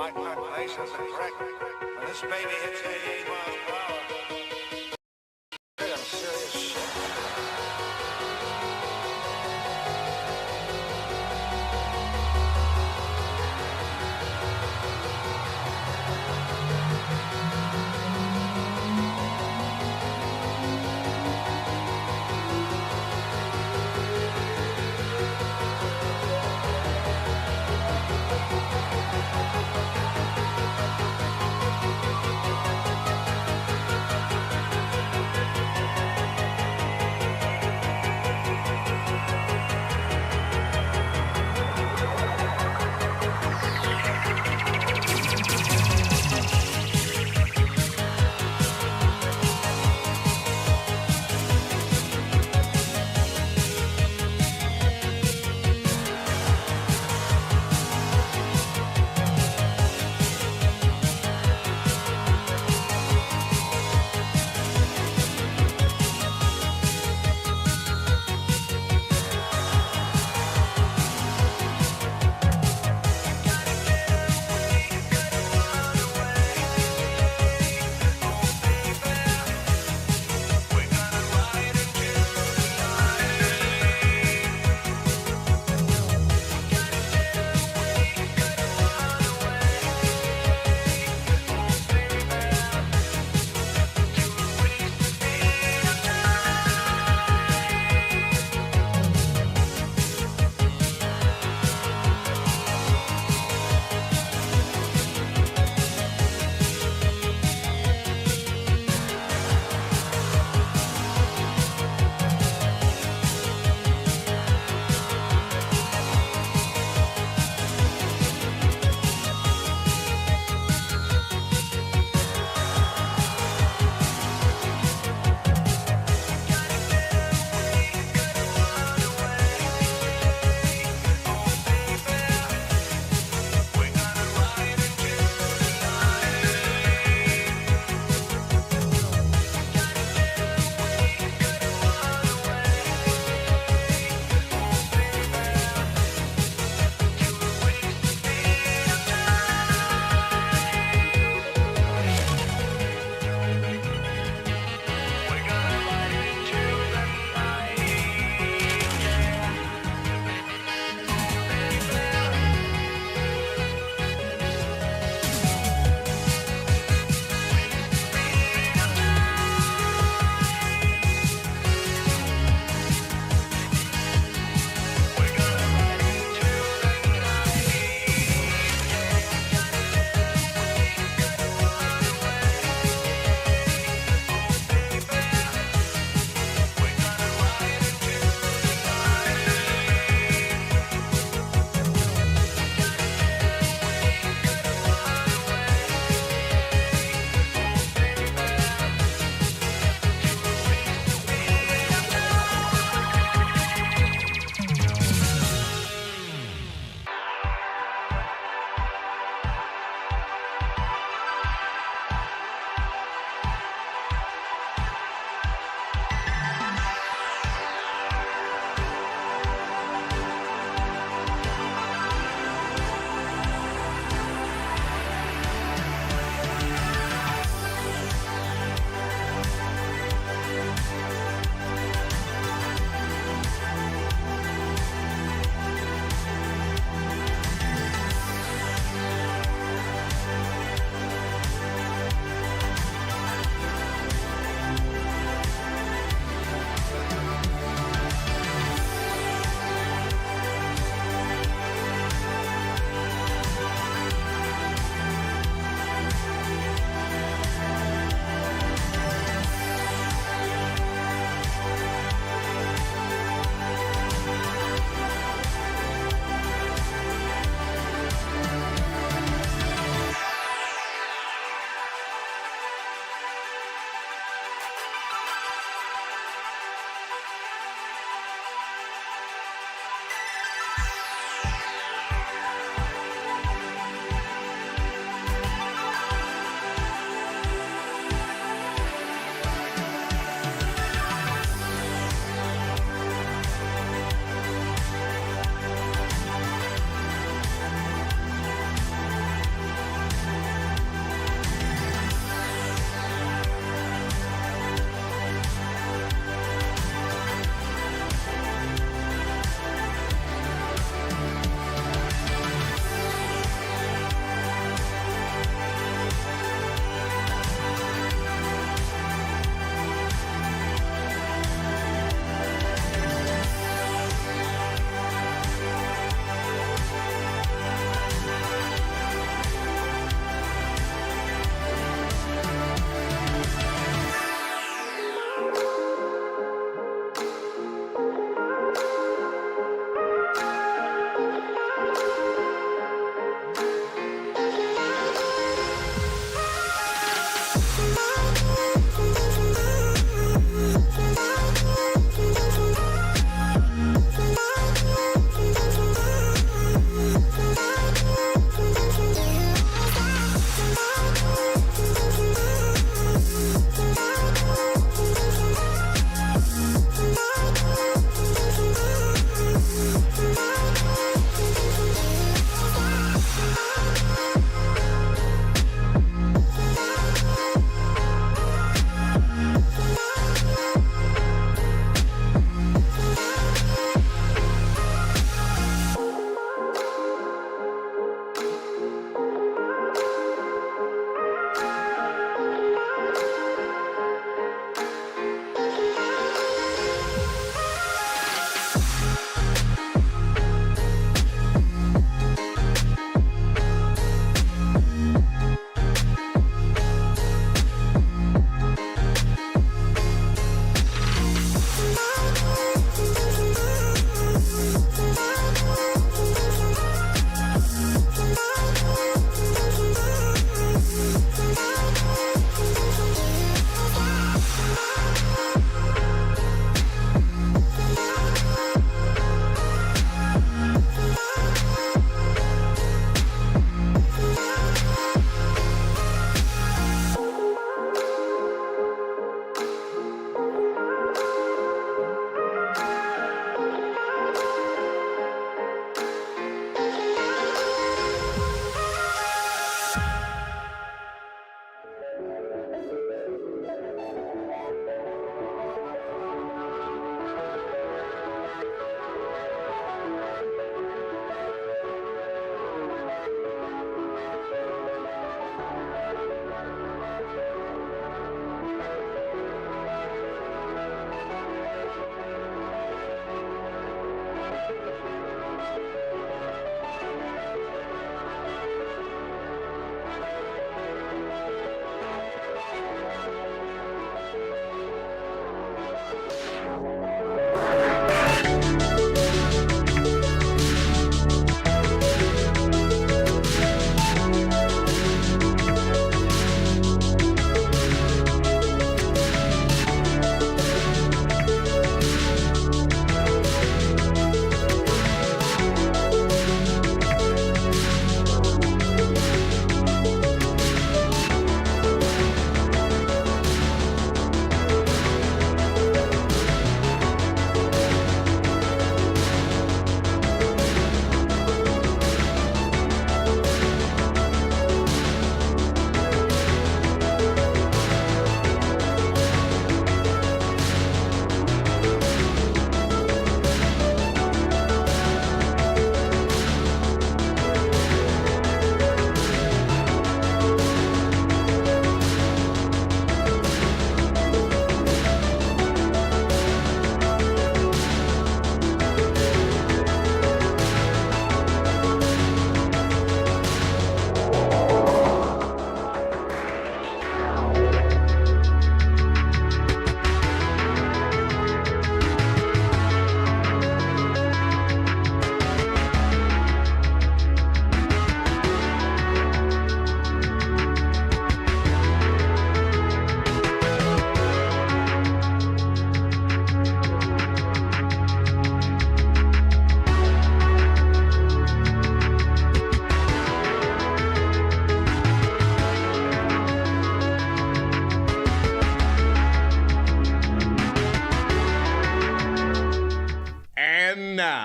might not place as a correct. When this baby hits 88 miles per hour, I'm serious shit.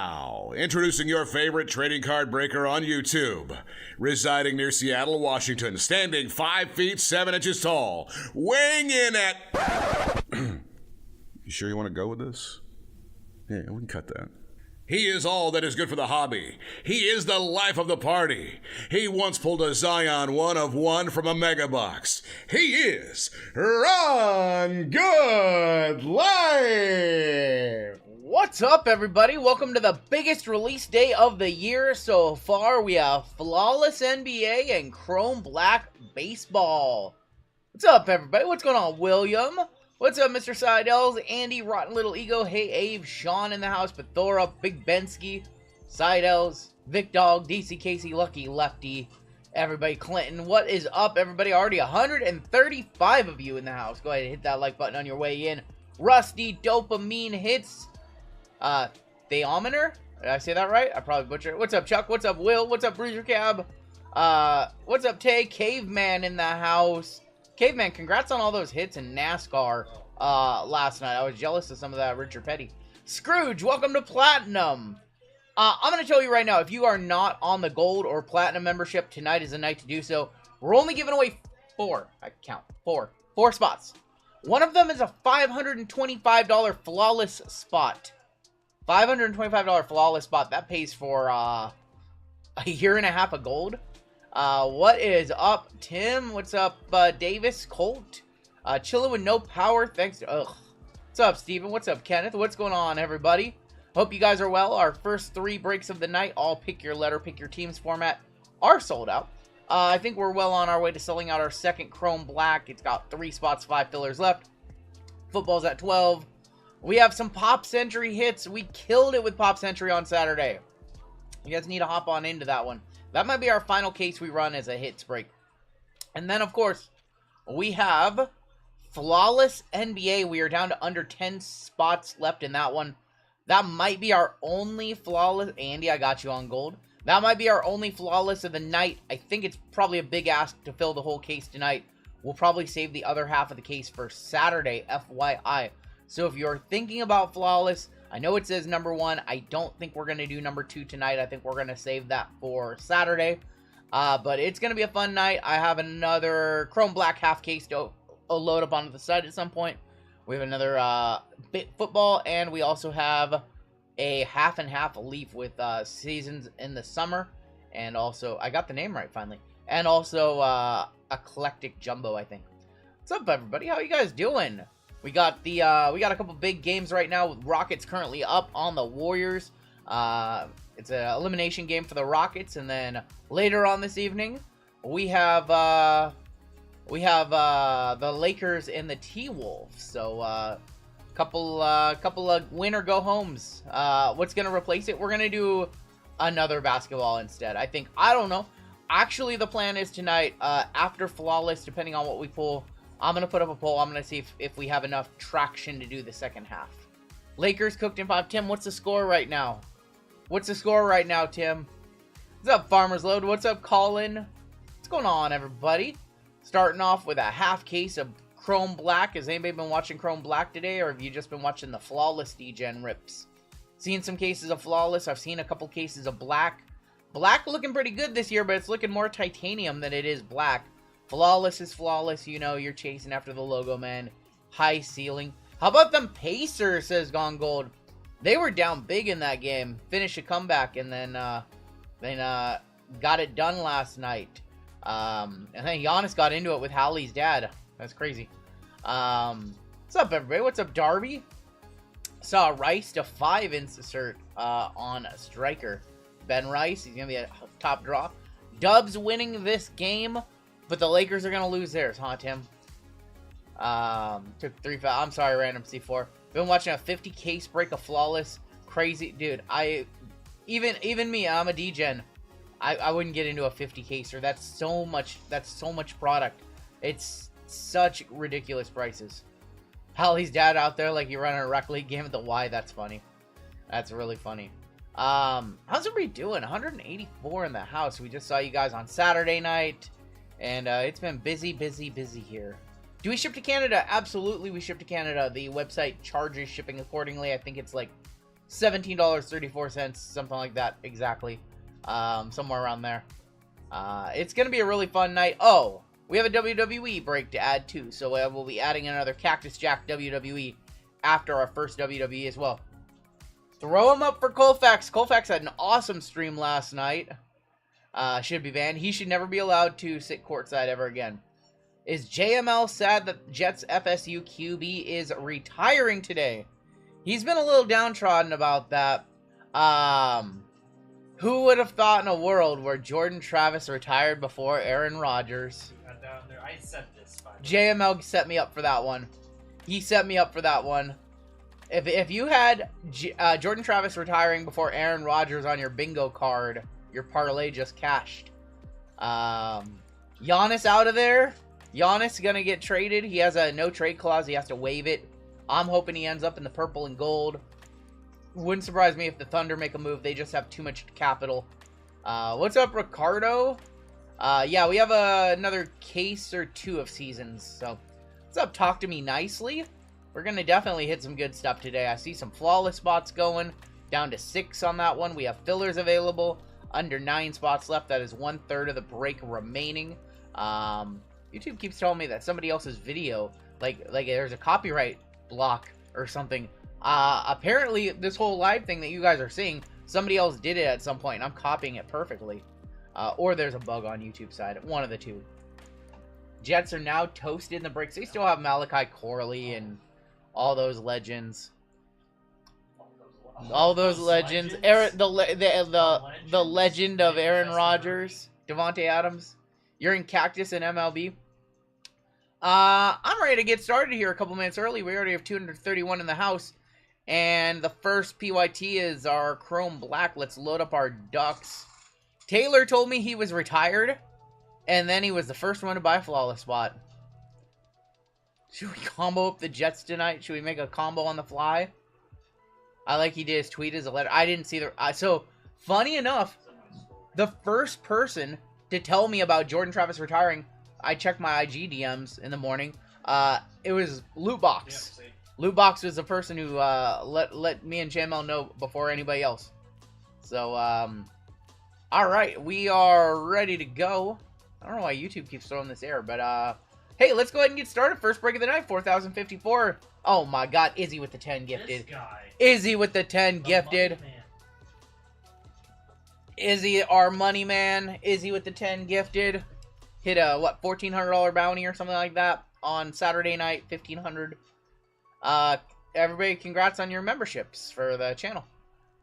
now, introducing your favorite trading card breaker on YouTube. Residing near Seattle, Washington, standing 5 feet 7 inches tall, weighing in at... You sure you want to go with this? Yeah, we can cut that. He is all that is good for the hobby. He is the life of the party. He once pulled a Zion 1 of 1 from a mega box. He is Rungoodlife. What's up, everybody? Welcome to the biggest release day of the year so far. We have Flawless NBA and Chrome Black Baseball. What's up, everybody? What's going on, William? What's up, Mr. Seidels, Andy, Rotten Little Ego, Hey Abe, Sean in the house, Bethora, Big Bensky, Seidels, Vic Dog, DC Casey, Lucky Lefty, everybody, Clinton. What is up, everybody? Already 135 of you in the house. Go ahead and hit that like button on your way in. Rusty Dopamine Hits, Theometer. Did I say that right? I probably butchered it. What's up, Chuck? What's up, Will? What's up, Bruiser Cab? What's up, Tay? Caveman in the house. Caveman, congrats on all those hits in NASCAR last night. I was jealous of some of that, Richard Petty. Scrooge, welcome to Platinum. I'm going to tell you right now, if you are not on the Gold or Platinum membership, tonight is the night to do so. We're only giving away four spots. One of them is a $525 flawless spot. $525 flawless spot. That pays for a year and a half of gold. What is up, Tim? What's up, Davis? Colt? Chilling with no power, thanks to... Ugh. What's up, Steven? What's up, Kenneth? What's going on, everybody? Hope you guys are well. Our first 3 breaks of the night, all pick your letter, pick your teams format, are sold out. I think we're well on our way to selling out our second Chrome Black. It's got 3 spots, 5 fillers left. Football's at 12. We have some Pop Century hits. We killed it with Pop Century on Saturday. You guys need to hop on into that one. That might be our final case we run as a hits break. And then, of course, we have Flawless NBA. We are down to under 10 spots left in that one. That might be our only Flawless. Andy, I got you on gold. That might be our only Flawless of the night. I think it's probably a big ask to fill the whole case tonight. We'll probably save the other half of the case for Saturday, FYI. So if you're thinking about Flawless... I know it says number 1. I don't think we're going to do number 2 tonight. I think we're going to save that for Saturday. But it's going to be a fun night. I have another Chrome Black half case to load up onto the side at some point. We have another bit football. And we also have a half and half leaf with seasons in the summer. And also, I got the name right finally. And also Eclectic Jumbo, I think. What's up, everybody? How you guys doing? We got the we got a couple big games right now with Rockets currently up on the Warriors. It's an elimination game for the Rockets, and then later on this evening we have the Lakers and the T-Wolves. So couple of win or go homes. What's gonna replace it? We're gonna do another basketball instead. I don't know. Actually, the plan is tonight after Flawless, depending on what we pull. I'm going to put up a poll. I'm going to see if we have enough traction to do the second half. Lakers cooked in 5. Tim, what's the score right now? What's the score right now, Tim? What's up, Farmer's Load? What's up, Colin? What's going on, everybody? Starting off with a half case of Chrome Black. Has anybody been watching Chrome Black today, or have you just been watching the Flawless D-Gen rips? Seen some cases of Flawless. I've seen a couple cases of Black. Black looking pretty good this year, but it's looking more titanium than it is black. Flawless is flawless, you know, you're chasing after the logo, man. High ceiling. How about them Pacers, says Gone Gold. They were down big in that game. Finished a comeback and then got it done last night. And then Giannis got into it with Hallie's dad. That's crazy. What's up, everybody? What's up, Darby? Saw Rice to 5 insert on a striker. Ben Rice, he's going to be a top draw. Dubs winning this game. But the Lakers are going to lose theirs, huh, Tim? Took 3 fouls. I'm sorry, Random C4. Been watching a 50 case break of Flawless. Crazy. Dude, even me, I'm a D-Gen. I wouldn't get into a 50 caser. That's so much product. It's such ridiculous prices. Hallie's dad out there like you're running a rec league game at the Y. That's funny. That's really funny. How's everybody doing? 184 in the house. We just saw you guys on Saturday night. And it's been busy here. Do we ship to Canada? Absolutely, we ship to Canada. The website charges shipping accordingly. I think it's like $17.34, something like that, exactly. Somewhere around there. It's going to be a really fun night. Oh, we have a WWE break to add too, so we'll be adding another Cactus Jack WWE after our first WWE as well. Throw him up for Colfax. Colfax had an awesome stream last night. Should be banned. He should never be allowed to sit courtside ever again. Is JML sad that Jets FSU QB is retiring today? He's been a little downtrodden about that. Who would have thought in a world where Jordan Travis retired before Aaron Rodgers? I said this. JML set me up for that one. He set me up for that one. If you had Jordan Travis retiring before Aaron Rodgers on your bingo card, your parlay just cashed. Giannis out of there. Giannis gonna get traded. He has a no trade clause. He has to waive it. I'm hoping he ends up in the purple and gold. Wouldn't surprise me if the Thunder make a move. They just have too much capital. What's up, Ricardo? Yeah, we have another case or two of seasons. So, what's up? Talk to me nicely. We're going to definitely hit some good stuff today. I see some flawless spots going. Down to 6 on that one. We have fillers available. Under 9 spots left. That is 1/3 of the break remaining. YouTube keeps telling me that somebody else's video, like there's a copyright block or something. Apparently, this whole live thing that you guys are seeing, somebody else did it at some point, and I'm copying it perfectly. Or there's a bug on YouTube side. One of the two. Jets are now toasted in the breaks. They still have Malachi Corley and all those legends. All those legends. The legend of Aaron Rodgers. Devontae Adams. You're in Cactus and MLB. I'm ready to get started here a couple minutes early. We already have 231 in the house. And the first PYT is our Chrome Black. Let's load up our Ducks. Taylor told me he was retired. And then he was the first one to buy a flawless spot. Should we combo up the Jets tonight? Should we make a combo on the fly? I like he did his tweet as a letter. I didn't see the... so, funny enough, the first person to tell me about Jordan Travis retiring, I checked my IG DMs in the morning. It was Lootbox. Lootbox was the person who let me and JML know before anybody else. So, alright, we are ready to go. I don't know why YouTube keeps throwing this error, but, hey, let's go ahead and get started. First break of the night, 4,054. Oh my god, Izzy with the 10 gifted. Izzy with the 10 gifted. Izzy, our money man. Izzy with the 10 gifted. Hit a, what, $1,400 bounty or something like that on Saturday night, $1,500. Everybody, congrats on your memberships for the channel.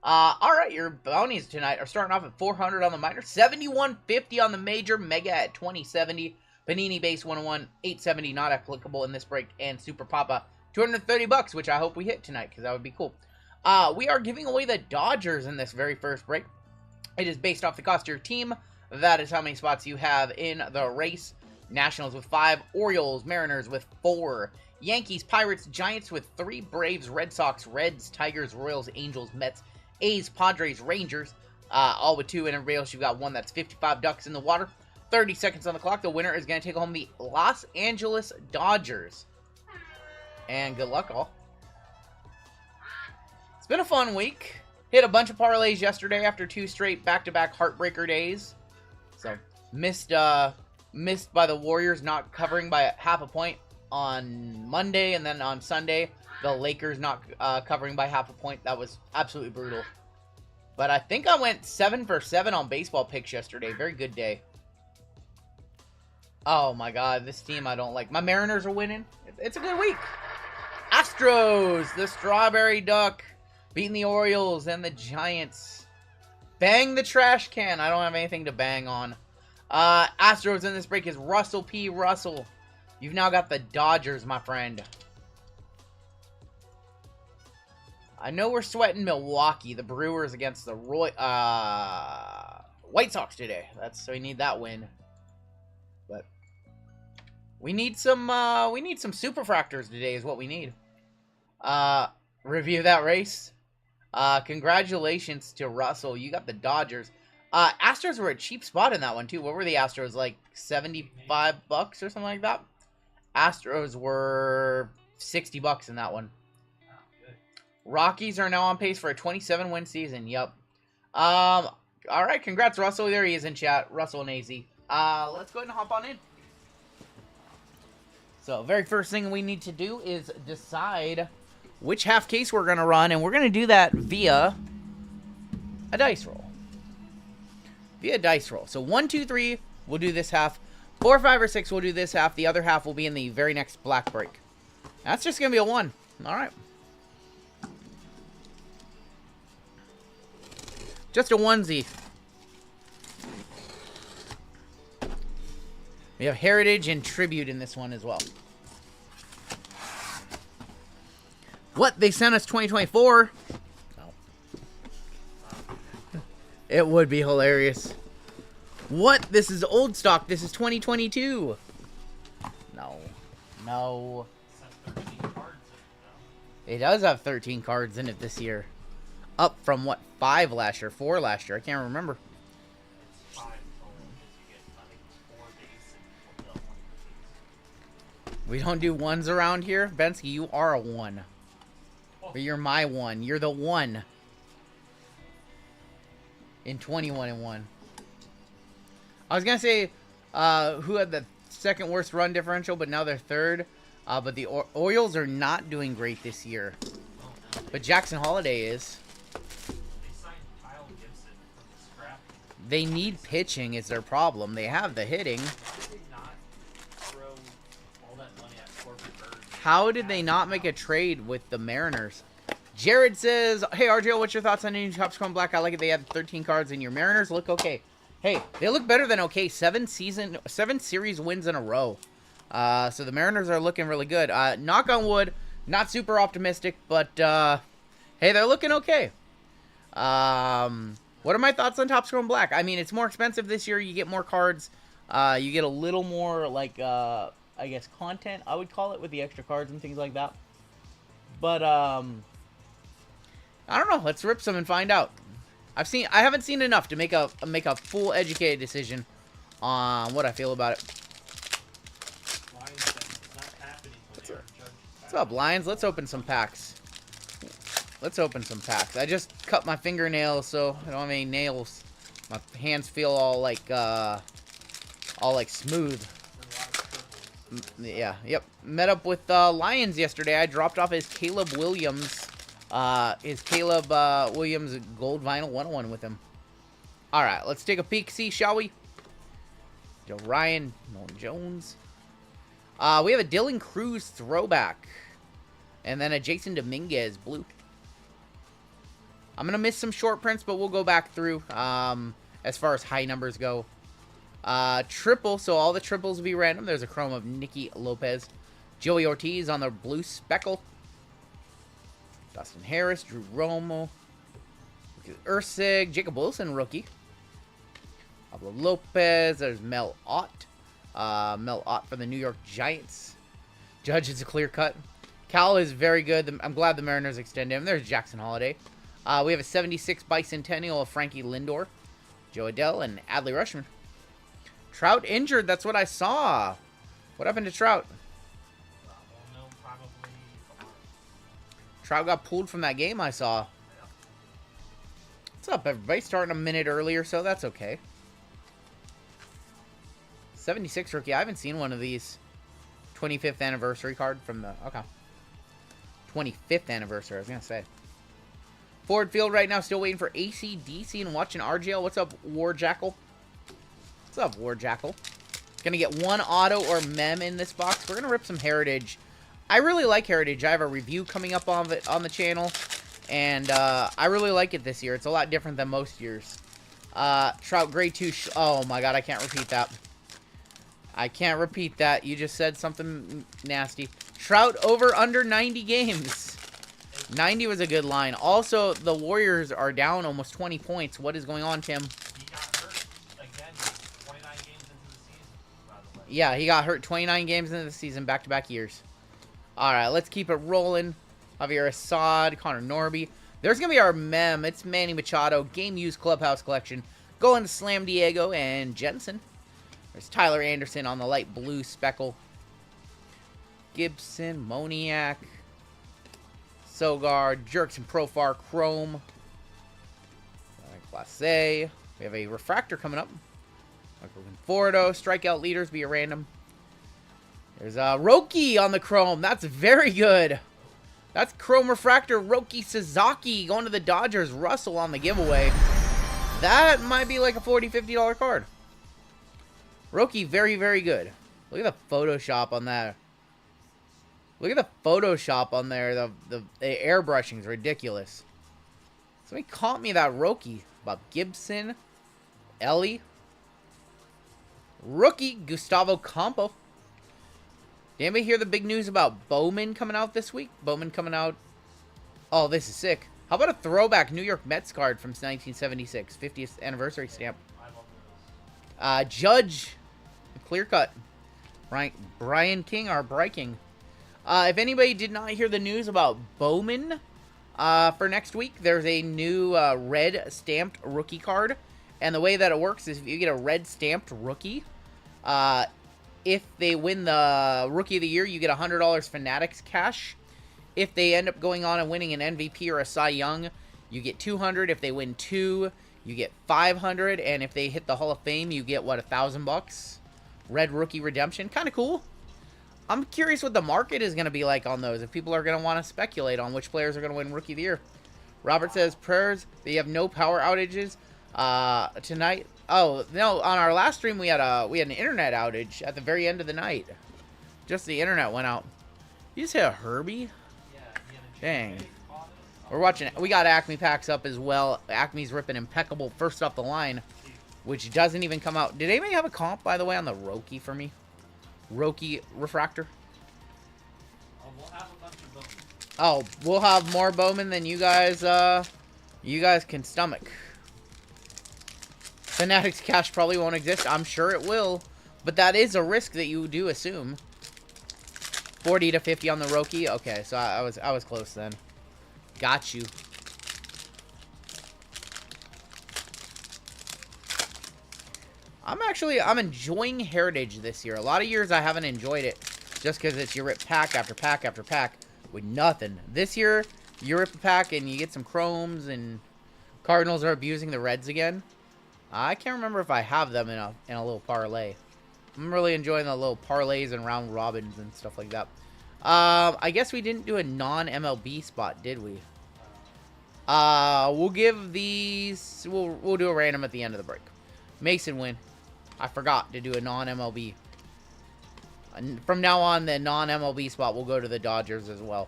Alright, your bounties tonight are starting off at 400 on the minor, 7150 on the major, mega at 2070, Panini base 101, 870 not applicable in this break, and Super Papa, 230 bucks, which I hope we hit tonight, because that would be cool. We are giving away the Dodgers in this very first break. It is based off the cost of your team. That is how many spots you have in the race. Nationals with 5, Orioles, Mariners with 4, Yankees, Pirates, Giants with 3, Braves, Red Sox, Reds, Tigers, Royals, Angels, Mets, A's, Padres, Rangers, all with 2, and everybody else, you've got 1. That's 55 ducks in the water. 30 seconds on the clock. The winner is going to take home the Los Angeles Dodgers. And good luck, all. It's been a fun week. Hit a bunch of parlays yesterday after 2 straight back-to-back heartbreaker days. So, missed by the Warriors not covering by half a point on Monday, and then on Sunday, the Lakers not covering by half a point. That was absolutely brutal. But I think I went 7 for 7 on baseball picks yesterday. Very good day. Oh my god, this team I don't like. My Mariners are winning. It's a good week. Astros, the Strawberry Duck, beating the Orioles and the Giants. Bang the trash can. I don't have anything to bang on. Astros in this break is Russell P. Russell. You've now got the Dodgers, my friend. I know we're sweating Milwaukee. The Brewers against the White Sox today. So we need that win. But we need some superfractors today is what we need. Review that race. Congratulations to Russell. You got the Dodgers. Astros were a cheap spot in that one too. What were the Astros, like 75 bucks or something like that? Astros were 60 bucks in that one. Rockies are now on pace for a 27-win season. Yep. All right, congrats, Russell. There he is in chat. Russell and AZ. Let's go ahead and hop on in. So, very first thing we need to do is decide which half case we're going to run, and we're going to do that via a dice roll. Via dice roll. So, 1, 2, 3, we'll do this half. 4, 5, or 6, we'll do this half. The other half will be in the very next black break. That's just going to be a 1. All right. Just a onesie. We have Heritage and Tribute in this one as well. What? They sent us 2024? No. It would be hilarious. What? This is old stock. This is 2022. No. No. It does have 13 cards in it this year. Up from, what, 5 last year? 4 last year? I can't remember. It's 5 total, because you get, I think, 4 base and 1 base. We don't do ones around here? Bensky, you are a 1. But you're my 1. You're the 1. In 21 and 1. I was going to say who had the second worst run differential, but now they're third. But the Orioles are not doing great this year. But Jackson Holiday is. They need pitching is their problem. They have the hitting. How did they not make a trade with the Mariners? Jared says, hey, RGL, what's your thoughts on any Cactus Chrome Black? I like it. They have 13 cards, and your Mariners look okay. Hey, they look better than okay. 7 series wins in a row. So the Mariners are looking really good. Knock on wood, not super optimistic, but hey, they're looking okay. What are my thoughts on Cactus Chrome Black? I mean, it's more expensive this year. You get more cards. You get a little more, like, I guess, content, I would call it, with the extra cards and things like that. But, I don't know. Let's rip some and find out. I haven't seen enough to make a full educated decision on what I feel about it. What's up, Lions? Let's open some packs. Let's open some packs. I just cut my fingernails, so I don't have any nails. My hands feel all like smooth. Yeah, yep. Met up with Lions yesterday. I dropped off his Caleb Williams gold vinyl 101 with him. All right, let's take a peek, see, shall we? Joe Ryan, Nolan Jones. We have a Dylan Cruz throwback, and then a Jason Dominguez blue. I'm going to miss some short prints, but we'll go back through as far as high numbers go. Triple, so all the triples will be random. There's a chrome of Nicky Lopez. Joey Ortiz on the blue speckle. Dustin Harris, Drew Romo. Ursig, Jacob Wilson, rookie. Pablo Lopez. There's Mel Ott. Mel Ott for the New York Giants. Judge is a clear cut. Cal is very good. I'm glad the Mariners extend him. There's Jackson Holiday. We have a 76 bicentennial of Frankie Lindor, Joe Adell, and Adley Rutschman. Trout injured. That's what I saw. What happened to Trout? Trout got pulled from that game I saw. What's up, everybody? Starting a minute earlier, so that's okay. 76 rookie. I haven't seen one of these. 25th anniversary card from the... Okay. 25th anniversary, I was going to say. Ford Field right now, still waiting for AC/DC and watching RGL. What's up, War Jackal? What's up, War Jackal? Gonna get one auto or mem in this box. We're gonna rip some Heritage. I really like Heritage. I have a review coming up on the channel, and I really like it this year. It's a lot different than most years. Trout Grade 2. Oh my god, I can't repeat that. I can't repeat that. You just said something nasty. Trout over under 90 games. 90 was a good line. Also, the Warriors are down almost 20 points. What is going on, Tim? He got hurt again 29 games into the season, by the way. Yeah, he got hurt 29 games into the season, back-to-back years. All right, let's keep it rolling. Javier Assad, Connor Norby. There's going to be our mem. It's Manny Machado, Game Used Clubhouse Collection. Going to Slam Diego and Jensen. There's Tyler Anderson on the light blue speckle. Gibson, Moniak. Sogard, Jerks and Profar Chrome. Class A. We have a refractor coming up. Conforto, strikeout leaders be a random. There's a Roki on the Chrome. That's very good. That's Chrome Refractor Roki Sasaki going to the Dodgers. Russell on the giveaway. That might be like a $40, $50 card. Roki, very, very good. Look at the Photoshop on that. Look at the Photoshop on there. The airbrushing is ridiculous. Somebody caught me that Roki. Bob Gibson. Ellie. Rookie, Gustavo Campo. Did anybody hear the big news about Bowman coming out this week? Bowman coming out. Oh, this is sick. How about a throwback New York Mets card from 1976? 50th anniversary stamp. Judge. Clear cut. Brian King, or Bryking. If anybody did not hear the news about Bowman for next week, there's a new red stamped rookie card. And the way that it works is if you get a red stamped rookie, if they win the Rookie of the Year, you get $100 Fanatics cash. If they end up going on and winning an MVP or a Cy Young, you get $200. If they win 2, you get $500. And if they hit the Hall of Fame, you get, what, $1,000? Red Rookie Redemption. Kind of cool. I'm curious what the market is going to be like on those. If people are going to want to speculate on which players are going to win Rookie of the Year. Robert says, prayers, they have no power outages tonight. Oh, no, on our last stream, we had an internet outage at the very end of the night. Just the internet went out. You just hit a Herbie? Dang. We're watching, we got Acme packs up as well. Acme's ripping impeccable first off the line, which doesn't even come out. Did anybody have a comp, by the way, on the Roki for me? Roki Refractor? We'll have a bunch of Bowman. Oh, we'll have more Bowman than you guys can stomach. Fanatics cash probably won't exist. I'm sure it will. But that is a risk that you do assume. 40 to 50 on the Roki. Okay, so I was close then. Got you. I'm enjoying Heritage this year. A lot of years I haven't enjoyed it just because it's you rip pack after pack after pack with nothing. This year, you rip a pack and you get some Chromes, and Cardinals are abusing the Reds again. I can't remember if I have them in a little parlay. I'm really enjoying the little parlays and round robins and stuff like that. I guess we didn't do a non-MLB spot, did we? We'll give these... We'll do a random at the end of the break. Mason win. I forgot to do a non-MLB. From now on, the non-MLB spot will go to the Dodgers as well.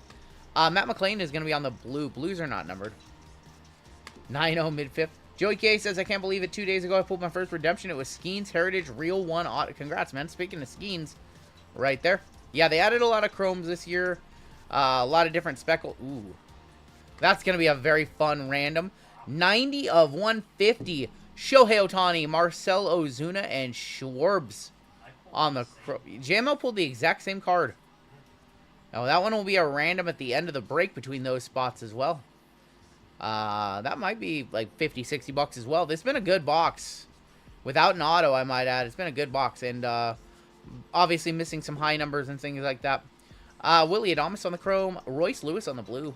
Matt McClain is going to be on the blue. Blues are not numbered. 9-0 mid-fifth. Joey K says, I can't believe it. 2 days ago, I pulled my first redemption. It was Skeens Heritage Real 1 Auto. Congrats, man. Speaking of Skeens, right there. Yeah, they added a lot of Chromes this year. A lot of different speckle. Ooh. That's going to be a very fun random. 90 of 150. Shohei Ohtani, Marcel Ozuna, and Schwarbs on the... JML pulled the exact same card. Now, that one will be a random at the end of the break between those spots as well. That might be like 50, 60 bucks as well. This has been a good box. Without an auto, I might add. It's been a good box. And obviously missing some high numbers and things like that. Willie Adames on the Chrome. Royce Lewis on the blue.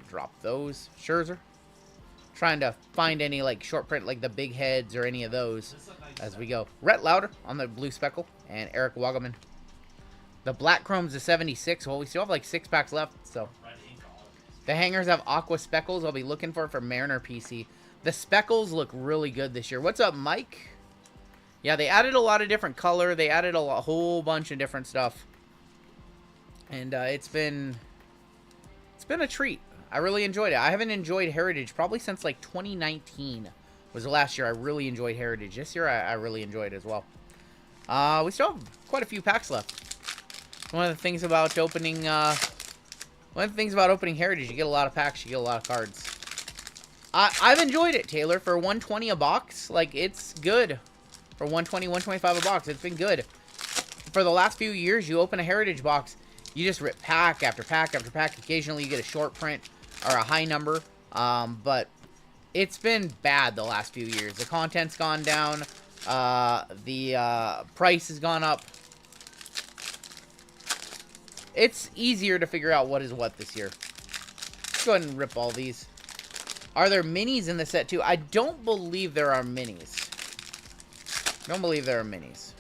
Drop those. Scherzer. Trying to find any like short print like the big heads or any of those as we go. Rhett Lauder on the blue speckle. And Eric Wagaman. The black Chrome's a 76. Well, we still have like 6 packs left. So the hangers have aqua speckles. I'll be looking for Mariner PC. The speckles look really good this year. What's up, Mike? Yeah, they added a lot of different color. They added a whole bunch of different stuff. And it's been a treat. I really enjoyed it. I haven't enjoyed Heritage probably since like 2019 was the last year I really enjoyed Heritage. This year I really enjoyed it as well. We still have quite a few packs left. One of the things about opening Heritage, you get a lot of packs, you get a lot of cards. I've enjoyed it, Taylor. For $120 a box, like, it's good. For $120, $125 a box, it's been good. For the last few years, you open a Heritage box, you just rip pack after pack after pack. Occasionally, you get a short print or a high number. But it's been bad the last few years. The content's gone down. The price has gone up. it's easier to figure out what is what this year. Let's go ahead and rip all these. Are there minis in the set too? I don't believe there are minis. Don't believe there are minis.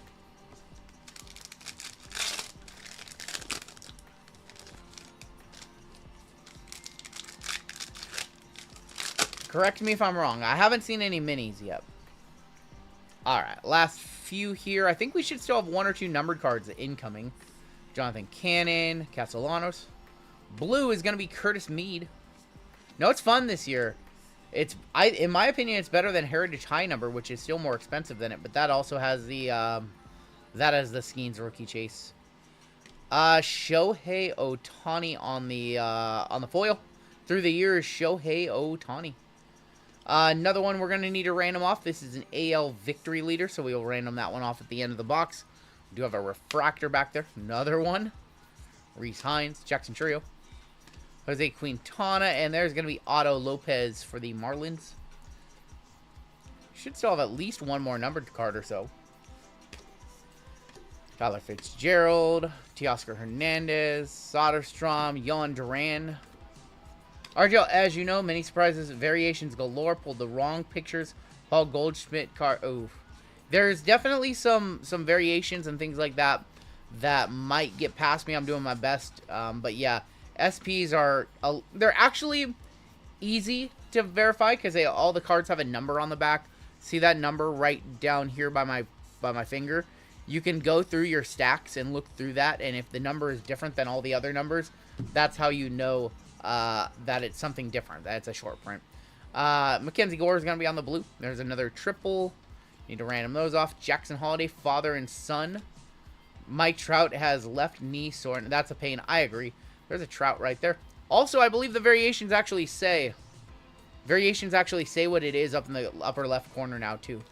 Correct me if I'm wrong. I haven't seen any minis yet. Alright, last few here. I think we should still have 1 or 2 numbered cards incoming. Jonathan Cannon, Castellanos. Blue is going to be Curtis Mead. No, it's fun this year. In my opinion, it's better than Heritage High Number, which is still more expensive than it. But that also has the Skeens rookie chase. Shohei Ohtani on the foil. Through the years, Shohei Ohtani. Another one we're going to need to random off. This is an AL victory leader, so we will random that one off at the end of the box. We do have a refractor back there. Another one. Reese Hines, Jackson Trio. Jose Quintana, and there's going to be Otto Lopez for the Marlins. Should still have at least one more numbered card or so. Tyler Fitzgerald, Teoscar Hernandez, Soderstrom, Yon Duran. RGL, as you know, many surprises, variations galore. Pulled the wrong pictures. Paul Goldschmidt card. Oh, there's definitely some variations and things like that that might get past me. I'm doing my best, but yeah, SPs are they're actually easy to verify because all the cards have a number on the back. See that number right down here by my finger? You can go through your stacks and look through that, and if the number is different than all the other numbers, that's how you know that it's something different. That's a short print. Mackenzie Gore is going to be on the blue. There's another triple. Need to random those off. Jackson Holiday, father and son. Mike Trout has left knee sore. That's a pain. I agree. There's a Trout right there. Also, I believe the variations actually say what it is up in the upper left corner now, too.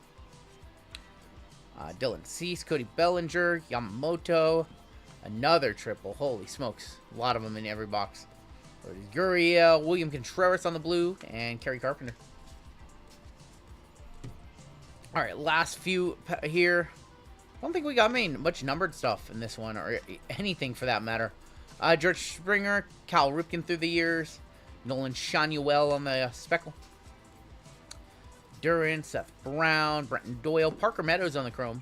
Dylan Cease, Cody Bellinger, Yamamoto. Another triple. Holy smokes. A lot of them in every box. Gurriel, William Contreras on the blue, and Kerry Carpenter. Alright, last few here. I don't think we got much numbered stuff in this one, or anything for that matter. George Springer, Cal Ripken through the years, Nolan Shanuel on the speckle. Duran, Seth Brown, Brenton Doyle, Parker Meadows on the chrome.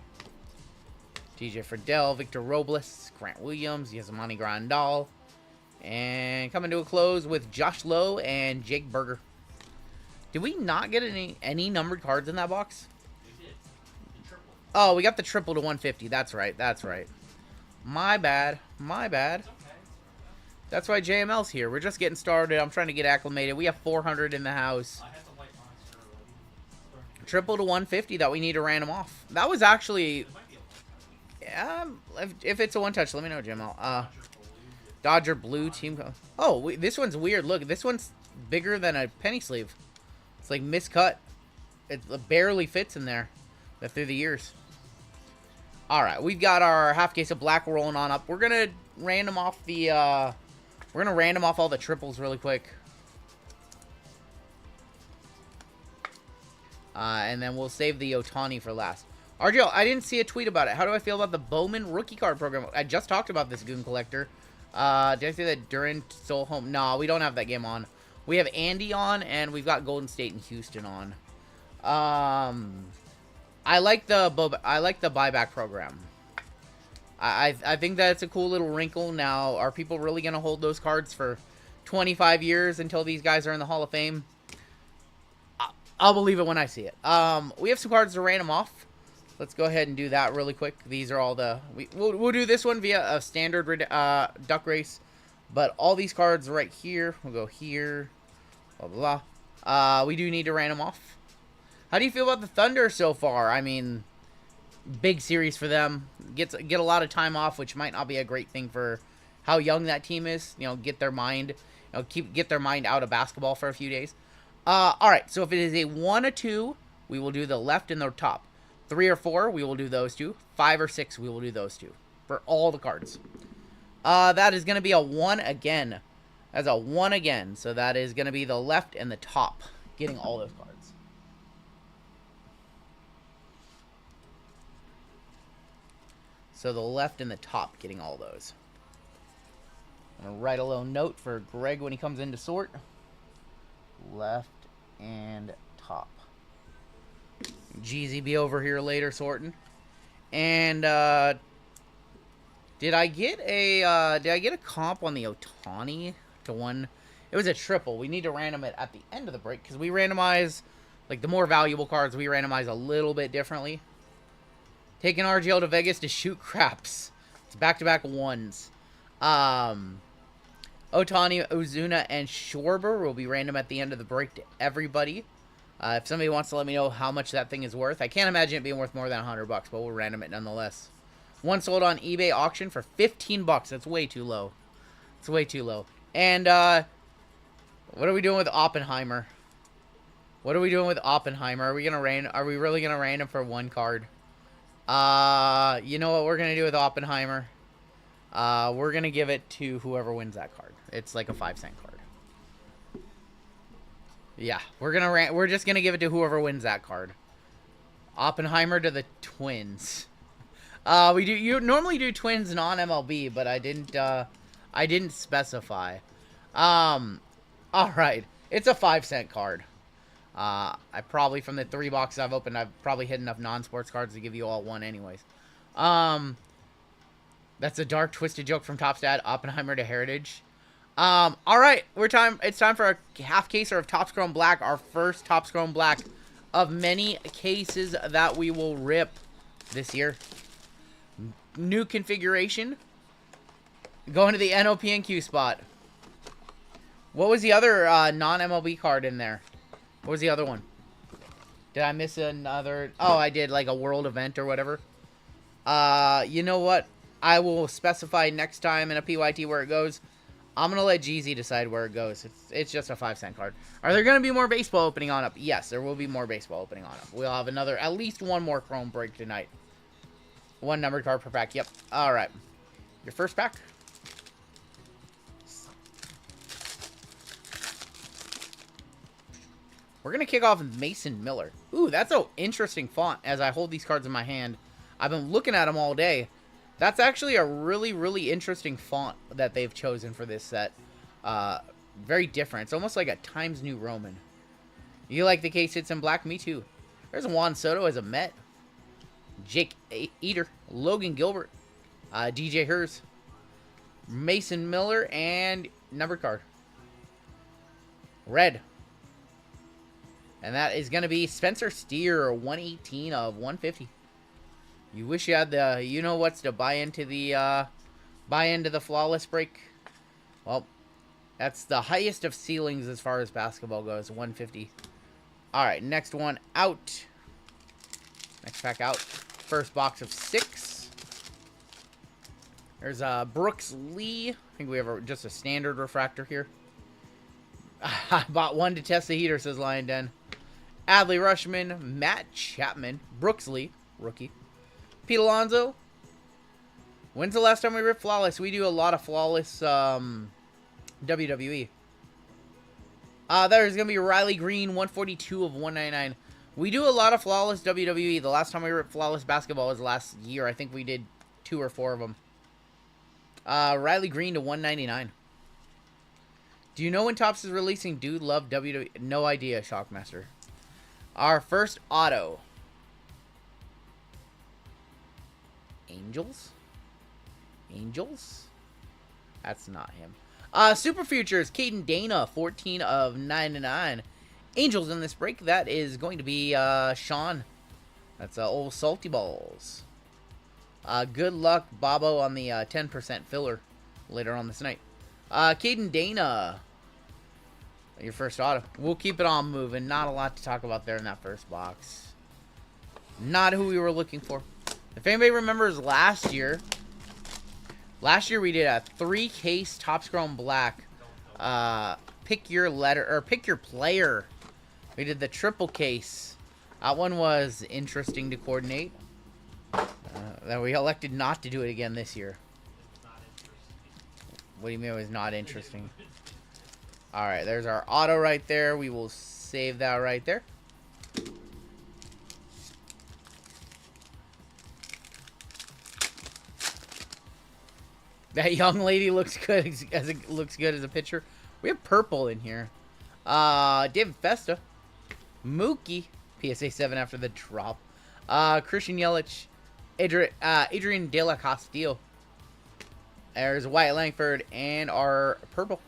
TJ Friedel, Victor Robles, Grant Williams, Yasmani Grandal. And coming to a close with Josh Lowe and Jake Berger. Did we not get any numbered cards in that box? We did. The triple. Oh, we got the triple to 150. That's right. That's right. My bad. My bad. It's okay. That's why JML's here. We're just getting started. I'm trying to get acclimated. We have 400 in the house. I had the white monster already. Triple to 150 that we need to random off. That was actually... It might be a Yeah, if it's a one-touch, let me know, JML. Dodger Dodger blue team. Oh, this one's weird. Look, this one's bigger than a penny sleeve. It's like miscut. It barely fits in there. But through the years. All right, we've got our half case of black rolling on up. We're gonna random off the. We're gonna random off all the triples really quick. And then we'll save the Ohtani for last. RGL, I didn't see a tweet about it. How do I feel about the Bowman rookie card program? I just talked about this Goon Collector. Did I say that Duran stole home? No, we don't have that game on. We have Andy on, and we've got Golden State and Houston on. I like the buyback program. I think that's a cool little wrinkle. Now, are people really going to hold those cards for 25 years until these guys are in the Hall of Fame? I'll believe it when I see it. We have some cards to random off. Let's go ahead and do that really quick. These are all the... We'll do this one via a standard duck race. But all these cards right here. We'll go here. Blah, blah, blah. We do need to random off. How do you feel about the Thunder so far? I mean, big series for them. Get a lot of time off, which might not be a great thing for how young that team is. You know, get their mind... get their mind out of basketball for a few days. All right, so if it is a 1 or 2, we will do the left and the top. 3 or 4, we will do those two. 5 or 6, we will do those two. For all the cards. That is going to be a 1 again. That's a 1 again. So that is going to be the left and the top. Getting all those cards. So the left and the top getting all those. I'm going to write a little note for Greg when he comes in to sort. Left and top. Jeezy be over here later sorting. And did I get a comp on the Otani to one? It was a triple. We need to random it at the end of the break because we randomize, like, the more valuable cards, we randomize a little bit differently. Taking RGL to Vegas to shoot craps. It's back-to-back ones. Otani, Ozuna, and Schwarber will be random at the end of the break to everybody. If somebody wants to let me know how much that thing is worth, I can't imagine it being worth more than $100, but we'll random it nonetheless. One sold on eBay auction for $15. That's way too low. It's way too low. And what are we doing with Oppenheimer? What are we doing with Oppenheimer? Are we really gonna random for one card? You know what we're gonna do with Oppenheimer? We're gonna give it to whoever wins that card. It's like a 5-cent card. Yeah, we're just gonna give it to whoever wins that card. Oppenheimer to the Twins. You normally do Twins non-MLB, but I didn't specify. All right, it's a 5-cent card. I probably, from the 3 boxes I've opened, I've probably hit enough non-sports cards to give you all one anyways. That's a dark, twisted joke from Topstat. Oppenheimer to Heritage. All right, it's time for a half caser of Topps Chrome Black, our first Topps Chrome Black of many cases that we will rip this year. New configuration. Going to the NOPNQ spot. What was the other non-MLB card in there? What was the other one? Did I miss another? Oh, I did, like a world event or whatever. You know what? I will specify next time in a PYT where it goes. I'm going to let Jeezy decide where it goes. It's just a 5-cent card. Are there going to be more baseball opening on up? Yes, there will be more baseball opening on up. We'll have at least one more Chrome break tonight. One numbered card per pack. Yep. All right. Your first pack. We're going to kick off with Mason Miller. Ooh, that's an interesting font as I hold these cards in my hand. I've been looking at them all day. That's actually a really, really interesting font that they've chosen for this set. Very different. It's almost like a Times New Roman. You like the case hits in black? Me too. There's Juan Soto as a Met. Jake Eater. Logan Gilbert. DJ Hers. Mason Miller. And numbered card. Red. And that is going to be Spencer Steer, 118 of 150. You wish you had the, you know what's to buy into the flawless break. Well, that's the highest of ceilings as far as basketball goes, 150. All right, next one out. Next pack out. First box of 6. There's Brooks Lee. I think we have just a standard refractor here. I bought one to test the heater, says Lion Den. Adley Rushman, Matt Chapman, Brooks Lee, rookie. Pete Alonso. When's the last time we ripped Flawless? We do a lot of Flawless WWE. There's going to be Riley Green, 142 of 199. We do a lot of Flawless WWE. The last time we ripped Flawless Basketball was last year. I think we did 2 or 4 of them. Riley Green to 199. Do you know when Topps is releasing Dude Love WWE? No idea, Shockmaster. Our first auto. Angels? That's not him. Super Futures, Caden Dana, 14 of 99. Angels in this break, that is going to be Sean. That's old Salty Balls. Good luck, Bobo, on the 10% filler later on this night. Caden Dana, your first auto. We'll keep it on moving. Not a lot to talk about there in that first box. Not who we were looking for. If anybody remembers last year we did a 3-case Topps Chrome Black. Pick your letter, or pick your player. We did the triple case. That one was interesting to coordinate. That we elected not to do it again this year. What do you mean it was not interesting? Alright, there's our auto right there. We will save that right there. That young lady looks good as a pitcher. We have purple in here. David Festa. Mookie. PSA 7 after the drop. Christian Yelich. Adrian De La Castillo. There's Wyatt Langford and our purple.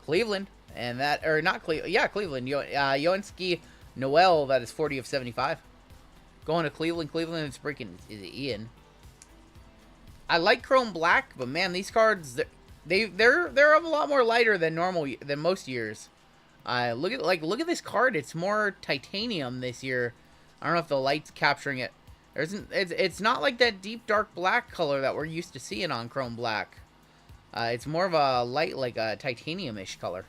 Cleveland. And that, or not Cleveland. Yeah, Cleveland. Yoensky Noel, that is 40 of 75. Going to Cleveland. Cleveland is breaking is Ian. I like Chrome Black, but man, these cards they're a lot more lighter than most years. Look at this card. It's more titanium this year. I don't know if the light's capturing it. It's not like that deep dark black color that we're used to seeing on Chrome Black. It's more of a light, like a titanium-ish color.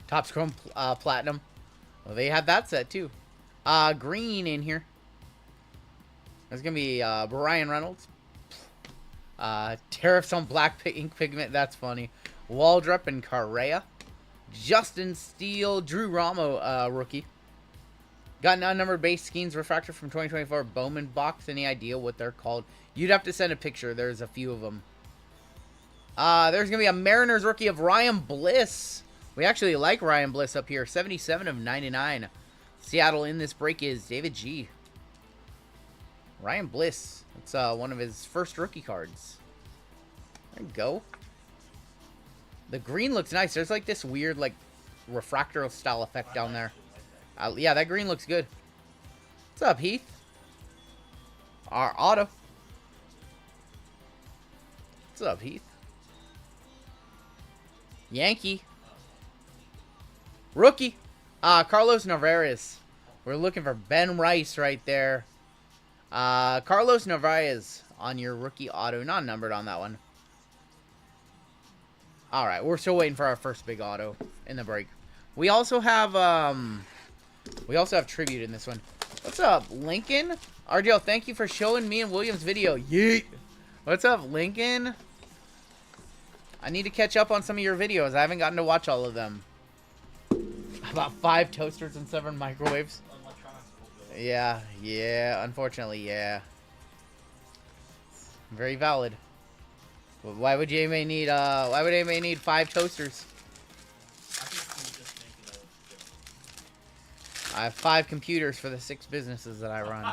Topps Chrome Platinum. Well, they have that set too. Green in here. There's gonna be Brian Reynolds. Tariffs on black ink pigment. That's funny. Waldrop and Correa. Justin Steele, Drew Ramo, rookie. Got an unnumbered base schemes refractor from 2024 Bowman box. Any idea what they're called? You'd have to send a picture. There's a few of them. There's gonna be a Mariners rookie of Ryan Bliss. We actually like Ryan Bliss up here. 77 of 99. Seattle in this break is David G. Ryan Bliss. It's one of his first rookie cards. There you go. The green looks nice. There's like this weird like refractor style effect down there. Yeah, that green looks good. What's up, Heath? Our auto. What's up, Heath? Yankee. Rookie. Carlos Narvaez. We're looking for Ben Rice right there. Carlos Narvaez on your rookie auto. Not numbered on that one. Alright, we're still waiting for our first big auto in the break. We also have tribute in this one. What's up, Lincoln? RGL, thank you for showing me and William's video. Yeet! What's up, Lincoln? I need to catch up on some of your videos. I haven't gotten to watch all of them. About 5 toasters and 7 microwaves. Yeah, unfortunately, yeah. Very valid. But why would anybody need 5 toasters? I have 5 computers for the 6 businesses that I run.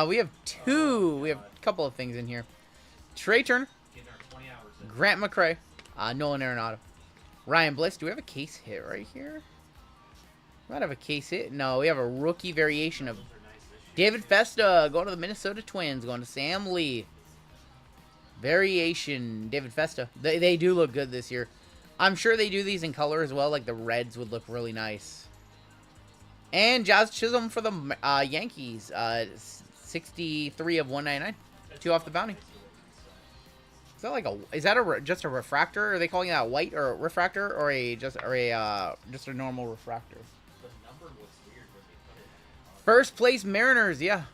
We have a couple of things in here. Trey Turner. Grant McCray. Nolan Arenado. Ryan Bliss. Do we have a case hit right here? We might have a case hit. No, we have a rookie variation of David Festa going to the Minnesota Twins. Going to Sam Lee. Variation. David Festa. They do look good this year. I'm sure they do these in color as well. Like the reds would look really nice. And Jazz Chisholm for the Yankees. 63 of 199. 2 off the bounty. Is that like just a refractor? Are they calling that white or a refractor or just a normal refractor? The number looks weird when they put it. First place Mariners, yeah.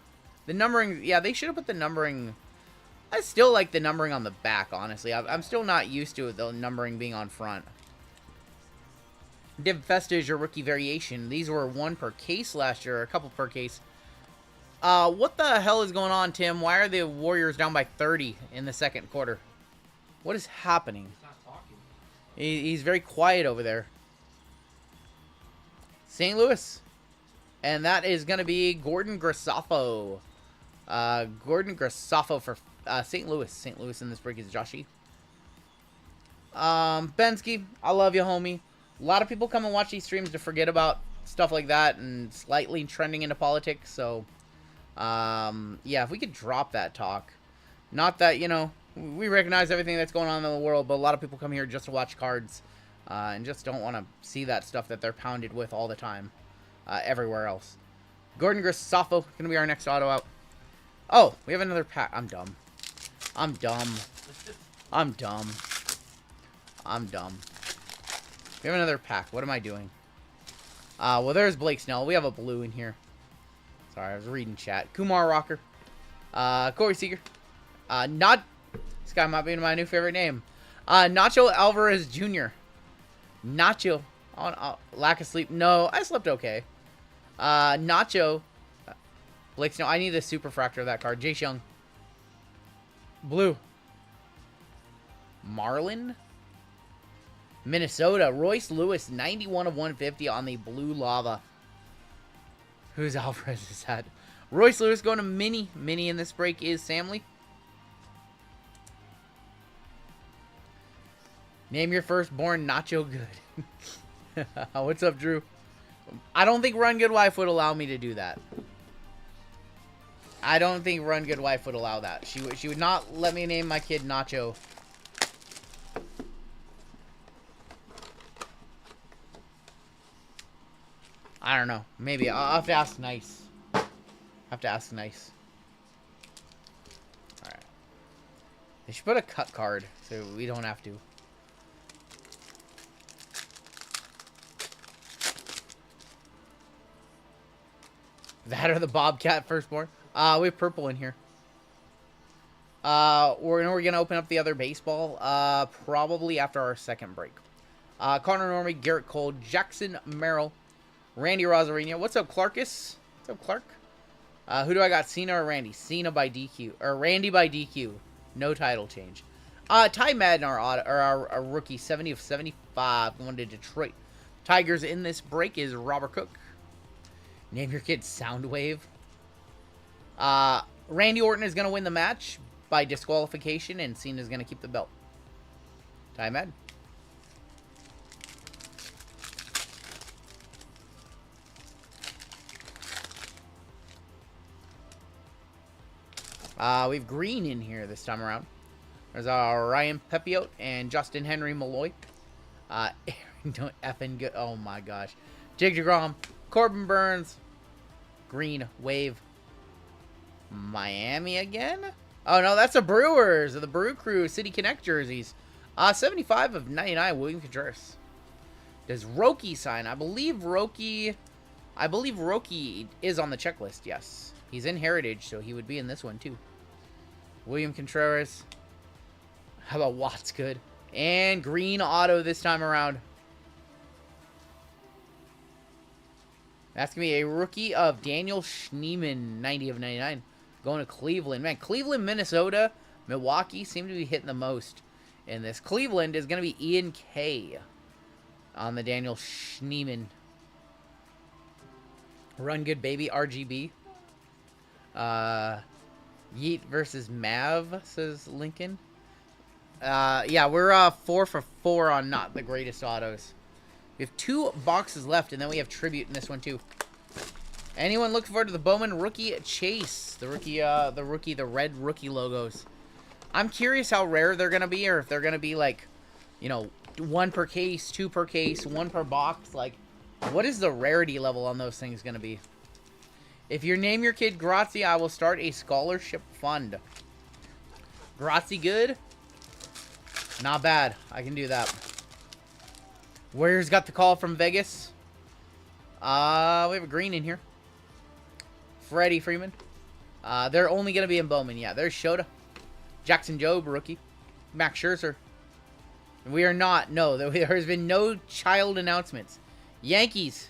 The numbering, yeah, they should have put the numbering. I still like the numbering on the back, honestly. I'm still not used to the numbering being on front. Div Festa is your rookie variation. These were 1 per case last year, or a couple per case. What the hell is going on, Tim? Why are the Warriors down by 30 in the second quarter? What is happening? He's not talking. He's very quiet over there. St. Louis. And that is going to be Gordon Graceffo. Gordon Graceffo for St. Louis. St. Louis in this break is Joshy. Bensky, I love you, homie. A lot of people come and watch these streams to forget about stuff like that and slightly trending into politics. So, yeah, if we could drop that talk. Not that, you know, we recognize everything that's going on in the world, but a lot of people come here just to watch cards and just don't want to see that stuff that they're pounded with all the time everywhere else. Gordon Graceffo going to be our next auto out. Oh, we have another pack. I'm dumb. I'm dumb. I'm dumb. I'm dumb. We have another pack. What am I doing? Well, there's Blake Snell. We have a blue in here. Sorry, I was reading chat. Kumar Rocker. Corey Seager. This guy might be my new favorite name. Nacho Alvarez Jr. Nacho. Lack of sleep. No, I slept okay. Nacho. Blake Snow. I need the Superfractor of that card. Jace Young. Blue. Marlin. Minnesota. Royce Lewis, 91 of 150 on the Blue Lava. Who's Alvarez is that? Royce Lewis going to Mini. Mini in this break is Samley. Name your firstborn Nacho Good. What's up, Drew? I don't think Rungoodlife would allow me to do that. I don't think Rungoodlife would allow that. She would not let me name my kid Nacho. I don't know. Maybe. I'll have to ask Nice. Have to ask Nice. Alright. They should put a cut card so we don't have to. That or the Bobcat firstborn. We have purple in here. We're going to open up the other baseball probably after our second break. Connor Normie, Garrett Cole, Jackson Merrill, Randy Rosarino. What's up, Clarkus? What's up, Clark? Who do I got? Cena or Randy? Cena by DQ. Or Randy by DQ. No title change. Ty Madden, our rookie, 70 of 75. Going to Detroit. Tigers in this break is Robert Cook. Name your kid Soundwave. Randy Orton is going to win the match by disqualification, and Cena's going to keep the belt. Ty Madden. We have green in here this time around. There's Ryan Pepiot and Justin Henry Malloy. Don't effing good. Oh my gosh. Jake DeGrom, Corbin Burns, green wave. Miami again? Oh no, that's the Brewers, the Brew Crew City Connect jerseys. 75 of 99, William Contreras. Does Roki sign? I believe Roki is on the checklist, yes. He's in Heritage, so he would be in this one too. William Contreras. How about Watts? Good. And green auto this time around. That's going to be a rookie of Daniel Schneemann, 90 of 99. Going to Cleveland. Man, Cleveland, Minnesota, Milwaukee seem to be hitting the most in this. Cleveland is going to be Ian K. on the Daniel Schneemann. Run good, baby. RGB. Yeet versus Mav, says Lincoln. Yeah, we're 4 for 4 on not the greatest autos. We have 2 boxes left, and then we have Tribute in this one, too. Anyone looking forward to the Bowman Rookie Chase? The red rookie logos. I'm curious how rare they're going to be, or if they're going to be, like, you know, 1 per case, 2 per case, 1 per box. Like, what is the rarity level on those things going to be? If you name your kid Grazie, I will start a scholarship fund. Grazie good? Not bad. I can do that. Warriors got the call from Vegas. We have a green in here. Freddie Freeman. They're only going to be in Bowman. Yeah, there's Shota. Jackson Jobe, rookie. Max Scherzer. We are not. No, there has been no child announcements. Yankees.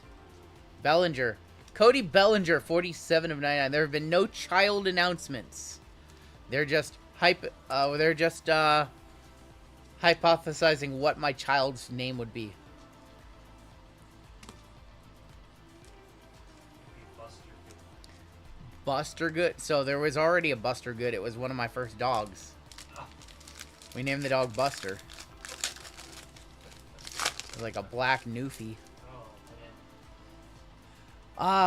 Bellinger. Cody Bellinger, 47 of 99. There have been no child announcements. They're just hypothesizing what my child's name would be. Buster Good. So there was already a Buster Good. It was one of my first dogs. We named the dog Buster. It was like a black Newfie.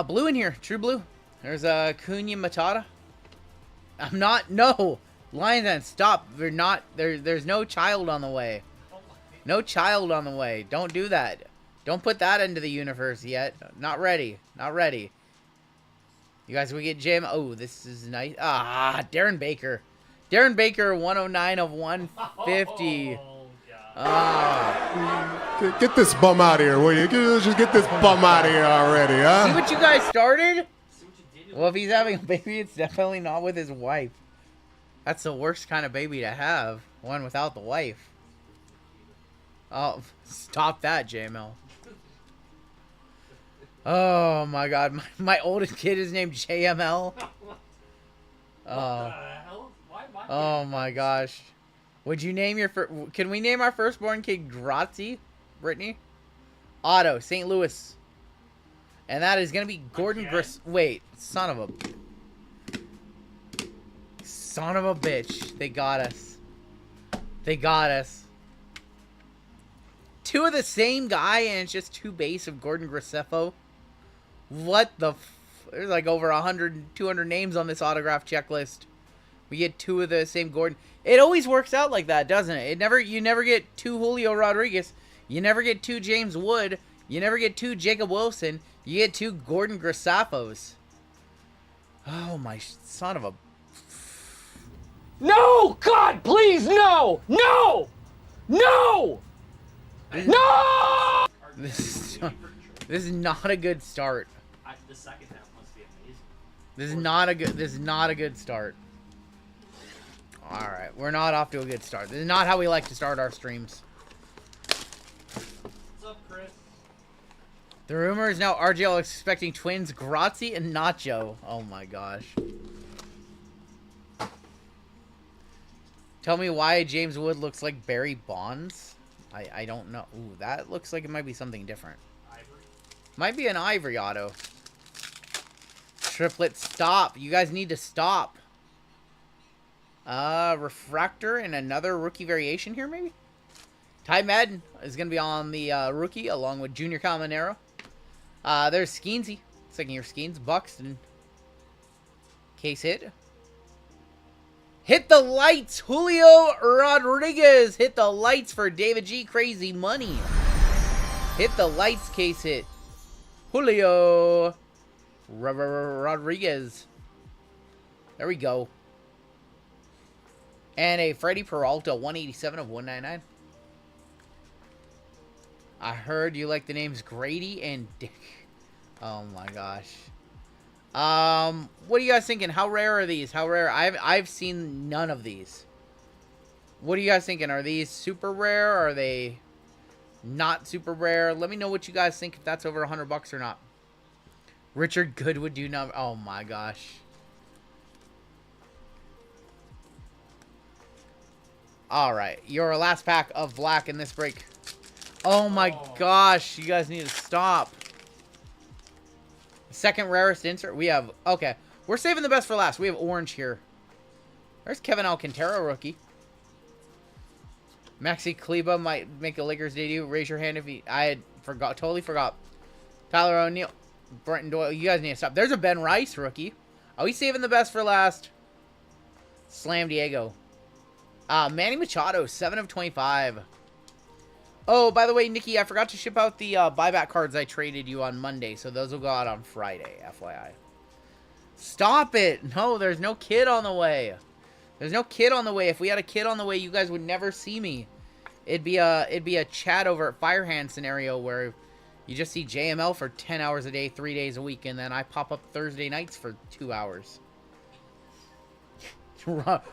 Blue in here. True blue. There's a Cunha Matata. I'm not. No. Lions Den, stop. They're not. There's no child on the way. No child on the way. Don't do that. Don't put that into the universe yet. Not ready. Not ready. You guys, we get Jim. Oh, this is nice. Darren Baker. Darren Baker, 109 of 150. Get this bum out of here, will you? Just get this bum out of here already, huh? See what you guys started? Well, if he's having a baby, it's definitely not with his wife. That's the worst kind of baby to have. One without the wife. Oh, stop that, JML. Oh my god, my oldest kid is named JML. What the Oh, hell? Why am I oh getting my that? gosh. Would you name your can we name our firstborn kid Grazi, Brittany? Otto, St. Louis. And that is gonna be Gordon Again? Wait, son of a bitch. They got us. They got us. Two of the same guy, and it's just two base of Gordon Graceffo. What the there's like over 100, 200 names on this autograph checklist. We get two of the same Gordon. It always works out like that, doesn't it? You never get two Julio Rodriguez. You never get two James Wood. You never get two Jacob Wilson. You get two Gordon Graceffos. Oh my son of a... No! God, please, no! No! No! No! This is not a good start. The second half must be amazing. This is not a good start. All right, we're not off to a good start. This is not how we like to start our streams. What's up, Chris? The rumor is now RGL expecting twins Grazi and Nacho. Oh my gosh. Tell me why James Wood looks like Barry Bonds. I don't know. Ooh, that looks like it might be something different. Ivory. Might be an Ivory auto. Triplet, stop. You guys need to stop. Refractor and another rookie variation here, maybe? Ty Madden is going to be on the rookie along with Junior Caminero. There's Skeensy. Second year Skeens. Buxton. Case hit. Hit the lights. Julio Rodriguez. Hit the lights for David G. Crazy money. Hit the lights, case hit. Julio Rodriguez. There we go. And a Freddie Peralta, 187 of 199. I heard you like the names Grady and Dick. Oh my gosh. What are you guys thinking? How rare are these? How rare? I've seen none of these. What are you guys thinking? Are these super rare? Are they not super rare? Let me know what you guys think, if that's over $100 or not. Richard Goodwood do not. Oh my gosh. All right, your last pack of black in this break. Oh my gosh, you guys need to stop. Second rarest insert. We have, okay, we're saving the best for last. We have orange here. There's Kevin Alcantara, rookie. Maxi Kleba might make a Lakers debut. Raise your hand if he, totally forgot. Tyler O'Neill, Brenton Doyle, you guys need to stop. There's a Ben Rice, rookie. Are we saving the best for last? Slam Diego. Manny Machado, 7 of 25. Oh, by the way, Nikki, I forgot to ship out the buyback cards I traded you on Monday, so those will go out on Friday, FYI. Stop it! No, there's no kid on the way. There's no kid on the way. If we had a kid on the way, you guys would never see me. It'd be a chat over at Firehand scenario where you just see JML for 10 hours a day, 3 days a week, and then I pop up Thursday nights for 2 hours.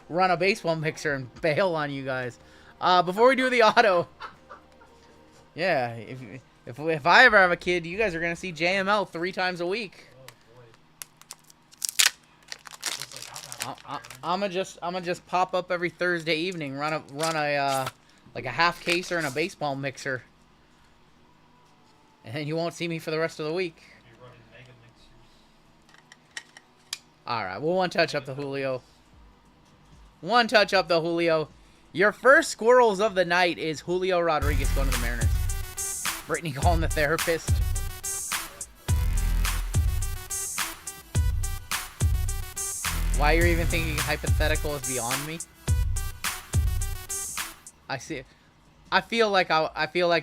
Run a baseball mixer and bail on you guys. Before we do the auto... Yeah, if I ever have a kid, you guys are gonna see JML 3 times a week. I'm gonna just pop up every Thursday evening, run a like a half caser and a baseball mixer, and then you won't see me for the rest of the week. All right, we'll one touch up the Julio. One touch up the Julio. Your first squirrels of the night is Julio Rodriguez going to the Mariners. Brittany calling the therapist. Why you're even thinking hypothetical is beyond me. I see it. I feel like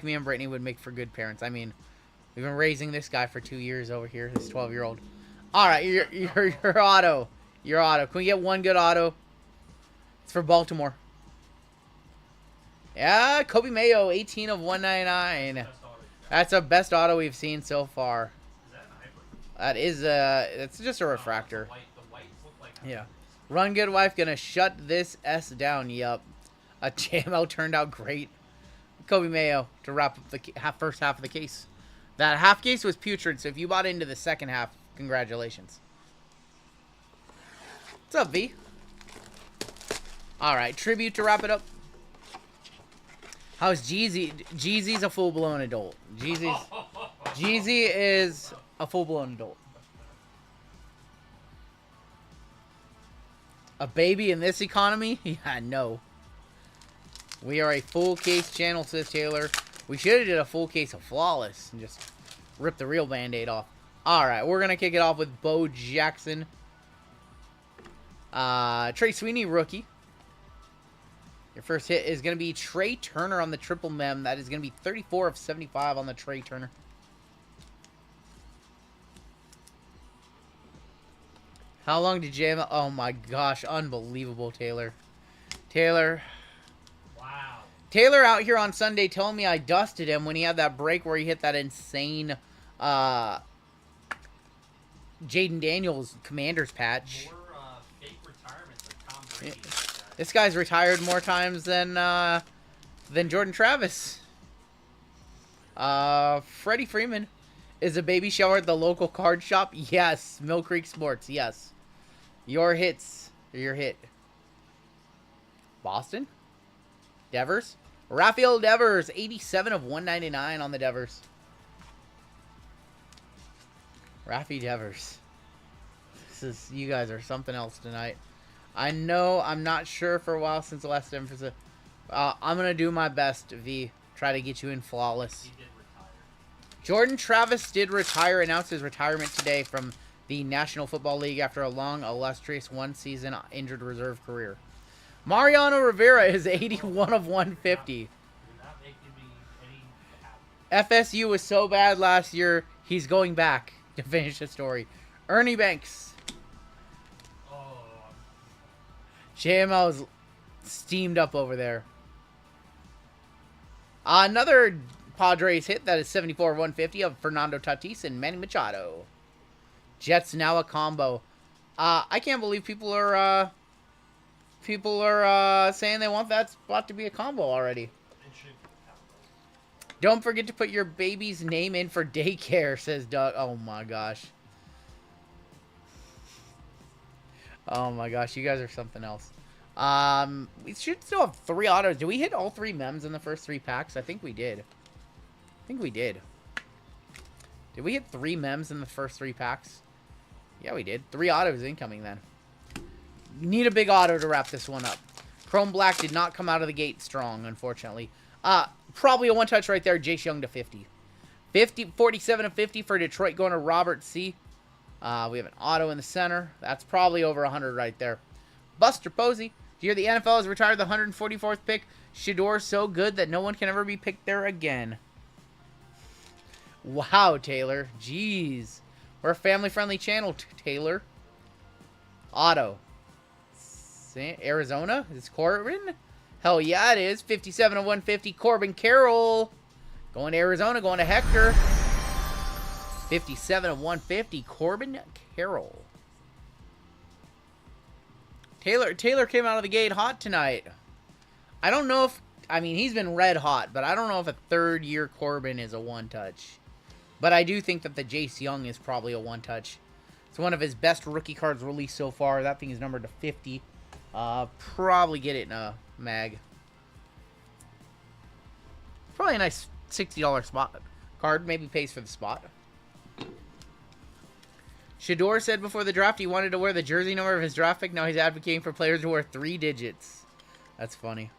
me and Brittany would make for good parents. I mean, we've been raising this guy for 2 years over here, this 12-year-old. All right, your auto. Your auto. Can we get one good auto? It's for Baltimore. Yeah, Kobe Mayo, 18 of 199. That's the best auto we've seen so far. That is it's just a refractor. Yeah. Rungoodlife gonna shut this S down. Yup. A JML turned out great. Kobe Mayo to wrap up the first half of the case. That half case was putrid, so if you bought into the second half, congratulations. What's up, V? Alright, tribute to wrap it up. How's Jeezy? Jeezy's a full-blown adult. Jeezy is a full-blown adult. A baby in this economy? Yeah, no. We are a full case channel, says Taylor. We should have did a full case of Flawless and just rip the real Band-Aid off. Alright, we're going to kick it off with Bo Jackson. Trey Sweeney, rookie. Your first hit is going to be Trey Turner on the triple mem. That is going to be 34 of 75 on the Trey Turner. How long did JM... Oh my gosh, unbelievable, Taylor. Taylor... Taylor out here on Sunday telling me I dusted him when he had that break where he hit that insane Jaden Daniels Commanders patch. More fake retirements like Tom Brady. This guy's retired more times than Jordan Travis. Freddie Freeman is a baby shower at the local card shop. Yes, Mill Creek Sports. Yes, your hits. Your hit. Boston. Devers. Rafael Devers, 87 of 199 on the Devers. Rafi Devers. You guys are something else tonight. I know I'm not sure for a while since the last emphasis. I'm going to do my best, V. Try to get you in Flawless. He did retire. Jordan Travis did retire, announced his retirement today from the National Football League after a long, illustrious one-season injured reserve career. Mariano Rivera is 81 of 150. You're not making me any happy. FSU was so bad last year, he's going back to finish the story. Ernie Banks. Oh. JML is steamed up over there. Another Padres hit that is 74 of 150 of Fernando Tatis and Manny Machado. Jets now a combo. I can't believe people are saying they want that spot to be a combo already. It should be a combo. Don't forget to put your baby's name in for daycare, says Doug. Oh my gosh. Oh my gosh, you guys are something else. We should still have 3 autos. Did we hit all 3 mems in the first 3 packs? I think we did. I think we did. Did we hit 3 mems in the first 3 packs? Yeah, we did. 3 autos incoming then. Need a big auto to wrap this one up. Chrome Black did not come out of the gate strong, unfortunately. Probably a one-touch right there. Jace Young to 50. 47 of 50 for Detroit going to Robert C. We have an auto in the center. That's probably over 100 right there. Buster Posey. Do you hear the NFL has retired the 144th pick? Shador so good that no one can ever be picked there again. Wow, Taylor. Jeez. We're a family-friendly channel, Taylor. Auto. Arizona? Is Corbin? Hell yeah, it is. 57 of 150. Corbin Carroll. Going to Arizona. Going to Hector. 57 of 150. Corbin Carroll. Taylor came out of the gate hot tonight. I don't know if... I mean, he's been red hot, but I don't know if a third-year Corbin is a one-touch. But I do think that the Jace Young is probably a one-touch. It's one of his best rookie cards released so far. That thing is numbered to 50. Probably get it in a mag. Probably a nice $60 spot card. Maybe pays for the spot. Shador said before the draft he wanted to wear the jersey number of his draft pick. Now he's advocating for players to wear 3 digits. That's funny.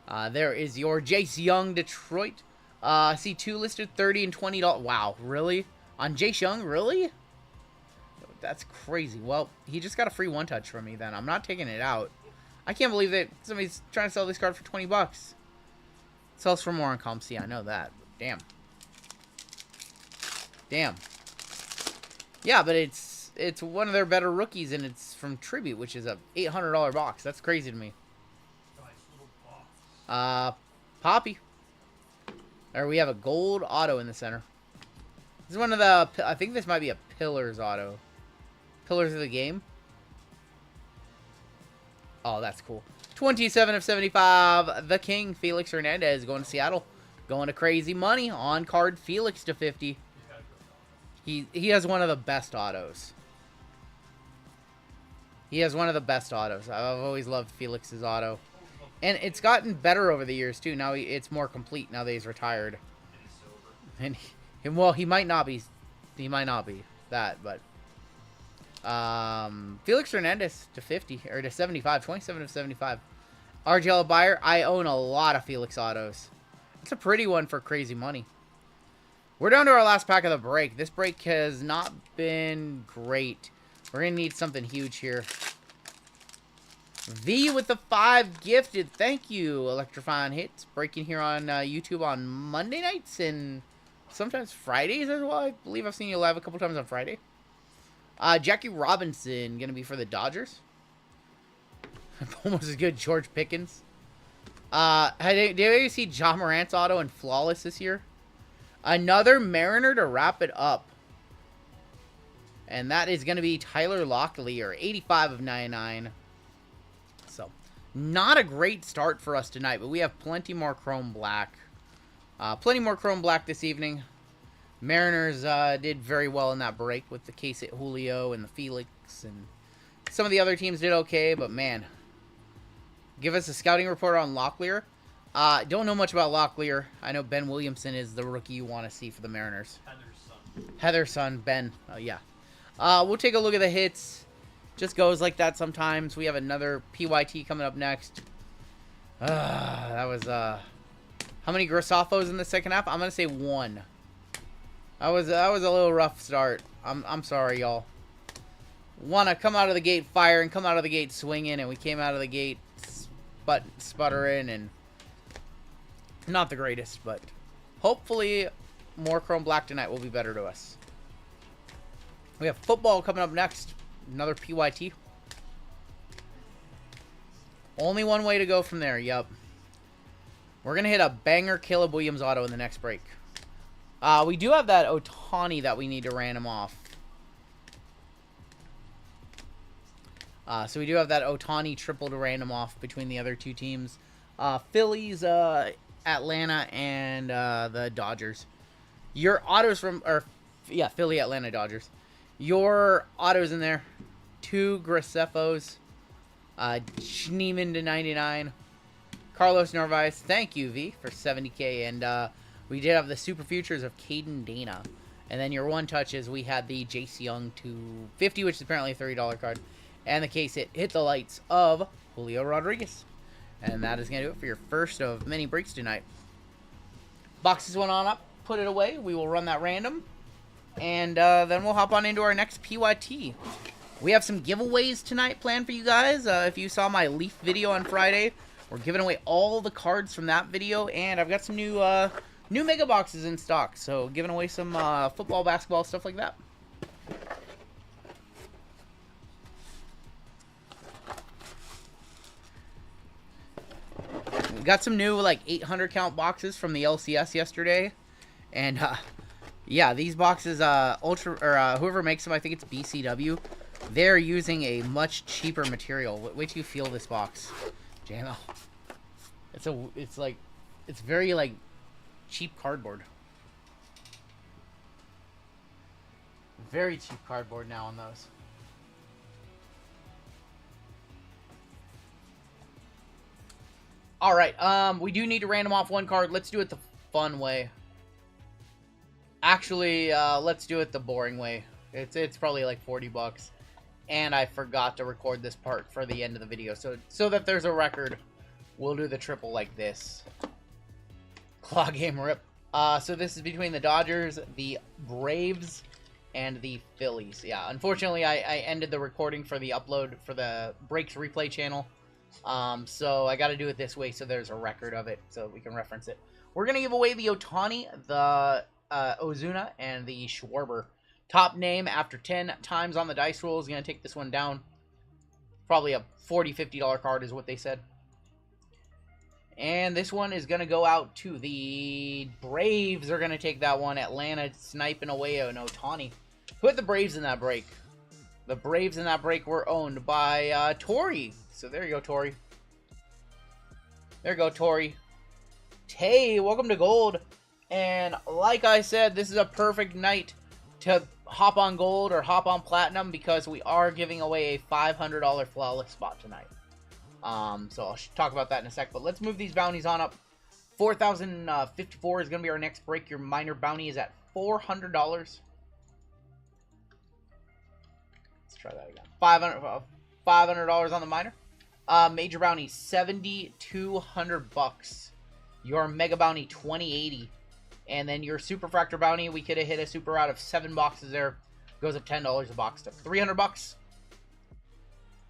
There is your Jace Young, Detroit. I see 2 listed, $30 and $20. Wow, really? On Jace Young, really? That's crazy. Well, he just got a free one-touch from me then. I'm not taking it out. I can't believe that somebody's trying to sell this card for 20 bucks. Sells for more on ComC, I know that. Damn. Damn. Yeah, but it's one of their better rookies, and it's from Tribute, which is a $800 box. That's crazy to me. Nice little box. Poppy. There we have a gold auto in the center. This is one of the... I think this might be a Pillars auto. Pillars of the Game. Oh, that's cool. 27 of 75. The King, Felix Hernandez, going to Seattle. Going to crazy money. On card Felix to 50. He has one of the best autos. He has one of the best autos. I've always loved Felix's auto. And it's gotten better over the years, too. Now it's more complete now that he's retired. And well, he might not be. He might not be that, but Felix Hernandez to 50 or to 75, 27 of 75. RGL buyer. I own a lot of Felix autos. It's a pretty one for crazy money. We're down to our last pack of the break. This break has not been great. We're gonna need something huge here. V with the 5 gifted. Thank you, Electrifying Hits. Breaking here on YouTube on Monday nights and sometimes Fridays as well. I believe I've seen you live a couple times on Friday. Jackie Robinson, going to be for the Dodgers. Almost as good, George Pickens. Did you see John Morant's auto and Flawless this year? Another Mariner to wrap it up. And that is going to be Tyler Locklear, 85 of 99. So, not a great start for us tonight, but we have plenty more Chrome Black. Plenty more Chrome Black this evening. Mariners did very well in that break with the case at Julio and the Felix. And some of the other teams did okay, but man. Give us a scouting report on Locklear. Don't know much about Locklear. I know Ben Williamson is the rookie you want to see for the Mariners. Heather's son, Ben. Oh, yeah. We'll take a look at the hits. Just goes like that sometimes. We have another PYT coming up next. That was... How many Grossoffos in the second half? I'm going to say 1. That was a little rough start. I'm sorry, y'all. Want to come out of the gate firing, come out of the gate swinging, and we came out of the gate sputtering, and not the greatest, but hopefully more Chrome Black tonight will be better to us. We have football coming up next. Another PYT. Only one way to go from there, yep. We're going to hit a banger Caleb Williams auto in the next break. We do have that Ohtani that we need to random off. So we do have that Ohtani triple to random off between the other two teams. Phillies, Atlanta, and the Dodgers. Your autos from... yeah, Philly, Atlanta, Dodgers. Your autos in there. 2 Graceffos. Schneeman to 99. Carlos Narvaez, thank you, V, for 70K. And we did have the Super Futures of Caden Dana. And then your one touches, we had the Jace Young to 50, which is apparently a $30 card. And the case hit the lights of Julio Rodriguez. And that is going to do it for your first of many breaks tonight. Boxes went on up, put it away. We will run that random. And then we'll hop on into our next PYT. We have some giveaways tonight planned for you guys. If you saw my Leaf video on Friday, we're giving away all the cards from that video, and I've got some new mega boxes in stock, so giving away some football, basketball, stuff like that. We got some new 800 count boxes from the LCS yesterday, and yeah, these boxes, whoever makes them, I think it's BCW. They're using a much cheaper material. Wait till you feel this box. JML. It's very cheap cardboard. Very cheap cardboard now on those. Alright, we do need to random off one card. Let's do it the fun way. Actually, let's do it the boring way. It's probably like 40 bucks. And I forgot to record this part for the end of the video. So that there's a record, we'll do the triple like this. Claw game rip. So this is between the Dodgers, the Braves, and the Phillies. Yeah, unfortunately, I ended the recording for the upload for the Breaks replay channel. So I got to do it this way so there's a record of it so we can reference it. We're going to give away the Ohtani, the Ozuna, and the Schwarber. Top name after 10 times on the dice roll is going to take this one down. Probably a $40, $50 card is what they said. And this one is going to go out to the Braves. They're going to take that one. Atlanta sniping away an Ohtani. Who had the Braves in that break? The Braves in that break were owned by Tori. So there you go, Tori. There you go, Tori. Tay, welcome to Gold. And like I said, this is a perfect night to hop on Gold or hop on Platinum because we are giving away a $500 flawless spot tonight. So I'll talk about that in a sec, but let's move these bounties on up. 4,054 is going to be our next break. Your minor bounty is at $400. Let's try that again. $500 on the minor. Major bounty, 7,200 bucks. Your mega bounty, 2,080. And then your super fractor bounty, we could have hit a super out of 7 boxes there. Goes up $10 a box to 300 bucks.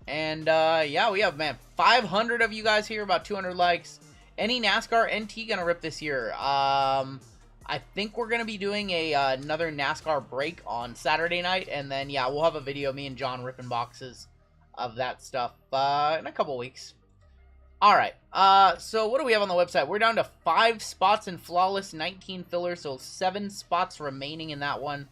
And yeah, we have, man, 500 of you guys here, about 200 likes. Any NASCAR NT gonna rip this year? I think we're gonna be doing another NASCAR break on Saturday night, and then yeah, we'll have a video me and John ripping boxes of that stuff in a couple weeks. All right, so what do we have on the website? We're down to 5 spots in flawless, 19 fillers, so 7 spots remaining in that one.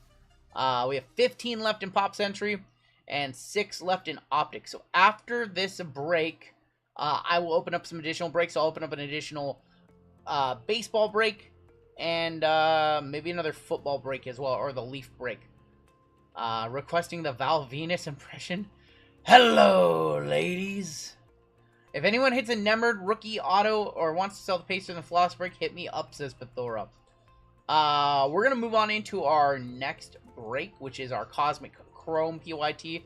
We have 15 left in Pop Century and 6 left in Optic. So after this break, I will open up some additional breaks. I'll open up an additional baseball break and maybe another football break as well, or the Leaf break. Requesting the Val Venus impression. Hello, ladies. If anyone hits a Nemerd rookie auto or wants to sell the Pacer in the Floss break, hit me up, says Pathora. We're going to move on into our next break, which is our Cosmic Chrome PYT.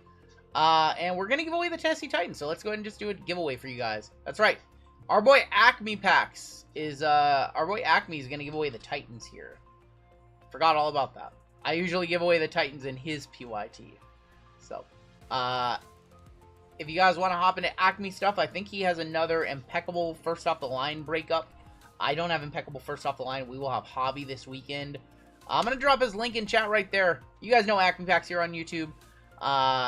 And we're going to give away the Tennessee Titans. So let's go ahead and just do a giveaway for you guys. That's right. Our boy Acme Packs is, our boy Acme is going to give away the Titans here. Forgot all about that. I usually give away the Titans in his PYT. So, if you guys want to hop into Acme stuff, I think he has another impeccable first off the line breakup. I don't have impeccable first off the line. We will have hobby this weekend. I'm going to drop his link in chat right there. You guys know Acme Packs here on YouTube.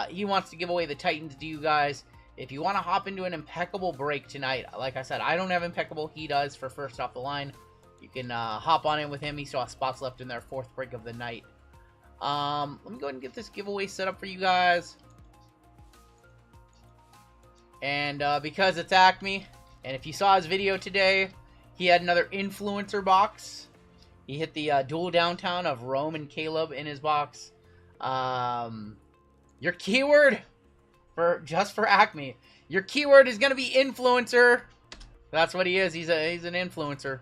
He wants to give away the Titans to you guys. If you want to hop into an impeccable break tonight, like I said, I don't have impeccable. He does for first off the line. You can hop on in with him. He still has spots left in their 4th break of the night. Let me go ahead and get this giveaway set up for you guys. And because it's Acme, and if you saw his video today, he had another influencer box. He hit the dual downtown of Rome and Caleb in his box. Your keyword just for Acme. Your keyword is gonna be influencer. That's what he is. He's an influencer.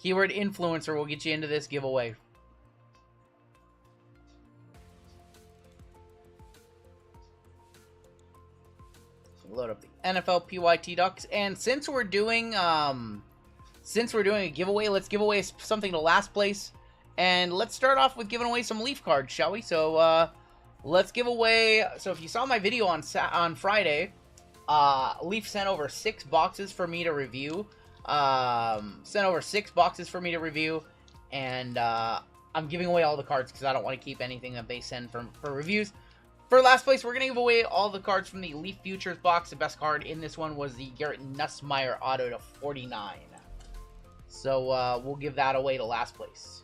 Keyword influencer will get you into this giveaway. Load up the NFL PYT Ducks, and since we're doing a giveaway, let's give away something to last place, and let's start off with giving away some Leaf cards, shall we? So let's give away. So if you saw my video on Friday, Leaf sent over 6 boxes for me to review. And I'm giving away all the cards because I don't want to keep anything that they send for reviews. For last place, we're going to give away all the cards from the Leaf Futures box. The best card in this one was the Garrett Nussmeier auto to 49. So we'll give that away to last place.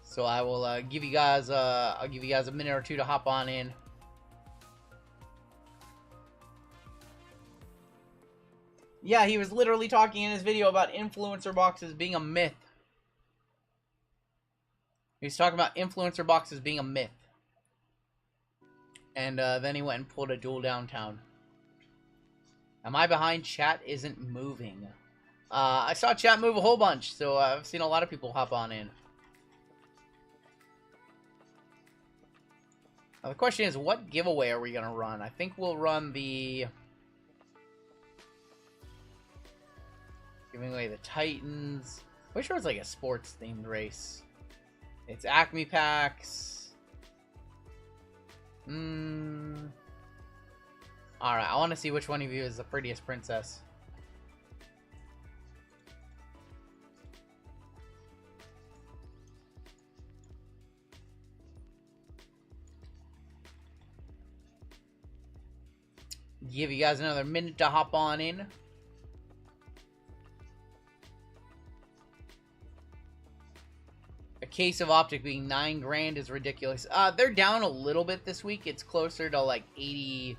So I will give you guys I'll give you guys a minute or two to hop on in. Yeah, he was literally talking in his video about influencer boxes being a myth. He's talking about influencer boxes being a myth. And then he went and pulled a dual downtown. Am I behind? Chat isn't moving. I saw chat move a whole bunch, so I've seen a lot of people hop on in. Now the question is, what giveaway are we going to run? I think we'll run the... giving away the Titans. I wish it was like a sports-themed race. It's Acme Packs. Alright, I want to see which one of you is the prettiest princess. Give you guys another minute to hop on in. case of Optic being 9 grand is ridiculous. They're down a little bit this week. It's closer to like 82.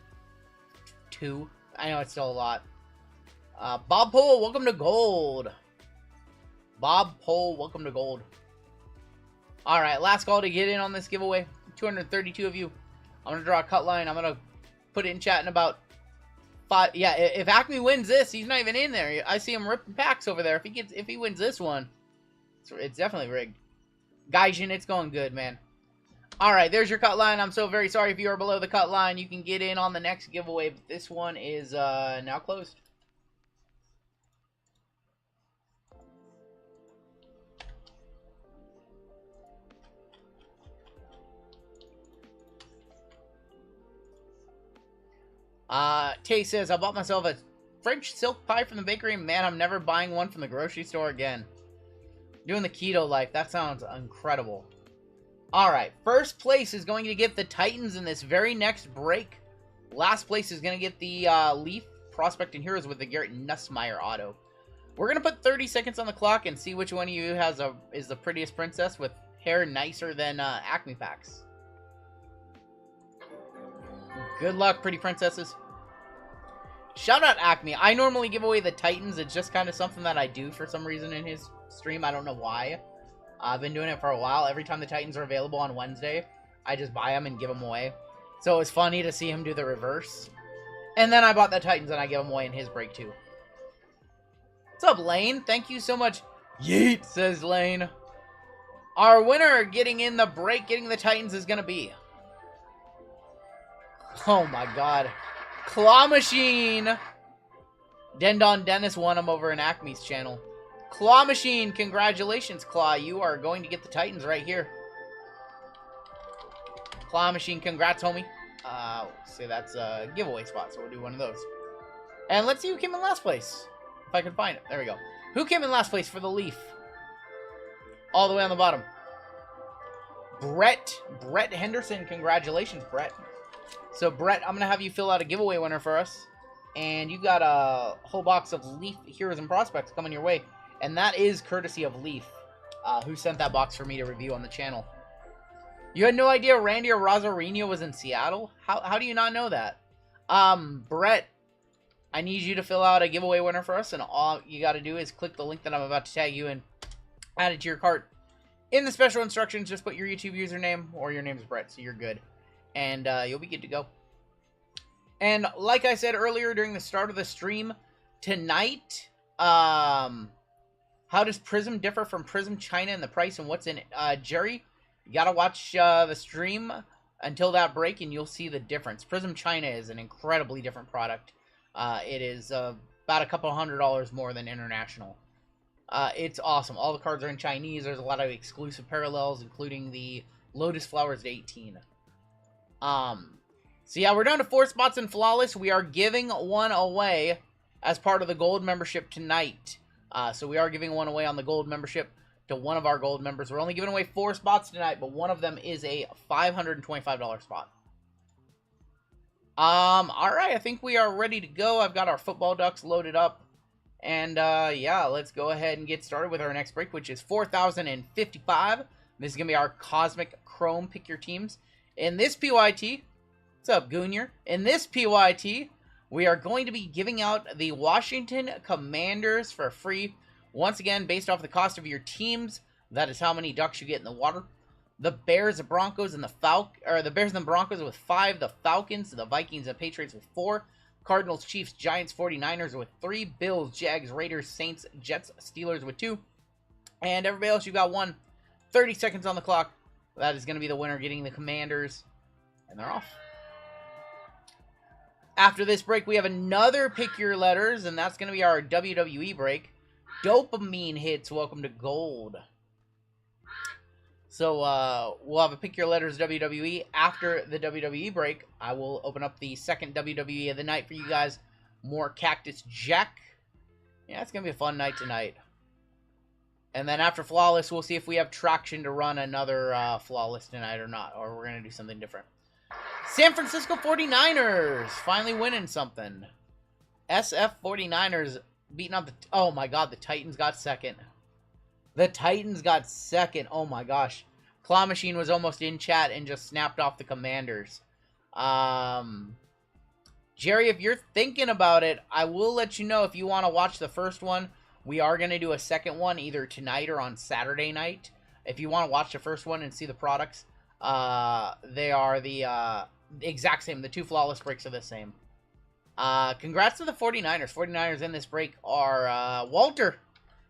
I know it's still a lot. Bob Pohl, welcome to gold. Bob Pohl, welcome to gold. All right, last call to get in on this giveaway. 232 of you. I'm going to draw a cut line. I'm going to put it in chat in about 5. Yeah, if Acme wins this, he's not even in there. I see him ripping packs over there. If he wins this one, it's definitely rigged. Gaijin, it's going good, man. All right, there's your cut line. I'm so very sorry if you are below the cut line. You can get in on the next giveaway, but this one is now closed. Tay says, I bought myself a French silk pie from the bakery. Man, I'm never buying one from the grocery store again. Doing the keto life. That sounds incredible. Alright, first place is going to get the Titans in this very next break. Last place is going to get the Leaf Prospect and Heroes with the Garrett Nussmeier auto. We're going to put 30 seconds on the clock and see which one of you is the prettiest princess with hair nicer than Acme packs. Good luck, pretty princesses. Shout out Acme. I normally give away the Titans. It's just kind of something that I do for some reason in his stream. I don't know why. I've been doing it for a while. Every time the Titans are available on Wednesday, I just buy them and give them away. So it's funny to see him do the reverse. And then I bought the Titans and I give them away in his break too. What's up, Lane? Thank you so much. Yeet, says Lane. Our winner getting in the break, getting the Titans is going to be... Oh my god. Claw Machine! Dendon Dennis won him over in Acme's channel. Claw Machine, congratulations, Claw. You are going to get the Titans right here. Claw Machine, congrats, homie. Say that's a giveaway spot, so we'll do one of those. And let's see who came in last place. If I can find it. There we go. Who came in last place for the Leaf? All the way on the bottom. Brett Henderson, congratulations, Brett. So, Brett, I'm going to have you fill out a giveaway winner for us. And you got a whole box of Leaf Heroes and Prospects coming your way. And that is courtesy of Leaf, who sent that box for me to review on the channel. You had no idea Randy Rosarino was in Seattle? How do you not know that? Brett, I need you to fill out a giveaway winner for us. And all you got to do is click the link that I'm about to tag you in. Add it to your cart. In the special instructions, just put your YouTube username or your name is Brett, so you're good. And you'll be good to go. And like I said earlier during the start of the stream, tonight, how does Prizm differ from Prizm China in the price and what's in it? Jerry, you got to watch the stream until that break and you'll see the difference. Prizm China is an incredibly different product. It is about a couple $100 more than international. It's awesome. All the cards are in Chinese. There's a lot of exclusive parallels, including the Lotus Flowers to 18. So yeah, we're down to 4 spots in Flawless. We are giving one away as part of the gold membership tonight. So we are giving one away on the gold membership to one of our gold members. We're only giving away 4 spots tonight, but one of them is a $525 spot. Alright, I think we are ready to go. I've got our football ducks loaded up. And, yeah, let's go ahead and get started with our next break, which is 4,055. This is going to be our Cosmic Chrome Pick Your Teams. In this PYT, what's up, Goonier? In this PYT, we are going to be giving out the Washington Commanders for free. Once again, based off the cost of your teams, that is how many ducks you get in the water. The Bears, the Broncos, and the Bears and the Broncos with 5. The Falcons, the Vikings, and Patriots with 4. Cardinals, Chiefs, Giants, 49ers with 3. Bills, Jags, Raiders, Saints, Jets, Steelers with 2. And everybody else, you got 1. 30 seconds on the clock. That is going to be the winner getting the Commanders. And they're off. After this break, we have another Pick Your Letters, and that's going to be our WWE break. Dopamine Hits, welcome to Gold. So, we'll have a Pick Your Letters WWE. After the WWE break, I will open up the second WWE of the night for you guys. More Cactus Jack. Yeah, it's going to be a fun night tonight. And then after Flawless, we'll see if we have traction to run another Flawless tonight or not. Or we're going to do something different. San Francisco 49ers finally winning something. SF 49ers beating up the... Oh my god, the Titans got second. The Titans got second. Oh my gosh. Claw Machine was almost in chat and just snapped off the Commanders. Jerry, if you're thinking about it, I will let you know if you want to watch the first one. We are going to do a second one either tonight or on Saturday night. If you want to watch the first one and see the products, they are the exact same. The two flawless breaks are the same. Congrats to the 49ers. 49ers in this break are Walter.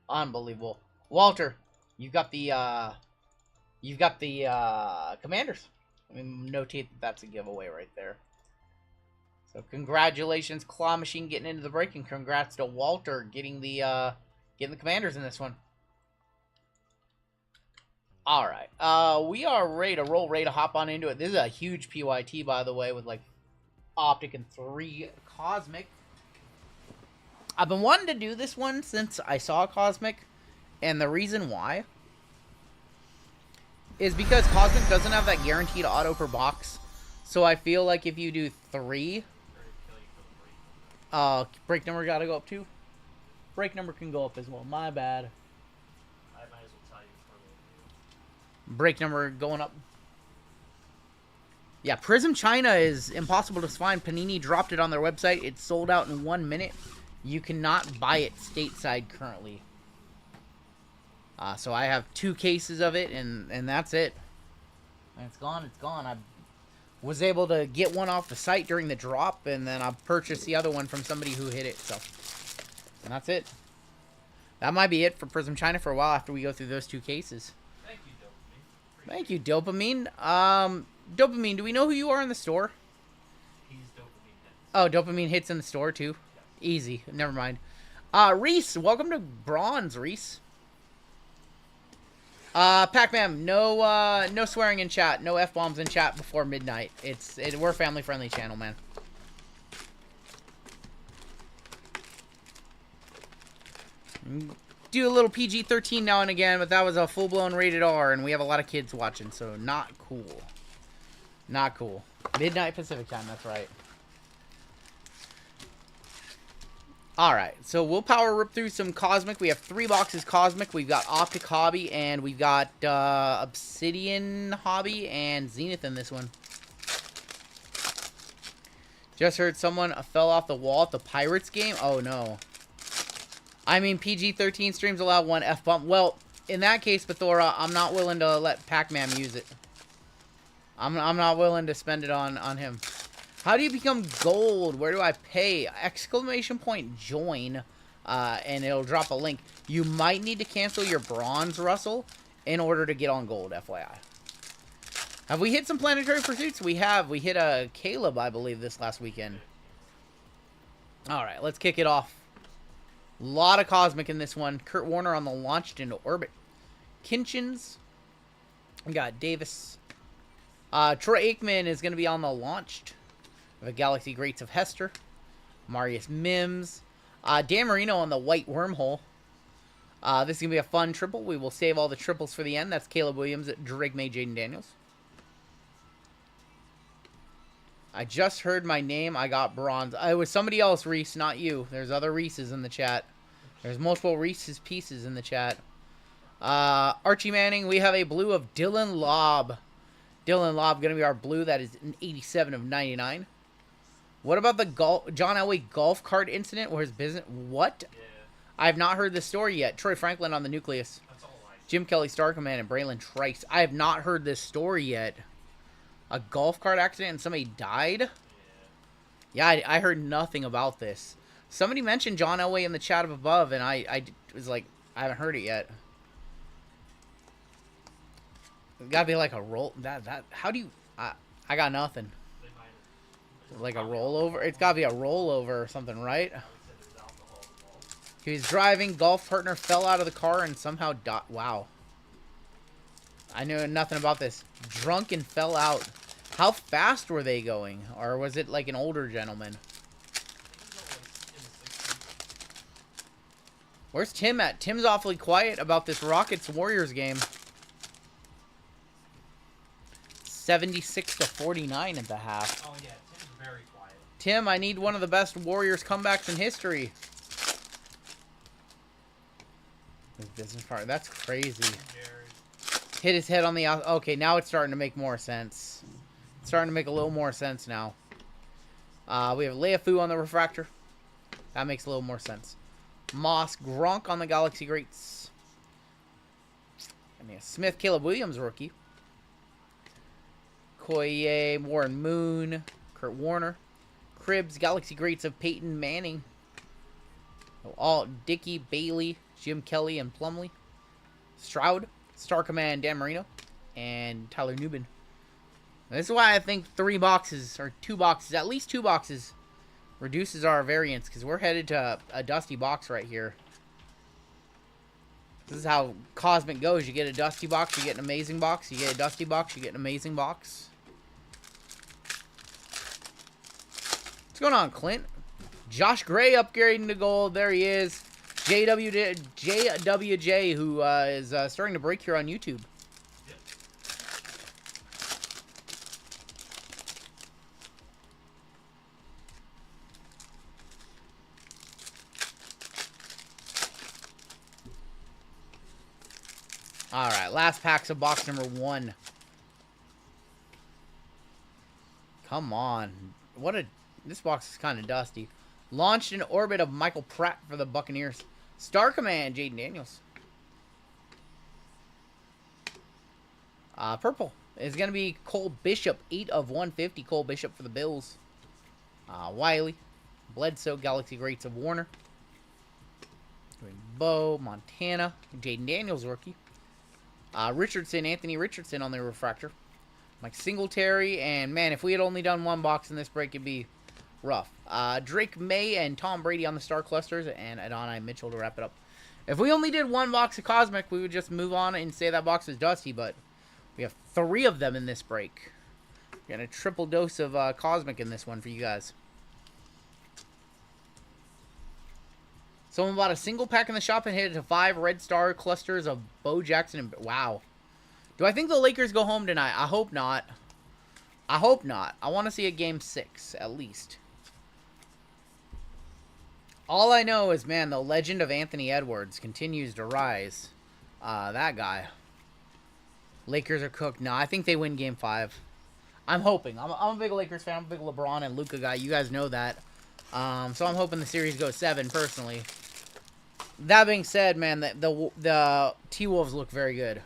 Unbelievable. Walter, you've got the Commanders. Let me notate that that's a giveaway right there. So congratulations, Claw Machine, getting into the break, and congrats to Walter getting the Commanders in this one. All right, we are ready to roll, ready to hop on into it. This is a huge PYT, by the way, with like Optic and 3 Cosmic. I've been wanting to do this one since I saw Cosmic, and the reason why is because Cosmic doesn't have that guaranteed auto per box. So I feel like if you do 3, break number got to go up too. Break number can go up as well. My bad. I might as well tell you for Break number going up. Yeah, Prizm China is impossible to find. Panini dropped it on their website. It's sold out in 1 minute. You cannot buy it stateside currently. So I have 2 cases of it, and that's it. And it's gone. It's gone. I was able to get one off the site during the drop, and then I purchased the other one from somebody who hit it. So, and that's it. That might be it for Prizm China for a while after we go through those 2 cases. Thank you, Dopamine. Thank you, Dopamine. Dopamine, do we know who you are in the store? He's Dopamine Hits. Oh, Dopamine Hits in the store, too? Yes. Easy. Never mind. Reese, welcome to Bronze, Reese. Pac-Man, no swearing in chat, no F-bombs in chat before midnight. We're a family-friendly channel, man. Do a little PG-13 now and again, but that was a full-blown rated R, and we have a lot of kids watching, so not cool. Not cool. Midnight Pacific time, that's right. Alright, so we'll power rip through some Cosmic. We have 3 boxes Cosmic. We've got Optic Hobby, and we've got Obsidian Hobby and Zenith in this one. Just heard someone fell off the wall at the Pirates game. Oh, no. I mean, PG-13 streams allow 1 F-bump. Well, in that case, Bethora, I'm not willing to let Pac-Man use it. I'm not willing to spend it on him. How do you become gold? Where do I pay? Exclamation point join, and it'll drop a link. You might need to cancel your bronze, Russell, in order to get on gold, FYI. Have we hit some planetary pursuits? We have. We hit a Caleb, I believe, this last weekend. Alright, let's kick it off. A lot of Cosmic in this one. Kurt Warner on the launched into orbit. Kinchins. We got Davis. Troy Aikman is going to be on the launched. We have a Galaxy Greats of Hester. Marius Mims. Dan Marino on the white wormhole. This is going to be a fun triple. We will save all the triples for the end. That's Caleb Williams, Drake May, Jaden Daniels. I just heard my name. I got bronze. It was somebody else, Reese, not you. There's other Reeses in the chat. There's multiple Reese's pieces in the chat. Archie Manning, we have a blue of Dylan Lobb. Dylan Lobb going to be our blue. That is an 87 of 99. What about the John Elway golf cart incident where his business... What? Yeah. I have not heard this story yet. Troy Franklin on the Nucleus. That's all I Jim Kelly, Star Command, and Braylon Trice. I have not heard this story yet. A golf cart accident and somebody died? Yeah, I heard nothing about this. Somebody mentioned John Elway in the chat up above, and I was like, I haven't heard it yet. It's gotta be like a roll... How do you... I got nothing. Like a rollover? It's gotta be a rollover or something, right? He was driving, golf partner fell out of the car and somehow died. Wow. I knew nothing about this. Drunk and fell out. How fast were they going? Or was it like an older gentleman? Where's Tim at? Tim's awfully quiet about this Rockets-Warriors game. 76 to 49 at the half. Oh, yeah. Tim's very quiet. Tim, I need one of the best Warriors comebacks in history. His business partner. That's crazy. Jared. Hit his head on the out. Okay, now it's starting to make more sense. It's starting to make a little more sense now. We have Leiafu on the refractor. That makes a little more sense. Moss, Gronk on the Galaxy Greats. And yeah, Smith, Caleb Williams rookie. Koye, Warren Moon, Kurt Warner. Cribbs, Galaxy Greats of Peyton Manning. All Dickey, Bailey, Jim Kelly, and Plumlee. Stroud, Star Command, Dan Marino, and Tyler Newbin. This is why I think 3 boxes, or 2 boxes, at least 2 boxes, reduces our variance, because we're headed to a dusty box right here. This is how Cosmic goes. You get a dusty box, you get an amazing box. You get a dusty box, you get an amazing box. What's going on, Clint? Josh Gray upgrading to gold. There he is. JWJ, who is starting to break here on YouTube. Yep. All right, last packs of box number 1. Come on. This box is kind of dusty. Launched in orbit of Michael Pratt for the Buccaneers. Star Command, Jaden Daniels. Purple is going to be Cole Bishop. 8 of 150. Cole Bishop for the Bills. Wiley. Bledsoe, Galaxy Greats of Warner. Bo, Montana. Jaden Daniels, rookie. Richardson, Anthony Richardson on the refractor. Mike Singletary. And, man, if we had only done 1 box in this break, it'd be rough. Drake May and Tom Brady on the star clusters, and Adonai Mitchell to wrap it up. If we only did 1 box of Cosmic, we would just move on and say that box is dusty, but we have 3 of them in this break. Got a triple dose of Cosmic in this one for you guys. Someone bought a single pack in the shop and hit it to 5 red star clusters of Bo Jackson. And wow. Do I think the Lakers go home tonight? I hope not. I hope not. I want to see a game 6, at least. All I know is, man, the legend of Anthony Edwards continues to rise. That guy. Lakers are cooked. No, I think they win game 5. I'm hoping. I'm a big Lakers fan. I'm a big LeBron and Luka guy. You guys know that. So I'm hoping the series goes 7, personally. That being said, man, the T-Wolves look very good.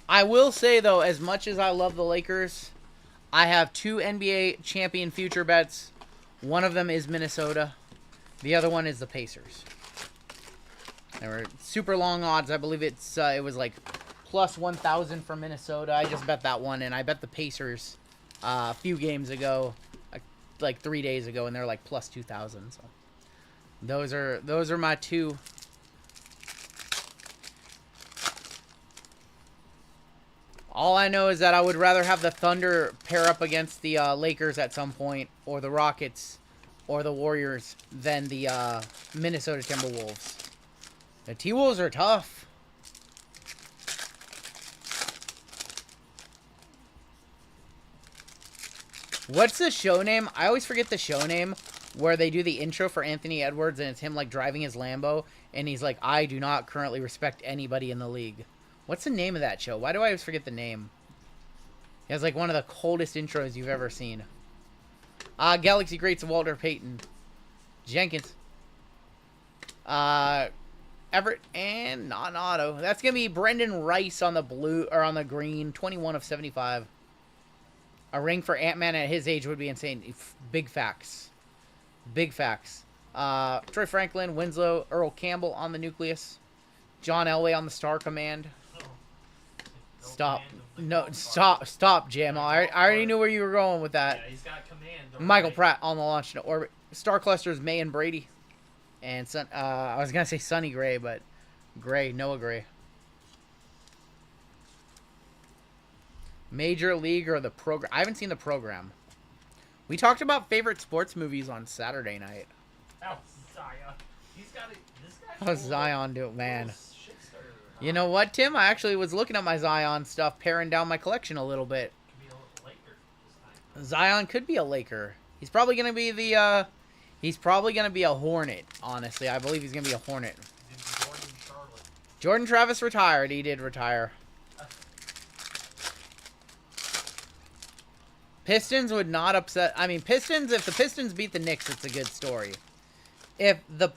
I will say, though, as much as I love the Lakers, I have 2 NBA champion future bets. One of them is Minnesota. The other one is the Pacers. They were super long odds. I believe it was like plus 1,000 for Minnesota. I just bet that one, and I bet the Pacers a few games ago, like 3 days ago, and they're like plus 2,000. So those are my 2. All I know is that I would rather have the Thunder pair up against the Lakers at some point, or the Rockets, or the Warriors, than the Minnesota Timberwolves. The T-Wolves are tough. What's the show name? I always forget the show name, where they do the intro for Anthony Edwards, and it's him like driving his Lambo, and he's like, I do not currently respect anybody in the league. What's the name of that show? Why do I always forget the name? He has like one of the coldest intros you've ever seen. Galaxy Greats of Walter Payton. Jenkins. Everett and not an auto. That's gonna be Brendan Rice on the blue or on the green. 21 of 75. A ring for Ant-Man at his age would be insane. Big facts. Big facts. Troy Franklin, Winslow, Earl Campbell on the nucleus. John Elway on the Star Command. Stop. No, stop, Jam. I already knew where you were going with that. Yeah, he's got command. Michael Pratt on the launch into orbit. Star clusters, May and Brady. And I was going to say Sonny Gray, but Noah Gray. Major League or the program. I haven't seen the program. We talked about favorite sports movies on Saturday night. Oh, Zion. He's got it. This guy. How's Zion doing, man? You know what, Tim? I actually was looking at my Zion stuff, paring down my collection a little bit. Could be a Laker this time. Zion could be a Laker. He's probably going to be the He's probably going to be a Hornet, honestly. I believe he's going to be a Hornet. Jordan Travis retired. He did retire. Pistons would not upset. I mean, Pistons, if the Pistons beat the Knicks, it's a good story. If the...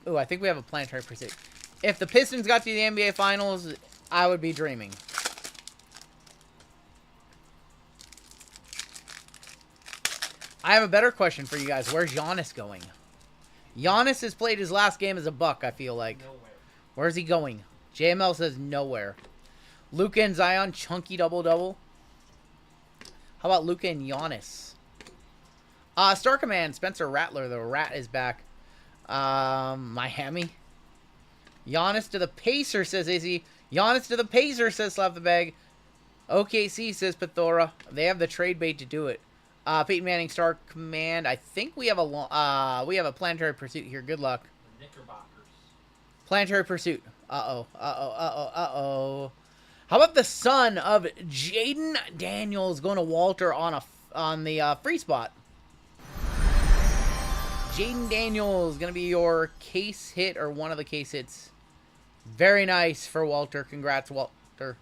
Ooh, I think we have a planetary pursuit. If the Pistons got to the NBA Finals, I would be dreaming. I have a better question for you guys. Where's Giannis going? Giannis has played his last game as a Buck, I feel like. Nowhere. Where's he going? JML says nowhere. Luka and Zion, chunky double-double. How about Luka and Giannis? Star Command, Spencer Rattler. The Rat is back. Miami. Giannis to the Pacers, says Izzy. Giannis to the Pacers, says Slap the Bag. OKC, says Pithora. They have the trade bait to do it. Peyton Manning, Star Command. I think we have a planetary pursuit here. Good luck. The Knickerbockers. Planetary pursuit. Uh-oh. How about the son of Jaden Daniels going to Walter on the free spot? Jaden Daniels going to be your case hit or one of the case hits. Very nice for Walter. Congrats, Walter.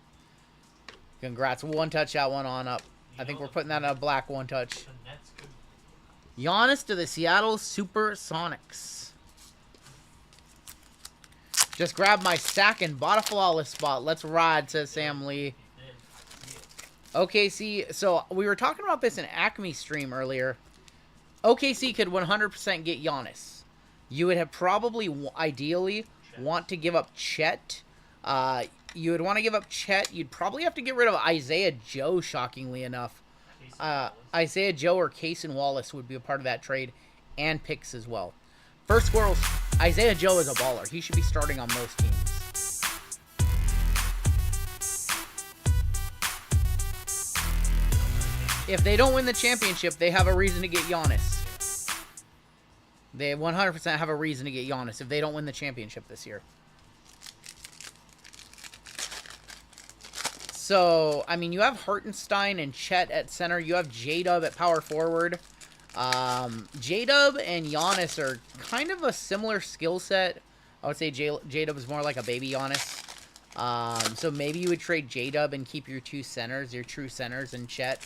Congrats. One touch that one on up. I think we're putting that in a black one touch. Giannis to the Seattle Supersonics. Just grabbed my sack and bought a flawless spot. Let's ride, says Sam Lee. OKC, so we were talking about this in Acme stream earlier. OKC could 100% get Giannis. You would have probably, ideally, want to give up Chet. You would want to give up Chet. You'd probably have to get rid of Isaiah Joe, shockingly enough. Isaiah Joe or Cason Wallace would be a part of that trade, and picks as well. First Squirrels, Isaiah Joe is a baller. He should be starting on most teams. If they don't win the championship, they have a reason to get Giannis. They 100% have a reason to get Giannis if they don't win the championship this year. So, I mean, you have Hartenstein and Chet at center. You have J-Dub at power forward. J-Dub and Giannis are kind of a similar skill set. I would say J-Dub is more like a baby Giannis. So maybe you would trade J-Dub and keep your two centers, your true centers, and Chet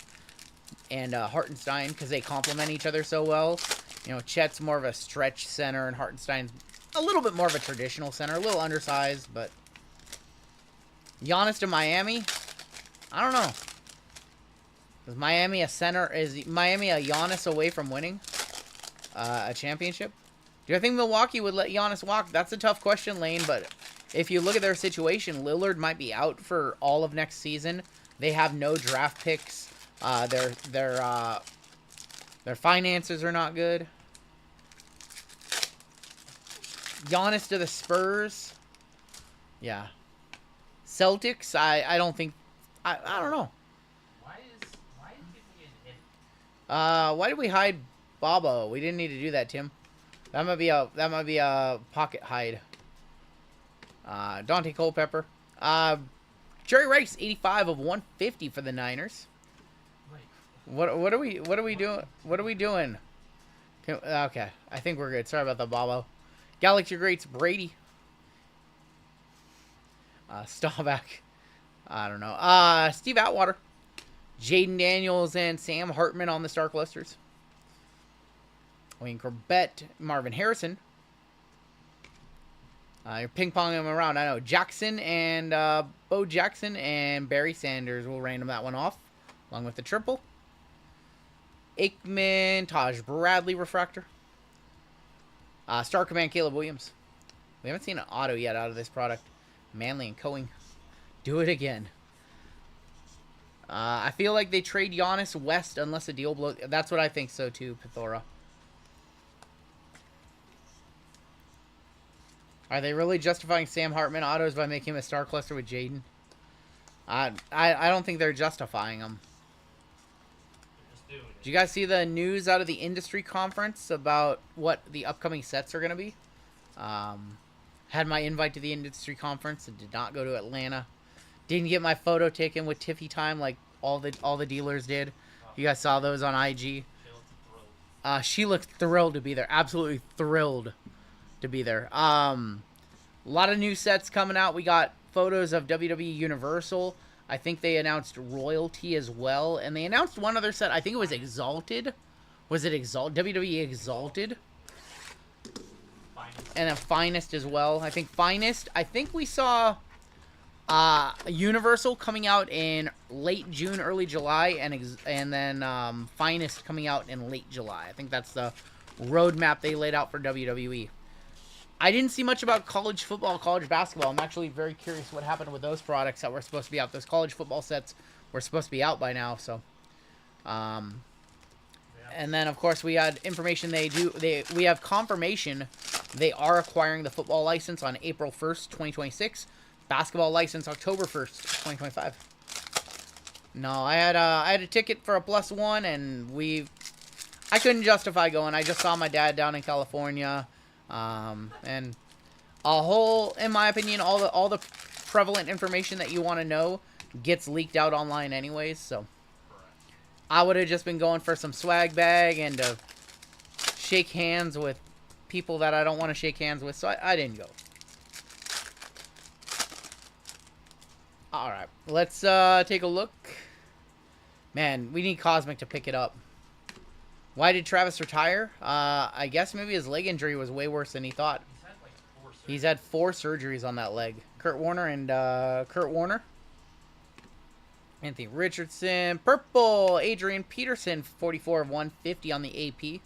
and Hartenstein, because they complement each other so well. You know, Chet's more of a stretch center, and Hartenstein's a little bit more of a traditional center, a little undersized, but Giannis to Miami, I don't know. Is Miami a center? Is Miami a Giannis away from winning a championship? Do you think Milwaukee would let Giannis walk? That's a tough question, Lane, but if you look at their situation, Lillard might be out for all of next season. They have no draft picks. Their finances are not good. Giannis to the Spurs. Yeah. Celtics, I don't think... I don't know. Why is people getting hit? Why did we hide Bobo? We didn't need to do that, Tim. That might be a pocket hide. Dante Culpepper. Jerry Rice, 85 of 150 for the Niners. What are we doing? What are we doing? Okay, I think we're good. Sorry about the Bobo. Galaxy Greats, Brady. Staubach. I don't know. Steve Atwater. Jaden Daniels and Sam Hartman on the Star Clusters. Wayne Corbett, Marvin Harrison. You're ping-ponging them around. I know. Jackson and Bo Jackson and Barry Sanders. We'll random that one off, along with the triple. Aikman, Taj Bradley Refractor. Star Command, Caleb Williams. We haven't seen an auto yet out of this product. Manley and Coing. Do it again. I feel like they trade Giannis West unless a deal blows. That's what I think so too, Pithora. Are they really justifying Sam Hartman autos by making him a star cluster with Jaden? I don't think they're justifying them. Did you guys see the news out of the industry conference about what the upcoming sets are going to be? Had my invite to the industry conference and did not go to Atlanta. Didn't get my photo taken with Tiffy Time like all the dealers did. You guys saw those on IG. She looked thrilled to be there. Absolutely thrilled to be there. A lot of new sets coming out. We got photos of WWE Universal. I think they announced Royalty as well. And they announced one other set. I think it was Exalted. Was it WWE Exalted? Finest. And a Finest as well. I think Finest. I think we saw Universal coming out in late June, early July. And then Finest coming out in late July. I think that's the roadmap they laid out for WWE. I didn't see much about college football, college basketball. I'm actually very curious what happened with those products that were supposed to be out. Those college football sets were supposed to be out by now. So, and then of course we had information we have confirmation they are acquiring the football license on April 1st, 2026. Basketball license October 1st, 2025. No, I had a ticket for a +1 and I couldn't justify going. I just saw my dad down in California. And in my opinion, all the prevalent information that you want to know gets leaked out online anyways, so I would have just been going for some swag bag and to shake hands with people that I don't want to shake hands with, so I didn't go. Alright, let's take a look. Man, we need Cosmic to pick it up. Why did Travis retire? I guess maybe his leg injury was way worse than he thought. He's had 4 surgeries on that leg. Kurt Warner. Anthony Richardson. Purple. Adrian Peterson. 44 of 150 on the AP.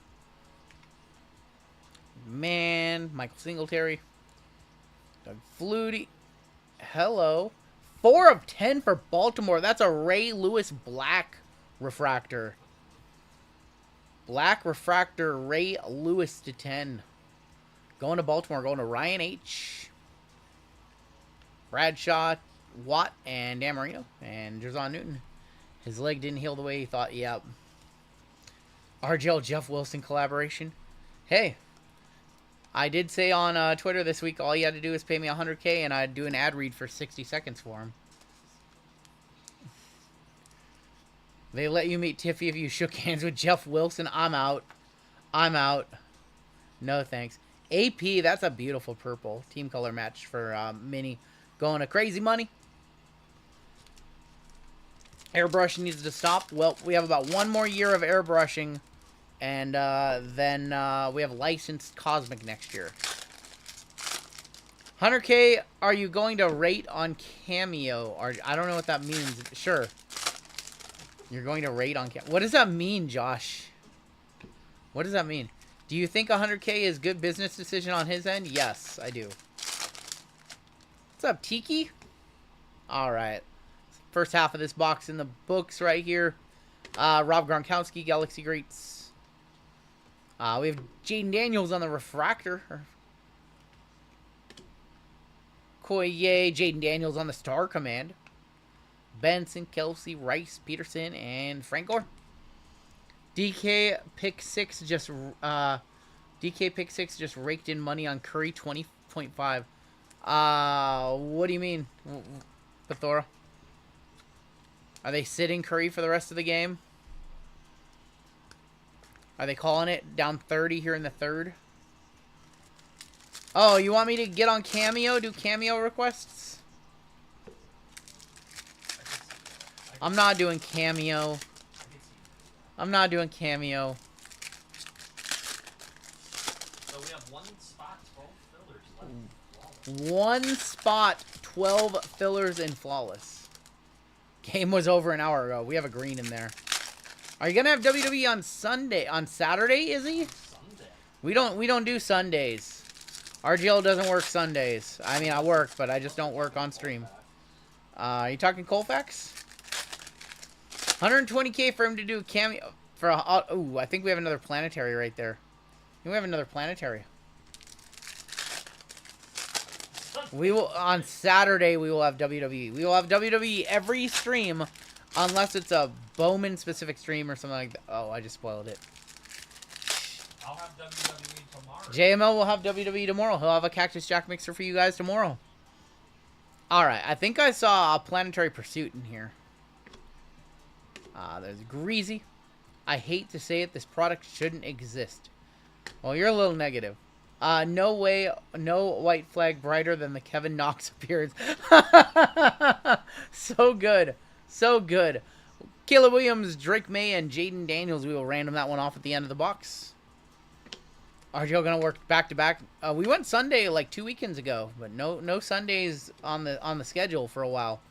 Man. Michael Singletary. Doug Flutie. Hello. 4 of 10 for Baltimore. That's a Ray Lewis Black refractor. Black refractor Ray Lewis to 10. Going to Baltimore. Going to Ryan H. Bradshaw, Watt, and Dan Marino. And Jerzon Newton. His leg didn't heal the way he thought. Yep. RGL Jeff Wilson collaboration. Hey. I did say on Twitter this week, all you had to do is pay me $100K and I'd do an ad read for 60 seconds for him. They let you meet Tiffy if you shook hands with Jeff Wilson. I'm out. I'm out. No thanks. AP, that's a beautiful purple. Team color match for Mini. Going to crazy money. Airbrushing needs to stop. Well, we have about 1 more year of airbrushing. And then we have licensed Cosmic next year. 100K, are you going to rate on Cameo? Or I don't know what that means. Sure. You're going to rate on Cameo. What does that mean, Josh? What does that mean? Do you think 100K is good business decision on his end? Yes, I do. What's up, Tiki? Alright. First half of this box in the books right here. Rob Gronkowski, Galaxy Greats. We have Jaden Daniels on the refractor. Koye, Jaden Daniels on the Star Command. Benson, Kelsey, Rice, Peterson, and Frank Gore. DK pick 6 just raked in money on Curry 20.5. What do you mean, Pathora? Are they sitting Curry for the rest of the game? Are they calling it down 30 here in the 3rd? Oh, you want me to get on Cameo? Do Cameo requests? I'm not doing Cameo. I'm not doing Cameo. So we have 1 spot, 12 fillers left. 1 spot, 12 fillers in flawless. Game was over an hour ago. We have a green in there. Are you gonna have WWE on Sunday? On Saturday, is he? Sunday. We don't do Sundays. RGL doesn't work Sundays. I mean, I work, but I just don't work on stream. Are you talking Colfax? 120K for him to do Cameo for a... Ooh, I think we have another planetary right there. I think we have another planetary. We will... On Saturday, we will have WWE. We will have WWE every stream unless it's a Bowman-specific stream or something like that. Oh, I just spoiled it. I'll have WWE tomorrow. JML will have WWE tomorrow. He'll have a Cactus Jack mixer for you guys tomorrow. Alright, I think I saw a Planetary Pursuit in here. There's Greasy. I hate to say it, this product shouldn't exist. Well, you're a little negative. No way, no white flag brighter than the Kevin Knox appearance. So good. So good. Caleb Williams, Drake May, and Jaden Daniels. We will random that one off at the end of the box. RGL going to work back-to-back. We went Sunday like 2 weekends ago, but no Sundays on the schedule for a while.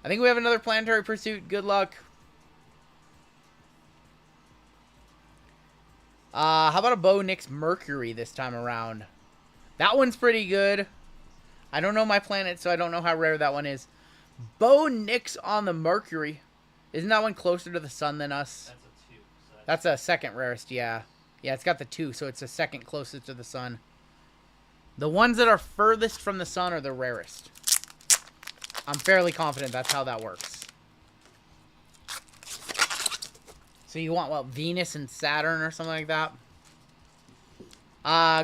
I think we have another Planetary Pursuit. Good luck. How about a Bo Nix Mercury this time around? That one's pretty good. I don't know my planet, so I don't know how rare that one is. Bo Nix on the Mercury. Isn't that one closer to the sun than us? That's a 2. So that's a second rarest, yeah. Yeah, it's got the 2, so it's a second closest to the sun. The ones that are furthest from the sun are the rarest. I'm fairly confident that's how that works. So you want, what, Venus and Saturn or something like that?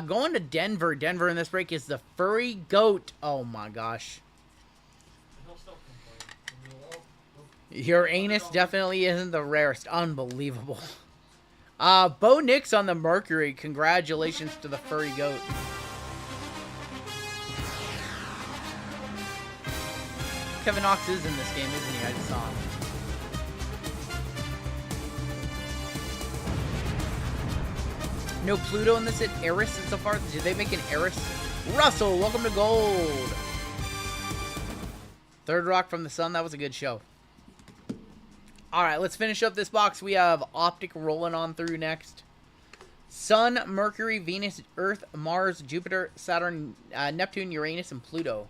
Going to Denver. Denver in this break is the Furry Goat. Oh, my gosh. Your anus definitely isn't the rarest. Unbelievable. Bo Nix on the Mercury. Congratulations to the Furry Goat. Kevin Knox is in this game, isn't he? I just saw him. No Pluto in this at Eris so far. Did they make an Eris? Russell, welcome to Gold. Third Rock from the Sun. That was a good show. All right, let's finish up this box. We have Optic rolling on through next. Sun, Mercury, Venus, Earth, Mars, Jupiter, Saturn, Neptune, Uranus, and Pluto.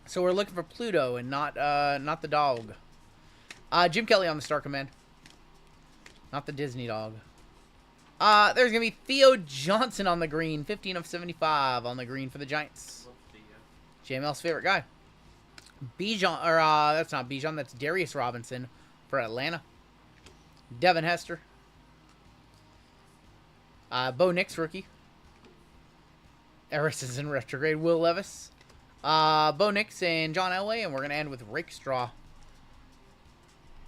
So we're looking for Pluto and not the dog. Jim Kelly on the Star Command. Not the Disney dog. There's going to be Theo Johnson on the green. 15 of 75 on the green for the Giants. JML's favorite guy. Bijan, or that's not Bijan, that's Darius Robinson for Atlanta. Devin Hester. Bo Nix, rookie. Eris is in retrograde. Will Levis. Bo Nix and John Elway, and we're going to end with Rick Straw.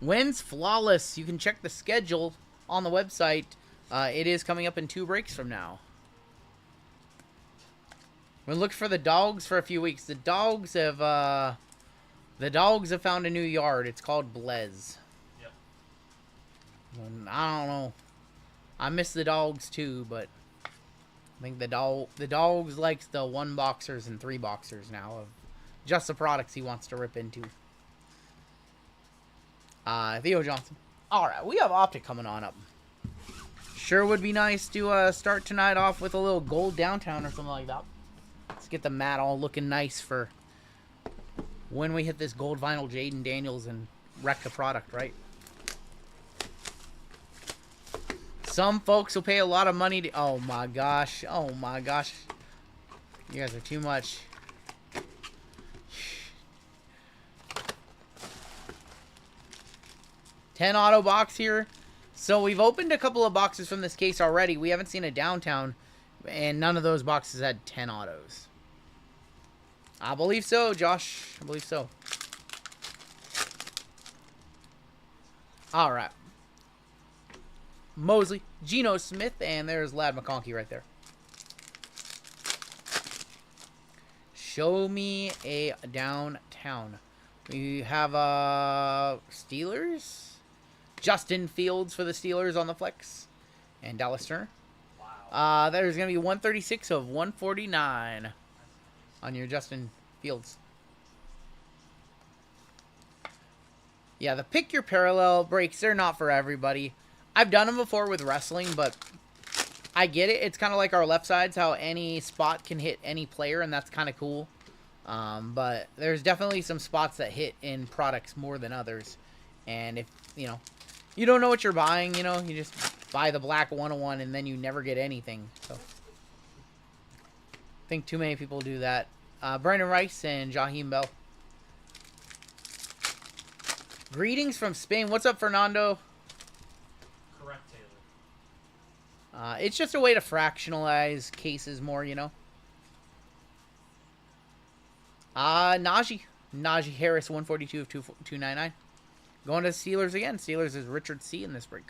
Wins flawless. You can check the schedule on the website. It is coming up in 2 breaks from now. We're looking for the dogs for a few weeks. The dogs have found a new yard. It's called Blez. Yep. I don't know. I miss the dogs too, but I think the dogs likes the 1 boxers and 3 boxers now of just the products he wants to rip into. Theo Johnson. All right, we have Optic coming on up. Sure would be nice to start tonight off with a little gold downtown or something like that. Let's get the mat all looking nice for when we hit this gold vinyl Jaden Daniels and wreck the product, right? Some folks will pay a lot of money to... Oh, my gosh. Oh, my gosh. You guys are too much. $10 auto box here. So we've opened a couple of boxes from this case already. We haven't seen a downtown, and none of those boxes had 10 autos. I believe so, Josh. I believe so. All right. Mosley, Geno Smith, and there's Ladd McConkey right there. Show me a downtown. We have Steelers. Justin Fields for the Steelers on the flex. And Dallas Turner. Wow. There's going to be 136 of 149 on your Justin Fields. Yeah, the pick your parallel breaks, they're not for everybody. I've done them before with wrestling, but I get it. It's kind of like our left sides, how any spot can hit any player, and that's kind of cool. But there's definitely some spots that hit in products more than others. And if, you don't know what you're buying, you just buy the black 101 and then you never get anything. So I think too many people do that. Brandon Rice and Jaheim Bell. Greetings from Spain. What's up, Fernando? Correct, Taylor. It's just a way to fractionalize cases more, Najee Harris, 142 of 299. Going to the Steelers again. Steelers is Richard C. in this break.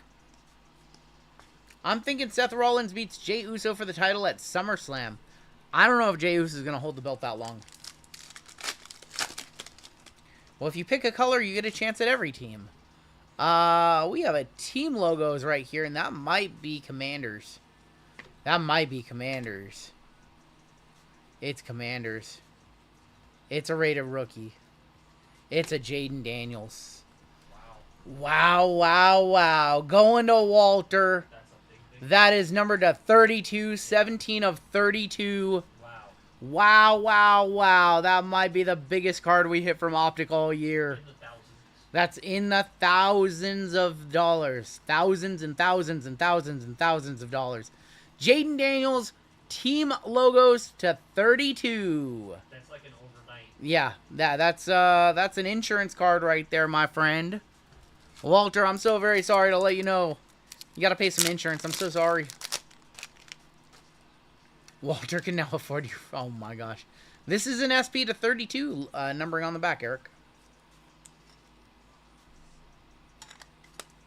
I'm thinking Seth Rollins beats Jey Uso for the title at SummerSlam. I don't know if Jey Uso is going to hold the belt that long. Well, if you pick a color, you get a chance at every team. We have a team logos right here, and that might be Commanders. That might be Commanders. It's Commanders. It's a rated rookie. It's a Jaden Daniels. Wow, wow, wow. Going to Walter. That is numbered to 32, 17 of 32. Wow, wow, wow. That might be the biggest card we hit from Optic all year. That's in the thousands of dollars. Thousands and thousands and thousands and thousands of dollars. Jaden Daniels, team logos to 32. That's like an overnight. Yeah, that's an insurance card right there, my friend. Walter, I'm so very sorry to let you know. You gotta pay some insurance. I'm so sorry. Walter can now afford you. Oh my gosh. This is an SP to 32 numbering on the back, Eric.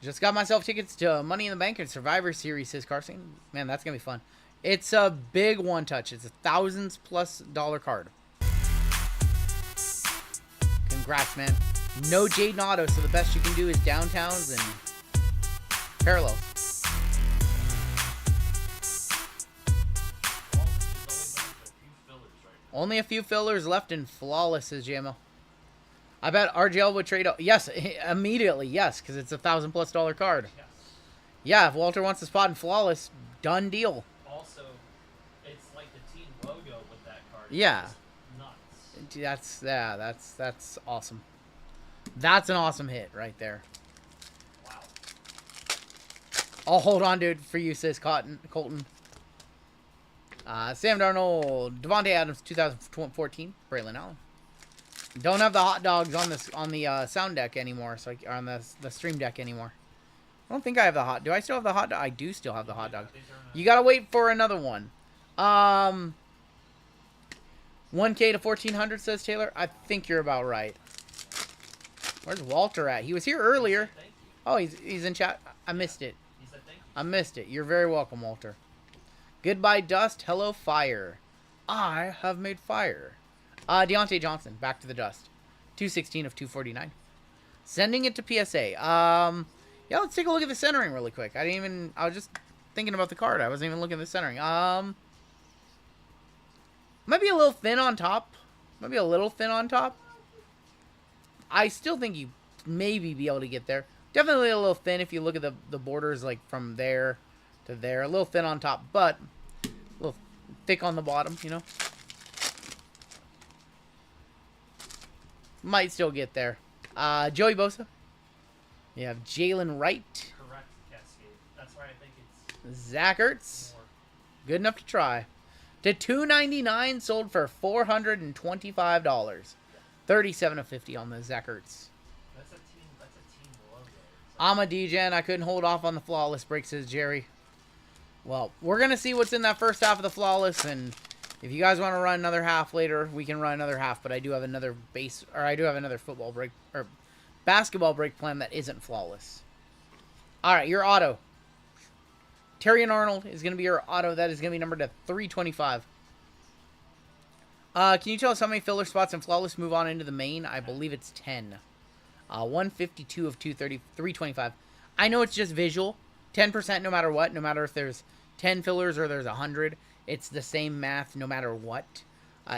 Just got myself tickets to Money in the Bank and Survivor Series, says Carson. Man, that's gonna be fun. It's a big one touch. It's a $1,000+ card. Congrats, man. No Jaden Auto, so the best you can do is downtowns and parallels. Only a few fillers left in Flawless, says JML. I bet RGL would trade out. Yes, immediately, yes, because it's a $1,000+ card. Yes. Yeah, if Walter wants a spot in Flawless, done deal. Also, it's like the team logo with that card. Yeah. Nuts. That's awesome. That's an awesome hit right there. Wow. I'll hold on to it for you, says Colton. Sam Darnold, Devontae Adams, 2014, Braylon Allen. Don't have the hot dogs on the sound deck anymore, so on the stream deck anymore. I don't think I have the hot. Do I still have the hot dog? I do still have the hot dog. You gotta wait for another one. 1K to 1,400, says Taylor. I think you're about right. Where's Walter at? He was here earlier. Oh, he's in chat. I missed it. I missed it. You're very welcome, Walter. Goodbye, dust. Hello, fire. I have made fire. Deontay Johnson, back to the dust. 216 of 249. Sending it to PSA. Yeah, let's take a look at the centering really quick. I was just thinking about the card. I wasn't even looking at the centering. Might be a little thin on top. Maybe a little thin on top. I still think you maybe be able to get there. Definitely a little thin if you look at the borders, like from there to there. A little thin on top, but a little thick on the bottom, you know. Might still get there. Joey Bosa. You have Jalen Wright. Correct, Cascade. That's why I think it's Zach Ertz. more. Good enough to try. To $299, sold for $425. 37 of 50 on the Zach Ertz. That's a team logo. I'm a DGen. I couldn't hold off on the Flawless break, says Jerry. Well, we're going to see what's in that first half of the Flawless, and if you guys want to run another half later, we can run another half, but I do have another football break, or basketball break plan that isn't Flawless. Alright, your auto. Terrion Arnold is going to be your auto. That is going to be numbered to 325. Can you tell us how many filler spots in Flawless move on into the main? I believe it's 10. 152 of 230, 325. I know it's just visual. 10% no matter what. No matter if there's 10 fillers or there's 100. It's the same math no matter what.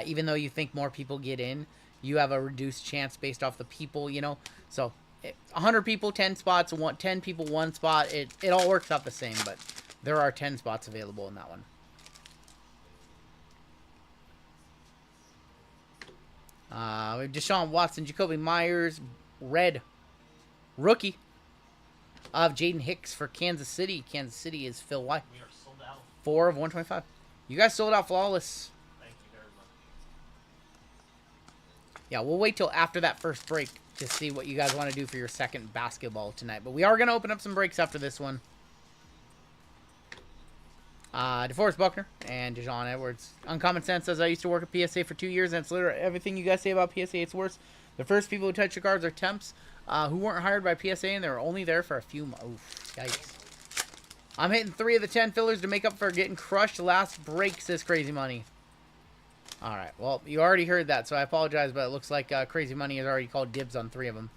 Even though you think more people get in, you have a reduced chance based off the people, you know. So, 100 people, 10 spots. 10 people, 1 spot. It all works out the same, but there are 10 spots available in that one. We have Deshaun Watson, Jacoby Myers, red rookie of Jaden Hicks for Kansas City. Kansas City is Phil White. We are sold out. 4 of 125. You guys sold out Flawless. Thank you very much. Yeah, we'll wait till after that first break to see what you guys want to do for your second basketball tonight. But we are going to open up some breaks after this one. DeForest Buckner and Dejon Edwards. Uncommon Sense says, I used to work at PSA for 2 years, and it's literally everything you guys say about PSA, it's worse. The first people who touch your cards are temps who weren't hired by PSA, and they were only there for a few months. Oof, yikes. I'm hitting 3 of the 10 fillers to make up for getting crushed last break, says Crazy Money. Alright, well, you already heard that, so I apologize, but it looks like Crazy Money has already called dibs on 3 of them.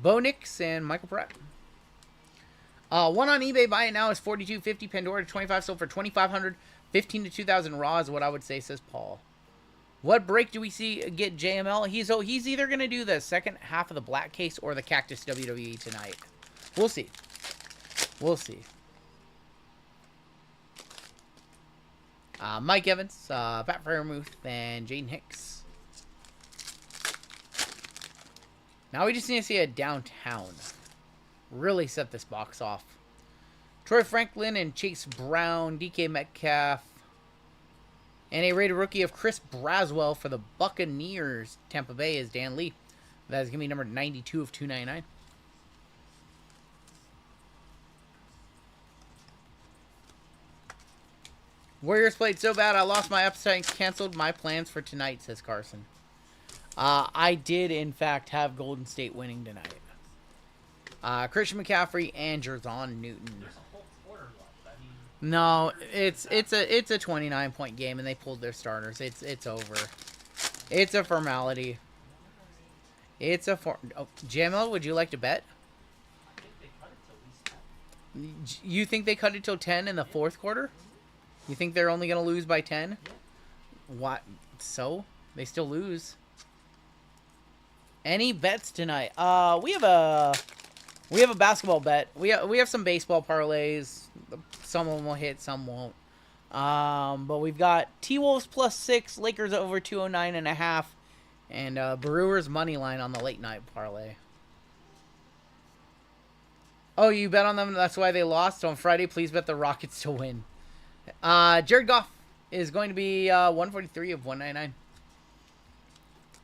Bo Nix and Michael Pratt. One on eBay, buy it now is $42.50. Pandora to 25, sold for $2,500. 15 to 2,000 raw is what I would say, says Paul. What break do we see get JML? He's either going to do the second half of the black case or the Cactus WWE tonight. We'll see. We'll see. Mike Evans, Pat Fairmouth, and Jaden Hicks. Now we just need to see a downtown. Really set this box off. Troy Franklin and Chase Brown, DK Metcalf, and a rated rookie of Chris Braswell for the Buccaneers. Tampa Bay is Dan Lee. That is going to be number 92 of 299. Warriors played so bad, I lost my appetite and canceled my plans for tonight, says Carson. I did, in fact, have Golden State winning tonight. Christian McCaffrey and Jerron Newton. No, it's a 29-point game, and they pulled their starters. It's over. It's a formality. JML, would you like to bet? You think they cut it till 10 in the fourth quarter? You think they're only going to lose by 10? What? So? They still lose. Any bets tonight? We have a basketball bet. We have some baseball parlays. Some of them will hit, some won't. But we've got T-Wolves +6, Lakers over 209.5, and Brewers money line on the late night parlay. Oh, you bet on them? That's why they lost. So on Friday, please bet the Rockets to win. Jared Goff is going to be 143 of 199.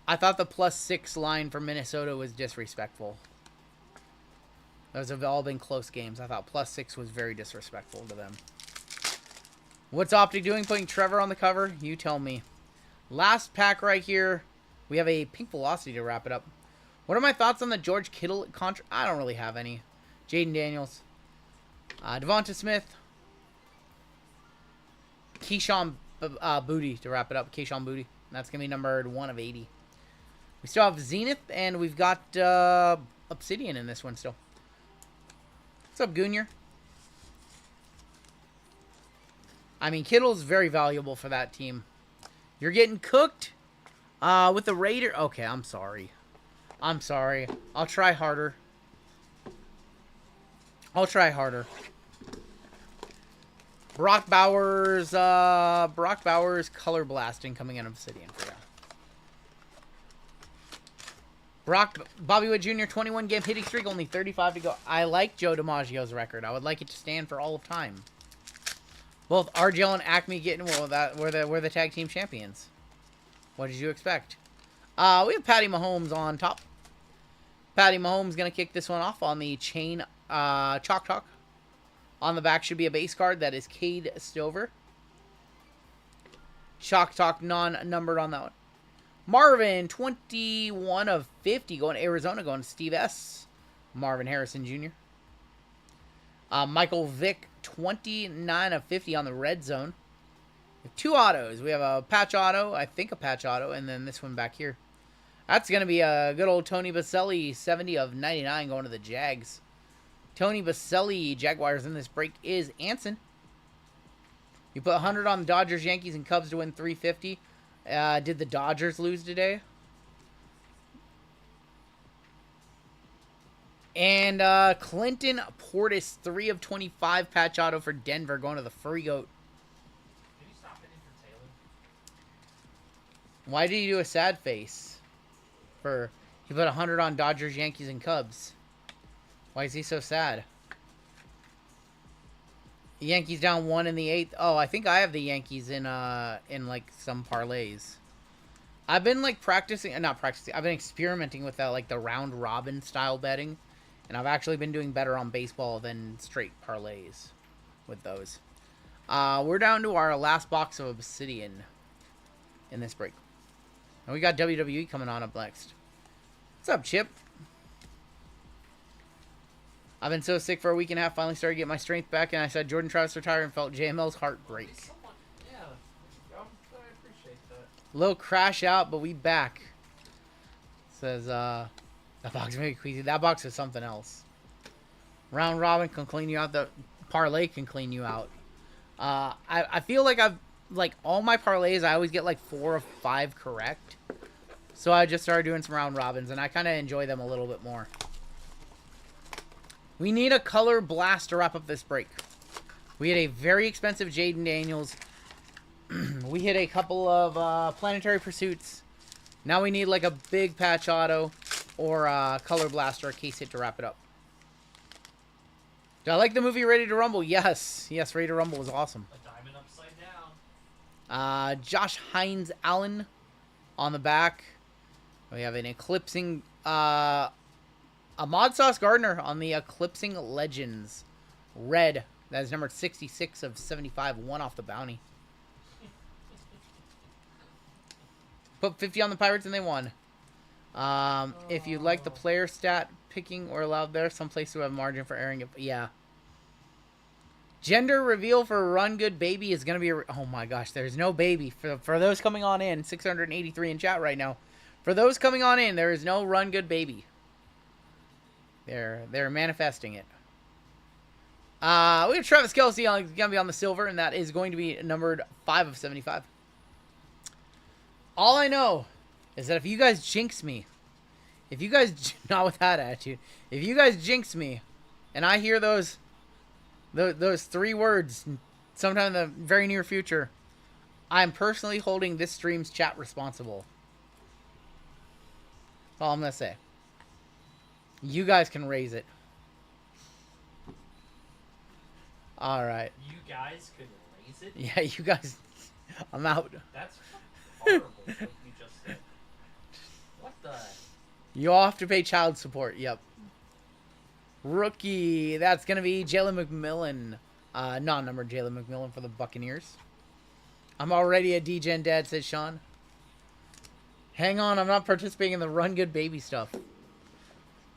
I thought the +6 line for Minnesota was disrespectful. Those have all been close games. I thought +6 was very disrespectful to them. What's Optic doing? Putting Trevor on the cover? You tell me. Last pack right here. We have a pink velocity to wrap it up. What are my thoughts on the George Kittle contract? I don't really have any. Jaden Daniels. Devonta Smith. Keyshawn Booty to wrap it up. Keyshawn Booty. That's going to be numbered 1 of 80. We still have Zenith, and we've got Obsidian in this one still. What's up, Goonier? I mean, Kittle's very valuable for that team. You're getting cooked with the Raider. Okay, I'm sorry. I'm sorry. I'll try harder. I'll try harder. Brock Bowers color blasting coming in Obsidian for you. Bobby Wood Jr. 21 game hitting streak, only 35 to go. I like Joe DiMaggio's record. I would like it to stand for all of time. Both RGL and Acme getting we're the tag team champions. What did you expect? We have Patty Mahomes on top. Patty Mahomes gonna kick this one off on the chain chalk talk. On the back should be a base card. That is Cade Stover. Shock Talk non-numbered on that one. Marvin, 21 of 50. Going to Arizona. Going to Steve S. Marvin Harrison Jr. Michael Vick, 29 of 50 on the red zone. We have 2 autos. We have a patch auto. I think a patch auto. And then this one back here. That's going to be a good old Tony Baselli, 70 of 99 going to the Jags. Tony Baselli, Jaguars in this break is Anson. You put 100 on the Dodgers, Yankees, and Cubs to win 350. Did the Dodgers lose today? And Clinton Portis, 3 of 25 patch auto for Denver, going to the Furry Goat. Can you stop hitting for Taylor? Why did he do a sad face? He put 100 on Dodgers, Yankees, and Cubs. Why is he so sad? The Yankees down 1 in the 8th. Oh, I think I have the Yankees in like some parlays. I've been like not practicing. I've been experimenting with that, like the round robin style betting, and I've actually been doing better on baseball than straight parlays with those. We're down to our last box of Obsidian in this break, and we got WWE coming on up next. What's up, Chip? I've been so sick for a week and a half. Finally started getting my strength back, and I said Jordan Travis retired and felt JML's heart break. Yeah, I appreciate that. Little crash out, but we back. Says that box maybe queasy. That box is something else. Round robin can clean you out. The parlay can clean you out. I feel like all my parlays, I always get like 4 or 5 correct. So I just started doing some round robins, and I kind of enjoy them a little bit more. We need a color blast to wrap up this break. We had a very expensive Jaden Daniels. We hit a couple of Planetary Pursuits. Now we need like a big patch auto or a color blast or a case hit to wrap it up. Do I like the movie Ready to Rumble? Yes. Yes, Ready to Rumble was awesome. A diamond upside down. Josh Hines Allen on the back. We have an Eclipsing... a Mod Sauce Gardner on the Eclipsing Legends. Red. That is number 66 of 75. 1 off the bounty. Put 50 on the Pirates and they won. If you like the player stat picking or allowed there, someplace to have margin for airing it. Yeah. Gender reveal for Run Good Baby is going to be... oh my gosh, there's no baby. For those coming on in, 683 in chat right now. For those coming on in, there is no Run Good Baby. They're manifesting it. We have Travis Kelce going to be on the silver, and that is going to be numbered 5 of 75. All I know is that if you guys jinx me, if you guys, not with that attitude, if you guys jinx me, and I hear those 3 words sometime in the very near future, I'm personally holding this stream's chat responsible. That's all I'm going to say. You guys can raise it. All right. You guys could raise it? Yeah, you guys. I'm out. That's horrible what you just said. What the? You all have to pay child support. Yep. Rookie. That's going to be Jalen McMillan. Non-numbered Jalen McMillan for the Buccaneers. I'm already a D-Gen dad, says Sean. Hang on, I'm not participating in the Run Good Baby stuff.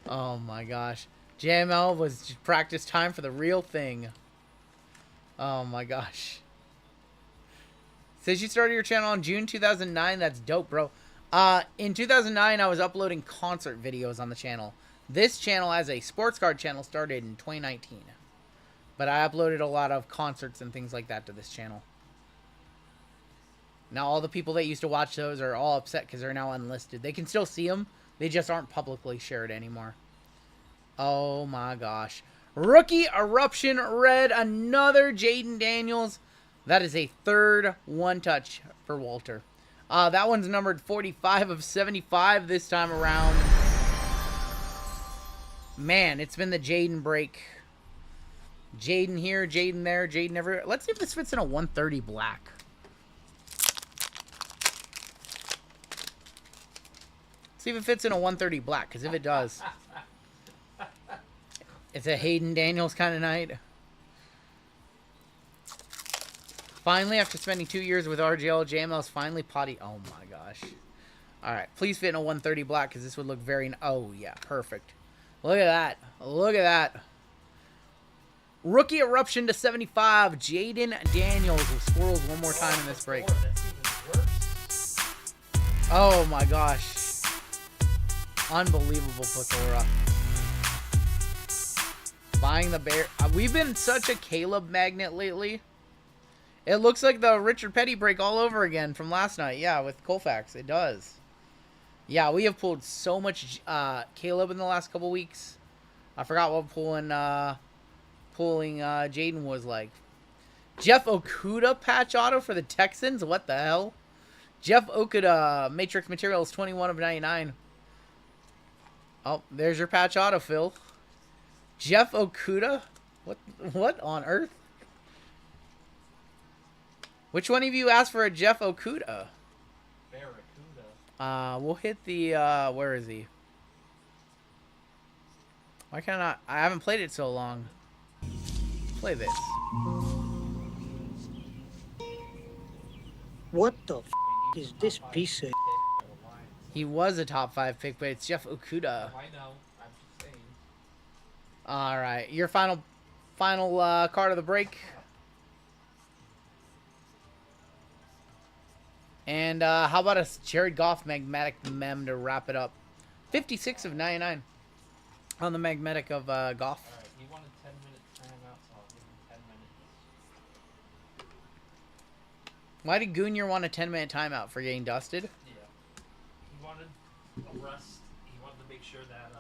Oh my gosh. JML was practice time for the real thing. Oh my gosh. Says you started your channel in June 2009. That's dope, bro. In 2009, I was uploading concert videos on the channel. This channel as a sports card channel started in 2019. But I uploaded a lot of concerts and things like that to this channel. Now all the people that used to watch those are all upset because they're now unlisted. They can still see them. They just aren't publicly shared anymore. Oh my gosh. Rookie Eruption Red. Another Jaden Daniels. That is a 3rd 1-touch for Walter. That one's numbered 45 of 75 this time around. Man, it's been the Jaden break. Jaden here, Jaden there, Jaden everywhere. Let's see if this fits in a 130 black. See if it fits in a 130 black, because if it does, it's a Hayden Daniels kind of night. Finally, after spending 2 years with RGL, JML's finally potty. Oh my gosh. Alright, please fit in a 130 black, because this would look very... oh yeah, perfect. Look at that. Look at that. Rookie Eruption to 75. Jaden Daniels with squirrels one more time in this break. Oh my gosh. Unbelievable plethora. Buying the bear. We've been such a Caleb magnet lately. It looks like the Richard Petty break all over again from last night. Yeah, with Colfax. It does. Yeah, we have pulled so much Caleb in the last couple weeks. I forgot what pulling Jaden was like. Jeff Okuda patch auto for the Texans. What the hell? Jeff Okuda Matrix Materials 21 of 99. Oh, there's your patch auto, Phil. Jeff Okuda? What on earth? Which one of you asked for a Jeff Okuda? Barracuda. We'll hit the, where is he? Why can't I haven't played it so long. Play this. What the f is this piece of... He was a top 5 pick, but it's Jeff Okuda. I know. I'm just saying. All right, your final card of the break. And how about a Jared Goff magnetic mem to wrap it up? 56 of 99 on the magnetic of Goff. All right, he wanted 10-minute timeout, so I'll give him 10 minutes. Why did Goonier want a 10-minute timeout for getting dusted? Yeah. He wanted a rest. He wanted to make sure that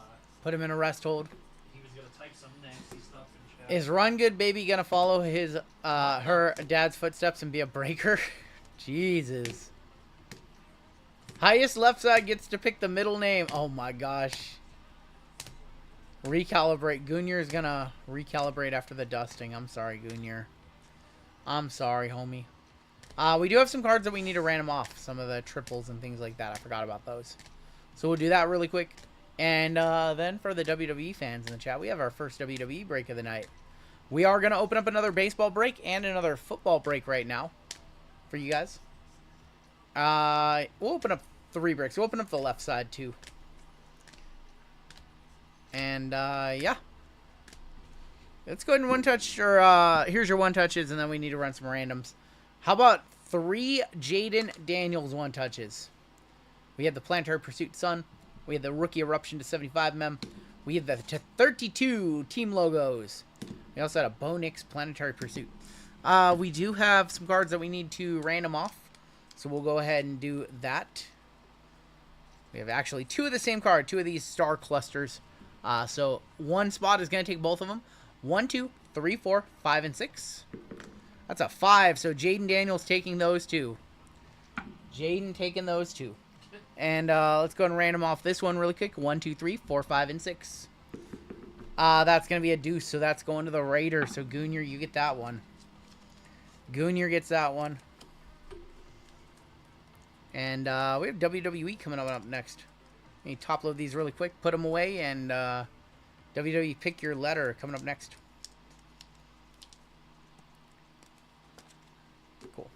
Put him in a rest hold. he was going to type some nasty stuff in chat. Is Run Good Baby gonna follow his her dad's footsteps and be a breaker? Jesus. Highest left side gets to pick the middle name. Oh my gosh. Recalibrate. Goonier is gonna recalibrate after the dusting. I'm sorry, Goonier. I'm sorry, homie. We do have some cards that we need to random off. Some of the triples and things like that. I forgot about those. So we'll do that really quick. And then for the WWE fans in the chat, we have our first WWE break of the night. We are going to open up another baseball break and another football break right now for you guys. We'll open up 3 breaks. We'll open up the left side too. And yeah. Let's go ahead and one touch, or here's your one touches, and then we need to run some randoms. How about 3 Jaden Daniels one touches? We have the Planetary Pursuit Sun. We have the Rookie Eruption to 75 mem. We have the to 32 team logos. We also had a Bo Nix Planetary Pursuit. We do have some cards that we need to random off, so we'll go ahead and do that. We have actually 2 of the same card, 2 of these star clusters. So one spot is going to take both of them. 1, 2, 3, 4, 5, and 6. That's a 5. So Jaden Daniels taking those 2. Jaden taking those 2. And let's go and random off this one really quick. 1, 2, 3, 4, 5, and 6. That's going to be a deuce, so that's going to the Raider. So Goonier, you get that one. Goonier gets that one. And we have WWE coming up next. Let me top load these really quick, put them away, and WWE Pick Your Letter coming up next. Cool.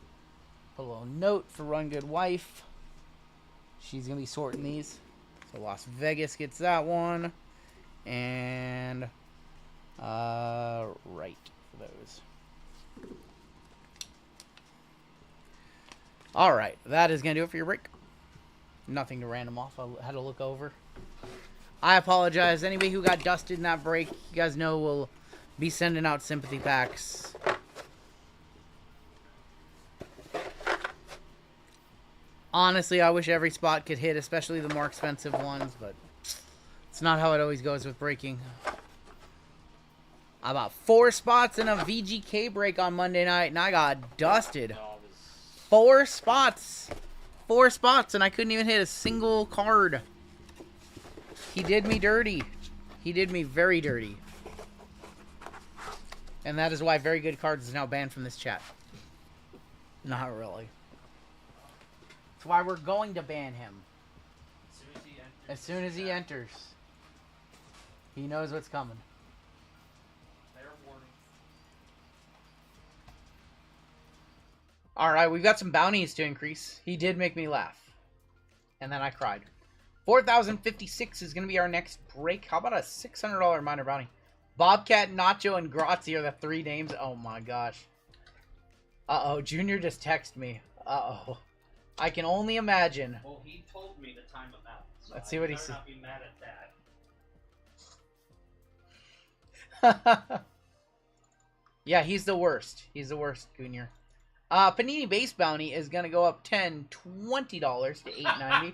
Put a little note for Run Good Wife. She's going to be sorting these. So Las Vegas gets that one. And right for those. Alright, that is going to do it for your break. Nothing to random off. I had to look over. I apologize. Anybody who got dusted in that break, you guys know we'll be sending out sympathy packs. Honestly, I wish every spot could hit, especially the more expensive ones, but it's not how it always goes with breaking. About 4 spots in a VGK break on Monday night, and I got dusted. 4 spots. 4 spots, and I couldn't even hit a single card. He did me dirty. He did me very dirty. And that is why Very Good Cards is now banned from this chat. Not really. That's why we're going to ban him. As soon as he enters. He knows what's coming. Fair warning. Alright, we've got some bounties to increase. He did make me laugh. And then I cried. 4,056 is going to be our next break. How about a $600 minor bounty? Bobcat, Nacho, and Grazi are the 3 names. Oh my gosh. Uh-oh, Junior just texted me. Uh-oh. I can only imagine. Well, he told me to time him out. So Let's see what he said. not be mad at that. Yeah, he's the worst. He's the worst, Junior. Panini base bounty is going to go up $20 to $8.90.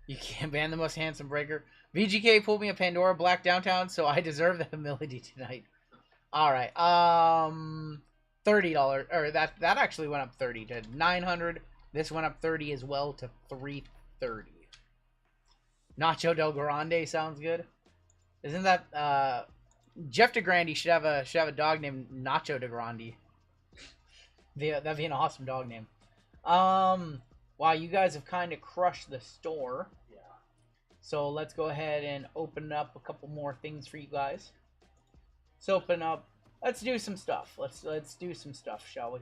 You can't ban the most handsome breaker. VGK pulled me a Pandora Black Downtown, so I deserve the humility tonight. Alright, $30. Or that actually went up 30 to 900. This went up 30 as well to 330. Nacho Del Grande sounds good. Isn't that Jeff DeGrande should have a dog named Nacho DeGrande. That'd be an awesome dog name. Wow, you guys have kind of crushed the store. Yeah. So let's go ahead and open up a couple more things for you guys. Let's open up. Let's do some stuff. Let's do some stuff, shall we?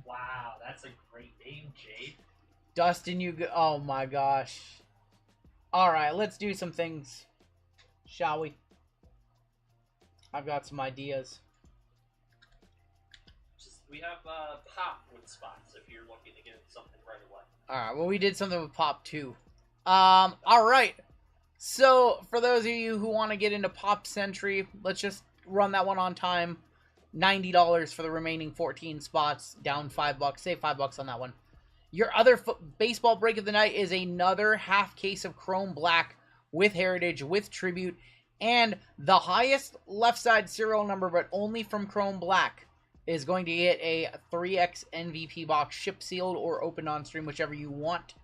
Wow, that's a great name, Jade. Dustin, oh my gosh. Alright, let's do some things. Shall we? I've got some ideas. We have pop with spots if you're looking to get something right away. Alright, well, we did something with pop too. Alright. So, for those of you who want to get into Pop Century, let's just run that one on time. $90 for the remaining 14 spots, down $5. Save $5 on that one. Your other baseball break of the night is another half case of Chrome Black with Heritage, with Tribute, and the highest left side serial number, but only from Chrome Black, is going to get a 3X MVP box, ship sealed or opened on stream, whichever you want.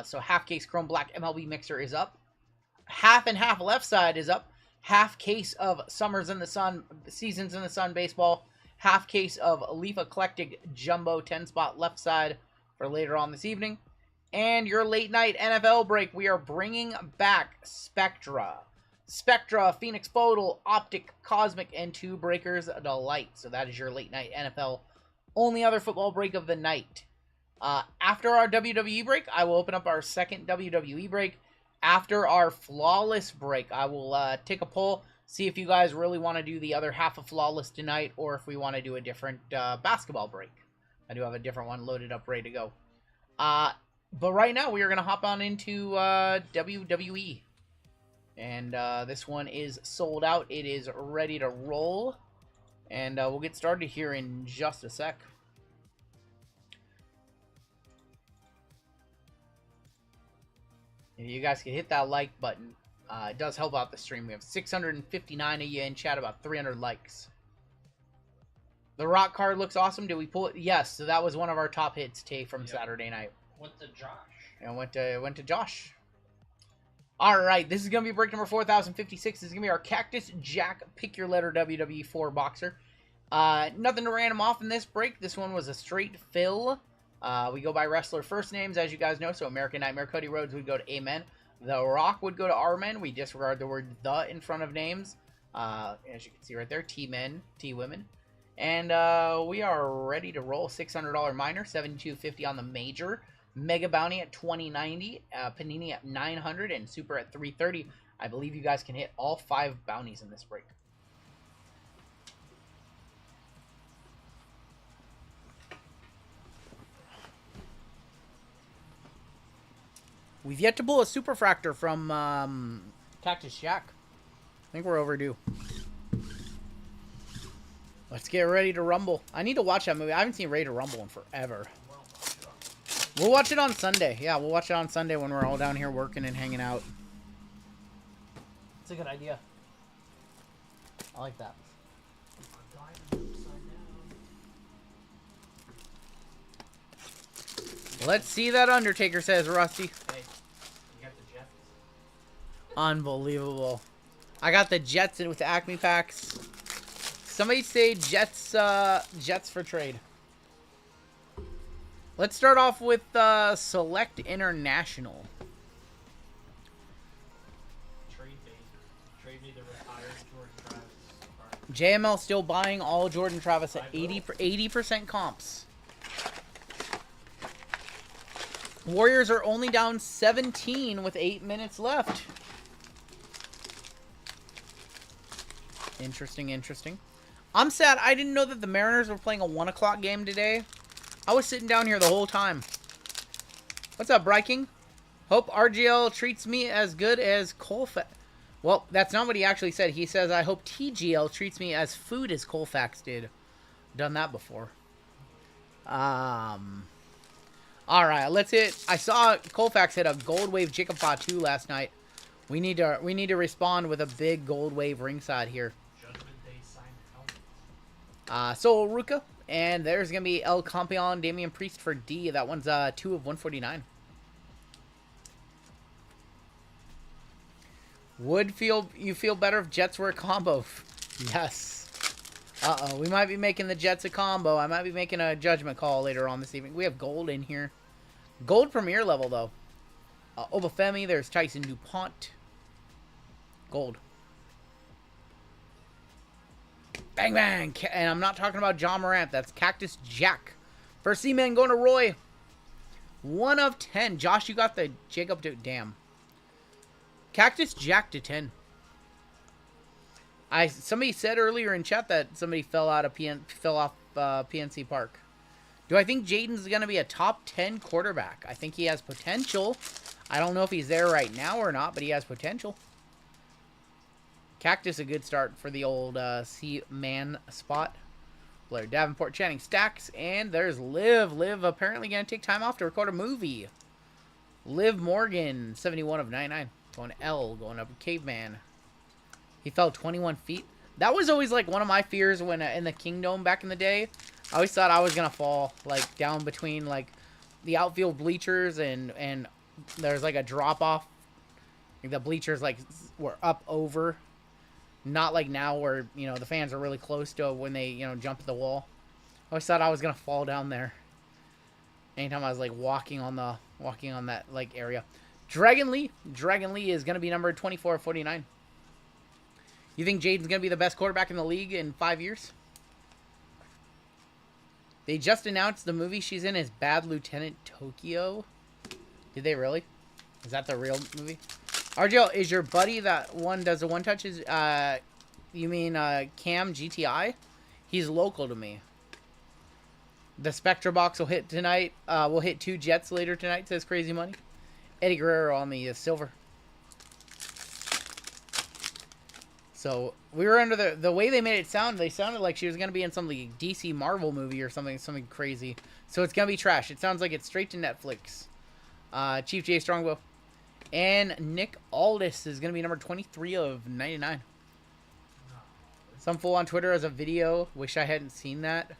So half case Chrome Black MLB Mixer is up. Half and half left side is up. Half case of Summers in the Sun, Seasons in the Sun baseball. Half case of Leaf Eclectic Jumbo 10-spot left side for later on this evening. And your late night NFL break, we are bringing back Spectra. Spectra, Phoenix Photo, Optic, Cosmic, and 2 Breakers Delight. So that is your late night NFL. Only other football break of the night. After our WWE break, I will open up our second WWE break. After our Flawless break, I will take a poll, see if you guys really want to do the other half of Flawless tonight, or if we want to do a different basketball break. I do have a different one loaded up, ready to go. But right now, we are going to hop on into WWE. And this one is sold out. It is ready to roll. And we'll get started here in just a sec. If you guys can hit that like button, it does help out the stream. We have 659 of you in chat, about 300 likes. The Rock card looks awesome. Did we pull it? Yes, so that was one of our top hits, Tay, from Saturday night. Went to Josh. And went to Josh. Alright, this is going to be break number 4056. This is going to be our Cactus Jack Pick Your Letter WWE 4 boxer. Nothing to random off in this break. This one was a straight fill. We go by wrestler first names, as you guys know. So American Nightmare Cody Rhodes would go to Amen. The Rock would go to R-Men. We disregard the word the in front of names. As you can see right there, T-Men, T-Women. And we are ready to roll. $600 minor, $72.50 on the major. Mega Bounty at $20.90, Panini at $900, and Super at $330. I believe you guys can hit all 5 bounties in this break. We've yet to pull a Superfractor from Cactus Jack. I think we're overdue. Let's get ready to rumble. I need to watch that movie. I haven't seen Ready to Rumble in forever. We'll watch it on Sunday. Yeah, we'll watch it on Sunday when we're all down here working and hanging out. It's a good idea. I like that. Let's see that Undertaker, says Rusty. Hey, you got the Jets? Unbelievable. I got the Jets in with the Acme packs. Somebody say Jets, Jets for trade. Let's start off with Select International. Trade me the retired Jordan Travis. JML still buying all Jordan Travis at 80% comps. Warriors are only down 17 with 8 minutes left. Interesting, interesting. I'm sad. I didn't know that the Mariners were playing a 1 o'clock game today. I was sitting down here the whole time. What's up, Bryking? Hope RGL treats me as good as Colfax. Well, that's not what he actually said. He says, I hope TGL treats me as food as Colfax did. Done that before. Alright, let's hit. I saw Colfax hit a Gold Wave Jacob Fatu last night. We need to respond with a big Gold Wave ringside here. Judgment Day signed helmet. Soul Ruka. And there's going to be El Campeon Damian Priest for D. That one's 2 of 149. Would you feel better if Jets were a combo? Yes. Uh-oh. We might be making the Jets a combo. I might be making a judgment call later on this evening. We have gold in here. Gold premier level, though. Obafemi. There's Tyson DuPont. Gold. Bang, bang. And I'm not talking about John Morant. That's Cactus Jack. First C-Man going to Roy. 1 of 10. Josh, you got the Jacob. Damn. Cactus Jack to 10. Somebody said earlier in chat that somebody fell off PNC Park. Do I think Jaden's going to be a top 10 quarterback? I think he has potential. I don't know if he's there right now or not, but he has potential. Cactus, a good start for the old C-man spot. Blair Davenport, Channing Stacks, and there's Liv. Liv apparently going to take time off to record a movie. Liv Morgan, 71 of 99. Going L, going up Caveman. He fell 21 feet. That was always like one of my fears when in the Kingdom back in the day. I always thought I was going to fall like down between like the outfield bleachers and there's like a drop off. Like, the bleachers like were up over. Not like now where, you know, the fans are really close to when they, you know, jump at the wall. I always thought I was going to fall down there. Anytime I was like walking on that like area. Dragon Lee is going to be number 24 of 49. You think Jaden's going to be the best quarterback in the league in 5 years? They just announced the movie she's in is Bad Lieutenant Tokyo. Did they really? Is that the real movie? RGL, is your buddy that one does the one touches? You mean Cam GTI? He's local to me. The Spectra box will hit tonight. We'll hit 2 Jets later tonight, says Crazy Money. Eddie Guerrero on the silver. So we were under the way they made it sound. They sounded like she was gonna be in some like DC Marvel movie or something crazy. So it's gonna be trash. It sounds like it's straight to Netflix. Chief J Strongbow and Nick Aldis is gonna be number 23 of 99. Some fool on Twitter has a video. Wish I hadn't seen that.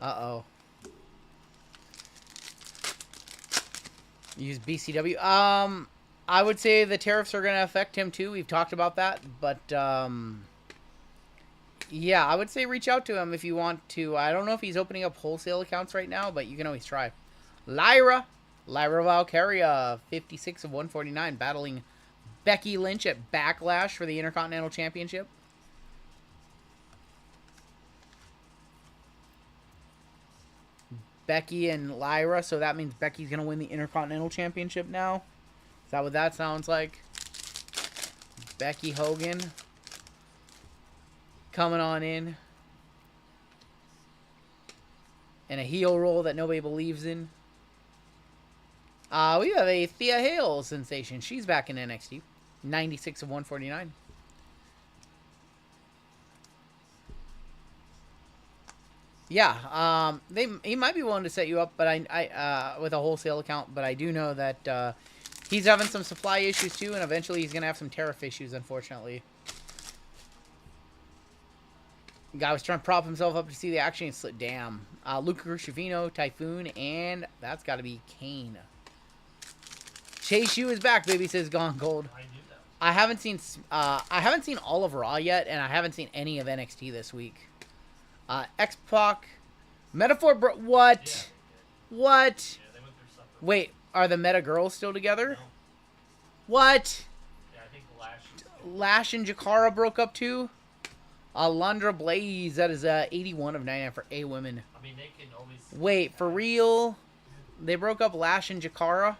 Uh-oh. Use BCW. I would say the tariffs are going to affect him too. We've talked about that. But, yeah, I would say reach out to him if you want to. I don't know if he's opening up wholesale accounts right now, but you can always try. Lyra Valkyria, 56 of 149, battling Becky Lynch at Backlash for the Intercontinental Championship. Becky and Lyra, so that means Becky's going to win the Intercontinental Championship now. Is that what that sounds like? Becky Hogan coming on in a heel role that nobody believes in. We have a Thea Hale sensation. She's back in NXT. 96 of 149. Yeah, he might be willing to set you up, but I with a wholesale account. But I do know that he's having some supply issues too, and eventually he's gonna have some tariff issues, unfortunately. Guy was trying to prop himself up to see the action and slid. Damn. Luca Crucifino, Typhoon, and that's got to be Kane. Chase U is back, baby, says Gone Gold. I haven't seen all of Raw yet, and I haven't seen any of NXT this week. X-Pac, Metaphor, bro. What? Yeah, what? Yeah, they went through something. Wait, are the Meta girls still together? No. What? Yeah, I think Lash and Jakara broke up too. Alondra Blaze, that is 81 of 99 for A women. I mean, they can always. Wait, for real? They broke up Lash and Jakara?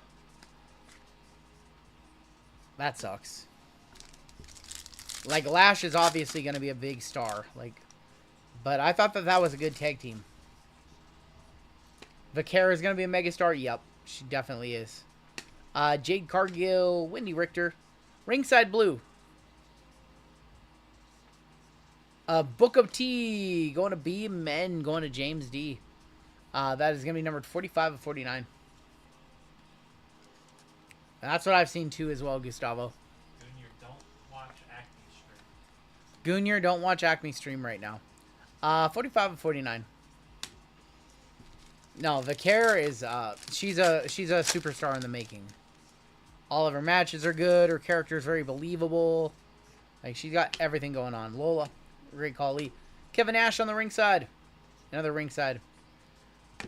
That sucks. Like, Lash is obviously going to be a big star. Like, but I thought that was a good tag team. Vaquera is going to be a megastar? Yep, she definitely is. Jade Cargill, Wendy Richter, Ringside Blue. Book of T, going to B, Men, going to James D. That is going to be numbered 45 of 49. That's what I've seen too as well, Gustavo. Junior, don't watch Acme stream. Junior, don't watch Acme stream right now. 45 of 49. No, Vaquera is, she's a superstar in the making. All of her matches are good. Her character is very believable. Like, she's got everything going on. Lola. Great call, Lee. Kevin Nash on the ringside. Another ringside.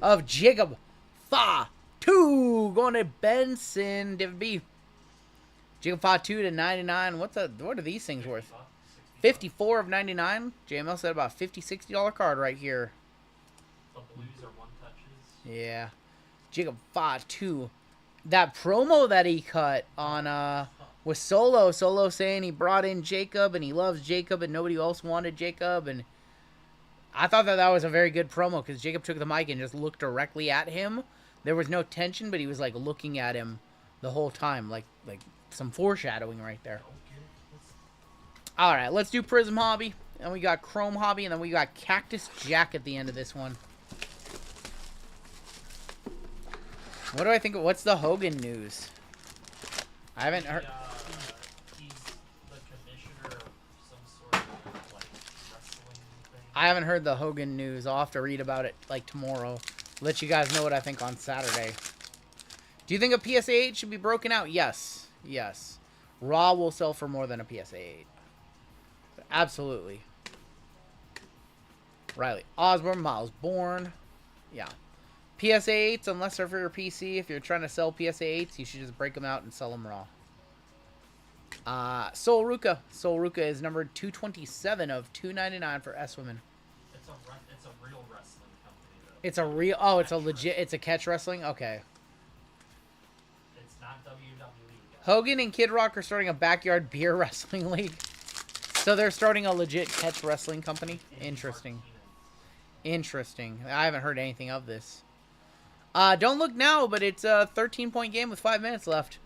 Of Jacob Fa 2. Going to Benson. Div B. Jacob Fa 2 to 99. What are these things worth? 54 of 99. JML said about $50, $60 card right here. The blues are one touches. Yeah. Jacob Fa 2. That promo that he cut on with Solo. Solo saying he brought in Jacob and he loves Jacob and nobody else wanted Jacob. And I thought that was a very good promo because Jacob took the mic and just looked directly at him. There was no tension, but he was like looking at him the whole time, like some foreshadowing right there. All right, let's do Prizm Hobby. And we got Chrome Hobby, and then we got Cactus Jack at the end of this one. What do I think? What's the Hogan news? I haven't heard. He's the commissioner of some sort of like wrestling thing. I haven't heard the Hogan news. I'll have to read about it like tomorrow. Let you guys know what I think on Saturday. Do you think a PSA 8 should be broken out? Yes. Yes. Raw will sell for more than a PSA 8. Absolutely. Riley Osborne, Miles Bourne. Yeah. PSA 8s, unless they're for your PC, if you're trying to sell PSA 8s, you should just break them out and sell them raw. Sol Ruka. Sol Ruka is numbered 227 of 299 for S Women. It's a real wrestling company, though. It's a real... Oh, it's a legit... It's a catch wrestling? Okay. It's not WWE. Guys. Hogan and Kid Rock are starting a backyard beer wrestling league. So they're starting a legit catch wrestling company? Interesting. Interesting. I haven't heard anything of this. Don't look now, but it's a 13-point game with 5 minutes left.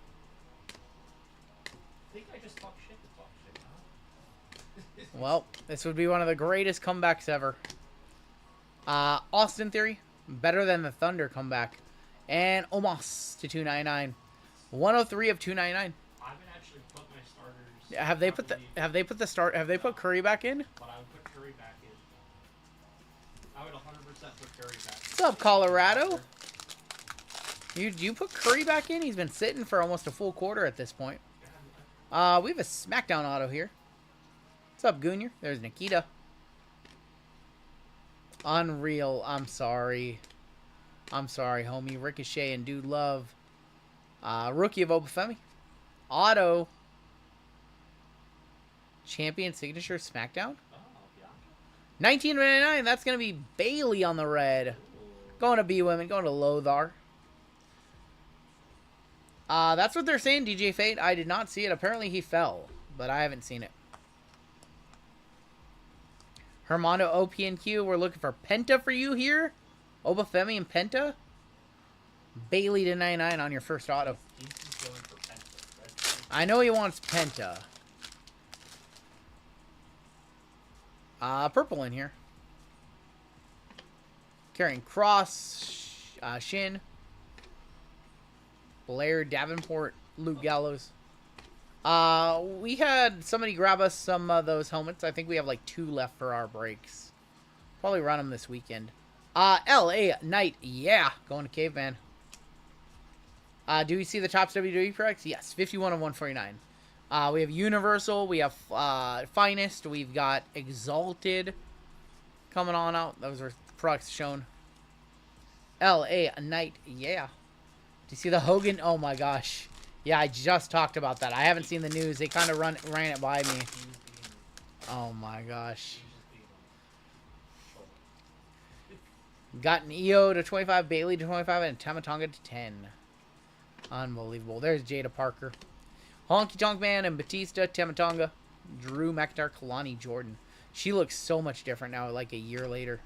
I think I just talked shit to talk shit, huh? Well, this would be one of the greatest comebacks ever. Austin Theory, better than the Thunder comeback. And Omos to 299. 103 of 299. I haven't actually put my starters. Have they put Curry back in? But I would put Curry back in. I would 100% put Curry back in. What's up, Colorado? You put Curry back in? He's been sitting for almost a full quarter at this point. We have a SmackDown auto here. What's up, Goonier? There's Nikita. Unreal. I'm sorry. I'm sorry, homie. Ricochet and Dude Love. Rookie of Obafemi. Auto. Champion Signature SmackDown. Oh, yeah. 1999. That's going to be Bailey on the red. Going to B Women. Going to Lothar. That's what they're saying, DJ Fate. I did not see it. Apparently he fell, but I haven't seen it. Hermano OPNQ. We're looking for Penta for you here. Obafemi and Penta. Bailey to 99 on your first auto. He's going for Penta. I know he wants Penta. Purple in here. Carrying Cross. Shin. Blair Davenport. Luke Gallows. We had somebody grab us some of those helmets. I think we have like 2 left for our breaks. Probably run them this weekend. LA Nite. Yeah. Going to Caveman. Do we see the Topps WWE products? Yes. 51 of 149. We have Universal. We have Finest. We've got Exalted coming on out. Those are products shown. LA Nite. Yeah. Do you see the Hogan? Oh my gosh. Yeah, I just talked about that. I haven't seen the news. They kind of ran it by me. Oh my gosh. Got an EO to 25, Bailey to 25, and Tamatonga to 10. Unbelievable. There's Jada Parker. Honky Tonk Man and Batista, Tamatonga, Drew McIntyre, Kalani Jordan. She looks so much different now, like a year later.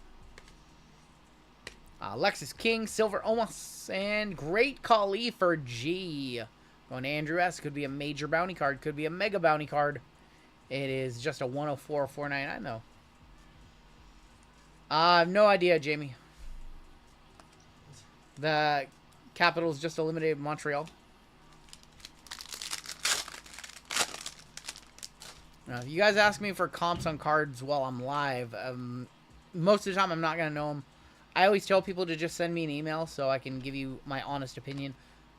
Lexus King, Silver Omos, and Great Khali for G. Going to Andrew S. Could be a major bounty card. Could be a mega bounty card. It is just a 104 499 though. I have no idea, Jamie. The Capitals just eliminated Montreal. Now, if you guys ask me for comps on cards while I'm live, most of the time I'm not going to know them. I always tell people to just send me an email so I can give you my honest opinion.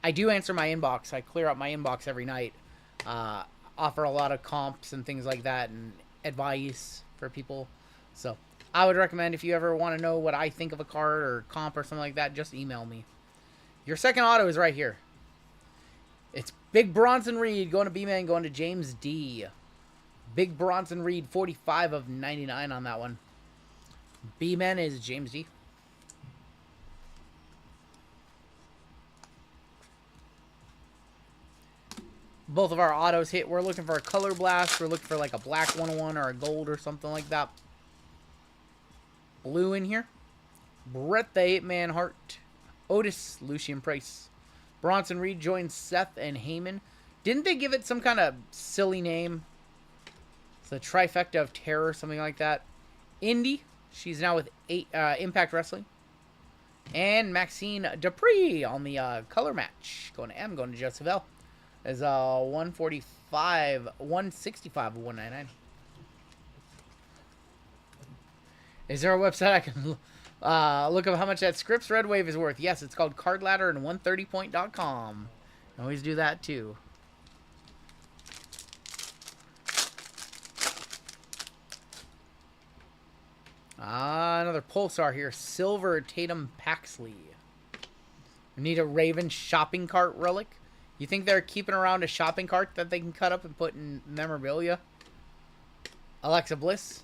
I do answer my inbox. I clear out my inbox every night. Offer a lot of comps and things like that and advice for people. So I would recommend if you ever want to know what I think of a card or comp or something like that, just email me. Your second auto is right here. It's Big Bronson Reed going to B-Man, going to James D. Big Bronson Reed, 45 of 99 on that one. B-Man is James D. both of our autos hit. We're looking for a color blast. We're looking for like a black 101 or a gold or something like that. Blue in here. Brett the 8-Man Hart. Otis, Lucian Price. Bronson Reed joins Seth and Heyman. Didn't they give it some kind of silly name? It's the Trifecta of Terror, something like that. Indy, she's now with Impact Wrestling. And Maxine Dupree on the color match. Going to M, going to Joseph L. Is 145, 165, 199. Is there a website I can look up how much that Scripps Red Wave is worth? Yes, it's called cardladder and 130point.com. Always do that too. Another Pulsar here. Silver Tatum Paxley. We need a Raven shopping cart relic. You think they're keeping around a shopping cart that they can cut up and put in memorabilia? Alexa Bliss.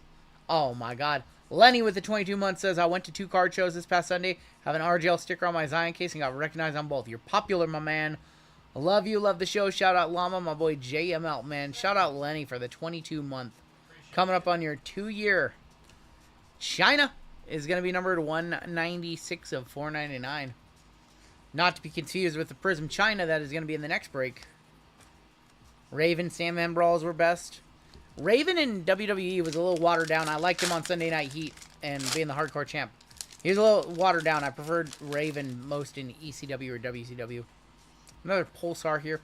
Oh my god. Lenny with the 22 months says, I went to 2 card shows this past Sunday. Have an RGL sticker on my Zion case and got recognized on both. You're popular, my man. I love you. Love the show. Shout out Llama, my boy JML, man. Shout out Lenny for the 22 month. Coming up on your 2-year. China is going to be numbered 196 of 499. Not to be confused with the Prizm China that is going to be in the next break. Raven, Sandman Brawls were best. Raven in WWE was a little watered down. I liked him on Sunday Night Heat and being the hardcore champ. He was a little watered down. I preferred Raven most in ECW or WCW. Another Pulsar here.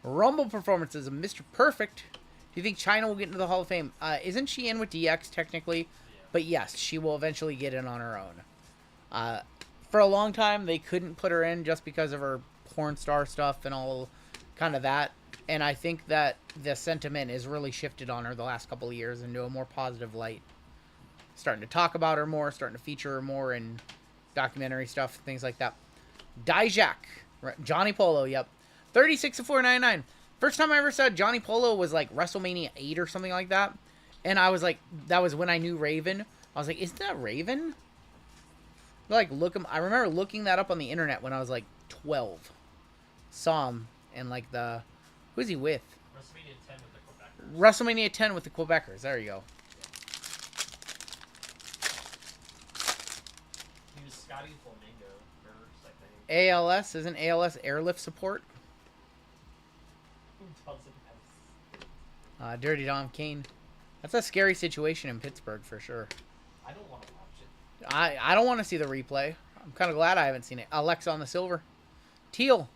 Rumble performances of Mr. Perfect. Do you think China will get into the Hall of Fame? Isn't she in with DX technically? But yes, she will eventually get in on her own. For a long time, they couldn't put her in just because of her porn star stuff and all kind of that. And I think that the sentiment is really shifted on her the last couple of years into a more positive light. Starting to talk about her more, starting to feature her more in documentary stuff, things like that. Dijak, Johnny Polo, yep. 36 of 499. First time I ever saw Johnny Polo was like WrestleMania 8 or something like that. And I was like, that was when I knew Raven. I was like, isn't that Raven? Like, I remember looking that up on the internet when I was like 12. Saw him and like the... Who's he with? WrestleMania 10 with the Quebecers. WrestleMania 10 with the Quebecers. There you go. He was Scotty Flamingo first, I think. ALS, isn't ALS airlift support? Who doesn't have... Dirty Dom Kane. That's a scary situation in Pittsburgh for sure. I don't want to watch it. I don't want to see the replay. I'm kind of glad I haven't seen it. Alexa on the silver. Teal.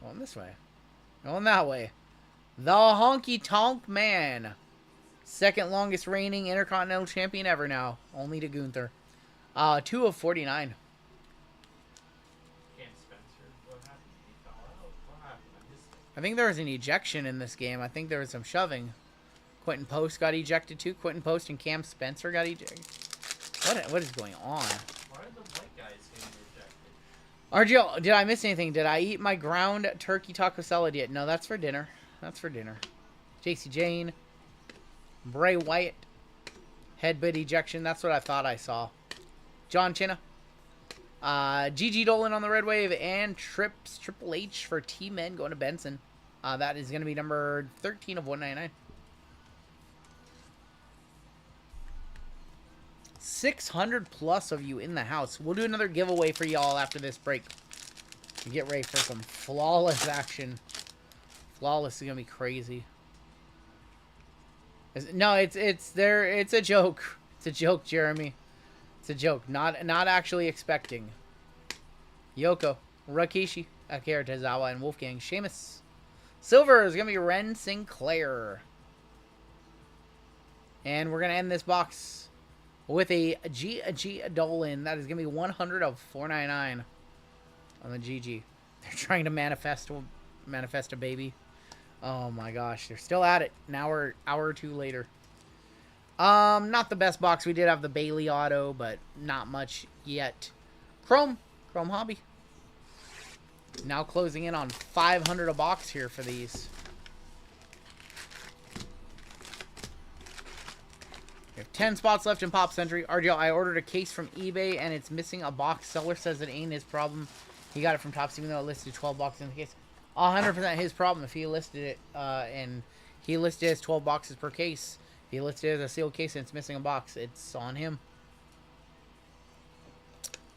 Going this way. Going that way. The Honky Tonk Man. Second longest reigning Intercontinental Champion ever now. Only to Gunther. 2 of 49. Cam Spencer. What happened? He fell out. What happened? I missed it. I think there was an ejection in this game. I think there was some shoving. Quentin Post got ejected too. Quentin Post and Cam Spencer got ejected. What is going on? Why are the white guys getting rejected? RGL, did I miss anything? Did I eat my ground turkey taco salad yet? No, that's for dinner. That's for dinner. JC Jane. Bray Wyatt. Headbutt ejection. That's what I thought I saw. John Cena. GG Dolan on the Red Wave. And Triple H for T-Men going to Benson. That is going to be number 13 of 199. 600 plus of you in the house. We'll do another giveaway for y'all after this break. Get ready for some flawless action. Flawless is gonna be crazy. No, it's a joke. It's a joke, Jeremy. It's a joke. Not actually expecting. Yoko, Rakishi, Akira Tozawa, and Wolfgang Sheamus. Silver is gonna be Ren Sinclair. And we're gonna end this box with a GG Dolan. That is going to be 100 of 499 on the GG. They're trying to manifest a baby. Oh my gosh. They're still at it. An hour or two later. Not the best box. We did have the Bailey auto, but not much yet. Chrome Hobby. Now closing in on 500 a box here for these. We have 10 spots left in Pop Century. RGL, I ordered a case from eBay and it's missing a box. Seller says it ain't his problem. He got it from Topps even though it listed 12 boxes in the case. 100% his problem if he listed it, and he listed it as 12 boxes per case. If he listed it as a sealed case and it's missing a box, it's on him.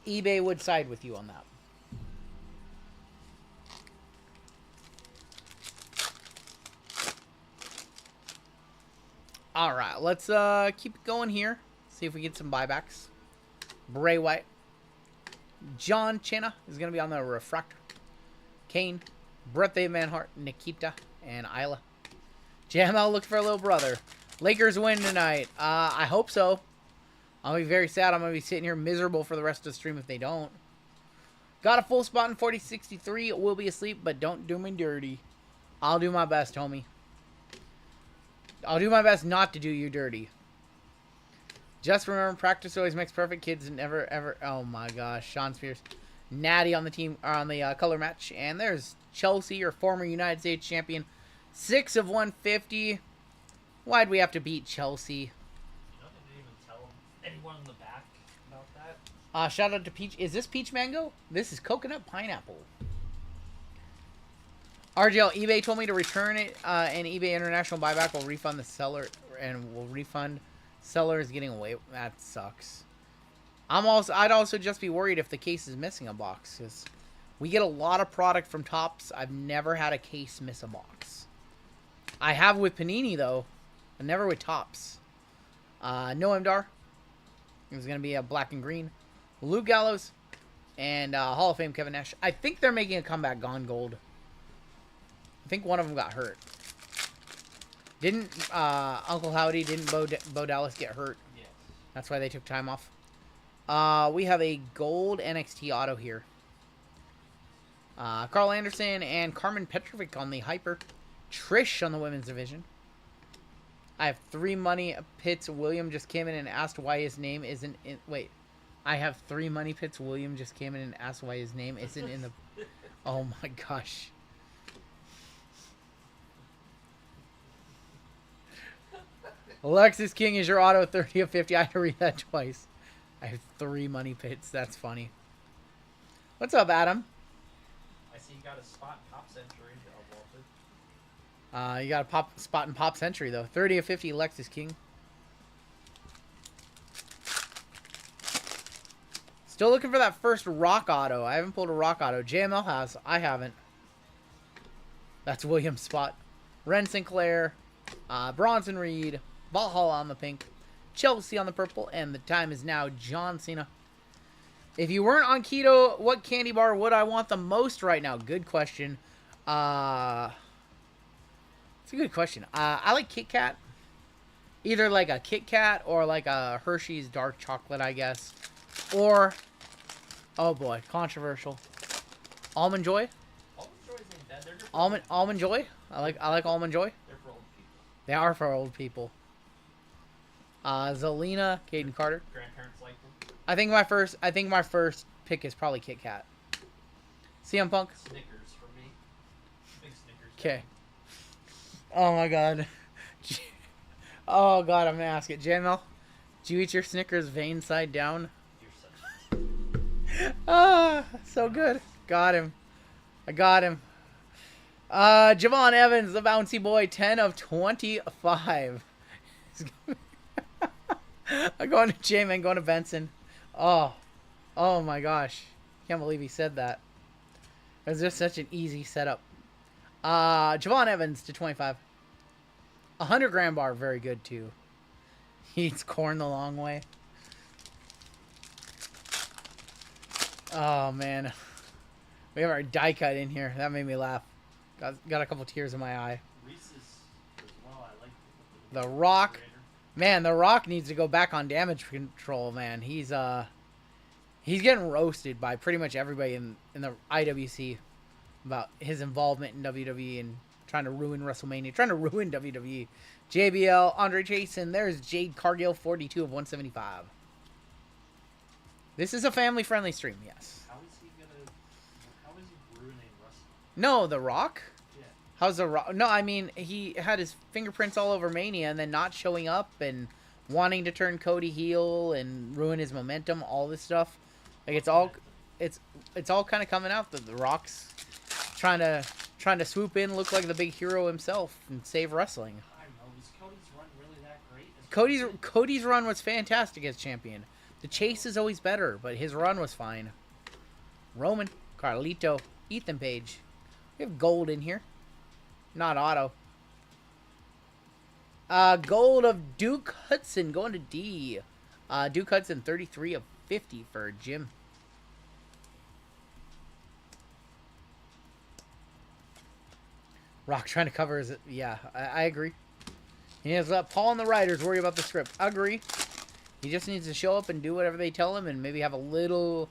eBay would side with you on that. All right, let's keep it going here. See if we get some buybacks. Bray Wyatt. John Cena is going to be on the refractor. Kane, Bret the Man Hart, Nikita, and Isla. JML looking for a little brother. Lakers win tonight. I hope so. I'll be very sad. I'm going to be sitting here miserable for the rest of the stream if they don't. Got a full spot in 4063. Will be asleep, but don't do me dirty. I'll do my best, homie. I'll do my best not to do you dirty. Just remember, practice always makes perfect. Kids never, ever... Oh, my gosh. Sean Spears. Natty on the team, or on the color match. And there's Chelsea, your former United States champion. 6 of 150. Why'd we have to beat Chelsea? You know, they didn't even tell anyone in the back about that. Shout out to Peach. Is this Peach Mango? This is Coconut Pineapple. RGL, eBay told me to return it, and eBay International Buyback will refund the seller, and will refund sellers getting away. That sucks. I'd also just be worried if the case is missing a box, because we get a lot of product from Topps. I've never had a case miss a box. I have with Panini, though, but never with Topps. Noam Dar. It was going to be a black and green. Luke Gallows, and Hall of Fame Kevin Nash. I think they're making a comeback, Gone Gold. I think one of them got hurt. Didn't Uncle Howdy, didn't Bo Dallas get hurt? Yes. That's why they took time off. We have a gold NXT auto here. Carl Anderson and Carmen Petrovic on the Hyper. Trish on the women's division. I have 3 money pits. William just came in and asked why his name isn't in... Wait. I have 3 money pits. William just came in and asked why his name isn't in the... Oh my gosh. Alexis King is your auto, 30 of 50. I had to read that twice. I have 3 money pits. That's funny. What's up, Adam? I see you got a spot in Pop Century of Walter. You got a spot in Pop Century, though. 30 of 50, Alexis King. Still looking for that first rock auto. I haven't pulled a rock auto. JML has. I haven't. That's William's spot. Ren Sinclair. Bronson Reed. Valhalla on the pink. Chelsea on the purple. And the time is now John Cena. If you weren't on keto, what candy bar would I want the most right now? Good question. It's a good question. I like Kit Kat. Either like a Kit Kat or like a Hershey's dark chocolate, I guess. Or, oh boy, controversial. Almond Joy. Almond Joys ain't bad. They're good for Almond Joy. I like Almond Joy. They're for old people. They are for old people. Zelina, Caden Carter. Grandparents like them. I think my first pick is probably Kit Kat. CM Punk. Snickers for me. Big Snickers. Okay. Oh my god. Oh god, I'm gonna ask it. JML, do you eat your Snickers vein side down? You're such Ah, so good. Got him. I got him. Javon Evans, the bouncy boy, 10 of 25. I'm going to J-Man, going to Benson. Oh my gosh. Can't believe he said that. It was just such an easy setup. Javon Evans to 25. 100 gram bar, very good too. He eats corn the long way. Oh man. We have our die cut in here. That made me laugh. Got a couple tears in my eye. Reese's as well. I like The Rock. Man, The Rock needs to go back on damage control, man. He's getting roasted by pretty much everybody in the IWC about his involvement in WWE and trying to ruin WrestleMania, trying to ruin WWE. JBL, Andre Jason, there's Jade Cargill, 42 of 175. This is a family-friendly stream, yes. How is he ruining wrestling? No, The Rock? Yeah. How's The Rock? No, I mean, he had his fingerprints all over Mania and then not showing up and wanting to turn Cody heel and ruin his momentum, all this stuff. Like, it's all kind of coming out that The Rock's trying to Trying to swoop in, look like the big hero himself, and save wrestling. I don't know. Was Cody's run really that great? Cody's run was fantastic as champion. The chase is always better, but his run was fine. Roman, Carlito, Ethan Page. We have gold in here. Not auto. Gold of Duke Hudson going to D. Duke Hudson, 33 of 50 for Jim. Rock trying to cover his... Yeah, I agree. He has to let Paul and the writers worry about the script. Agree. He just needs to show up and do whatever they tell him and maybe have a little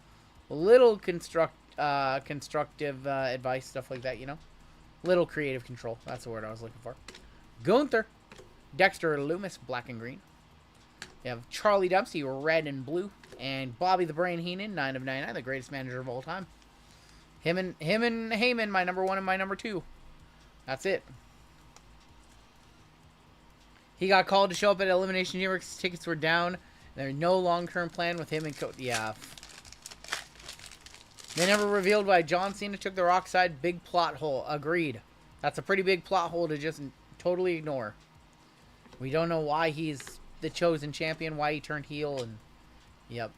constructive advice, stuff like that, you know? Little creative control. That's the word I was looking for. Gunther. Dexter Loomis, black and green. You have Charlie Dempsey, red and blue. And Bobby the Brain Heenan, 9 of 99, the greatest manager of all time. Him and Heyman, my number 1 and my number 2. That's it. He got called to show up at Elimination Chamber because tickets were down. There's no long-term plan with him and Cody. Yeah. They never revealed why John Cena took the Rock side. Big plot hole. Agreed. That's a pretty big plot hole to just totally ignore. We don't know why he's the chosen champion, why he turned heel, and yep.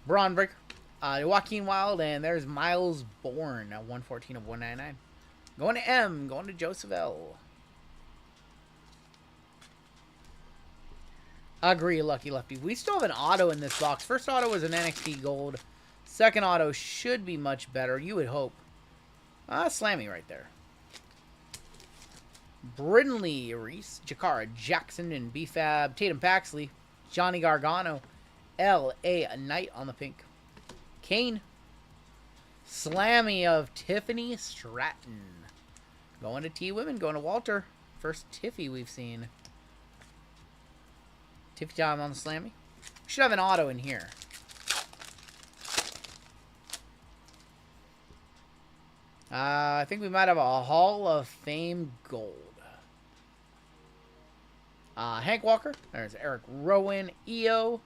Braun Breaker. Joaquin Wilde, and there's Miles Bourne at 114 of 199. Going to M, going to Joseph L. Agree, Lucky Lefty. We still have an auto in this box. First auto was an NXT Gold. Second auto should be much better, you would hope. Slammy right there. Brindley, Reese, Jakara, Jackson, and B-Fab, Tatum Paxley, Johnny Gargano, L.A. Knight on the pink. Kane. Slammy of Tiffany Stratton. Going to T-Women, going to Walter. First Tiffy we've seen. Tiffy time on the Slammy. We should have an auto in here. I think we might have a Hall of Fame Gold. Hank Walker. There's Eric Rowan. EO.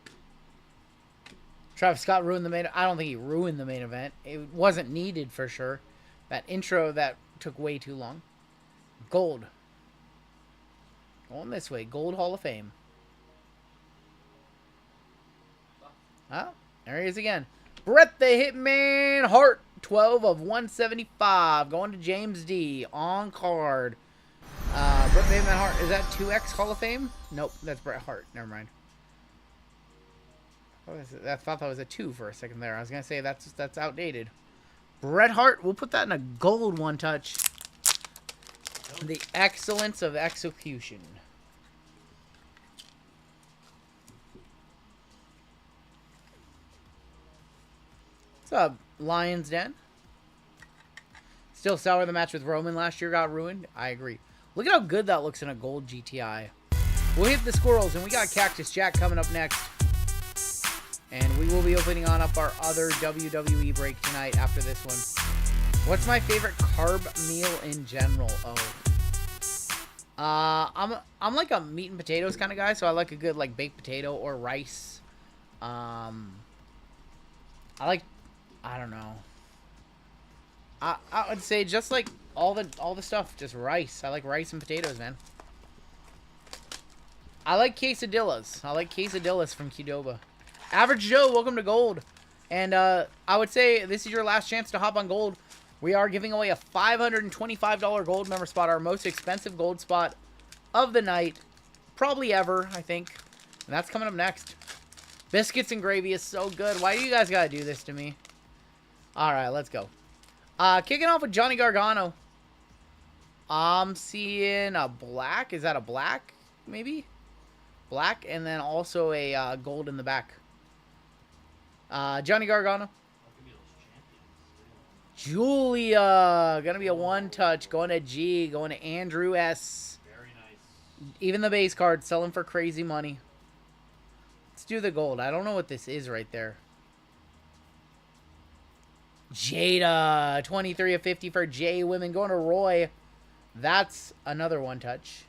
Travis Scott ruined the main... I don't think he ruined the main event. It wasn't needed for sure. That intro, that took way too long. Gold. Going this way. Gold Hall of Fame. Oh, there he is again. Bret the Hitman Hart. 12 of 175. Going to James D. On card. Bret the Hitman Hart. Is that 2X Hall of Fame? Nope, that's Bret Hart. Never mind. I thought that was a 2 for a second there. I was going to say that's outdated. Bret Hart. We'll put that in a gold one touch. The excellence of execution. What's up, Lions Den? Still sour the match with Roman last year got ruined. I agree. Look at how good that looks in a gold GTI. We'll hit the squirrels, and we got Cactus Jack coming up next. And we will be opening on up our other WWE break tonight after this one. What's my favorite carb meal in general? I'm like a meat and potatoes kind of guy, so I like a good like baked potato or rice. I don't know. I would say just like all the stuff, just rice. I like rice and potatoes, man. I like quesadillas. I like quesadillas from Qdoba. Average Joe, welcome to Gold. And I would say this is your last chance to hop on Gold. We are giving away a $525 Gold member spot, our most expensive Gold spot of the night. Probably ever, I think. And that's coming up next. Biscuits and gravy is so good. Why do you guys gotta do this to me? Alright, let's go. Kicking off with Johnny Gargano. I'm seeing a black. Is that a black? Maybe? Black, and then also a gold in the back. Johnny Gargano. Julia. Gonna be a one-touch. Going to G. Going to Andrew S. Very nice. Even the base card. Selling for crazy money. Let's do the gold. I don't know what this is right there. Jada. 23 of 50 for J. Women. Going to Roy. That's another one-touch.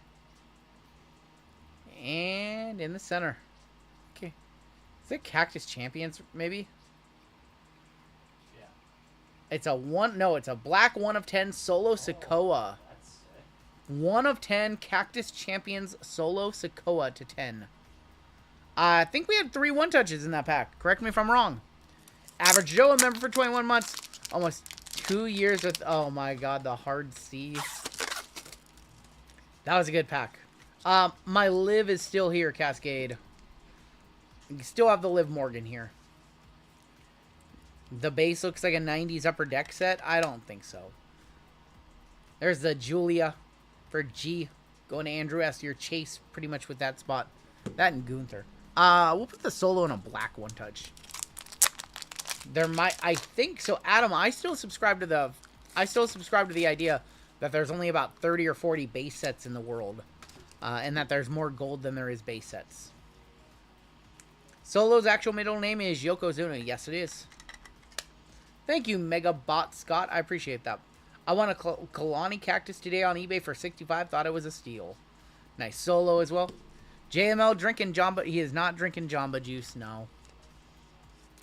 And in the center. Okay. Is it Cactus Champions, maybe? Yeah. It's a it's a black 1 of 10 Solo Sokoa. That's sick. 1 of 10 Cactus Champions Solo Sokoa to 10. I think we had 3 one-touches in that pack. Correct me if I'm wrong. Average Joe, a member for 21 months. Almost 2 years with... Oh, my God. The hard C. That was a good pack. My Liv is still here, Cascade. You still have the Liv Morgan here. The base looks like a 90s upper deck set. I don't think so. There's the Julia for G. Going to Andrew S. Your Chase pretty much with that spot. That and Gunther. We'll put the Solo in a black one-touch. There might... I think so. Adam, I still subscribe to the idea that there's only about 30 or 40 base sets in the world. And that there's more gold than there is base sets. Solo's actual middle name is Yokozuna. Yes, it is. Thank you, Megabot Scott. I appreciate that. I won a Kalani Cactus today on eBay for 65. Thought it was a steal. Nice Solo as well. JML drinking Jamba. He is not drinking Jamba Juice, no.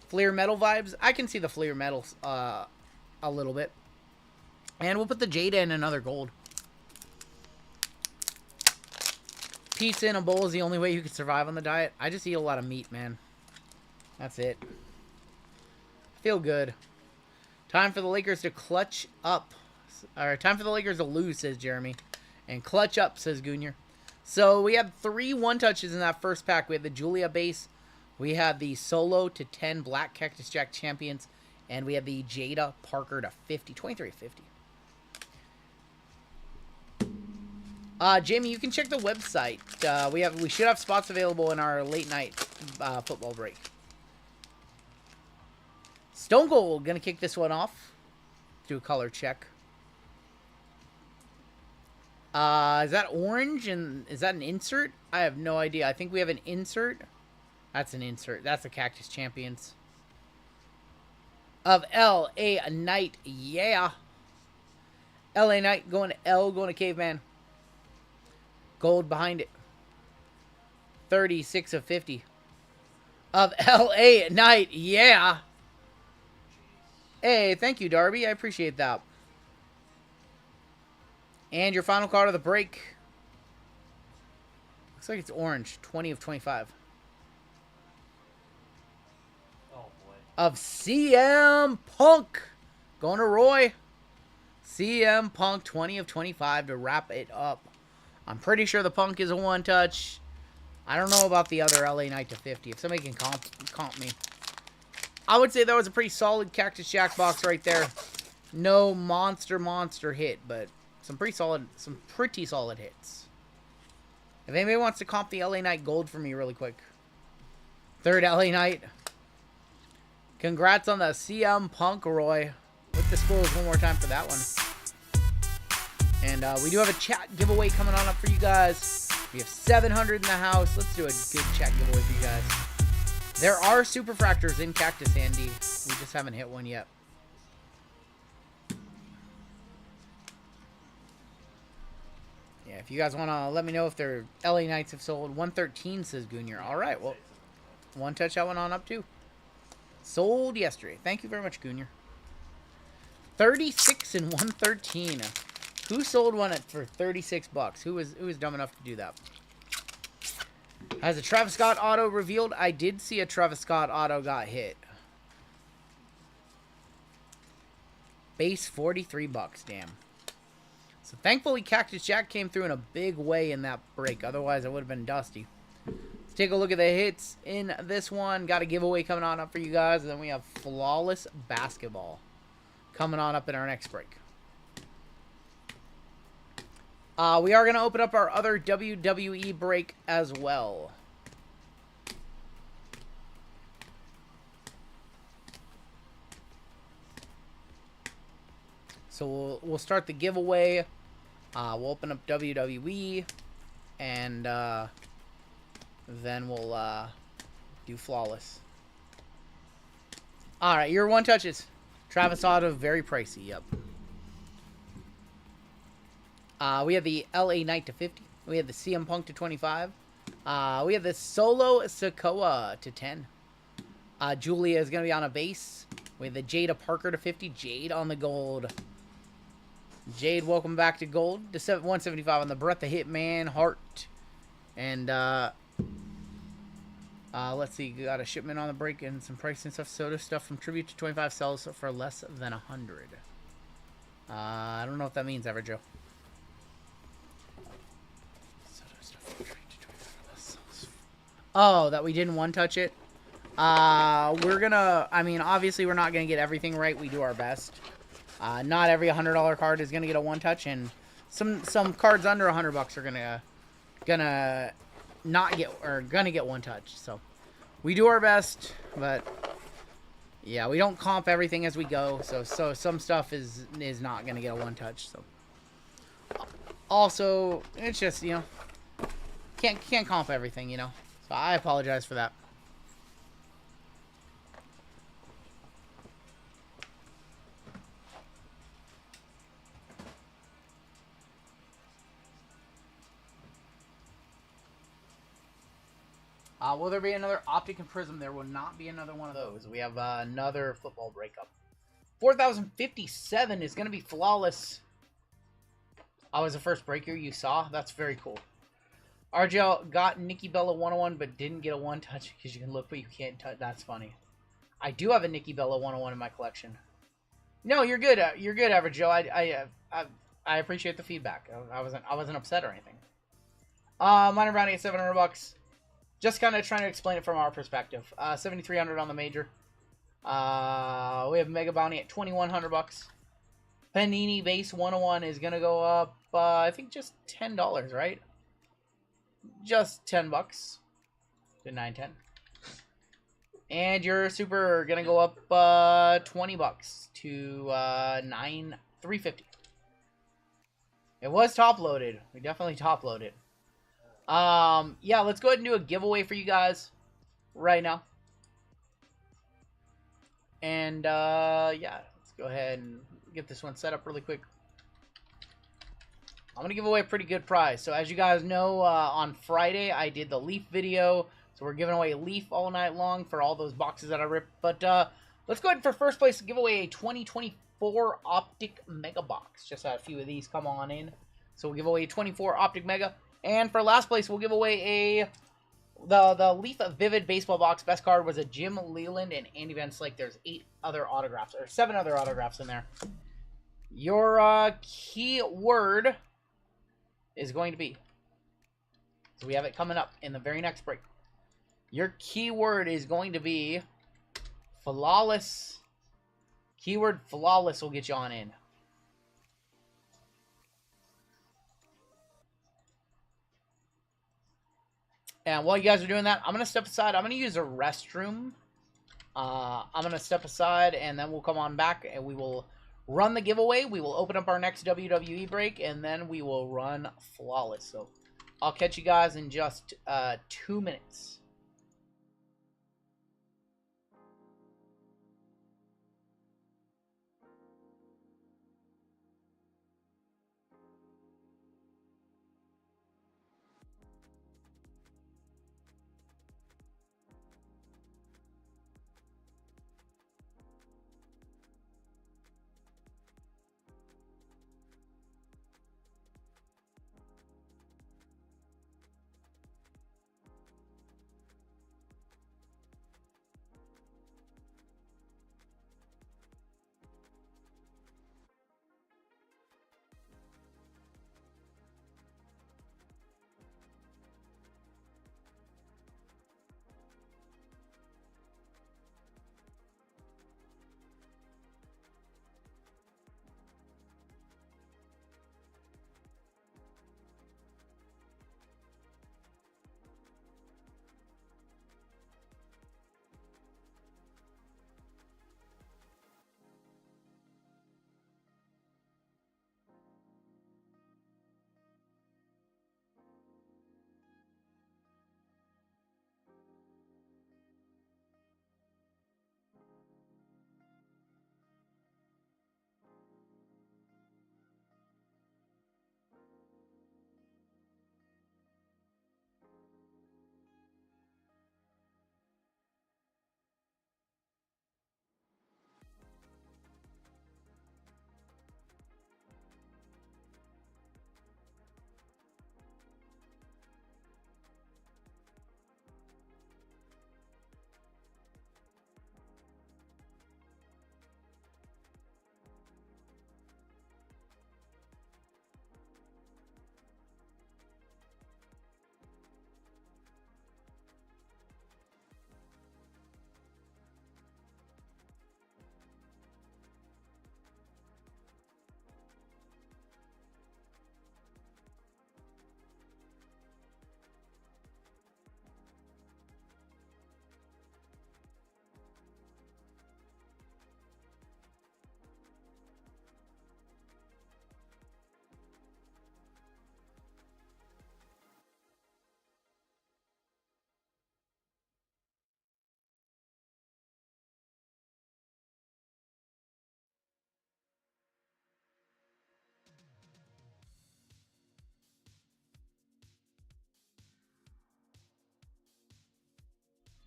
Fleer Metal vibes. I can see the Fleer Metal a little bit. And we'll put the Jada in another gold. Pizza in a bowl is the only way you can survive on the diet. I just eat a lot of meat, man. That's it. Feel good. Time for the Lakers to clutch up. Or time for the Lakers to lose, says Jeremy. And clutch up, says Goonier. So we had 3 one-touches in that first pack. We had the Julia base. We had the Solo to 10 Black Cactus Jack Champions. And we had the Jada Parker to 50. 23 to 50. Jamie, you can check the website. We should have spots available in our late night football break. Stone Cold gonna kick this one off. Do a color check. Is that orange and is that an insert? I have no idea. I think we have an insert. That's an insert. That's the Cactus Champions of L.A. Nite. Yeah. L.A. Nite going to L, going to Caveman. Gold behind it. 36 of 50. Of L.A. Nite. Yeah. Hey, thank you, Darby. I appreciate that. And your final card of the break. Looks like it's orange. 20 of 25. Oh, boy. Of CM Punk. Going to Roy. CM Punk, 20 of 25 to wrap it up. I'm pretty sure the Punk is a one-touch. I don't know about the other LA Knight to 50. If somebody can comp me. I would say that was a pretty solid Cactus Jack box right there. No monster hit, but some pretty solid hits. If anybody wants to comp the LA Knight gold for me really quick. Third LA Knight. Congrats on the CM Punk, Roy. With the scores one more time for that one. And we do have a chat giveaway coming on up for you guys. We have 700 in the house. Let's do a good chat giveaway for you guys. There are Superfractors in Cactus, Andy. We just haven't hit one yet. Yeah, if you guys want to let me know if their LA Knights have sold. 113, says Goonier. All right, well, one touch that went on up too. Sold yesterday. Thank you very much, Goonier. 36 and 113. Who sold one for 36 bucks? Who was dumb enough to do that? Has a Travis Scott auto revealed? I did see a Travis Scott auto got hit. Base 43 bucks, damn. So thankfully Cactus Jack came through in a big way in that break. Otherwise it would have been dusty. Let's take a look at the hits in this one. Got a giveaway coming on up for you guys. And then we have Flawless Basketball coming on up in our next break. We are going to open up our other WWE break as well. So we'll start the giveaway. We'll open up WWE. And then we'll do Flawless. Alright, your one touches. Travis Auto, very pricey, yep. We have the LA Knight to 50. We have the CM Punk to 25. We have the Solo Sokoa to 10. Julia is going to be on a base. We have the Jade of Parker to 50. Jade on the gold. Jade, welcome back to gold. To 175 on the Brett the Hitman Hart. And, let's see. Got a shipment on the break and some pricing stuff. Soda stuff from Tribute to 25 sells for less than 100. I don't know what that means, Ever Joe. Oh, that we didn't one-touch it? We're gonna... I mean, obviously, we're not gonna get everything right. We do our best. Not every $100 card is gonna get a one-touch, and some cards under $100 are gonna not get... or gonna get one-touch. So, we do our best, but... yeah, we don't comp everything as we go, so some stuff is not gonna get a one-touch, so... also, it's just, you know... Can't comp everything, you know? So I apologize for that. Will there be another Optic and Prizm? There will not be another one of those. We have another football breakup. 4057 is going to be flawless. I was the first breaker you saw. That's very cool. RGL got Nikki Bella 101, but didn't get a one-touch because you can look, but you can't touch. That's funny. I do have a Nikki Bella 101 in my collection. No, you're good. You're good, Average Joe. I appreciate the feedback. I wasn't upset or anything. Minor rounding at $700. Just kind of trying to explain it from our perspective. 7,300 on the major. We have Mega Bounty at $2,100. Panini base 101 is gonna go up. I think just $10, right? Just $10 to 910. And your super gonna go up $20 to 350. It was top loaded. We definitely top loaded. Yeah, let's go ahead and do a giveaway for you guys right now. And yeah, let's go ahead and get this one set up really quick. I'm going to give away a pretty good prize. So as you guys know, on Friday, I did the Leaf video. So we're giving away a Leaf all night long for all those boxes that I ripped. But let's go ahead for first place to give away a 2024 Optic Mega Box. Just had a few of these come on in. So we'll give away a 24 Optic Mega. And for last place, we'll give away the Leaf Vivid Baseball Box. Best card was a Jim Leland and Andy Van Slyke. There's 7 other autographs in there. Your keyword is going to be, so we have it coming up in the very next break. Your keyword is going to be flawless. Keyword flawless will get you on in. And while you guys are doing that, I'm going to step aside. I'm going to use a restroom. I'm going to step aside, and then we'll come on back, and we will run the giveaway. We will open up our next WWE break, and then we will run flawless. So I'll catch you guys in just 2 minutes.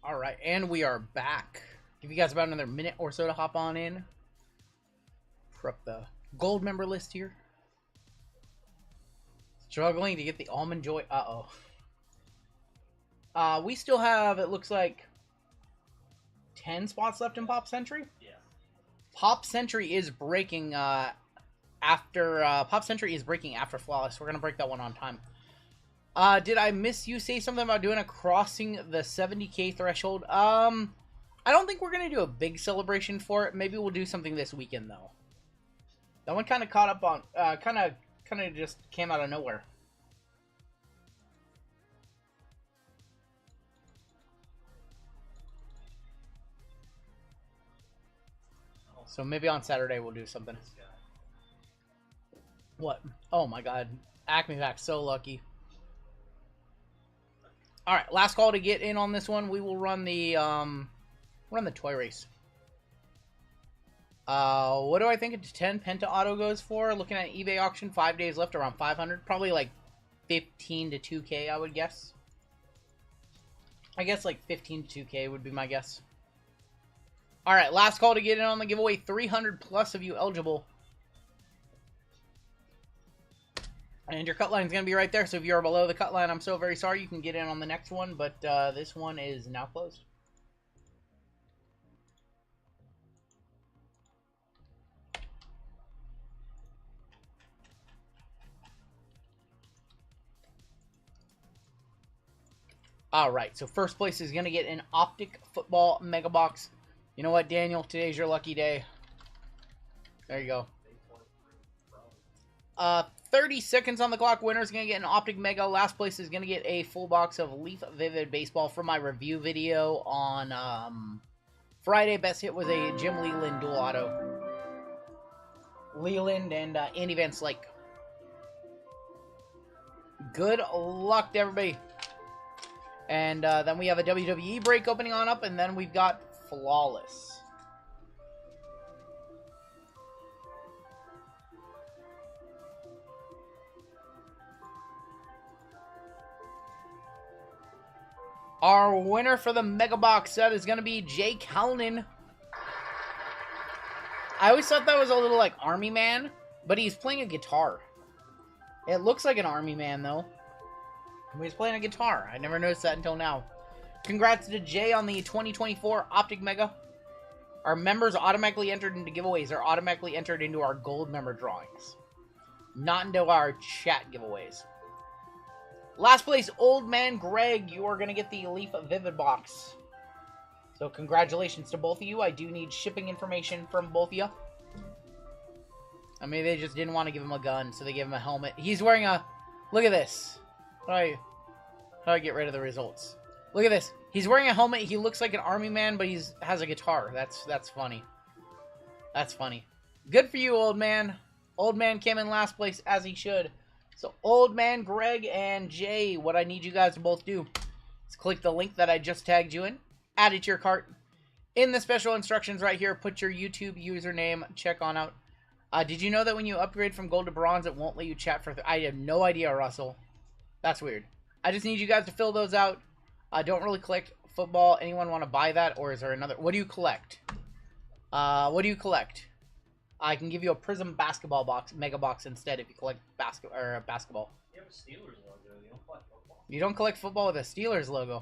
All right, and we are back. Give you guys about another minute or so to hop on in. For up the gold member list here. Struggling to get the Almond Joy. We still have, it looks like, 10 spots left in Pop Century. Yeah. Pop Century is breaking after Flawless. We're gonna break that one on time. Did I miss you say something about doing a crossing the 70K threshold? I don't think we're gonna do a big celebration for it. Maybe we'll do something this weekend though. That one kind of caught up on, kind of just came out of nowhere. So maybe on Saturday we'll do something. What? Oh my god. Acme Pack, so lucky. Alright, last call to get in on this one. We will run the toy race. What do I think a 10 Penta Auto goes for? Looking at eBay auction, 5 days left, around 500. Probably like 15 to 2K, I would guess. I guess like 15 to 2K would be my guess. Alright, last call to get in on the giveaway. 300 plus of you eligible. And your cut line is going to be right there. So if you're below the cut line, I'm so very sorry. You can get in on the next one. But this one is now closed. Alright, so first place is going to get an Optic Football Mega Box. You know what, Daniel? Today's your lucky day. There you go. 30 seconds on the clock. Winner's going to get an Optic Mega. Last place is going to get a full box of Leaf Vivid Baseball from my review video on Friday. Best hit was a Jim Leland dual auto. Leland and Andy Van Slyke. Good luck to everybody. And then we have a WWE break opening on up, and then we've got Flawless. Our winner for the Mega Box set is going to be Jake Hallinan. I always thought that was a little like Army Man, but he's playing a guitar. It looks like an Army Man, though. He's playing a guitar. I never noticed that until now. Congrats to Jay on the 2024 Optic Mega. Our members automatically entered into giveaways are automatically entered into our gold member drawings. Not into our chat giveaways. Last place, Old Man Greg. You are going to get the Leaf Vivid box. So congratulations to both of you. I do need shipping information from both of you. I mean, they just didn't want to give him a gun, so they gave him a helmet. He's wearing a... Look at this. How do I get rid of the results? Look at this. He's wearing a helmet. He looks like an army man, but he has a guitar. That's funny. That's funny. Good for you, old man. Old man came in last place, as he should. So, Old Man Greg and Jay, what I need you guys to both do is click the link that I just tagged you in. Add it to your cart. In the special instructions right here, put your YouTube username. Check on out. Did you know that when you upgrade from gold to bronze, it won't let you chat for... I have no idea, Russell. That's weird. I just need you guys to fill those out. Don't really collect football. Anyone want to buy that? Or is there another... What do you collect? What do you collect? I can give you a Prizm basketball box, mega box instead if you collect basketball. You have a Steelers logo. You don't collect football. You don't collect football with a Steelers logo,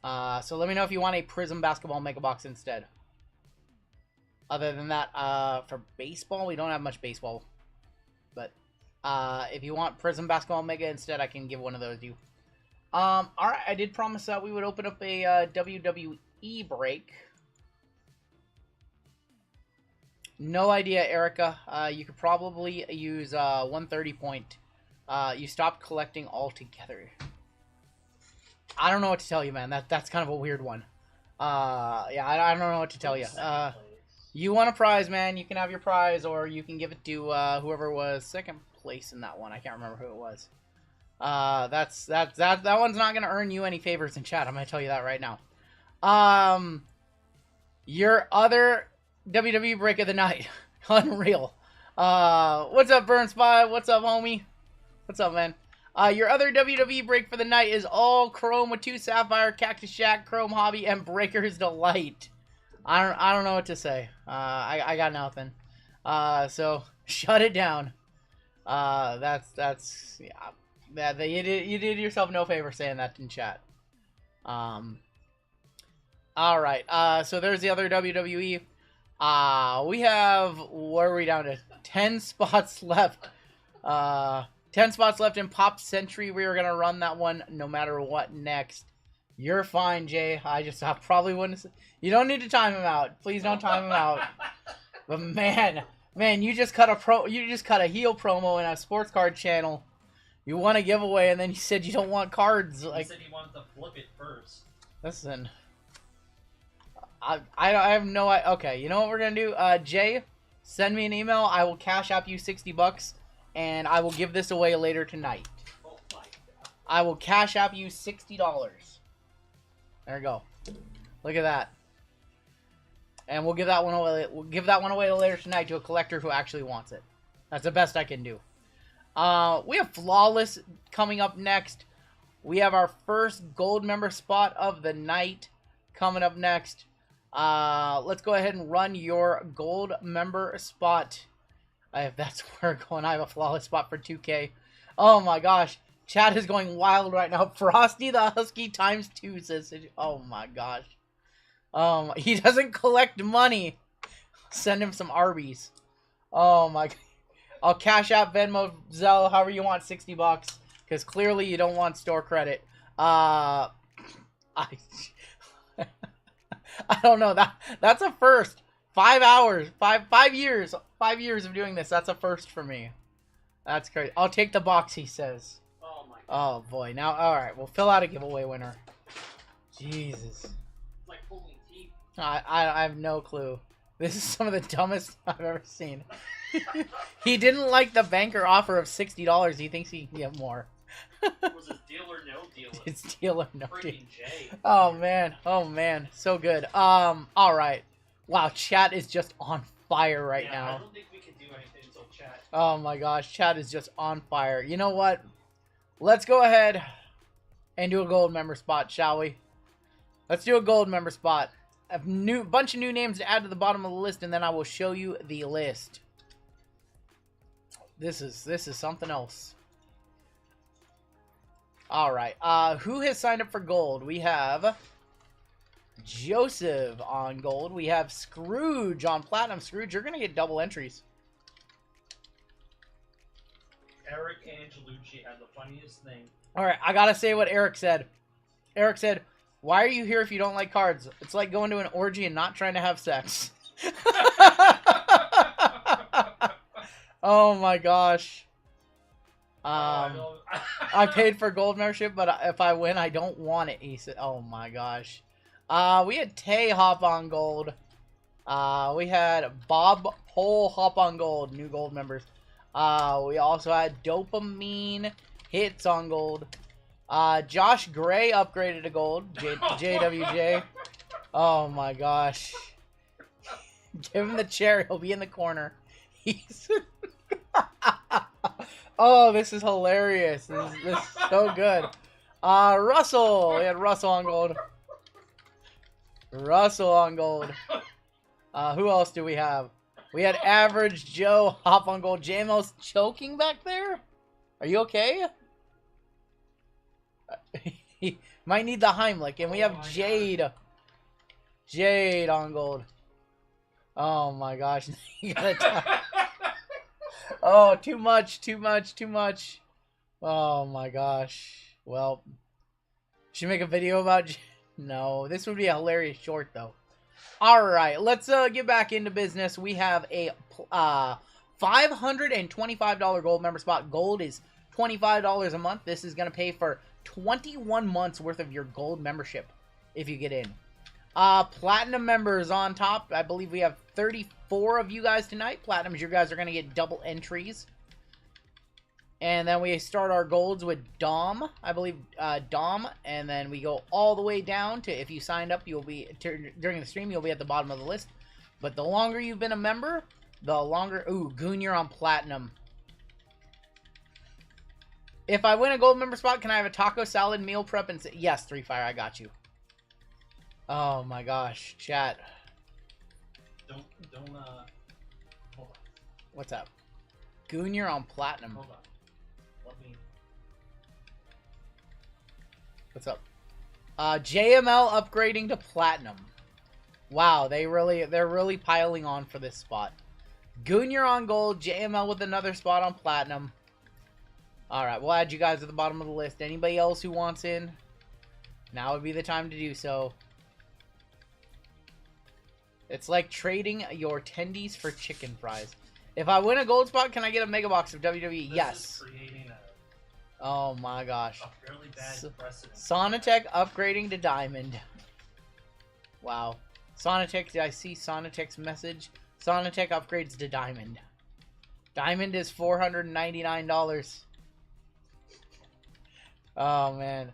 huh? So let me know if you want a Prizm basketball mega box instead. Other than that, for baseball, we don't have much baseball. But if you want Prizm basketball mega instead, I can give one of those to you. Alright, I did promise that we would open up a WWE break. No idea, Erica. You could probably use 130 point. You stopped collecting altogether. I don't know what to tell you, man. That's kind of a weird one. Yeah, I don't know what to tell you. You want a prize, man. You can have your prize, or you can give it to whoever was second place in that one. I can't remember who it was. That one's not gonna earn you any favors in chat. I'm gonna tell you that right now. Your other WWE break of the night. Unreal. What's up, Burn Spy? What's up, homie? What's up, man? Your other WWE break for the night is all Chrome with 2 Sapphire, Cactus Jack, Chrome Hobby, and Breaker's Delight. I don't know what to say. I got nothing. So shut it down. Yeah. You did yourself no favor saying that in chat. All right. So there's the other WWE. We have, where are we down to? 10 spots left. 10 spots left in Pop Century. We are going to run that one no matter what next. You're fine, Jay. I probably wouldn't. You don't need to time him out. Please don't time him out. But man, you just cut a heel promo in a sports card channel. You want a giveaway, and then you said you don't want cards. He said he wanted to flip it first. Listen, I have no idea. Okay, you know what we're gonna do? Jay, send me an email. I will cash app you $60, and I will give this away later tonight. Oh my God. I will cash app you $60. There we go. Look at that. And we'll give that one away. We'll give that one away later tonight to a collector who actually wants it. That's the best I can do. We have Flawless coming up next. We have our first gold member spot of the night coming up next. Let's go ahead and run your gold member spot. If that's where we're going, I have a Flawless spot for 2K. Oh my gosh. Chat is going wild right now. Frosty the Husky ×2 says, oh my gosh. He doesn't collect money. Send him some Arby's. Oh my. I'll cash out Venmo, Zelle, however you want, $60. Because clearly you don't want store credit. I don't know. That's a first. 5 hours. 5 years. 5 years of doing this. That's a first for me. That's crazy. I'll take the box, he says. Oh my God. Oh boy. Now, alright. We'll fill out a giveaway winner. Jesus. It's like pulling teeth. I have no clue. This is some of the dumbest I've ever seen. He didn't like the banker offer of $60. He thinks he can get more. Was it deal or no deal? It's deal or no deal. Freaking Jay. Oh man, so good. All right. Wow, chat is just on fire right now. I don't think we can do anything until chat. Oh my gosh, chat is just on fire. You know what? Let's go ahead and do a gold member spot, shall we? Let's do a gold member spot. A bunch of new names to add to the bottom of the list, and then I will show you the list. This is something else. All right. Who has signed up for gold? We have Joseph on gold. We have Scrooge on platinum. Scrooge, you're gonna get double entries. Eric Angelucci had the funniest thing. All right, I gotta say what Eric said. Eric said, "Why are you here if you don't like cards? It's like going to an orgy and not trying to have sex." Oh my gosh. I paid for gold membership, but if I win, I don't want it. He said, "Oh my gosh." We had Tay hop on gold. We had Bob Hole hop on gold, new gold members. We also had Dopamine Hits on gold. Josh Gray upgraded to gold. JWJ. Oh my gosh. Give him the chair. He'll be in the corner. He's. Oh, this is hilarious. This is so good. Russell. We had Russell on gold. Russell on gold. Who else do we have? We had Average Joe hop on gold. JMO's choking back there? Are you okay? He might need the Heimlich. And we have Jade. God. Jade on gold. Oh my gosh. You gotta oh, too much. Oh my gosh. Well, should we make a video about... No, this would be a hilarious short though. Alright, let's get back into business. We have a $525 gold member spot. Gold is $25 a month. This is going to pay for 21 months worth of your gold membership if you get in. Platinum members on top. I believe we have 34 of you guys tonight. Platinums, you guys are going to get double entries. And then we start our golds with Dom. I believe Dom. And then we go all the way down to, if you signed up, you'll be, during the stream, you'll be at the bottom of the list. But the longer you've been a member, the longer... Ooh, Goon, you're on platinum. If I win a gold member spot, can I have a taco salad meal prep and yes, 3 Fire, I got you. Oh my gosh, chat. Don't hold on. What's up? Goonier on platinum. Hold on. Let me. What's up? JML upgrading to platinum. Wow, they're really piling on for this spot. Goonier on gold, JML with another spot on platinum. Alright, we'll add you guys at the bottom of the list. Anybody else who wants in, now would be the time to do so. It's like trading your tendies for chicken fries. If I win a gold spot, can I get a mega box of WWE? Yes. Oh my gosh. A fairly bad precedent. Sonatech upgrading to diamond. Wow. Sonatech, did I see Sonatech's message? Sonatech upgrades to diamond. Diamond is $499. Oh man.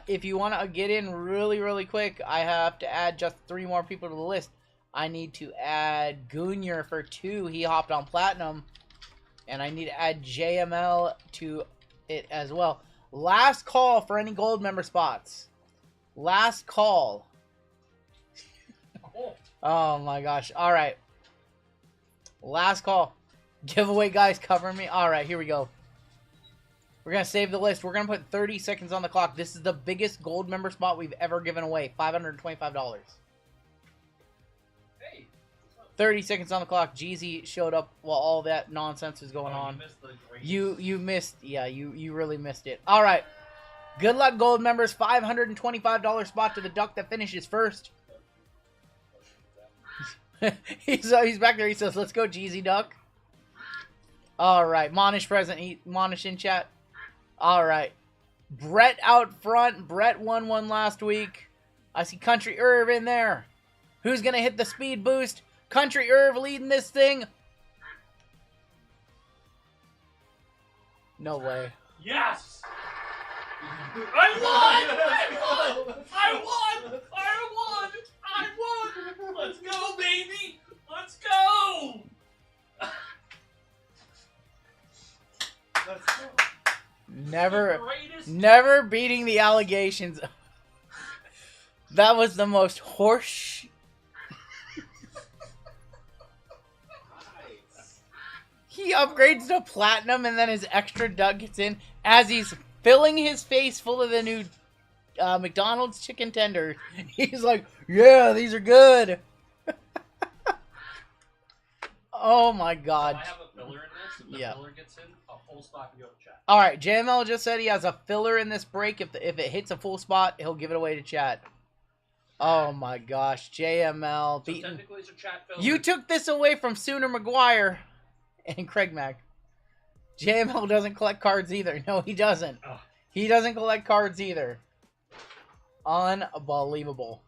If you want to get in really quick, I have to add just 3 more people to the list. I need to add Goonier for 2. He hopped on platinum. And I need to add JML to it as well. Last call for any gold member spots. Last call. Oh my gosh. Alright. Last call. Giveaway guys covering me. Alright, here we go. We're going to save the list. We're going to put 30 seconds on the clock. This is the biggest gold member spot we've ever given away. $525. 30 seconds on the clock. Jeezy showed up while all that nonsense was going on. You missed. Yeah, you really missed it. All right. Good luck, gold members. $525 spot to the duck that finishes first. he's back there. He says, "Let's go, Jeezy Duck." All right. Monish present. Monish in chat. All right. Brett out front. Brett won one last week. I see Country Irv in there. Who's going to hit the speed boost? Country Irv leading this thing. No way. Yes! I won! Let's go, baby! Let's go! Let's go. Never beating the allegations. That was the most horse. He upgrades to platinum and then his extra duck gets in as he's filling his face full of the new McDonald's chicken tender. He's like, yeah, these are good. Oh my god. I have a filler in this. If the filler gets in, a full spot can go to chat. Alright, JML just said he has a filler in this break. If it hits a full spot, he'll give it away to chat. Oh my gosh, JML beating. So technically it's a chat filler. You took this away from Sooner McGuire and Craig Mack. JML doesn't collect cards either. No, he doesn't. Ugh. He doesn't collect cards either. Unbelievable.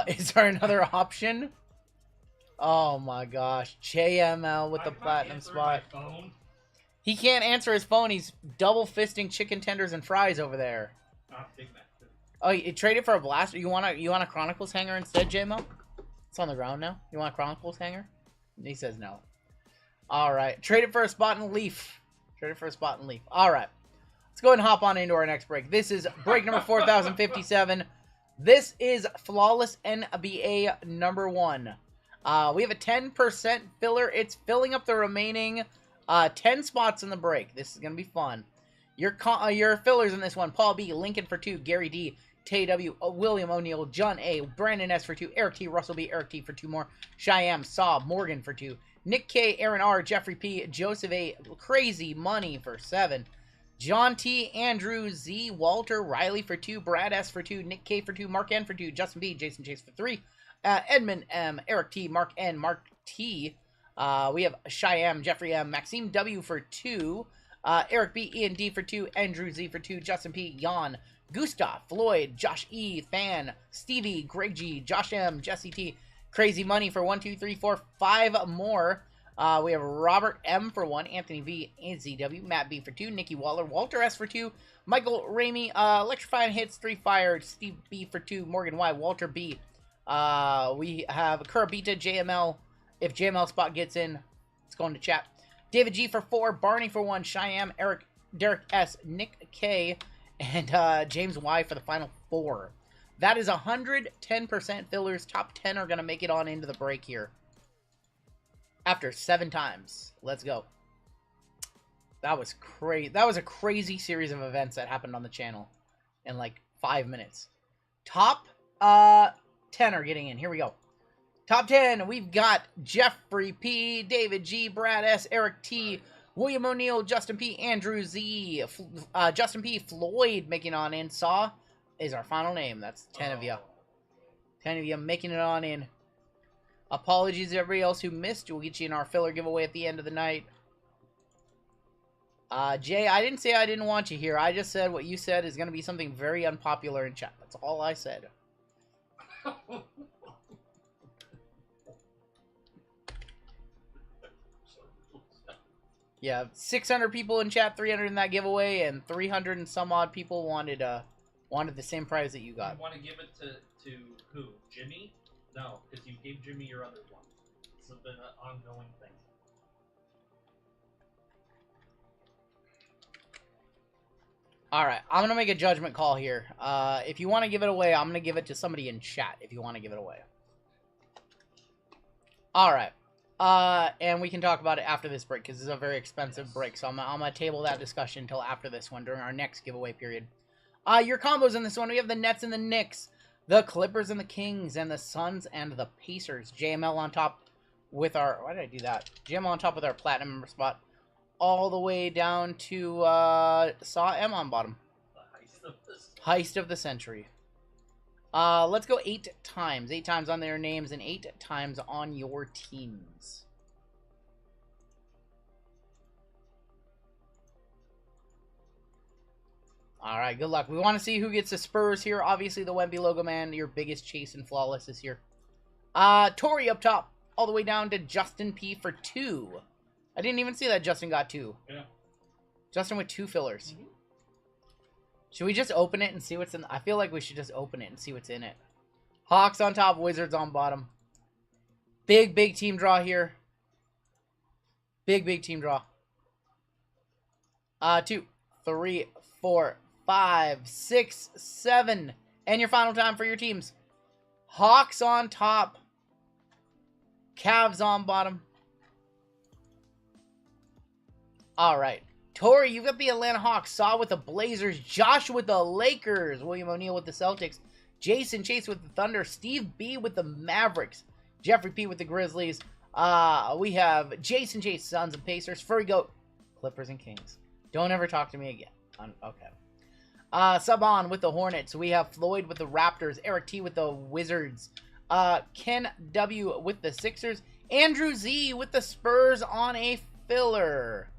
Is there another option? Oh my gosh. JML with the platinum spot. He can't answer his phone. He's double fisting chicken tenders and fries over there. Big Mac. Oh, you traded for a blaster? You want a Chronicles hanger instead, JML? It's on the ground now. You want a Chronicles hanger? He says no. Alright. Traded for a spot in Leaf. Traded for a spot in Leaf. Alright. Let's go ahead and hop on into our next break. This is break number 4057. This is Flawless NBA number 1. We have a 10% filler. It's filling up the remaining 10 spots in the break. This is going to be fun. Your fillers in this one: Paul B, Lincoln for 2, Gary D, Tay W, William O'Neill, John A, Brandon S for 2, Eric T, Russell B, Eric T for 2 more, Cheyam, Saw, Morgan for 2, Nick K, Aaron R, Jeffrey P, Joseph A, Crazy Money for 7, John T, Andrew Z, Walter, Riley for 2, Brad S for 2, Nick K for 2, Mark N for 2, Justin B, Jason Chase for 3, Edmund M, Eric T, Mark N, Mark T. We have Cheyam, Jeffrey M, Maxime W for 2, Eric B, Ian D for 2, Andrew Z for 2, Justin P, Jan, Gustav, Floyd, Josh E, Fan, Stevie, Greg G, Josh M, Jesse T, Crazy Money for 1, 2, 3, 4, 5 more. We have Robert M for 1, Anthony V, ZW, Matt B for 2, Nikki Waller, Walter S for 2, Michael Ramey, Electrifying Hits, 3 Fired, Steve B for 2, Morgan Y, Walter B. We have Kurabita, JML. If JML spot gets in, it's going to chat. David G for 4, Barney for 1, Cheyam, Eric Derek S., Nick K., and James Y. for the final 4. That is 110% fillers. Top 10 are going to make it on into the break here. After 7 times. Let's go. That was crazy. That was a crazy series of events that happened on the channel in like 5 minutes. Top 10 are getting in. Here we go. Top 10, we've got Jeffrey P., David G., Brad S., Eric T., William O'Neill, Justin P., Andrew Z., Justin P., Floyd making on in. Saw is our final name. That's 10 of you. 10 of you making it on in. Apologies to everybody else who missed. We'll get you in our filler giveaway at the end of the night. Jay, I didn't say I didn't want you here. I just said what you said is going to be something very unpopular in chat. That's all I said. Yeah, 600 people in chat, 300 in that giveaway, and 300 and some odd people wanted the same prize that you got. You want to give it to who? Jimmy? No, because you gave Jimmy your other one. It's been an ongoing thing. Alright, I'm going to make a judgment call here. If you want to give it away, I'm going to give it to somebody in chat if you want to give it away. Alright. And we can talk about it after this break, because this is a very expensive break. So I'm going to table that discussion until after this one, during our next giveaway period. Your combos in this one, we have the Nets and the Knicks, the Clippers and the Kings, and the Suns and the Pacers. JML on top with our... Why did I do that? JML on top with our Platinum member spot. All the way down to Saw M on bottom. Heist of the century. Let's go 8 times. 8 times on their names and 8 times on your teams. Alright, good luck. We want to see who gets the Spurs here. Obviously, the Wemby logo man, your biggest chase and flawless is here. Tori up top. All the way down to Justin P for 2. I didn't even see that Justin got 2. Yeah. Justin with 2 fillers. Mm-hmm. Should we just open it and see what's in... I feel like we should just open it and see what's in it. Hawks on top, Wizards on bottom. Big team draw here. Big team draw. 2, 3, 4, 5, 6, 7. And your final time for your teams. Hawks on top. Cavs on bottom. Alright. Tori, you got the Atlanta Hawks. Saw with the Blazers. Josh with the Lakers. William O'Neill with the Celtics. Jason Chase with the Thunder. Steve B with the Mavericks. Jeffrey P with the Grizzlies. We have Jason Chase, Suns and Pacers. Furry Goat, Clippers and Kings. Don't ever talk to me again. Okay. Sub on with the Hornets. We have Floyd with the Raptors. Eric T with the Wizards. Ken W with the Sixers. Andrew Z with the Spurs on a filler.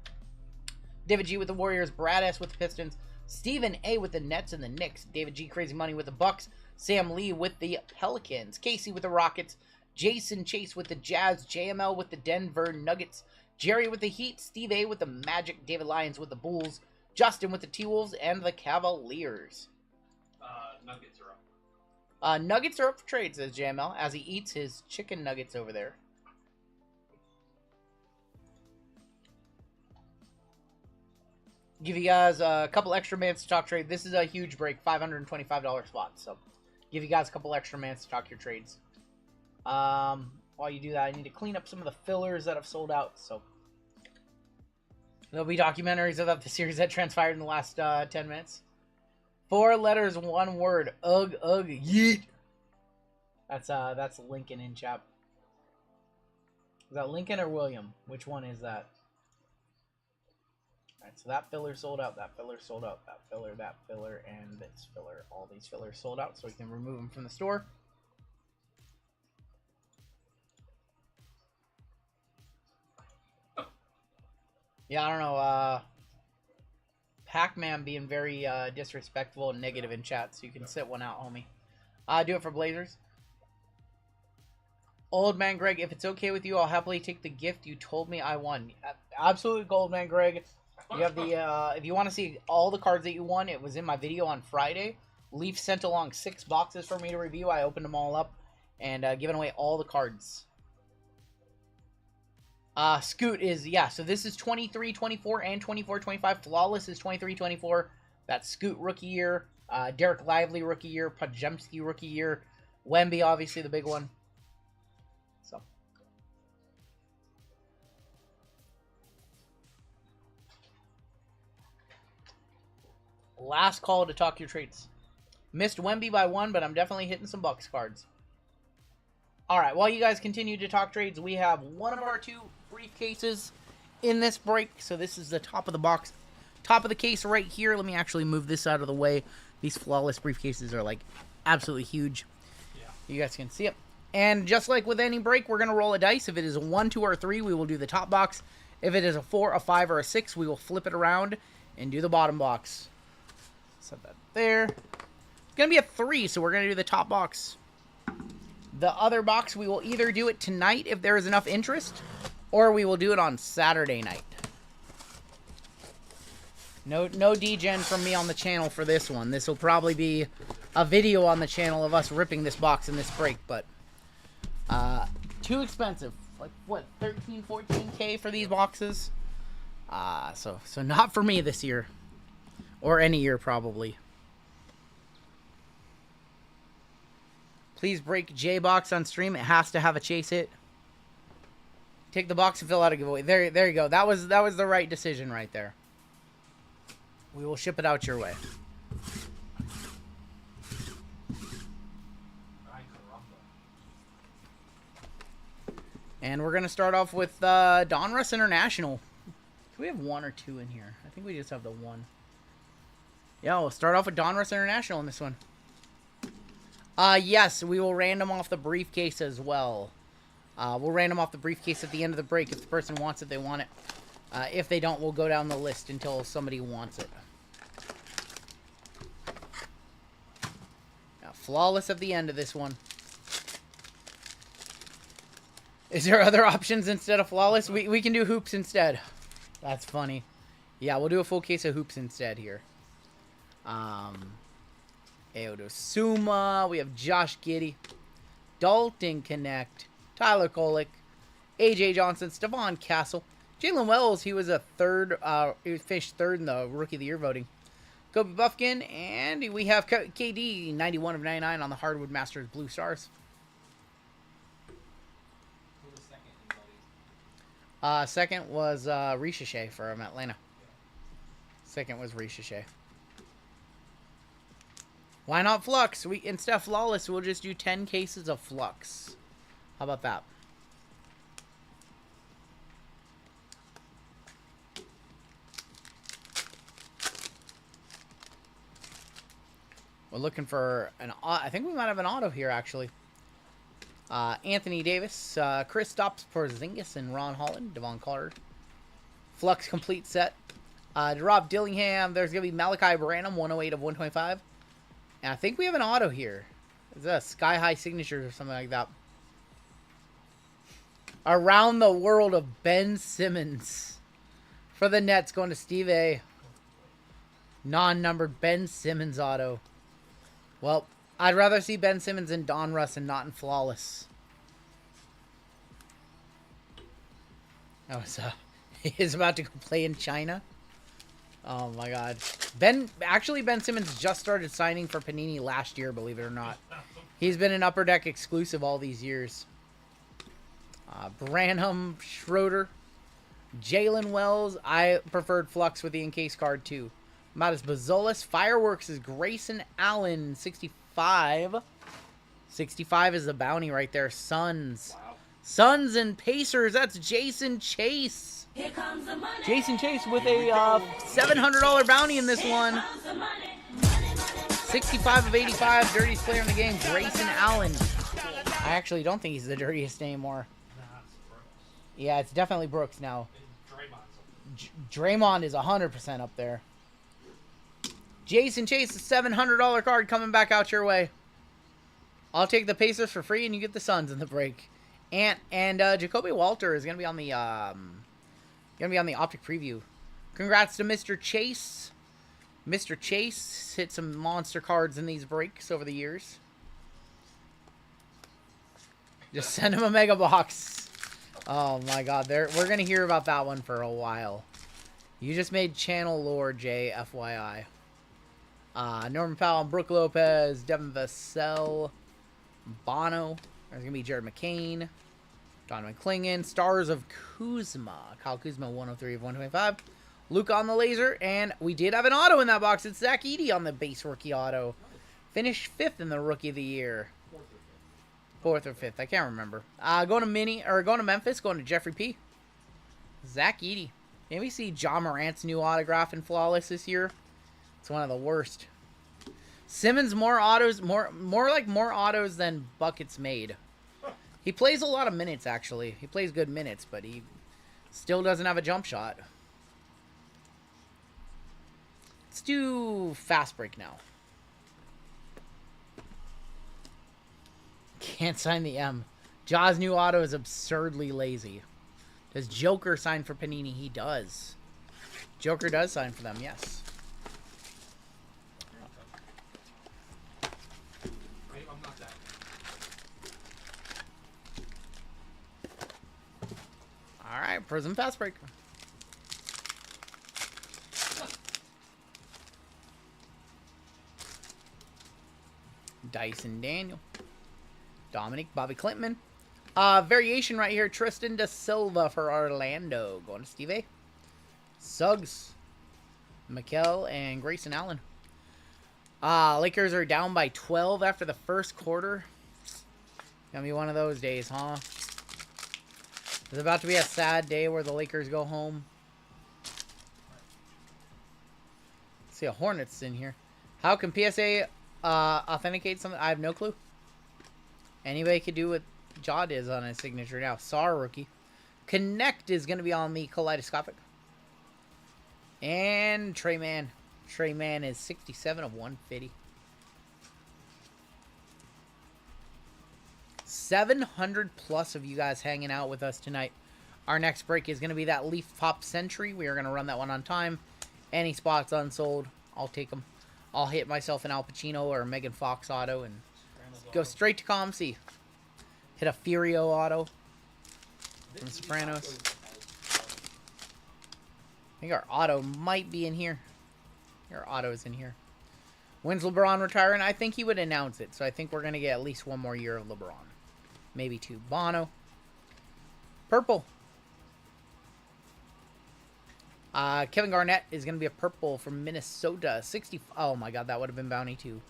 David G with the Warriors, Brad S with the Pistons, Stephen A with the Nets and the Knicks, David G Crazy Money with the Bucks, Sam Lee with the Pelicans, Casey with the Rockets, Jason Chase with the Jazz, JML with the Denver Nuggets, Jerry with the Heat, Steve A with the Magic, David Lyons with the Bulls, Justin with the T-Wolves, and the Cavaliers. Nuggets are up. Nuggets are up for trade, says JML, as he eats his chicken nuggets over there. Give you guys a couple extra minutes to talk trade. This is a huge break, $525 spot. So, give you guys a couple extra minutes to talk your trades. While you do that, I need to clean up some of the fillers that have sold out. So, there'll be documentaries of the series that transpired in the last 10 minutes. 4 letters, 1 word. Ugh, yeet. That's Lincoln in chat. Is that Lincoln or William? Which one is that? Alright, so that filler sold out, that filler sold out, that filler, and this filler. All these fillers sold out, so we can remove them from the store. Yeah, I don't know, Pac-Man being very disrespectful and negative in chat, so you can sit one out, homie. Do it for Blazers. Old Man Greg, if it's okay with you, I'll happily take the gift you told me I won. Absolutely, Old Man Greg. You have the, if you want to see all the cards that you won, it was in my video on Friday. Leaf sent along 6 boxes for me to review. I opened them all up and given away all the cards. Scoot is, yeah, so this is 23-24 and 24-25. Flawless is 23-24. That's Scoot rookie year. Derek Lively rookie year. Pajemski rookie year. Wemby, obviously, the big one. So. Last call to talk your trades. Missed Wemby by 1, but I'm definitely hitting some Bucks cards. Alright, while you guys continue to talk trades, we have one of our 2 briefcases in this break. So this is the top of the box. Top of the case right here. Let me actually move this out of the way. These flawless briefcases are like absolutely huge. Yeah. You guys can see it. And just like with any break, we're going to roll a dice. If it is a 1, 2, or 3, we will do the top box. If it is a 4, a 5, or a 6, we will flip it around and do the bottom box. Set that there. It's going to be a 3, so we're going to do the top box. The other box, we will either do it tonight if there is enough interest, or we will do it on Saturday night. No degen from me on the channel for this one. This will probably be a video on the channel of us ripping this box in this break, but too expensive. Like, what, 13, 14K for these boxes? So not for me this year. Or any year, probably. Please break J-Box on stream. It has to have a chase hit. Take the box and fill out a giveaway. There you go. That was the right decision right there. We will ship it out your way. And we're going to start off with Donruss International. Do we have 1 or 2 in here? I think we just have the 1. Yeah, we'll start off with Donruss International in this one. Yes, we will random off the briefcase as well. We'll random off the briefcase at the end of the break. If the person wants it, they want it. If they don't, we'll go down the list until somebody wants it. Now, flawless at the end of this one. Is there other options instead of flawless? We can do hoops instead. That's funny. Yeah, we'll do a full case of hoops instead here. Eodosuma. We have Josh Giddey. Dalton Connect. Tyler Kolek. AJ Johnson. Stephon Castle. Jalen Wells. He was a third. He finished 3rd in the Rookie of the Year voting. Kobe Buffkin. And we have KD. 91 of 99 on the Hardwood Masters Blue Stars. Second was Ricochet from Atlanta. Second was Ricochet. Why not Flux? Instead of Flawless, we'll just do 10 cases of Flux. How about that? We're looking for an... I think we might have an auto here, actually. Anthony Davis, Kristaps Porzingis, and Ron Holland, Devon Carter. Flux complete set. Rob Dillingham. There's going to be Malachi Branham, 108 of 125. And I think we have an auto here. Is that a Sky High Signatures or something like that? Around the World of Ben Simmons. For the Nets, going to Steve A. Non-numbered Ben Simmons auto. Well, I'd rather see Ben Simmons in Donruss and not in Flawless. Oh, so he's about to go play in China. Oh my God. Ben Simmons just started signing for Panini last year, believe it or not. He's been an Upper Deck exclusive all these years. Branham, Schroeder, Jalen Wells. I preferred Flux with the encased card too. Matas Bazolis. Fireworks is Grayson Allen, 65. 65 is the bounty right there. Suns. Wow. Suns and Pacers. That's Jason Chase. Here comes the money. Jason Chase with a $700 bounty in this one. 65 of 85. Dirtiest player in the game, Grayson Allen. I actually don't think he's the dirtiest anymore. Yeah, it's definitely Brooks now. Draymond is 100% up there. Jason Chase, a $700 card coming back out your way. I'll take the Pacers for free, and you get the Suns in the break. And Jacoby Walter is gonna be on the Optic preview. Congrats to Mr. Chase. Mr. Chase hit some monster cards in these breaks over the years. Just send him a mega box. Oh my god, we're gonna hear about that one for a while. You just made channel lore, Jay, FYI. Norman Powell, Brooke Lopez, Devin Vassell, Bono. There's gonna be Jared McCain, Donovan Clingan, Stars of Kuzma, Kyle Kuzma, 103 of 125. Luke on the laser, and we did have an auto in that box. It's Zach Edey on the base rookie auto. Finished 5th in the Rookie of the Year. 4th or 5th, I can't remember. Going to Memphis, going to Jeffrey P. Zach Edey. Maybe see John Morant's new autograph in Flawless this year. It's one of the worst. Simmons, more autos, more autos than buckets made. He plays a lot of minutes, actually. He plays good minutes, but he still doesn't have a jump shot. Let's do fast break now. Can't sign the M. Jaws' new auto is absurdly lazy. Does Joker sign for Panini? He does. Joker does sign for them, yes. Alright, Prizm fast break. Dyson Daniel. Dominic, Bobby Clintman. Variation right here. Tristan Da Silva for Orlando. Going to Steve A. Suggs. Mikkel and Grayson Allen. Lakers are down by 12 after the first quarter. Gonna be one of those days, huh? It's about to be a sad day where the Lakers go home. Let's see, a Hornets in here. How can PSA authenticate something? I have no clue. Anybody could do what Jaw is on his signature now. SAR rookie. Connect is going to be on the Kaleidoscopic. And Trey Mann. Trey Mann is 67 of 150. 700 plus of you guys hanging out with us tonight. Our next break is going to be that Leaf Pop Century. We are going to run that one on time. Any spots unsold, I'll take them. I'll hit myself an Al Pacino or a Megan Fox auto and go straight to ComC. Hit a Furio auto from Sopranos. I think our auto might be in here. Our auto is in here. When's LeBron retiring? I think he would announce it. So I think we're going to get at least one more year of LeBron. Maybe 2. Bono. Purple. Kevin Garnett is going to be a purple from Minnesota. 60. Oh my god, that would have been bounty too.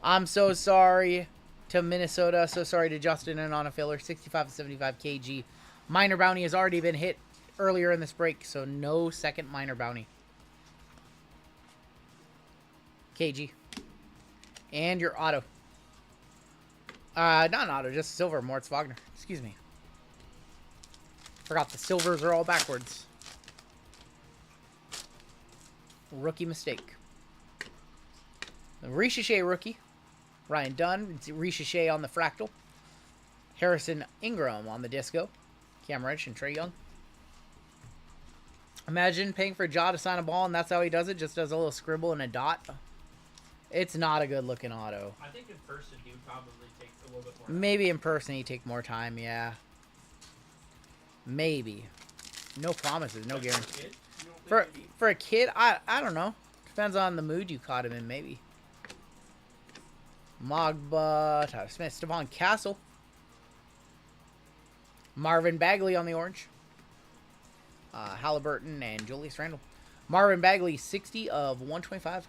I'm so sorry to Minnesota. So sorry to Justin and on a filler. 65 to 75 kg. Minor bounty has already been hit earlier in this break. So no second minor bounty. KG. And your auto. Not an auto, just silver. Moritz Wagner. Excuse me. Forgot the silvers are all backwards. Rookie mistake. The Ricochet rookie. Ryan Dunn. Ricochet on the Fractal. Harrison Ingram on the Disco. Cam Reddish and Trey Young. Imagine paying for Ja to sign a ball and that's how he does it. Just does a little scribble and a dot. It's not a good looking auto. I think in person he would probably take a little bit more. Maybe in person he'd take more time, yeah. Maybe. No promises, no guarantee. For a kid, I don't know. Depends on the mood you caught him in, maybe. Mogba, Tyler Smith, Stephon Castle. Marvin Bagley on the orange. Halliburton and Julius Randle. Marvin Bagley, 60 of 125.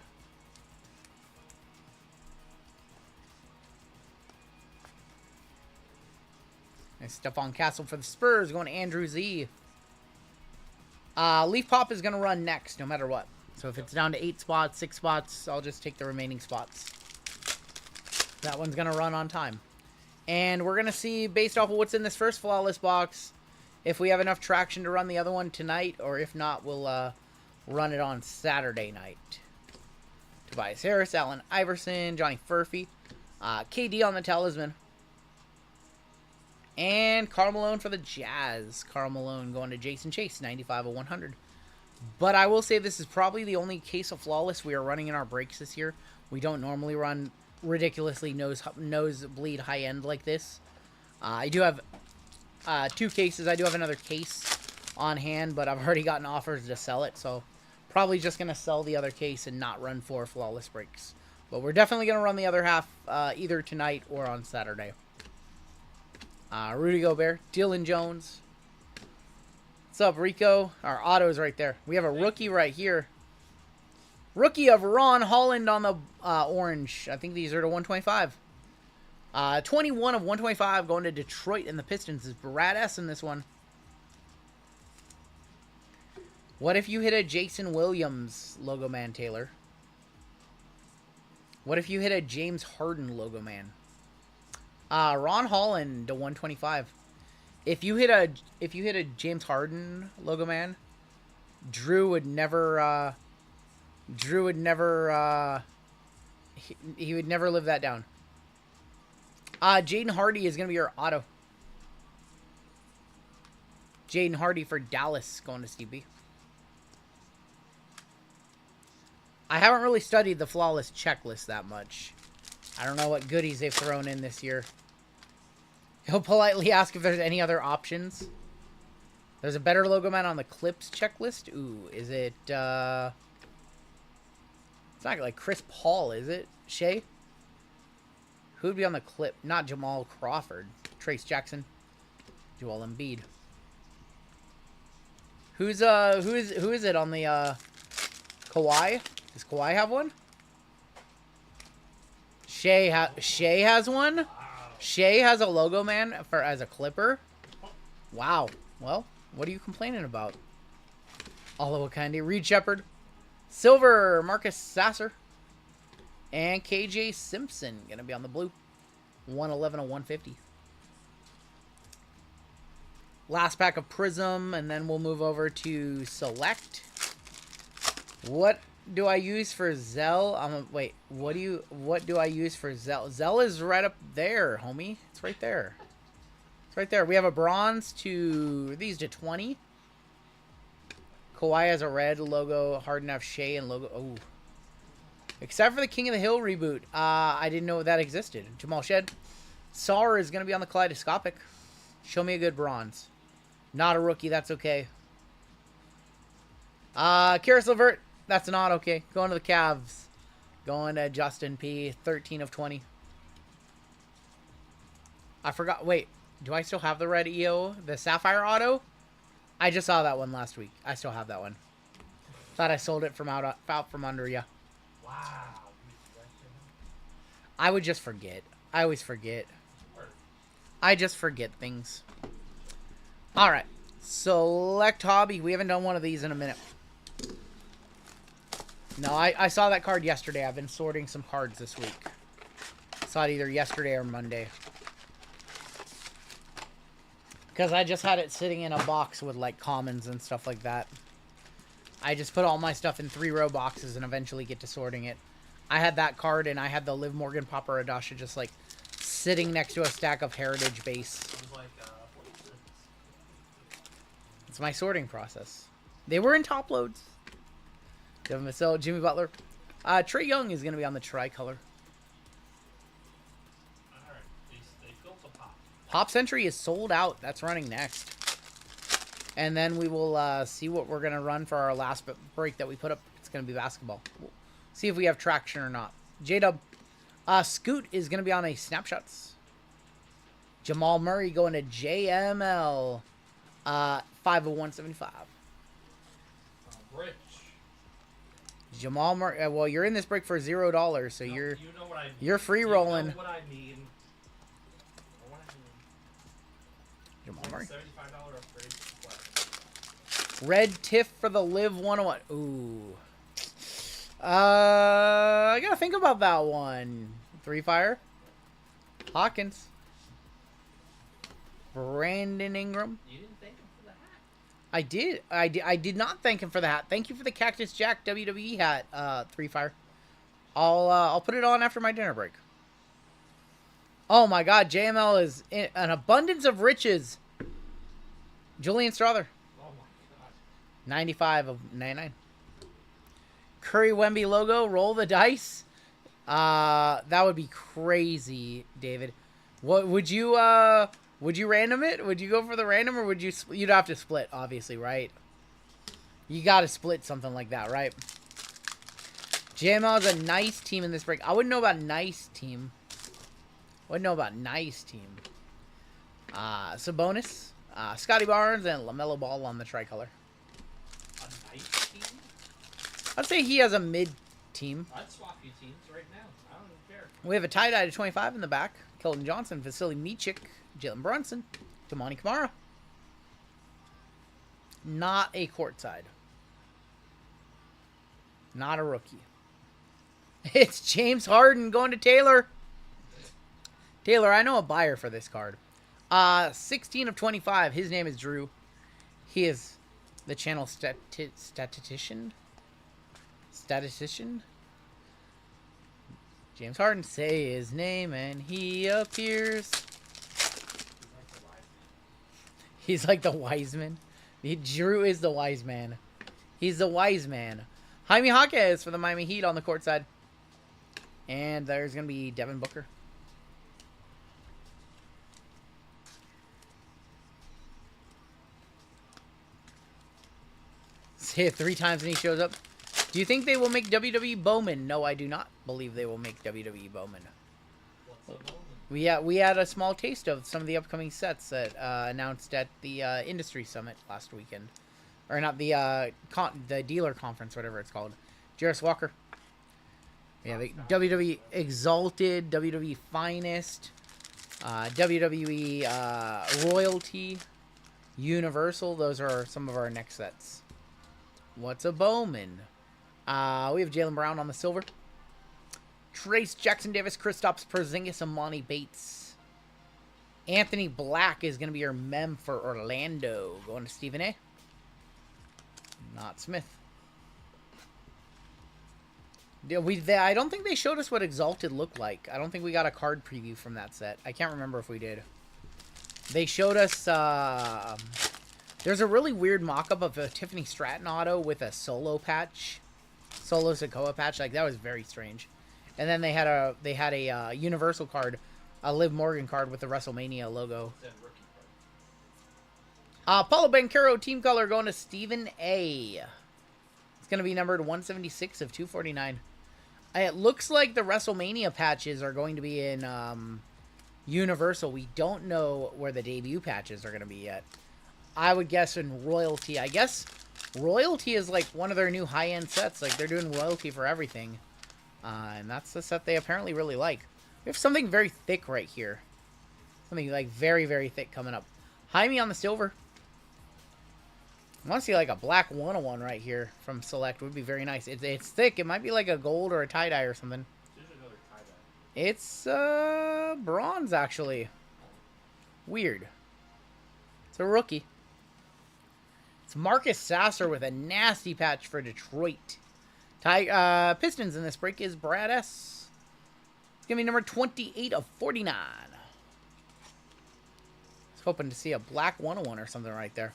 And Stephon Castle for the Spurs, going to Andrew Z. Leaf Pop is going to run next, no matter what. So if it's down to 8 spots, 6 spots, I'll just take the remaining spots. That one's going to run on time. And we're going to see, based off of what's in this first Flawless box, if we have enough traction to run the other one tonight, or if not, we'll run it on Saturday night. Tobias Harris, Allen Iverson, Johnny Furphy, KD on the Talisman. And Karl Malone for the Jazz. Karl Malone going to Jason Chase, 95 of 100. But I will say this is probably the only case of Flawless we are running in our breaks this year. We don't normally run ridiculously nosebleed high-end like this. I do have 2 cases. I do have another case on hand, but I've already gotten offers to sell it, so probably just going to sell the other case and not run 4 flawless breaks. But we're definitely going to run the other half either tonight or on Saturday. Rudy Gobert, Dylan Jones. What's up, Rico? Our auto's right there. We have a rookie right here. Rookie of Ron Holland on the orange. I think these are to 125. 21 of 125 going to Detroit and the Pistons. Is Brad S in this one. What if you hit a Jason Williams logo man, Taylor? What if you hit a James Harden logo man? Ron Holland to 125. If you hit a James Harden logo man, Drew would never he would never live that down. Jaden Hardy is gonna be your auto. Jaden Hardy for Dallas going to Steve B. I haven't really studied the flawless checklist that much. I don't know what goodies they've thrown in this year. He'll politely ask if there's any other options. There's a better logo man on the Clips checklist. Ooh, is it, it's not like Chris Paul, is it? Shea? Who'd be on the Clip? Not Jamal Crawford. Trace Jackson. Joel Embiid. Who is it on the, Kawhi? Does Kawhi have one? Shea has one? Shea has a logo man as a Clipper? Wow. Well, what are you complaining about? Oliver Candy, Reed Shepard, Silver, Marcus Sasser, and KJ Simpson gonna be on the blue. 111 of 150. Last pack of Prizm, and then we'll move over to Select. What do I use for Zell? Wait, what do I use for Zell? Zell is right up there, homie. It's right there. It's right there. We have a bronze to these to 20. Kawhi has a red logo, Harden have Shea and logo. Oh. Except for the King of the Hill reboot. I didn't know that existed. Jamal Shed. Sar is going to be on the Kaleidoscopic. Show me a good bronze. Not a rookie, that's okay. Karis LeVert. That's not okay. Going to the Cavs. Going to Justin P. 13 of 20. I forgot. Wait. Do I still have the red EO? The Sapphire Auto? I just saw that one last week. I still have that one. Thought I sold it from out from under you. Wow. I would just forget. I always forget. I just forget things. Alright. Select Hobby. We haven't done one of these in a minute. No, I saw that card yesterday. I've been sorting some cards this week. Saw it either yesterday or Monday. Because I just had it sitting in a box with, like, commons and stuff like that. I just put all my stuff in 3-row boxes and eventually get to sorting it. I had that card and I had the Liv Morgan Paparadasha just, like, sitting next to a stack of Heritage base. It's my sorting process. They were in top loads. Devin Vassell, Jimmy Butler. Trey Young is going to be on the tricolor. Alright, they built a pop. Pop Century is sold out. That's running next. And then we will see what we're going to run for our last break that we put up. It's going to be basketball. We'll see if we have traction or not. J-Dub. Scoot is going to be on a Snapshots. Jamal Murray going to JML. 5 of 175. Rich. Jamal Murray. Well, you're in this break for $0, so you're free rolling. You know what I mean. Jamal Murray. $75 upgrade. Red Tiff for the Live 101. Ooh. I gotta think about that one. 3 Fire. Hawkins. Brandon Ingram. You didn't thank him for the hat. I did. I did not thank him for the hat. Thank you for the Cactus Jack WWE hat, 3 Fire. I'll put it on after my dinner break. Oh my God, JML is in an abundance of riches. Julian Strother. Oh my God. 95 of 99. Curry Wemby logo. Roll the dice. That would be crazy, David. What would you Would you random it? Would you go for the random, or would you... You'd have to split, obviously, right? You got to split something like that, right? JML is a nice team in this break. I wouldn't know about nice team. Wouldn't know about nice team. Sabonis, Scotty Barnes, and LaMelo Ball on the tricolor. A nice team? I'd say he has a mid team. I'd swap you teams right now. I don't care. We have a tie-dye to 25 in the back. Keldon Johnson, Vasily Michik, Jalen Brunson, Kamani Kamara. Not a courtside. Not a rookie. It's James Harden going to Taylor. Taylor, I know a buyer for this card. 16 of 25. His name is Drew. He is the channel statistician. James Harden, say his name and he appears. He's like the wise man. Drew is the wise man. He's the wise man. Jaime Jaquez for the Miami Heat on the court side. And there's going to be Devin Booker. Say it 3 times and he shows up. Do you think they will make WWE Bowman? No, I do not believe they will make WWE Bowman. What's a Bowman? We had a small taste of some of the upcoming sets that announced at the Industry Summit last weekend. Or not, the dealer conference, whatever it's called. Jarris Walker. Yeah, the WWE Exalted, WWE Finest, WWE Royalty, Universal. Those are some of our next sets. What's a Bowman? We have Jaylen Brown on the silver. Trace Jackson Davis, Kristaps Porzingis, Amani Bates. Anthony Black is going to be your mem for Orlando. Going to Stephen A. Not Smith. I don't think they showed us what Exalted looked like. I don't think we got a card preview from that set. I can't remember if we did. They showed us... there's a really weird mock-up of a Tiffany Stratton auto with a solo patch. Solo Sokoa patch. Like, that was very strange. And then they had a Universal card. A Liv Morgan card with the WrestleMania logo. Paulo Banchero team color going to Stephen A. It's going to be numbered 176 of 249. It looks like the WrestleMania patches are going to be in Universal. We don't know where the debut patches are going to be yet. I would guess in Royalty. I guess Royalty is like one of their new high-end sets. Like, they're doing Royalty for everything. And that's the set they apparently really like. We have something very thick right here. Something like very, very thick coming up. Jaime on the silver. I want to see like a black 101 right here from Select. Would be very nice. It's thick. It might be like a gold or a tie-dye or something. It's bronze, actually. Weird. It's a rookie. It's Marcus Sasser with a nasty patch for Detroit. Pistons in this break is Brad S. It's going to be number 28 of 49. I was hoping to see a black 101 or something right there.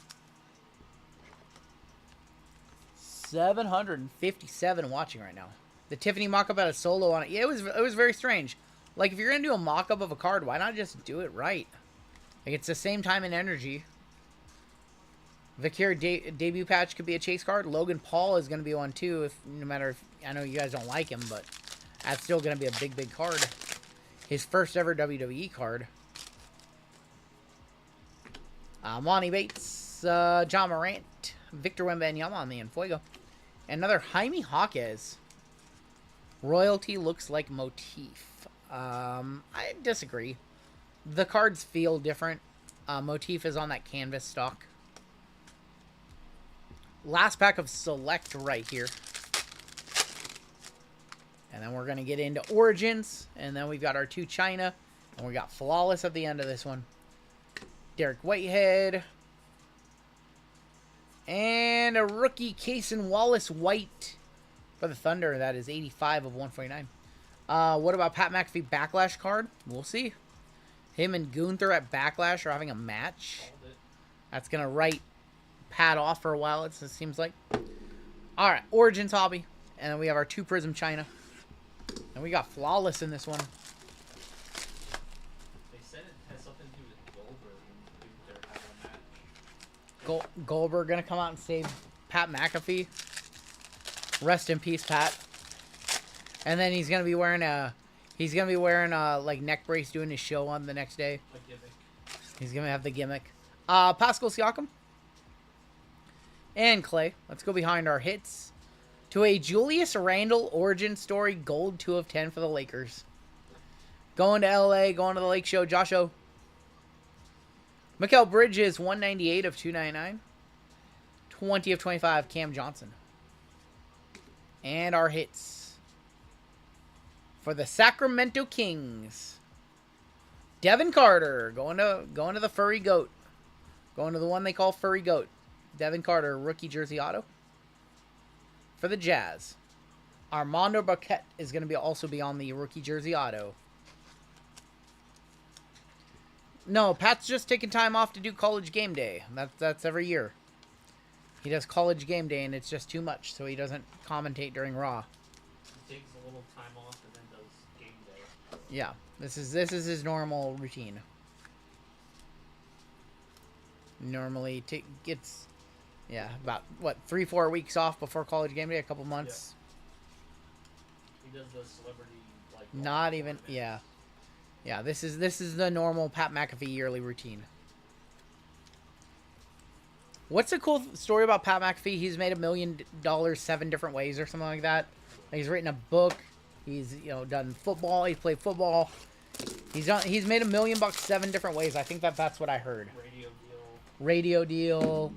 757 watching right now. The Tiffany mock-up had a solo on it. Yeah, it was very strange. Like, if you're going to do a mock-up of a card, why not just do it right? Like, it's the same time and energy. Vakir debut patch could be a chase card. Logan Paul is going to be one, too. No matter if... I know you guys don't like him, but that's still going to be a big, big card. His first ever WWE card. Monty Bates. John Morant. Victor Wembanyama on the Enfuego. Another Jaime Jaquez. Royalty looks like Motif. I disagree. The cards feel different. Motif is on that canvas stock. Last pack of Select right here. And then we're going to get into Origins. And then we've got our 2 China. And we got Flawless at the end of this one. Derek Whitehead. And a rookie, Cason Wallace White for the Thunder. That is 85 of 149. What about Pat McAfee Backlash card? We'll see. Him and Gunther at Backlash are having a match. That's going to write Pat off for a while, it seems like. All right, Origins Hobby. And then we have our 2 Prizm China. And we got Flawless in this one. They said it has something to do with gold or Goldberg gonna come out and save Pat McAfee. Rest in peace, Pat. And then he's gonna be wearing a like neck brace doing his show on the next day. A gimmick. He's gonna have the gimmick. Pascal Siakam and Clay. Let's go behind our hits to a Julius Randle origin story gold 2 of 10 for the Lakers. Going to LA, going to the Lake Show. Josh O. Mikal Bridges 198 of 299. 20 of 25 Cam Johnson. And our hits for the Sacramento Kings. Devin Carter going to the Furry Goat. Going to the one they call Furry Goat. Devin Carter, rookie jersey auto. For the Jazz, Armando Burkett is going to also be on the rookie jersey auto. No, Pat's just taking time off to do college game day. That's every year. He does college game day, and it's just too much, so he doesn't commentate during Raw. He takes a little time off and then does game day. Yeah, this is his normal routine. Normally gets, yeah, about, what, 3-4 weeks off before college game day, a couple months. Yeah. He does the celebrity, like... Not even, yeah. Yeah, this is the normal Pat McAfee yearly routine. What's the cool story about Pat McAfee? He's made $1 million 7 different ways or something like that. He's written a book. He's, done football. He's played football. He's made $1 million 7 different ways. I think that's what I heard. Radio deal,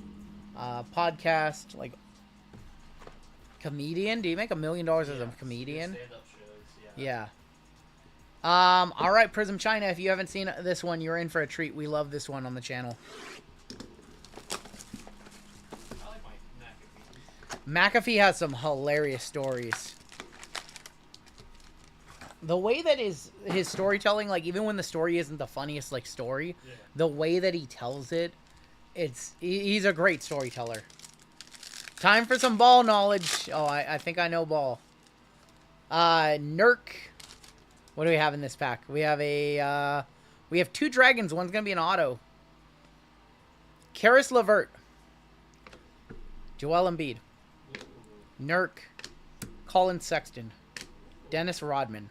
podcast, like comedian. Do you make $1 million as a comedian? Stand-up shows, yeah. All right, Prizm China. If you haven't seen this one, you're in for a treat. We love this one on the channel. I like my McAfee has some hilarious stories. The way that his storytelling, like even when the story isn't the funniest like story, the way that he tells it, he's a great storyteller. Time for some ball knowledge. Oh, I think I know ball. Nurk. What do we have in this pack? We have we have 2 dragons. One's gonna be an auto. Karis LeVert. Joel Embiid. Nurk. Colin Sexton. Dennis Rodman.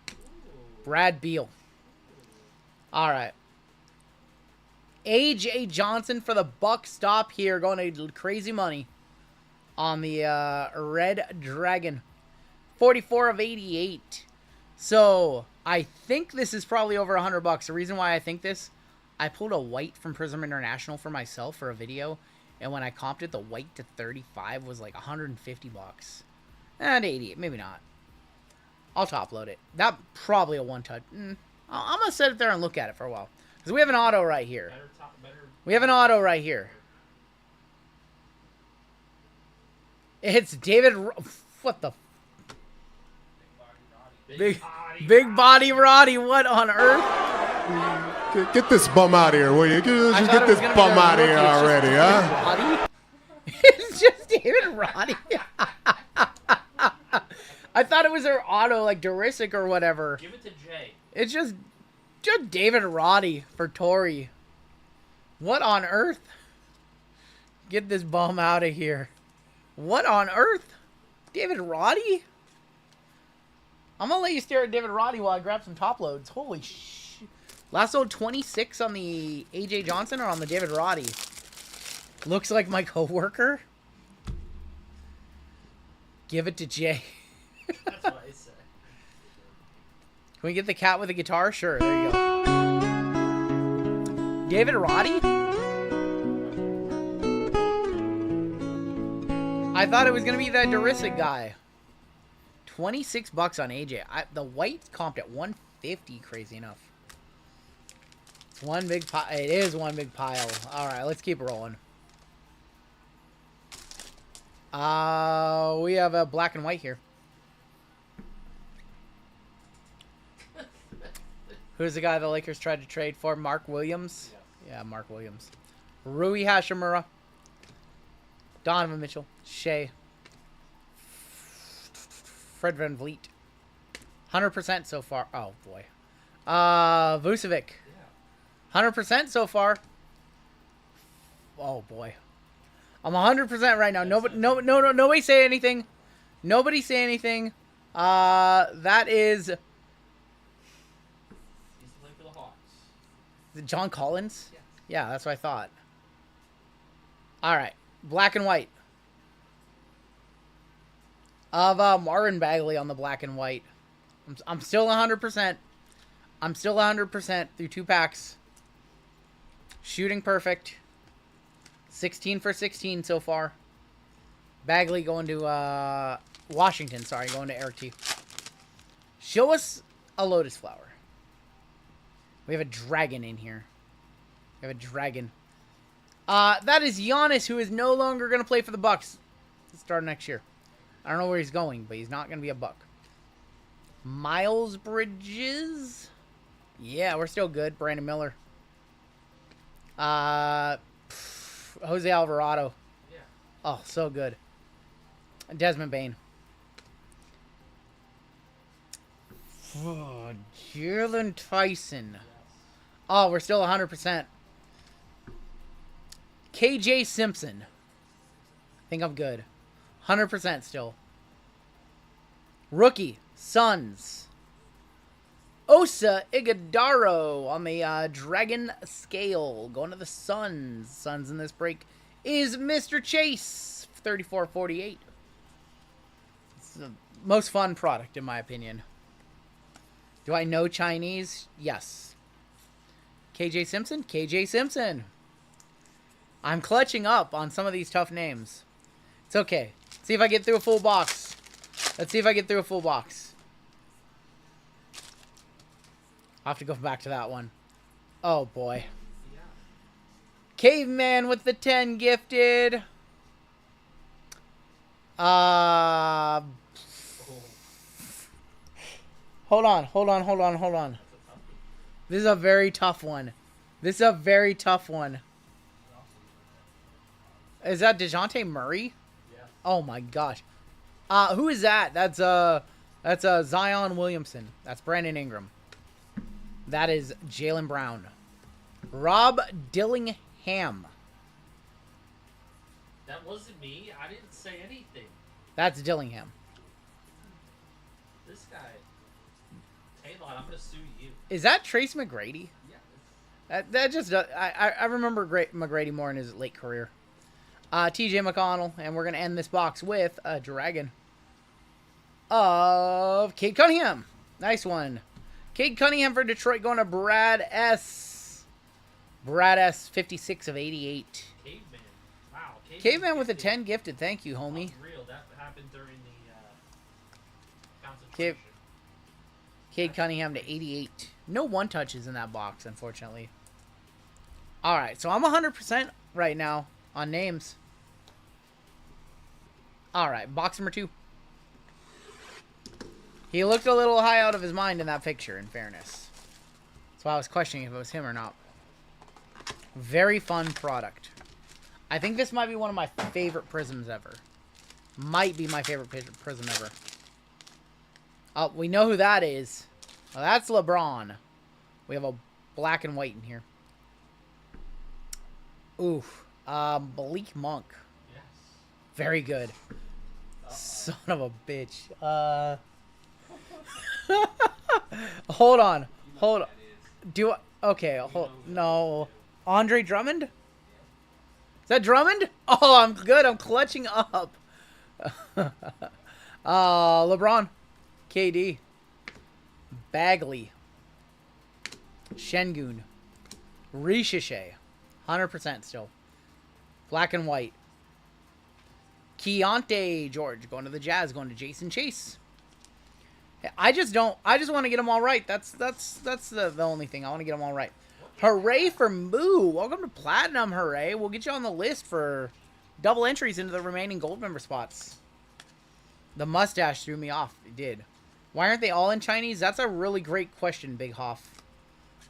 Brad Beal. All right. AJ Johnson for the Buck stop here. Going to crazy money on the Red Dragon. 44 of 88. So I think this is probably over $100. The reason why I think this, I pulled a white from Prizm International for myself for a video. And when I comped it, the white to 35 was like $150. And 88, maybe not. I'll top load it. That probably a one-touch. I'm going to sit there and look at it for a while. Because we have an auto right here. We have an auto right here. It's David... What the... Big Body Roddy. What on earth? Get this bum out of here, will you? Just get this bum out of here already, huh? It's just David Roddy. I thought it was their auto, like Derisic or whatever. Give it to Jay. It's just David Roddy for Tori. What on earth? Get this bum out of here. What on earth? David Roddy? I'm going to let you stare at David Roddy while I grab some top loads. Holy shit. Last load 26 on the AJ Johnson or on the David Roddy? Looks like my coworker. Give it to Jay. That's what I said. Can we get the cat with the guitar? Sure, there you go. David Roddy? I thought it was going to be that Derisic guy. $26 on AJ. The white comped at 150, crazy enough. It's one big pile. It is one big pile. All right, let's keep rolling. We have a black and white here. Who's the guy the Lakers tried to trade for? Mark Williams? Yeah, Mark Williams. Rui Hashimura. Donovan Mitchell. Shea. Fred Van Vliet. 100% so far. Oh, boy. Vucevic. 100% so far. Oh, boy. I'm 100% right now. Nobody say anything. Nobody say anything. That is... He's playing for the Hawks. Is it John Collins? Yeah. Yeah, that's what I thought. All right. Black and white. Of Marvin Bagley on the black and white. I'm still 100%. I'm still 100% through 2 packs. Shooting perfect. 16 for 16 so far. Bagley going to Washington. Sorry, going to Eric T. Show us a lotus flower. We have a dragon in here. We have a dragon. That is Giannis, who is no longer going to play for the Bucks to start next year. I don't know where he's going, but he's not going to be a Buck. Miles Bridges. Yeah, we're still good. Brandon Miller. Jose Alvarado. Yeah. Oh, so good. Desmond Bain. Oh, Jalen Tyson. Yes. Oh, we're still 100%. KJ Simpson. I think I'm good. 100% still. Rookie. Suns. Osa Iguodaro on the Dragon Scale. Going to the Suns. Suns in this break is Mr. Chase. 34-48. It's the most fun product, in my opinion. Do I know Chinese? Yes. KJ Simpson? KJ Simpson. I'm clutching up on some of these tough names. It's okay. Let's see if I get through a full box. Let's see if I get through a full box. I'll have to go back to that one. Oh, boy. Yeah. Caveman with the 10 gifted. Hold on. This is a very tough one. Is that DeJounte Murray? Yeah. Oh my gosh. Who is that? That's Zion Williamson. That's Brandon Ingram. That is Jaylen Brown. Rob Dillingham. That wasn't me. I didn't say anything. That's Dillingham. This guy. Taylor, I'm gonna sue you. Is that Trace McGrady? Yeah. That just I remember McGrady more in his late career. TJ McConnell, and we're gonna end this box with a dragon of Cade Cunningham. Nice one. Cade Cunningham for Detroit going to Brad S. Brad S. 56 of 88. Caveman. Wow. Caveman with a 10 gifted. Thank you, homie. Unreal. That happened during the concentration. Cade Cunningham to 88. No one touches in that box, unfortunately. All right, so I'm 100% right now on names. All right, box number 2. He looked a little high out of his mind in that picture, in fairness. So I was questioning if it was him or not. Very fun product. I think this might be one of my favorite Prizms ever. Might be my favorite Prizm ever. Oh, we know who that is. Well, that's LeBron. We have a black and white in here. Oof. Malik Monk. Yes. Very good. Son of a bitch. Hold on. Hold on. Do I... Okay, no. Andre Drummond? Is that Drummond? Oh, I'm good. I'm clutching up. LeBron. KD. Bagley. Şengün. Richiche. 100% still. Black and white. Keontae George going to the Jazz, going to Jason Chase. I just want to get them all right. That's the only thing. I want to get them all right. Hooray for Moo. Welcome to Platinum, hooray. We'll get you on the list for double entries into the remaining gold member spots. The mustache threw me off. It did. Why aren't they all in Chinese? That's a really great question, Big Hoff.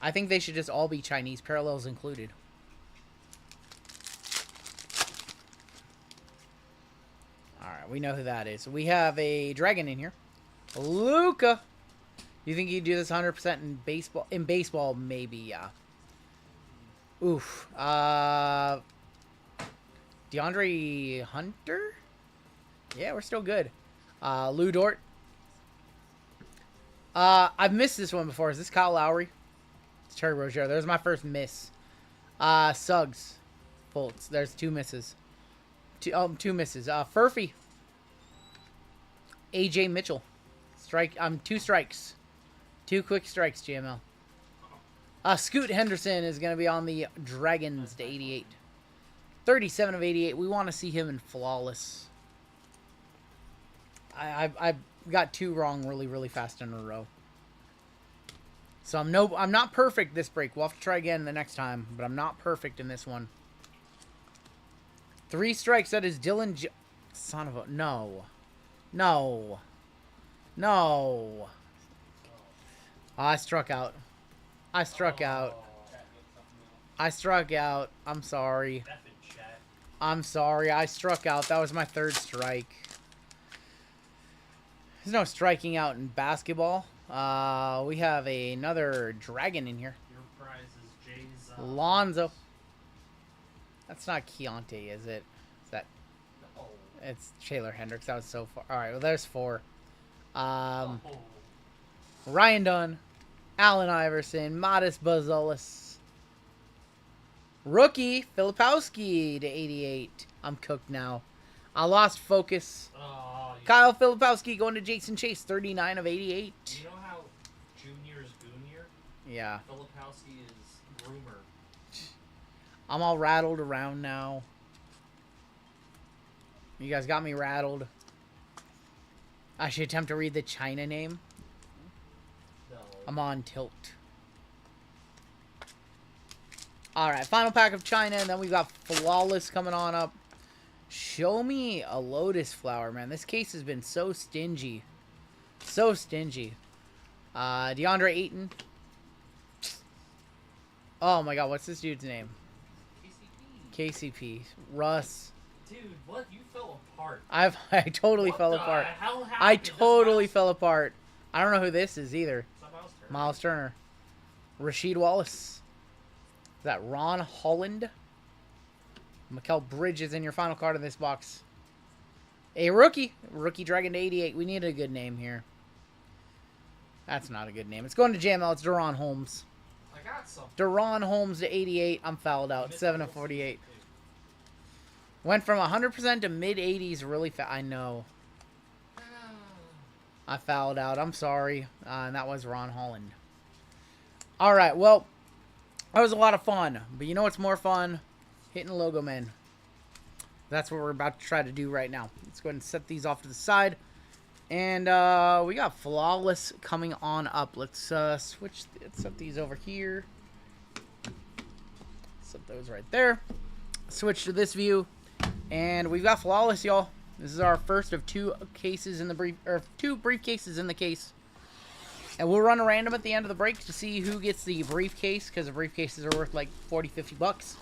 I think they should just all be Chinese, parallels included. Alright, we know who that is. We have a dragon in here. Luka. You think he'd do this 100% in baseball? In baseball, maybe, yeah. Oof. DeAndre Hunter? Yeah, we're still good. Lou Dort. I've missed this one before. Is this Kyle Lowry? It's Terry Rozier. There's my first miss. Suggs. Fultz. There's 2 misses. 2 misses. Furphy. AJ Mitchell. 2 strikes. 2 quick strikes, GML. Scoot Henderson is going to be on the Dragons to 88. 37 of 88. We want to see him in flawless. I got 2 wrong really fast in a row. So I'm not perfect this break. We'll have to try again the next time, but I'm not perfect in this one. 3 strikes. That is Dylan. Son of a no. Oh, I struck out. I'm sorry. I struck out. That was my 3rd strike. There's no striking out in basketball. We have another dragon in here. Your prize is Jay's. Lonzo. That's not Keontae, is it? Is that? No. It's Taylor Hendricks. That was so far. All right. Well, there's 4. Ryan Dunn, Allen Iverson, Modest Bazolis. Rookie Filipowski to 88. I'm cooked now. I lost focus. Kyle Filipowski going to Jason Chase, 39 of 88. You know how Junior is Goonier? Yeah. Filipowski is Groomer. I'm all rattled around now. You guys got me rattled. I should attempt to read the China name. No. I'm on tilt. Alright, final pack of China, and then we've got Flawless coming on up. Show me a Lotus Flower, man. This case has been so stingy. So stingy. DeAndre Ayton. Oh my god, what's this dude's name? KCP. Russ. Dude, what? You fell apart. I totally fell apart. I totally fell apart. I don't know who this is either. Miles Turner. Rasheed Wallace. Is that Ron Holland? Mikal Bridges in your final card in this box. A rookie. Rookie Dragon to 88. We need a good name here. That's not a good name. It's going to JML. It's Deron Holmes. I got some. Deron Holmes to 88. I'm fouled out. 7 of 48. Went from 100% to mid-80s really fast. I know. I fouled out. I'm sorry. And that was Ron Holland. All right. Well, that was a lot of fun. But you know what's more fun? Hitting logo men. That's what we're about to try to do right now. Let's go ahead and set these off to the side. And we got Flawless coming on up. Let's switch. Let's set these over here. Set those right there. Switch to this view. And we've got Flawless, y'all. This is our first of 2 cases in the brief, or 2 briefcases in the case. And we'll run a random at the end of the break to see who gets the briefcase, because the briefcases are worth like 40, 50 bucks.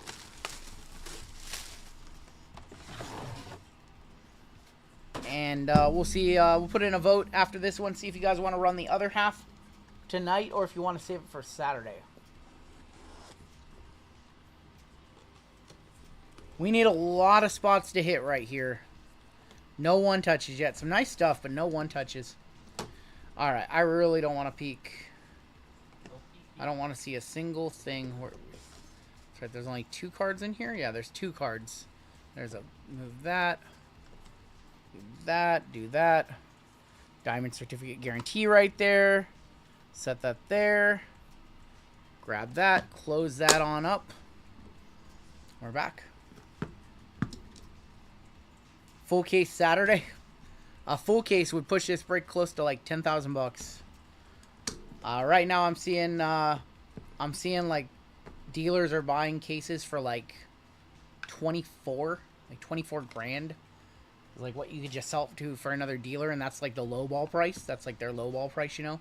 And we'll see, we'll put in a vote after this one, see if you guys want to run the other half tonight or if you want to save it for Saturday. We need a lot of spots to hit right here. No 1 touches yet. Some nice stuff, but no 1 touches. Alright, I really don't want to peek. I don't want to see a single thing. That's right, there's only 2 cards in here? Yeah, there's 2 cards. There's a move that. Do that, do that. Diamond certificate guarantee right there. Set that there. Grab that, close that on up. We're back. Full case Saturday. A full case would push this break close to like 10,000 bucks. Right now I'm seeing like dealers are buying cases for like 24 grand. Like what you could just sell it to for another dealer, and that's like the low ball price. That's like their low ball price, you know.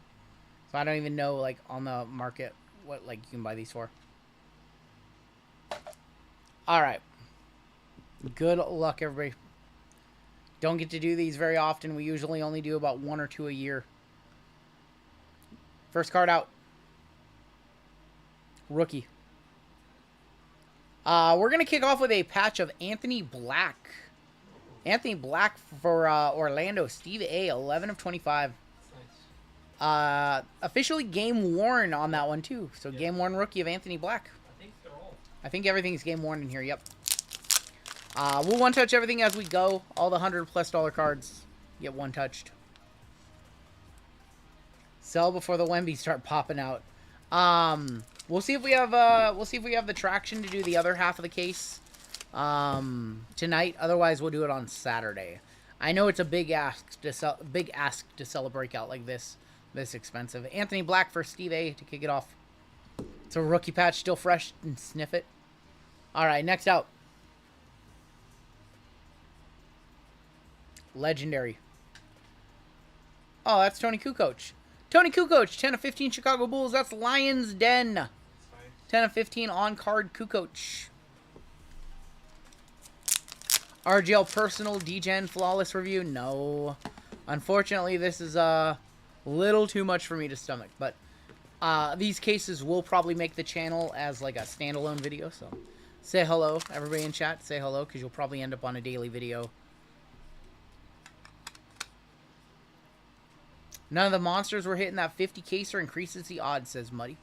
So I don't even know like on the market what like you can buy these for. All right. Good luck, everybody. Don't get to do these very often. We usually only do about 1 or 2 a year. First card out. Rookie. We're going to kick off with a patch of Anthony Black. Anthony Black for Orlando. Steve A, 11 of 25. Officially game worn on that one, too. So, game worn rookie of Anthony Black. I think they're all. I think everything's game worn in here, yep. We'll one-touch everything as we go. All the $100+ cards get one-touched. Sell before the Wemby start popping out. We'll see if we have the traction to do the other half of the case tonight. Otherwise, we'll do it on Saturday. I know it's a big ask to sell a breakout like this expensive. Anthony Black for Steve A to kick it off. It's a rookie patch, still fresh, and sniff it. All right, next out. Legendary. Oh, that's Tony Kukoc. Tony Kukoc, 10 of 15 Chicago Bulls. That's Lions Den. 10 of 15 on-card Kukoc. RGL Personal Degen Flawless Review. No. Unfortunately, this is a little too much for me to stomach. But these cases will probably make the channel as like a standalone video. So say hello. Everybody in chat, say hello, because you'll probably end up on a daily video. None of the monsters were hitting that 50 caser. Increases the odds, says Muddy.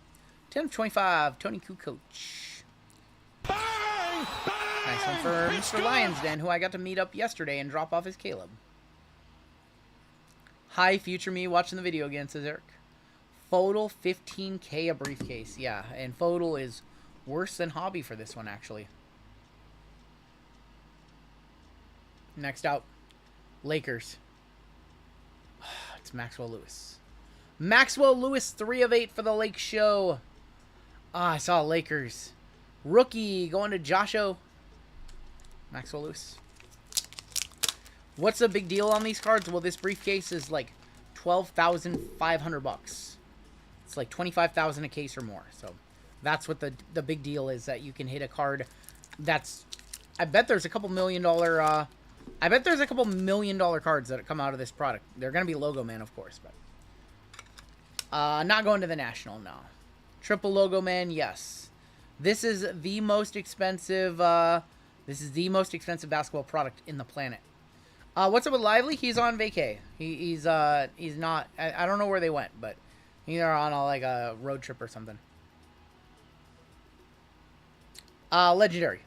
10 of 25, Tony Kukoc. Bang! Bang! Nice one for Mr. Lions Den, who I got to meet up yesterday and drop off his Caleb. Hi, future me watching the video again, says Eric. Fodal, 15K a briefcase. Yeah, and Fodal is worse than Hobby for this one, actually. Next out, Lakers. It's Maxwell Lewis. Maxwell Lewis, 3 of 8 for the Lake Show. I saw Lakers. Rookie going to Josho. Maxwell Lewis. What's the big deal on these cards? Well, this briefcase is like $12,500. It's like $25,000 a case or more. So that's what the big deal is, that you can hit a card that's... I bet there's a couple $1 million... I bet there's a couple $1 million cards that come out of this product. They're going to be Logo Man, of course, but... not going to the National, no. Triple Logo Man, yes. This is the most expensive, basketball product in the planet. What's up with Lively? He's on vacay. He's not... I don't know where they went, but... Either on a road trip or something. Legendary.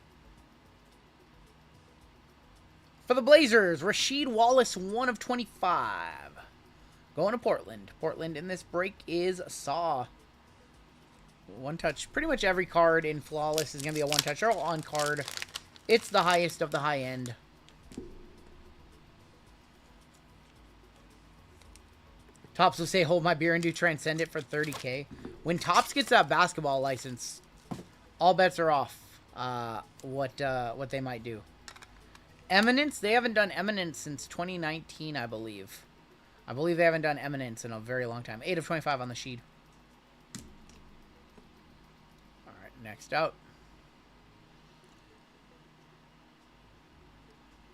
For the Blazers, Rasheed Wallace, 1 of 25. Going to Portland. Portland in this break is Saw. One touch. Pretty much every card in Flawless is going to be a one touch. They're all on card. It's the highest of the high end. Topps will say, hold my beer and do Transcendent for 30K. When Topps gets that basketball license, all bets are off what they might do. Eminence, they haven't done Eminence since 2019, I believe. I believe they haven't done Eminence in a very long time. 8 of 25 on the sheet. Alright, next out.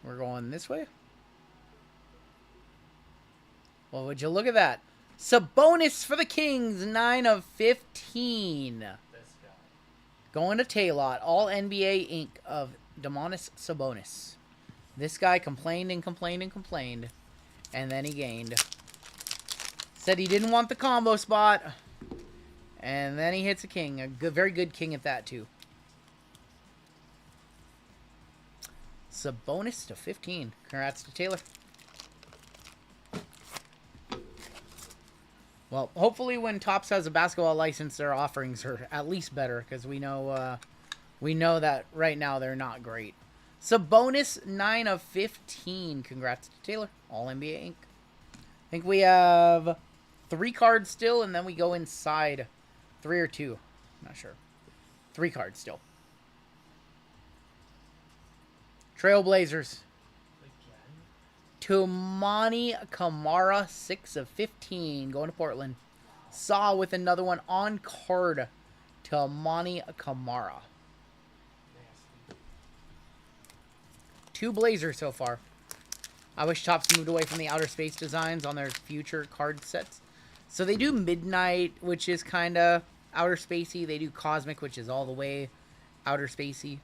We're going this way. Well, would you look at that? Sabonis for the Kings, 9 of 15. This guy. Going to Taylor, all NBA Inc. of Domantas Sabonis. This guy complained and complained and complained. And then he gained. Said he didn't want the combo spot. And then he hits a king. A good, very good king at that, too. Sabonis to 15. Congrats to Taylor. Well, hopefully when Topps has a basketball license, their offerings are at least better. Because we know that right now they're not great. Sabonis, 9 of 15. Congrats to Taylor. All NBA Inc. I think we have 3 cards still, and then we go inside. 3 or 2. I'm not sure. 3 cards still. Trailblazers. Tumani Kamara, 6 of 15. Going to Portland. Saw with another one on card. Tumani Kamara. 2 Blazers so far. I wish Topps moved away from the outer space designs on their future card sets. So they do Midnight, which is kind of outer spacey. They do Cosmic, which is all the way outer spacey.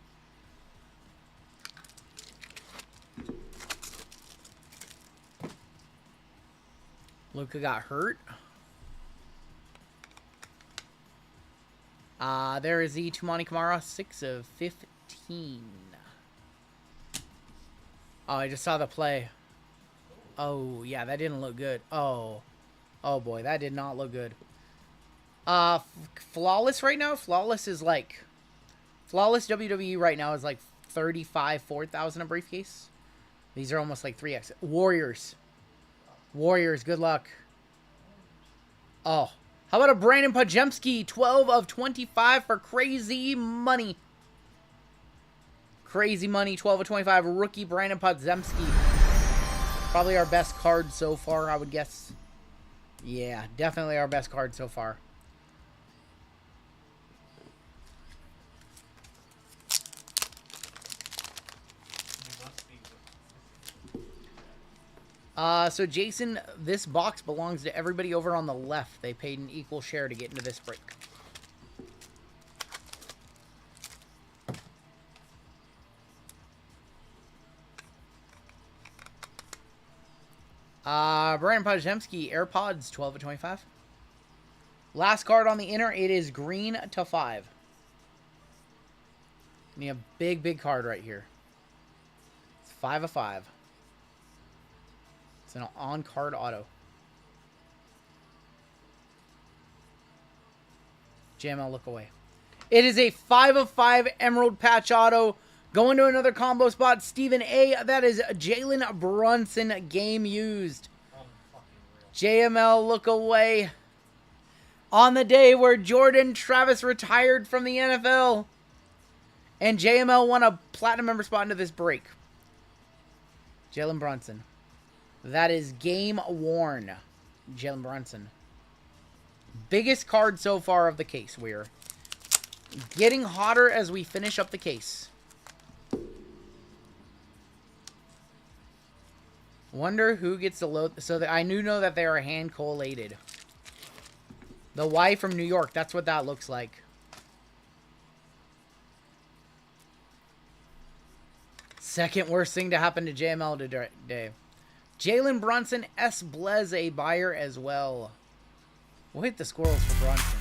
Luka got hurt. There is the Tumani Kamara, 6 of 15. Oh, I just saw the play. Oh, yeah, that didn't look good. Oh. Oh, boy, that did not look good. Flawless right now? Flawless is like... Flawless WWE right now is like 4,000 a briefcase. These are almost like 3x. Warriors. Warriors, good luck. Oh. How about a Brandon Pajemski, 12 of 25 for crazy money. Crazy money, 12 of 25. Rookie Brandon Pajemski. Probably our best card so far, I would guess. Yeah, definitely our best card so far. So Jason, this box belongs to everybody over on the left. They paid an equal share to get into this break. Brandon Pajemski, AirPods, 12 of 25. Last card on the inner, it is green to 5. Need a big, big card right here. It's 5 of 5. It's an on-card auto. JML, look away. It is a 5 of 5 Emerald Patch auto. Going to another combo spot. Stephen A. That is Jalen Brunson, game used. JML, look away. On the day where Jordan Travis retired from the NFL. And JML won a platinum member spot into this break. Jalen Brunson. That is game worn. Jalen Brunson. Biggest card so far of the case. We're getting hotter as we finish up the case. Wonder who gets the load. So that I know that they are hand collated. The Y from New York. That's what that looks like. Second worst thing to happen to JML today. Jalen Brunson, S. Blez, a buyer as well. We'll hit the squirrels for Brunson.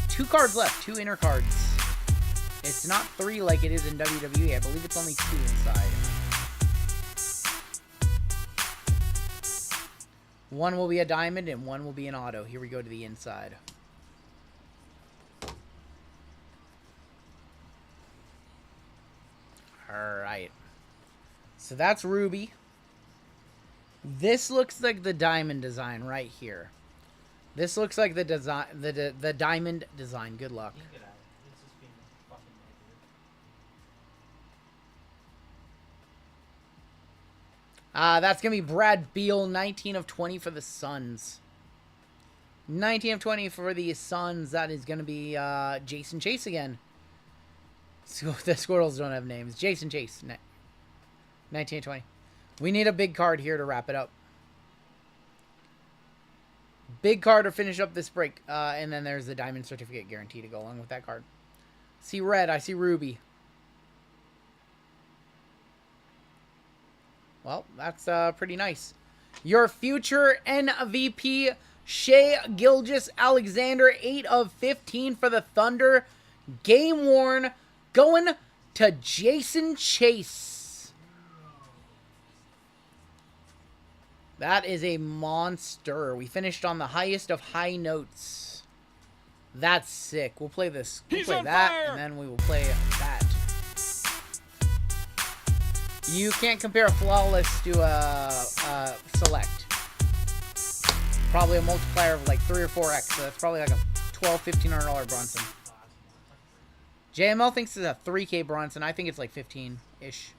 2 cards left. 2 inner cards. It's not 3 like it is in WWE. I believe it's only 2 inside. 1 will be a diamond and 1 will be an auto. Here we go to the inside. Alright. So that's Ruby. This looks like the diamond design right here. This looks like the design, the diamond design. Good luck. That's going to be Brad Beal, 19 of 20 for the Suns. 19 of 20 for the Suns. That is going to be Jason Chase again. So the Squirrels don't have names. Jason Chase, 19 of 20. We need a big card here to wrap it up. Big card to finish up this break. And then there's the diamond certificate guarantee to go along with that card. See red. I see ruby. Well, that's pretty nice. Your future MVP, Shea Gilgeous-Alexander, 8 of 15 for the Thunder. Game worn, going to Jason Chase. That is a monster. We finished on the highest of high notes. That's sick. We'll play this. We'll play that, and then we will play that. You can't compare a flawless to a select. Probably a multiplier of like 3 or 4x, so that's probably like a $1,200–1,500 Bronson. JML thinks it's a 3K Bronson. I think it's like 15-ish.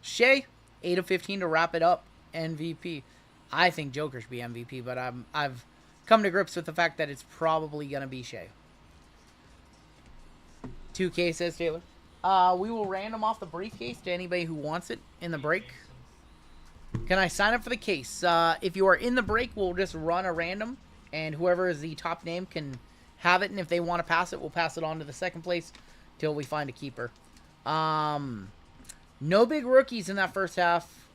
Shea, 8 of 15 to wrap it up. MVP. I think Joker should be MVP, but I've come to grips with the fact that it's probably going to be Shea. 2K, says Taylor. We will random off the briefcase to anybody who wants it in the break. Can I sign up for the case? If you are in the break, we'll just run a random, and whoever is the top name can have it, and if they want to pass it, we'll pass it on to the second place till we find a keeper. No big rookies in that first half.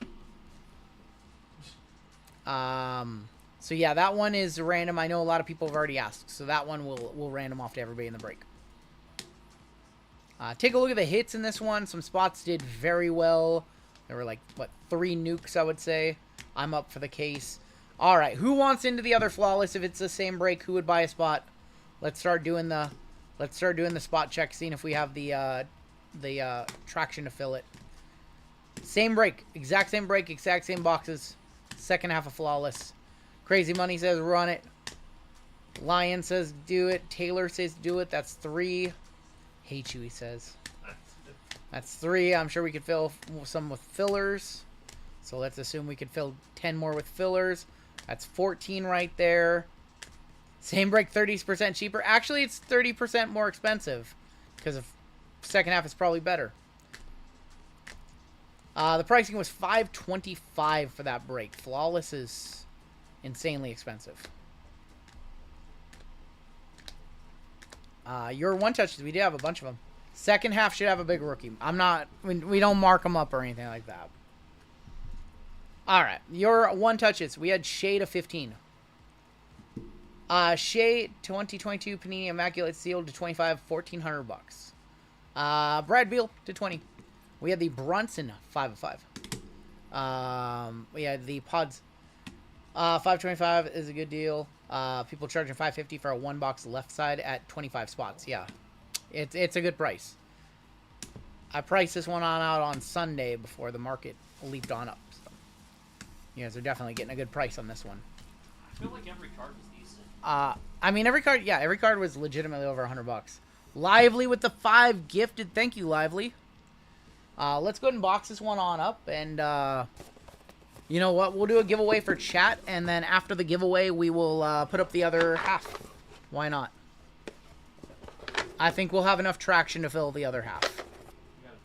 So yeah, that one is random. I know a lot of people have already asked, so that one we'll random off to everybody in the break. Take a look at the hits in this one. Some spots did very well. There were like, what, 3 nukes, I would say. I'm up for the case. All right, who wants into the other flawless? If it's the same break, who would buy a spot? Let's start doing the spot check, seeing if we have the traction to fill it. Same break, exact same boxes. Second half of flawless. Crazy Money says run it. Lion says do it. Taylor says do it. That's 3. Hate you, he says. That's 3. I'm sure we could fill some with fillers. So let's assume we could fill 10 more with fillers. That's 14 right there. Same break, 30% cheaper. Actually, it's 30% more expensive because the second half is probably better. The pricing was $5.25 for that break. Flawless is insanely expensive. Your one touches, we do have a bunch of them. Second half should have a big rookie. We don't mark them up or anything like that. All right, your one touches. We had Shea to 15. Shea 2022 Panini Immaculate Seal to 25, $1,400. Brad Beal to 20. We had the Brunson 5 of 5. We had the Pods. 525 is a good deal. People charging $5.50 for a 1-box left side at 25 spots. Yeah, it's a good price. I priced this one out on Sunday before the market leaped on up. So you guys are definitely getting a good price on this one. I feel like every card was decent. I mean, every card was legitimately over $100. Lively with the 5 gifted. Thank you, Lively. Let's go ahead and box this one on up, and you know what? We'll do a giveaway for chat, and then after the giveaway, we will put up the other half. Why not? I think we'll have enough traction to fill the other half. You got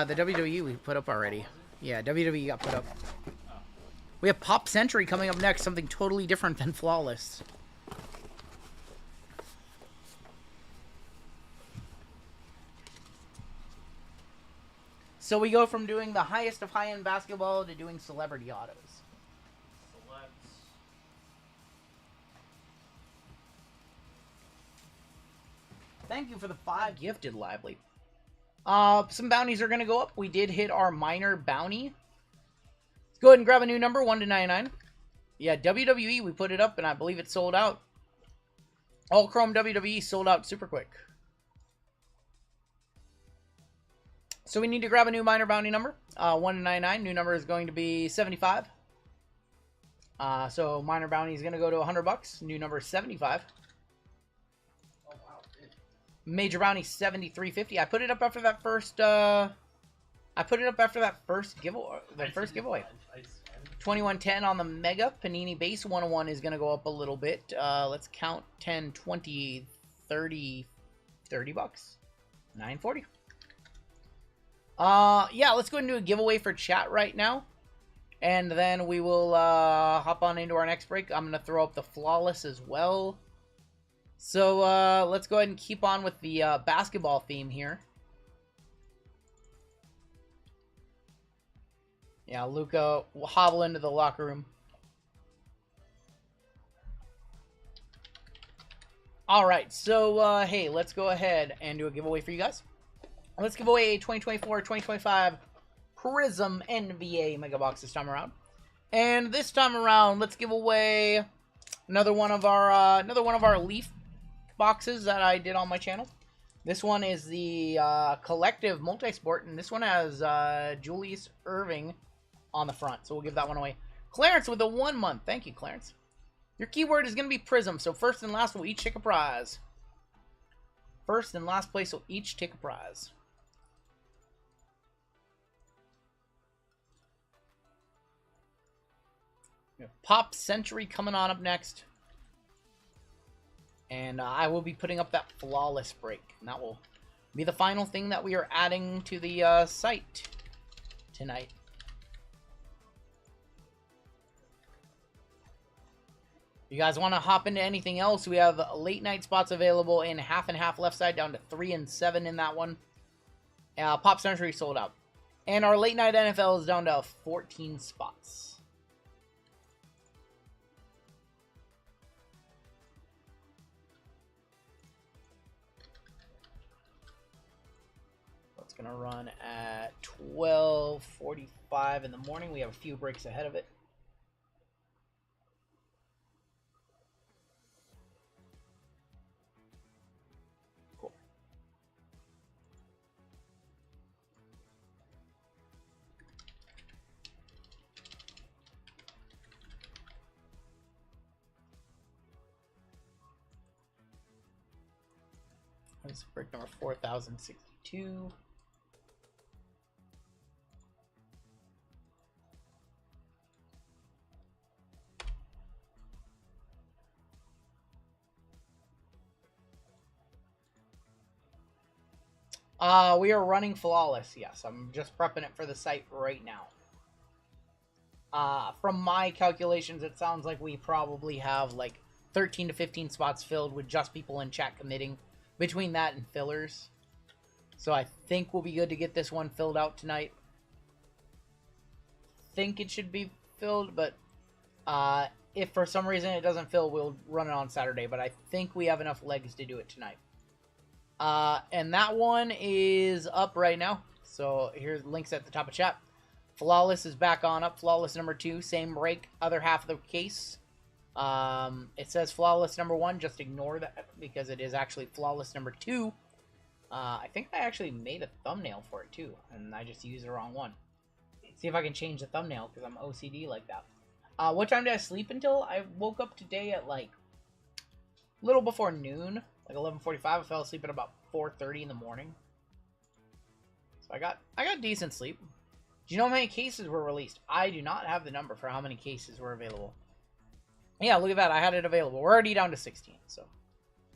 a WWE too? The WWE we put up already. Yeah, WWE got put up. We have Pop Century coming up next, something totally different than Flawless. So we go from doing the highest of high-end basketball to doing celebrity autos. Select. Thank you for the 5 gifted, Lively. Some bounties are going to go up. We did hit our minor bounty. Let's go ahead and grab a new number, 1 to 99. Yeah, WWE, we put it up, and I believe it sold out. All Chrome WWE sold out super quick. So we need to grab a new minor bounty number, 1 to 99. New number is going to be 75. So minor bounty is going to go to $100. New number is 75. Oh, wow. Major bounty 73.50. I put it up after that first. Giveaway. The first giveaway. 2110 on the Mega Panini base 101 is going to go up a little bit. Let's count 10, 20, 30, $30. 940. Yeah, let's go ahead and do a giveaway for chat right now. And then we will hop on into our next break. I'm going to throw up the Flawless as well. So let's go ahead and keep on with the basketball theme here. Yeah, Luka will hobble into the locker room. Alright, so hey, let's go ahead and do a giveaway for you guys. Let's give away a 2024-2025 Prizm NBA Mega Box this time around. And this time around, let's give away another one of our Leaf boxes that I did on my channel. This one is the collective multi-sport, and this one has Julius Erving on the front. So we'll give that one away. Clarence with a 1 month. Thank you, Clarence. Your keyword is going to be Prizm, so first and last will each take a prize. First and last place will each take a prize. Pop Century coming on up next. And I will be putting up that Flawless break. And that will be the final thing that we are adding to the site tonight. You guys want to hop into anything else? We have late night spots available in half and half left side down to 3 and 7 in that one. Pop Century sold out. And our late night NFL is down to 14 spots. It's going to run at 12:45 in the morning. We have a few breaks ahead of it. Cool. This is break number 4062. We are running Flawless, yes. I'm just prepping it for the site right now. From my calculations, it sounds like we probably have like 13 to 15 spots filled with just people in chat committing between that and fillers. So I think we'll be good to get this one filled out tonight. Think it should be filled, but if for some reason it doesn't fill, we'll run it on Saturday. But I think we have enough legs to do it tonight. And that one is up right now. So here's links at the top of chat. Flawless is back on up. Flawless number 2, same break, other half of the case. It says Flawless number 1. Just ignore that because it is actually Flawless number 2. I think I actually made a thumbnail for it too, and I just used the wrong one. See if I can change the thumbnail because I'm OCD like that. What time did I sleep until? I woke up today at like a little before noon. Like 11:45, I fell asleep at about 4:30 in the morning. So I got decent sleep. Do you know how many cases were released? I do not have the number for how many cases were available. Yeah, look at that. I had it available. We're already down to 16. So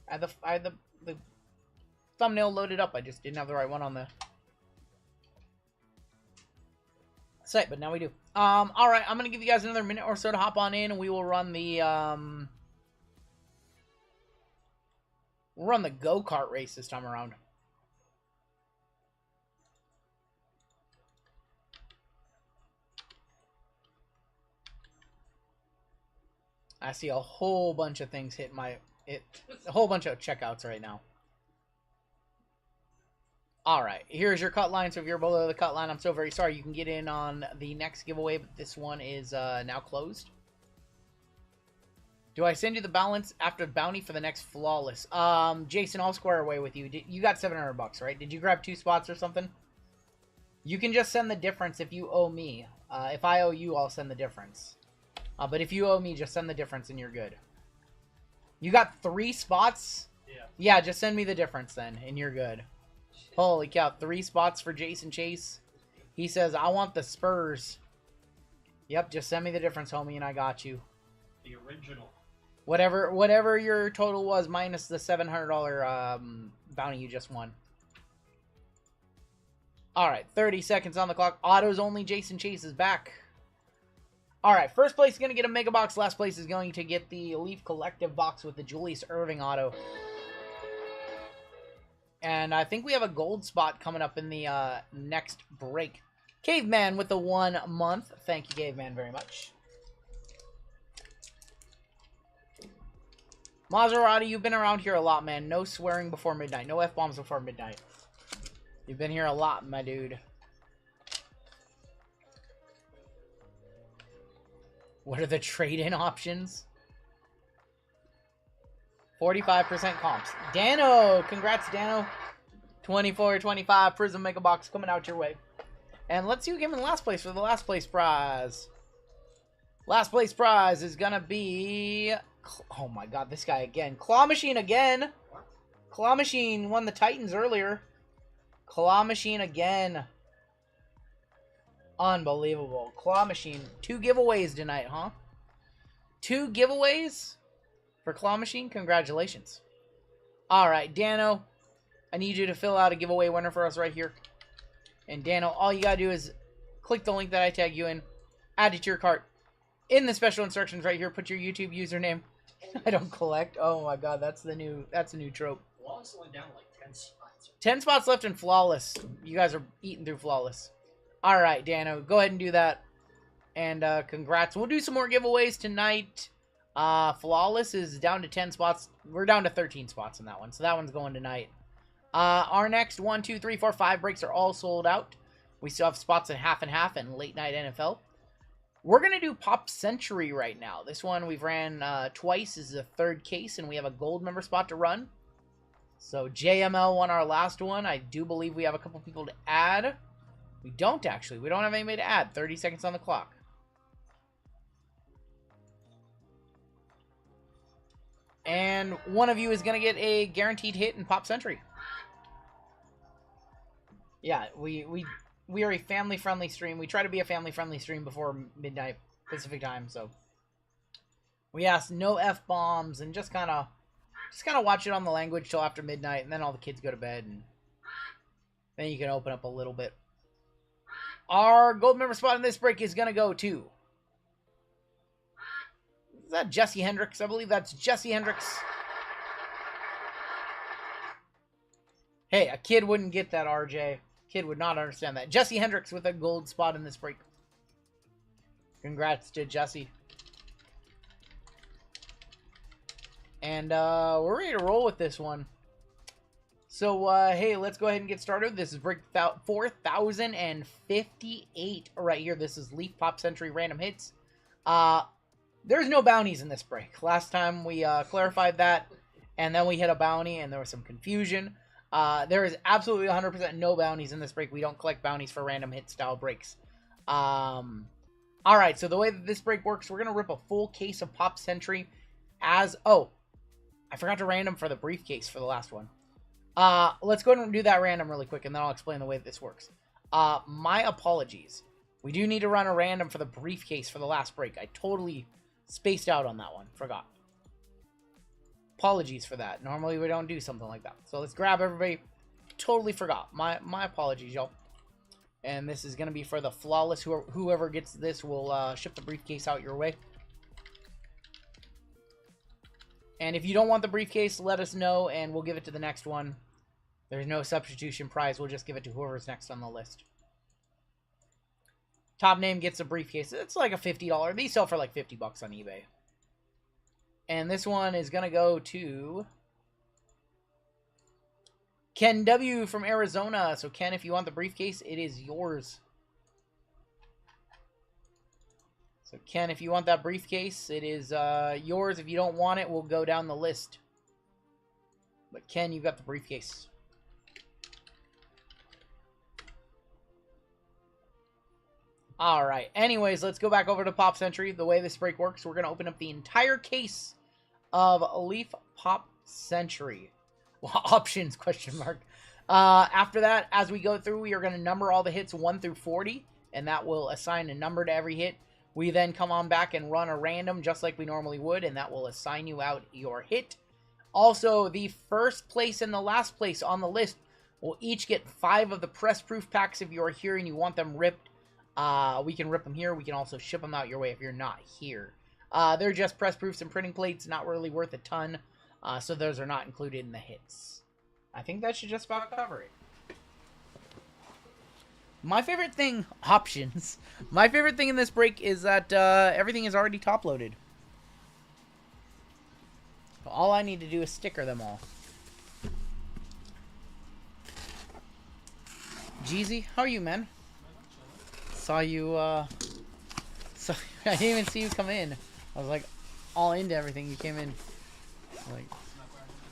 I had the thumbnail loaded up. I just didn't have the right one on the site, but now we do. All right, I'm gonna give you guys another minute or so to hop on in, and we will run the we'll run the go-kart race this time around. I see a whole bunch of things hit a whole bunch of checkouts right now. All right, here's your cut line. So if you're below the cut line, I'm so very sorry. You can get in on the next giveaway, but this one is now closed. Do I send you the balance after bounty for the next Flawless? Jason, I'll square away with you. You got $700, right? Did you grab 2 spots or something? You can just send the difference if you owe me. If I owe you, I'll send the difference. But if you owe me, just send the difference and you're good. You got 3 spots? Yeah. Yeah, just send me the difference then, and you're good. Holy cow, 3 spots for Jason Chase. He says, I want the Spurs. Yep, just send me the difference, homie, and I got you. The original. Whatever your total was minus the $700 bounty you just won. Alright, 30 seconds on the clock. Autos only. Jason Chase is back. Alright, first place is going to get a mega box. Last place is going to get the Leaf Collective box with the Julius Erving auto. And I think we have a gold spot coming up in the next break. Caveman with the 1 month. Thank you, Caveman, very much. Maserati, you've been around here a lot, man. No swearing before midnight. No F-bombs before midnight. You've been here a lot, my dude. What are the trade-in options? 45% comps. Dano! Congrats, Dano. 24-25 Prizm Mega Box coming out your way. And let's see who came in last place for the last place prize. Last place prize is gonna be... Oh my god, this guy again. Claw Machine again. Claw Machine won the Titans earlier. Claw Machine again. Unbelievable. Claw Machine. 2 giveaways tonight, huh? 2 giveaways for Claw Machine? Congratulations. Alright, Dano. I need you to fill out a giveaway winner for us right here. And Dano, all you gotta do is click the link that I tag you in. Add it to your cart. In the special instructions right here, put your YouTube username. I don't collect. Oh my god, that's a new trope. Flawless only down like 10 spots. 10 spots left in Flawless. You guys are eating through Flawless. All right, Dano, go ahead and do that. And congrats. We'll do some more giveaways tonight. Flawless is down to 10 spots. We're down to 13 spots in that one, so that one's going tonight. Our next 1, 2, 3, 4, 5 breaks are all sold out. We still have spots in half and half and late night NFL. We're going to do Pop Century right now. This one we've ran twice. This is a third case, and we have a gold member spot to run. So JML won our last one. I do believe we have a couple people to add. We don't, actually. We don't have anybody to add. 30 seconds on the clock. And one of you is going to get a guaranteed hit in Pop Century. Yeah, we are a family-friendly stream. We try to be a family-friendly stream before midnight Pacific time, so we ask no F-bombs and just kind of watch it on the language till after midnight, and then all the kids go to bed, and then you can open up a little bit. Our gold member spot in this break is going to go to... Is that Jesse Hendricks? I believe that's Jesse Hendricks. Hey, a kid wouldn't get that, RJ. Kid would not understand that. Jesse Hendricks with a gold spot in this break. Congrats to Jesse. And we're ready to roll with this one. So, hey, let's go ahead and get started. This is break 4058 right here. This is Leaf Pop Century Random Hits. There's no bounties in this break. Last time we clarified that, and then we hit a bounty, and there was some confusion. There is absolutely 100% no bounties in this break. We don't collect bounties for random hit style breaks. Alright, so the way that this break works, we're going to rip a full case of Pop Century as... Oh, I forgot to random for the briefcase for the last one. Let's go ahead and do that random really quick, and then I'll explain the way that this works. My apologies. We do need to run a random for the briefcase for the last break. I totally spaced out on that one. Forgot. Apologies for that. Normally we don't do something like that. So let's grab everybody. Totally forgot. My apologies, y'all. And this is going to be for the Flawless. Whoever gets this will ship the briefcase out your way. And if you don't want the briefcase, let us know and we'll give it to the next one. There's no substitution prize. We'll just give it to whoever's next on the list. Top name gets a briefcase. It's like a $50. These sell for like 50 bucks on eBay. And this one is going to go to Ken W. from Arizona. So, Ken, if you want the briefcase, it is yours. So, Ken, if you want that briefcase, it is yours. If you don't want it, we'll go down the list. But, Ken, you got the briefcase. Alright, anyways, let's go back over to Pop Century. The way this break works, we're going to open up the entire case of Leaf Pop Century. Well, options, question mark. After that, as we go through, we are going to number all the hits 1 through 40, and that will assign a number to every hit. We then come on back and run a random just like we normally would, and that will assign you out your hit. Also, the first place and the last place on the list will each get 5 of the press proof packs if you are here and you want them ripped. We can rip them here. We can also ship them out your way if you're not here. They're just press proofs and printing plates, not really worth a ton, so those are not included in the hits. I think that should just about cover it. My favorite thing, options. My favorite thing in this break is that everything is already top loaded. All I need to do is sticker them all. Jeezy, how are you, man? Saw you, I didn't even see you come in. I was like, all into everything. You came in, like,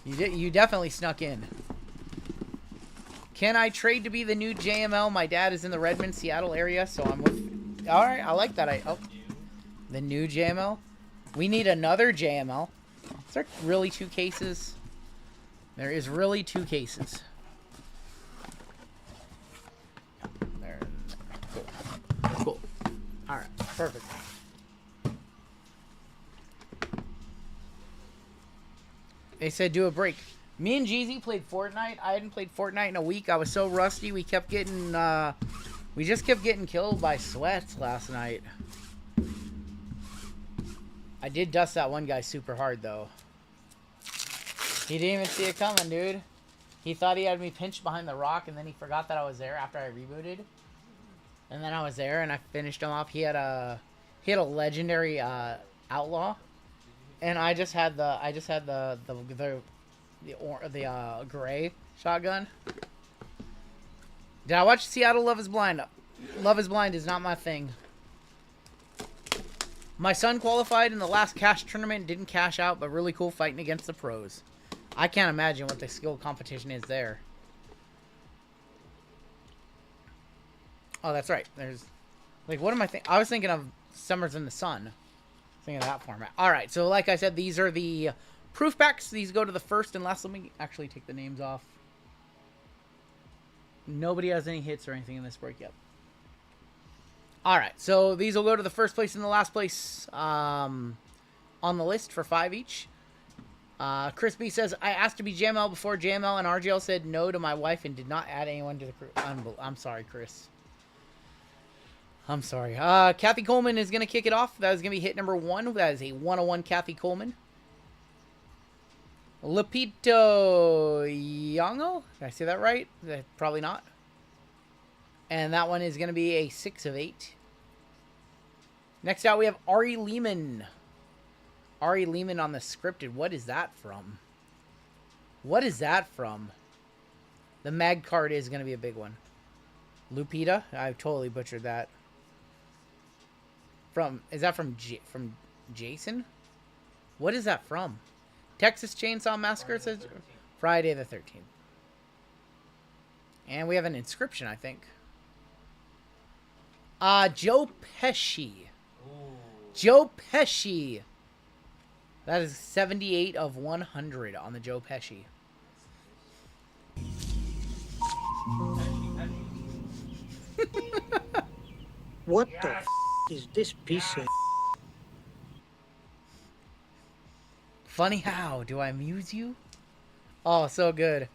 you definitely snuck in. Can I trade to be the new JML? My dad is in the Redmond, Seattle area, so I'm with... Alright, I like that. The new JML? We need another JML. Is there really 2 cases? There is really 2 cases. There. Cool. Cool. Alright, perfect. They said do a break. Me and Jeezy played Fortnite. I hadn't played Fortnite in a week. I was so rusty. We kept getting, we just kept getting killed by sweats last night. I did dust that one guy super hard, though. He didn't even see it coming, dude. He thought he had me pinched behind the rock, and then he forgot that I was there after I rebooted. And then I was there and I finished him off. He had a legendary outlaw, and I just had the gray shotgun. Did I watch Seattle Love is Blind? Love is Blind is not my thing. My son qualified in the last cash tournament, didn't cash out, but really cool fighting against the pros. I can't imagine what the skill competition is there. Oh, that's right. There's, like, what am I thinking? I was thinking of Summers in the Sun. Thinking of that format. All right, so like I said, these are the proof packs. These go to the first and last. Let me actually take the names off. Nobody has any hits or anything in this break yet. All right, so these will go to the first place and the last place on the list for 5 each. Chris B says, I asked to be JML before JML and RGL said no to my wife and did not add anyone to the crew. I'm sorry, Chris. I'm sorry. Kathy Coleman is going to kick it off. That is going to be hit number 1. That is a 101 Kathy Coleman. Lupito Yango? Did I say that right? Probably not. And that one is going to be a 6 of 8. Next out, we have Ari Lehman. Ari Lehman on the scripted. What is that from? What is that from? The mag card is going to be a big one. Lupita? I totally butchered that. Is that from Jason? What is that from? Texas Chainsaw Massacre says Friday the 13th. And we have an inscription, I think. Joe Pesci. Ooh. Joe Pesci. That is 78 of 100 on the Joe Pesci. What the is this piece of? Funny how? Do I amuse you? Oh, so good.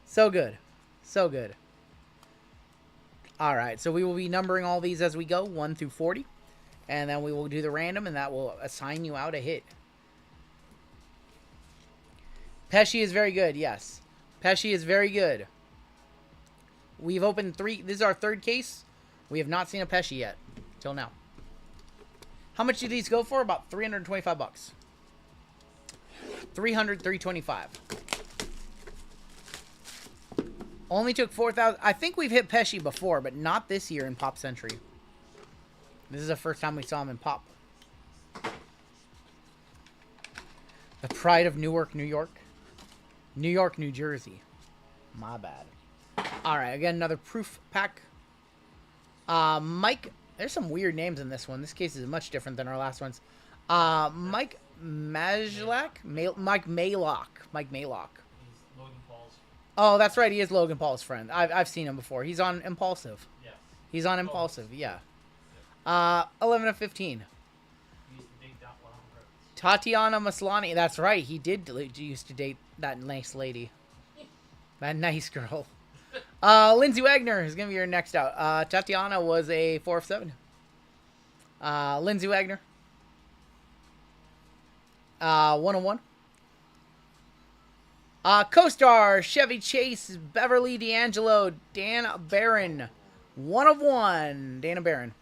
So good. So good. Alright, so we will be numbering all these as we go, 1 through 40. And then we will do the random, and that will assign you out a hit. Pesci is very good, yes. Pesci is very good. We've opened 3. This is our 3rd case. We have not seen a Pesci yet. Till now. How much do these go for? About $325. 325. Only took 4,000. I think we've hit Pesci before, but not this year in Pop Century. This is the first time we saw him in Pop. The pride of Newark, New York. New York, New Jersey. My bad. Alright, again, another proof pack. Mike. There's some weird names in this one. This case is much different than our last ones. Mike Majlak? Mike Maylock. Mike Maylock. He's Logan Paul's. Oh, that's right. He is Logan Paul's friend. I've seen him before. He's on Impulsive. Yeah. He's on Impulsive, yeah. 11 of 15. He used to date that one on Rhodes. Tatiana Maslany. That's right. He used to date that nice lady. That nice girl. Lindsay Wagner is going to be your next out. Tatiana was a 4 of 7. Lindsay Wagner. 101. Co-star Chevy Chase, Beverly D'Angelo, Dan Barron. 1 of 1. Dana Barron.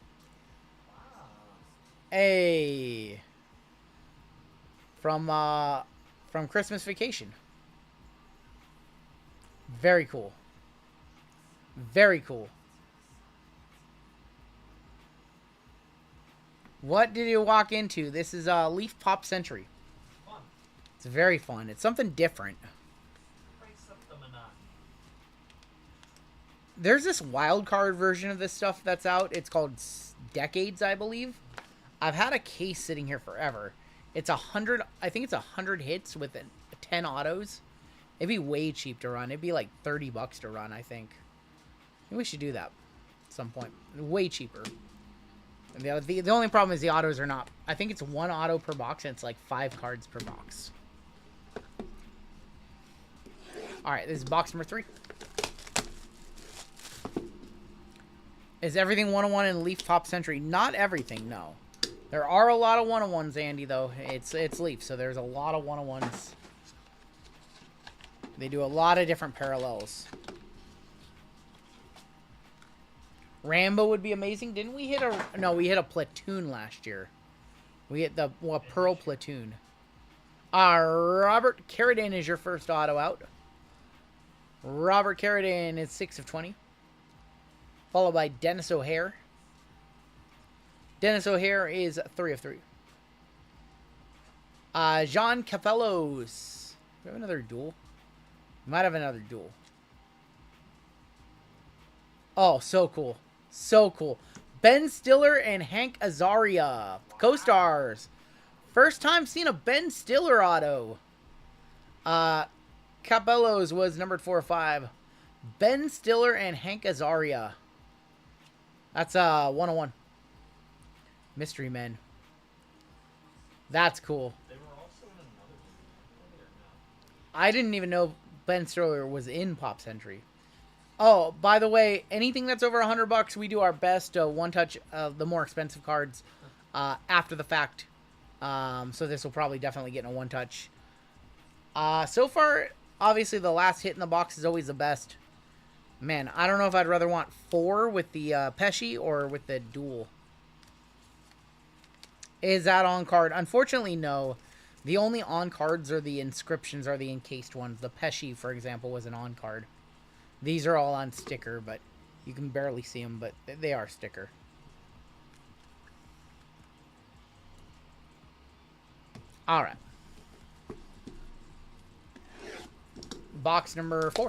Hey. From Christmas Vacation. Very cool. Very cool. What did you walk into? This is Leaf Pop Century. Fun. It's very fun. It's something different. Breaks up the monotony. There's this wild card version of this stuff that's out. It's called Decades, I believe. I've had a case sitting here forever. It's 100. I think it's 100 hits with 10 autos. It'd be way cheap to run. It'd be like $30 to run, I think. I think we should do that at some point. Way cheaper. And the only problem is the autos are not. I think it's 1 auto per box, and it's like 5 cards per box. Alright, this is box number 3. Is everything 101 in Leaf Pop Century? Not everything, no. There are a lot of 101s, Andy, though. It's Leaf, so there's a lot of 101s. They do a lot of different parallels. Rambo would be amazing. Didn't we hit a... No, we hit a platoon last year. We hit the Pearl Platoon. Robert Carradine is your first auto out. Robert Carradine is 6 of 20. Followed by Dennis O'Hare. Dennis O'Hare is 3 of 3. Jean Capellos. Do we have another duel? We might have another duel. Oh, so cool. So cool. Ben Stiller and Hank Azaria. Co-stars. First time seeing a Ben Stiller auto. Capellos was numbered 4 of 5. Ben Stiller and Hank Azaria. That's 101. Mystery Men. That's cool. They were also in another one. I didn't even know Ben Stiller was in Pop Century. Oh, by the way, anything that's over $100, we do our best to one-touch the more expensive cards after the fact. So this will probably definitely get in a one-touch. So far, obviously, the last hit in the box is always the best. Man, I don't know if I'd rather want 4 with the Pesci or with the duel. Is that on card? Unfortunately, no. The only on cards are the inscriptions, are the encased ones. The Pesci, for example, was an on card. These are all on sticker, but you can barely see them, but they are sticker. All right. Box number 4.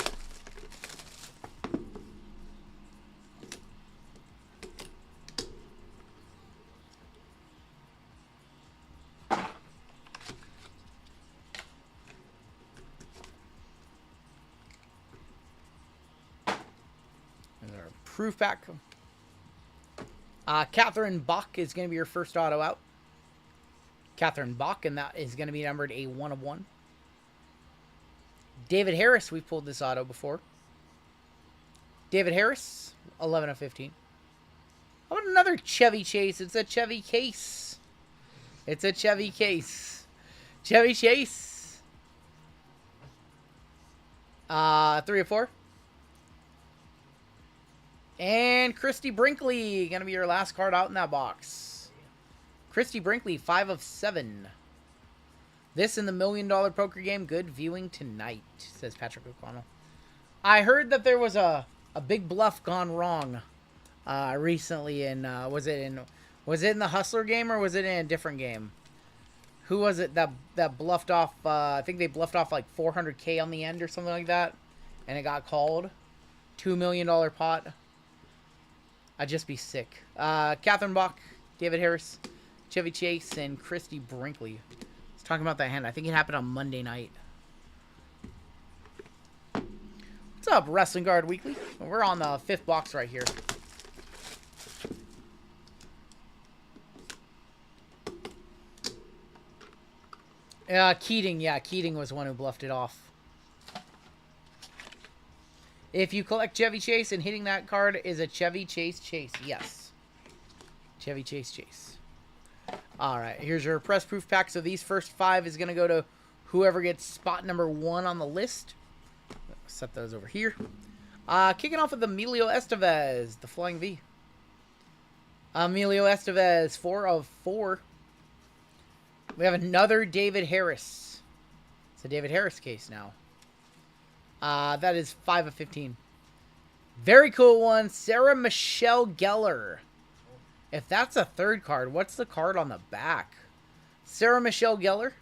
Proof pack. Catherine Bach is going to be your first auto out. Catherine Bach, and that is going to be numbered a 1 of 1. David Harris, we've pulled this auto before. David Harris, 11 of 15. How about another Chevy Chase? It's a Chevy case. It's a Chevy case. Chevy Chase. 3 of 4. And Christy Brinkley, going to be your last card out in that box. Christy Brinkley, 5 of 7. This in the $1 Million Poker Game. Good viewing tonight, says Patrick O'Connell. I heard that there was a big bluff gone wrong recently. Was it in the Hustler game or was it in a different game? Who was it that bluffed off? I think they bluffed off like $400K on the end or something like that, and it got called. $2 million pot. I'd just be sick. Catherine Bach, David Harris, Chevy Chase, and Christy Brinkley. Let's talk about that hand. I think it happened on Monday night. What's up, Wrestling Guard Weekly? We're on the 5th box right here. Keating. Yeah, Keating was one who bluffed it off. If you collect Chevy Chase and hitting that card is a Chevy Chase Chase. Yes. Chevy Chase Chase. All right. Here's your press proof pack. So these first 5 is going to go to whoever gets spot number 1 on the list. Set those over here. Kicking off with Emilio Estevez, the Flying V. Emilio Estevez, 4 of 4. We have another David Harris. It's a David Harris case now. That is 5 of 15. Very cool one. Sarah Michelle Gellar. If that's a 3rd card, what's the card on the back? Sarah Michelle Gellar.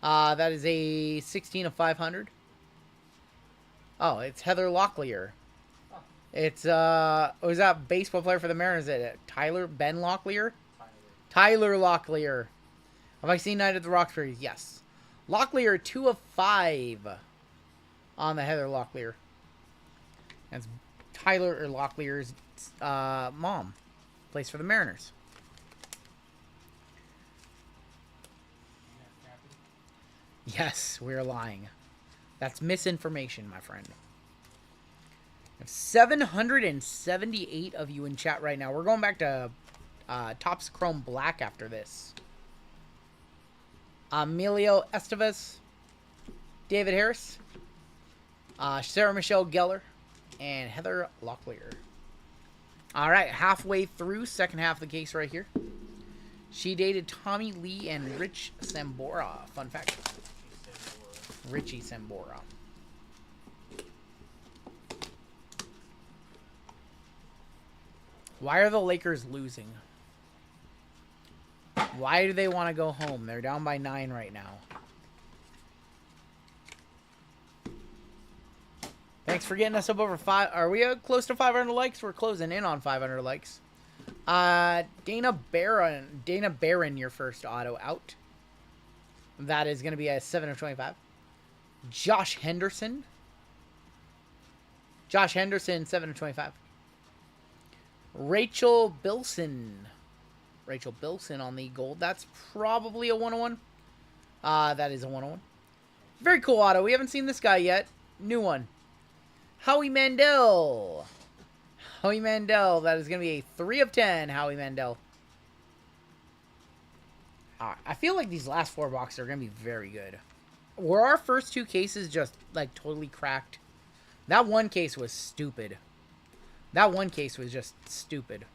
That is a 16 of 500. Oh, it's Heather Locklear. It's, was that baseball player for the Mariners? Is it Ben Locklear? Tyler Locklear. Have I seen Night at the Roxbury? Yes. Locklear, 2 of 5 on the Heather Locklear. That's Tyler Locklear's mom. Plays for the Mariners. Yes, we're lying. That's misinformation, my friend. I have 778 of you in chat right now. We're going back to Topps Chrome Black after this. Emilio Estevez, David Harris, Sarah Michelle Gellar, and Heather Locklear. All right, halfway through, second half of the case right here. She dated Tommy Lee and Rich Sambora. Fun fact. Richie Sambora. Why are the Lakers losing? Why do they want to go home? They're down by 9 right now. Thanks for getting us up over 5. Are we close to 500 likes? We're closing in on 500 likes. Dana Barron, your first auto out. That is going to be a 7 of 25. Josh Henderson. 7 of 25. Rachel Bilson on the gold. That's probably a 101. That is a 101. Very cool auto. We haven't seen this guy yet. New one. Howie Mandel. That is going to be a 3 of 10, Howie Mandel. I feel like these last 4 boxes are going to be very good. Were our first 2 cases just, like, totally cracked? That one case was stupid. That one case was just stupid.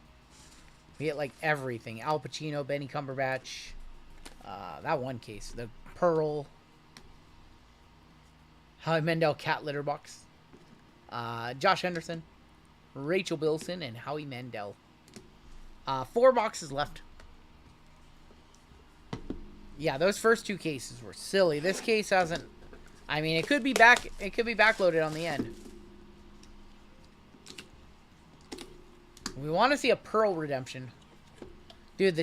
We get, like, everything. Al Pacino, Benny Cumberbatch. That one case. The Pearl. Howie Mandel cat litter box. Josh Henderson. Rachel Bilson, and Howie Mandel. 4 boxes left. Yeah, those first 2 cases were silly. This case hasn't... I mean, it could be backloaded on the end. We want to see a Pearl redemption. Dude,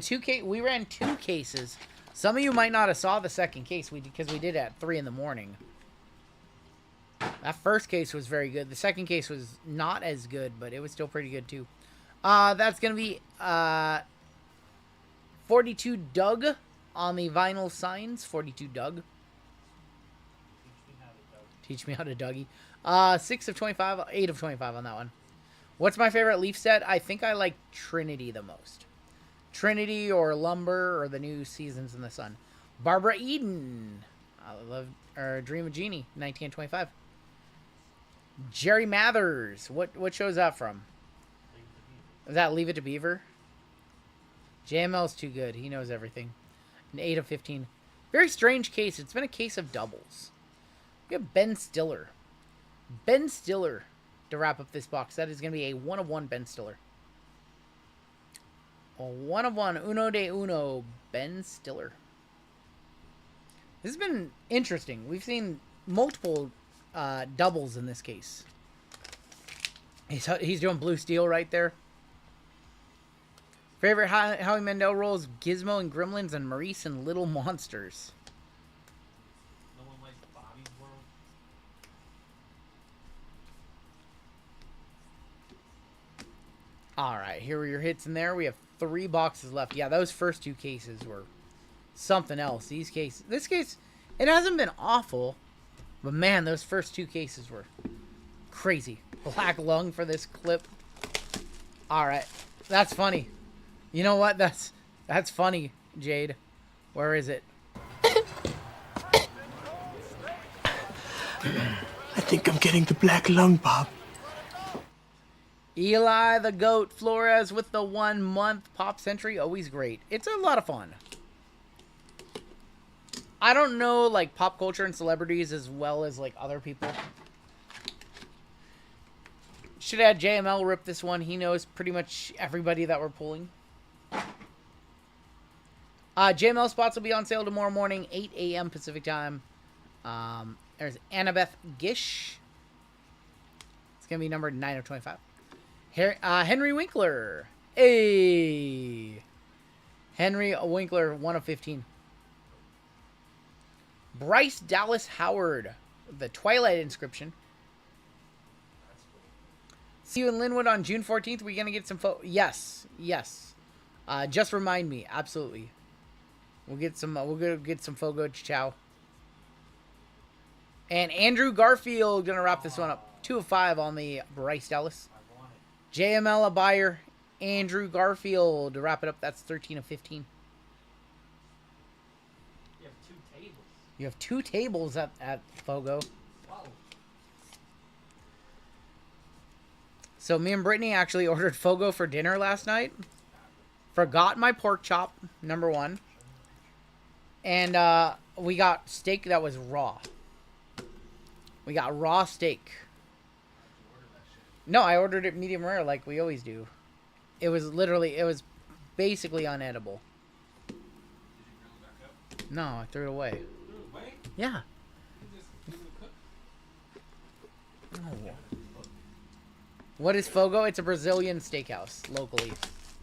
we ran 2 cases. Some of you might not have saw the second case because we did it at 3 in the morning. That first case was very good. The second case was not as good, but it was still pretty good too. That's going to be 42 Doug on the vinyl signs. 42 Doug. Teach me how to Dougie. 6 of 25, 8 of 25 on that one. What's my favorite Leaf set? I think I like Trinity the most. Trinity or Lumber or the new Seasons in the Sun. Barbara Eden. I love Dream of Genie, 1925. Jerry Mathers. What show is that from? Is that Leave It to Beaver? JML's too good. He knows everything. An 8 of 15. Very strange case. It's been a case of doubles. We have Ben Stiller. Ben Stiller to wrap up this box. That is going to be a 1 of 1 Ben Stiller. A 1 of 1. Uno de uno. Ben Stiller. This has been interesting. We've seen multiple doubles in this case. He's doing Blue Steel right there. Favorite Howie Mandel roles: Gizmo and Gremlins and Maurice and Little Monsters. No one likes Bobby's World. Alright, here are your hits in there. We have 3 boxes left. Yeah, those first 2 cases were something else. This case, it hasn't been awful. But man, those first 2 cases were crazy. Black Lung for this clip. Alright. That's funny. You know what? That's funny, Jade. Where is it? I think I'm getting the black lung, Bob. Eli the Goat Flores with the 1 month pop century. Always great. It's a lot of fun. I don't know, like, pop culture and celebrities as well as, like, other people. Should have had JML rip this one. He knows pretty much everybody that we're pulling. JML spots will be on sale tomorrow morning, 8 a.m. Pacific time. There's Annabeth Gish. It's going to be numbered 9 of 25. Henry Winkler. Hey! Henry Winkler, 1 of 15. Bryce Dallas Howard, the Twilight inscription. See you in Linwood on June 14th. We're going to get some Yes. Just remind me. Absolutely. We'll get some Fogo Chow. And Andrew Garfield going to wrap this one up. 2 of 5 on the Bryce Dallas. JML a buyer. Andrew Garfield to wrap it up. That's 13 of 15. You have 2 tables at Fogo. Wow. So me and Brittany actually ordered Fogo for dinner last night. Forgot my pork chop, number one. And we got steak that was raw. We got raw steak. No, I ordered it medium rare like we always do. It was basically unedible. No, I threw it away. Yeah. Oh. What is Fogo? It's a Brazilian steakhouse locally.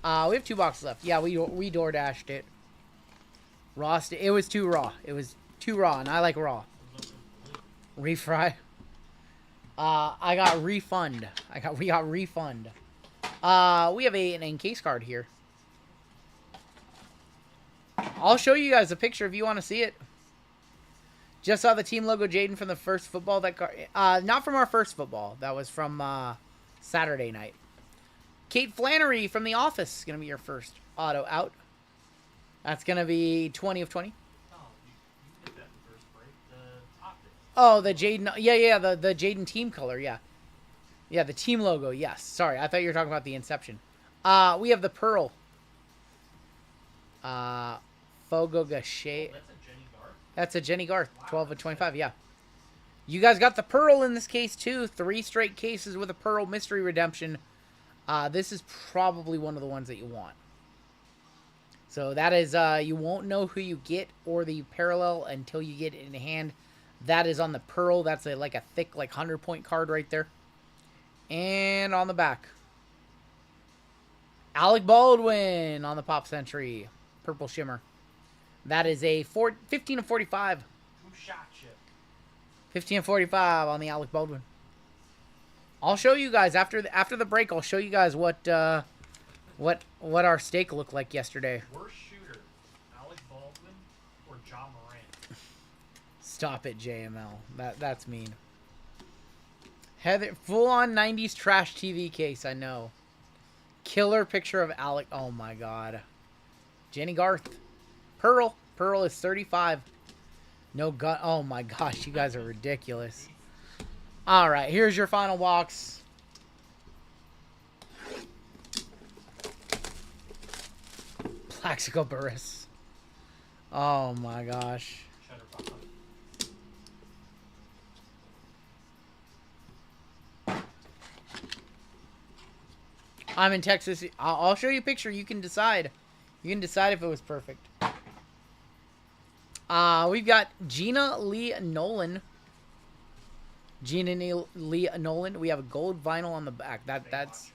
We have 2 boxes left. Yeah, we door dashed it. Raw. It was too raw. It was too raw, and I like raw. Refry. I got refund. We got refund. We have an encase card here. I'll show you guys a picture if you want to see it. Just saw the team logo Jaden from the first football. That card, not from our first football. That was from Saturday night. Kate Flannery from The Office is gonna be your first auto out. That's gonna be 20 of 20. Oh, the Jaden. Yeah, the Jaden team color. Yeah, the team logo. Yes. Sorry, I thought you were talking about the Inception. We have the Pearl. Fogo Gachet. That's a Jenny Garth. 12 of 25. Yeah. You guys got the Pearl in this case too. 3 straight cases with a Pearl Mystery Redemption. This is probably one of the ones that you want. So that is, you won't know who you get or the parallel until you get it in hand. That is on the Pearl. That's like a thick, like 100-point card right there. And on the back, Alec Baldwin on the Pop Century. Purple Shimmer. That is a 15 of 45. 15 of 45 on the Alec Baldwin. I'll show you guys after the break. I'll show you guys what our steak looked like yesterday. Worst shooter, Alec Baldwin or John Morant? Stop it, JML. That's mean. Heather, full on 90s trash TV case. I know. Killer picture of Alec. Oh my God. Jenny Garth. Pearl is 35. No gun. Oh my gosh, you guys are ridiculous. All right, here's your final box. Plaxico Burris. Oh my gosh. I'm in Texas. I'll show you a picture. You can decide. You can decide if it was perfect. We've got Gina Lee Nolan. Lee Nolan. We have a gold vinyl on the back. That's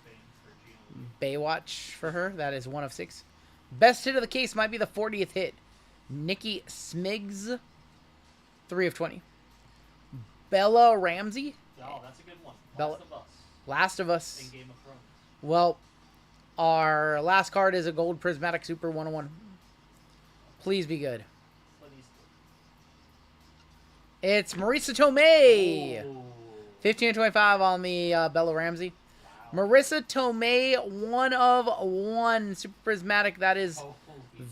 Baywatch for her. That is 1 of 6. Best hit of the case might be the 40th hit. Nikki Smiggs. 3 of 20. Bella Ramsey. Oh, that's a good one. Last of Us. In Game of Thrones. Well, our last card is a gold prismatic super 101. Please be good. It's Marissa Tomei. 15 of 25 on the Bella Ramsey. Wow. Marissa Tomei, 1 of 1 super prismatic. That is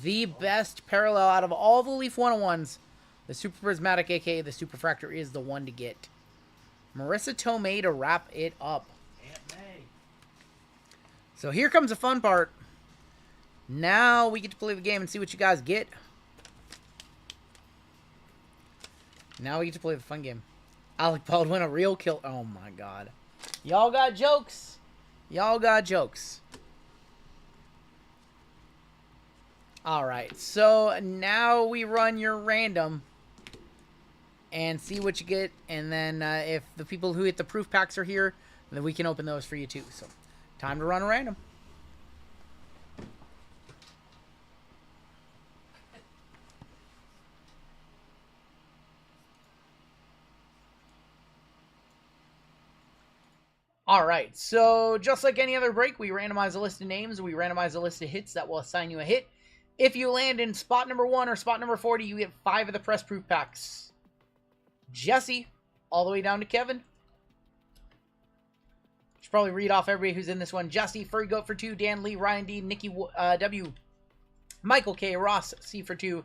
the best parallel out of all the Leaf 101s. The super prismatic, aka the super fractor, is the one to get. Marissa Tomei to wrap it up. So here comes the fun part. Now we get to play the game and see what you guys get. Now we get to play the fun game. Alec Baldwin, a real kill. Oh my God. Y'all got jokes. Y'all got jokes. Alright, so now we run your random and see what you get. And then if the people who hit the proof packs are here, then we can open those for you too. So, time to run a random. Alright, so just like any other break, we randomize a list of names, we randomize a list of hits that will assign you a hit. If you land in spot number 1 or spot number 40, you get 5 of the press proof packs. Jesse, all the way down to Kevin. Should probably read off everybody who's in this one. Jesse, Furry Goat for 2, Dan Lee, Ryan D, Nikki W, Michael K, Ross C for 2,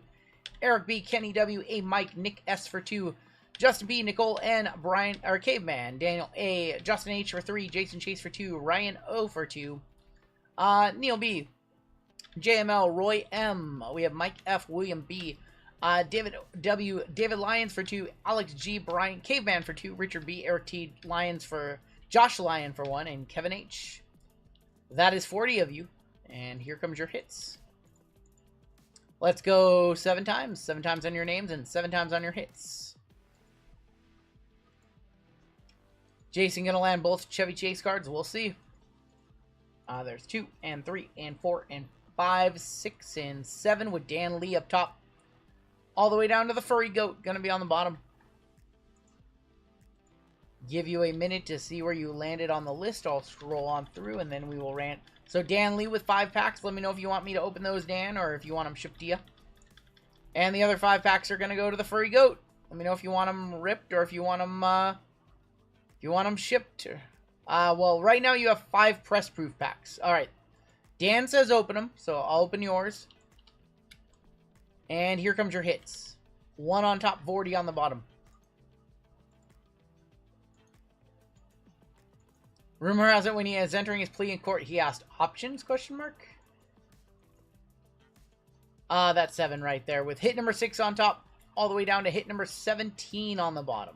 Eric B, Kenny W, A Mike, Nick S for 2, Justin B, Nicole N, Brian, or Caveman, Daniel A, Justin H for 3, Jason Chase for 2, Ryan O for 2, Neil B, JML, Roy M, we have Mike F, William B, David W, David Lyons for 2, Alex G, Brian Caveman for 2, Richard B, Eric T, Lyons for, Josh Lyon for 1, and Kevin H. That is 40 of you, and here comes your hits. Let's go 7 times. 7 times on your names and 7 times on your hits. Jason gonna land both Chevy Chase cards. We'll see. There's 2 and 3 and 4 and 5, 6 and 7 with Dan Lee up top. All the way down to the furry goat. Gonna be on the bottom. Give you a minute to see where you landed on the list. I'll scroll on through and then we will rant. So Dan Lee with 5 packs. Let me know if you want me to open those, Dan, or if you want them shipped to you. And the other 5 packs are gonna go to the furry goat. Let me know if you want them ripped or if you want them shipped. Well, right now you have 5 press proof packs. All right. Dan says open them, so I'll open yours. And here comes your hits. 1 on top, 40 on the bottom. Rumor has it when he is entering his plea in court, he asked options, question mark? That's 7 right there with hit number 6 on top, all the way down to hit number 17 on the bottom.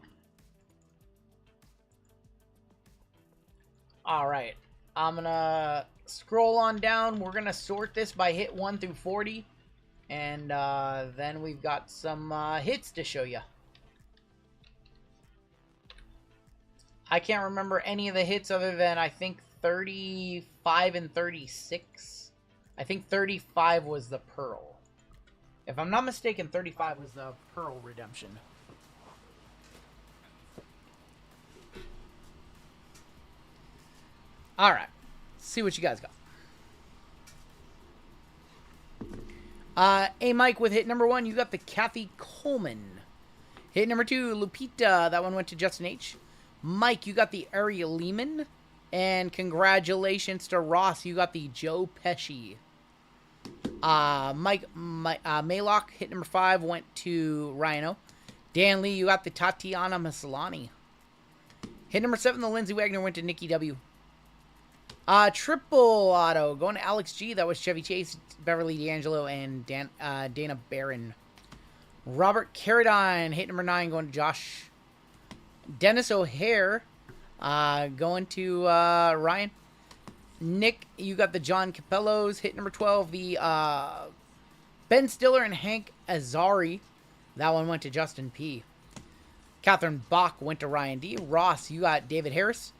All right. I'm going to scroll on down. We're going to sort this by hit 1 through 40. And then we've got some hits to show you. I can't remember any of the hits other than, I think, 35 and 36. I think 35 was the Pearl. If I'm not mistaken, 35 was the Pearl Redemption. Alright. See what you guys got. Hey, Mike, with hit number 1, you got the Kathy Coleman. Hit number 2, Lupita. That one went to Justin H. Mike, you got the Ari Lehman. And congratulations to Ross, you got the Joe Pesci. Maylock, hit number 5, went to Rhino. Dan Lee, you got the Tatiana Maslany. Hit number 7, the Lindsey Wagner, went to Nikki W. Triple auto, going to Alex G. That was Chevy Chase, Beverly D'Angelo, and Dana Barron. Robert Carradine, hit number 9, going to Josh. Dennis O'Hare, going to Ryan. Nick, you got the John Capellos. Hit number 12, the Ben Stiller and Hank Azari. That one went to Justin P. Catherine Bach went to Ryan D. Ross, you got David Harris.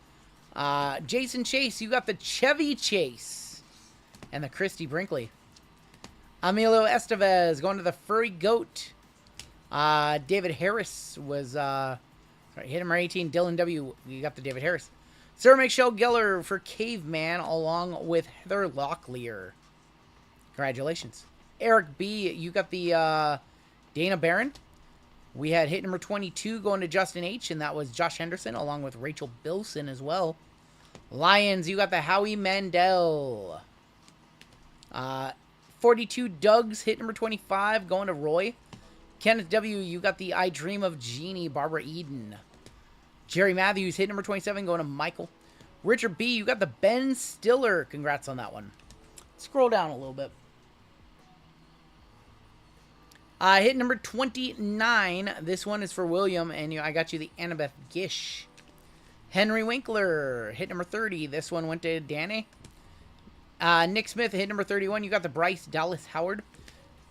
Jason Chase, you got the Chevy Chase. And the Christy Brinkley. Emilio Estevez going to the Furry Goat. David Harris was... hit number 18, Dylan W. You got the David Harris. Sarah Michelle Geller for Caveman, along with Heather Locklear. Congratulations. Eric B. You got the Dana Barron. We had hit number 22 going to Justin H. And that was Josh Henderson, along with Rachel Bilson as well. Lions, you got the Howie Mandel. 42 Doug's, hit number 25, going to Roy. Kenneth W., you got the I Dream of Jeannie, Barbara Eden. Jerry Matthews, hit number 27, going to Michael. Richard B., you got the Ben Stiller. Congrats on that one. Scroll down a little bit. Hit number 29. This one is for William, and I got you the Annabeth Gish. Henry Winkler, hit number 30. This one went to Danny. Nick Smith, hit number 31. You got the Bryce Dallas Howard.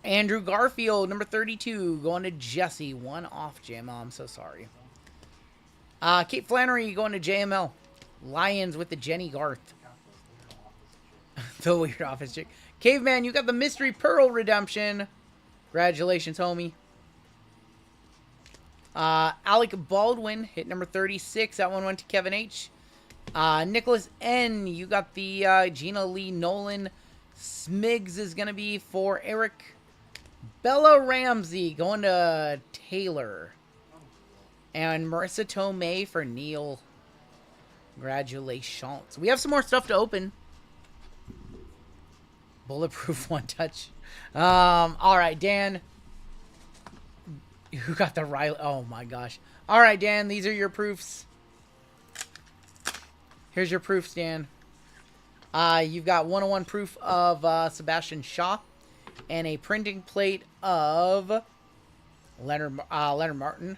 Andrew Garfield, number 32, going to Jesse. One off, JML. I'm so sorry. Kate Flannery going to JML. Lions with the Jenny Garth. The weird office chick. Caveman, you got the Mystery Pearl Redemption. Congratulations, homie. Alec Baldwin, hit number 36. That one went to Kevin H. Nicholas N, you got the Gina Lee Nolan. Smigs is going to be for Eric. Bella Ramsey going to Taylor. And Marissa Tomei for Neil. Congratulations. We have some more stuff to open. Bulletproof one touch. Alright, Dan. Who got the Riley? Oh my gosh. All right, Dan, these are your proofs. Here's your proofs, Dan. You've got 101 proof of Sebastian Shaw and a printing plate of Leonard Martin.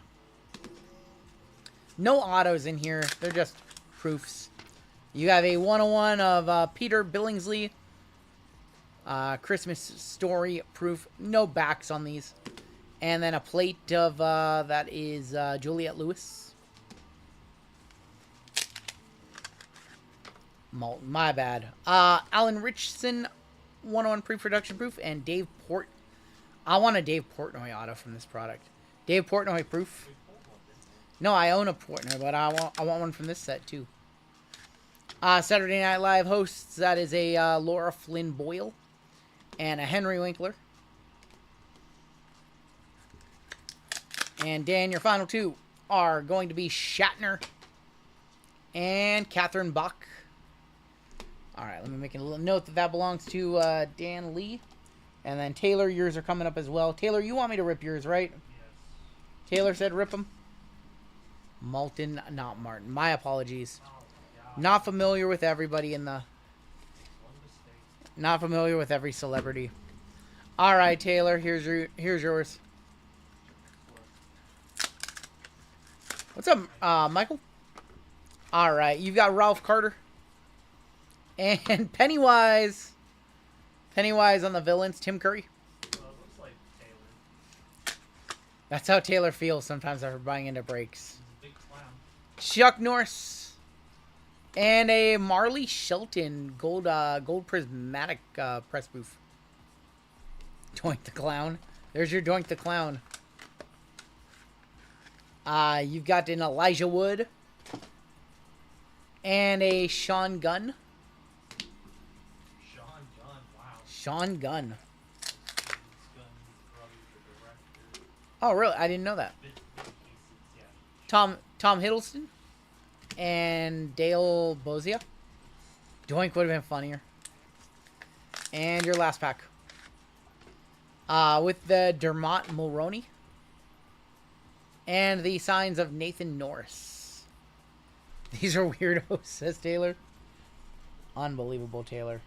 No autos in here. They're just proofs. You have a 101 of Peter Billingsley. Christmas Story proof. No backs on these. And then a plate of, that is Juliette Lewis. Malton, my bad. Alan Richardson, 101 pre-production proof, and Dave Port. I want a Dave Portnoy auto from this product. Dave Portnoy proof. No, I own a Portnoy, but I want one from this set too. Saturday Night Live hosts, that is a Laura Flynn Boyle and a Henry Winkler. And Dan, your final two are going to be Shatner and Catherine Bach. Alright, let me make a little note that that belongs to Dan Lee. And then Taylor, yours are coming up as well. Taylor, you want me to rip yours, right? Yes. Taylor said rip them. Malton, not Martin. My apologies. Not familiar with everybody in the... Not familiar with every celebrity. Alright, Taylor, here's yours. What's up, Michael? Alright, you've got Ralph Carter. And Pennywise. Pennywise on the villains, Tim Curry. Looks like Taylor. That's how Taylor feels sometimes after buying into breaks. He's a big clown. Chuck Norris. And a Marley Shelton gold prismatic press booth. Doink the Clown. There's your Doink the Clown. You've got an Elijah Wood. And a Sean Gunn. Sean Gunn. Oh, really? I didn't know that. Tom Hiddleston and Dale Bozia. Doink would have been funnier. And your last pack. With the Dermot Mulroney. And the signs of Nathan Norris. These are weirdos, says Taylor. Unbelievable, Taylor.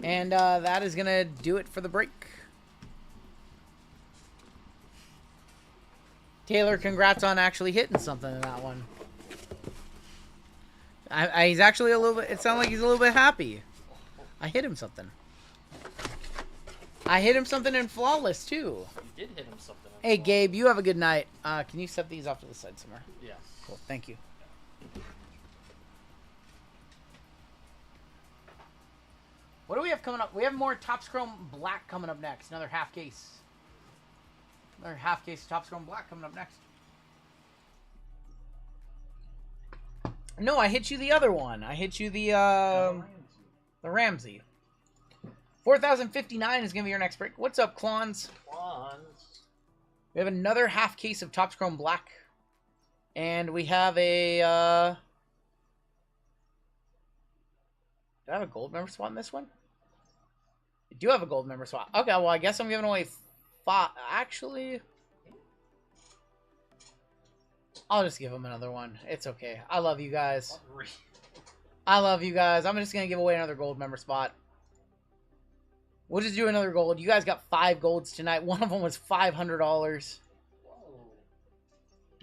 And that is going to do it for the break. Taylor, congrats on actually hitting something in that one. He's actually a little bit... It sounds like he's a little bit happy. I hit him something. I hit him something in Flawless, too. You did hit him something. Hey, Gabe, you have a good night. Can you set these off to the side somewhere? Yes. Cool, thank you. What do we have coming up? We have more Topps Chrome Black coming up next. Another half case. Another half case of Topps Chrome Black coming up next. No, I hit you the other one. I hit you the Ramsey. 4,059 is going to be your next break. What's up, Clons? We have another half case of Topps Chrome Black. And we have a... Do I have a gold member spot in this one? I do have a gold member spot. Okay, well, I guess I'm giving away 5. Actually, I'll just give him another one. It's okay. I love you guys. I love you guys. I'm just going to give away another gold member spot. We'll just do another gold. You guys got 5 golds tonight. One of them was $500.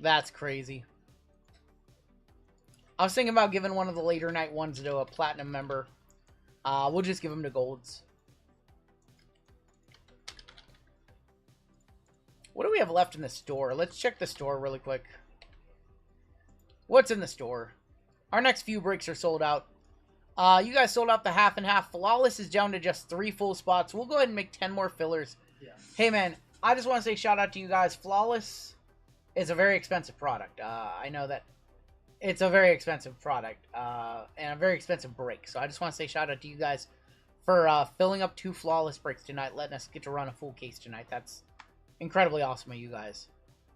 That's crazy. I was thinking about giving one of the later night ones to a platinum member. We'll just give them to golds. What do we have left in the store? Let's check the store really quick. What's in the store? Our next few breaks are sold out. You guys sold out the half and half. Flawless is down to just 3 full spots. We'll go ahead and make 10 more fillers. Yeah. Hey, man, I just want to say shout out to you guys. Flawless is a very expensive product. I know that. It's a very expensive product, and a very expensive break. So I just want to say shout out to you guys for filling up 2 flawless breaks tonight, letting us get to run a full case tonight. That's incredibly awesome of you guys.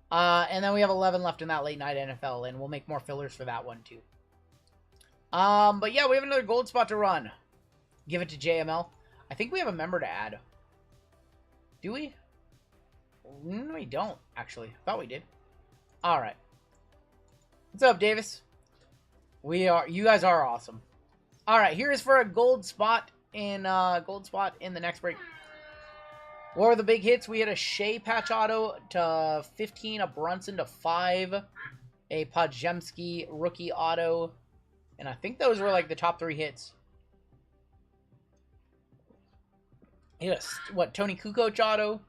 And then we have 11 left in that late night NFL, and we'll make more fillers for that one too. But yeah, we have another gold spot to run. Give it to JML. I think we have a member to add. Do we? No, we don't, actually. Thought we did. Alright. What's up, Davis? You guys are awesome. Alright, here's for a gold spot in the next break. What were the big hits? We had a Shea patch auto to 15, a Brunson to 5, a Podjemski rookie auto, and I think those were like the top 3 hits. Yes, what, Tony Kukoc auto?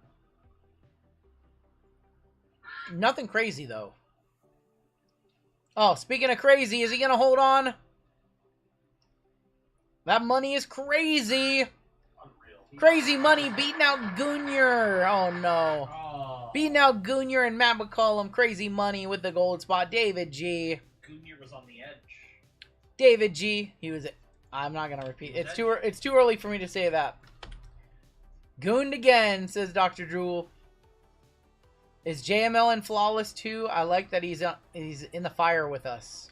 Nothing crazy, though. Oh, speaking of crazy, is he going to hold on? That money is crazy. Crazy money beating out Gunyer. Oh, no. Beating out Gunyer and Matt McCollum. Crazy money with the gold spot. David G. Gunyer was on the edge. David G. He was... I'm not going to repeat. It's too early for me to say that. Gooned again, says Dr. Drool. Is JML in Flawless too? I like that he's in the fire with us.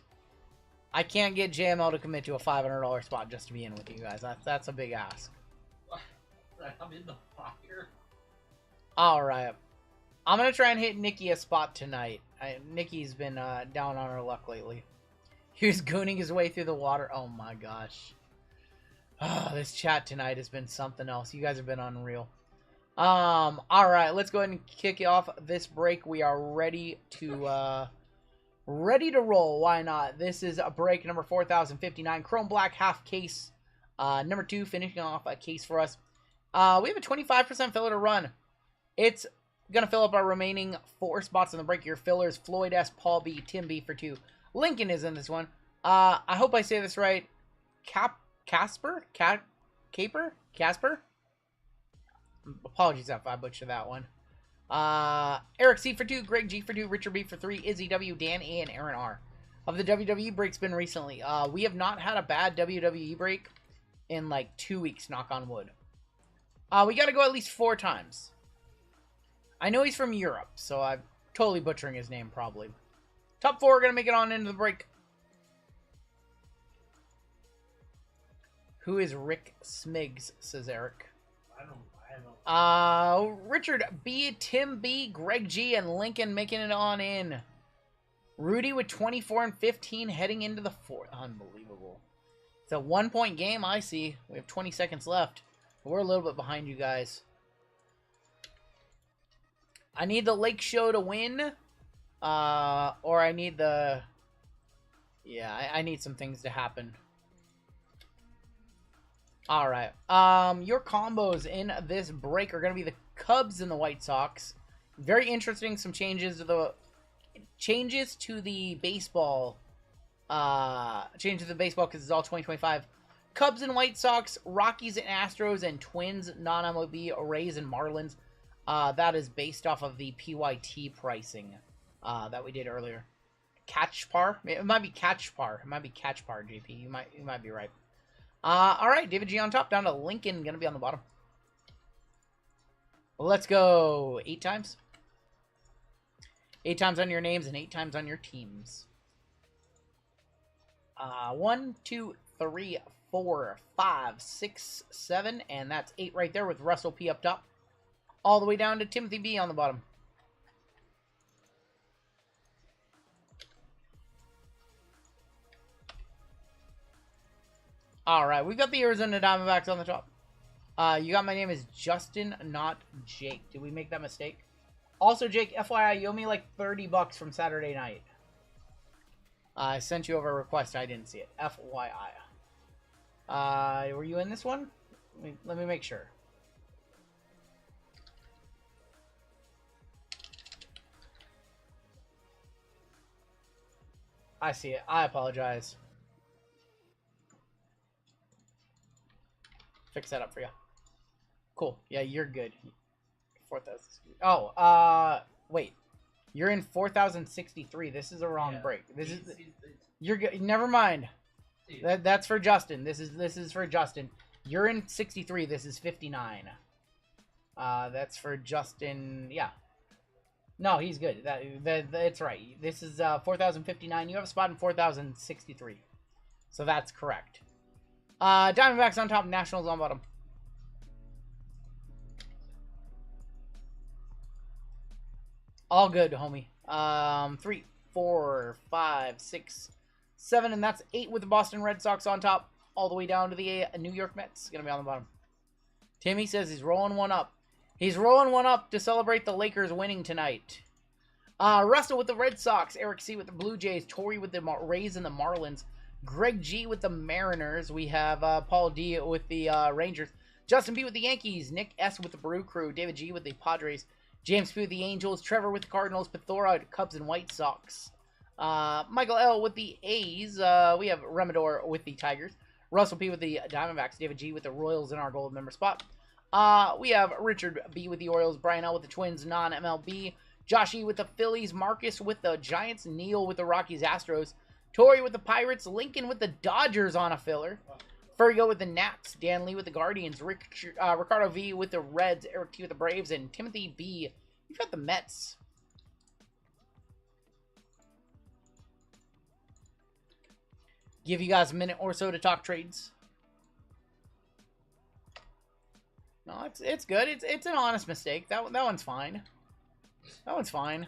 I can't get JML to commit to a $500 spot just to be in with you guys. That's a big ask. I'm in the fire. Alright. I'm going to try and hit Nikki a spot tonight. Nikki's been down on her luck lately. He was gooning his way through the water. Oh my gosh. Oh, this chat tonight has been something else. You guys have been unreal. Alright, let's go ahead and kick off this break. We are ready to roll. Why not? This is a break number 4059. Chrome Black half case. Number 2, finishing off a case for us. We have a 25% filler to run. It's gonna fill up our remaining 4 spots in the break. Your fillers, Floyd S, Paul B, Tim B for 2. Lincoln is in this one. I hope I say this right. Casper? Apologies if I butchered that one. Eric C for 2, Greg G for 2, Richard B for 3, Izzy W, Dan A, and Aaron R. Of the WWE breaks been recently. We have not had a bad WWE break in like 2 weeks, knock on wood. We gotta go at least 4 times. I know he's from Europe, so I'm totally butchering his name probably. Top 4 are gonna make it on into the break. Who is Rick Smiggs, says Eric. I don't know. Richard B, Tim B, Greg G, and Lincoln making it on in. Rudy with 24 and 15 heading into the 4th. Unbelievable. It's a 1-point game, I see. We have 20 seconds left. We're a little bit behind you guys. I need the Lake Show to win. Or I need the... Yeah, I need some things to happen. Alright. Your combos in this break are going to be the Cubs and the White Sox. Very interesting. Some changes to the baseball. Changes to the baseball because it's all 2025. Cubs and White Sox, Rockies and Astros, and Twins, non-MLB, Rays and Marlins. That is based off of the PYT pricing that we did earlier. Catch par? It might be catch par. It might be catch par, JP. You might be right. Alright, David G on top, down to Lincoln, gonna be on the bottom. Let's go 8 times. 8 times on your names and 8 times on your teams. 1, 2, 3, 4, 5, 6, 7, and that's 8 right there with Russell P up top. All the way down to Timothy B on the bottom. Alright, we've got the Arizona Diamondbacks on the top. You got my name is Justin, not Jake. Did we make that mistake? Also, Jake, FYI, you owe me like $30 from Saturday night. I sent you over a request. I didn't see it. FYI. Were you in this one? Let me make sure. I see it. I apologize. Fix that up for you. Cool. Yeah, you're good. 4,000. Oh, wait. You're in 4,063. This is a wrong break. This is you're good. Never mind. That's for Justin. This is for Justin. You're in 63. This is 59. That's for Justin. Yeah. No, he's good. That's right. This is 4,059. You have a spot in 4,063. So that's correct. Diamondbacks on top, Nationals on bottom. All good, homie. 3, 4, 5, 6, 7, and that's 8 with the Boston Red Sox on top, all the way down to the New York Mets. Gonna be on the bottom. Timmy says he's rolling one up. He's rolling one up to celebrate the Lakers winning tonight. Russell with the Red Sox, Eric C with the Blue Jays, Tori with the Rays and the Marlins, Greg G with the Mariners. We have Paul D with the Rangers, Justin B with the Yankees, Nick S with the Brew Crew, David G with the Padres, James P with the Angels, Trevor with the Cardinals, Pithora, Cubs and White Sox. Michael L with the A's. We have Remador with the Tigers, Russell P with the Diamondbacks, David G with the Royals in our gold member spot. We have Richard B with the Orioles, Brian L with the Twins, non-MLB, Josh E with the Phillies, Marcus with the Giants, Neil with the Rockies, Astros, Tori with the Pirates, Lincoln with the Dodgers on a filler, Fergo with the Nats, Dan Lee with the Guardians, Ricardo V with the Reds, Eric T with the Braves, and Timothy B. You've got the Mets. Give you guys a minute or so to talk trades. No, it's good. It's an honest mistake. That one's fine. That one's fine.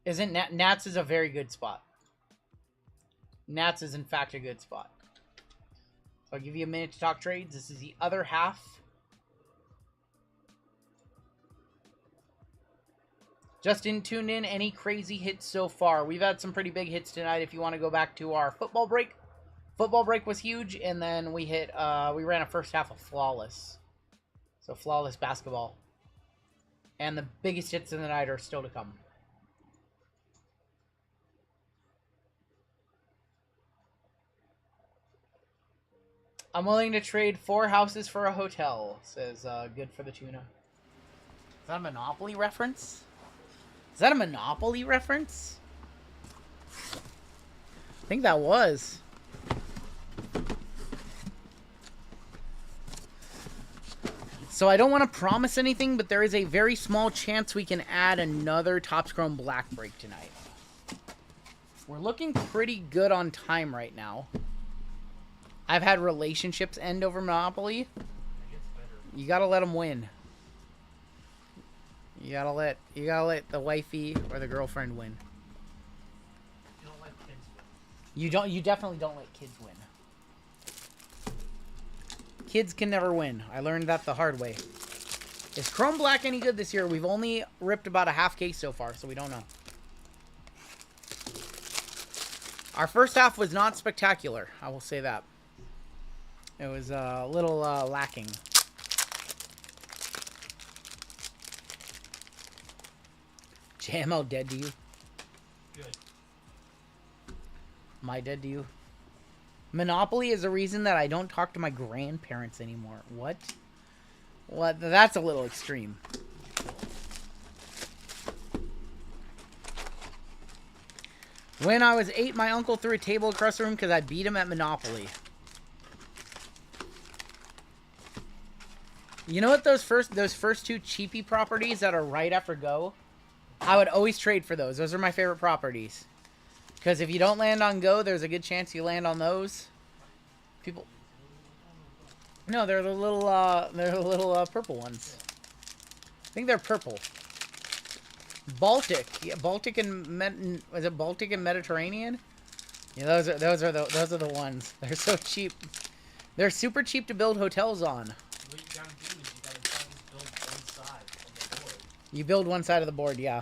Isn't Nats is a very good spot. Nats is in fact a good spot. So I'll give you a minute to talk trades. This is the other half. Just didn't tune in any crazy hits so far. We've had some pretty big hits tonight. If you want to go back to our football break. Football break was huge, and then we hit, we ran a first half of Flawless. So Flawless basketball. And the biggest hits of the night are still to come. I'm willing to trade 4 houses for a hotel, says Good for the Tuna. Is that a Monopoly reference? Is that a Monopoly reference? I think that was. So I don't want to promise anything, but there is a very small chance we can add another Topps Chrome Black break tonight. We're looking pretty good on time right now. I've had relationships end over Monopoly. You gotta let them win. You gotta let the wifey or the girlfriend win. You don't let kids win. You definitely don't let kids win. Kids can never win. I learned that the hard way. Is Chrome Black any good this year? We've only ripped about a half case so far, so we don't know. Our first half was not spectacular. I will say that. It was a little lacking. JML dead to you? Good. Am I dead to you? Monopoly is the reason that I don't talk to my grandparents anymore. What? What? That's a little extreme. When I was 8, my uncle threw a table across the room because I beat him at Monopoly. You know what, those first 2 cheapy properties that are right after Go? I would always trade for those. Those are my favorite properties. Because if you don't land on Go, there's a good chance you land on those. People... No, they're the little purple ones. I think they're purple. Baltic. Yeah, Baltic and was it Baltic and Mediterranean? Yeah, those are the ones. They're so cheap. They're super cheap to build hotels on. What you gotta do is you gotta try to build one side of the board. You build one side of the board, yeah.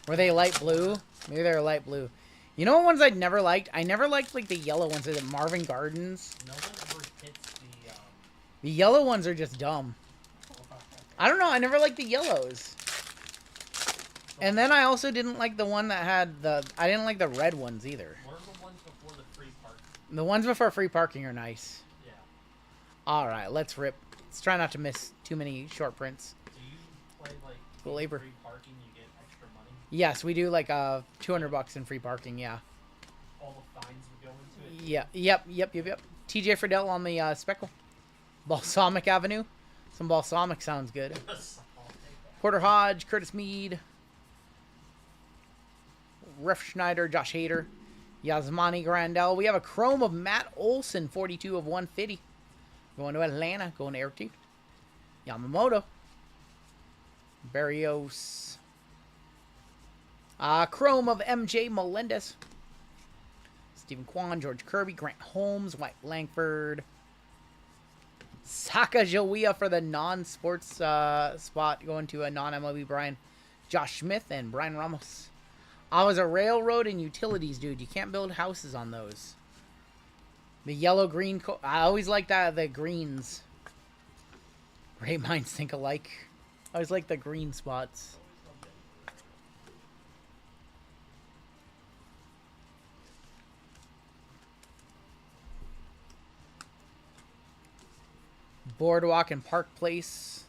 Were they light blue? Maybe they were light blue. You know what ones I'd never liked? I never liked like the yellow ones. Is it Marvin Gardens? No one ever hits the The yellow ones are just dumb. I don't know. I never liked the yellows. And then I also didn't like the one that had the... I didn't like the red ones either. What are the ones before the free parking? The ones before free parking are nice. Yeah. Alright, let's rip. Let's try not to miss too many short prints. Do you play like Labor. free parking, you get extra money? Yes, we do like $200 in free parking, yeah. All the fines would go into it? Yeah, yep. TJ Friedel on the Speckle. Balsamic Avenue. Some balsamic sounds good. I'll take that. Porter Hodge, Curtis Mead, Ref Schneider, Josh Hader. Yasmani Grandal. We have a Chrome of Matt Olson, 42 of 150. Going to Atlanta. Going to Air 2. Yamamoto. Barrios. Chrome of MJ Melendez. Stephen Kwan, George Kirby, Grant Holmes, White Langford. Sacagawea for the non-sports spot. Going to a non-MLB Brian. Josh Smith and Brian Ramos. I was a railroad and utilities dude. You can't build houses on those. The yellow-green... I always like that, the greens. Great minds think alike. I always like the green spots. Boardwalk and Park Place.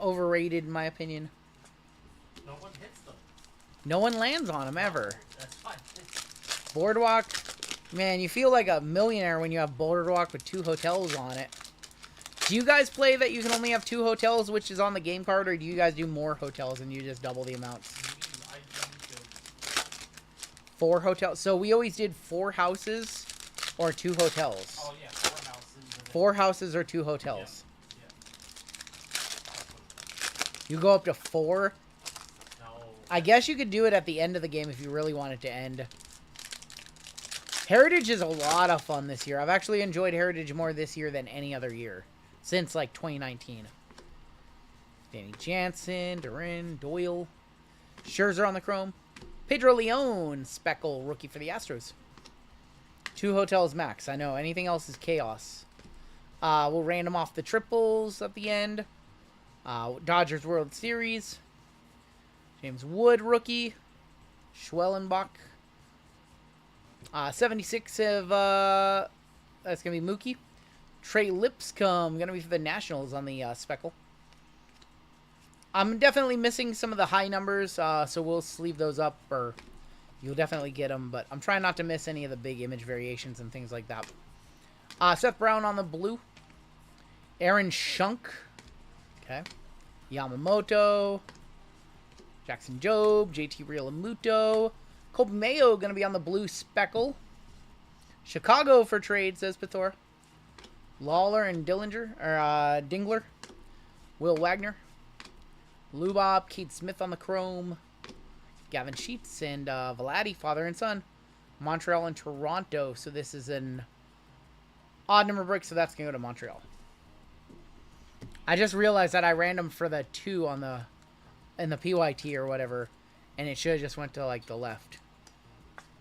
Overrated, in my opinion. No one hits them. No one lands on them, ever. That's fine. Boardwalk. Man, you feel like a millionaire when you have Boardwalk with 2 hotels on it. Do you guys play that you can only have 2 hotels, which is on the game card, or do you guys do more hotels and you just double the amounts? 4 hotels. So we always did 4 houses or 2 hotels. Oh, yeah, 4 houses. 4 houses or 2 hotels. Yeah. You go up to 4. No. I guess you could do it at the end of the game if you really want it to end. Heritage is a lot of fun this year. I've actually enjoyed Heritage more this year than any other year. Since, like, 2019. Danny Jansen, Duran, Doyle. Scherzer on the Chrome. Pedro Leon, Speckle, rookie for the Astros. 2 hotels max. I know, anything else is chaos. We'll random off the triples at the end. Dodgers World Series. James Wood, rookie. Schwellenbach. 76 of, that's going to be Mookie. Trey Lipscomb, going to be for the Nationals on the Speckle. I'm definitely missing some of the high numbers, so we'll sleeve those up, or you'll definitely get them, but I'm trying not to miss any of the big image variations and things like that. Seth Brown on the blue. Aaron Shunk. Okay. Yamamoto. Jackson Jobe. JT Realmuto. Colby Mayo going to be on the blue Speckle. Chicago for trade, says Pithora. Lawler and Dingler. Will Wagner. Lubop, Keith Smith on the Chrome. Gavin Sheets and Vladi, father and son. Montreal and Toronto. So this is an odd number break, so that's going to go to Montreal. I just realized that I random for the 2 on the in the PYT or whatever, and it should have just went to like the left.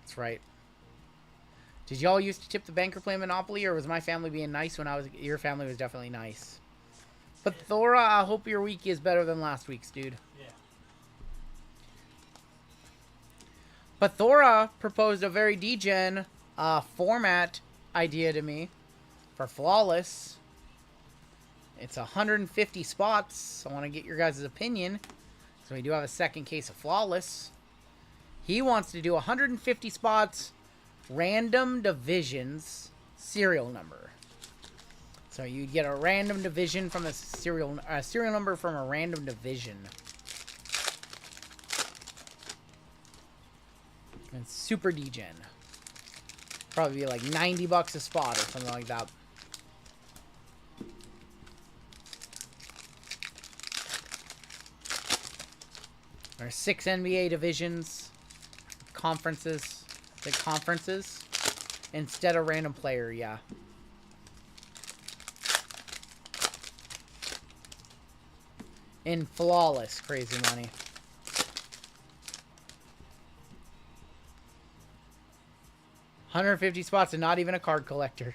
That's right. Did y'all used to tip the banker play Monopoly, or was my family being nice when I was... Your family was definitely nice. But Thora, I hope your week is better than last week's, dude. Yeah. But Thora proposed a very degen format idea to me for Flawless. It's 150 spots. I want to get your guys' opinion. So we do have a second case of Flawless. He wants to do 150 spots... Random divisions, serial number. So you get a random division from a serial number from a random division. And super degen. Probably be like $90 a spot or something like that. There's 6 NBA divisions, conferences. The conferences instead of random player, yeah. In Flawless, crazy money. $150 spots and not even a card collector.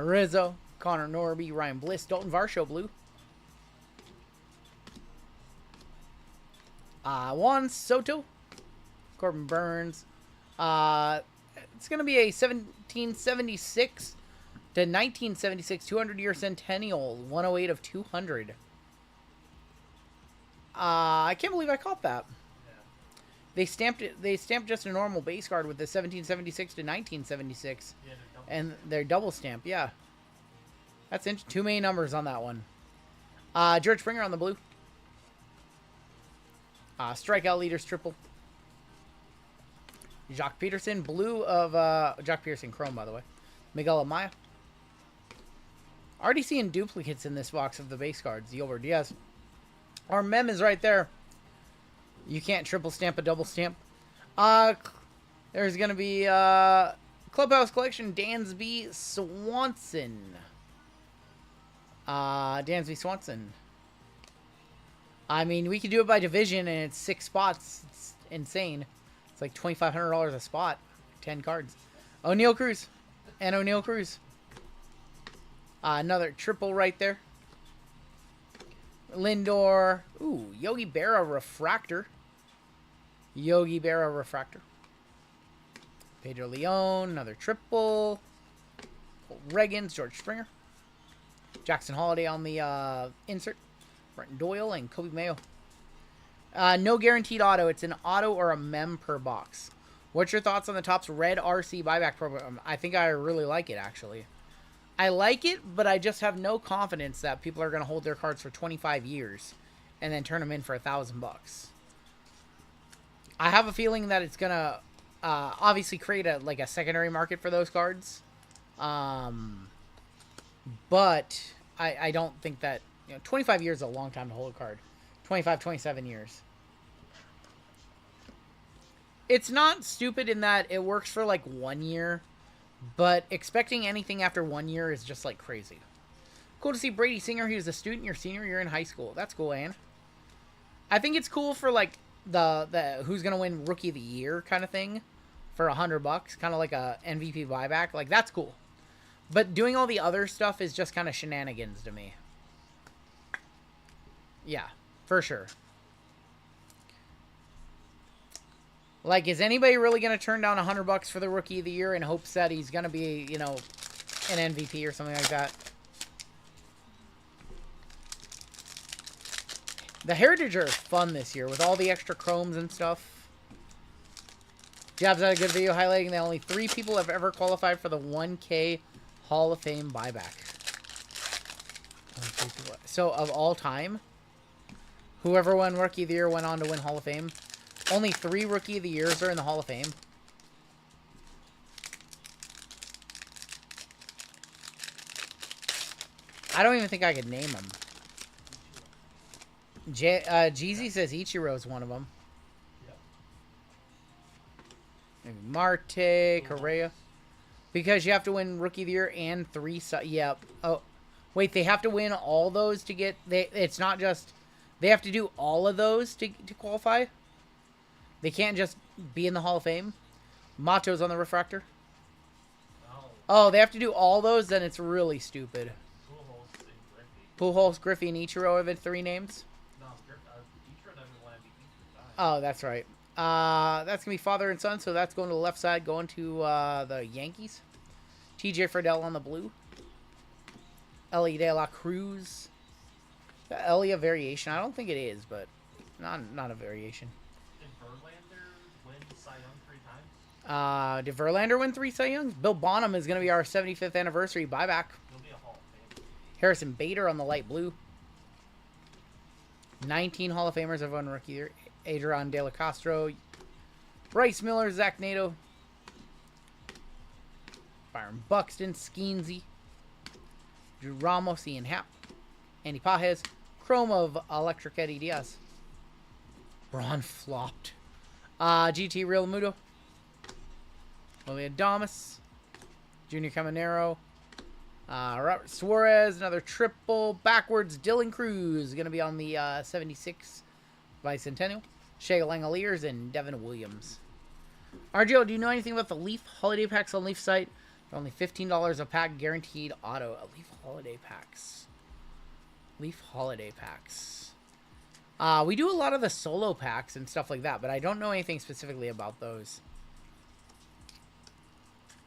Rizzo, Connor Norby, Ryan Bliss, Dalton Varsho blue. Juan Soto. Corbin Burns. It's going to be a 1776 to 1976 200-year Centennial. 108 of 200. I can't believe I caught that. Yeah. They stamped it. They stamped just a normal base card with the 1776 to 1976. Yeah, And they're double stamp, yeah. That's too many numbers on that one. George Springer on the blue. Strikeout leaders triple. Jock Peterson, blue of Jock Peterson Chrome, by the way. Miguel Amaya. Already seeing duplicates in this box of the base cards. Yolbert Diaz. Our mem is right there. You can't triple stamp a double stamp. There's gonna be Clubhouse Collection Dansby Swanson. Dansby Swanson. I mean, we could do it by division, and it's 6 spots. It's insane. It's like $2,500 a spot. 10 cards. O'Neal Cruz. And O'Neal Cruz. Another triple right there. Lindor. Ooh, Yogi Berra Refractor. Yogi Berra Refractor. Pedro Leon. Another triple. Reagans. George Springer. Jackson Holiday on the insert. Brenton Doyle and Kobe Mayo. No guaranteed auto. It's an auto or a mem per box. What's your thoughts on the Topps Red RC buyback program? I think I really like it, actually. I like it, but I just have no confidence that people are going to hold their cards for 25 years and then turn them in for $1,000. I have a feeling that it's going to obviously create a secondary market for those cards. But I don't think that, 25 years is a long time to hold a card. 25, 27 years. It's not stupid in that it works for like 1 year, but expecting anything after 1 year is just like crazy. Cool to see Brady Singer. He was a student your senior year in high school. That's cool, Ann. I think it's cool for like the who's gonna win Rookie of the Year kind of thing for $100, kind of like a MVP buyback. Like, that's cool. But doing all the other stuff is just kind of shenanigans to me. Yeah, for sure. Like, is anybody really going to turn down $100 for the Rookie of the Year in hopes that he's going to be, an MVP or something like that? The Heritage are fun this year with all the extra chromes and stuff. Jabs had a good video highlighting that only 3 people have ever qualified for the 1K Hall of Fame buyback. So, of all time, whoever won Rookie of the Year went on to win Hall of Fame. Only 3 Rookie of the Years are in the Hall of Fame. I don't even think I could name them. Jeezy says Ichiro is one of them. Maybe Marte, Correa. Because you have to win Rookie of the Year and 3... Yep. Oh, wait, they have to win all those to get... It's not just... They have to do all of those to qualify? They can't just be in the Hall of Fame? Mato's on the refractor? Oh, they have to do all those? Then it's really stupid. Pujols, Griffey, and Ichiro are the 3 names? No, Ichiro doesn't want to be Ichiro. Oh, that's right. That's going to be father and son, so that's going to the left side, going to the Yankees. TJ Friedel on the blue. Ellie De La Cruz. The Ellie a variation? I don't think it is, but not a variation. Did Verlander win Cy Young 3 times? Did Verlander win 3 Cy Youngs? Bill Bonham is going to be our 75th anniversary buyback. He'll be a Hall of Fame. Harrison Bader on the light blue. 19 Hall of Famers have won Rookie Year. Adrian De La Castro. Bryce Miller, Zach Nato. Byron Buxton, Skeensy. Drew Ramos, Ian Happ. Andy Pajes. Chrome of Electric Eddie Diaz. Braun flopped. GT Real Muto. William Adames. Junior Caminero. Robert Suarez. Another triple. Backwards. Dylan Cruz. Going to be on the 76 Bicentennial. Shea Langoliers and Devin Williams. RGL, do you know anything about the Leaf holiday packs on Leaf site? They're only $15 a pack, guaranteed auto. Leaf holiday packs. Leaf holiday packs. We do a lot of the solo packs and stuff like that, but I don't know anything specifically about those.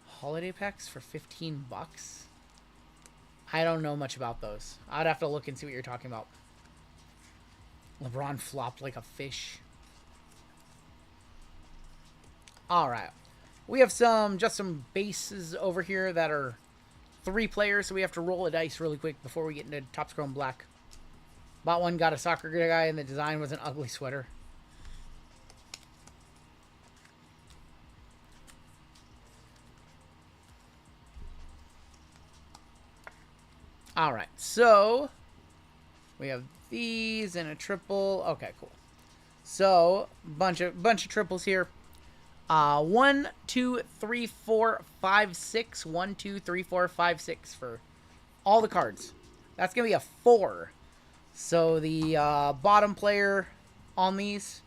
Holiday packs for $15? I don't know much about those. I'd have to look and see what you're talking about. LeBron flopped like a fish. Alright. We have just some bases over here that are 3 players, so we have to roll a dice really quick before we get into Topps Chrome Black. Bought one, got a soccer guy, and the design was an ugly sweater. Alright, so we have these and a triple. Okay, cool. So, bunch of triples here. 1, 2, 3, 4, 5, 6. 1, 2, 3, 4, 5, 6 for all the cards. That's going to be a 4. So, the bottom player on these,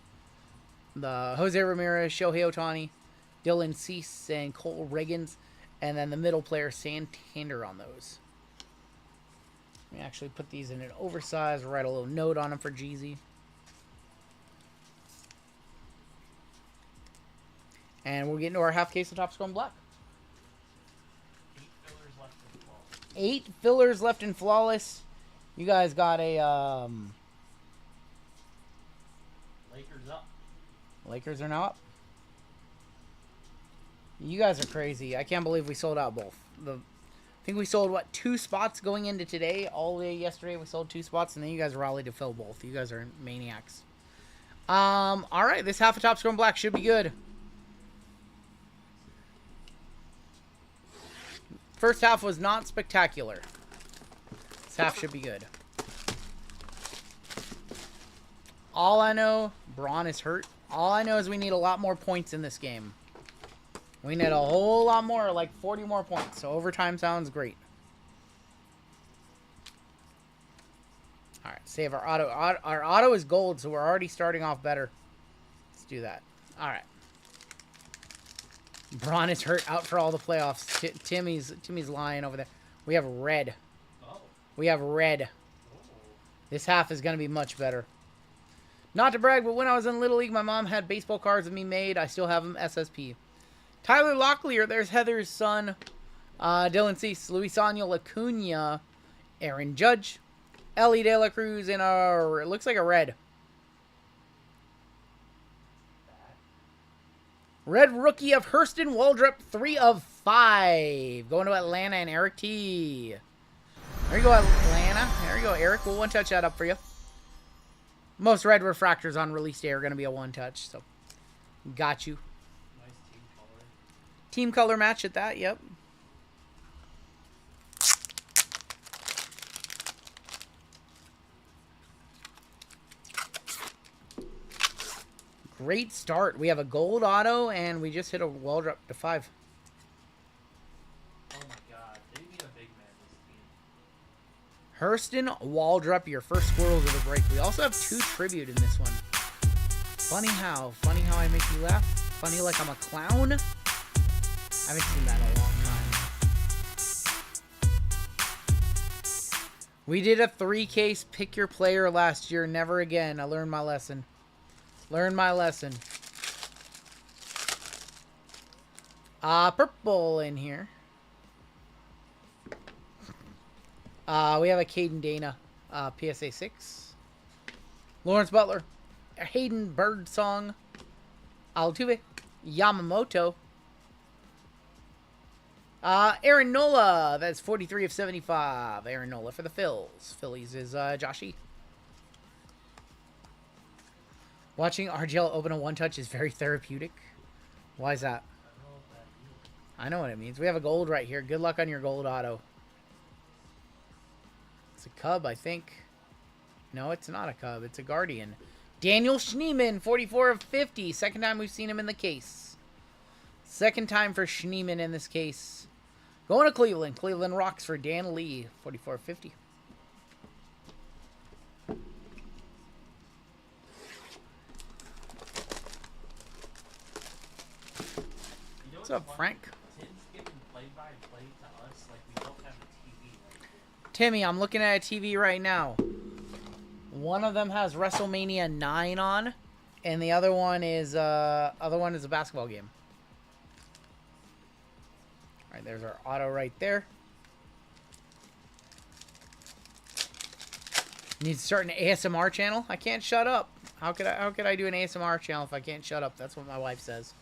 the Jose Ramirez, Shohei Ohtani, Dylan Cease, and Cole Riggins. And then the middle player, Santander, on those. Let me actually put these in an oversized, write a little note on them for Jeezy. And we'll get into our half case of Topps Chrome Black. 8 fillers left in Flawless. You guys got a, Lakers up. Lakers are now up. You guys are crazy. I can't believe we sold out both. I think we sold, what, 2 spots going into today. All day yesterday we sold 2 spots, and then you guys rallied to fill both. You guys are maniacs. Alright, this half of Topps Chrome Black should be good. First half was not spectacular. This half should be good. All I know, Braun is hurt. All I know is we need a lot more points in this game. We need a whole lot more, like 40 more points. So overtime sounds great. Alright, save our auto. Our auto is gold, so we're already starting off better. Let's do that. Alright. Braun is hurt, out for all the playoffs. Timmy's lying over there. We have red. Oh. We have red. Oh. This half is going to be much better. Not to brag, but when I was in Little League, my mom had baseball cards of me made. I still have them, SSP. Tyler Locklear, there's Heather's son. Dylan Cease, Luis Angel Acuna, Aaron Judge, Ellie De La Cruz, and it looks like a red. Red rookie of Hurston Waldrop, 3 of 5. Going to Atlanta and Eric T. There you go, Atlanta. There you go, Eric. We'll one-touch that up for you. Most red refractors on release day are going to be a one-touch, so got you. Nice team color. Team color match at that, yep. Great start. We have a gold auto, and we just hit a Waldrop to 5. Oh my god, they need a big man this team. Hurston Waldrop, your first squirrels of the break. We also have 2 tribute in this one. Funny how I make you laugh. Funny like I'm a clown. I haven't seen that in a long time. We did a 3-case pick your player last year. Never again. I learned my lesson. Learn my lesson. Purple in here. We have a Caden Dana, PSA 6. Lawrence Butler, Hayden Birdsong, Altuve, Yamamoto. Aaron Nola, that's 43 of 75. Aaron Nola for the Phillies is Josh E. Watching RGL open a one-touch is very therapeutic. Why is that? I know what it means. We have a gold right here. Good luck on your gold auto. It's a Cub, I think. No, it's not a Cub. It's a Guardian. Daniel Schneemann, 44 of 50. Second time we've seen him in the case. Second time for Schneemann in this case. Going to Cleveland. Cleveland rocks for Dan Lee, 44 of 50. What's up, Frank? Tim's giving play-by-play to us like we don't have a TV. Timmy, I'm looking at a TV right now. One of them has WrestleMania 9 on, and the other one is a basketball game. All right, there's our auto right there. Need to start an ASMR channel. I can't shut up. How could I do an ASMR channel if I can't shut up? That's what my wife says.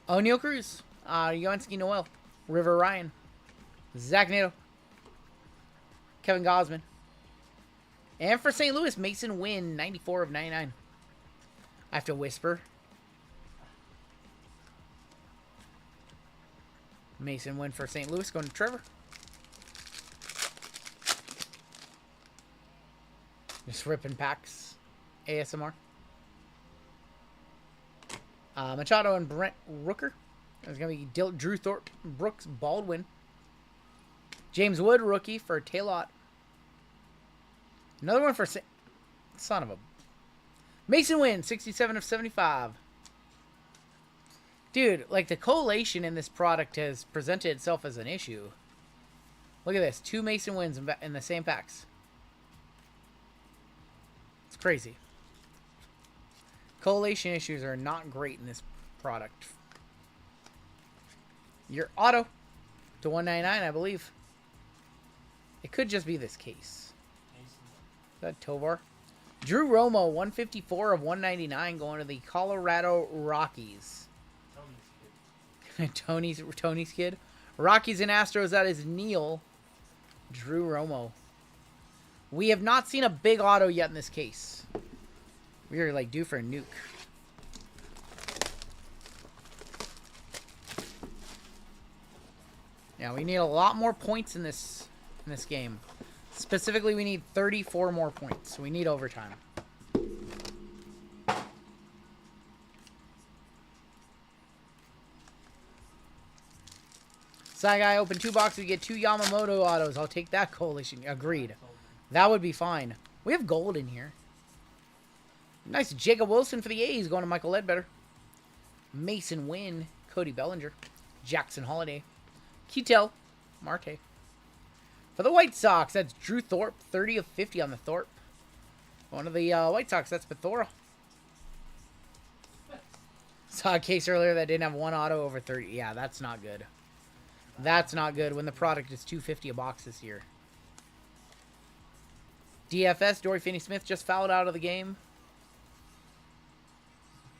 O'Neal Cruz, Yoanski Noel, River Ryan, Zach Nato, Kevin Gosman, and for St. Louis, Mason Wynn, 94 of 99. I have to whisper. Mason Wynn for St. Louis, going to Trevor. Just ripping packs. ASMR. Machado and Brent Rooker. There's going to be Drew Thorpe, Brooks Baldwin. James Wood, rookie for Taylor. Another one for... Son of a... Mason Wynn, 67 of 75. Dude, like, the collation in this product has presented itself as an issue. Look at this. 2 Mason Wynns in the same packs. It's crazy. Collation issues are not great in this product. Your auto to 199, I believe. It could just be this case. Is that Tovar? Drew Romo, 154 of 199, going to the Colorado Rockies. Tony's kid. Rockies and Astros, that is Neil. Drew Romo. We have not seen a big auto yet in this case. We are like due for a nuke. Yeah, we need a lot more points in this game. Specifically, we need 34 more points. So we need overtime. Side guy, open 2 boxes. We get 2 Yamamoto autos. I'll take that coalition. Agreed. That would be fine. We have gold in here. Nice Jacob Wilson for the A's. Going to Michael Ledbetter. Mason Wynn. Cody Bellinger. Jackson Holiday. Ketel Marte. For the White Sox, that's Drew Thorpe. 30 of 50 on the Thorpe. One of the White Sox, that's Bethora. Saw a case earlier that didn't have 1 auto over 30. Yeah, that's not good. That's not good when the product is $250 a box this year. DFS, Dory Finney-Smith just fouled out of the game.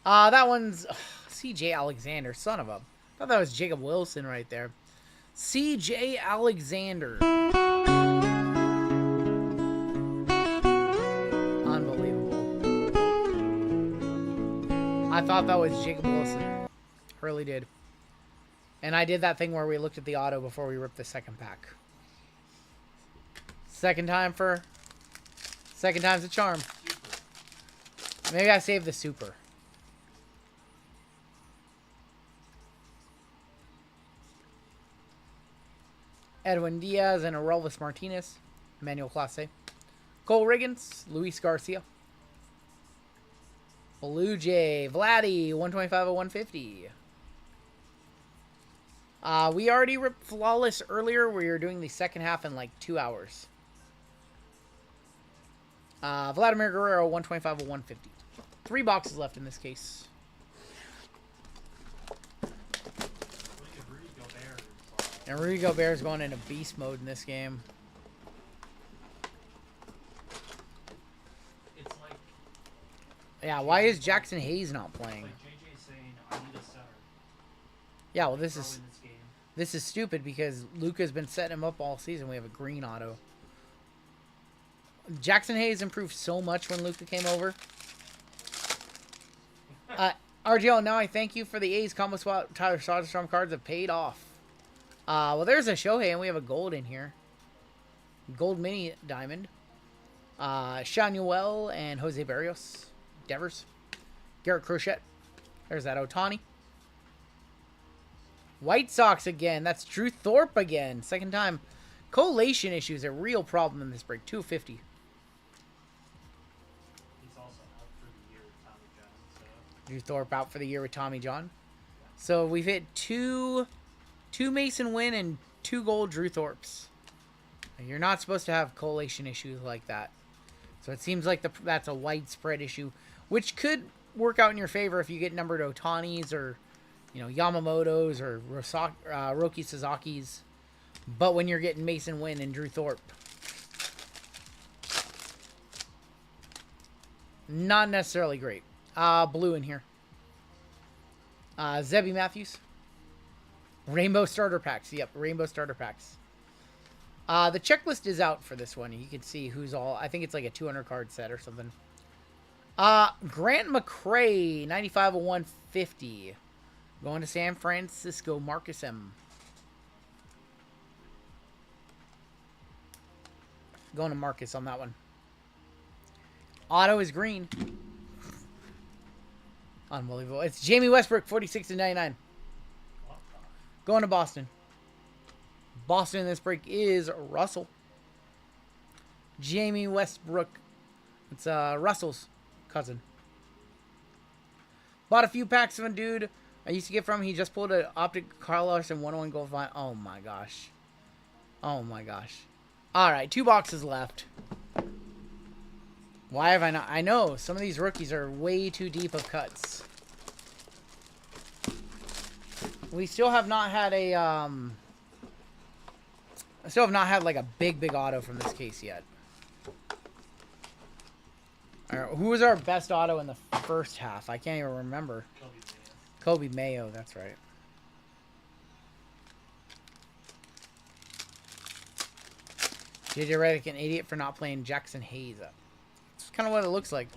That one's CJ Alexander, son of a... I thought that was Jacob Wilson right there. CJ Alexander. Unbelievable. I thought that was Jacob Wilson. Really did. And I did that thing where we looked at the auto before we ripped the second pack. Second time's a charm. Maybe I saved the super. Edwin Diaz and Aurelvis Martinez. Emmanuel Clase. Cole Riggins. Luis Garcia. Blue Jay. Vladdy. 125 of 150. We already ripped Flawless earlier. We were doing the second half in like 2 hours. Vladimir Guerrero, 125 of 150. 3 boxes left in this case. And Rudy Gobert is going into beast mode in this game. It's like... Yeah, why is Jackson Hayes not playing? It's like JJ saying, I need a center. Yeah, well, This game. this is stupid because Luka's been setting him up all season. We have a green auto. Jackson Hayes improved so much when Luka came over. RGL, now I thank you for the A's combo swap. Tyler Soderstrom cards have paid off. Well, there's a Shohei, and we have a gold in here. Gold mini diamond. Shanuel and Jose Barrios. Devers. Garrett Crochet. There's that Ohtani. White Sox again. That's Drew Thorpe again. Second time. Collation issues are a real problem in this break. 250. He's also out for the year with Tommy John. So. Drew Thorpe out for the year with Tommy John. So we've hit two Mason Wynn and 2 gold Drew Thorpes. You're not supposed to have collation issues like that. So it seems like that's a widespread issue, which could work out in your favor if you get numbered Otanis or, you know, Yamamotos or Roki Suzuki's. But when you're getting Mason Wynn and Drew Thorpe, not necessarily great. Blue in here. Zebby Matthews. Rainbow starter packs. Yep, rainbow starter packs. The checklist is out for this one. You can see who's all... I think it's like a 200 card set or something. Grant McCray, 95 of 150. Going to San Francisco, Marcus M. Going to Marcus on that one. Auto is green. Unbelievable. It's Jamie Westbrook, 46/99. Going to Boston. Boston in this break is Russell. Jamie Westbrook. It's Russell's cousin. Bought a few packs from a dude I used to get from. He just pulled an Optic Carlos and 101 gold fine. Oh my gosh. Oh my gosh. Alright, 2 boxes left. Why have I not? I know, some of these rookies are way too deep of cuts. We still have not had a, I still have not had like a big auto from this case yet. Alright, who was our best auto in the first half? I can't even remember. Kobe Mayo, that's right. JJ Redick, an idiot for not playing Jackson Hayes. That's kind of what it looks like.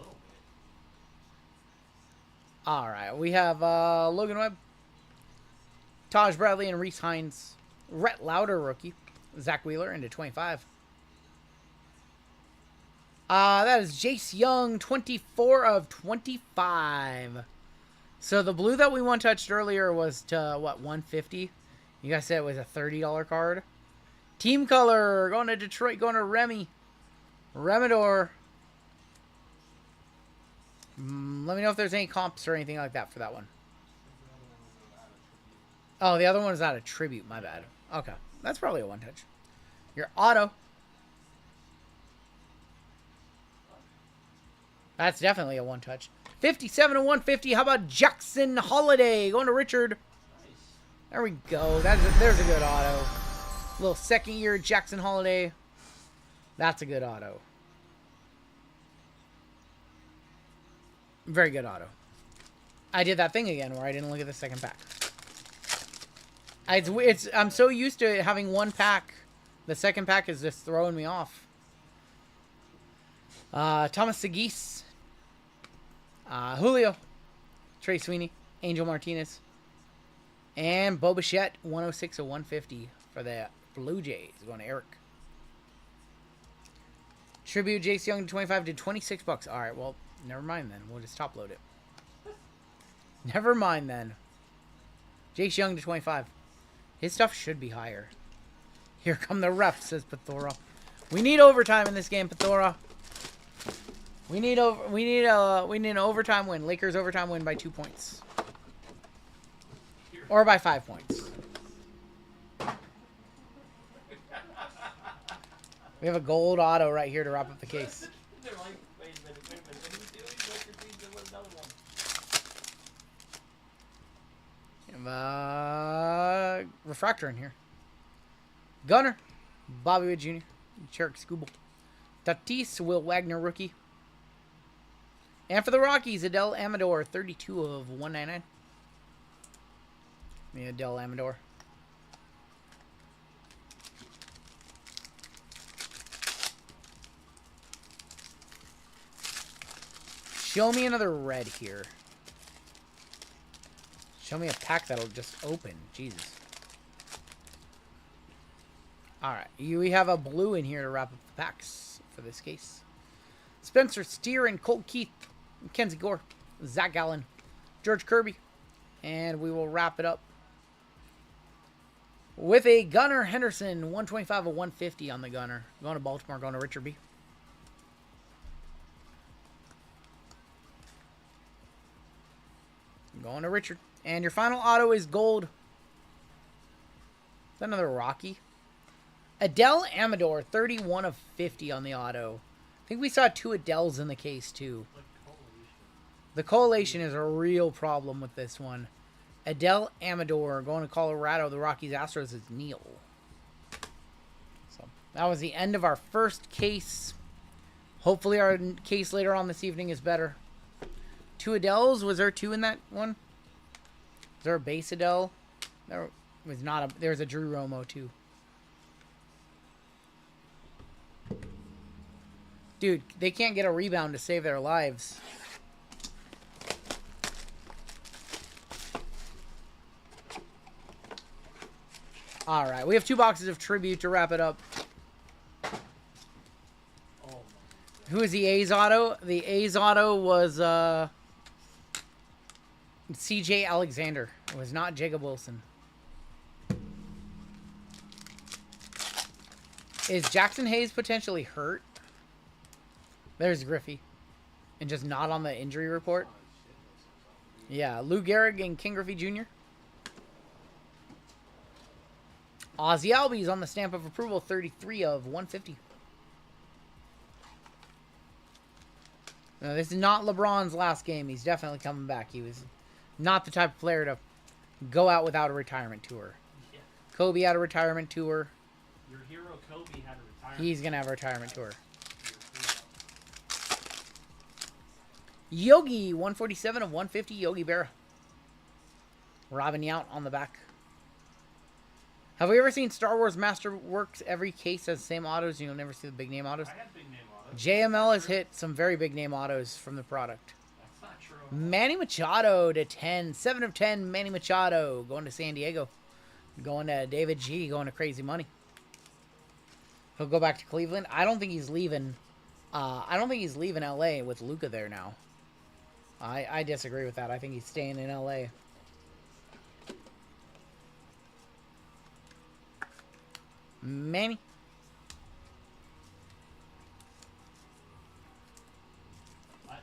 Alright, we have Logan Webb, Taj Bradley, and Reese Hines. Rhett Lauder, rookie. Zach Wheeler into 25. That is Jace Young, 24/25. So the blue that we one-touched earlier was to, what, 150? You guys said it was a $30 card. Team color, going to Detroit, going to Remy. Remidor. Let me know if there's any comps or anything like that for that one. Oh, the other one is out of tribute, my bad. Okay, that's probably a one-touch. Your auto. That's definitely a one-touch. 57/150. How about Jackson Holiday? Going to Richard. There we go. There's a good auto. Little second-year Jackson Holiday. That's a good auto. Very good auto. I did that thing again where I didn't look at the second pack. I'm so used to having one pack. The second pack is just throwing me off. Thomas Segis. Julio. Trey Sweeney. Angel Martinez. And Bo Bichette, 106/150 for the Blue Jays. Going to Eric. Tribute Jace Young to 25 to $26. Alright, well, never mind then. We'll just top load it. Never mind then. Jace Young to 25. His stuff should be higher. Here come the refs, says Pathora. We need overtime in this game, Pathora. We need an overtime win. Lakers overtime win by 2 points. Or by 5 points. We have a gold auto right here to wrap up the case. They're like, wait a minute. What are you doing? Laker team, there was another one. Refractor in here. Gunner. Bobby Wood Jr. Cherrick Scooble. Tatis, Will Wagner, rookie. And for the Rockies, Adele Amador, 32/199. Me, Adele Amador. Show me another red here. Show me a pack that'll just open. Jesus. Alright. We have a blue in here to wrap up the packs for this case. Spencer Steer and Colt Keith. Mackenzie Gore. Zach Gallen. George Kirby. And we will wrap it up with a Gunnar Henderson. 125/150 on the Gunner. Going to Baltimore. Going to Richard B. Going to Richard. And your final auto is gold. Is that another Rocky? Adele Amador, 31/50 on the auto. I think we saw 2 Adeles in the case, too. The collation is a real problem with this one. Adele Amador going to Colorado. The Rockies Astros is Neil. So that was the end of our first case. Hopefully our case later on this evening is better. 2 Adeles. Was there 2 in that one? Was there a base Adele? There was not a. There's a Drew Romo too. Dude, they can't get a rebound to save their lives. Alright, we have 2 boxes of tribute to wrap it up. Who is the A's auto? The A's auto was CJ Alexander. It was not Jacob Wilson. Is Jackson Hayes potentially hurt? There's Griffey. And just not on the injury report. Yeah, Lou Gehrig and King Griffey Jr. Ozzy Albies on the stamp of approval, 33 of 150. No, this is not LeBron's last game. He's definitely coming back. He was not the type of player to go out without a retirement tour. Yeah. Kobe had a retirement tour. Your hero Kobe had a retirement. He's going to have a retirement tour. Yogi, 147 of 150, Yogi Berra. Robin Yount on the back. Have we ever seen Star Wars Masterworks? Every case has the same autos, and you'll never see the big name autos. I had big name autos. JML has hit some very big name autos from the product. That's not true. Manny Machado to 10. 7 of 10, Manny Machado. Going to San Diego. Going to David G. Going to Crazy Money. He'll go back to Cleveland. I don't think he's leaving. I don't think he's leaving LA with Luka there now. I disagree with that. I think he's staying in LA. Manny. I've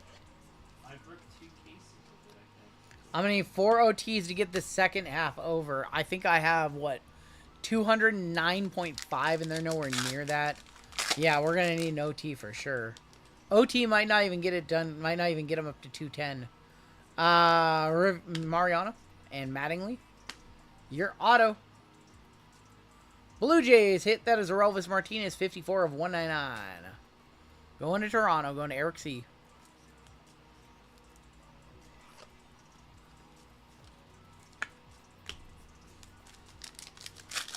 ripped 2 cases of it, I think. I'm going to need 4 OTs to get the second half over. I think I have, what, 209.5, and they're nowhere near that. Yeah, we're going to need an OT for sure. OT might not even get it done. Might not even get them up to 210. Mariano and Mattingly. Your auto. Blue Jays hit that as Orelvis Martinez, 54 of 199. Going to Toronto. Going to Eric C.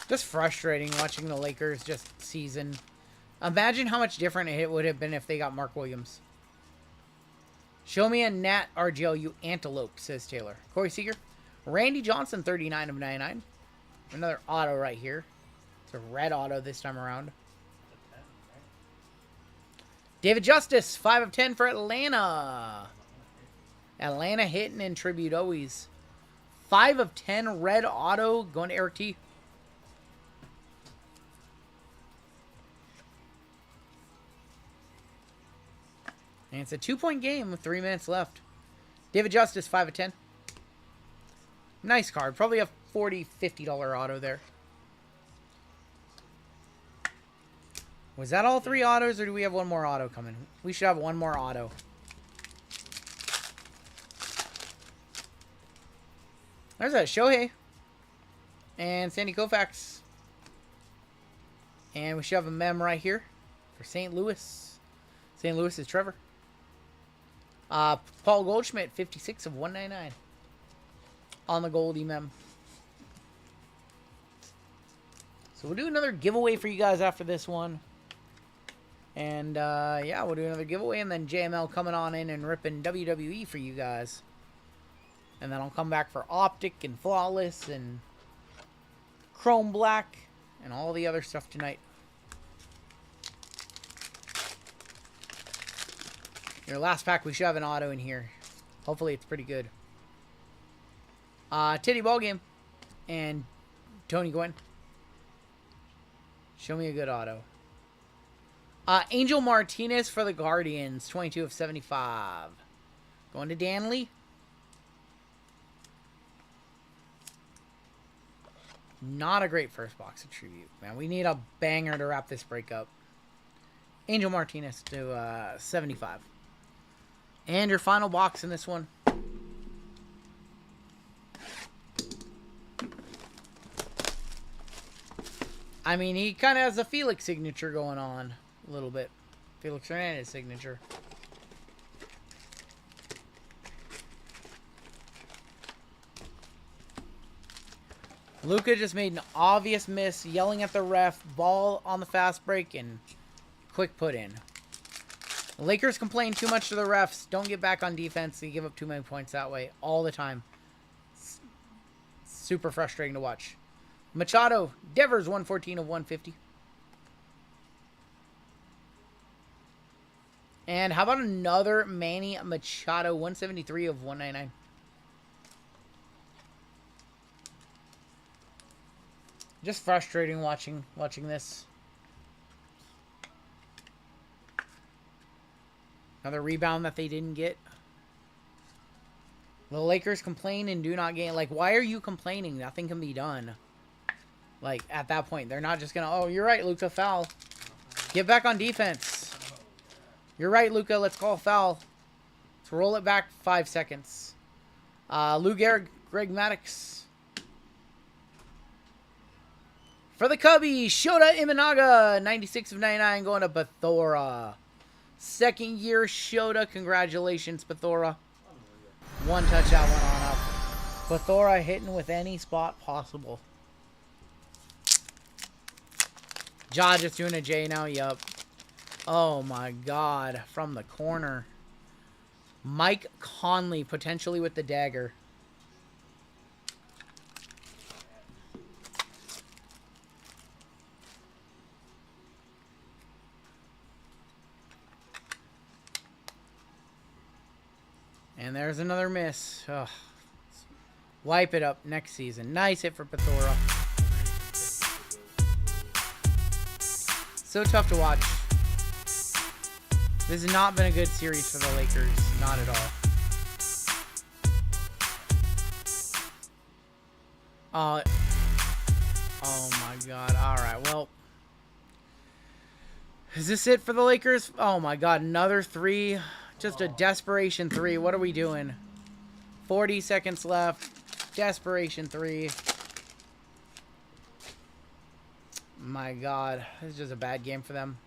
Just frustrating watching the Lakers just season. Imagine how much different it would have been if they got Mark Williams. Show me a Nat RGL, you antelope, says Taylor. Corey Seager. Randy Johnson, 39 of 99. Another auto right here. It's a red auto this time around. David Justice, 5 of 10 for Atlanta. Atlanta hitting in tribute always. 5 of 10 red auto going to Eric T. And it's a 2-point game with 3 minutes left. David Justice, 5 of 10. Nice card. Probably a $40, $50 auto there. Was that all 3 autos, or do we have one more auto coming? We should have one more auto. There's that Shohei. And Sandy Koufax. And we should have a mem right here for St. Louis. St. Louis is Trevor. Paul Goldschmidt, 56 of 199. On the Goldie mem. So we'll do another giveaway for you guys after this one. And, yeah, we'll do another giveaway. And then JML coming on in and ripping WWE for you guys. And then I'll come back for Optic and Flawless and Chrome Black and all the other stuff tonight. Your last pack, we should have an auto in here. Hopefully it's pretty good. Titty Ballgame and Tony Gwynn. Show me a good auto. Angel Martinez for the Guardians, 22 of 75. Going to Danley. Not a great first box of tribute, man. We need a banger to wrap this break up. Angel Martinez to 75. And your final box in this one. I mean, he kind of has a Felix signature going on a little bit. Felix Hernandez signature. Luka just made an obvious miss, yelling at the ref, ball on the fast break, and quick put in. The Lakers complain too much to the refs. Don't get back on defense. They give up too many points that way all the time. Super frustrating to watch. Machado, Devers, 114 of 150. And how about another Manny Machado, 173 of 199. Just frustrating watching this. Another rebound that they didn't get. The Lakers complain and do not gain. Like, why are you complaining? Nothing can be done. Like, at that point, they're not just going to, oh, you're right, Luka, foul. Get back on defense. You're right, Luka, let's call a foul. Let's roll it back 5 seconds. Lou Gehrig, Greg Maddux. For the Cubbies, Shota Imanaga, 96 of 99, going to Bethora. Second year Shota, congratulations, Bethora. One touchdown went on up. Bethora hitting with any spot possible. Ja just doing a J now, yup. Oh my god, from the corner. Mike Conley, potentially with the dagger. And there's another miss. Ugh. Wipe it up next season. Nice hit for Bethora. So tough to watch. This has not been a good series for the Lakers. Not at all. Oh my god. Alright, well. Is this it for the Lakers? Oh my god, another 3. Just a desperation 3. What are we doing? 40 seconds left. Desperation 3. My god. This is just a bad game for them.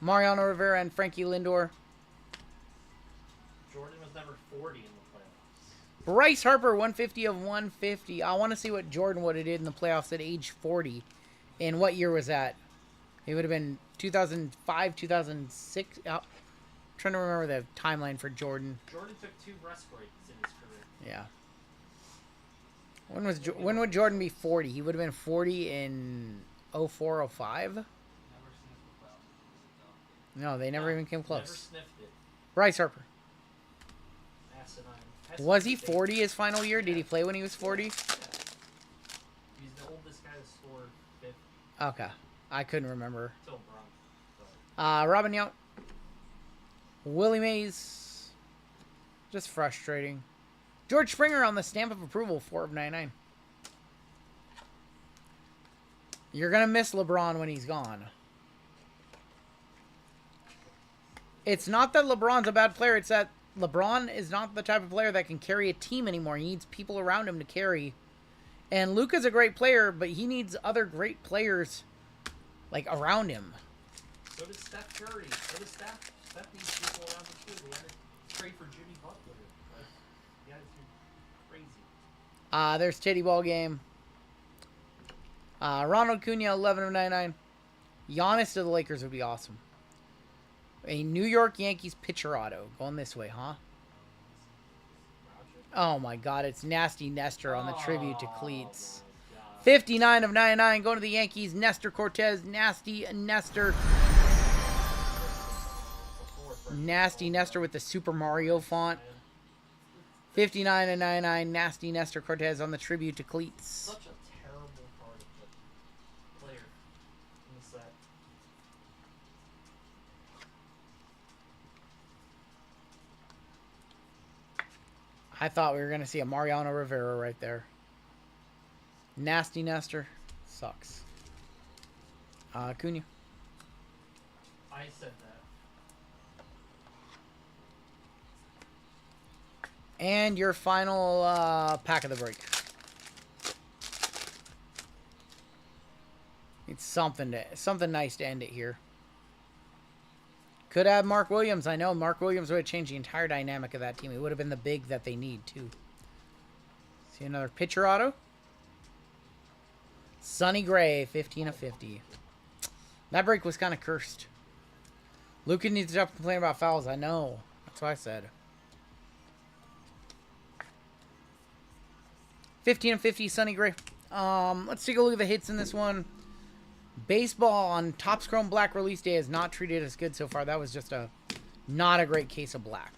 Mariano Rivera and Frankie Lindor. Jordan was never 40 in the playoffs. Bryce Harper, 150 of 150. I want to see what Jordan would have did in the playoffs at age 40. And what year was that? It would have been 2005, 2006. Trying to remember the timeline for Jordan. Jordan took 2 rest breaks in his career. Yeah. When would Jordan be 40? He would have been 40 in 04, 05? No, they never even came close. Never sniffed it. Bryce Harper. Asinine. Was he 40 his final year? Did he play when he was 40? Yeah. He's the oldest guy to score 50. Okay. I couldn't remember. Till Bron. Robin Yount. Willie Mays. Just frustrating. George Springer on the stamp of approval, 4 of 99. You're going to miss LeBron when he's gone. It's not that LeBron's a bad player. It's that LeBron is not the type of player that can carry a team anymore. He needs people around him to carry. And Luka's a great player, but he needs other great players, like, around him. So does Steph Curry. So does Steph. Steph needs people around him too. They had to trade for Jimmy Butler. But yeah, it's crazy. There's Titty Ball game. Ronald Acuna, 11 of 99. Giannis to the Lakers would be awesome. A New York Yankees pitcher auto. Going this way, huh? Oh my god, it's Nasty Nestor on the tribute to Cleats. 59 of 99 going to the Yankees. Nestor Cortez, Nasty Nestor. Nasty Nestor with the Super Mario font. 59 of 99, Nasty Nestor Cortez on the tribute to Cleats. Such a terrible part of the player in the set. I thought we were going to see a Mariano Rivera right there. Nasty Nestor. Sucks. Acuna. I said that. And your final pack of the break. It's something nice to end it here. Could have Mark Williams. I know Mark Williams would have changed the entire dynamic of that team. It would have been the big that they need too. See another pitcher auto. Sonny Gray, 15 of 50. That break was kind of cursed. Luka needs to stop complaining about fouls. I know. That's what I said. 15 of 50, Sonny Gray. Let's take a look at the hits in this one. Baseball on Topps Chrome Black release day has not treated us good so far. That was just a Not a great case of black.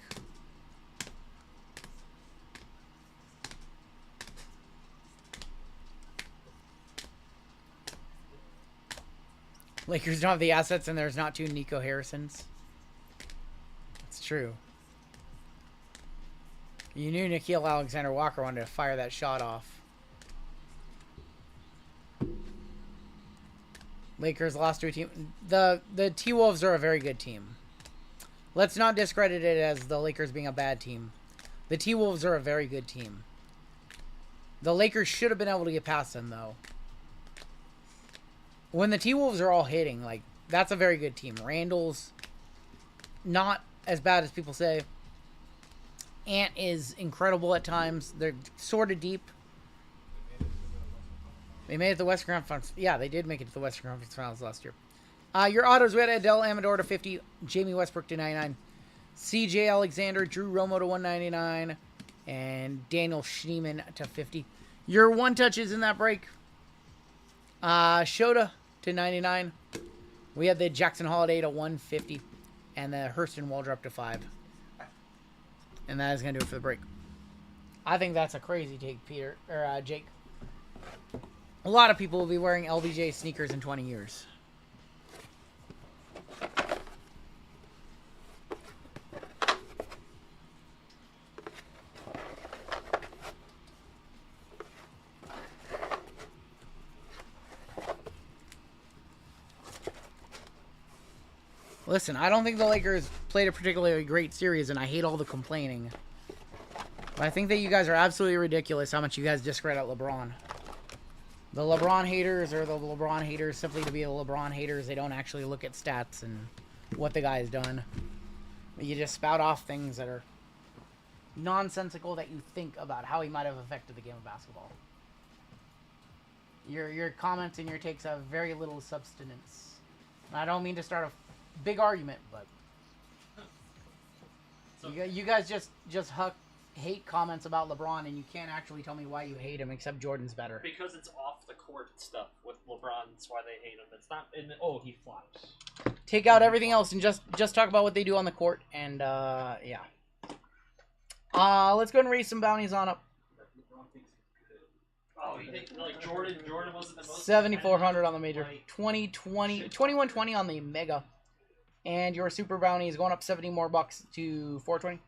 Lakers don't have the assets, and there's not two Nico Harrisons. It's true. You knew Nickeil Alexander-Walker wanted to fire that shot off. Lakers lost to a team. The T-Wolves are a very good team. Let's not discredit it as the Lakers being a bad team. The T-Wolves are a very good team. The Lakers should have been able to get past them, though. When the T-Wolves are all hitting, like, that's a very good team. Randall's not as bad as people say. Ant is incredible at times. They're sort of deep. They made it to the Western Conference. Yeah, they did make it to the Western Conference Finals last year. Your autos, we had Adele Amador to 50, Jamie Westbrook to 99, CJ Alexander, Drew Romo to 199, and Daniel Schneemann to 50. Your one touches in that break. Shota to 99. We had the Jackson Holiday to 150, and the Hurston Waldrop to 5. And that is going to do it for the break. I think that's a crazy take, Peter, or Jake. A lot of people will be wearing LBJ sneakers in 20 years. Listen, I don't think the Lakers played a particularly great series, and I hate all the complaining. But I think that you guys are absolutely ridiculous how much you guys discredit LeBron. The LeBron haters are the LeBron haters simply to be the LeBron haters. They don't actually look at stats and what the guy has done. You just spout off things that are nonsensical that you think about how he might have affected the game of basketball. Your comments and your takes have very little substance. And I don't mean to start a big argument, but you guys just hate comments about LeBron, and you can't actually tell me why you hate him except Jordan's better. Because it's off the court stuff with LeBron. That's why they hate him. It's not. Oh, he flops. Take out everything else and just talk about what they do on the court. And yeah. Let's go and raise some bounties on up. Oh, you think like Jordan wasn't the most 7,400 on the major. 2120 on the mega. And your super bounty is going up 70 more bucks to 420.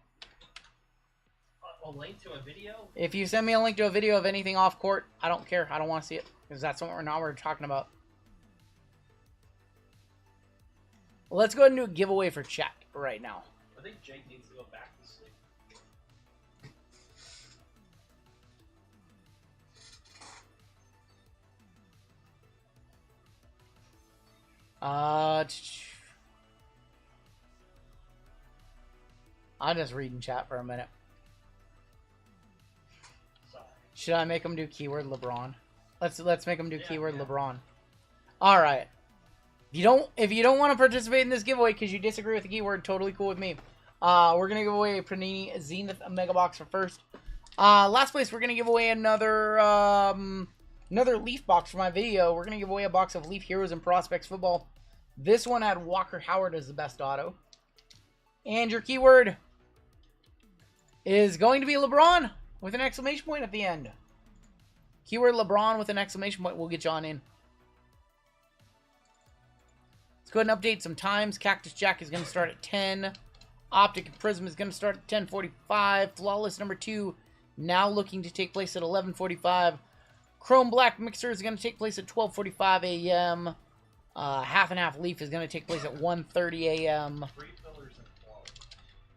A link to a video? If you send me a link to a video of anything off court, I don't care. I don't want to see it because that's what we're talking about. Let's go ahead and do a giveaway for chat right now. I think Jake needs to go back to sleep. I'm just reading chat for a minute. Should I make them do keyword LeBron? Let's make them do keyword LeBron. All right. If you don't want to participate in this giveaway because you disagree with the keyword, totally cool with me. We're gonna give away a Panini Zenith Mega Box for first. Last place, we're gonna give away another Leaf box for my video. We're gonna give away a box of Leaf Heroes and Prospects Football. This one had Walker Howard as the best auto. And your keyword is going to be LeBron with an exclamation point at the end. Keyword LeBron with an exclamation point will get you on in. Let's go ahead and update some times. Cactus Jack is going to start at 10. Optic and Prizm is going to start at 10:45. Flawless number 2 now looking to take place at 11:45. Chrome Black Mixer is going to take place at 12:45 a.m. Half and Half Leaf is going to take place at 1:30 a.m.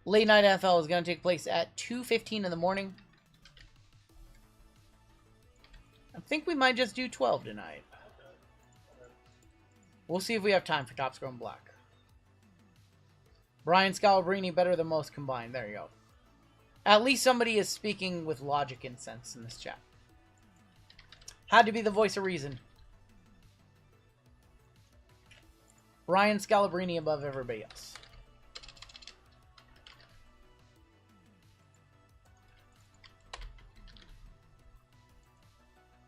Late Night NFL is going to take place at 2:15 in the morning. I think we might just do 12 tonight. We'll see if we have time for Topps Chrome Black. Brian Scalabrine, better than most combined. There you go. At least somebody is speaking with logic and sense in this chat. Had to be the voice of reason. Brian Scalabrine above everybody else.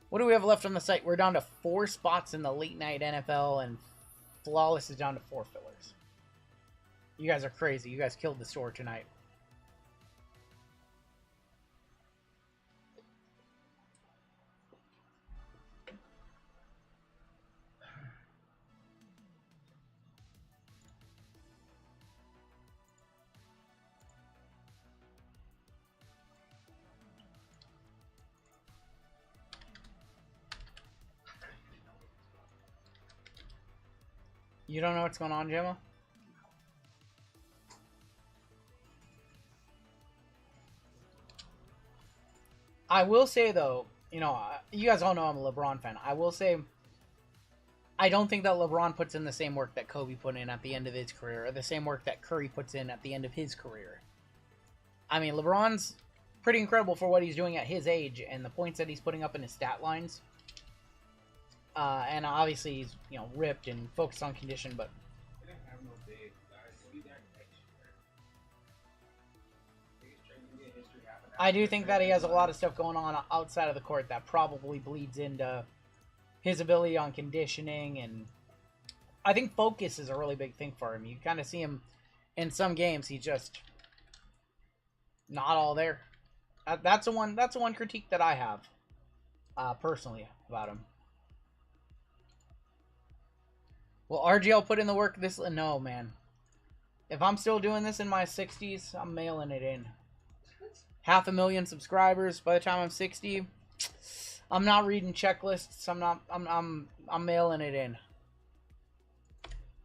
What do we have left on the site? We're down to 4 spots in the Late Night NFL, and Flawless is down to 4 fillers. You guys are crazy. You guys killed the store tonight. You don't know what's going on, Gemma? I will say, though, you know, you guys all know I'm a LeBron fan. I will say, I don't think that LeBron puts in the same work that Kobe put in at the end of his career, or the same work that Curry puts in at the end of his career. I mean, LeBron's pretty incredible for what he's doing at his age, and the points that he's putting up in his stat lines. And obviously, he's, you know, ripped and focused on condition, but I do think that he has a lot of stuff going on outside of the court that probably bleeds into his ability on conditioning, and I think focus is a really big thing for him. You kind of see him in some games, he's just not all there. That's the one critique that I have personally about him. Will RGL put in the work this? No, man. If I'm still doing this in my 60s, I'm mailing it in. 500,000 subscribers by the time I'm 60. I'm not reading checklists. I'm mailing it in.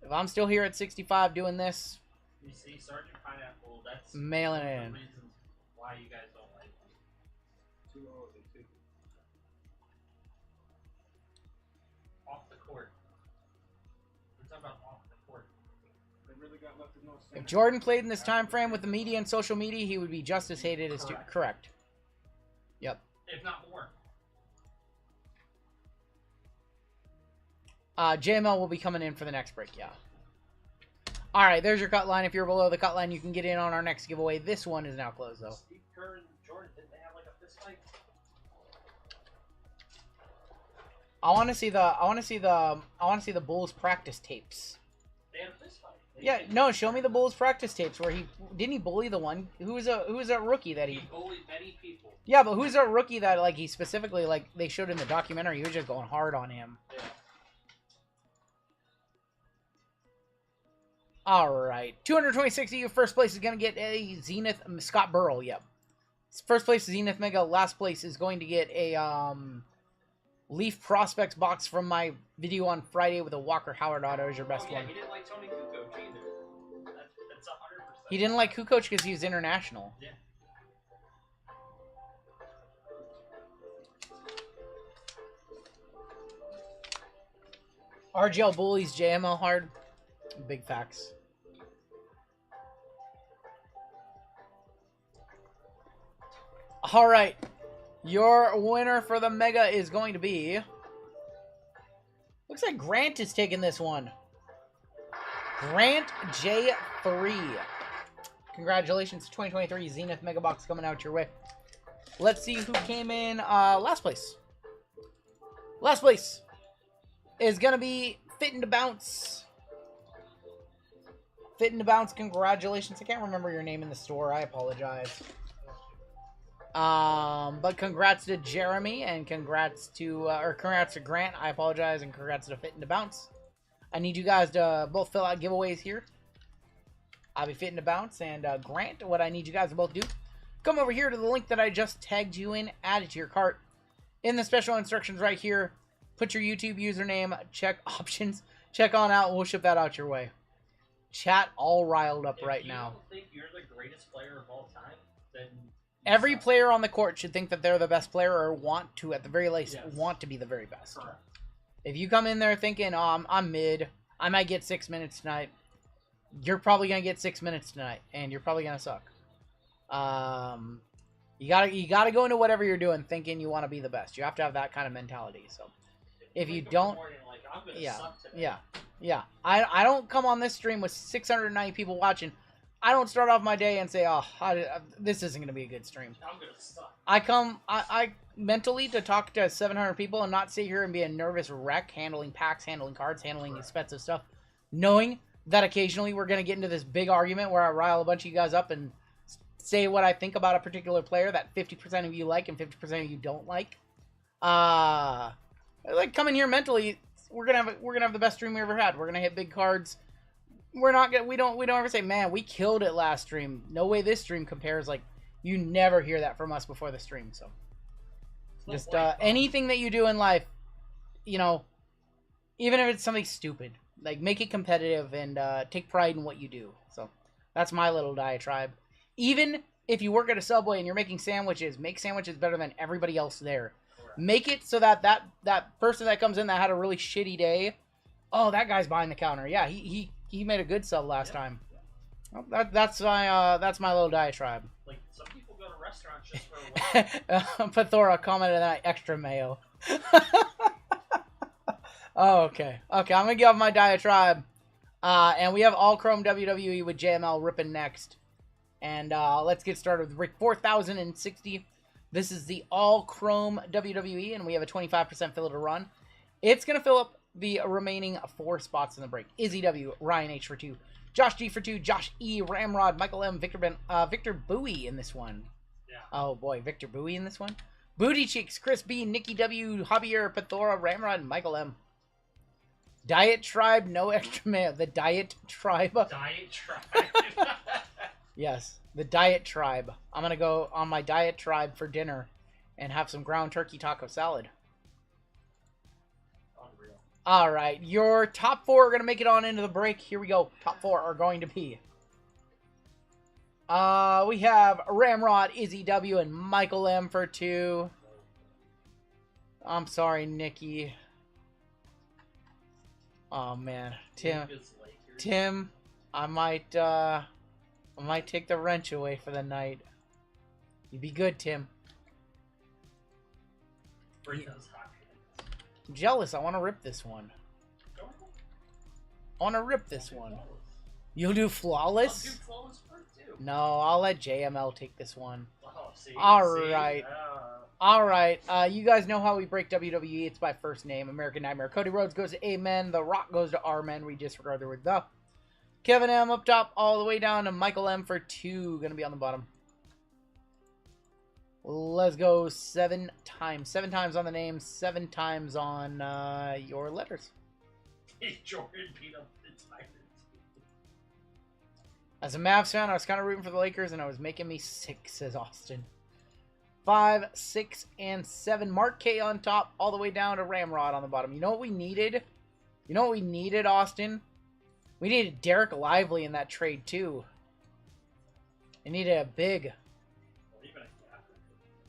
If I'm still here at 65 doing this, you see, Sergeant Pineapple, that's mailing one it of in. the reasons why you guys don't like him. 2 O's and 2. Off the court. We're talking about off the court. They really got left with no sense. If Jordan played in this time frame with the media and social media, he would be just as hated as correct. Yep. If not more. JML will be coming in for the next break, yeah. Alright, there's your cut line. If you're below the cut line, you can get in on our next giveaway. This one is now closed, though. Steve Kerr and Jordan, didn't they have like a fist fight? I want to see the Bulls practice tapes. They had a fist fight. Yeah, no, show me the Bulls practice tapes where he bully the one who was a rookie that He bullied many people. Yeah, but who's a rookie that like he specifically like they showed in the documentary, he was just going hard on him. Yeah. All right, 226 of you. First place is gonna get a Zenith Scott Burrell. Yep. First place is Zenith Mega. Last place is going to get a Leaf Prospects box from my video on Friday with a Walker Howard auto is your best one. He didn't like Tony Kukoc either. That's 100%. He didn't like Kukoc because he was international. Yeah. RGL bullies JML hard. Big facts. All right. Your winner for the Mega is going to be... Looks like Grant is taking this one. Grant J3. Congratulations, 2023 Zenith Mega Box coming out your way. Let's see who came in last place. Last place is going to be Fitting to Bounce. Fitting to Bounce, congratulations. I can't remember your name in the store. I apologize. But congrats to Jeremy and congrats to Grant. I apologize, and congrats to Fitting to Bounce. I need you guys to both fill out giveaways here. I'll be Fitting to Bounce and Grant. What I need you guys to both do, come over here to the link that I just tagged you in, add it to your cart. In the special instructions right here, put your YouTube username, check options, check on out, and we'll ship that out your way. Chat all riled up right now. If you don't think you're the greatest player of all time, then... Every player on the court should think that they're the best player or want to, at the very least, want to be the very best. Correct. If you come in there thinking, oh, I'm mid, I might get 6 minutes tonight, you're probably going to get 6 minutes tonight, and you're probably going to suck. You gotta go into whatever you're doing thinking you want to be the best. You have to have that kind of mentality. So if you don't... Yeah. I don't come on this stream with 690 people watching. I don't start off my day and say, oh, this isn't going to be a good stream. I'm going to suck. I mentally to talk to 700 people and not sit here and be a nervous wreck handling packs, handling cards, handling expensive stuff, knowing that occasionally we're going to get into this big argument where I rile a bunch of you guys up and say what I think about a particular player that 50% of you like and 50% of you don't like. Like coming here mentally, we're gonna have the best stream we ever had. We're gonna hit big cards. We don't ever say, man, we killed it last stream. No way this stream compares. Like, you never hear that from us before the stream. So just anything that you do in life, you know, even if it's something stupid, like make it competitive and take pride in what you do. So that's my little diatribe. Even if you work at a Subway and you're making sandwiches, make sandwiches better than everybody else there. Correct. Make it so that that person that comes in that had a really shitty day, oh, that guy's behind the counter. Yeah, he made a good sub last time. Well, that's my little diatribe. Like, some people go to restaurants just for a Pathora commented that extra mayo. Oh, okay. Okay, I'm going to give my diatribe. And we have all Chrome WWE with JML ripping next. And let's get started with Rick 4060. This is the all Chrome WWE, and we have a 25% fill to run. It's going to fill up the remaining 4 spots in the break. Izzy W, Ryan H for 2, Josh G for 2, Josh E, Ramrod, Michael M, Victor Bowie in this one. Yeah. Oh boy, Victor Bowie in this one. Booty Cheeks, Chris B, Nikki W, Javier, Pathora, Ramrod, and Michael M. Diet Tribe, no extra mayo. The Diet Tribe. Diet Tribe. Yes, the Diet Tribe. I'm going to go on my Diet Tribe for dinner and have some ground turkey taco salad. Unreal. All right, your top 4 are going to make it on into the break. Here we go. Top 4 are going to be... we have Ramrod, Izzy W, and Michael M for 2. I'm sorry, Nikki. Oh, man. Tim, I might take the wrench away for the night. You be good, Tim. Bring those hot hands. I'm jealous. I want to rip this one. I want to rip this one. You'll do flawless? I'll do flawless first, too. No, I'll let JML take this one. Oh, see, Alright. Alright, you guys know how we break WWE. It's by first name. American Nightmare. Cody Rhodes goes to Amen. The Rock goes to R-Men. We disregard the word the. Kevin M up top all the way down to Michael M for 2. Gonna be on the bottom. Let's go 7 times. 7 times on the name. 7 times on your letters. Jordan beat up the Titans. As a Mavs fan, I was kind of rooting for the Lakers, and it was making me sick, says Austin. 5, 6, and 7. Mark K on top, all the way down to Ramrod on the bottom. You know what we needed? You know what we needed, Austin? We needed Derek Lively in that trade, too. We needed a big...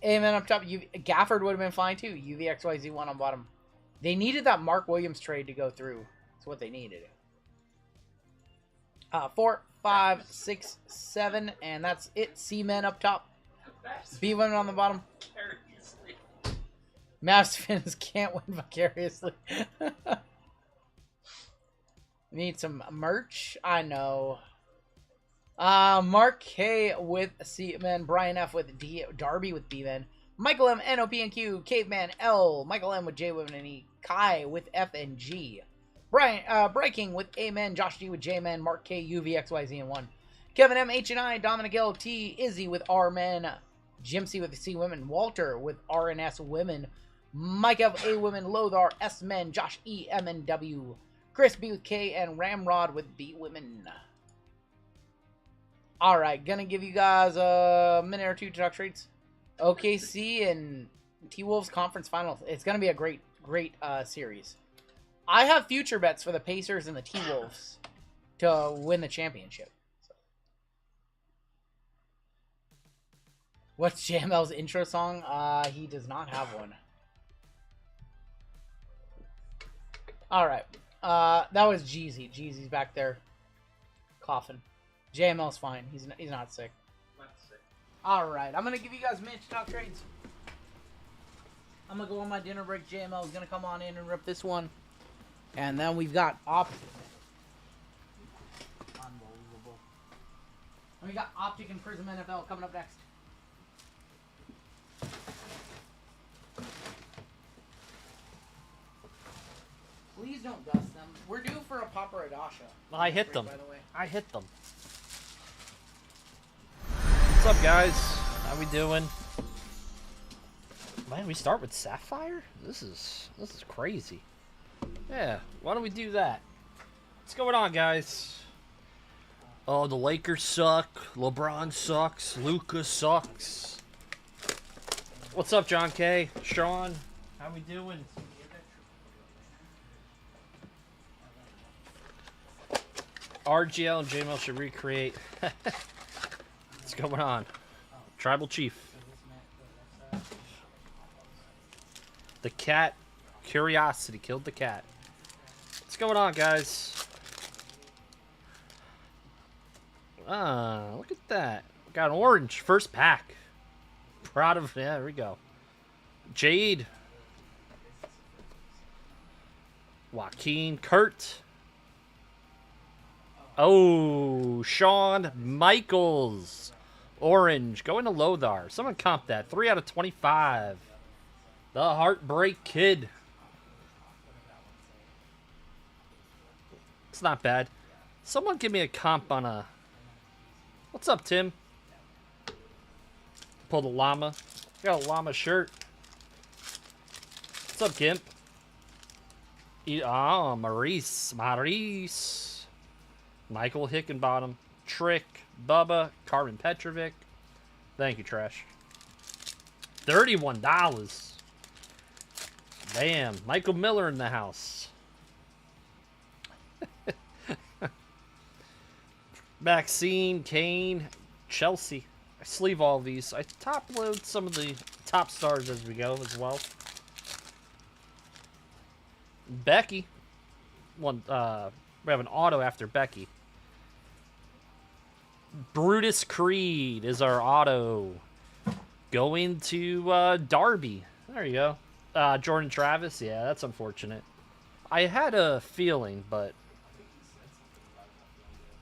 Amen up top. Gafford would have been fine, too. UVXYZ1 on bottom. They needed that Mark Williams trade to go through. That's what they needed. 4, 5, 6, 7, and that's it. C-Men up top. B-Women on the bottom. Mavs fans can't win vicariously. Need some merch? I know. Mark K with C-Men. Brian F with D. Darby with B-Men. Michael M, NOP and Q. Caveman L. Michael M with J-Women and E. Kai with F and G. Brian, Breaking with Amen. Josh G with J-Men. Mark K, UVXYZ and 1. Kevin M, H and I. Dominic L, T. Izzy with R-Men. Jim C with C Women. Walter with RNS Women. Mike F, A Women. Lothar, S Men. Josh E, M and W. Chris B with K and Ramrod with B Women. Alright, gonna give you guys a minute or 2 to talk trades. OKC and T-Wolves conference finals. It's gonna be a great series. I have future bets for the Pacers and the T-Wolves to win the championship. So. What's JML's intro song? He does not have one. Alright. That was Jeezy. Jeezy's back there coughing. JML's fine. He's not sick. Alright, I'm gonna give you guys a minute to talk trades. I'm gonna go on my dinner break. JML is gonna come on in and rip this one. And then we've got Optic. Unbelievable. And we got Optic and Prizm NFL coming up next. Please Please don't dust them. We're due for a paparadasha. I hit them. By the way. I hit them. What's up, guys? How we doing? Man, we start with Sapphire? This is crazy. Yeah, why don't we do that? What's going on, guys? Oh, the Lakers suck. LeBron sucks. Luka sucks. What's up, John K? Sean, how we doing? RGL and JML should recreate. What's going on? Tribal Chief. The cat. Curiosity killed the cat. What's going on, guys? Look at that. Got an orange. First pack. Proud of... Yeah, there we go. Jade. Joaquin. Kurt. Oh, Shawn Michaels. Orange. Going to Lothar. Someone comp that. 3 out of 25. The Heartbreak Kid. It's not bad. Someone give me a comp on a... What's up, Tim? Pulled a llama. Got a llama shirt. What's up, Gimp? Oh, Maurice. Michael Hickenbottom. Trick. Bubba. Carmen Petrovic. Thank you, Trash. $31. Damn. Michael Miller in the house. Maxine, Kane, Chelsea. I sleeve all these. I top load some of the top stars as we go as well. Becky. We have an auto after Becky. Brutus Creed is our auto. Going to Darby. There you go. Jordan Travis. Yeah, that's unfortunate. I had a feeling, but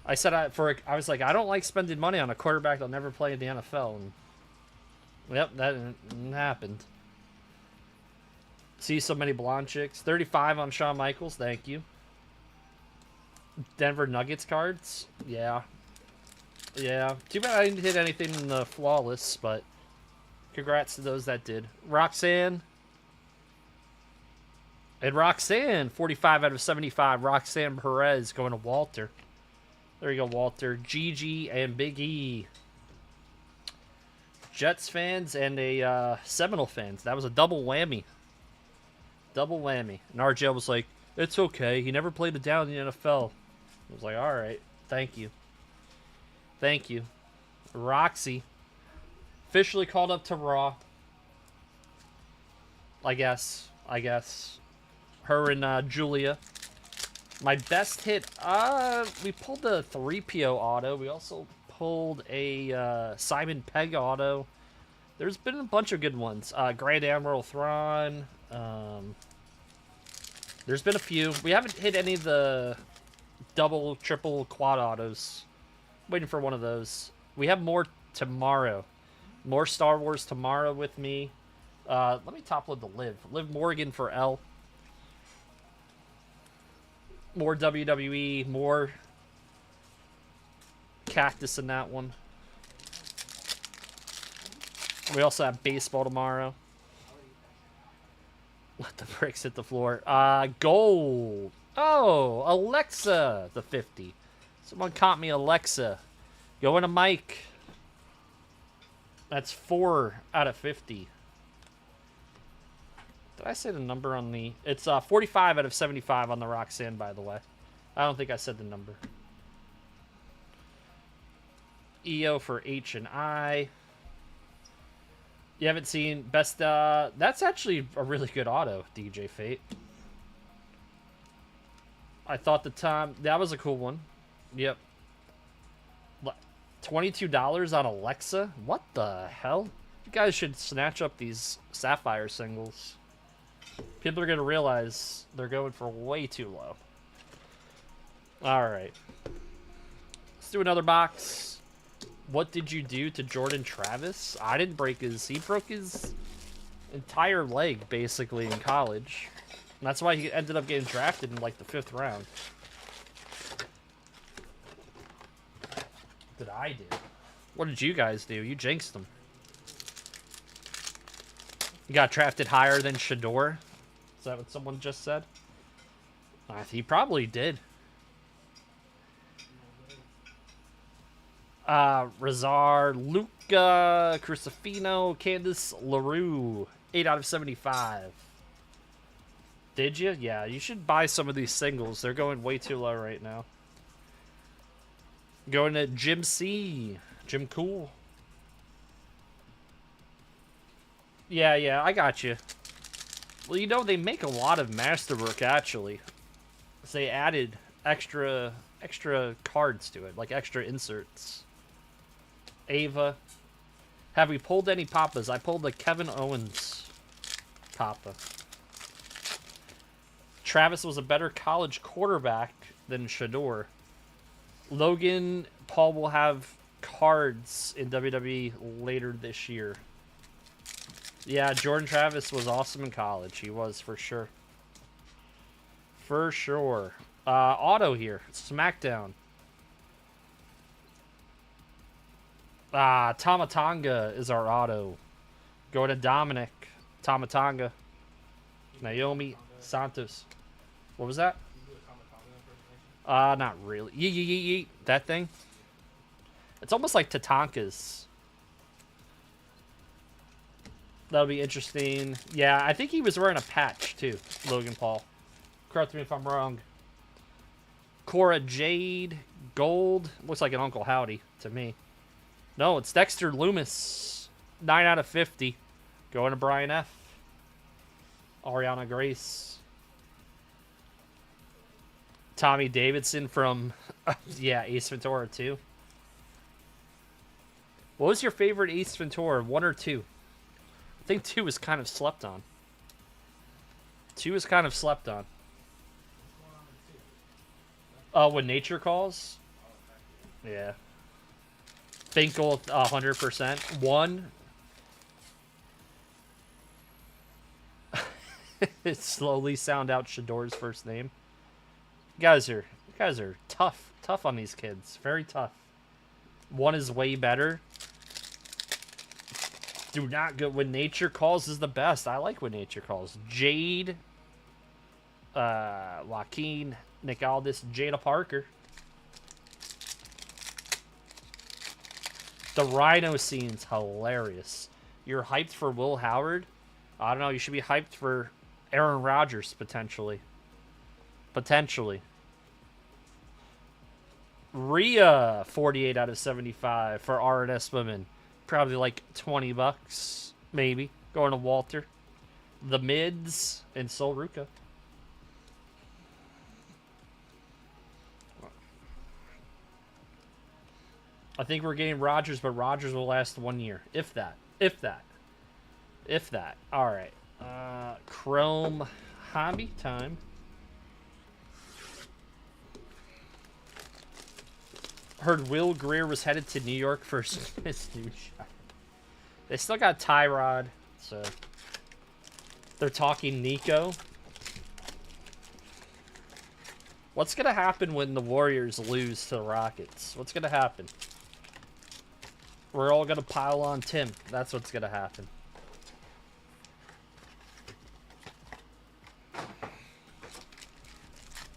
I said I was like, I don't like spending money on a quarterback that'll never play in the NFL. And yep, that happened. See so many blonde chicks. 35 on Shawn Michaels. Thank you. Denver Nuggets cards. Yeah. Yeah. Too bad I didn't hit anything in the flawless, but congrats to those that did. Roxanne. And Roxanne, 45 out of 75. Roxanne Perez going to Walter. There you go, Walter. Gigi and Big E. Jets fans and a Seminole fans. That was a double whammy. Double whammy. And RGL was like, it's okay. He never played it down in the NFL. I was like, all right. Thank you. Thank you. Roxy. Officially called up to Raw. I guess. Her and Julia. My best hit, we pulled the 3PO auto. We also pulled a Simon Pegg auto. There's been a bunch of good ones. Grand Admiral Thrawn. There's been a few. We haven't hit any of the double, triple, quad autos. Waiting for one of those. We have more tomorrow. More Star Wars tomorrow with me. Let me top load the Liv. Liv Morgan for L. More WWE, more Cactus in that one. We also have baseball tomorrow. Let the bricks hit the floor. Gold. Oh, Alexa, the 50. Someone caught me Alexa. Going to Mike. That's 4 out of 50. Did I say the number on the... It's 45 out of 75 on the Roxanne, by the way. I don't think I said the number. EO for H and I. You haven't seen best... that's actually a really good auto, DJ Fate. I thought the time... That was a cool one. Yep. $22 on Alexa? What the hell? You guys should snatch up these Sapphire singles. People are going to realize they're going for way too low. Alright. Let's do another box. What did you do to Jordan Travis? I didn't break his... He broke his entire leg, basically, in college. And that's why he ended up getting drafted in like the 5th round. What did I do? What did you guys do? You jinxed him. You got drafted higher than Shador? Is that what someone just said? He probably did. Razar, Luca, Crucifino, Candace LaRue. 8 out of 75. Did you? Yeah, you should buy some of these singles. They're going way too low right now. Going to Jim C. Jim Cool. Yeah, I got you. Well, you know, they make a lot of Masterwork, actually. They added extra cards to it, like extra inserts. Ava. Have we pulled any Papas? I pulled the Kevin Owens Papa. Travis was a better college quarterback than Shador. Logan Paul will have cards in WWE later this year. Yeah, Jordan Travis was awesome in college. He was, for sure. For sure. Auto here. SmackDown. Tamatanga is our auto. Go to Dominic. Tamatanga. Naomi Santos. What was that? Not really. Yeet. That thing. It's almost like Tatanka's. That'll be interesting. Yeah, I think he was wearing a patch, too. Logan Paul. Correct me if I'm wrong. Cora Jade. Gold. Looks like an Uncle Howdy to me. No, it's Dexter Loomis. 9 out of 50. Going to Brian F. Ariana Grace. Tommy Davidson from, yeah, Ace Ventura 2. What was your favorite Ace Ventura, 1 or 2? I think 2 is kind of slept on. 2 is kind of slept on. When Nature Calls? Yeah. Finkel, 100%. 1. Slowly sound out Shador's first name. You guys are tough on these kids. Very tough. 1 is way better. Do not go. When Nature Calls is the best. I like When Nature Calls. Jade. Joaquin. Nick Aldis. Jada Parker. The Rhino scene's hilarious. You're hyped for Will Howard? I don't know. You should be hyped for Aaron Rodgers, potentially. Potentially. Rhea, 48 out of 75 for R&S Women. Probably like 20 bucks, maybe. Going to Walter. The Mids and Sol Ruka. I think we're getting Rodgers, but Rodgers will last 1 year. If that. All right. Chrome hobby time. Heard Will Greer was headed to New York for his new shot. They still got Tyrod, so they're talking Nico. What's gonna happen when the Warriors lose to the Rockets? What's gonna happen? We're all gonna pile on Tim. That's what's gonna happen.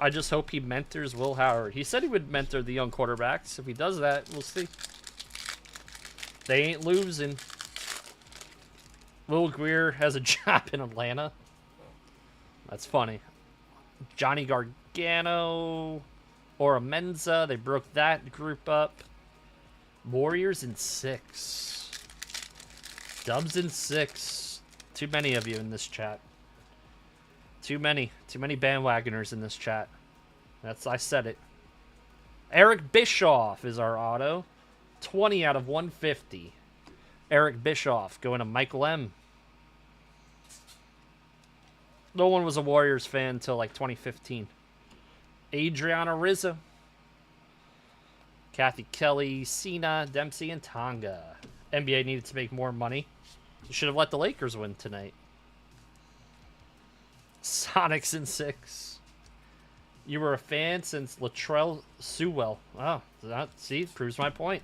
I just hope he mentors Will Howard. He said he would mentor the young quarterbacks. If he does that, we'll see. They ain't losing. Will Greer has a job in Atlanta. That's funny. Johnny Gargano. Ora Menza. They broke that group up. Warriors in 6. Dubs in 6. Too many of you in this chat. Too many bandwagoners in this chat. I said it. Eric Bischoff is our auto. 20 out of 150. Eric Bischoff going to Michael M. No one was a Warriors fan until like 2015. Adriana Rizzo. Kathy Kelly, Cena, Dempsey, and Tonga. NBA needed to make more money. You should have let the Lakers win tonight. Sonics in 6. You were a fan since Latrell Sewell. Oh, that, see, proves my point.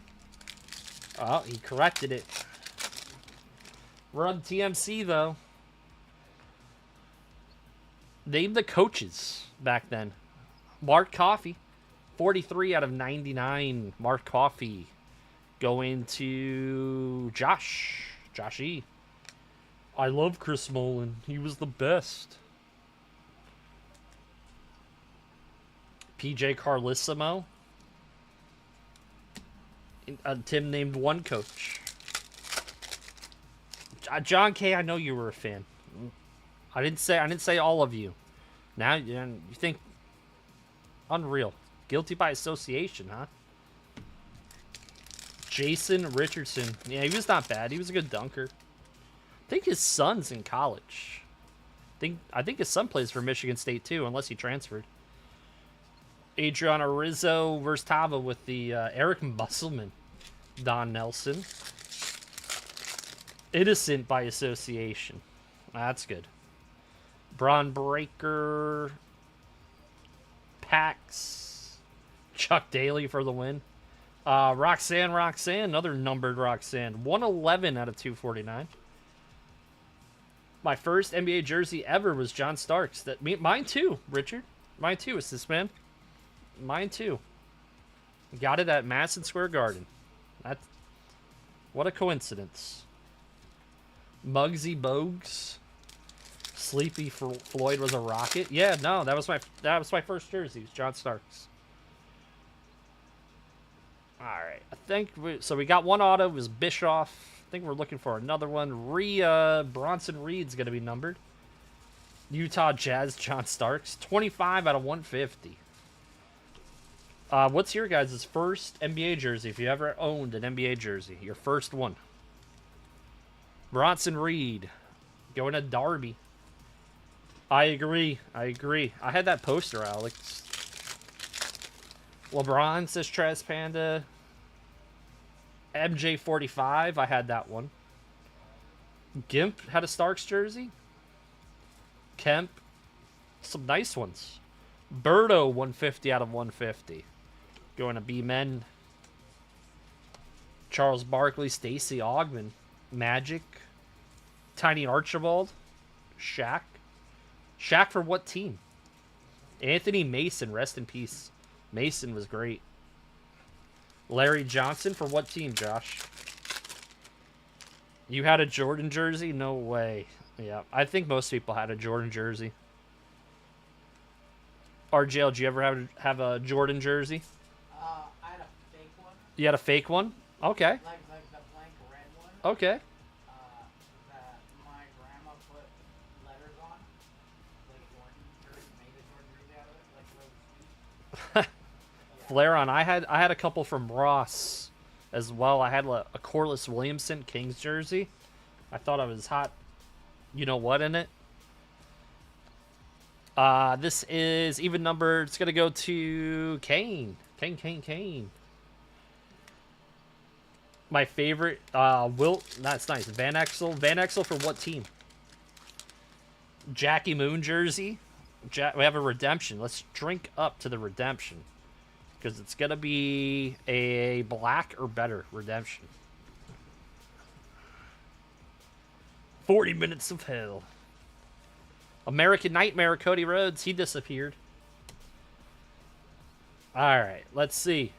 Oh, he corrected it. We're on TMC, though. Name the coaches back then. Mark Coffey, 43 out of 99. Mark Coffey. Going to Josh. Josh E. I love Chris Mullen. He was the best. PJ Carlissimo. Tim named one coach. John K, I know you were a fan. I didn't say all of you. Now you think unreal. Guilty by association, huh? Jason Richardson. Yeah, he was not bad. He was a good dunker. I think his son's in college. I think his son plays for Michigan State too, unless he transferred. Adriana Rizzo versus Tava with the Eric Musselman. Don Nelson. Innocent by association. That's good. Braun Breaker. Pax. Chuck Daly for the win. Roxanne, another numbered Roxanne. 111 out of 249. My first NBA jersey ever was John Starks. Mine too, Richard. Mine too, assist man. Mine too. Got it at Madison Square Garden. What a coincidence. Muggsy Bogues. Sleepy Floyd was a Rocket. Yeah, no, that was my first jersey. It was John Starks. All right, I think we got one auto. It was Bischoff. I think we're looking for another one. Bronson Reed's gonna be numbered. Utah Jazz John Starks. 25 out of 150. What's your guys' first NBA jersey? If you ever owned an NBA jersey, your first one. Bronson Reed going to Darby. I agree. I had that poster, Alex. LeBron says Trez Panda. MJ45, I had that one. Gimp had a Starks jersey. Kemp, some nice ones. Birdo, 150 out of 150. Going to B-Men. Charles Barkley, Stacey Augmon. Magic. Tiny Archibald. Shaq. Shaq for what team? Anthony Mason, rest in peace. Mason was great. Larry Johnson for what team, Josh? You had a Jordan jersey? No way. Yeah, I think most people had a Jordan jersey. RGL, did you ever have a Jordan jersey? I had a fake one. You had a fake one? Okay. Like the blank red one. Okay. That my grandma put letters on. Like a Jordan jersey, made a Jordan jersey out of it. Like really sweet. Flare on. I had a couple from Ross as well. I had a Corliss Williamson Kings jersey. I thought I was hot. You know what in it? This is even numbered. It's gonna go to Kane. Kane. My favorite. That's nice. Van Exel. Van Exel for what team? Jackie Moon jersey. We have a redemption. Let's drink up to the redemption. Because it's going to be a black or better redemption. 40 minutes of hell. American Nightmare, Cody Rhodes. He disappeared. Alright, let's see.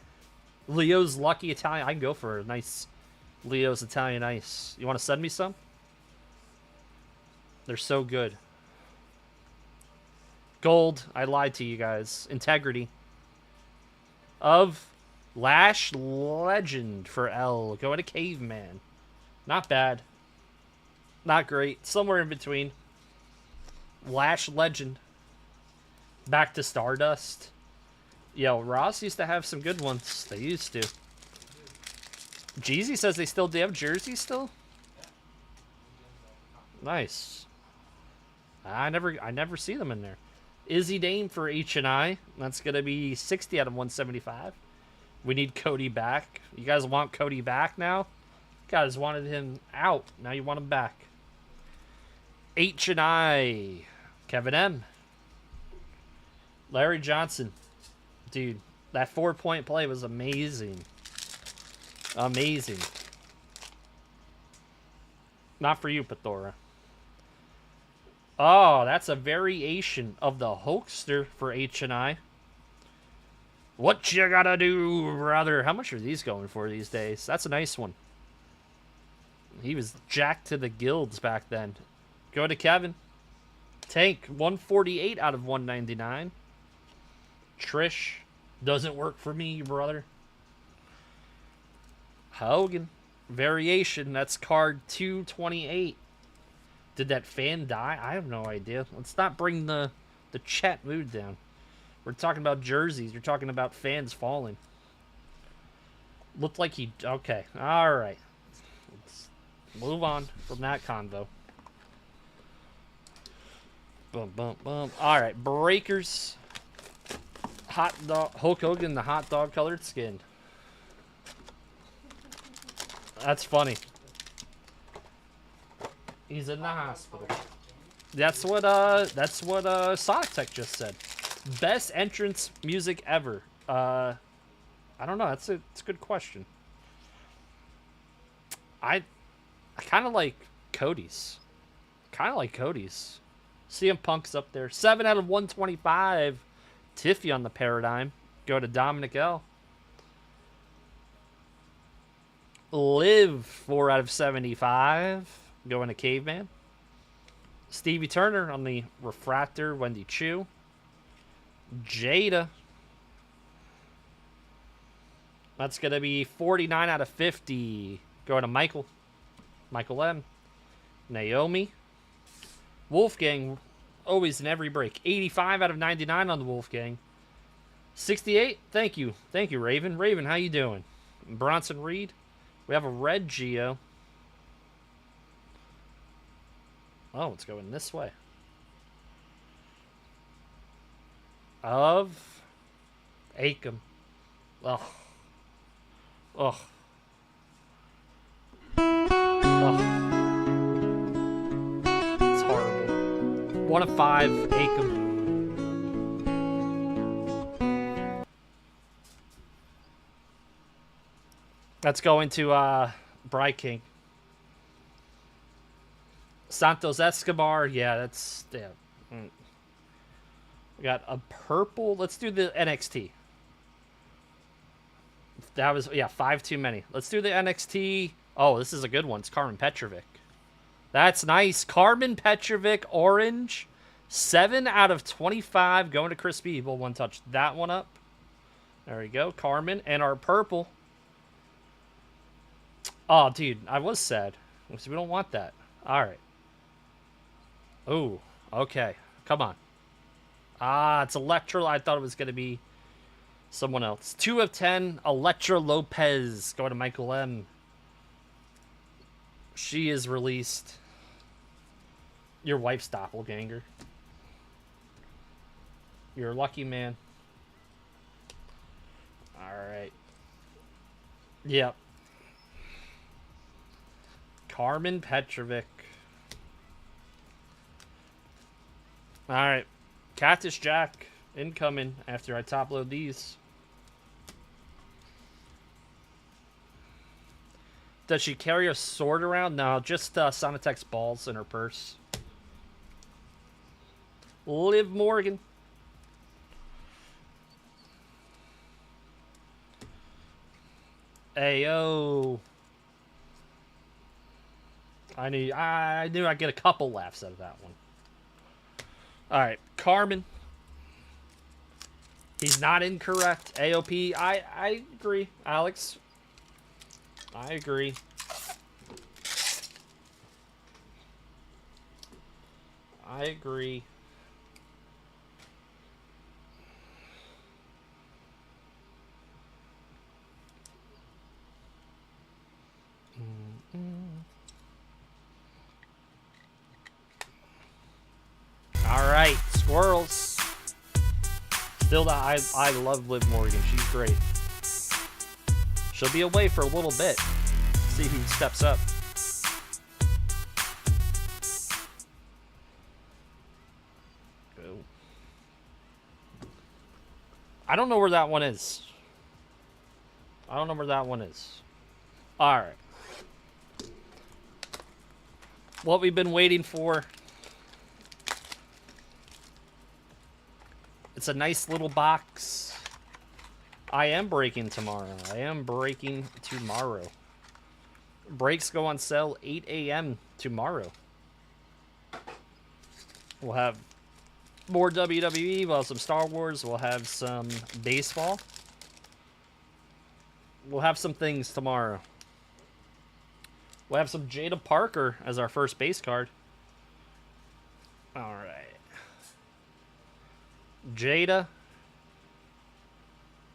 Leo's Lucky Italian. I can go for a nice Leo's Italian Ice. You want to send me some? They're so good. Gold. I lied to you guys. Integrity. Of Lash Legend for L. Going to Caveman. Not bad. Not great. Somewhere in between. Lash Legend. Back to Stardust. Yo, Ross used to have some good ones. They used to. Jeezy says they still do have jerseys still? Nice. I never see them in there. Izzy Dame for H&I. That's going to be 60 out of 175. We need Cody back. You guys want Cody back now? You guys wanted him out. Now you want him back. H&I. Kevin M. Larry Johnson. Dude, that 4-point play was amazing. Amazing. Not for you, Pathora. Oh, that's a variation of the Hulkster for H&I. What you gotta do, brother? How much are these going for these days? That's a nice one. He was jacked to the gills back then. Go to Kevin. Tank, 148 out of 199. Trish, doesn't work for me, brother. Hogan, variation. That's card 228. Did that fan die? I have no idea. Let's not bring the chat mood down. We're talking about jerseys. You're talking about fans falling. Looked like he... Okay. All right. Let's move on from that convo. Bum, bum, bum. All right. Breakers. Hot dog. Hulk Hogan, the hot dog colored skin. That's funny. He's in the hospital. That's what Sonic Tech just said. Best entrance music ever. I don't know. It's a good question. I kind of like Cody's. CM Punk's up there. 7 out of 125. Tiffy on the paradigm. Go to Dominic L. Liv, 4 out of 75. Going to Caveman. Stevie Turner on the refractor. Wendy Chu. Jada. That's going to be 49 out of 50. Going to Michael. Michael M. Naomi. Wolfgang. Always in every break. 85 out of 99 on the Wolfgang. 68. Thank you. Thank you, Raven. Raven, how you doing? Bronson Reed. We have a red Geo. Oh, it's going this way. Of Acom. Ugh. Ugh. Ugh. It's horrible. 1 of 5, Acom. That's going to Bry King. Santos Escobar. Yeah, that's... Yeah. We got a purple. Let's do the NXT. That was... Yeah, 5 too many. Let's do the NXT. Oh, this is a good one. It's Carmen Petrovic. That's nice. Carmen Petrovic, orange. 7 out of 25. Going to Chris B. We'll one touch that one up. There we go. Carmen. And our purple... Oh, dude, I was sad. We don't want that. All right. Oh, okay. Come on. Ah, it's Electra. I thought it was going to be someone else. 2 of 10, Electra Lopez. Going to Michael M. She is released. Your wife's doppelganger. You're a lucky man. All right. Yep. Carmen Petrovic. All right. Cactus Jack incoming after I top load these. Does she carry a sword around? No, just Sonatech's balls in her purse. Liv Morgan. Ayo. I knew I'd get a couple laughs out of that one. All right, Carmen. He's not incorrect. AOP. I agree, Alex. I agree. I agree. All right, squirrels. Still, I love Liv Morgan. She's great. She'll be away for a little bit. See who steps up. I don't know where that one is. I don't know where that one is. Alright. What we've been waiting for. It's a nice little box. I am breaking tomorrow. Breaks go on sale 8 a.m. tomorrow. We'll have more WWE. We'll have some Star Wars. We'll have some baseball. We'll have some things tomorrow. We'll have some Jada Parker as our first base card. All right. Jada.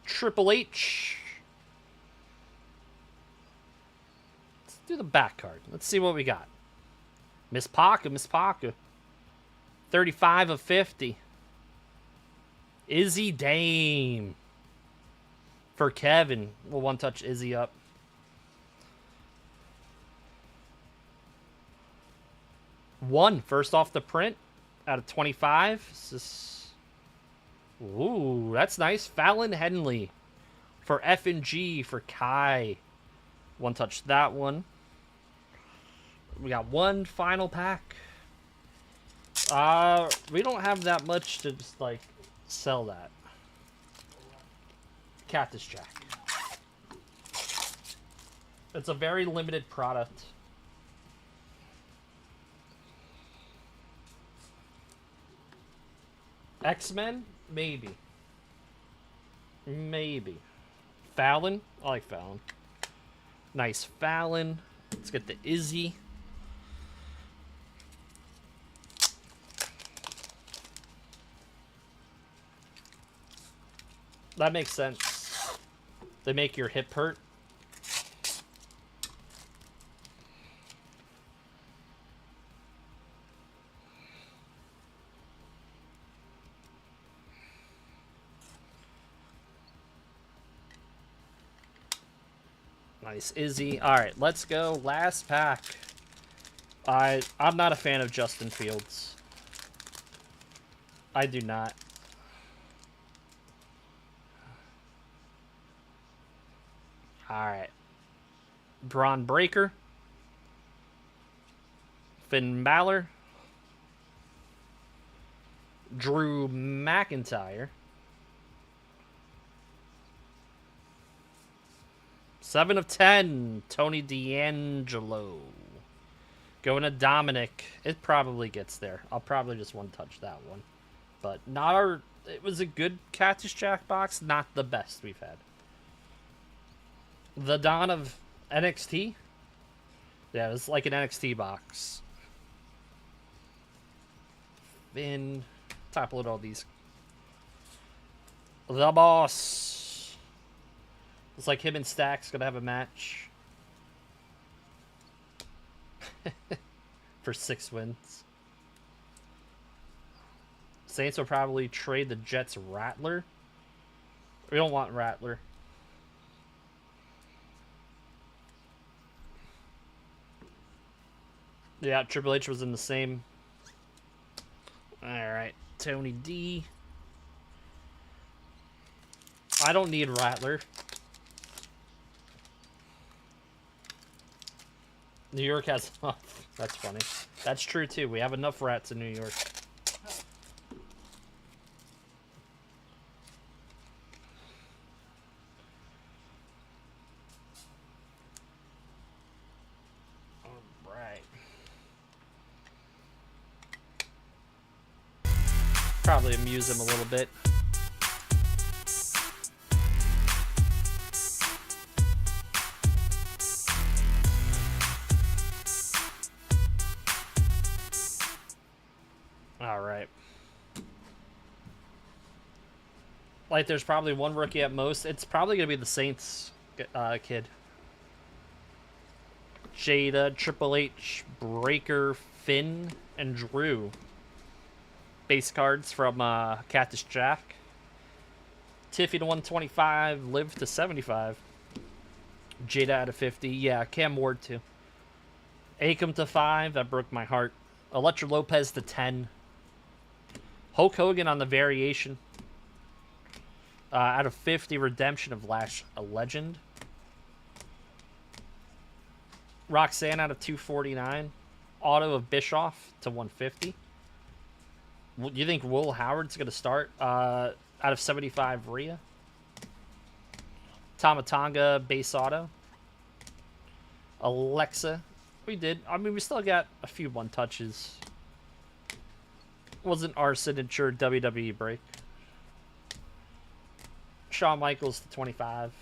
Triple H. Let's do the back card. Let's see what we got. Miss Parker. 35 of 50. Izzy Dame. For Kevin. We'll one-touch Izzy up. First off the print. Out of 25. This is... Ooh, that's nice. Fallon Henley. For F&G. For Kai. One-touch that one. We got one final pack. We don't have that much to just, like, sell that. Cactus Jack. It's a very limited product. X-Men? Maybe. Fallon? I like Fallon. Nice Fallon. Let's get the Izzy. That makes sense. They make your hip hurt. Nice Izzy. Alright, let's go. Last pack. I'm not a fan of Justin Fields. I do not. Alright. Braun Breaker. Finn Balor. Drew McIntyre. 7 of 10. Tony D'Angelo. Going to Dominic. It probably gets there. I'll probably just one-touch that one. But not our... It was a good Cactus Jack box. Not the best we've had. The dawn of NXT? Yeah, it was like an NXT box. Finn. Top load all these. The Boss. It's like him and Stack's gonna have a match. For 6 wins. Saints will probably trade the Jets Rattler. We don't want Rattler. Yeah, Triple H was in the same. Alright, Tony D. I don't need Rattler. New York has enough. That's funny. That's true, too. We have enough rats in New York. Alright. Probably amuse him a little bit. Alright. Like, there's probably one rookie at most. It's probably going to be the Saints kid. Jada, Triple H, Breaker, Finn, and Drew. Base cards from Cactus Jack. Tiffy to 125. Liv to 75. Jada out of 50. Yeah, Cam Ward too. Akam to 5. That broke my heart. Electra Lopez to 10. Hulk Hogan on the variation. Out of 50, redemption of a legend. Roxanne out of 249. Auto of Bischoff to 150. Do you think Will Howard's going to start? Out of 75, Rhea. Tomatonga base auto. Alexa. We did. I mean, we still got a few one touches. Wasn't our signature WWE break. Shawn Michaels to 25.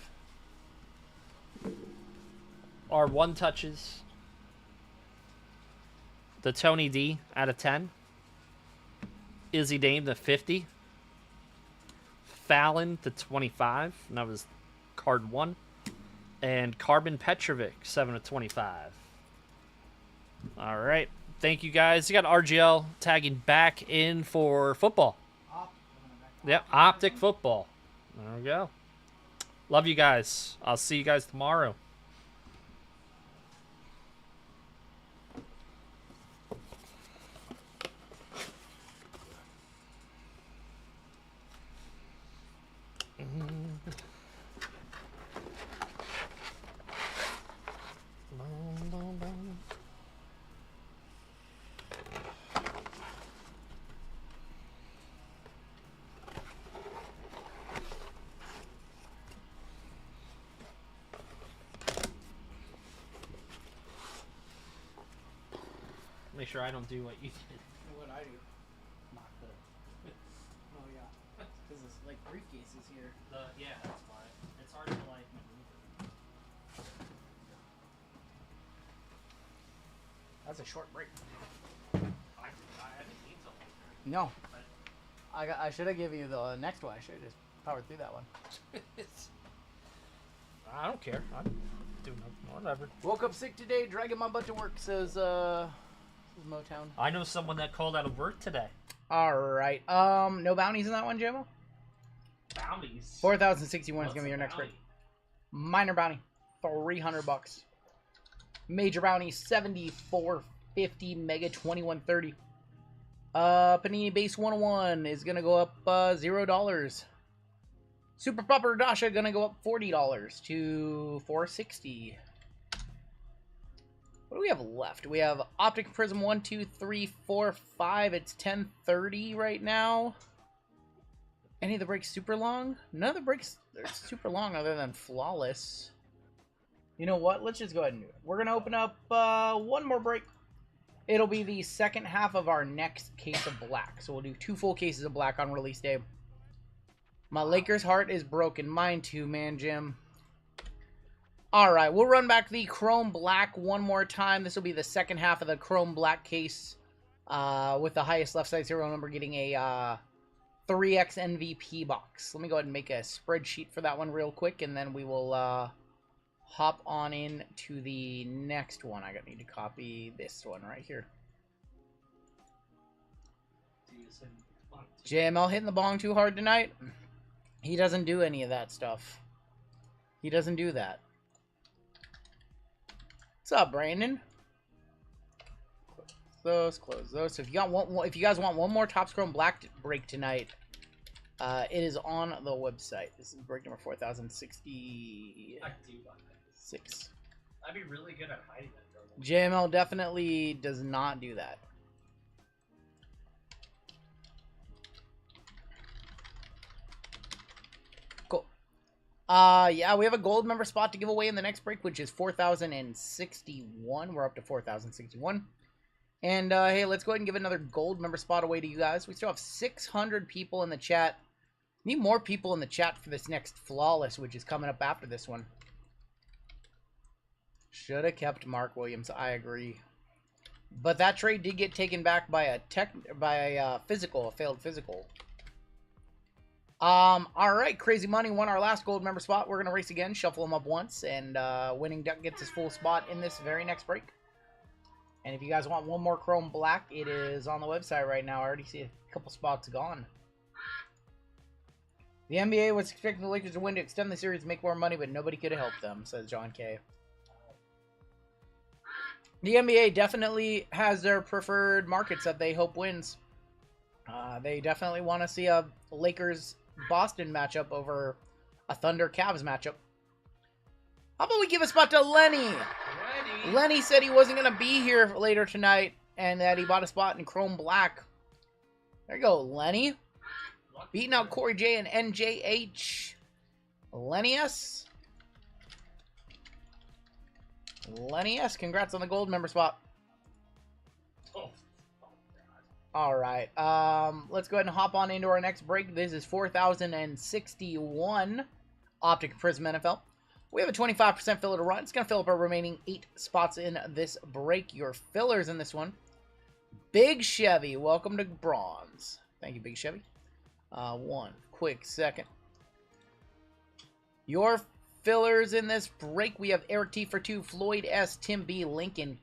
Our one touches. The Tony D out of 10. Izzy Dame to 50. Fallon to 25. And that was card 1. And Carbon Petrovic, 7 to 25. All right. Thank you, guys. You got RGL tagging back in for football. Yep, Optic Football. There we go. Love you guys. I'll see you guys tomorrow. Make sure I don't do what you did. What I do? Not good. Oh yeah, because it's like briefcases here. Yeah, that's why. It's hard to like maneuver. That's a short break. I haven't seen something like that. No, I should have given you the next one. I should have just powered through that one. I don't care. I'm doing whatever. Woke up sick today, dragging my butt to work. Says Motown. I know someone that called out of work today. All right. No bounties in that one, Jamo? Bounties? 4,061 is gonna be your next break. Minor bounty, $300. Major bounty, 74.50. Mega 21.30. Panini base 101 is gonna go up $0. Super Popper Dasha gonna go up $40 to $460. What do we have left? We have Optic Prizm 1, 2, 3, 4, 5. It's 10:30 right now. Any of the breaks super long? None of the breaks are super long other than Flawless. You know what? Let's just go ahead and do it. We're going to open up one more break. It'll be the second half of our next case of black. So we'll do 2 full cases of black on release day. My Lakers heart is broken. Mine too, man, Jim. Alright, we'll run back the Chrome Black one more time. This will be the second half of the Chrome Black case. With the highest left side serial number getting a 3x MVP box. Let me go ahead and make a spreadsheet for that one real quick. And then we will hop on in to the next one. I need to copy this one right here. JML hitting the bong too hard tonight? He doesn't do any of that stuff. He doesn't do that. What's up, Brandon? Close those. So if you guys want one more Topps Chrome Black break tonight, it is on the website. This is break number 4066. I do want that. I'd be really good at hiding that. JML definitely does not do that. Cool. Yeah, we have a gold member spot to give away in the next break, which is 4,061. We're up to 4,061. And, hey, let's go ahead and give another gold member spot away to you guys. We still have 600 people in the chat. Need more people in the chat for this next Flawless, which is coming up after this one. Should have kept Mark Williams. I agree. But that trade did get taken back by a failed physical. All right, Crazy Money won our last gold member spot. We're gonna race again, shuffle them up once, and Winning Duck gets his full spot in this very next break. And if you guys want one more Chrome Black, it is on the website right now. I already see a couple spots gone. The NBA was expecting the Lakers to win to extend the series, make more money, but nobody could have helped them, says John K. The NBA definitely has their preferred markets that they hope wins. They definitely want to see a Lakers Boston matchup over a Thunder Cavs matchup. How about we give a spot to Lenny? Lenny said he wasn't going to be here later tonight and that he bought a spot in Chrome Black. There you go, Lenny. Beating out Corey J and NJH. Lenny S. Lenny S. Congrats on the gold member spot. Alright, let's go ahead and hop on into our next break. This is 4061 Optic Prizm NFL. We have a 25% filler to run. It's going to fill up our remaining 8 spots in this break. Your fillers in this one. Big Chevy, welcome to bronze. Thank you, Big Chevy. One quick second. Your fillers in this break, we have Eric T for 2, Floyd S, Tim B, Lincoln,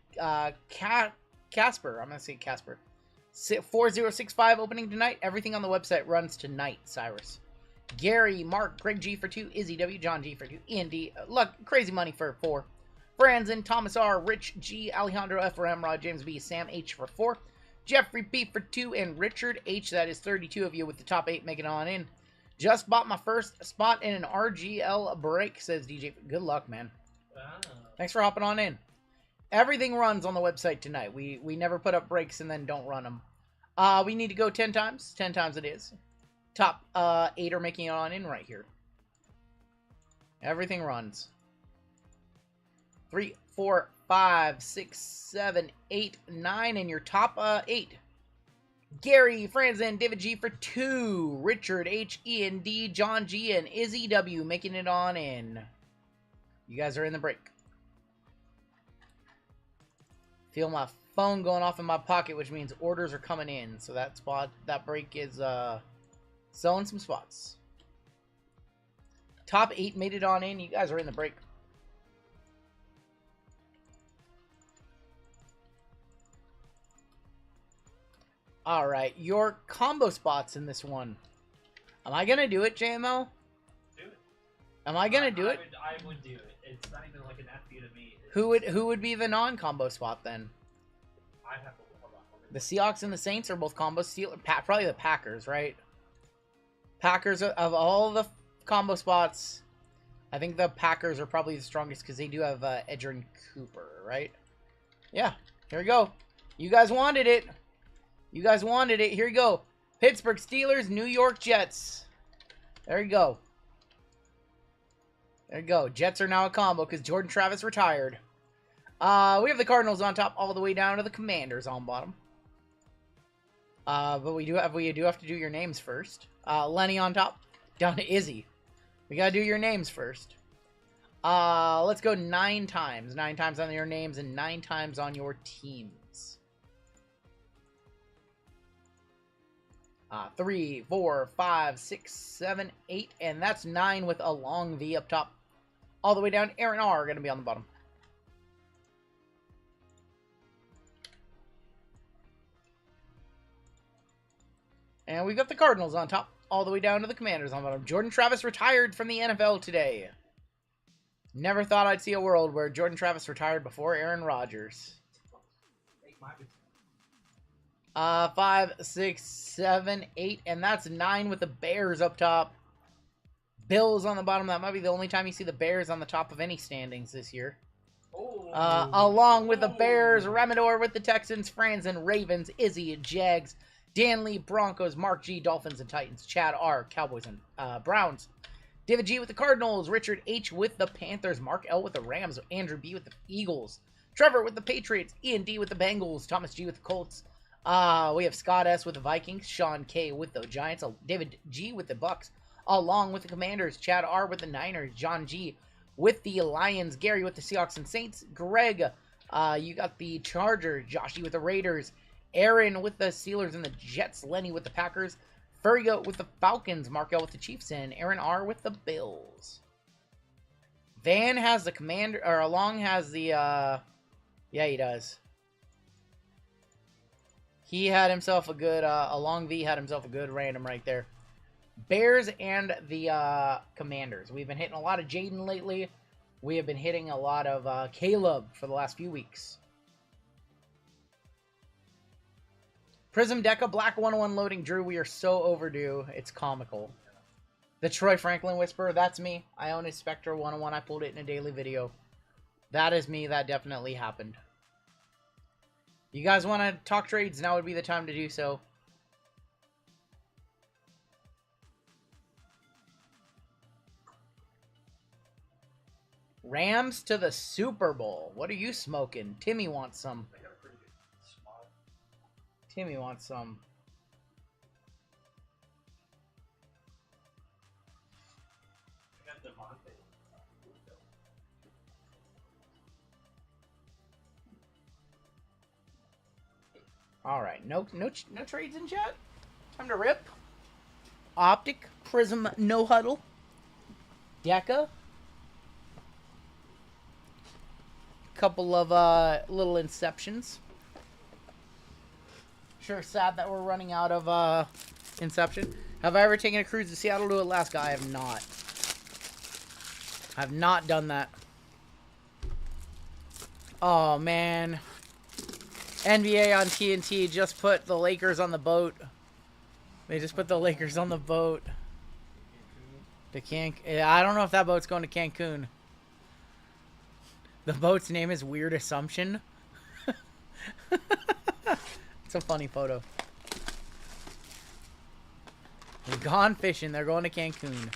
Casper. I'm going to say Casper. 4065 opening tonight. Everything on the website runs tonight, Cyrus. Gary, Mark, Greg G for 2, Izzy W, John G for 2, Ian D, Luck, Crazy Money for 4. Franzen, Thomas R, Rich G, Alejandro F for Rod, James B, Sam H for 4. Jeffrey P for 2, and Richard H, that is 32 of you with the top 8 making it on in. Just bought my first spot in an RGL break, says DJ. Good luck, man. Wow. Thanks for hopping on in. Everything runs on the website tonight. We never put up breaks and then don't run them. We need to go 10 times. 10 times it is. Top 8 are making it on in right here. Everything runs. 3, 4, 5, 6, 7, 8, 9, and your top 8. Gary, Franzen, David G for 2, Richard H, Ian D, John G, and Izzy W making it on in. You guys are in the break. Feel my phone going off in my pocket, which means orders are coming in. So that break is selling some spots. Top 8 made it on in. You guys are in the break. Alright, your combo spots in this one. Am I going to do it, JML? Do it. Am I going to do it? I would do it. It's not even like an FB to me. Who would be the non-combo spot then? I'd have to hold on. The Seahawks and the Saints are both combo. Probably the Packers, right? Packers, of all the combo spots, I think the Packers are probably the strongest because they do have Edgerrin Cooper, right? Yeah, here we go. You guys wanted it. You guys wanted it. Here you go. Pittsburgh Steelers, New York Jets. There you go. There you go. Jets are now a combo because Jordan Travis retired. We have the Cardinals on top all the way down to the Commanders on bottom. But we do have to do your names first. Lenny on top, down to Izzy. We gotta do your names first. Let's go 9 times. 9 times on your names and 9 times on your teams. 3, 4, 5, 6, 7, 8, and that's 9 with a long V up top. All the way down, Aaron R. are going to be on the bottom. And we've got the Cardinals on top, all the way down to the Commanders on the bottom. Jordan Travis retired from the NFL today. Never thought I'd see a world where Jordan Travis retired before Aaron Rodgers. 5, 6, 7, 8, and that's 9 with the Bears up top. Bills on the bottom. That might be the only time you see the Bears on the top of any standings this year. Along with the Bears, Remador with the Texans, Franzen, Ravens, Izzy, Jags, Dan Lee, Broncos, Mark G, Dolphins and Titans, Chad R, Cowboys and Browns, David G with the Cardinals, Richard H with the Panthers, Mark L with the Rams, Andrew B with the Eagles, Trevor with the Patriots, Ian D with the Bengals, Thomas G with the Colts. We have Scott S with the Vikings, Sean K with the Giants, David G with the Bucks, along with the Commanders, Chad R with the Niners, John G with the Lions, Gary with the Seahawks and Saints, Greg, you got the Chargers, Joshy with the Raiders, Aaron with the Steelers and the Jets, Lenny with the Packers, Furrigo with the Falcons, Markel with the Chiefs, and Aaron R with the Bills. Van has the Commander, or Along has the, yeah, he does. He had himself a good, Along V had himself a good random right there. Bears and the Commanders. We've been hitting a lot of Jaden lately. We have been hitting a lot of Caleb for the last few weeks. Prizm Deca, Black 101 loading. Drew, we are so overdue. It's comical. The Troy Franklin Whisperer, that's me. I own his Spectre 101. I pulled it in a daily video. That is me. That definitely happened. You guys want to talk trades? Now would be the time to do so. Rams to the Super Bowl. What are you smoking? Timmy wants some. Timmy wants some. All right, no trades in chat. Time to rip. Optic Prizm No Huddle. Deca. Couple of little Inceptions. Sure, sad that we're running out of Inception. Have I ever taken a cruise to Seattle to Alaska? I have not. I have not done that. Oh man. NBA on TNT just put the Lakers on the boat. They just put the Lakers on the boat. To I don't know if that boat's going to Cancun. The boat's name is Weird Assumption. It's a funny photo. They're gone fishing. They're going to Cancun.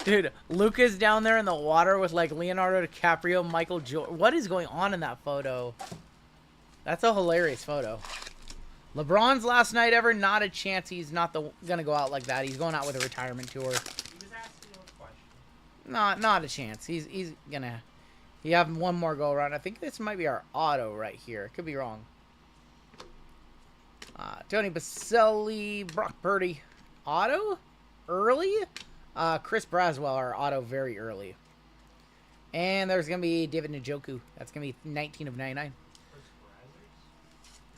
Dude, Luca's down there in the water with like Leonardo DiCaprio, Michael Jordan. What is going on in that photo? That's a hilarious photo. LeBron's last night ever, not a chance. He's not gonna go out like that. He's going out with a retirement tour. He was asking you a question. Not a chance. He's gonna. You have one more go around. I think this might be our auto right here. Could be wrong. Tony Baselli, Brock Purdy, auto early. Chris Braswell, our auto very early. And there's gonna be David Njoku. That's gonna be 19 of 99.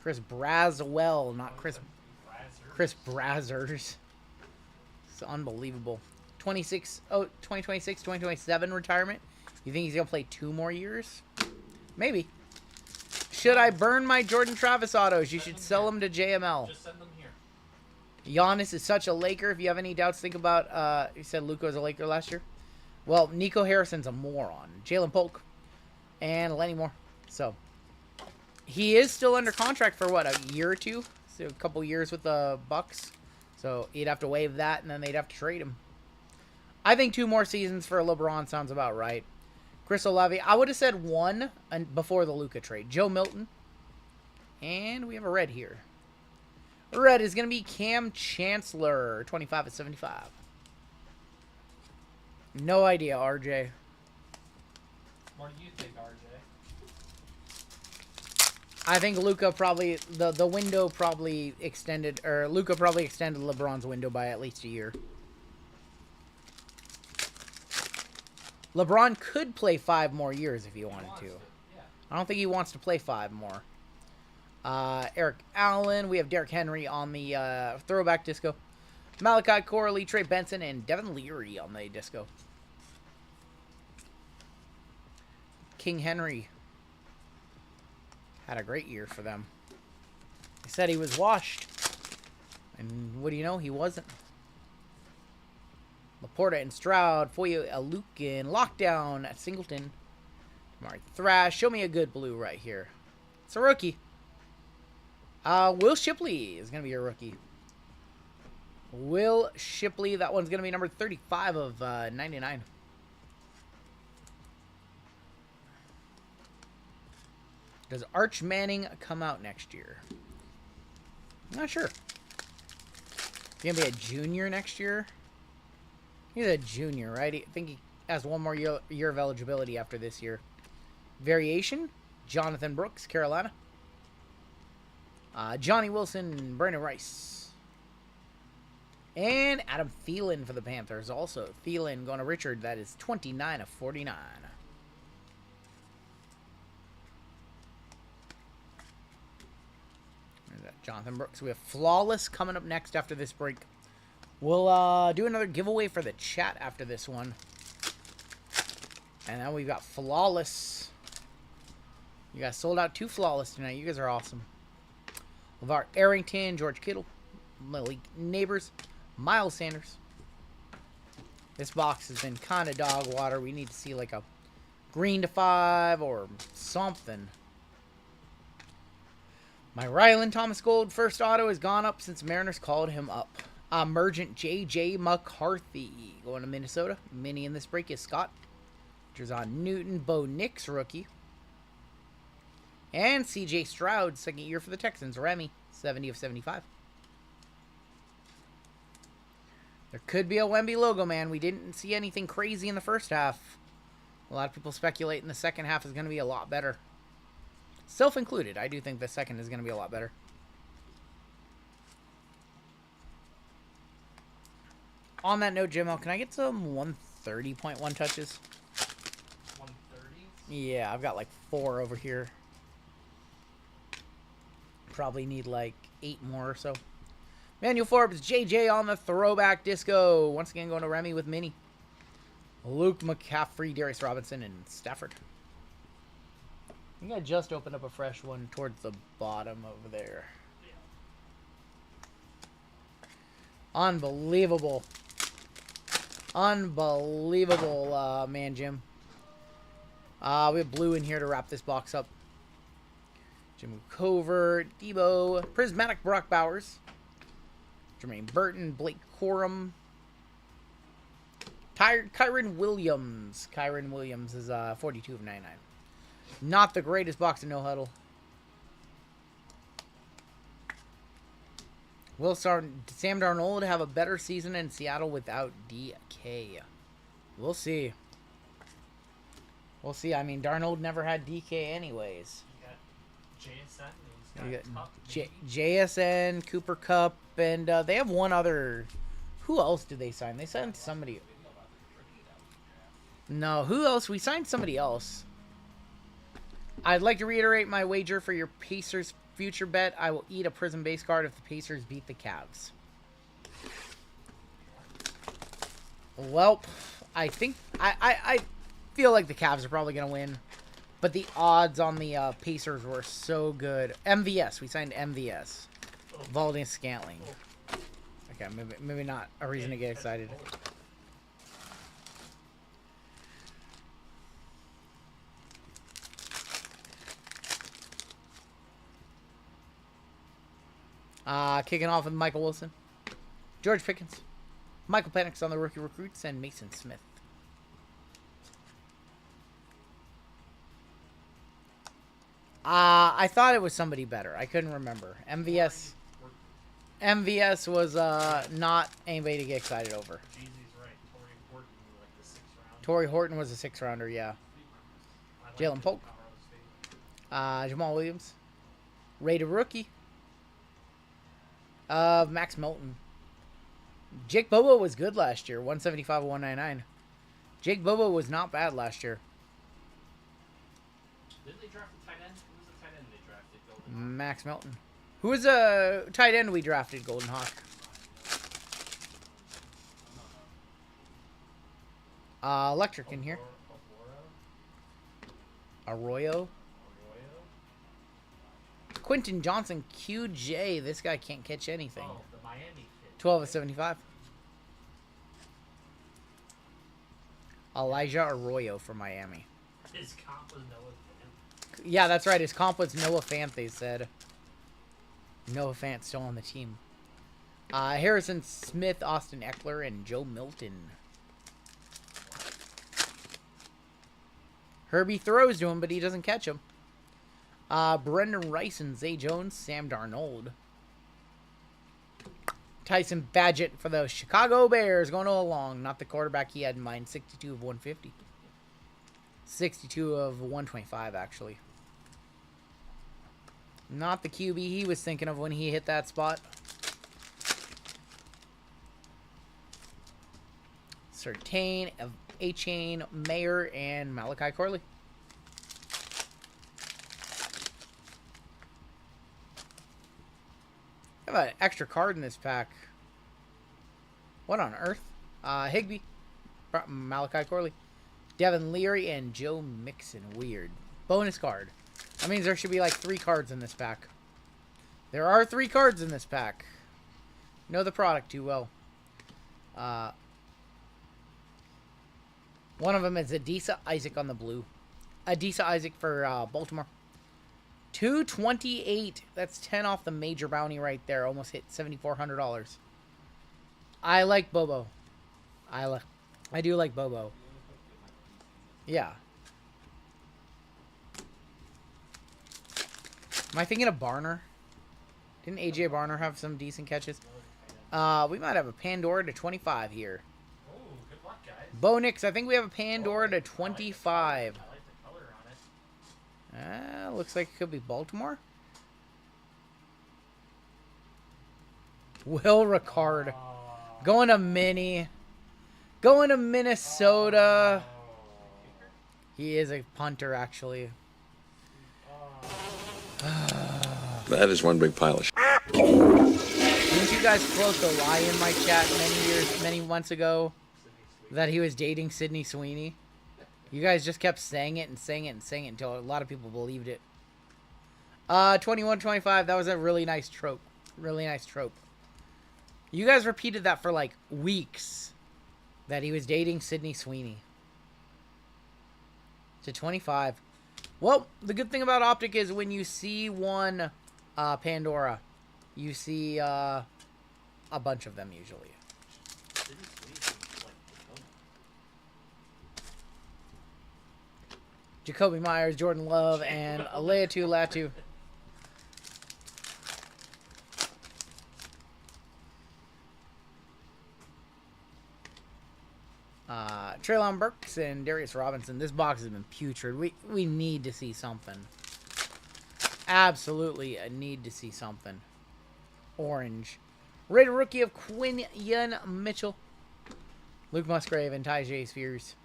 Chris Braswell, not Chris Brazzers. It's unbelievable. 2026, 2027 retirement. You think he's going to play 2 more years? Maybe. Should I burn my Jordan Travis autos? You should sell them to JML. Just send them here. Giannis is such a Laker. If you have any doubts, think about, you said Luka was a Laker last year. Well, Nico Harrison's a moron. Jalen Polk and Lenny Moore. So, he is still under contract for, what, a year or two? So, a couple years with the Bucks. So, he'd have to waive that, and then they'd have to trade him. I think 2 more seasons for LeBron sounds about right. Chris Olave, I would have said 1 before the Luka trade. Joe Milton. And we have a red here. Red is going to be Cam Chancellor, 25 of 75. No idea, RJ. What do you think, RJ? I think Luka probably, the window probably extended, or Luka probably extended LeBron's window by at least a year. LeBron could play 5 more years if he wanted to. Yeah. I don't think he wants to play 5 more. Eric Allen. We have Derrick Henry on the throwback disco. Malachi Corley, Trey Benson, and Devin Leary on the disco. King Henry had a great year for them. He said he was washed. And what do you know? He wasn't. Laporta and Stroud, Foye Alukin, Lockdown at Singleton. Mark Thrash, show me a good blue right here. It's a rookie. Will Shipley is going to be a rookie. Will Shipley, that one's going to be number 35 of 99. Does Arch Manning come out next year? I'm not sure. He's going to be a junior next year. He's a junior, right? I think he has 1 more year of eligibility after this year. Variation, Jonathan Brooks, Carolina. Johnny Wilson, Brandon Rice. And Adam Thielen for the Panthers also. Thielen going to Richard. That is 29 of 49. There's that Jonathan Brooks. We have Flawless coming up next after this break. We'll do another giveaway for the chat after this one. And then we've got Flawless. You guys sold out 2 Flawless tonight. You guys are awesome. LeVar Arrington, George Kittle, Malik Neighbors, Miles Sanders. This box has been kind of dog water. We need to see like a green to 5 or something. My Ryland Thomas Gold first auto has gone up since Mariners called him up. Emergent J.J. McCarthy going to Minnesota. Mini in this break is Scott. Drazon Newton, Bo Nix rookie. And C.J. Stroud, second year for the Texans. Remy, 70 of 75. There could be a Wemby logo, man. We didn't see anything crazy in the first half. A lot of people speculate in the second half is going to be a lot better. Self-included. I do think the second is going to be a lot better. On that note, Jimmo, can I get some 130.1 touches? 130? Yeah, I've got like 4 over here. Probably need like 8 more or so. Manuel Forbes, JJ on the throwback disco. Once again going to Remy with Mini. Luke McCaffrey, Darius Robinson, and Stafford. I think I just opened up a fresh one towards the bottom over there. Unbelievable. Unbelievable, man, Jim. We have blue in here to wrap this box up. Jim Covert, Debo, Prismatic Brock Bowers, Jermaine Burton, Blake Corum, Kyron Williams. Kyron Williams is 42 of 99. Not the greatest box of no huddle. Will Sam Darnold have a better season in Seattle without DK? We'll see. We'll see. I mean, Darnold never had DK anyways. JSN. You got JSN, Cooper Cup, and they have one other. Who else did they sign? They signed somebody. No, who else? We signed somebody else. I'd like to reiterate my wager for your Pacers future bet. I will eat a Prizm base card if the Pacers beat the Cavs. Well, I think I feel like the Cavs are probably gonna win, but the odds on the Pacers were so good. MVS, we signed MVS. Valdez Scantling. Okay, maybe not a reason to get excited. Kicking off with Michael Wilson, George Pickens, Michael Penix on the rookie recruits, and Mason Smith. I thought it was somebody better. I couldn't remember. MVS was not anybody to get excited over. Torrey Horton was a 6th rounder, yeah. Jalen Polk, Jamal Williams, rated rookie. Max Milton. Jake Bobo was good last year. 175 of 199. Jake Bobo was not bad last year. Didn't they draft a tight end? Who was the tight end they drafted? Golden Max Milton. Who was a tight end we drafted, Golden Hawk? Electric in here. Arroyo. Quentin Johnson, QJ. This guy can't catch anything. Oh, the Miami kid. 12 of 75. Elijah Arroyo for Miami. His comp was Noah Fant. Yeah, that's right. His comp was Noah Fant, they said. Noah Fant still on the team. Harrison Smith, Austin Eckler, and Joe Milton. Herbie throws to him, but he doesn't catch him. Brendan Rice and Zay Jones, Sam Darnold. Tyson Badgett for the Chicago Bears going all along. Not the quarterback he had in mind. 62 of 150. 62 of 125, actually. Not the QB he was thinking of when he hit that spot. Surtain, A-Chain, Mayer, and Malachi Corley. I have an extra card in this pack. What on earth? Higbee, Malachi Corley, Devin Leary, and Joe Mixon. Weird. Bonus card. That means there should be like 3 cards in this pack. There are 3 cards in this pack. Know the product too well. One of them is Adisa Isaac on the blue. Adisa Isaac for Baltimore. 228. That's 10 off the major bounty right there. Almost hit $7,400. I like Bobo. I do like Bobo. Yeah. Am I thinking of Barner? Didn't AJ Barner have some decent catches? We might have a Pandora to 25 here. Oh, good luck, guys. Bo Nix, I think we have a Pandora to 25. I like the color on it. Looks like it could be Baltimore. Will Ricard. Going to Mini. Going to Minnesota. He is a punter, actually. That is one big pile of shit. Didn't you guys float the lie in my chat many months ago that he was dating Sydney Sweeney? You guys just kept saying it and saying it and saying it until a lot of people believed it. 21-25, that was a really nice trope. Really nice trope. You guys repeated that for like weeks. That he was dating Sydney Sweeney. To 25. Well, the good thing about Optic is when you see one Pandora, you see a bunch of them usually. Jacoby Myers, Jordan Love, and Aleatu Latu. Treylon Burks and Darius Robinson. This box has been putrid. We need to see something. Absolutely a need to see something. Orange. Rated rookie of Quinn Mitchell. Luke Musgrave and Tyjae Spears.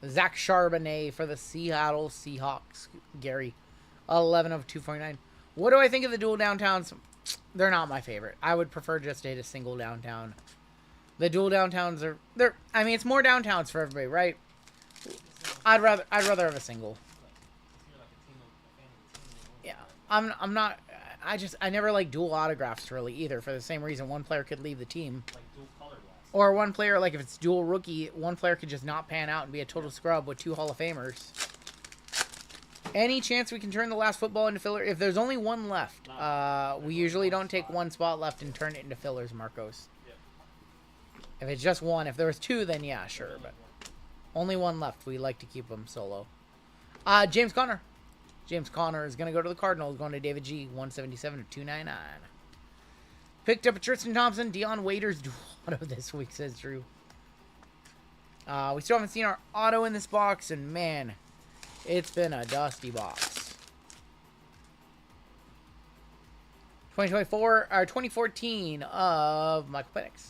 Zach Charbonnet for the Seattle Seahawks. Gary. 11 of 249. What do I think of the dual downtowns? They're not my favorite. I would prefer just to hit a single downtown. The dual downtowns are I mean, it's more downtowns for everybody, right? I'd rather have a single. Yeah. I'm not I never like dual autographs really either, for the same reason one player could leave the team. Like dual color glass. Or one player, like if it's dual rookie, one player could just not pan out and be a total scrub with 2 Hall of Famers. Any chance we can turn the last football into filler? If there's only one left, we usually don't take one spot left and turn it into fillers, Marcos. If it's just one, if there was 2, then yeah, sure. But only one left. We like to keep them solo. James Conner. James Conner is going to go to the Cardinals. Going to David G. 177 to 299. Picked up a Tristan Thompson. Deion Waiters dual auto this week, says Drew. We still haven't seen our auto in this box. And man, it's been a dusty box. 2014 of Michael Penix.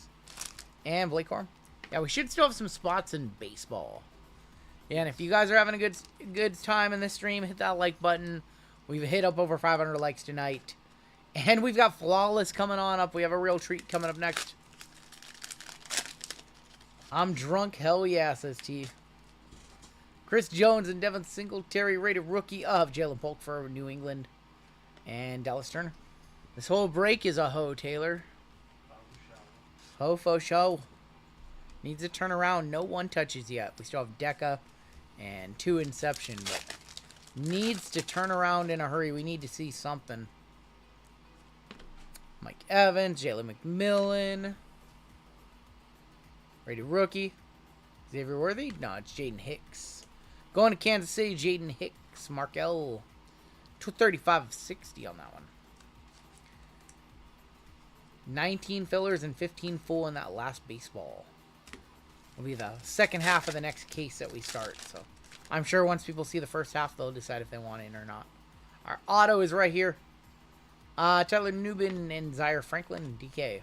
And Blake Corum. Yeah, we should still have some spots in baseball. Yeah, and if you guys are having a good time in this stream, hit that like button. We've hit up over 500 likes tonight. And we've got Flawless coming on up. We have a real treat coming up next. I'm drunk. Hell yeah, says T. Chris Jones and Devin Singletary rated rookie of Jalen Polk for New England. And Dallas Turner. This whole break is a hoe, Taylor. Ho fo show. Needs to turn around. No one touches yet. We still have Deca and 2 Inception, but needs to turn around in a hurry. We need to see something. Mike Evans, Jalen McMillan. Rated rookie. Xavier Worthy? No, it's Jaden Hicks. Going to Kansas City, Jaden Hicks. Markel. 235 of 60 on that one. 19 fillers and 15 full in that last baseball. Will be the second half of the next case that we start. So I'm sure once people see the first half, they'll decide if they want in or not. Our auto is right here. Tyler Nubin and Zaire Franklin, DK.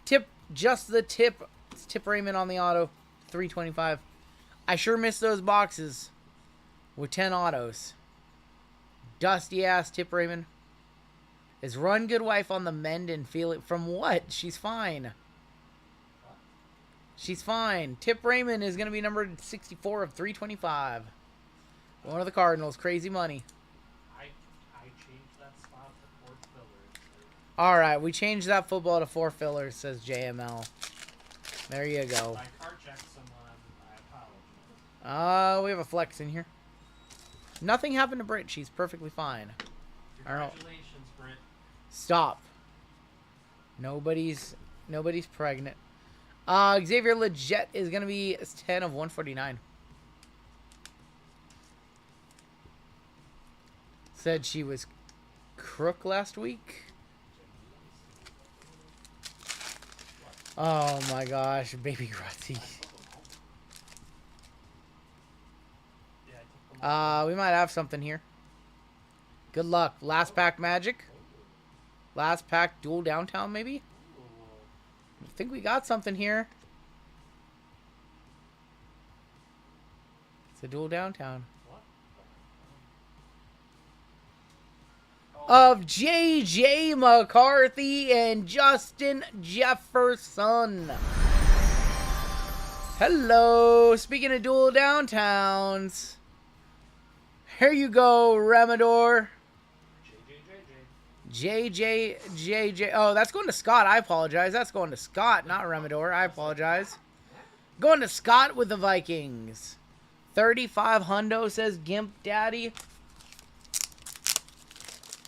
Tip, just the tip. It's Tip Raymond on the auto, 325. I sure miss those boxes with 10 autos. Dusty ass Tip Raymond. Is Rungoodlife on the mend and feel it from what? She's fine. She's fine. Tip Raymond is going to be numbered 64 of 325. One of the Cardinals. Crazy money. I changed that spot to 4 fillers. Alright, we changed that football to 4 fillers, says JML. There you go. I card checked someone. I apologize. We have a flex in here. Nothing happened to Brit. She's perfectly fine. I don't know. Congratulations, Britt. Stop. Nobody's pregnant. Xavier Legit is gonna be 10 of 149. Said she was crook last week. Oh my gosh, baby Grotty. We might have something here. Good luck. Last pack magic. Last pack dual downtown maybe? I think we got something here. It's a dual downtown. Of J.J. McCarthy and Justin Jefferson. Hello. Speaking of dual downtowns. Here you go, Remador. JJ. Oh, that's going to Scott. I apologize. That's going to Scott, not Remador. I apologize. Going to Scott with the Vikings. 35 hundo, says Gimp Daddy.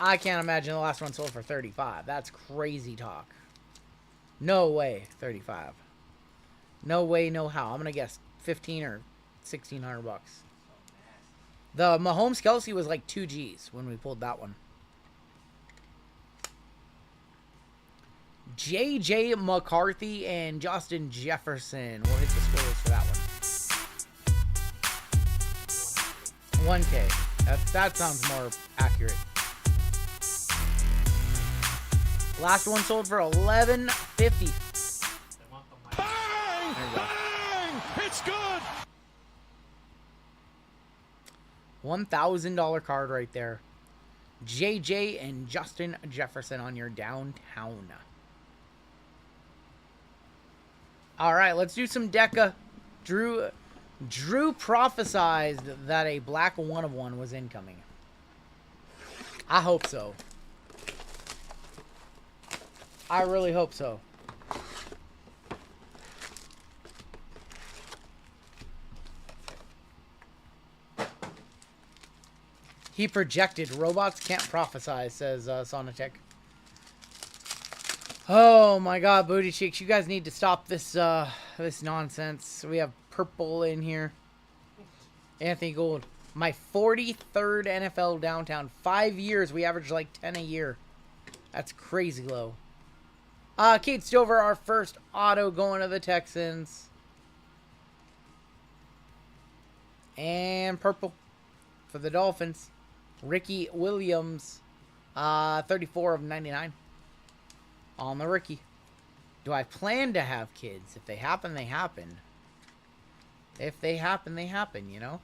I can't imagine the last one sold for 35. That's crazy talk. No way, 35. No way, no how. I'm going to guess 15 or 1600 bucks. The Mahomes Kelsey was like 2 G's when we pulled that one. J.J. McCarthy and Justin Jefferson. We'll hit the scores for that one. 1K. That sounds more accurate. Last one sold for $11.50. Bang! Bang! It's good! $1,000 card right there. JJ and Justin Jefferson on your downtown. All right, let's do some Deca. Drew prophesized that a black 1 of 1 was incoming. I hope so. I really hope so. He projected. Robots can't prophesy, says Sonatech. Oh my god, Booty Cheeks. You guys need to stop this this nonsense. We have purple in here. Anthony Gould. My 43rd NFL downtown. 5 years. We average like 10 a year. That's crazy low. Kate Stover, our first auto going to the Texans. And purple for the Dolphins. Ricky Williams, 34 of 99 on the Ricky. Do I plan to have kids? If they happen, they happen. If they happen, they happen, you know?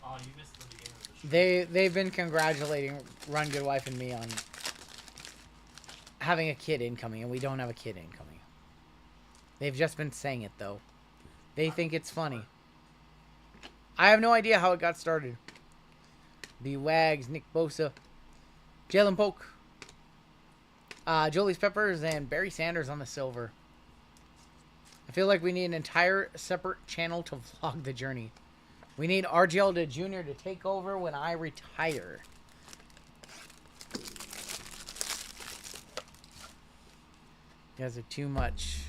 Oh, you missed the beginning of the show. They've been congratulating Rungoodlife and me on having a kid incoming, and we don't have a kid incoming. They've just been saying it, though. They think it's funny. I have no idea how it got started. The Wags, Nick Bosa, Jalen Polk, Jolie's Peppers, and Barry Sanders on the silver. I feel like we need an entire separate channel to vlog the journey. We need RGL to Junior to take over when I retire. You guys are too much.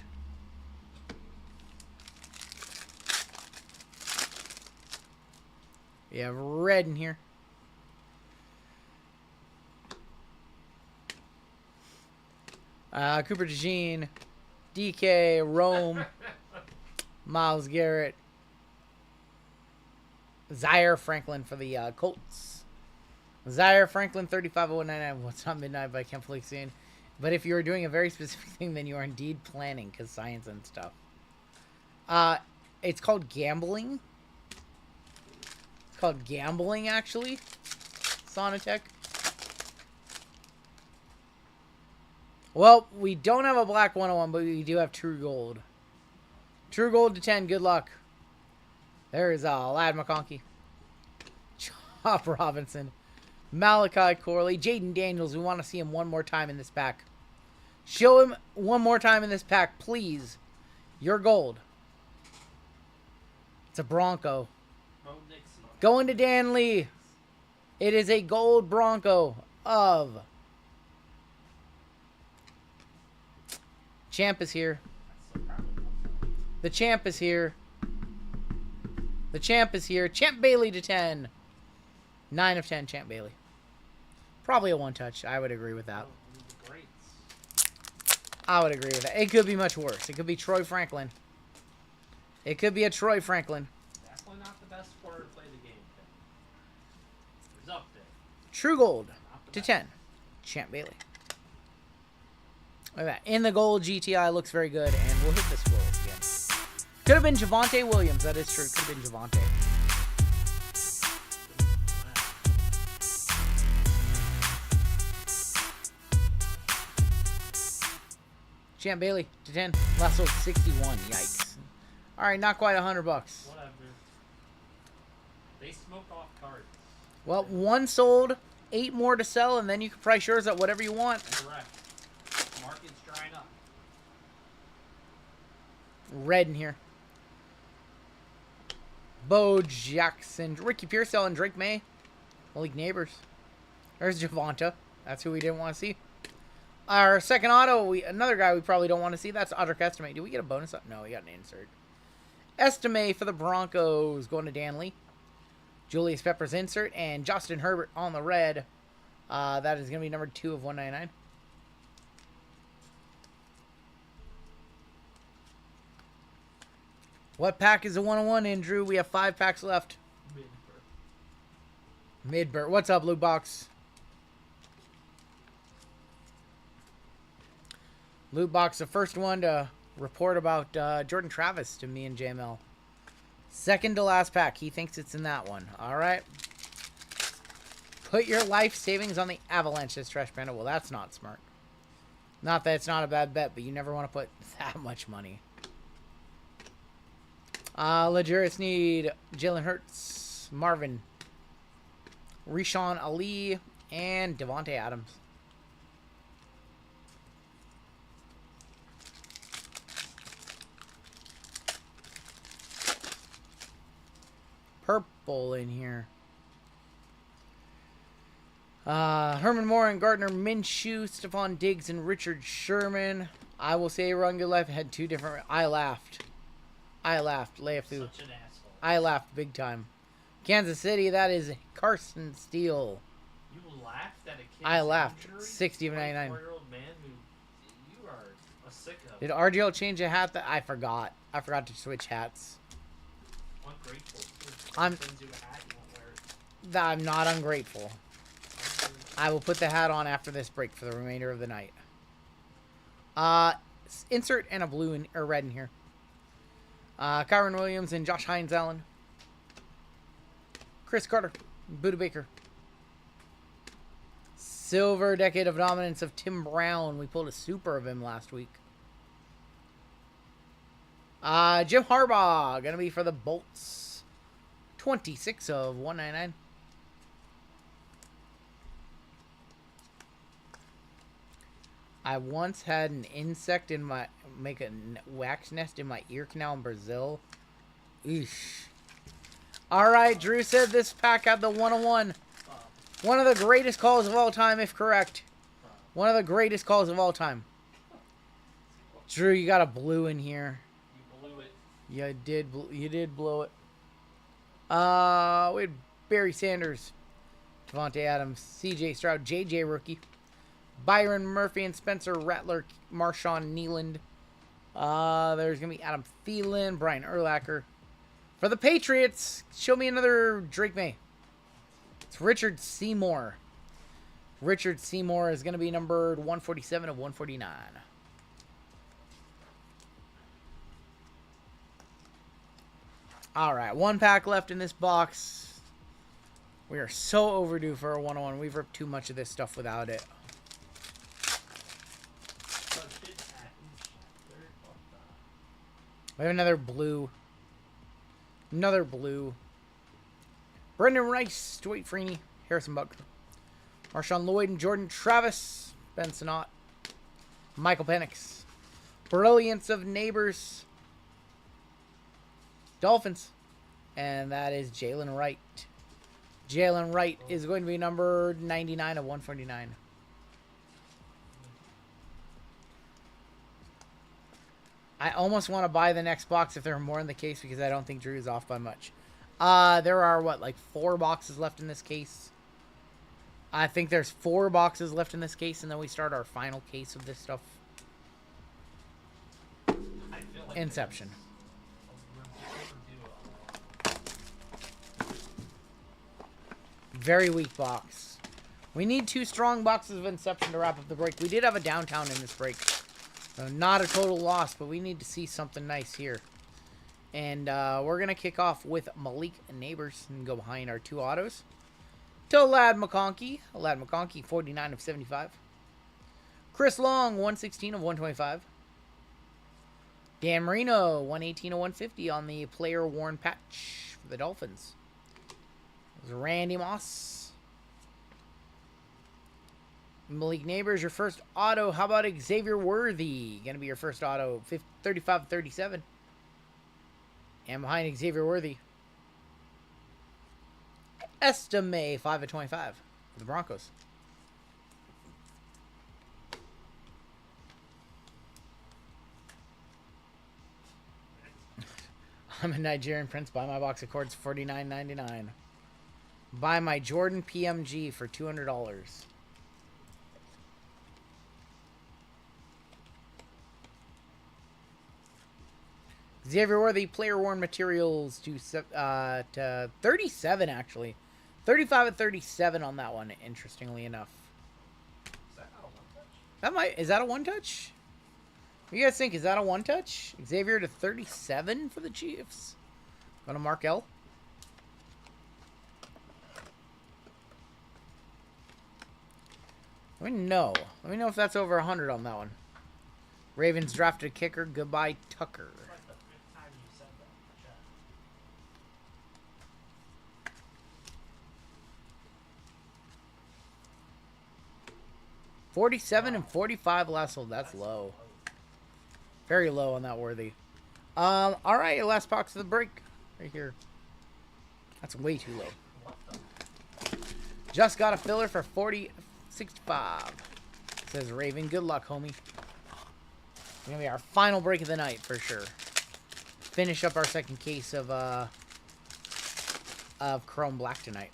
We have red in here. Cooper DeJean, DK, Rome, Myles Garrett, Zaire Franklin for the Colts. Zaire Franklin, 350199. What's not midnight, but I can't fully see. But if you are doing a very specific thing, then you are indeed planning, because science and stuff. It's called gambling. It's called gambling, actually. Sonatech. Well, we don't have a black 101, but we do have True Gold. True Gold to 10. Good luck. There's Lad McConkey. Chop Robinson. Malachi Corley. Jaden Daniels. We want to see him one more time in this pack. Show him one more time in this pack, please. Your gold. It's a Bronco. Going to Dan Lee. It is a gold Bronco of... Champ is here. The champ is here. The champ is here. Champ Bailey to 10. 9 of 10, Champ Bailey. Probably a one-touch. I would agree with that. I would agree with that. It could be much worse. It could be Troy Franklin. It could be a Troy Franklin. Definitely not the best player to play the game. He's up there. True gold to 10. Champ Bailey. Look at that. In the gold, GTI looks very good. And we'll hit this gold again. Could have been Javonte Williams. That is true. Could have been Javonte. Champ Bailey to 10. Last sold 61. Yikes. All right, not quite $100. Whatever. They smoke off cards. Well, one sold, 8 more to sell, and then you can price yours at whatever you want. Correct. Market's drying up. Red in here. Bo Jackson, Ricky Pearsall, and Drake May. Malik Neighbors. There's Javonta. That's who we didn't want to see. Our second auto, another guy we probably don't want to see. That's Audric Estime. Do we get a bonus? No, we got an insert. Estime for the Broncos going to Dan Lee. Julius Peppers insert. And Justin Herbert on the red. That is going to be number 2 of 199. What pack is a 101 in, Drew? We have 5 packs left. Midbert. What's up, Blue Box? Loot Box, the first one to report about Jordan Travis to me and JML. Second to last pack. He thinks it's in that one. All right. Put your life savings on the Avalanche, says Trash Panda. Well, that's not smart. Not that it's not a bad bet, but you never want to put that much money. Legurus need Jalen Hurts, Marvin, Rishawn Ali, and Devontae Adams. Purple in here. Herman Moore and Gardner Minshew, Stephon Diggs and Richard Sherman. I will say Rungoodlife had 2 different... I laughed. Leifu. Such an asshole. I laughed big time. Kansas City, that is Carson Steele. You laughed at a kid's I laughed. injury? 60 of 99. 24-year-old man who... You are a sicko. Did RGL change a hat? That I forgot. I forgot to switch hats. Ungrateful. I'm- Sends you a hat, you won't wear it. I'm not ungrateful. I will put the hat on after this break for the remainder of the night. Insert and a blue in, or red in here. Kyron Williams and Josh Hines Allen. Chris Carter, Buda Baker. Silver Decade of Dominance of Tim Brown. We pulled a super of him last week. Jim Harbaugh, gonna be for the Bolts. 26 of 199. I once had an insect in my... make a wax nest in my ear canal in Brazil. Eesh. Alright, Drew said this pack had the 101. One of the greatest calls of all time, if correct. One of the greatest calls of all time. Drew, you got a blue in here. You blew it. Yeah, you did blow it. We had Barry Sanders, Devontae Adams, C.J. Stroud, J.J. rookie, Byron Murphy and Spencer Rattler, Marshawn Nealand. There's gonna be Adam Thielen, Brian Urlacher. For the Patriots, show me another Drake May. It's Richard Seymour. Richard Seymour is gonna be numbered 147 of 149. All right, 1 pack left in this box. We are so overdue for a 101. We've ripped too much of this stuff without it. We have another blue. Another blue. Brendan Rice, Dwight Freeney, Harrison Butker, Marshawn Lloyd and Jordan Travis, Ben Sinnott, Michael Penix. Brilliance of Neighbors. Dolphins. And that is Jalen Wright. Jalen Wright is going to be number 99 of 149. I almost want to buy the next box if there are more in the case because I don't think Drew is off by much. There are, what, like 4 boxes left in this case? I think there's 4 boxes left in this case, and then we start our final case of this stuff. Inception. Very weak box. We need 2 strong boxes of Inception to wrap up the break. We did have a downtown in this break. So not a total loss, but we need to see something nice here. And we're going to kick off with Malik Neighbors and go behind our 2 autos. To Lad McConkey. Lad McConkey, 49 of 75. Chris Long, 116 of 125. Dan Marino, 118 of 150 on the player worn patch for the Dolphins. There's Randy Moss. Malik Neighbors, your first auto. How about Xavier Worthy? Going to be your first auto. 35 of 37. And behind Xavier Worthy, Estime, 5 of 25 for the Broncos. I'm a Nigerian Prince. Buy my box of cords, $49.99. Buy my Jordan PMG for $200. Xavier Worthy, player worn materials to 37 actually. 35 at 37 on that one, interestingly enough. Is that a one touch? What do you guys think? Is that a one touch? Xavier to 37 for the Chiefs. Going to Mark L. Let me know. Let me know if that's over 100 on that one. Ravens drafted a kicker. Goodbye, Tucker. 47 and 45 last hold. That's low. Very low on that Worthy. All right, last box of the break. Right here. That's way too low. Just got a filler for 40.65. Says Raven. Good luck, homie. Gonna be our final break of the night for sure. Finish up our second case of Chrome Black tonight.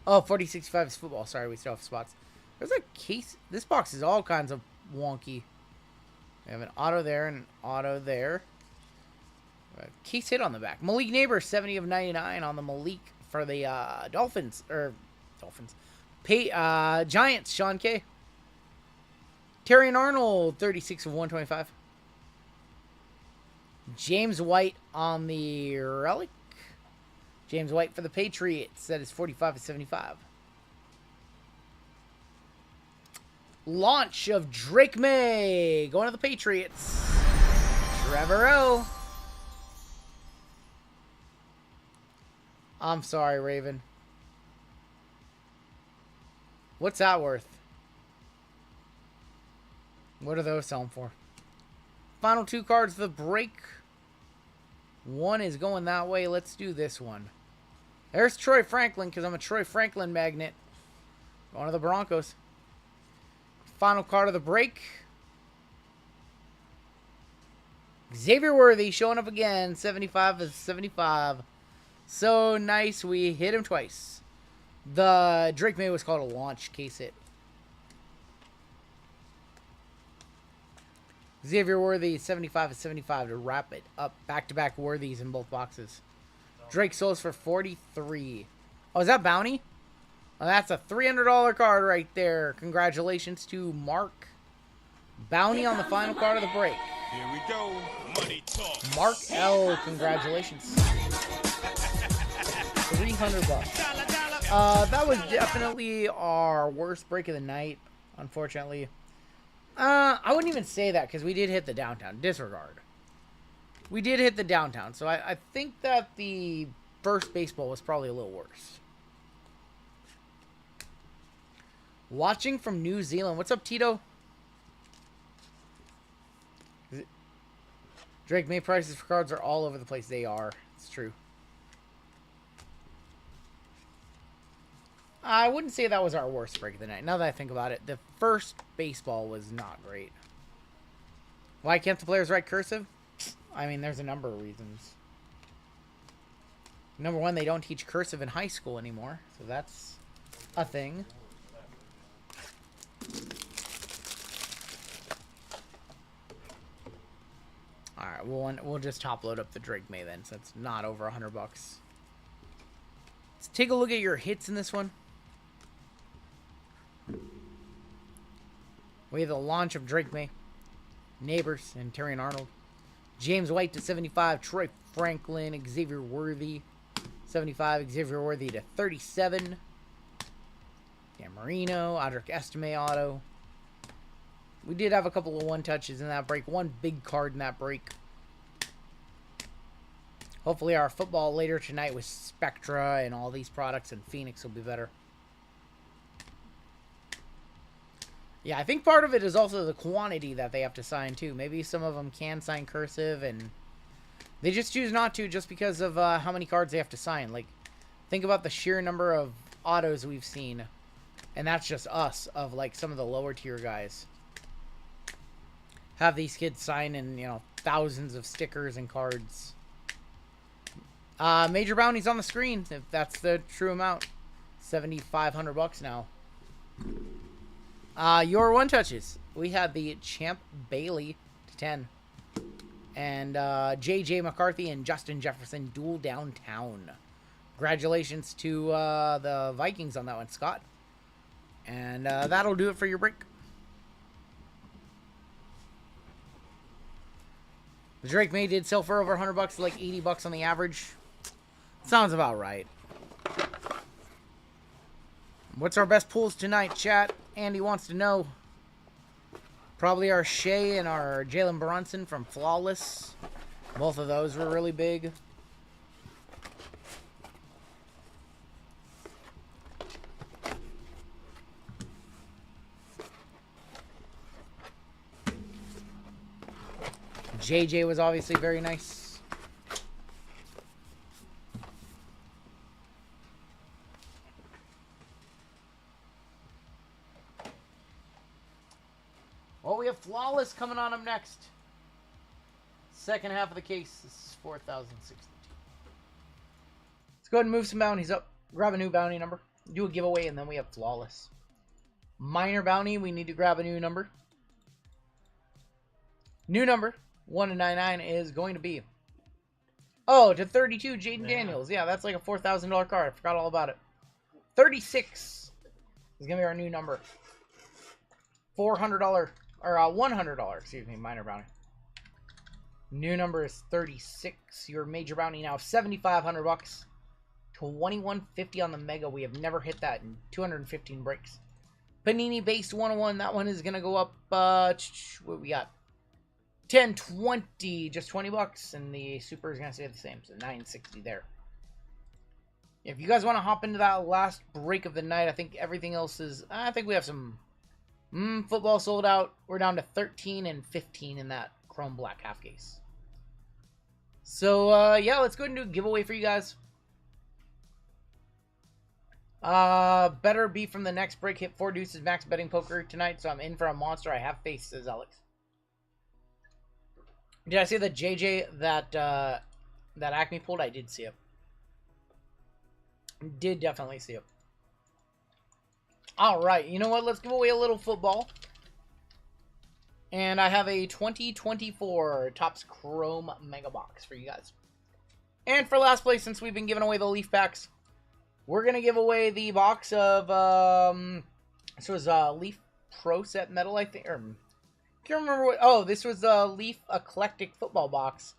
Oh, 4065 is football. Sorry, we still have spots. There's a case. This box is all kinds of wonky. We have an auto there and an auto there. Case hit on the back. Malik Neighbor, 70 of 99 on the Malik for the Dolphins. Giants, Sean K. Terry and Arnold, 36 of 125. James White on the Relic. James White for the Patriots. That is 45 of 75. Launch of Drake May. Going to the Patriots. Trevor O. I'm sorry, Raven. What's that worth? What are those selling for? Final 2 cards of the break. One is going that way. Let's do this one. There's Troy Franklin because I'm a Troy Franklin magnet. Going to the Broncos. Final card of the break. Xavier Worthy showing up again. 75 of 75. So nice. We hit him twice. The Drake May was called a launch case hit. Xavier Worthy, 75 of 75 to wrap it up. Back-to-back Worthies in both boxes. Drake Souls for 43. Oh, is that Bounty? Oh, that's a $300 card right there. Congratulations to Mark. Bounty on the final card of the break. Here we go. Money talk. Mark L. Congratulations. 300 bucks. That was definitely our worst break of the night, unfortunately. I wouldn't even say that because we did hit the downtown. Disregard. We did hit the downtown, so I think that the first baseball was probably a little worse. Watching from New Zealand. What's up, Tito? Drake May prices for cards are all over the place. They are. It's true. I wouldn't say that was our worst break of the night. Now that I think about it, the first baseball was not great. Why can't the players write cursive? I mean, there's a number of reasons. Number one, they don't teach cursive in high school anymore, so that's a thing. Alright, we'll just top load up the Drake May then, so it's not over $100. Let's take a look at your hits in this one. We have the launch of Drake May, Neighbors, and Terrion Arnold. James White to 75, Troy Franklin, Xavier Worthy, 75, Xavier Worthy to 37. Dan Marino, Audric Estime auto. We did have a couple of one-touches in that break. One big card in that break. Hopefully our football later tonight with Spectra and all these products and Phoenix will be better. Yeah, I think part of it is also the quantity that they have to sign, too. Maybe some of them can sign cursive, and they just choose not to just because of how many cards they have to sign. Like, think about the sheer number of autos we've seen, and that's just us, of, like, some of the lower-tier guys. Have these kids sign in, you know, thousands of stickers and cards. Major bounties on the screen, if that's the true amount. $7,500 now. Your one touches. We had the Champ Bailey to 10. And JJ McCarthy and Justin Jefferson duel downtown. Congratulations to the Vikings on that one, Scott. And that'll do it for your break. The Drake May did sell for over $100, like $80 on the average. Sounds about right. What's our best pulls tonight, chat? Andy wants to know. Probably our Shea and our Jalen Brunson from Flawless. Both of those were really big. JJ was obviously very nice. Well, we have Flawless coming on up next. Second half of the case. This is 4,062. Let's go ahead and move some bounties up. Grab a new bounty number. Do a giveaway, and then we have Flawless. Minor bounty, we need to grab a new number. New number, 1 to 99, is going to be... Oh, to 32, Jaden Daniels. Yeah, that's like a $4,000 card. I forgot all about it. 36 is going to be our new number. $400... Or $100, excuse me, minor bounty. New number is 36. Your major bounty now $7,500. $2,150 on the mega. We have never hit that in 215 breaks. Panini base 101. That one is gonna go up. What we got? 1020, just $20, and the super is gonna stay the same. So $960 there. If you guys want to hop into that last break of the night, I think everything else is. I think we have some. Football sold out. We're down to 13 and 15 in that Chrome Black half case. So, yeah, let's go ahead and do a giveaway for you guys. Better be from the next break. Hit 4 deuces max betting poker tonight, so I'm in for a monster. I have faith, says Alex. Did I see the JJ that Acme pulled? I did see it. Did definitely see it. Alright, you know what? Let's give away a little football. And I have a 2024 Topps Chrome Mega Box for you guys. And for last place, since we've been giving away the Leaf Packs, we're going to give away the box of, this was Leaf Pro Set Metal, I think, or, I can't remember what, oh, this was a Leaf Eclectic Football Box.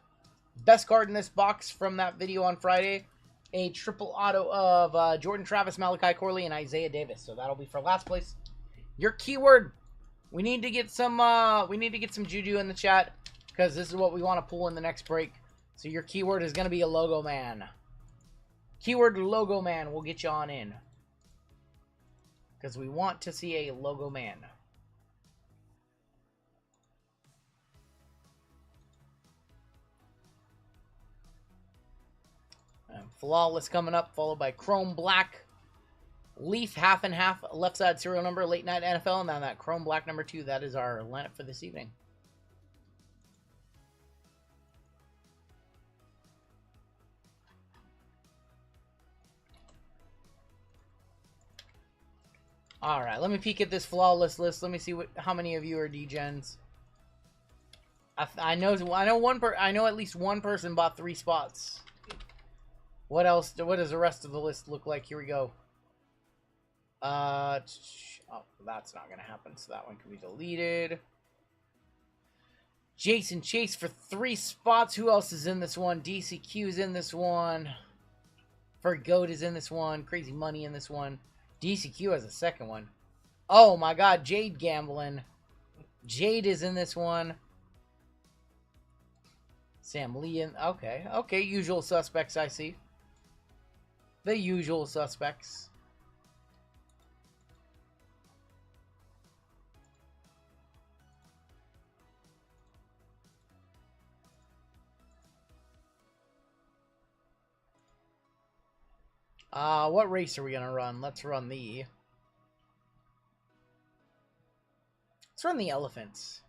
Best card in this box from that video on Friday. A triple auto of Jordan Travis, Malachi Corley, and Isaiah Davis. So that'll be for last place. Your keyword. We need to get some juju in the chat, because this is what we want to pull in the next break. So your keyword is going to be a logo man. Keyword logo man will get you on in, because we want to see a logo man. . Flawless coming up, followed by Chrome Black. Leaf half and half, left side serial number, late night NFL, and then that Chrome Black number 2. That is our lineup for this evening. All right, let me peek at this flawless list. Let me see how many of you are degens. I know at least one person bought 3 spots. What else? What does the rest of the list look like? Here we go. Oh, that's not gonna happen, so that one can be deleted. Jason Chase for 3 spots. Who else is in this one? DCQ is in this one. Fergoat is in this one. Crazy Money in this one. DCQ has a second one. Oh my god, Jade gambling. Jade is in this one. Sam Lee in. Okay, usual suspects, I see. The usual suspects. What race are we gonna run? Let's run the elephants.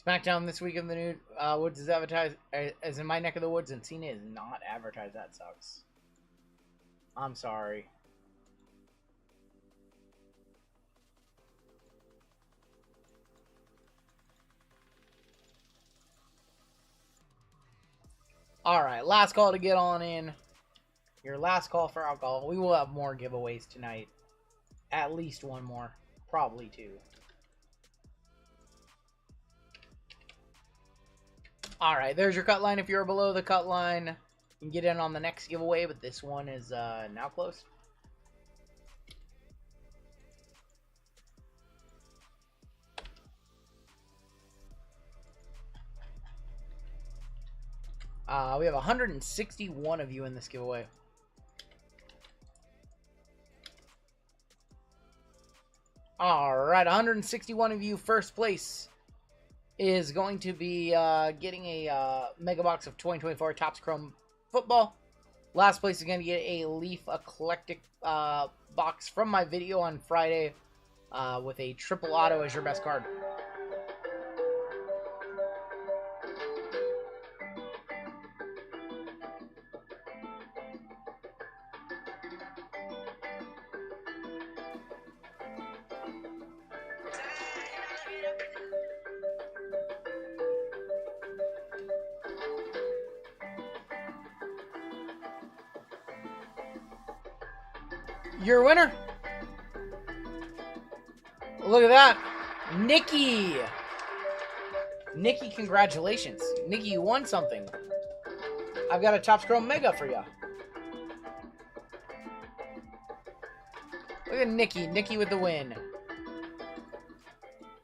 SmackDown this week in the new Woods is advertised as in my neck of the woods, and Cena is not advertised. That sucks. I'm sorry. Alright, last call to get on in. Your last call for alcohol. We will have more giveaways tonight. At least one more. Probably 2. Alright, there's your cut line. If you're below the cut line, you can get in on the next giveaway, but this one is now closed. We have 161 of you in this giveaway. Alright, 161 of you. First place is going to be getting a mega box of 2024 Topps Chrome Football. Last place is going to get a Leaf Eclectic box from my video on Friday with a triple auto as your best card. Your winner. Look at that. Nikki. Nikki, congratulations. Nikki, you won something. I've got a Topps Chrome Mega for you. Look at Nikki. Nikki with the win.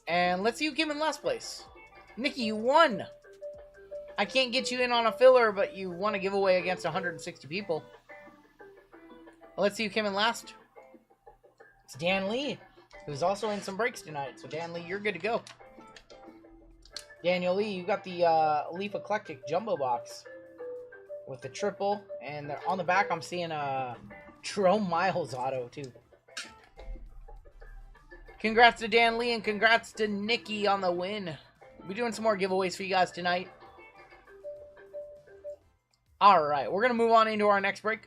And let's see who came in last place. Nikki, you won. I can't get you in on a filler, but you won a giveaway against 160 people. Let's see who came in last. It's Dan Lee, who's also in some breaks tonight. So Dan Lee, you're good to go. Daniel Lee, you got the Leaf Eclectic Jumbo Box with the triple. And on the back, I'm seeing a Jerome Miles auto, too. Congrats to Dan Lee and congrats to Nikki on the win. We're doing some more giveaways for you guys tonight. Alright, we're going to move on into our next break.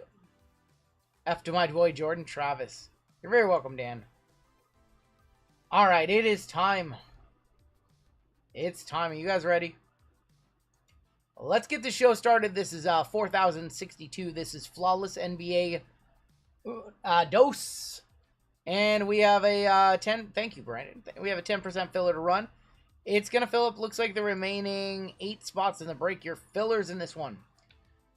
F to my boy Jordan Travis. You're very welcome, Dan. Alright, it is time. It's time. Are you guys ready? Let's get the show started. This is 4062. This is Flawless NBA Dose. And we have a 10. Thank you, Brandon. We have a 10% filler to run. It's going to fill up, looks like, the remaining 8 spots in the break. Your fillers in this one.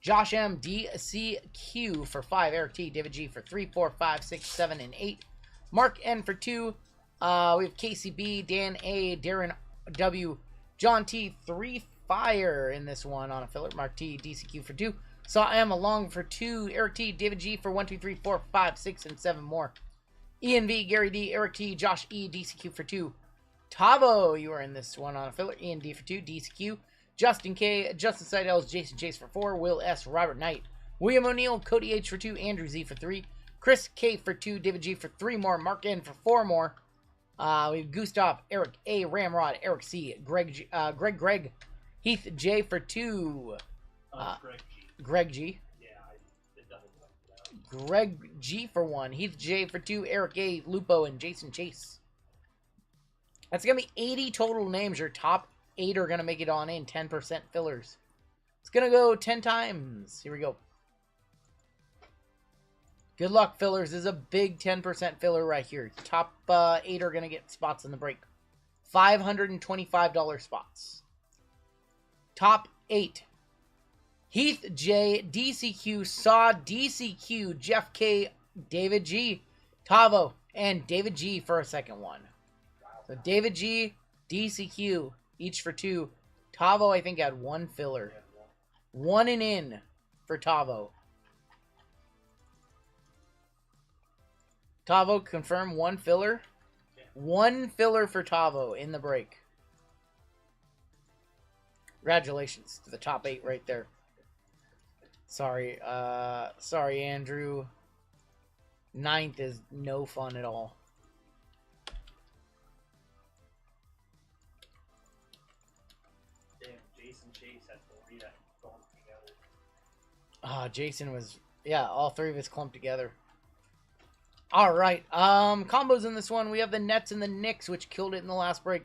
Josh M, DCQ for 5, Eric T, David G for 3, 4, 5, 6, 7, and 8, Mark N for 2, we have KCB, Dan A, Darren W, John T, 3, Fire in this one on a filler. Mark T, DCQ for 2. Saw M along for 2. Eric T, David G for 1, 2, 3, 4, 5, 6, and 7 more. Ian V, Gary D, Eric T, Josh E, DCQ for 2. Tavo, you are in this one on a filler. Ian D for 2. DCQ. Justin K, Justin Seidels, Jason Chase for 4. Will S, Robert Knight. William O'Neill, Cody H for 2. Andrew Z for 3. Chris K for 2. David G for 3 more. Mark N for 4 more. We have Gustav, Eric A, Ramrod, Eric C, Greg Heath J for 2. Greg G. Yeah, it doesn't look Greg G for 1. Heath J for 2. Eric A, Lupo, and Jason Chase. That's going to be 80 total names. Your top 8 are going to make it on in. 10% fillers. It's going to go 10 times. Here we go. Good luck, fillers. This is a big 10% filler right here. Top 8 are going to get spots in the break. $525 spots. Top 8. Heath J, DCQ, Saw, DCQ, Jeff K, David G, Tavo, and David G for a second one. So David G, DCQ, each for 2. Tavo, I think, had 1 filler. 1 and in for Tavo. Tavo, confirm 1 filler. 1 filler for Tavo in the break. Congratulations to the top 8 right there. Sorry, Andrew. 9th is no fun at all. Damn, Jason Chase had 3 that clumped together. Jason was, yeah, all 3 of us clumped together. Alright, combos in this one. We have the Nets and the Knicks, which killed it in the last break.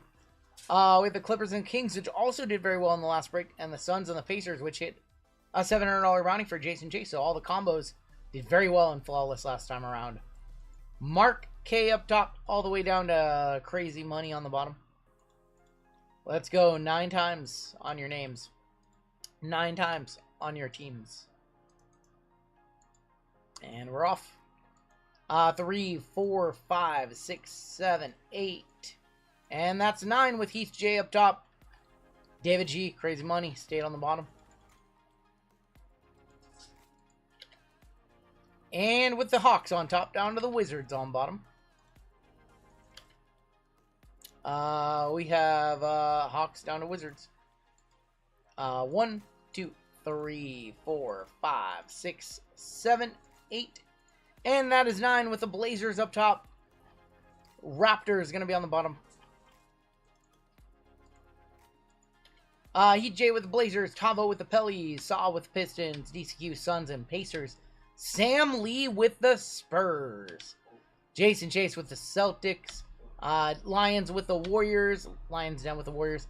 We have the Clippers and Kings, which also did very well in the last break. And the Suns and the Pacers, which hit a $700 rounding for Jason Chase. So all the combos did very well in Flawless last time around. Mark K up top, all the way down to crazy money on the bottom. Let's go 9 times on your names. 9 times on your teams. And we're off. 3, 4, 5, 6, 7, 8. And that's 9 with Heath J up top. David G, crazy money, stayed on the bottom. And with the Hawks on top, down to the Wizards on bottom. We have Hawks down to Wizards. 1, 2, 3, 4, 5, 6, 7, 8. And that is 9 with the Blazers up top. Raptors going to be on the bottom. Heat J with the Blazers. Tavo with the Pellies. Saw with the Pistons. DCQ, Suns, and Pacers. Sam Lee with the Spurs. Jason Chase with the Celtics. Lions with the Warriors. Lions down with the Warriors.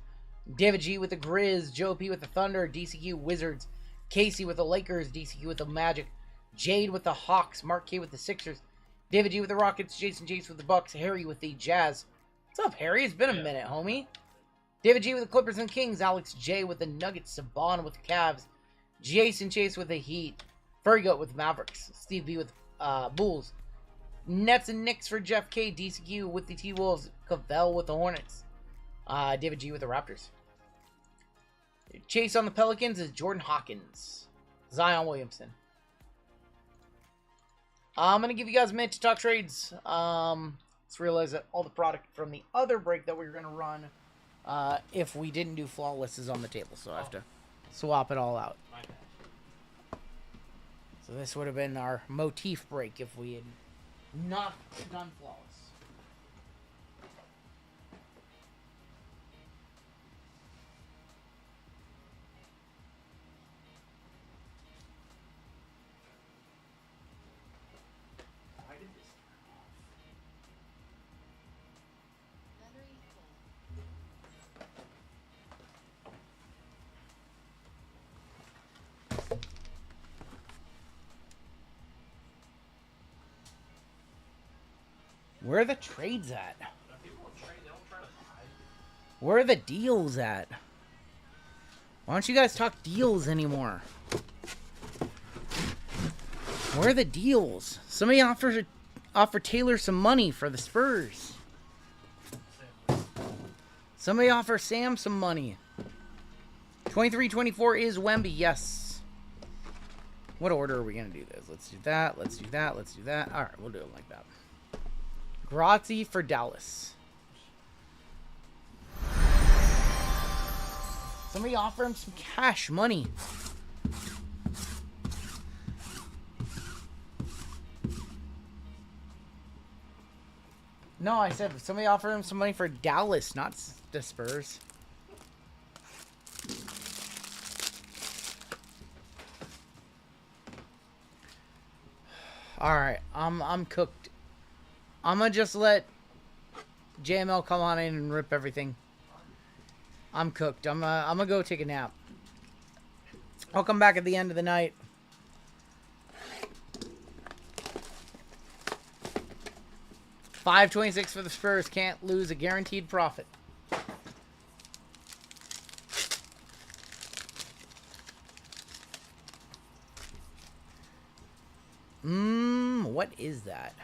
David G with the Grizz. Joe P with the Thunder. DCQ, Wizards. Casey with the Lakers. DCQ with the Magic. Jade with the Hawks, Mark K with the Sixers, David G with the Rockets, Jason Chase with the Bucks, Harry with the Jazz. What's up, Harry? It's been a minute, homie. David G with the Clippers and Kings, Alex J with the Nuggets, Saban with the Cavs, Jason Chase with the Heat, Fergo with Mavericks, Steve B with Bulls, Nets and Knicks for Jeff K, DCQ with the T-Wolves, Cavell with the Hornets, David G with the Raptors. Chase on the Pelicans is Jordan Hawkins, Zion Williamson. I'm going to give you guys a minute to talk trades. Let's realize that all the product from the other break that we were going to run, if we didn't do Flawless, is on the table. So I have to swap it all out. So this would have been our Motif break if we had not done Flawless. Where are the trades at? Where are the deals at? Why don't you guys talk deals anymore? Where are the deals? Somebody offer Taylor some money for the Spurs. Somebody offer Sam some money. $25 23-24 is Wemby, yes. What order are we going to do this? Let's do that, let's do that, let's do that. All right, we'll do it like that. Grazie for Dallas. Somebody offer him some cash money. No, I said somebody offer him some money for Dallas, not the Spurs. All right, I'm cooked. I'm gonna just let JML come on in and rip everything. I'm cooked. I'm gonna go take a nap. I'll come back at the end of the night. $5.26 for the Spurs. Can't lose, a guaranteed profit. What is that?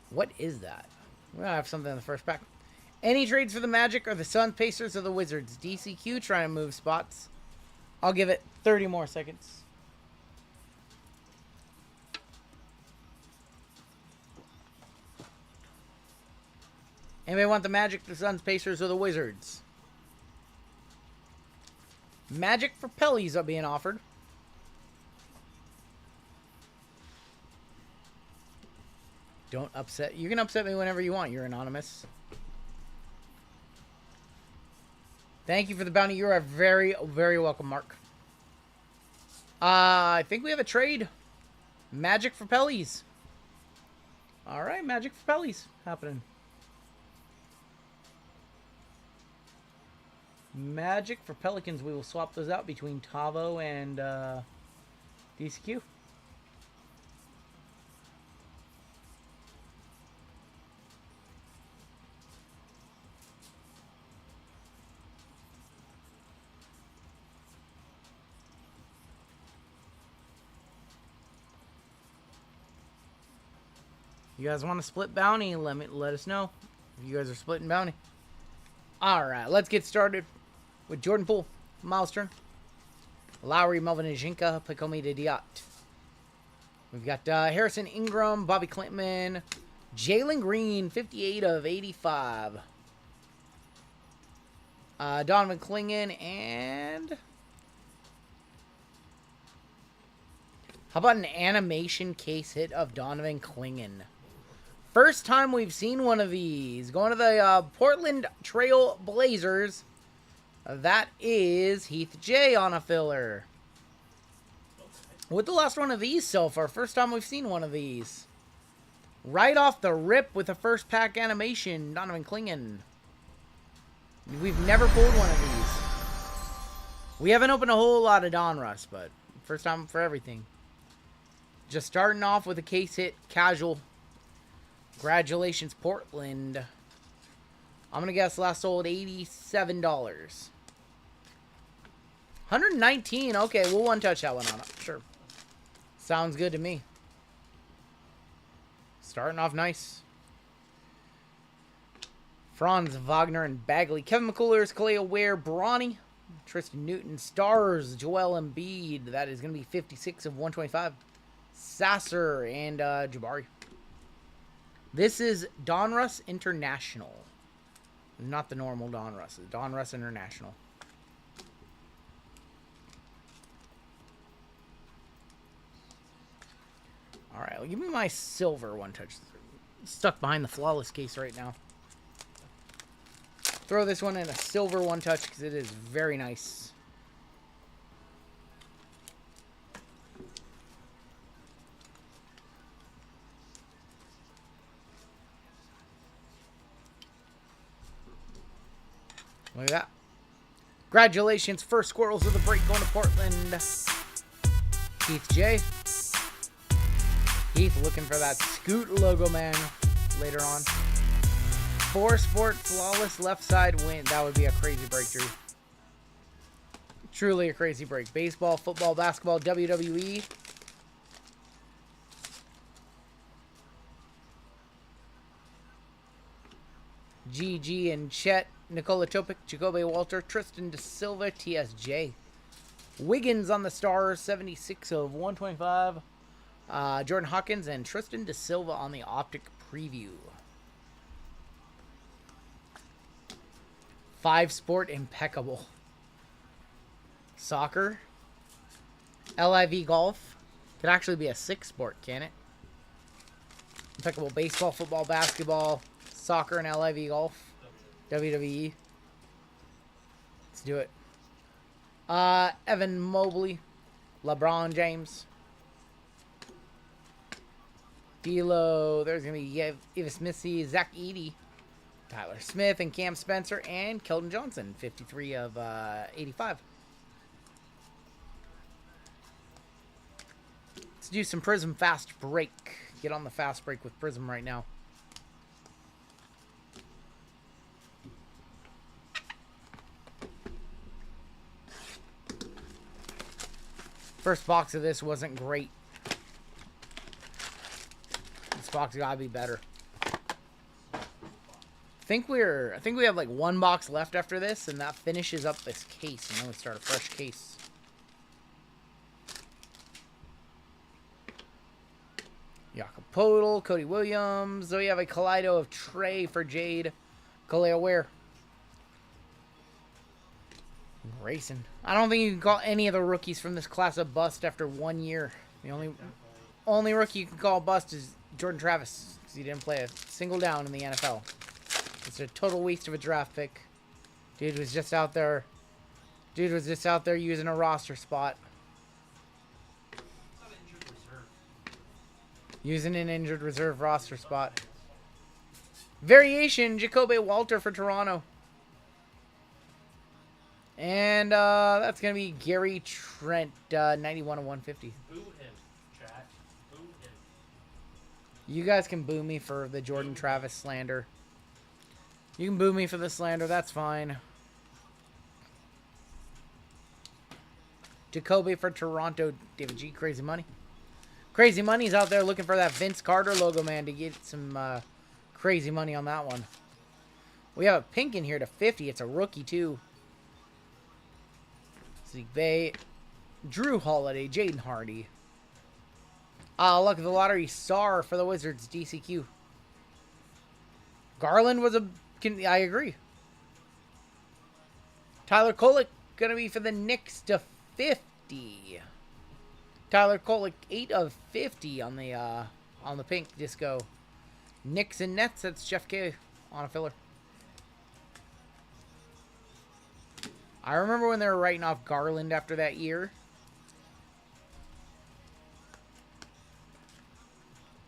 What is that? We're gonna have something in the first pack. Any trades for the Magic or the Suns, Pacers, or the Wizards? DCQ trying to move spots. I'll give it 30 more seconds. Anybody want the Magic, the Suns, Pacers, or the Wizards? Magic for Pellies are being offered. Don't upset. You can upset me whenever you want. You're anonymous. Thank you for the bounty. You are very, very welcome, Mark. I think we have a trade. Magic for Pellies. All right, Magic for Pellies happening. Magic for Pelicans. We will swap those out between Tavo and DCQ. You guys want to split bounty? Let us know if you guys are splitting bounty. All right, let's get started with Jordan Poole, Miles Turner, Lowry, Melvin Ajinka, Pacomi Didiot. We've got Harrison Ingram, Bobby Clinton, Jalen Green, 58 of 85. Donovan Clingan, and how about an animation case hit of Donovan Clingan? First time we've seen one of these. Going to the Portland Trail Blazers. That is Heath J on a filler. With the last one of these so far. First time we've seen one of these. Right off the rip with a first pack animation. Donovan Clingan. We've never pulled one of these. We haven't opened a whole lot of Donruss, but first time for everything. Just starting off with a case hit casual. Congratulations, Portland. I'm going to guess last sold $87. 119. Okay, we'll one-touch that one on it. Sure. Sounds good to me. Starting off nice. Franz Wagner and Bagley. Kevin McCullers, Kalea Ware, Bronny. Tristan Newton, Stars, Joel Embiid. That is going to be 56 of 125. Sasser and Jabari. This is Donruss International. Not the normal Donruss. It's Donruss International. Alright, well, give me my silver one touch. Stuck behind the flawless case right now. Throw this one in a silver one touch because it is very nice. Look at that. Congratulations, first Squirrels of the break going to Portland. Heath J. Heath looking for that Scoot logo, man, later on. 4-sport flawless left side win. That would be a crazy breakthrough. Truly a crazy break. Baseball, football, basketball, WWE. GG and Chet Nikola Topic, Jacoby Walter, Tristan De Silva, TSJ. Wiggins on the Stars, 76 of 125. Jordan Hawkins and Tristan De Silva on the Optic Preview. 5 Sport Impeccable. Soccer. LIV Golf. Could actually be a 6 Sport, can it? Impeccable Baseball, Football, Basketball, Soccer, and LIV Golf. WWE. Let's do it. Evan Mobley. LeBron James. D'Lo. There's going to be Eva Smithy, Zach Edey, Tyler Smith, and Cam Spencer, and Keldon Johnson. 53 of 85. Let's do some Prizm Fast Break. Get on the Fast Break with Prizm right now. First box of this wasn't great. This box gotta be better. I think we have like 1 box left after this, and that finishes up this case, and then we start a fresh case. Jakob Podol, Cody Williams. So we have a Kaleido of Trey for Jade. Kaleo Ware. Grayson. I don't think you can call any of the rookies from this class a bust after 1 year. The only rookie you can call a bust is Jordan Travis, because he didn't play a single down in the NFL. It's a total waste of a draft pick. Dude was just out there using a roster spot. Using an injured reserve roster spot. Variation, Jacoby Walter for Toronto. And that's going to be Gary Trent, 91 of 150. Boo him, chat. Boo him. You guys can boo me for the Jordan Travis slander. You can boo me for the slander, that's fine. Jacoby for Toronto, David G, Crazy Money. Crazy Money's out there looking for that Vince Carter logo, man, to get some crazy money on that one. We have a pink in here to 50. It's a rookie, too. Zeke Bay. Drew Holiday. Jaden Hardy. Luck of the Lottery. Sar for the Wizards. DCQ. Garland was a... I agree. Tyler Kolek going to be for the Knicks to 50. Tyler Kolek, 8 of 50 on the pink disco. Knicks and Nets, that's Jeff K on a filler. I remember when they were writing off Garland after that year.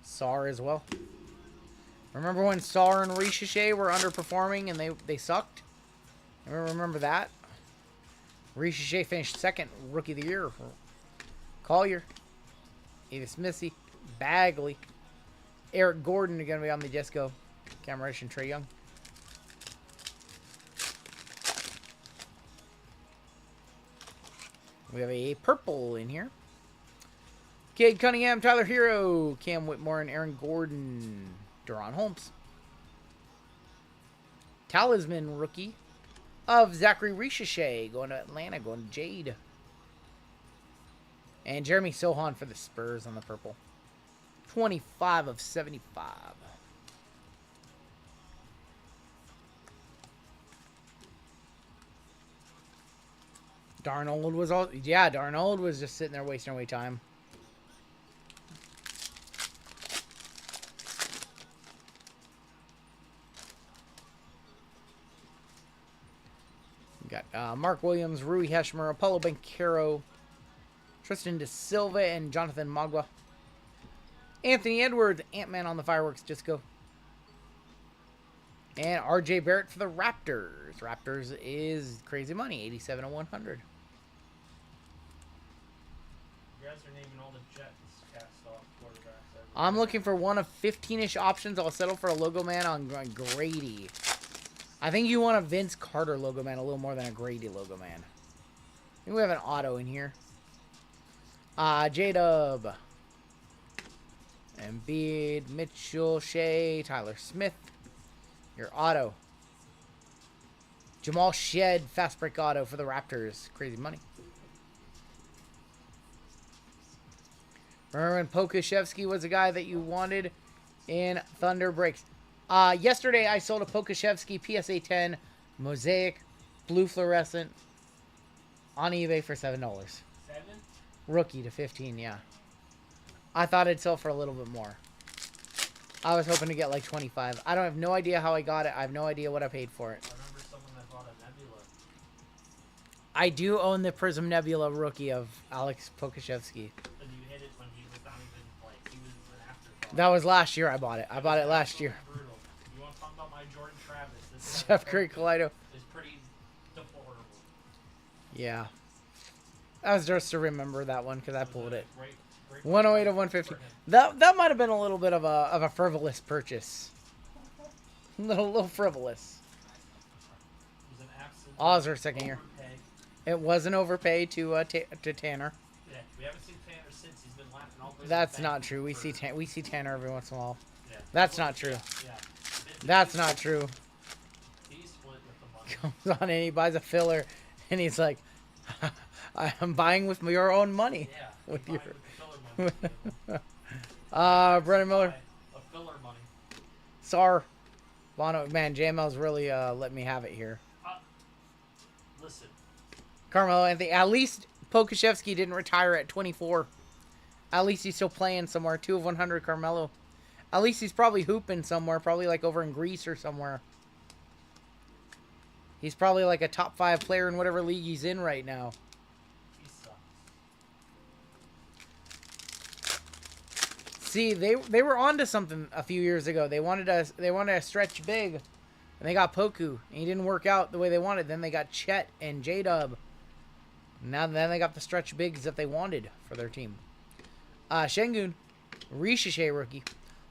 Sar as well. Remember when Sar and Ricochet were underperforming and they sucked? I remember that. Ricochet finished second Rookie of the Year. Collier, Ava Smithy, Bagley, Eric Gordon are going to be on the disco. Cam Reddish and Trae Young. We have a purple in here. Cade Cunningham, Tyler Hero, Cam Whitmore, and Aaron Gordon. Deron Holmes. Talisman rookie of Zachary Ricochet going to Atlanta, going to Jade. And Jeremy Sohan for the Spurs on the purple. 25 of 75. Darnold was all... Yeah, Darnold was just sitting there wasting away time. We got Mark Williams, Rui Heshmer, Apollo Banchero, Tristan De Silva, and Jonathan Magua. Anthony Edwards, Ant-Man on the Fireworks Disco. And RJ Barrett for the Raptors. Raptors is Crazy Money, 87 of 100. You guys are naming all the Jets cast-off quarterbacks. I'm looking for one of 15-ish options. I'll settle for a logo man on Grady. I think you want a Vince Carter logo man a little more than a Grady logo man. I think we have an auto in here. J-Dub. Embiid, Mitchell, Shea, Tyler Smith. Your auto. Jamal Shed, fast break auto for the Raptors. Crazy money. Remember when Pokashevsky was a guy that you wanted in Thunder Breaks? Yesterday I sold a Pokashevsky PSA 10 Mosaic Blue Fluorescent on eBay for $7. 7? Rookie to 15, yeah. I thought it'd sell for a little bit more. I was hoping to get like 25. I don't have no idea how I got it. I have no idea what I paid for it. I remember someone that bought a Nebula. I do own the Prizm Nebula rookie of Alex Pokashevsky. And you hit it when he was not even, like, he was an afterthought. That was last year I bought it. I bought it last year. Brutal. You want to talk about my Jordan Travis? This Jeff Curry Kaleido. is pretty deplorable. Yeah. I was just to remember that one because I pulled it. Great 108 of 150. That might have been a little bit of a frivolous purchase. little frivolous. It was an absolute Ozzer second year. overpay. It was an overpay to Tanner. Yeah, we haven't seen Tanner since. He's been laughing all the way. That's not true. We see Tanner every once in a while. Yeah. That's not true. Yeah. That's not true. He's split with the money. Comes on and he buys a filler, and he's like, "I'm buying with your own money." Yeah. With he's your. buying with the filler money. Brennan Miller. A filler money. Sar. Bono. Man, JML's really let me have it here. Listen. Carmelo Anthony. At least Pokashevsky didn't retire at 24. At least he's still playing somewhere. 2 of 100 Carmelo. At least he's probably hooping somewhere. Probably like over in Greece or somewhere. He's probably like a top 5 player in whatever league he's in right now. He sucks. See, they were onto something a few years ago. They wanted to stretch big, and they got Poku, and he didn't work out the way they wanted. Then they got Chet and J-Dub. Then they got the stretch bigs that they wanted for their team. Şengün, Rishishe rookie.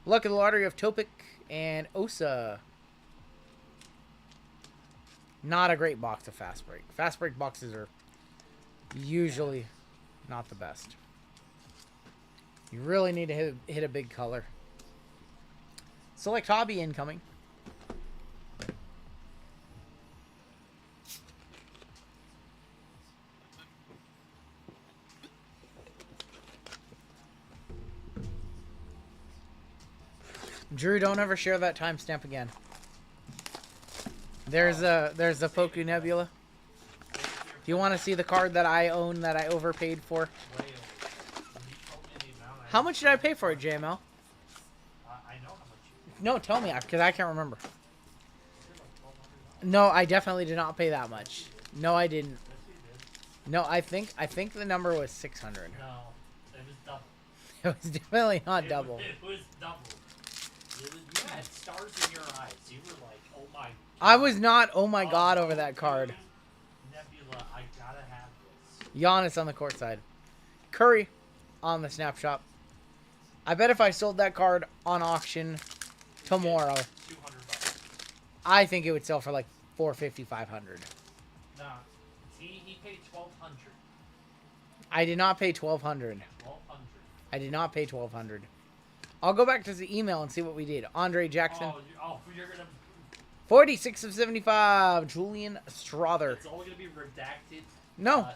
Luck of the lottery of Topic and Osa. Not a great box of fast break. Fast break boxes are usually not the best. You really need to hit a big color. Select hobby incoming. Drew, don't ever share that timestamp again. There's the Poku Nebula. Do you want to see the card that I own that I overpaid for? How much did I pay for it, JML? I know how much. No, tell me, because I can't remember. No, I definitely did not pay that much. No, I didn't. No, I think the number was 600. No, it was double. It was definitely not double. It was double. You had stars in your eyes. You were like, oh my. I was not, oh my god, over that card. Nebula, I gotta have this. Giannis on the court side. Curry on the snapshot. I bet if I sold that card on auction tomorrow, $200. I think it would sell for like $450, $500. Nah, he paid $1,200. I did not pay $1,200. $1,200. I did not pay $1,200. I'll go back to the email and see what we did. Andre Jackson. You're gonna. 46 of 75. Julian Strother. It's all gonna be redacted. No.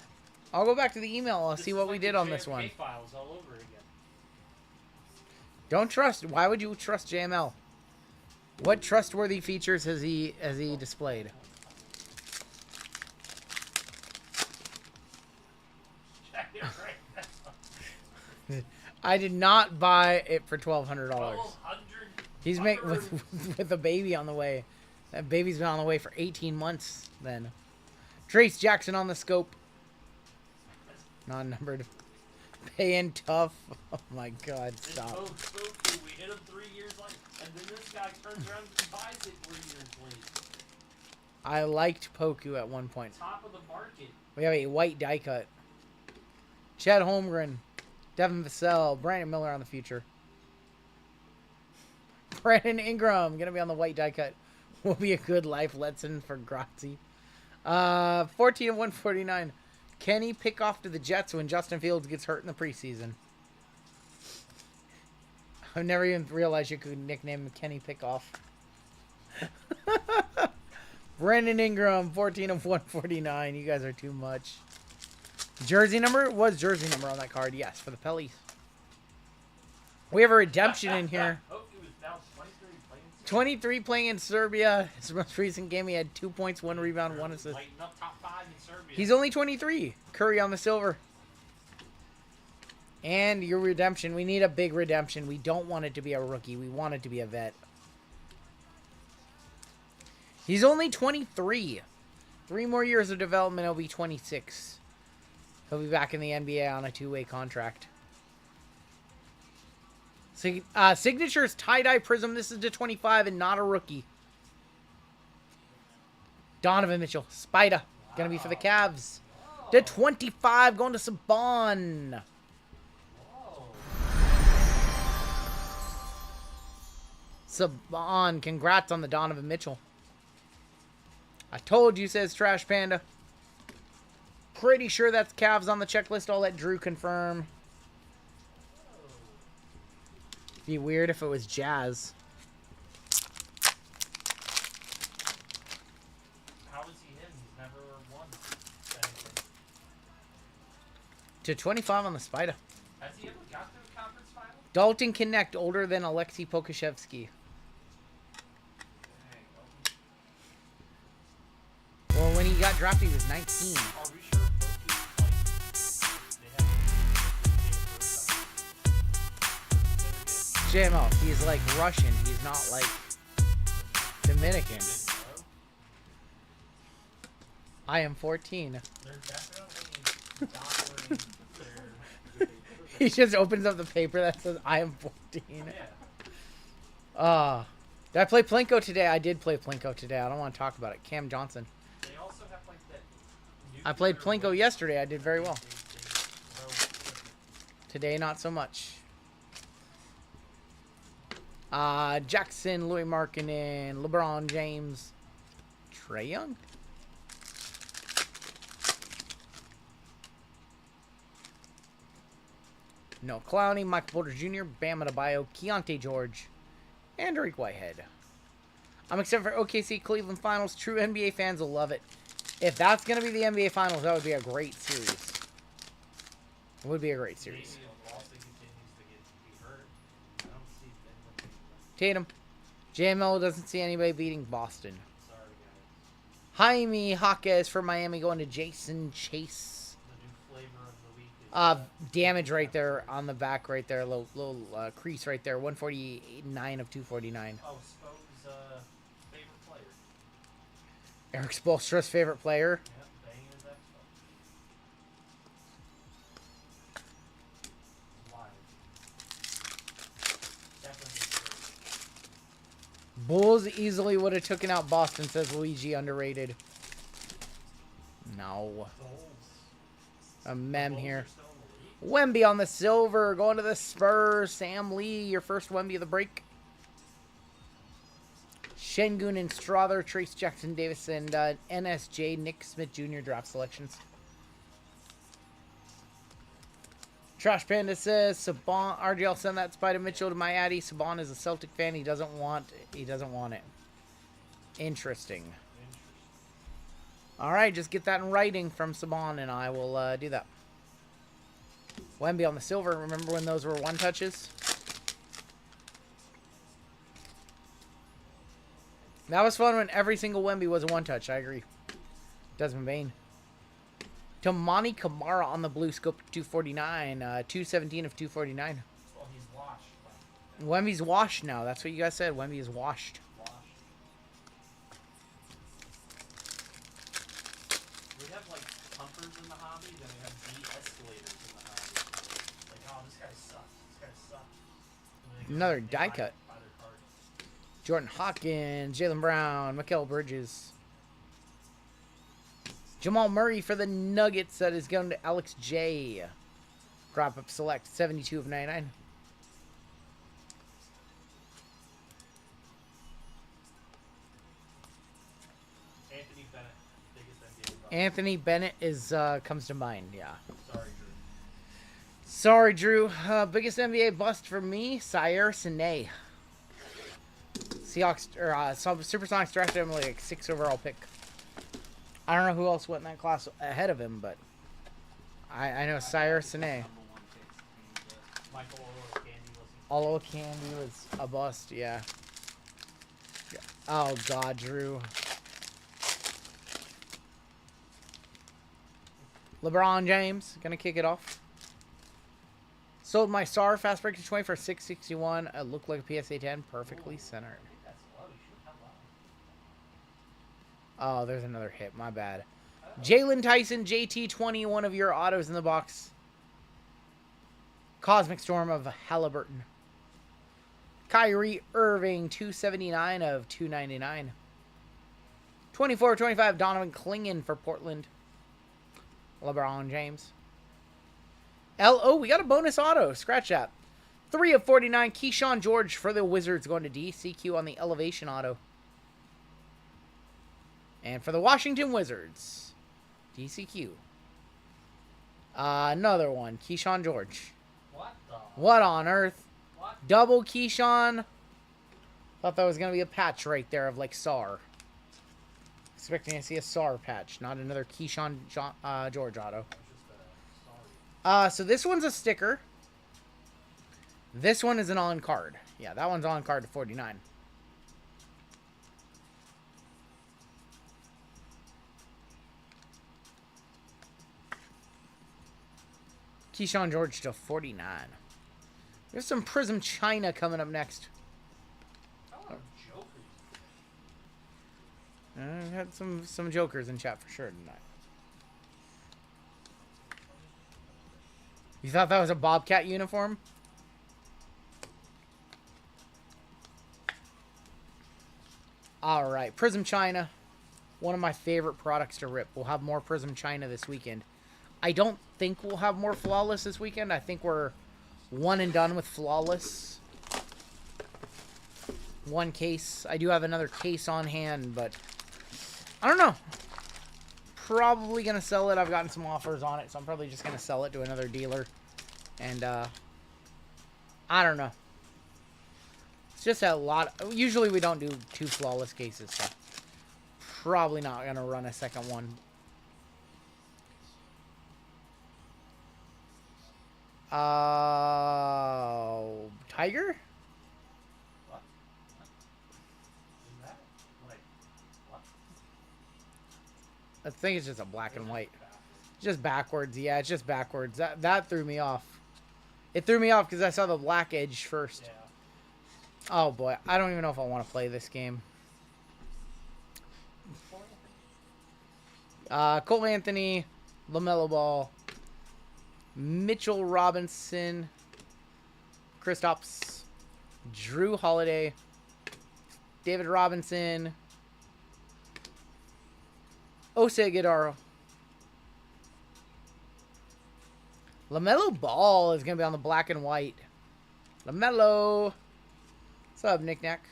I'll go back to the email. I'll see what we did on this one. JFK files all over again. Don't trust. Why would you trust JML? What trustworthy features has he displayed? I did not buy it for $1,200. He's making with a baby on the way. That baby's been on the way for 18 months. Then, Trace Jackson on the scope. Non-numbered. Paying tough. Oh my God! Stop. We hit him 3 years late, and then this guy turns around and buys it 3 years late. I liked Poku at one point. Top of the market. We have a white die cut. Chad Holmgren, Devin Vassell, Brandon Miller on the future. Brandon Ingram gonna be on the white die cut. Will be a good life lesson for Grazi. 14 of 149. Can he pick off to the Jets when Justin Fields gets hurt in the preseason? I've never even realized you could nickname him Kenny Pickoff. Brandon Ingram, 14 of 149. You guys are too much. Jersey number? Was jersey number on that card? Yes, for the Pellies. We have a redemption in here. 23 playing in Serbia. His most recent game, he had 2 points, 1 rebound, 1 assist. He's only 23. Curry on the silver. And your redemption. We need a big redemption. We don't want it to be a rookie. We want it to be a vet. He's only 23. 3 more years of development, he'll be 26. He'll be back in the NBA on a 2-way contract. Signatures tie-dye Prizm. This is to 25 and not a rookie. Donovan Mitchell. Spider. Gonna be for the Cavs. To 25 going to Saban. Saban. Congrats on the Donovan Mitchell. I told you, says Trash Panda. Pretty sure that's Cavs on the checklist. I'll let Drew confirm. Be weird if it was Jazz. How is he him? He's never won anything. To 25 on the Spider. Has he ever got to a conference final? Dalton Connect, older than Alexei Pokashevsky. Well, when he got drafted, he was 19. Are we sure JMO, he's like Russian. He's not like Dominican. I am 14. He just opens up the paper that says I am 14. Did I play Plinko today? I did play Plinko today. I don't want to talk about it. Cam Johnson. They also have like that. I played Plinko yesterday. I did very well. Today, not so much. Jackson, Louis Markkinen, LeBron James, Trae Young. No Clowney, Michael Porter Jr., Bam Adebayo, Keontae George, and Derek Whitehead. I'm excited for OKC Cleveland Finals. True NBA fans will love it. If that's going to be the NBA Finals, that would be a great series. It would be a great series. Tatum. JML doesn't see anybody beating Boston. Sorry, guys. Jaime Jaquez for Miami going to Jason Chase. The new flavor of the week is Damage right there on the back right there. Little crease right there. 149 of 249. Oh, Spo's favorite player. Eric Spoelstra's favorite player. Yep, banging his Expo. Live. Definitely great. Bulls easily would have taken out Boston, says Luigi. Underrated. No. A mem here. Wemby on the silver. Going to the Spurs. Sam Lee, your first Wemby of the break. Şengün and Strother, Trace Jackson Davis, and NSJ Nick Smith Jr. draft selections. Trash Panda says Saban RGL send that Spider Mitchell to my Addy. Saban is a Celtic fan. He doesn't want it. Interesting. All right, just get that in writing from Saban, and I will do that. Wemby on the silver. Remember when those were one touches? That was fun when every single Wemby was a one touch. I agree. Desmond Bain. Tomani Kamara on the blue scope 249. 217 of 249. Well, he's washed. Wemby's washed now. That's what you guys said. Wemby is washed. We have like pumpers in the hobby, then we have de-escalators in the hobby. Like, oh, this guy sucks. This guy sucks. Another die cut. Buy their cards. Jordan Hawkins, Jaylen Brown, Mikal Bridges. Jamal Murray for the Nuggets. That is going to Alex J. Crop up select 72 of 99. Anthony Bennett, biggest NBA buff. Anthony Bennett is comes to mind. Yeah. Sorry, Drew. Sorry, Drew. Biggest NBA bust for me, Sire Sine. Seahawks or Supersonics drafted him like 6th overall pick. I don't know who else went in that class ahead of him, but I know Cyrus and A. Michael Candy was. Olo Candy was a bust, yeah. Oh God, Drew. LeBron James gonna kick it off. Sold my Star Fast Break to 20 for $661. It looked like a PSA 10, perfectly centered. Oh, there's another hit. My bad. Jalen Tyson, JT20, one of your autos in the box. Cosmic Storm of Halliburton. Kyrie Irving, 279 of 299. 24-25, Donovan Clingan for Portland. LeBron James. Oh, we got a bonus auto. Scratch that. 3 of 49, Keyshawn George for the Wizards going to DCQ on the Elevation auto. And for the Washington Wizards, DCQ. Another one, Keyshawn George. What on earth? What? Double Keyshawn. Thought that was going to be a patch right there of like SAR. Expecting to see a SAR patch, not another Keyshawn George auto. So this one's a sticker. This one is an on-card. Yeah, that one's on-card to 49. Keyshawn George to 49. There's some Prizm China coming up next. I had some jokers in chat for sure tonight. You thought that was a Bobcat uniform? Alright, Prizm China. One of my favorite products to rip. We'll have more Prizm China this weekend. I don't think we'll have more Flawless this weekend. I think we're one and done with Flawless. One case. I do have another case on hand, but I don't know. Probably going to sell it. I've gotten some offers on it, so I'm probably just going to sell it to another dealer. And, I don't know. It's just a lot. Usually we don't do 2 Flawless cases, so probably not going to run a second one. Tiger? What? Is that? Like, what? I think it's just a black and white. It's just backwards. Yeah, it's just backwards. That threw me off. It threw me off because I saw the black edge first. Yeah. Oh boy, I don't even know if I want to play this game. Cole Anthony, LaMelo Ball, Mitchell Robinson, Kristaps, Drew Holiday, David Robinson, Osei Guidaro. LaMelo Ball is going to be on the black and white. LaMelo. What's up, Knick-Knack?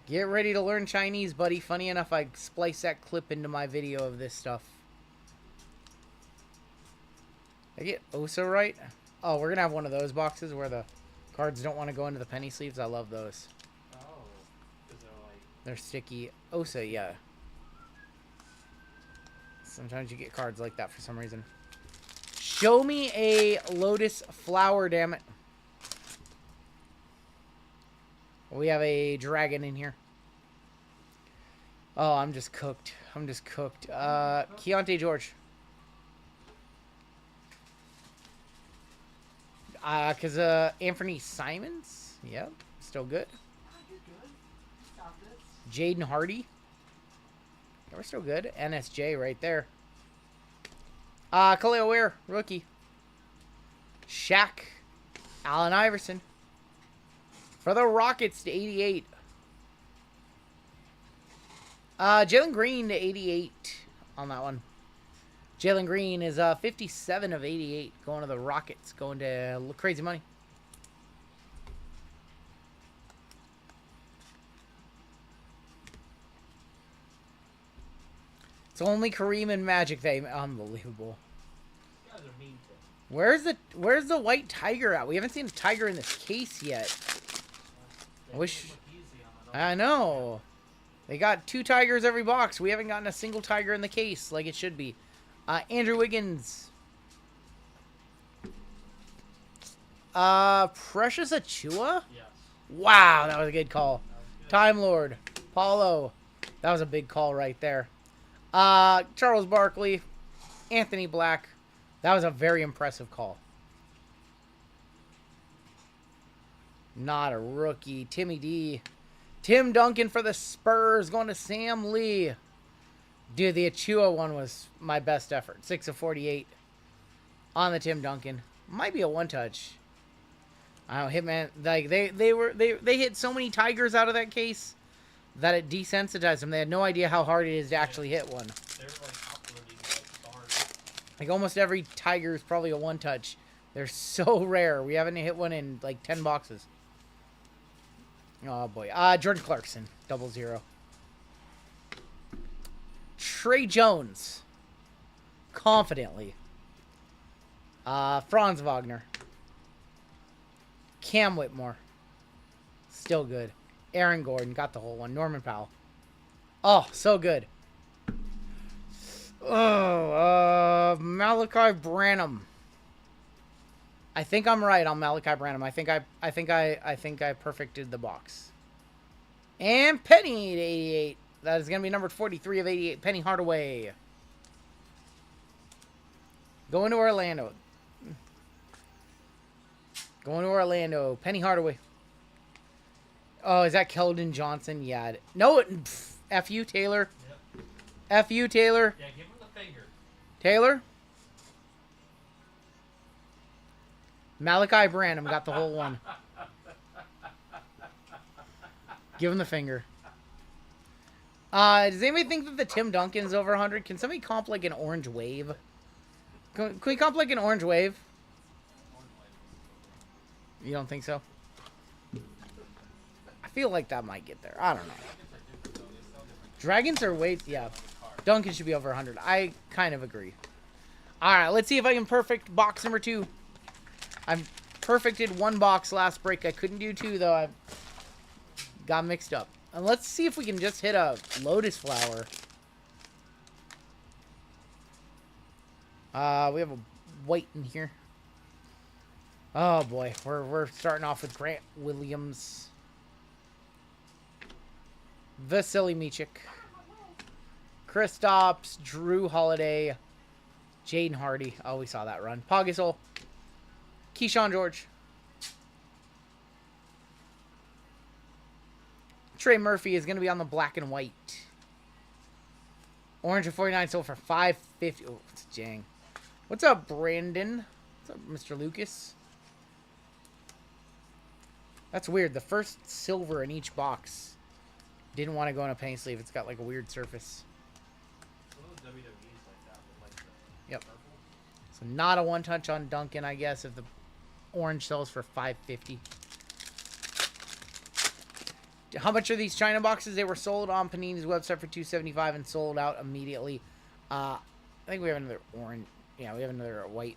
Get ready to learn Chinese, buddy. Funny enough, I spliced that clip into my video of this stuff. Did I get Osa right? Oh, we're going to have one of those boxes where the cards don't want to go into the penny sleeves. I love those. Oh, because they're like... They're sticky. Osa, yeah. Sometimes you get cards like that for some reason. Show me a Lotus Flower, damn it. We have a dragon in here. Oh, I'm just cooked. I'm just cooked. Keontae George. Because Anthony Simons. Yep, still good. You're good. Stop this. Jaden Hardy. Yeah, we're still good. NSJ right there. Khalil Ware, rookie. Shaq. Allen Iverson. For the Rockets to 88. Jalen Green to 88 on that one. Jalen Green is 57 of 88 going to the Rockets. Going to crazy money. It's only Kareem and Magic that unbelievable. You guys are mean to him. Where's the white tiger at? We haven't seen a tiger in this case yet. I wish. Look easy on it. I know. They got 2 Tigers every box. We haven't gotten a single Tiger in the case like it should be. Andrew Wiggins. Precious Achua? Yes. Wow, that was a good call. Time Lord. Paulo. That was a big call right there. Charles Barkley. Anthony Black. That was a very impressive call. Not a rookie. Timmy D. Tim Duncan for the Spurs. Going to Sam Lee. Dude, the Achua one was my best effort. 6 of 48 on the Tim Duncan. Might be a one-touch. I don't know, Hitman. Like they hit so many Tigers out of that case that it desensitized them. They had no idea how hard it is to actually hit one. They're like uploading like stars. Like almost every Tiger is probably a one-touch. They're so rare. We haven't hit one in like 10 boxes. Oh boy. Jordan Clarkson, 00. Trey Jones. Confidently. Franz Wagner. Cam Whitmore. Still good. Aaron Gordon. Got the whole one. Norman Powell. Oh, so good. Oh, Malachi Branham. I think I'm right on Malachi Branham. I think I perfected the box. And Penny to 88. That is going to be number 43 of 88. Penny Hardaway. Going to Orlando. Going to Orlando. Penny Hardaway. Oh, is that Keldon Johnson? Yeah. No, F you, Taylor. Yep. F you, Taylor. Yeah, give him the finger. Taylor. Malachi Branham got the whole one. Give him the finger. Does anybody think that the Tim Duncan's over 100? Can somebody comp like an orange wave? Can we comp like an orange wave? You don't think so? I feel like that might get there. I don't know. Dragons are way... Yeah. Duncan should be over 100. I kind of agree. Alright, let's see if I can perfect box number 2. I've perfected 1 box last break. I couldn't do 2, though. I got mixed up. And let's see if we can just hit a Lotus Flower. We have a white in here. Oh boy, we're starting off with Grant Williams, Vasily Michik, Kristaps, Drew Holiday, Jaden Hardy. Oh, we saw that run. Pau Gasol, Keyshawn George, Trey Murphy is going to be on the black and white. Orange of 49 sold for $550. Oh, it's Jang. What's up, Brandon? What's up, Mr. Lucas? That's weird. The first silver in each box didn't want to go in a penny sleeve. It's got like a weird surface. Yep. So not a one-touch on Duncan, I guess, if the orange sells for $550. How much are these China boxes? They were sold on Panini's website for $275 and sold out immediately. I think we have another orange. Yeah, we have another white.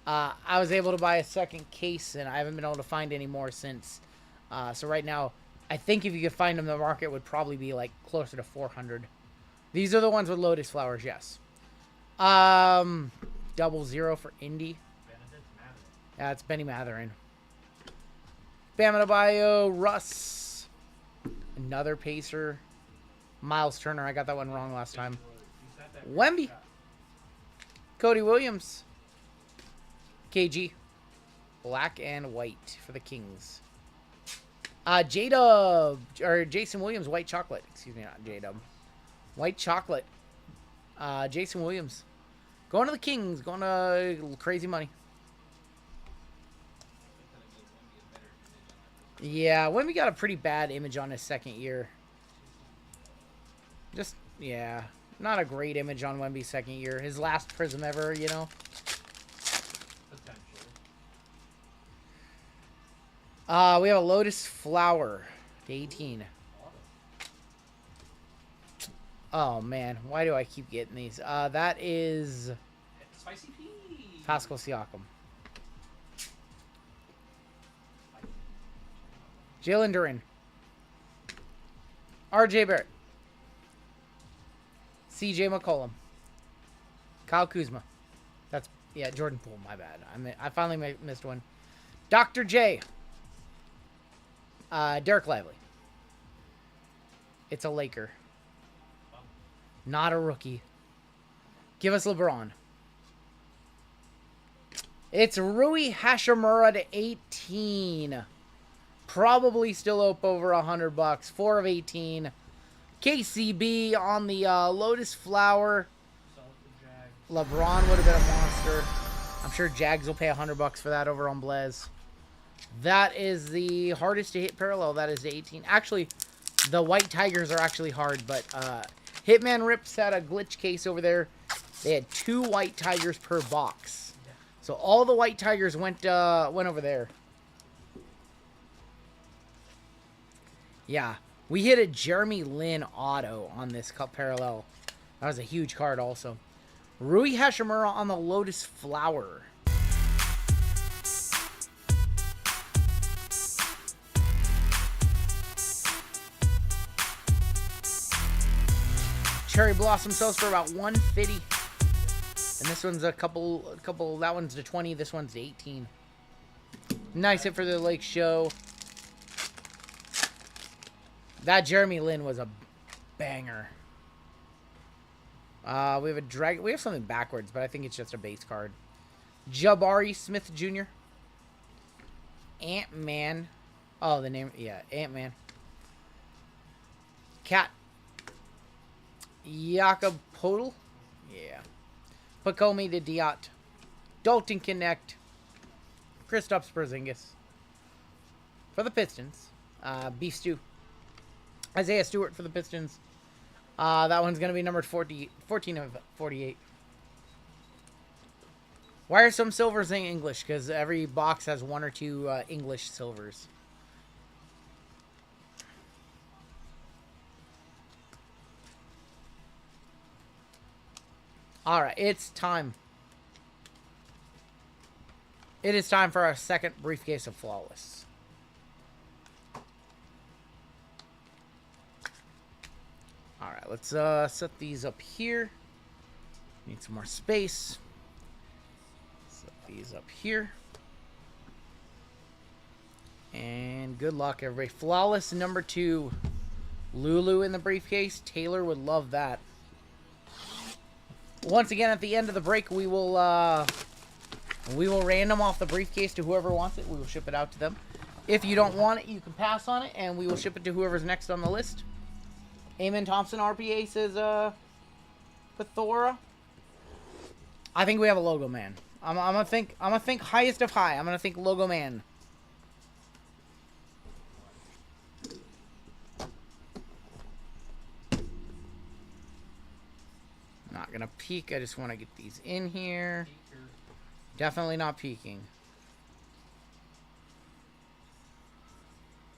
I was able to buy a second case, and I haven't been able to find any more since. So right now, I think if you could find them, the market would probably be like closer to 400. These are the ones with Lotus Flowers, yes. 00 for Indy. Yeah, it's Benny Matherin. Bam Adebayo, Russ. Another Pacer. Miles Turner. I got that one wrong last time. Wemby. Cody Williams. KG. Black and white for the Kings. J-Dub. Or Jason Williams. White chocolate. Excuse me, not J-Dub. White chocolate. Jason Williams. Going to the Kings. Going to crazy money. Yeah, Wemby got a pretty bad image on his second year. Just, yeah. Not a great image on Wemby's second year. His last Prizm ever, you know. We have a Lotus Flower to 18. Oh, man. Why do I keep getting these? That is Spicy P. Pascal Siakam. Jalen Duren. RJ Barrett. CJ McCollum. Kyle Kuzma. That's, yeah, Jordan Poole, my bad. I finally missed one. Dr. J. Derek Lively. It's a Laker. Not a rookie. Give us LeBron. It's Rui Hashimura to 18. Probably still up over $100. 4 of 18. KCB on the Lotus Flower. LeBron would have been a monster. I'm sure Jags will pay $100 for that over on Blaze. That is the hardest to hit parallel. That is the 18. Actually, the White Tigers are actually hard, but Hitman Rips had a glitch case over there. They had 2 White Tigers per box. So all the White Tigers went over there. Yeah, we hit a Jeremy Lin auto on this cup parallel. That was a huge card also. Rui Hashimura on the Lotus Flower. Cherry Blossom sells for about $150. And this one's a couple, that one's to 20, this one's to 18. Nice hit for the Lake Show. That Jeremy Lin was a banger. We have a dragon. We have something backwards, but I think it's just a base card. Jabari Smith Jr. Ant-Man. Oh, the name. Yeah, Ant-Man. Cat. Jakob Podol. Yeah. Pacomi to Diot. Dalton Connect. Kristaps Porzingis. For the Pistons. Beef Stew. Isaiah Stewart for the Pistons. That one's going to be numbered 14 of 48. Why are some silvers in English? Because every box has 1 or 2 English silvers. Alright, it's time. It is time for our second briefcase of Flawless. Alright, let's set these up here. Need some more space. Set these up here. And good luck, everybody. Flawless number 2. Lulu in the briefcase. Taylor would love that. Once again, at the end of the break, we will random off the briefcase to whoever wants it. We will ship it out to them. If you don't want it, you can pass on it, and we will ship it to whoever's next on the list. Eamon Thompson RPA says, Pathora. I think we have a Logo Man. I'm gonna think highest of high. I'm gonna think Logo Man. Not gonna peek. I just want to get these in here. Definitely not peeking.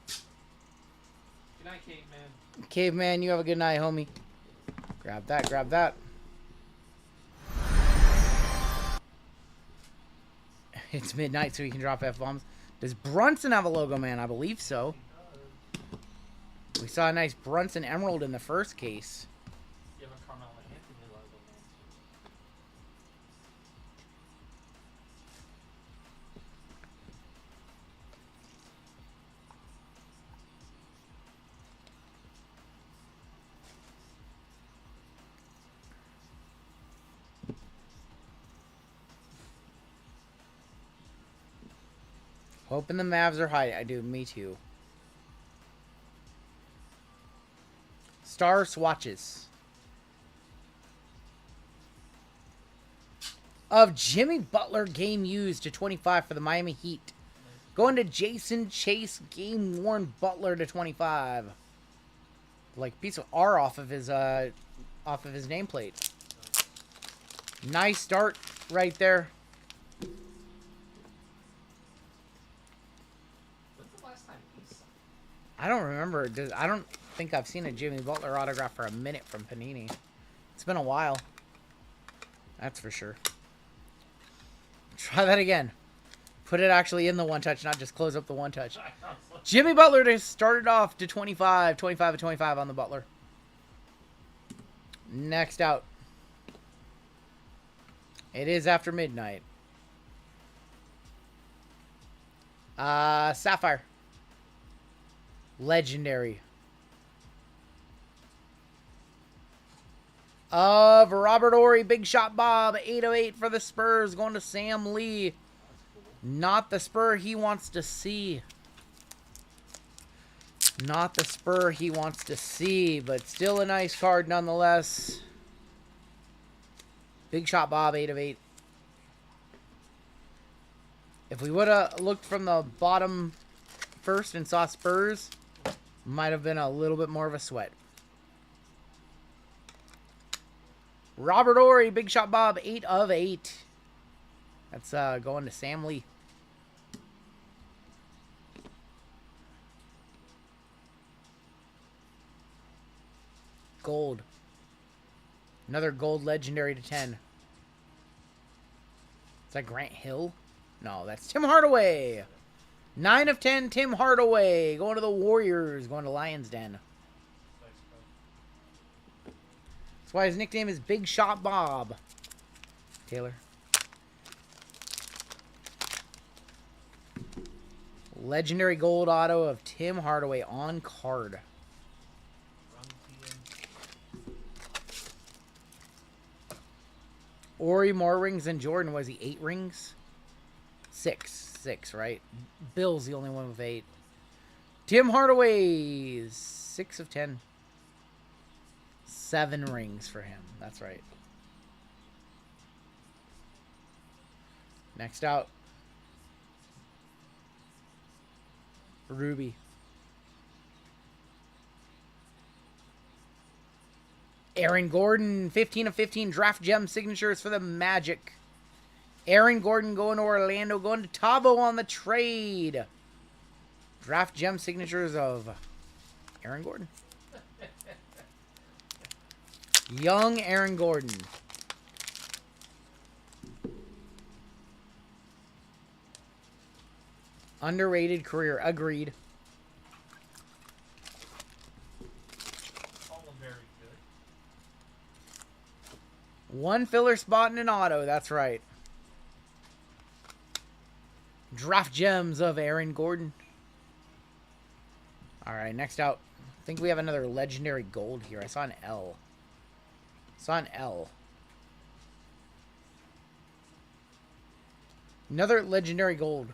Good night, Caveman. Caveman, you have a good night, homie. Grab that, grab that. It's midnight, so we can drop F-bombs. Does Brunson have a Logo Man? I believe so. We saw a nice Brunson Emerald in the first case. You have a Carmelo Anthony Logo Man. Hoping the Mavs are high. I do. Me too. Star swatches. Of Jimmy Butler game used to 25 for the Miami Heat. Going to Jason Chase game worn Butler to 25. Like piece of R off of his nameplate. Nice start right there. I don't remember. I don't think I've seen a Jimmy Butler autograph for a minute from Panini. It's been a while. That's for sure. Try that again. Put it actually in the one touch, not just close up the one touch. Jimmy Butler to start it off to 25. 25 of 25 on the Butler. Next out. It is after midnight. Sapphire. Legendary. Of Robert Ory, Big Shot Bob, 808 for the Spurs, going to Sam Lee. Not the Spur he wants to see. Not the Spur he wants to see, but still a nice card nonetheless. Big Shot Bob, 8 of 8. If we would have looked from the bottom first and saw Spurs, might have been a little bit more of a sweat. Robert Ory, Big Shot Bob, 8 of 8. That's going to Sam Lee. Gold. Another gold legendary to 10. Is that Grant Hill? No, that's Tim Hardaway. 9 of 10, Tim Hardaway. Going to the Warriors. Going to Lions Den. That's why his nickname is Big Shot Bob. Taylor. Legendary gold auto of Tim Hardaway on card. Ori more rings than Jordan. Was he 8 rings? 6, right? Bill's the only one with 8. Tim Hardaway, 6 of 10. 7 rings for him. That's right. Next out. Ruby. Aaron Gordon, 15 of 15 draft gem signatures for the Magic. Aaron Gordon going to Orlando, going to Tavo on the trade. Draft gem signatures of Aaron Gordon. Young Aaron Gordon. Underrated career. Agreed. All very good. One filler spot in an auto. That's right. Draft gems of Aaron Gordon. All right, next out. I think we have another legendary gold here. I saw an L. Another legendary gold.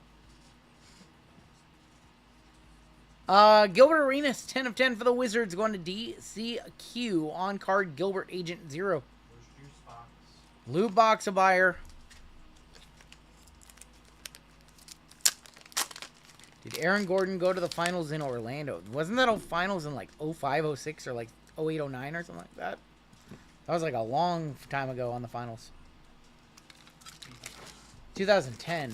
Gilbert Arenas, 10 of 10 for the Wizards, going to DCQ on card Gilbert Agent 0. Loot box a buyer. Did Aaron Gordon go to the finals in Orlando? Wasn't that a finals in like 05, 06, or like 08, 09 or something like that? That was like a long time ago on the finals. 2010.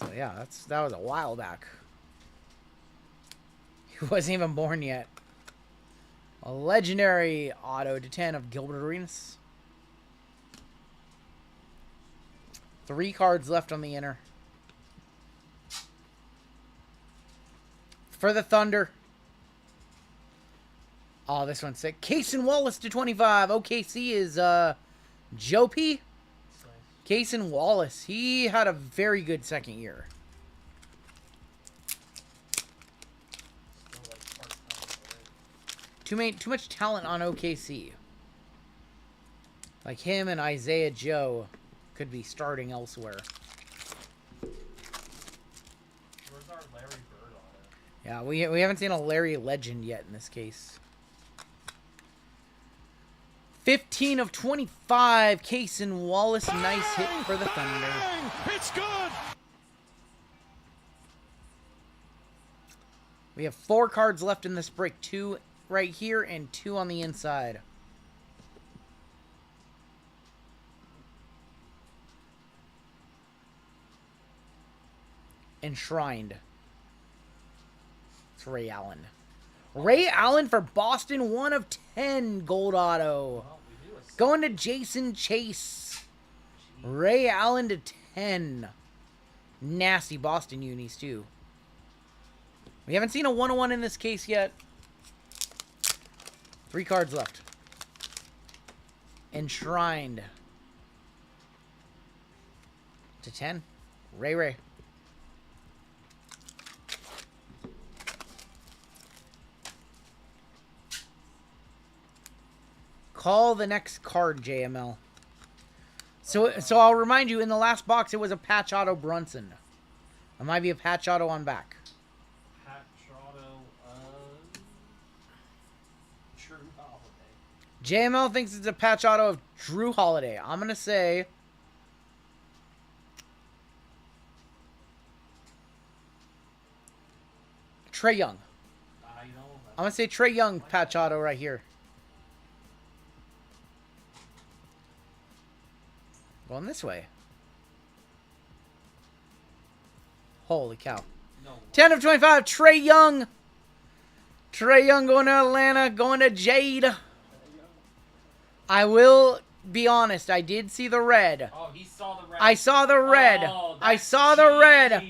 That was a while back. He wasn't even born yet. A legendary auto to 10 of Gilbert Arenas. 3 cards left on the inner. For the Thunder. Oh, this one's sick. Cason Wallace to 25. OKC is Joe P. Cason Wallace. He had a very good second year. Too much talent on OKC. Like him and Isaiah Joe could be starting elsewhere. Where's our Larry Bird on it? Yeah, we haven't seen a Larry Legend yet in this case. 15 of 25, Cason Wallace. Nice hit for the Thunder. It's good. We have 4 cards left in this break. 2 right here and 2 on the inside. Enshrined. It's Ray Allen. Ray Allen for Boston, 1 of 10 gold auto. Going to Jason Chase. Ray Allen to 10. Nasty Boston unis, too. We haven't seen a 101 in this case yet. 3 cards left. Enshrined. To 10. Ray. Call the next card, JML. So I'll remind you, in the last box, it was a patch auto Brunson. It might be a patch auto on back. Patch auto Drew Holiday. JML thinks it's a patch auto of Drew Holiday. I'm going to say... Trae Young. I'm going to say Trae Young patch auto right here. Going this way. Holy cow. No. 10 of 25, Trae Young. Trae Young going to Atlanta, going to Jade. I will be honest, I did see the red. Oh, he saw the red. I saw the red. Oh, I saw the red.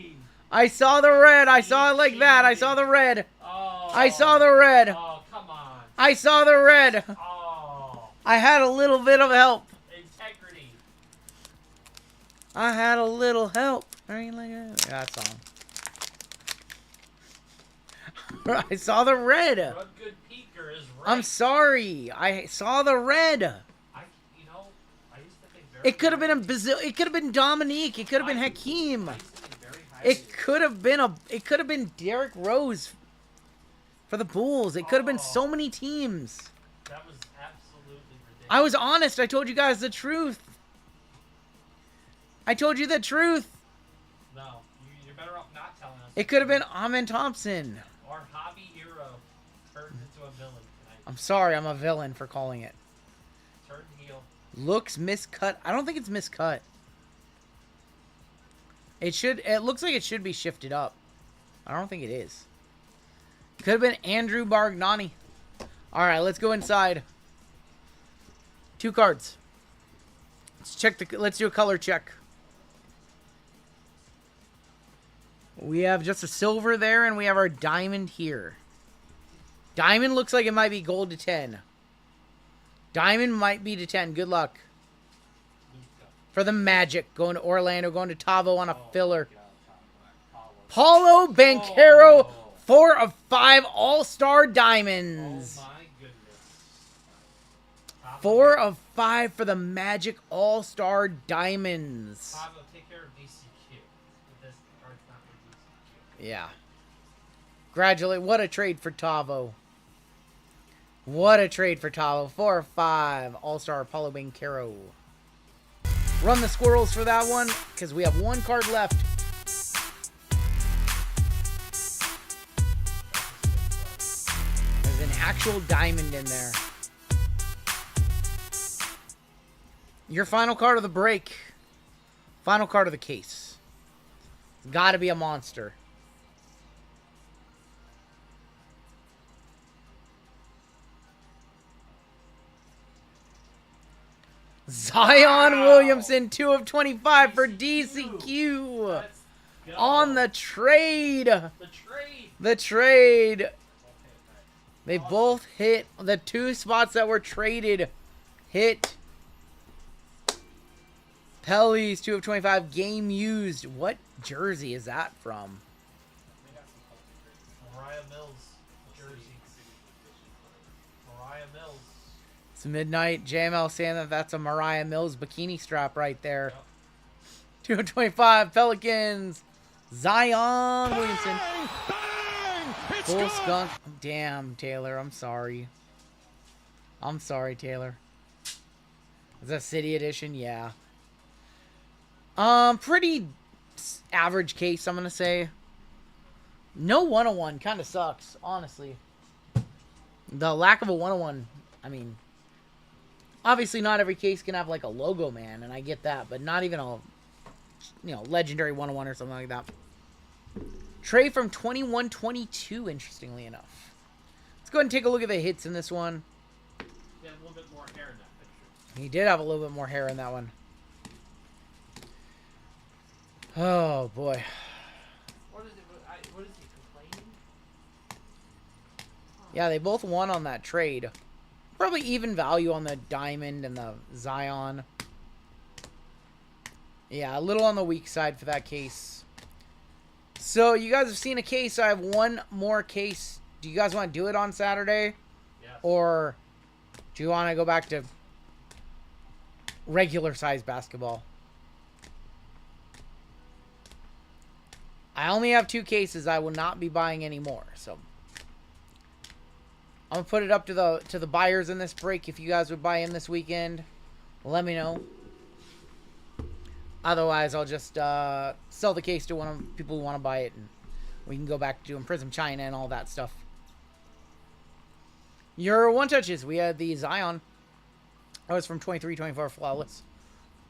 I saw the red. I saw it like that. I saw the red. Oh. I saw the red. Oh, come on. I saw the red. Oh. I had a little bit of help. Integrity. I had a little help. That song. I saw the red. Run Good Peeker is right. I'm sorry. I saw the red. I used to think It could have been It could have been Dominique. It could have been Hakeem. It could have been Derrick Rose for the Bulls. It could have been so many teams. That was absolutely ridiculous. I was honest. I told you guys the truth. I told you the truth. No, you're better off not telling us. It could have been Amin Thompson. Our hobby hero turned into a villain tonight. I'm sorry. I'm a villain for calling it. Turned heel. Looks miscut. I don't think it's miscut. It looks like it should be shifted up. I don't think it is. Could have been Andrew Bargnani. Alright, let's go inside. 2 cards. Let's do a color check. We have just a silver there, and we have our diamond here. Diamond looks like it might be gold to 10. Diamond might be to 10. Good luck. For the Magic, going to Orlando, going to Tavo on a filler. Paulo Banchero, 4 of 5 All-Star Diamonds. Oh my goodness. 4 of 5 for the Magic All-Star Diamonds. Tavo, take care of DCQ. This card's not for DCQ. Yeah. Congratulate. What a trade for Tavo. What a trade for Tavo. 4 of 5 All-Star Paulo Banchero. Run the squirrels for that one, because we have 1 card left. There's an actual diamond in there. Your final card of the break. Final card of the case. It's got to be a monster. Zion Williamson, 2 of 25 for DCQ. On the trade. The trade. They both hit. The 2 spots that were traded hit. Pelly's 2 of 25. Game used. What jersey is that from? Mariah Mills jersey. Mariah Mills. It's midnight. JML saying that that's a Mariah Mills bikini strap right there. Yep. 2 of 25. Pelicans. Zion Williamson. Bang! Full skunk. Damn, Taylor. I'm sorry. I'm sorry, Taylor. Is that City Edition? Yeah. Pretty average case, I'm going to say. No 101 kind of sucks, honestly. The lack of a 101, I mean, obviously not every case can have like a logo man, and I get that, but not even a, legendary 101 or something like that. Trey from 21-22, interestingly enough. Let's go ahead and take a look at the hits in this one. He had a little bit more hair in that picture. He did have a little bit more hair in that one. Oh, boy. What is he complaining? Yeah, they both won on that trade. Probably even value on the Diamond and the Zion. Yeah, a little on the weak side for that case. So, you guys have seen a case. I have one more case. Do you guys want to do it on Saturday? Yes. Or do you want to go back to regular size basketball? I only have 2 cases. I will not be buying any more. So, I'm going to put it up to the buyers in this break. If you guys would buy in this weekend, let me know. Otherwise, I'll just sell the case to one of the people who want to buy it, and we can go back to doing Prizm China and all that stuff. Your one touches, we had the Zion. That was from 23-24 Flawless.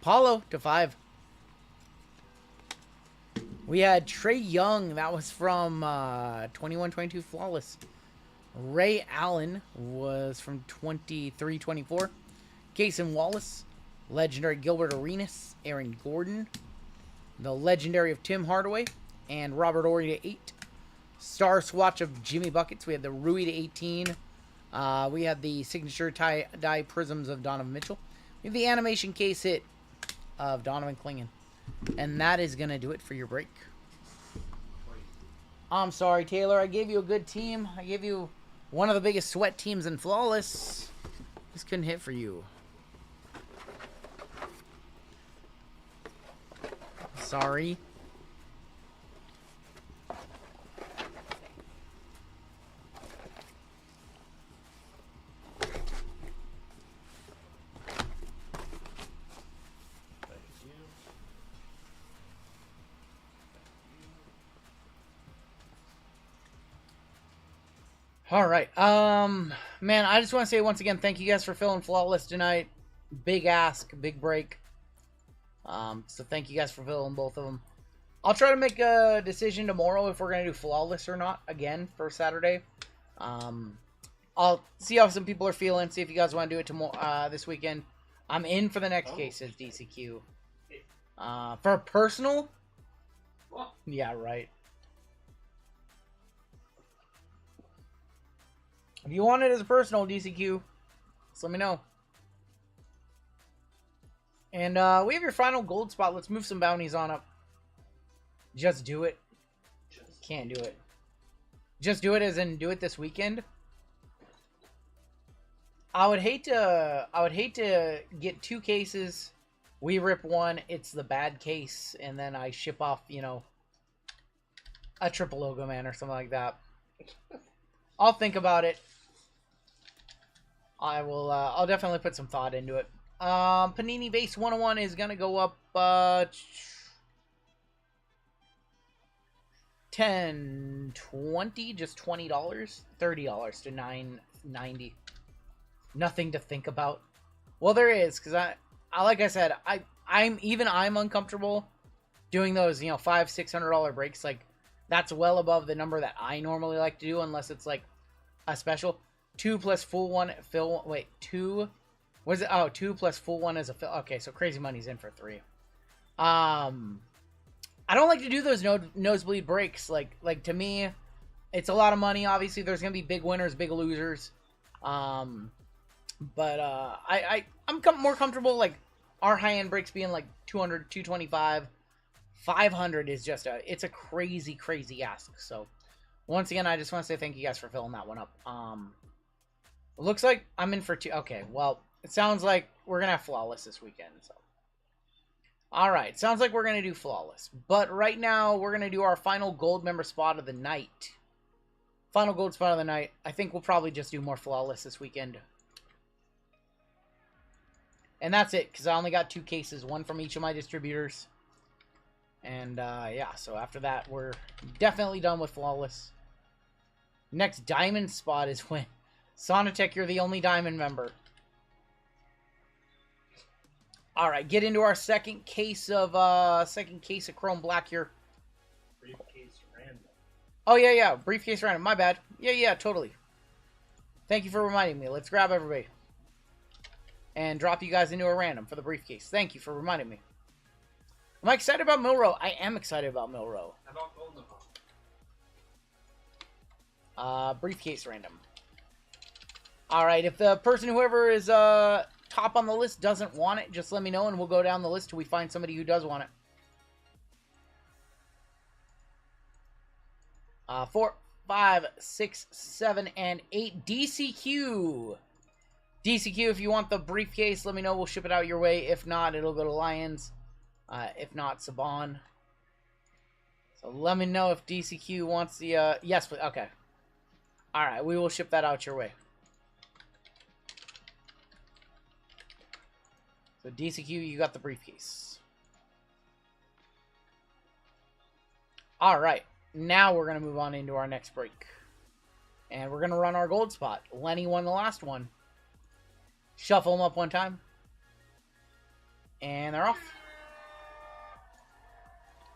Paulo to 5. We had Trey Young. That was from 21-22 Flawless. Ray Allen was from 23-24. Cason Wallace. Legendary Gilbert Arenas, Aaron Gordon, the legendary of Tim Hardaway, and Robert Ory to 8. Star swatch of Jimmy Buckets. We had the Rui to 18. We had the signature die prisms of Donovan Mitchell. We have the animation case hit of Donovan Clingan. And that is going to do it for your break. I'm sorry, Taylor. I gave you a good team. I gave you one of the biggest sweat teams in Flawless. Just couldn't hit for you. Sorry. All right. Man, I just want to say once again, thank you guys for filling Flawless tonight. Big ask, big break. So thank you guys for filling both of them. I'll try to make a decision tomorrow if we're going to do Flawless or not again for Saturday. I'll see how some people are feeling, see if you guys want to do it tomorrow, this weekend. I'm in for the next case, says DCQ. For a personal? What? Yeah, right. If you want it as a personal, DCQ, just let me know. And we have your final gold spot. Let's move some bounties on up. Just do it. Can't do it. Just do it as in do it this weekend. I would hate to get 2 cases. We rip one. It's the bad case, and then I ship off, you know, a triple logo man or something like that. I'll think about it. I will. I'll definitely put some thought into it. Panini base 101 is gonna go up 10, 20, just $20, $30 to $9.90. Nothing to think about. Well, there is, because I like I said, I'm uncomfortable doing those, you know, $500-$600 breaks. Like, that's well above the number that I normally like to do, unless it's like a special. 2 plus full one fill. Wait, 2. What is it? Oh, 2 plus full one is a fill. Okay, so Crazy Money's in for 3. I don't like to do those nosebleed breaks. Like to me, it's a lot of money. Obviously, there's gonna be big winners, big losers. But I'm more comfortable like our high end breaks being like 200, 225, 500 is just it's a crazy ask. So once again, I just want to say thank you guys for filling that one up. It looks like I'm in for 2. Okay, well, it sounds like we're gonna have Flawless this weekend. So, all right, sounds like we're gonna do Flawless. But right now, we're gonna do our final gold member spot of the night. Final gold spot of the night. I think we'll probably just do more Flawless this weekend. And that's it, because I only got 2 cases, one from each of my distributors. And, yeah, so after that, we're definitely done with Flawless. Next diamond spot is when Sonatech, you're the only diamond member. All right, get into our second case of Chrome Black here. Briefcase random. Oh, yeah, briefcase random. My bad. Yeah, totally. Thank you for reminding me. Let's grab everybody. And drop you guys into a random for the briefcase. Thank you for reminding me. Am I excited about Milrow? I am excited about Milrow. How about Golden Hawk? Briefcase random. All right, if the person, whoever is top on the list, doesn't want it, just let me know, and we'll go down the list till we find somebody who does want it. 4, 5, 6, 7, and 8. DCQ. DCQ, if you want the briefcase, let me know. We'll ship it out your way. If not, it'll go to Lions. If not, Saban. So let me know if DCQ wants the... yes, but okay. All right, we will ship that out your way. So DCQ, you got the briefcase. All right. Now we're going to move on into our next break. And we're going to run our gold spot. Lenny won the last one. Shuffle them up one time. And they're off.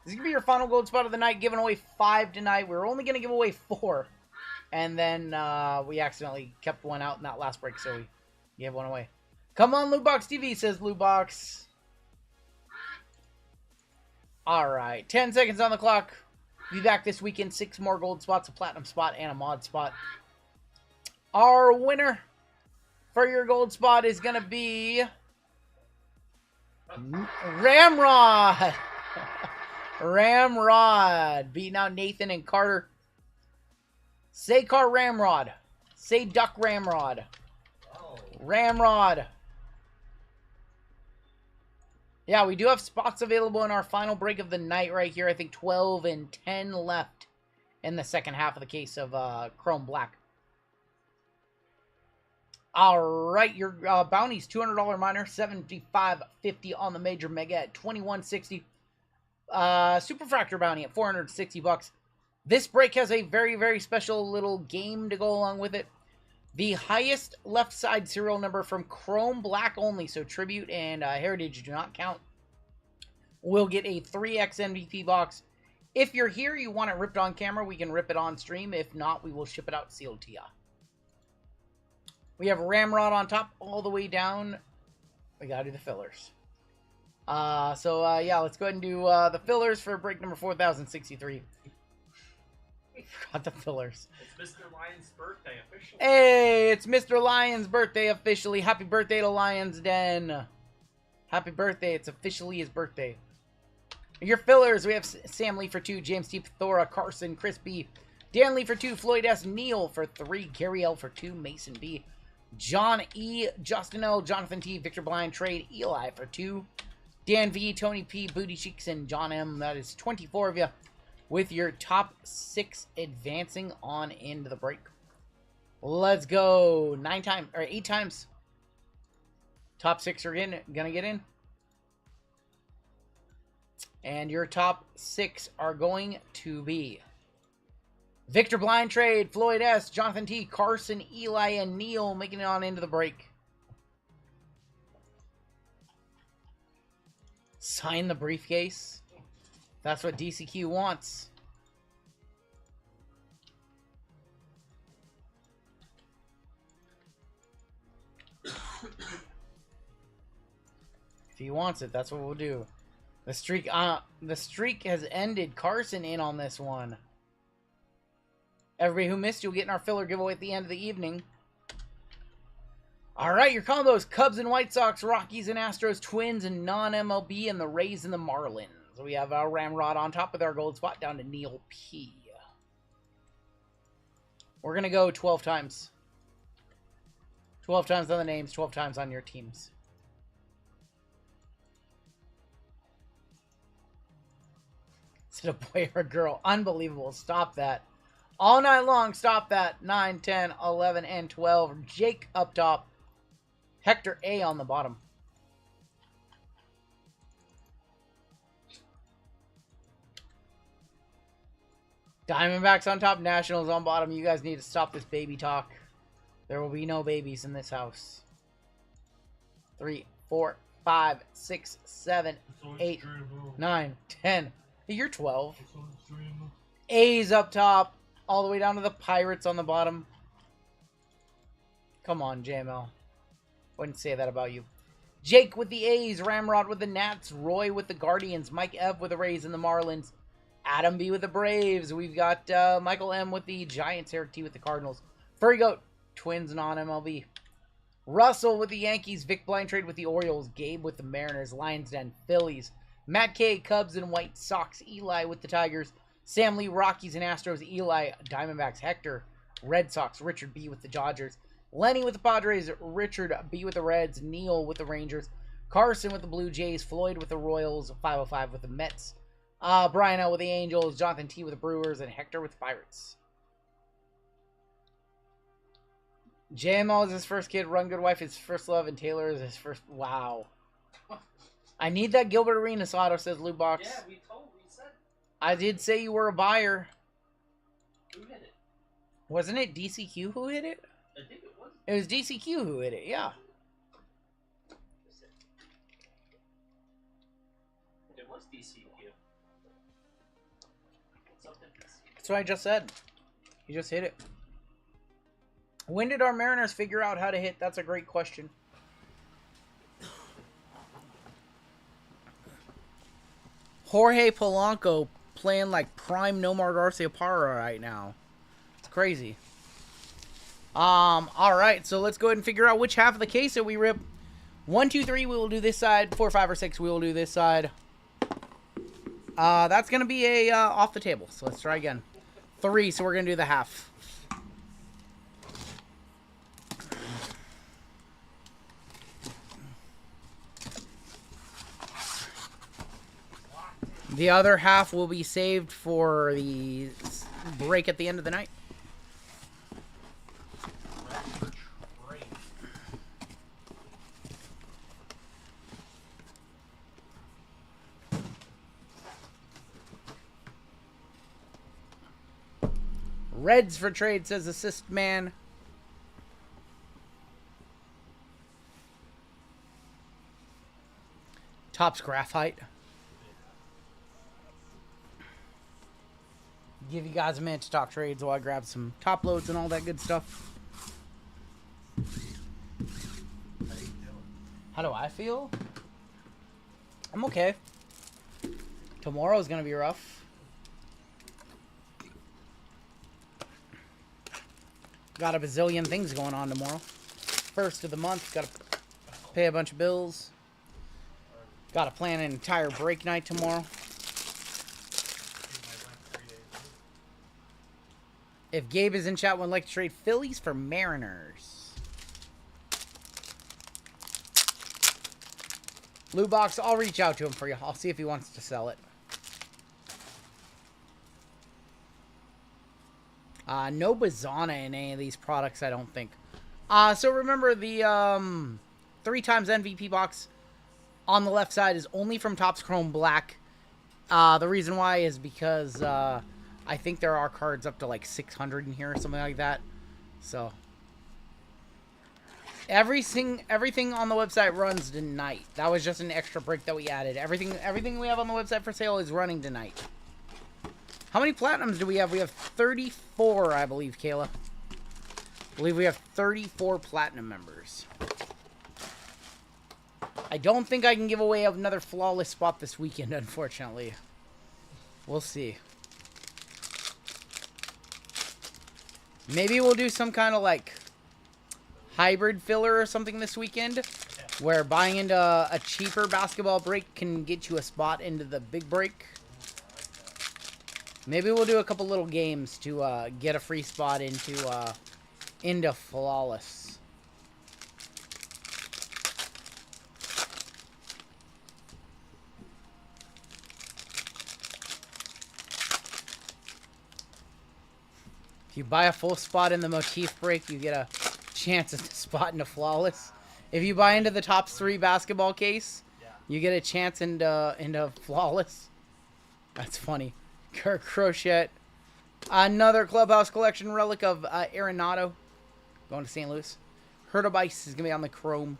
This is going to be your final gold spot of the night. Giving away 5 tonight. We were only going to give away 4. And then we accidentally kept one out in that last break. So we gave one away. Come on, Loot Box TV, says Loot Box. Alright. 10 seconds on the clock. Be back this weekend. 6 more gold spots, a platinum spot, and a mod spot. Our winner for your gold spot is going to be Ramrod. Ramrod. Beating out Nathan and Carter. Say car Ramrod. Say duck Ramrod. Ramrod. Yeah, we do have spots available in our final break of the night right here. I think 12 and 10 left in the second half of the case of Chrome Black. All right, your bounty's $200 minor, $75.50 on the major mega at $21.60. Superfractor bounty at $460. This break has a very, very special little game to go along with it. The highest left side serial number from Chrome Black only, so Tribute and Heritage do not count, will get a 3x MVP box. If you're here, you want it ripped on camera, we can rip it on stream. If not, we will ship it out sealed to ya. We have Ramrod on top all the way down. We gotta do the fillers. Yeah, let's go ahead and do the fillers for break number 4063. Forgot the fillers. It's Mr. Lion's birthday officially. Hey, it's Mr. Lion's birthday officially. Happy birthday to Lion's Den. Happy birthday. It's officially his birthday. Your fillers, we have Sam Lee for 2, James T. Thora, Carson, Chris B, Dan Lee for 2, Floyd S. Neal for 3, Gary L. for 2, Mason B, John E, Justin L, Jonathan T, Victor Blind, Trade, Eli for 2, Dan V, Tony P, Booty Cheeks, and John M. That is 24 of you, with your top 6 advancing on into the break. Let's go. 8 times. Top 6 are gonna get in. And your top 6 are going to be Victor Blind Trade, Floyd S, Jonathan T, Carson, Eli, and Neil making it on into the break. Sign the briefcase. That's what DCQ wants. If he wants it, that's what we'll do. The streak has ended. Carson in on this one. Everybody who missed, you'll get in our filler giveaway at the end of the evening. All right, your combos: Cubs and White Sox, Rockies and Astros, Twins and non-MLB, and the Rays and the Marlins. So we have our Ramrod on top with our gold spot down to Neil P. We're going to go 12 times. 12 times on the names, 12 times on your teams. Is it a boy or a girl? Unbelievable. Stop that. All night long, stop that. 9, 10, 11, and 12. Jake up top. Hector A on the bottom. Diamondbacks on top, Nationals on bottom. You guys need to stop this baby talk. There will be no babies in this house. 3, 4, 5, 6, 7, 8, 9, 10. Hey, you're 12. A's up top. All the way down to the Pirates on the bottom. Come on, JML. Wouldn't say that about you. Jake with the A's. Ramrod with the Nats. Roy with the Guardians. Mike Ev with the Rays and the Marlins. Adam B with the Braves. We've got Michael M with the Giants. Eric T with the Cardinals. Furry Goat Twins non-MLB. Russell with the Yankees. Vic Blind trade with the Orioles. Gabe with the Mariners. Lions Den. Phillies. Matt K. Cubs and White Sox. Eli with the Tigers. Sam Lee Rockies and Astros. Eli Diamondbacks. Hector Red Sox. Richard B. with the Dodgers. Lenny with the Padres. Richard B. with the Reds. Neil with the Rangers. Carson with the Blue Jays. Floyd with the Royals. 505 with the Mets. Brian L. with the Angels. Jonathan T. with the Brewers. And Hector with the Pirates. JML is his first kid. Rungoodlife is his first love. And Taylor is his first... Wow. I need that Gilbert Arenas auto, says Lou Box. Yeah, we said. I did say you were a buyer. Who hit it? Wasn't it DCQ who hit it? I think it was. It was DCQ who hit it, yeah. It was DCQ. Something DCQ. That's what I just said. He just hit it. When did our Mariners figure out how to hit? That's a great question. Jorge Polanco playing like prime Nomar Garciaparra right now. It's crazy. Alright, so let's go ahead and figure out which half of the case that we rip. 1, 2, 3, we will do this side. 4, 5, or 6, we will do this side. That's going to be a off the table, so let's try again. 3, so we're going to do the half. The other half will be saved for the break at the end of the night. Reds for trade, says Assist Man. Topps Graphite. Give you guys a minute to talk trades while I grab some top loads and all that good stuff. How do I feel? I'm okay. Tomorrow's gonna be rough. Got a bazillion things going on tomorrow. First of the month, gotta pay a bunch of bills. Gotta plan an entire break night tomorrow. If Gabe is in chat, would like to trade Phillies for Mariners. Blue Box, I'll reach out to him for you. I'll see if he wants to sell it. No Bazana in any of these products, I don't think. So remember, the 3 times MVP box on the left side is only from Topps Chrome Black. The reason why is because... I think there are cards up to like 600 in here or something like that. So everything on the website runs tonight. That was just an extra break that we added. Everything we have on the website for sale is running tonight. How many platinums do we have? We have 34, I believe, Kayla. I believe we have 34 platinum members. I don't think I can give away another flawless spot this weekend, unfortunately. We'll see. Maybe we'll do some kind of like hybrid filler or something this weekend, where buying into a cheaper basketball break can get you a spot into the big break. Maybe we'll do a couple little games to get a free spot into flawless. If you buy a full spot in the Motif break, you get a chance at the spot into flawless. If you buy into the top 3 basketball case, you get a chance into flawless. That's funny. Kirk Crochet. Another Clubhouse Collection relic of Arenado. Going to St. Louis. Hertobice is going to be on the Chrome.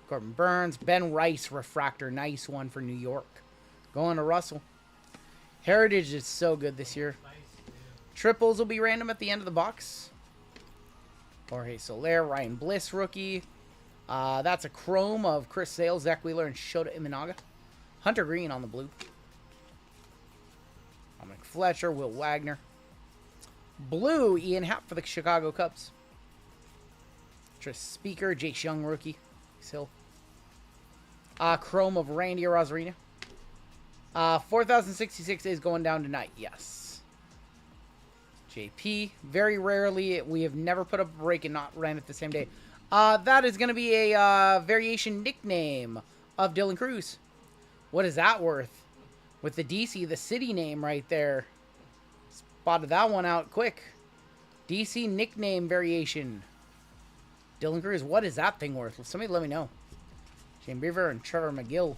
Corbin Burns. Ben Rice Refractor. Nice one for New York. Going to Russell. Heritage is so good this year. Triples will be random at the end of the box. Jorge Soler, Ryan Bliss rookie. That's a Chrome of Chris Sale, Zach Wheeler, and Shota Imanaga. Hunter Green on the blue. Dominic Fletcher, Will Wagner. Blue, Ian Happ for the Chicago Cubs. Speaker, Jake Young, rookie. Hill. Chrome of Randy Rosarina. 4066 is going down tonight. Yes. JP. Very rarely. We have never put up a break and not ran it the same day. That is going to be a variation nickname of Dylan Cruz. What is that worth? With the DC, the city name right there. Spotted that one out quick. DC nickname variation. Dylan Cruz, what is that thing worth? Somebody let me know. Shane Beaver and Trevor McGill.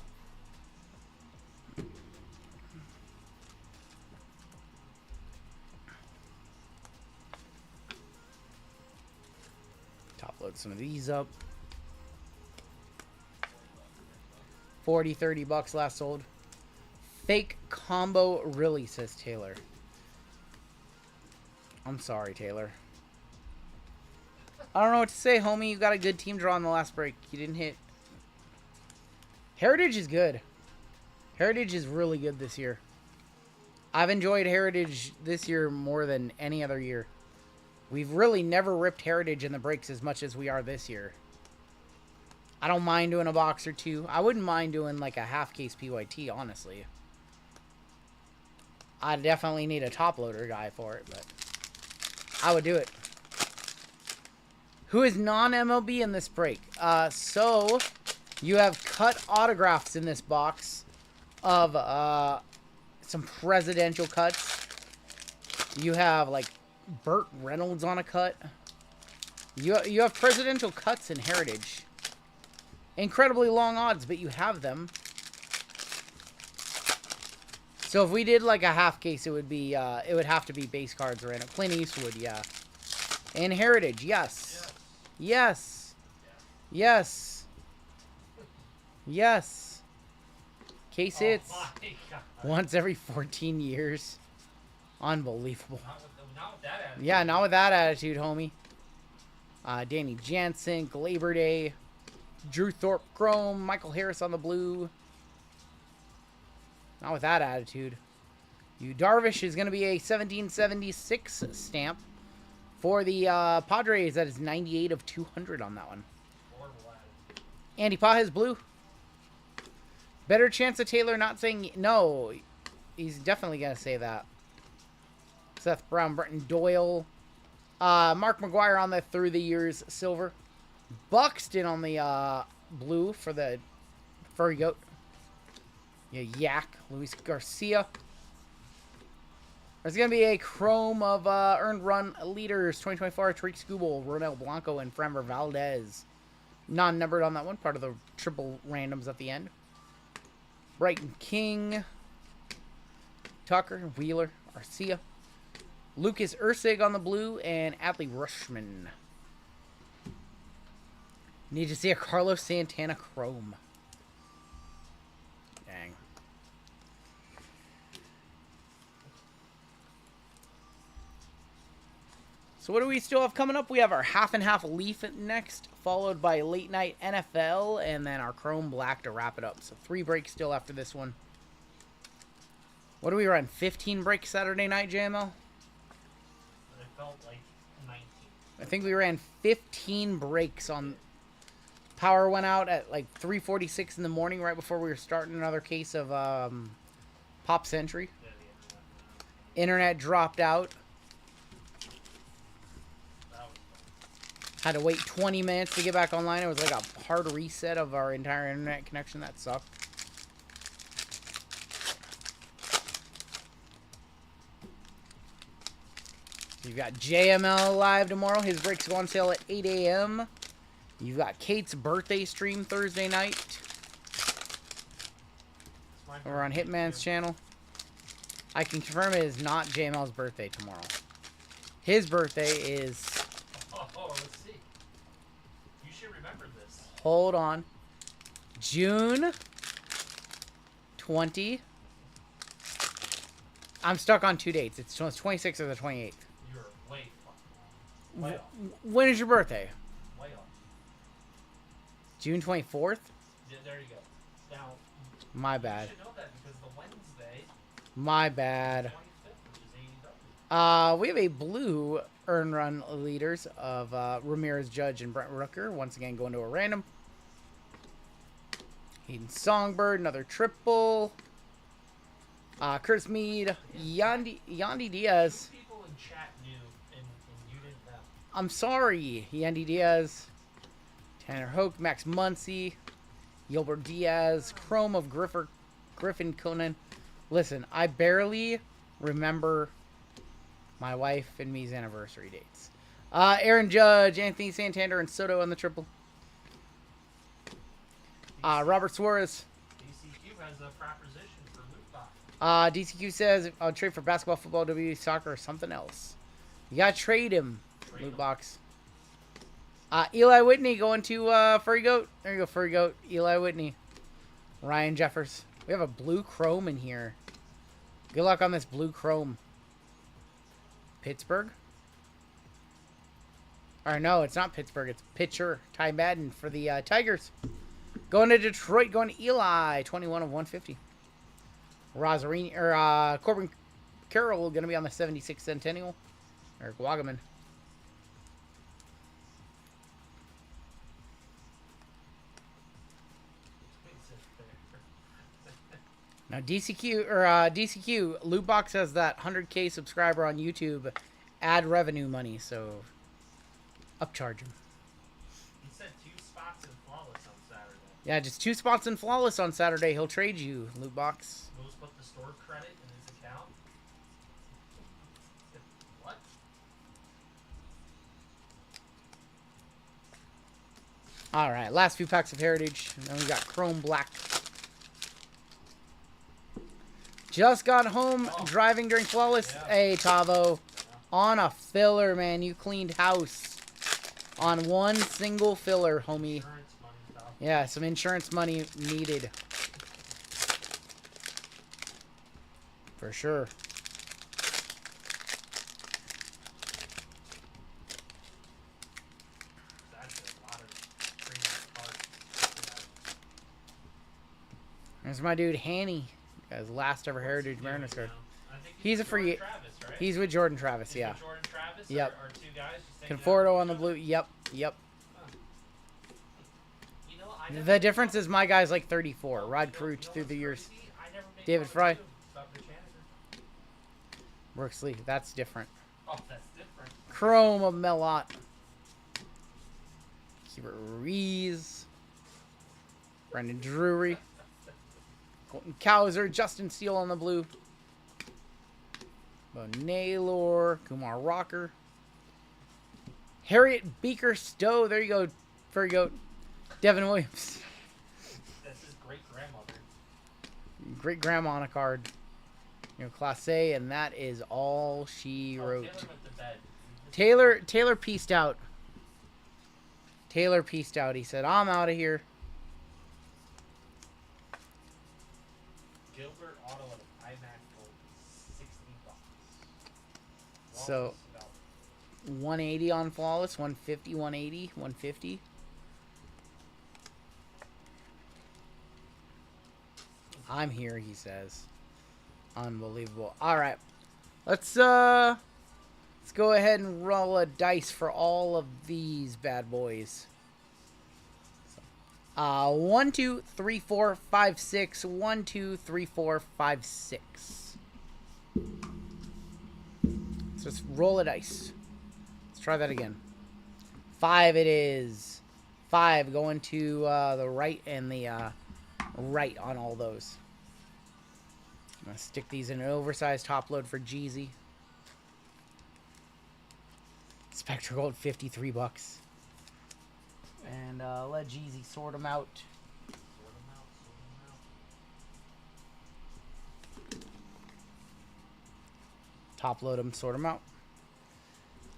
Top load some of these up. 40, 30 bucks last sold. Fake combo really, says Taylor. I'm sorry, Taylor. I don't know what to say, homie. You got a good team draw on the last break. You didn't hit. Heritage is good. Heritage is really good this year. I've enjoyed Heritage this year more than any other year. We've really never ripped Heritage in the breaks as much as we are this year. I don't mind doing a box or two. I wouldn't mind doing like a half case PYT, honestly. I definitely need a top loader guy for it, but I would do it. Who is non-MLB in this break? So you have cut autographs in this box of some presidential cuts. You have like Burt Reynolds on a cut. You have presidential cuts in Heritage. Incredibly long odds, but you have them. So if we did like a half case, it would be it would have to be base cards random. Clint Eastwood, yeah. And Heritage, yes. Yes. Yes. Yes. Case hits once every 14 years. Unbelievable. Not with that attitude. Yeah, not with that attitude, homie. Danny Jansen, Labor Day, Drew Thorpe Chrome, Michael Harris on the blue. Not with that attitude. You Darvish is going to be a 1776 stamp for the Padres. That is 98 of 200 on that one. Andy Pages blue. Better chance of Taylor not saying no. He's definitely going to say that. Seth Brown, Brenton Doyle. Mark McGuire on the through the years silver. Buxton on the blue for the furry goat. Yeah, Yak. Luis Garcia. There's going to be a chrome of earned run leaders 2024. Tariq Skubal, Ronel Blanco, and Framber Valdez. Non-numbered on that one. Part of the triple randoms at the end. Brighton King. Tucker, Wheeler, Arcia. Lucas Ursig on the blue, and Adley Rushman. Need to see a Carlos Santana chrome. Dang. So what do we still have coming up? We have our half and half Leaf next, followed by late night NFL, and then our Chrome Black to wrap it up. So 3 breaks still after this one. What do we run? 15 breaks Saturday night, JML? It felt like 19. I think we ran 15 breaks on... Power went out at like 3:46 in the morning right before we were starting another case of Pop Century. Yeah, Internet dropped out. Had to wait 20 minutes to get back online. It was like a hard reset of our entire internet connection. That sucked. You've got JML live tomorrow. His breaks go on sale at 8 a.m. You've got Kate's birthday stream Thursday night. Over on Hitman's channel. I can confirm it is not JML's birthday tomorrow. His birthday is... Oh, let's see. You should remember this. Hold on. June 20. I'm stuck on 2 dates. It's 26th or the 28th. You're way off. When is your birthday? Way off. June 24th? Yeah, there you go. Now, My bad. you should know that because the Wednesday, My bad. 25th, which is We have a blue earn run leaders of Ramirez, Judge, and Brent Rooker. Once again, going to a random. Hayden Songbird, another triple. Curtis Mead, Yandy Diaz. People in chat knew, and you didn't know. I'm sorry, Yandy Diaz. Tanner Hoke, Max Muncy, Gilbert Diaz, Chrome of Griffin Conan. Listen, I barely remember my wife and me's anniversary dates. Aaron Judge, Anthony Santander, and Soto on the triple. Robert Suarez. DCQ has a proposition for loot box. DCQ says I'll trade for basketball, football, WWE, soccer, or something else. You gotta trade him. Loot box. Eli Whitney going to Furry Goat. There you go, Furry Goat. Eli Whitney. Ryan Jeffers. We have a blue chrome in here. Good luck on this blue chrome. Pittsburgh. Or no, it's not Pittsburgh. It's pitcher Ty Madden for the Tigers. Going to Detroit. Going to Eli. 21 of 150. Rosarini or Corbin Carroll going to be on the 76th Centennial. Eric Wagaman. Now DCQ loot box has that 100K subscriber on YouTube ad revenue money, so upcharge him. He said 2 spots in flawless on Saturday. Yeah, just 2 spots in flawless on Saturday. He'll trade you loot box. Mo's put the store credit in his account. What? All right, last few packs of Heritage. And then we got Chrome Black. Just got home driving during flawless. Yeah. Hey, Tavo. Yeah. On a filler, man. You cleaned house. On one single filler, homie. Yeah, some insurance money needed. For sure. There's my dude, Hanny. His last ever Heritage Mariners card. He's a free. Travis, right? He's with Jordan Travis, yeah. Jordan Travis. Yep. Are 2 guys Conforto on the blue. Yep. Yep. You know, the difference is my guy's like 34. Rod Crew through the years. David Fry. Brooks Lee. That's different. Oh, that's different. Chrome of Melot. Hubert Rees. Brendan Drury. Colton Cowser, Justin Steele on the blue. Bo Naylor, Kumar Rocker. Harriet Beaker Stowe. There you go. Furry Goat. Devin Williams. That's his great-grandmother. Great-grandma on a card. You know, Class A, and that is all she wrote. Taylor pieced out. Taylor pieced out. He said, I'm out of here. Gilbert Auto at IMAX Gold, $60. So, 180 on flawless, 150, 180, 150. I'm here, he says. Unbelievable. All right, let's go ahead and roll a dice for all of these bad boys. 1, 2, 3, 4, 5, 6. 1, 2, 3, 4, 5, 6. So let's roll a dice. Let's try that again. 5 it is. 5 going to the right and the right on all those. I'm going to stick these in an oversized top load for Jeezy. Spectre Gold, $53. And let Jeezy sort them out. Top load them, sort them out.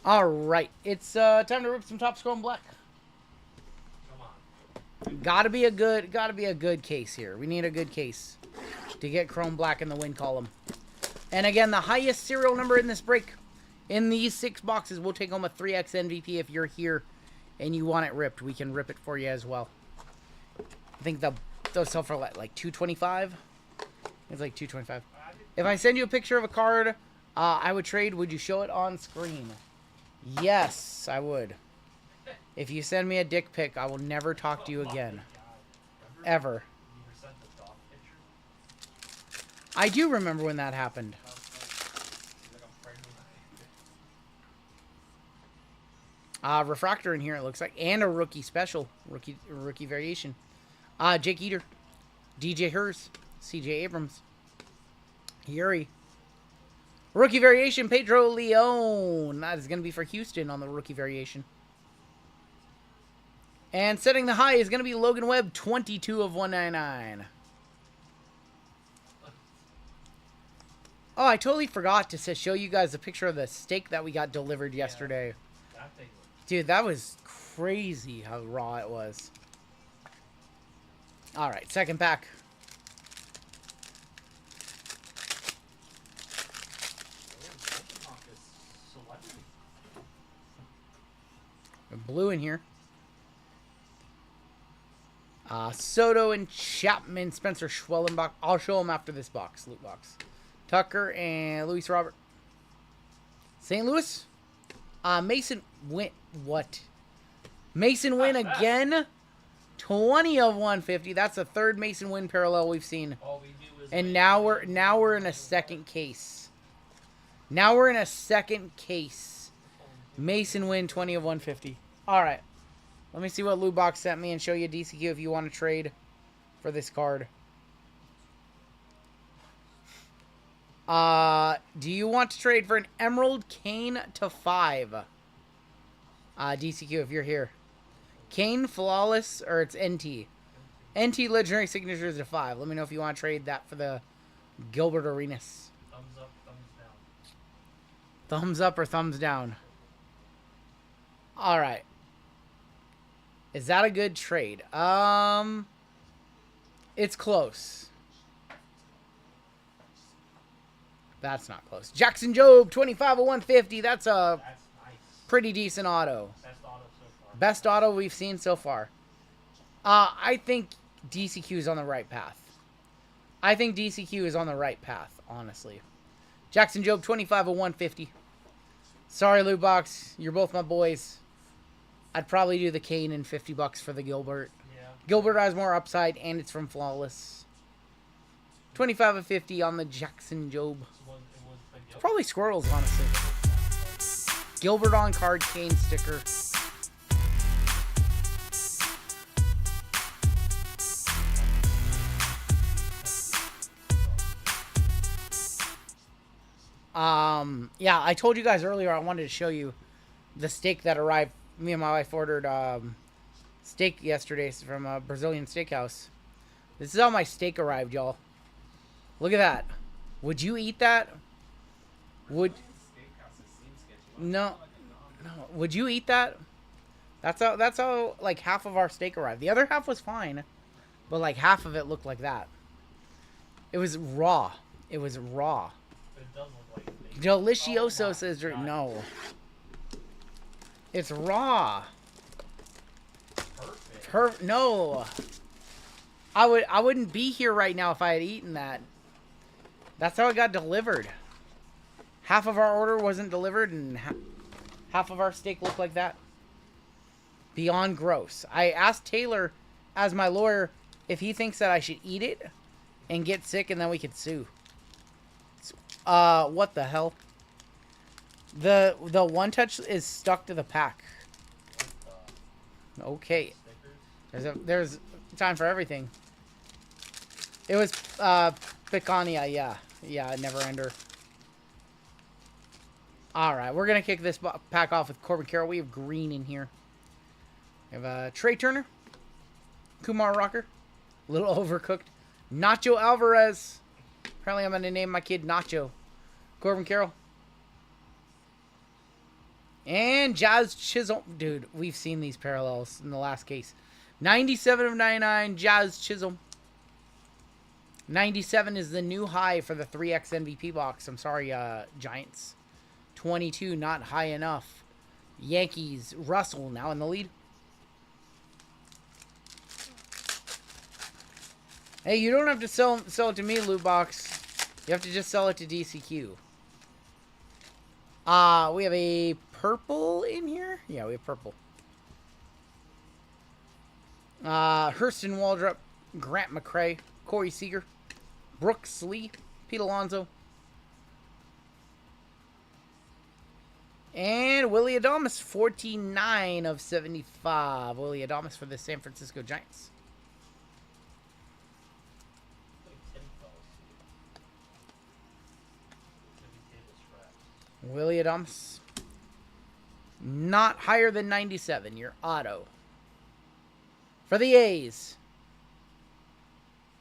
All right, it's time to rip some Topps Chrome Black. Come on. Gotta be a good case here. We need a good case to get Chrome Black in the win column. And again, the highest serial number in this break, in these 6 boxes, we'll take home a 3X MVP if you're here and you want it ripped. We can rip it for you as well. I think they'll sell for like $225. It's like $225. If I send you a picture of a card I would trade. Would you show it on screen? Yes, I would. If you send me a dick pic, I will never talk to you again. Ever. I do remember when that happened. Refractor in here, it looks like. And a rookie special. Rookie variation. Jake Eater. DJ Hers. CJ Abrams. Yuri. Rookie variation, Pedro Leon. That is going to be for Houston on the rookie variation. And setting the high is going to be Logan Webb, 22 of 199. Oh, I totally forgot to show you guys a picture of the steak that we got delivered yesterday. Dude, that was crazy how raw it was. All right, second pack. Blue in here. Soto and Chapman, Spencer Schwellenbach. I'll show them after this box, loot box. Tucker and Luis Robert. St. Louis. Mason Win. What? Mason Win again. 20 of 150. That's the third Mason Win parallel we've seen. And now we're in a second case. Now we're in a second case. Mason Win, 20 of 150. All right. Let me see what loot box sent me and show you DCQ if you want to trade for this card. Do you want to trade for an Emerald Kane to 5? DCQ if you're here. Kane Flawless, or it's NT. NT Legendary Signatures to 5. Let me know if you want to trade that for the Gilbert Arenas. Thumbs up, thumbs down. Thumbs up or thumbs down? All right. Is that a good trade? It's close. That's not close. Jackson Jobe, 25 of 150. That's a pretty decent auto. Best auto so far. Best auto we've seen so far. I think DCQ is on the right path. I think DCQ is on the right path, honestly. Jackson Jobe, 25 of 150. Sorry, loot box. You're both my boys. I'd probably do the Kane and $50 for the Gilbert. Yeah. Gilbert has more upside, and it's from Flawless. 25 of 50 on the Jackson Jobe. Probably squirrels, honestly. Gilbert on card, Kane sticker. Yeah, I told you guys earlier I wanted to show you the steak that arrived. Me and my wife ordered steak yesterday from a Brazilian steakhouse. This is how my steak arrived, y'all. Look at that. Would you eat that? No. Would you eat that? That's how like half of our steak arrived. The other half was fine, but like half of it looked like that. It was raw. It was raw. It does look like Delicioso says no. It's raw. perfect. No. I wouldn't be here right now if I had eaten that. That's how it got delivered. Half of our order wasn't delivered, and half of our steak looked like that. Beyond gross. I asked Taylor, as my lawyer, if he thinks that I should eat it and get sick, and then we could sue. What the hell? The one touch is stuck to the pack. Okay. There's time for everything. It was Picanha, yeah. Yeah, never ender. Alright, we're going to kick this pack off with Corbin Carroll. We have green in here. We have Trey Turner. Kumar Rocker. A little overcooked. Nacho Alvarez. Apparently I'm going to name my kid Nacho. Corbin Carroll. And Jazz Chisholm. Dude, we've seen these parallels in the last case. 97 of 99, Jazz Chisholm. 97 is the new high for the 3X MVP box. I'm sorry, Giants. 22, not high enough. Yankees, Russell now in the lead. Hey, you don't have to sell it to me, loot box. You have to just sell it to DCQ. We have a purple in here. Yeah, we have purple. Hurston Waldrop, Grant McCray, Corey Seager, Brooks Lee, Pete Alonso, and Willie Adames, 49 of 75. Willie Adames for the San Francisco Giants. Willie Adames. Not higher than 97. Your auto. For the A's,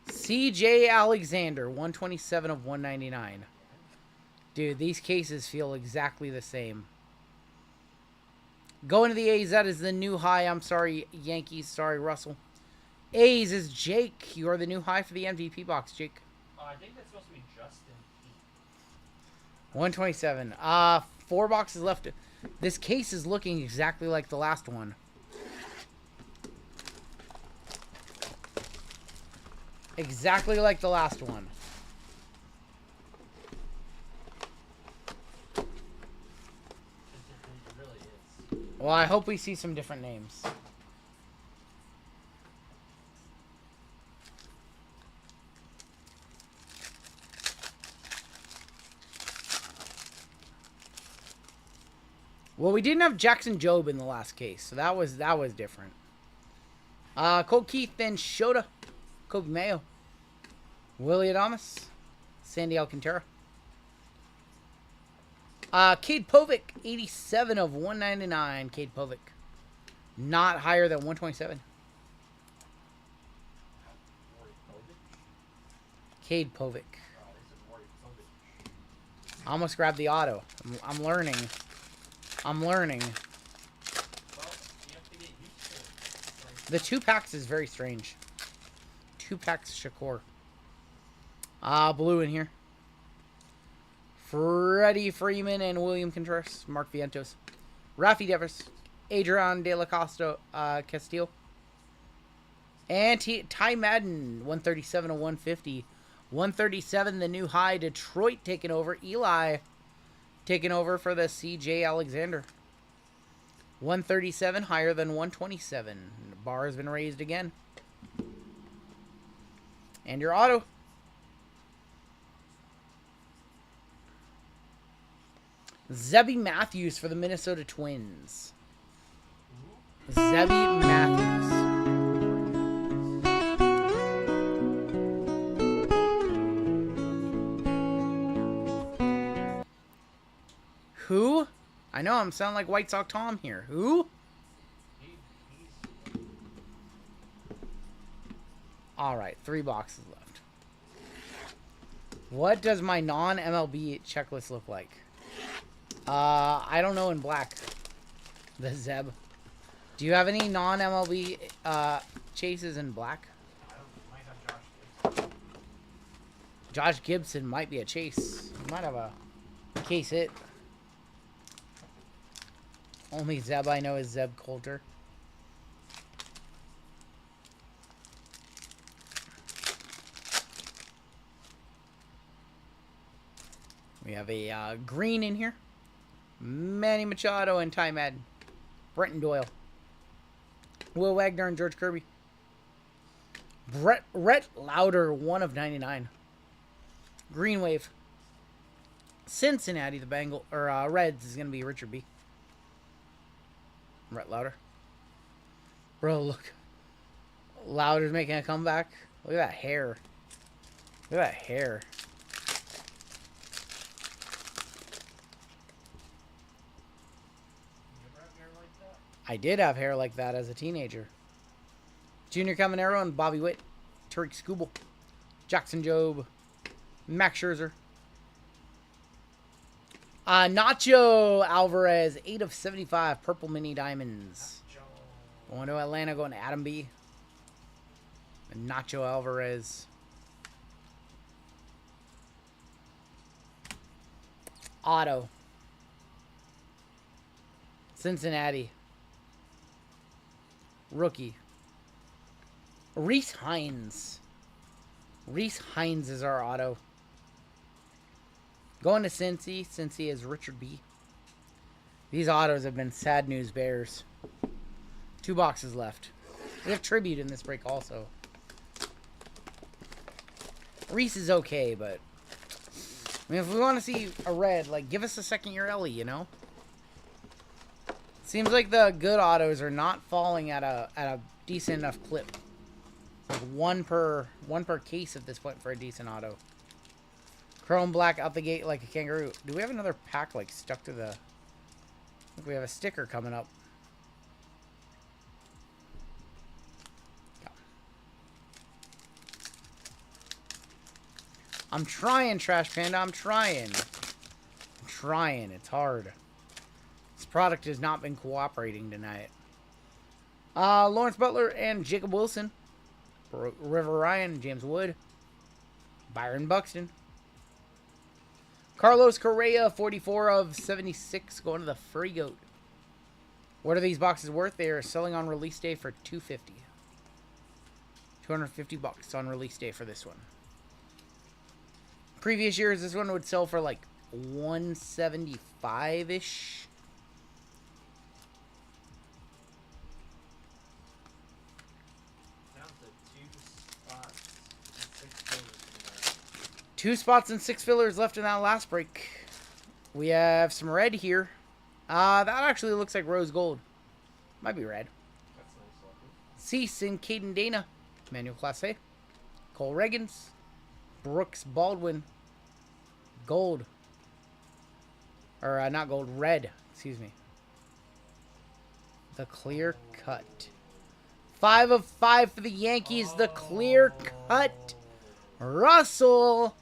CJ Alexander, 127 of 199. Dude, these cases feel exactly the same. Going to the A's, that is the new high. I'm sorry, Yankees. Sorry, Russell. A's is Jake. You are the new high for the MVP box, Jake. I think that's supposed to be Justin Pete. 127. 4 boxes left. This case is looking exactly like the last one. Exactly like the last one. It really is. Well, I hope we see some different names. Well, we didn't have Jackson Jobe in the last case, so that was different. Cole Keith, then Shota, Kobe Mayo, Willie Adames, Sandy Alcantara. Cade Povic, 87 of 199. Cade Povic. Not higher than 127. Cade Povic. I almost grabbed the auto. I'm learning. I'm learning. The 2-packs is very strange. 2-packs Shakur. Blue in here. Freddie Freeman and William Contreras. Mark Vientos. Rafi Devers. Adrian De La Costa Castillo. And Ty Madden. 137 of 150. 137, the new high. Detroit taking over. Eli taking over for the CJ Alexander. 137, higher than 127. The bar has been raised again. And your auto. Zebby Matthews for the Minnesota Twins. Zebby Matthews. Who? I know I'm sounding like White Sox Tom here. Who? Alright, 3 boxes left. What does my non-MLB checklist look like? I don't know in black. The Zeb. Do you have any non-MLB chases in black? Josh Gibson might be a chase. He might have a case hit. Only Zeb I know is Zeb Coulter. We have a green in here. Manny Machado and Ty Madden. Brenton Doyle. Will Wagner and George Kirby. Rhett Lauder, 1 of 99. Green Wave. Cincinnati, the Reds is going to be Richard B. Rhett Lauder. Bro, look. Lauder's making a comeback. Look at that hair. Look at that hair. I did have hair like that as a teenager. Junior Caminero and Bobby Witt. Tariq Skubal. Jackson Jobe. Max Scherzer. Nacho Alvarez. 8 of 75. Purple Mini Diamonds. Going to Atlanta. Going to Adam B. And Nacho Alvarez. Auto. Cincinnati. Rookie. Reese Hines. Reese Hines is our auto. Going to Cincy. Cincy is Richard B. These autos have been sad news bears. 2 boxes left. We have Tribute in this break also. Reese is okay, but I mean, if we want to see a red, like, give us a second-year Ellie, you know? Seems like the good autos are not falling at a decent enough clip. Like one per case at this point for a decent auto. Chrome black out the gate like a kangaroo. Do we have another pack like stuck to the? I think we have a sticker coming up. Yeah. I'm trying, Trash Panda. I'm trying. It's hard. This product has not been cooperating tonight. Lawrence Butler and Jacob Wilson. River Ryan, James Wood. Byron Buxton. Carlos Correa, 44 of 76, going to the Free Goat. What are these boxes worth? They are selling on release day for $250. $250 on release day for this one. Previous years, this one would sell for like $175-ish. Down to 2 spots and 6 fillers left in that last break. We have some red here. That actually looks like rose gold. Might be red. That's nice looking. Cease and Caden Dana. Manuel Class A. Cole Reagans. Brooks Baldwin. Gold. Or, not gold. Red. Excuse me. The clear cut. 5 of 5 for the Yankees. The clear cut. Russell.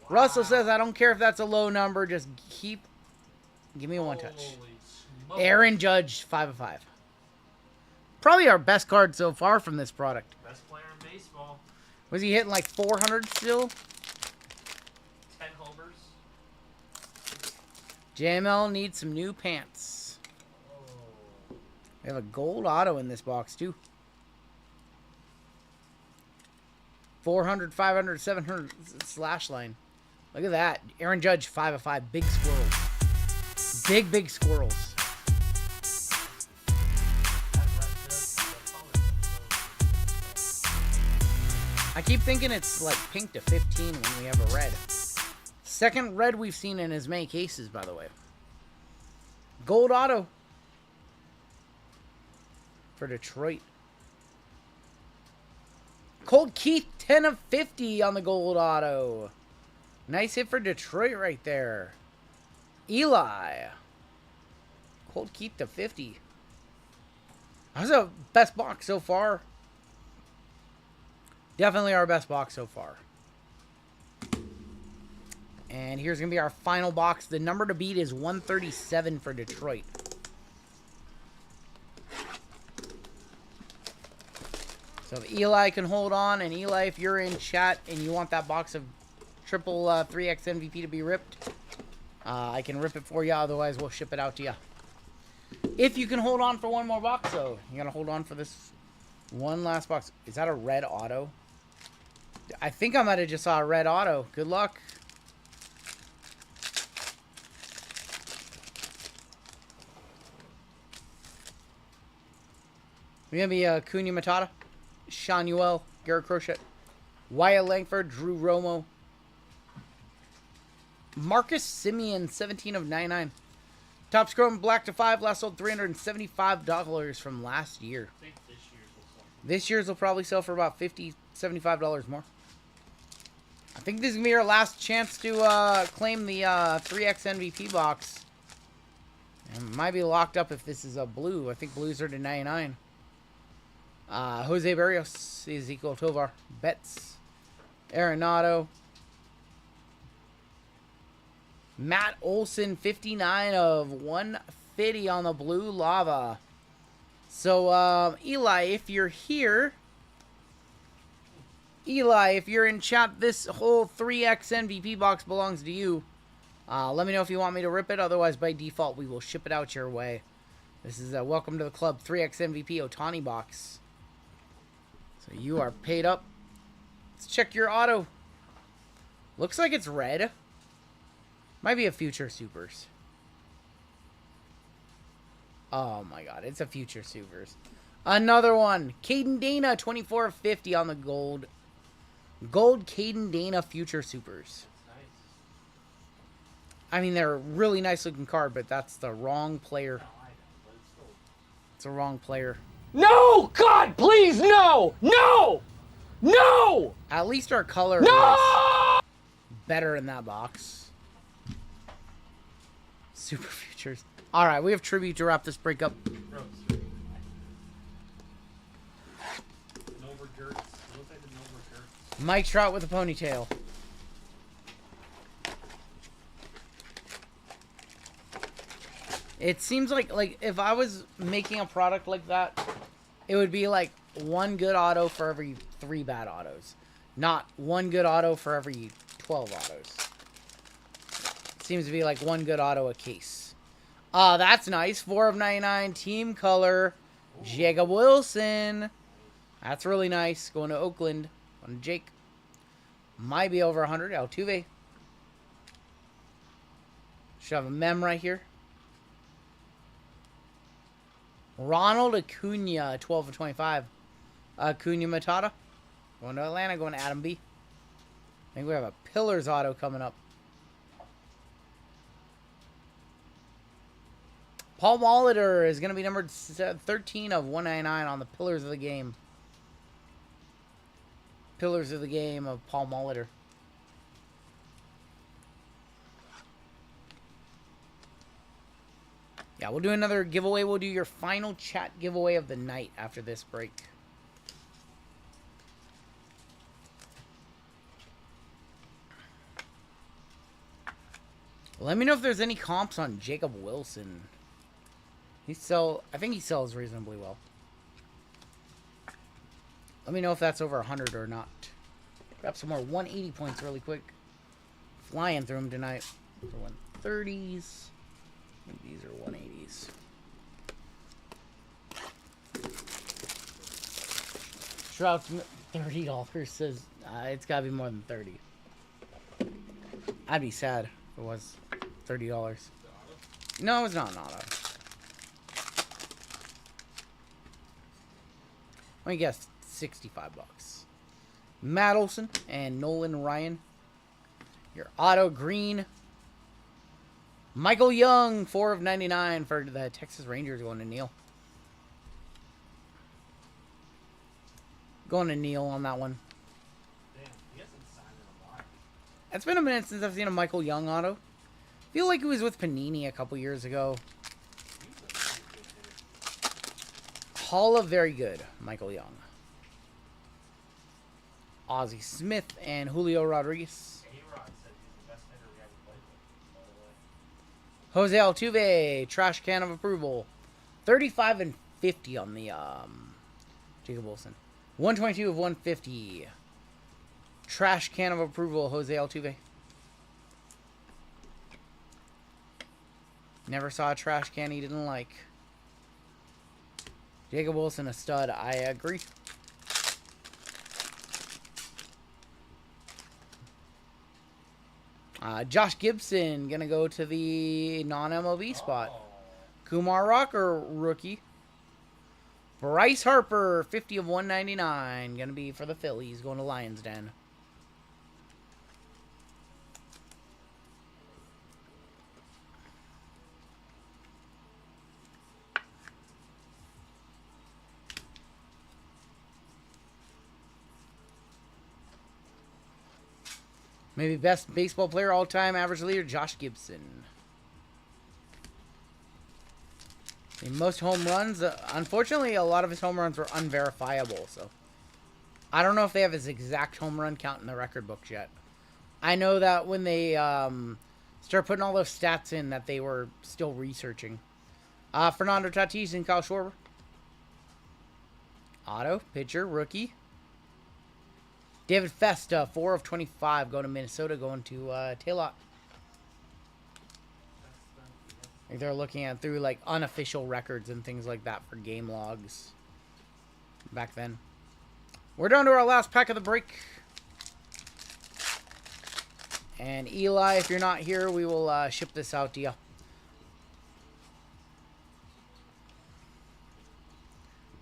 Russell says, I don't care if that's a low number. Just give me a one touch. Holy smoke. Aaron Judge, 5 of 5. Probably our best card so far from this product. Best player in baseball. Was he hitting like 400 still? 10 homers. JML needs some new pants. Oh. We have a gold auto in this box too. 400, 500, 700 slash line. Look at that. Aaron Judge, 5 of 5. Big squirrels. Big squirrels. I keep thinking it's like pink to 15 when we have a red. Second red we've seen in as many cases, by the way. Gold auto. For Detroit. Cold Keith, 10 of 50 on the gold auto. Nice hit for Detroit right there. Eli. Cold Keith to 50. That's the best box so far. Definitely our best box so far. And here's going to be our final box. The number to beat is 137 for Detroit. So if Eli can hold on, and Eli, if you're in chat and you want that box of triple 3X MVP to be ripped, I can rip it for you. Otherwise, we'll ship it out to you. If you can hold on for one more box, though. You got to hold on for this one last box. Is that a red auto? I think I might have just saw a red auto. Good luck. We're going to be Cunha Matata, Sean Ewell, Garrett Crochet, Wyatt Langford, Drew Romo, Marcus Simeon, 17 of 99. Top Chrome black to 5, last sold $375 from last year. I think this year's will sell. This year's will probably sell for about $50, $75 more. I think this is going to be our last chance to claim the 3X MVP box. And it might be locked up if this is a blue. I think blues are to 99. Jose Barrios, Ezekiel Tovar, Betts, Arenado, Matt Olson, 59 of 150 on the blue lava. So, Eli, if you're here, Eli, if you're in chat, this whole 3X MVP box belongs to you. Let me know if you want me to rip it. Otherwise, by default, we will ship it out your way. This is a welcome to the club 3X MVP Ohtani box. So you are paid up. Let's check your auto. Looks like it's red. Might be a future supers. Oh my god, it's a Future Supers. Another one. Caden Dana, 24/50 on the gold. Gold Caden Dana Future Supers. I mean, they're a really nice looking card, but that's the wrong player. It's a wrong player. No! God, please, no! No! No! At least our color No! is better in that box. Super Futures. Alright, we have tribute to wrap this break up. Mike Trout with a ponytail. It seems like if I was making a product like that, it would be like one good auto for every 3 bad autos. Not one good auto for every 12 autos. It seems to be like one good auto a case. That's nice. 4/99 team color. Jacob Wilson. That's really nice. Going to Oakland. On Jake. Might be over 100. Altuve. Should have a mem right here. Ronald Acuna, 12/25. Acuna Matata. Going to Atlanta, going to Adam B. I think we have a Pillars auto coming up. Paul Molitor is going to be numbered 13/199 on the Pillars of the Game. Pillars of the Game of Paul Molitor. Yeah, we'll do another giveaway. We'll do your final chat giveaway of the night after this break. Let me know if there's any comps on Jacob Wilson. I think he sells reasonably well. Let me know if that's over 100 or not. Grab some more 180 points really quick. Flying through them tonight. For 130s. These are 180s. Trout's $30 says it's gotta be more than 30. I'd be sad if it was $30. No, it's not an auto. Let me guess, $65. Matt Olson and Nolan Ryan. Your auto green. Michael Young, 4/99 for the Texas Rangers, going to Neil. Going to Neil on that one. Damn, he hasn't signed in a while. It's been a minute since I've seen a Michael Young auto. I feel like he was with Panini a couple years ago. Hall of Very Good, Michael Young. Ozzie Smith and Julio Rodriguez. A-Rod said he's the best hitter we ever played with, by the way. Jose Altuve, trash can of approval. 35/50 on the Jacob Wilson. 122/150. Trash can of approval, Jose Altuve. Never saw a trash can he didn't like. Jacob Wilson, a stud. I agree. Josh Gibson, gonna go to the non-MLB spot. Kumar Rocker, rookie. Bryce Harper, 50/199. Gonna be for the Phillies, going to Lions Den. Maybe best baseball player all-time, average leader, Josh Gibson. The most home runs, unfortunately, a lot of his home runs were unverifiable, so I don't know if they have his exact home run count in the record books yet. I know that when they start putting all those stats in, that they were still researching. Fernando Tatis and Kyle Schwarber. Auto, pitcher, rookie. David Festa, 4/25, going to Minnesota, going to Taylor. I think they're looking at through like unofficial records and things like that for game logs back then. We're down to our last pack of the break. And Eli, if you're not here, we will ship this out to you.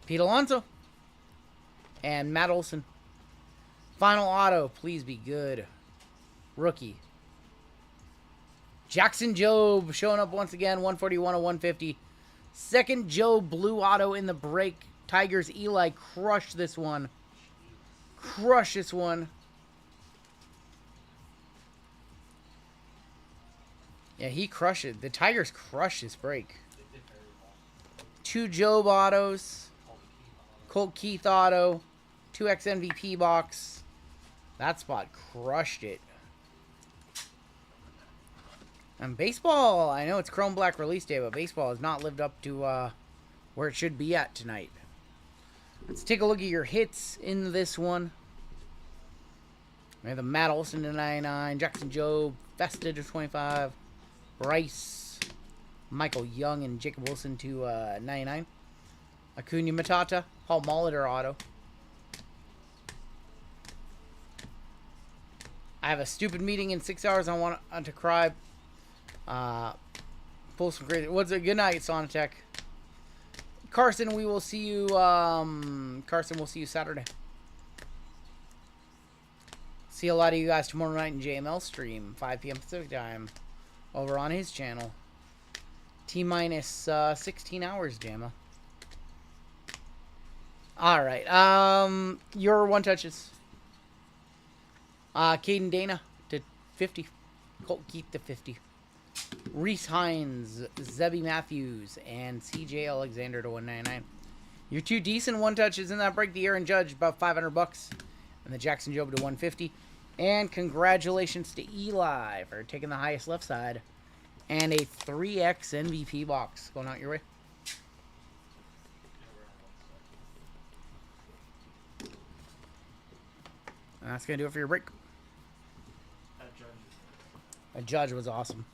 Pete Alonso. And Matt Olson. Final auto, please be good. Rookie. Jackson Jobe showing up once again, 141 of 150. Second Jobe blue auto in the break. Tigers Eli crushed this one. Crush this one. Yeah, he crushed it. The Tigers crushed this break. 2 Jobe autos. Colt Keith auto. 2X MVP box. That spot crushed it. And baseball, I know it's Chrome Black release day, but baseball has not lived up to where it should be at tonight. Let's take a look at your hits in this one. We have the Matt Olson to 99, Jackson Jobe, Festa to 25, Bryce, Michael Young, and Jacob Wilson to 99. Acuna Matata, Paul Molitor auto. I have a stupid meeting in 6 hours. I want to cry. Pull some crazy. What's a good night, Sonatech? Carson, we will see you. Carson, we'll see you Saturday. See a lot of you guys tomorrow night in JML stream, 5 p.m. Pacific time, over on his channel. T-minus 16 hours, JML. All right. Your one touches. Caden Dana to 50. Colt Keith to 50. Reese Hines, Zebby Matthews, and CJ Alexander to 199. Your 2 decent one touches in that break. The Aaron Judge, about $500. And the Jackson Jobe to 150. And congratulations to Eli for taking the highest left side. And a 3X MVP box going out your way. And that's going to do it for your break. A Judge was awesome.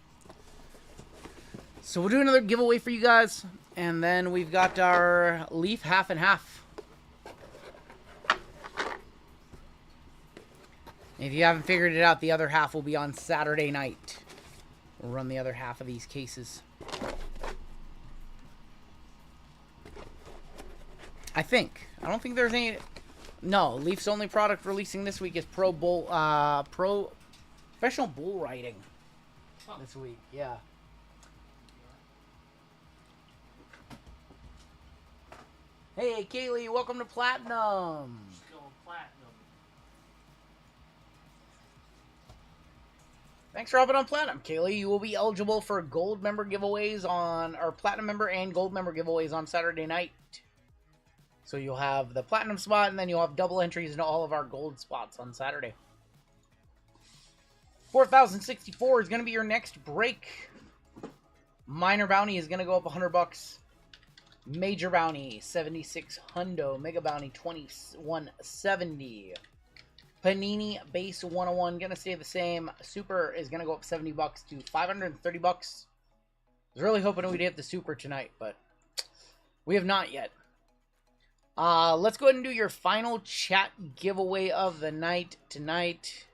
So we'll do another giveaway for you guys. And then we've got our Leaf half and half. If you haven't figured it out, the other half will be on Saturday night. We'll run the other half of these cases. I think. I don't think there's any... No, Leaf's only product releasing this week is professional bull riding. This week, yeah. Hey, Kaylee, welcome to Platinum. Thanks for hopping on Platinum, Kaylee. You will be eligible for gold member giveaways on, or Platinum member and gold member giveaways on Saturday night. So you'll have the Platinum spot, and then you'll have double entries into all of our gold spots on Saturday. 4,064 is going to be your next break. Minor bounty is going to go up $100. Major bounty 76 hundo. Mega bounty 2170. Panini base 101 going to stay the same. Super is going to go up $70 to $530. I was really hoping we'd hit the super tonight, but we have not yet. Let's go ahead and do your final chat giveaway of the night tonight.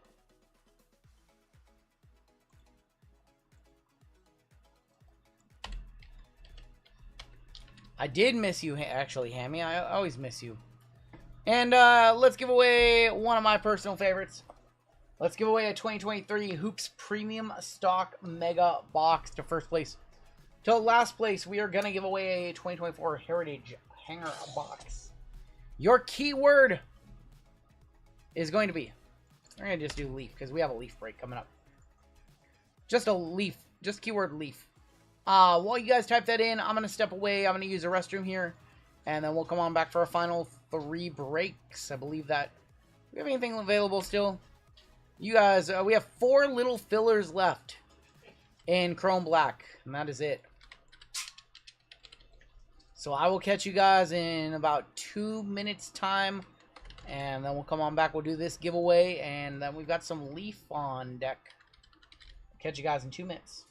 I did miss you, actually, Hammy. I always miss you. And let's give away one of my personal favorites. Let's give away a 2023 Hoops Premium Stock Mega Box to first place. Till last place, we are going to give away a 2024 Heritage Hanger Box. Your keyword is going to be... We're going to just do Leaf, because we have a Leaf break coming up. Just a Leaf. Just keyword Leaf. While you guys type that in, I'm going to step away. I'm going to use a restroom here. And then we'll come on back for our final 3 breaks. I believe that... Do we have anything available still? You guys, we have 4 little fillers left in Chrome Black. And that is it. So I will catch you guys in about 2 minutes time. And then we'll come on back. We'll do this giveaway. And then we've got some Leaf on deck. Catch you guys in 2 minutes.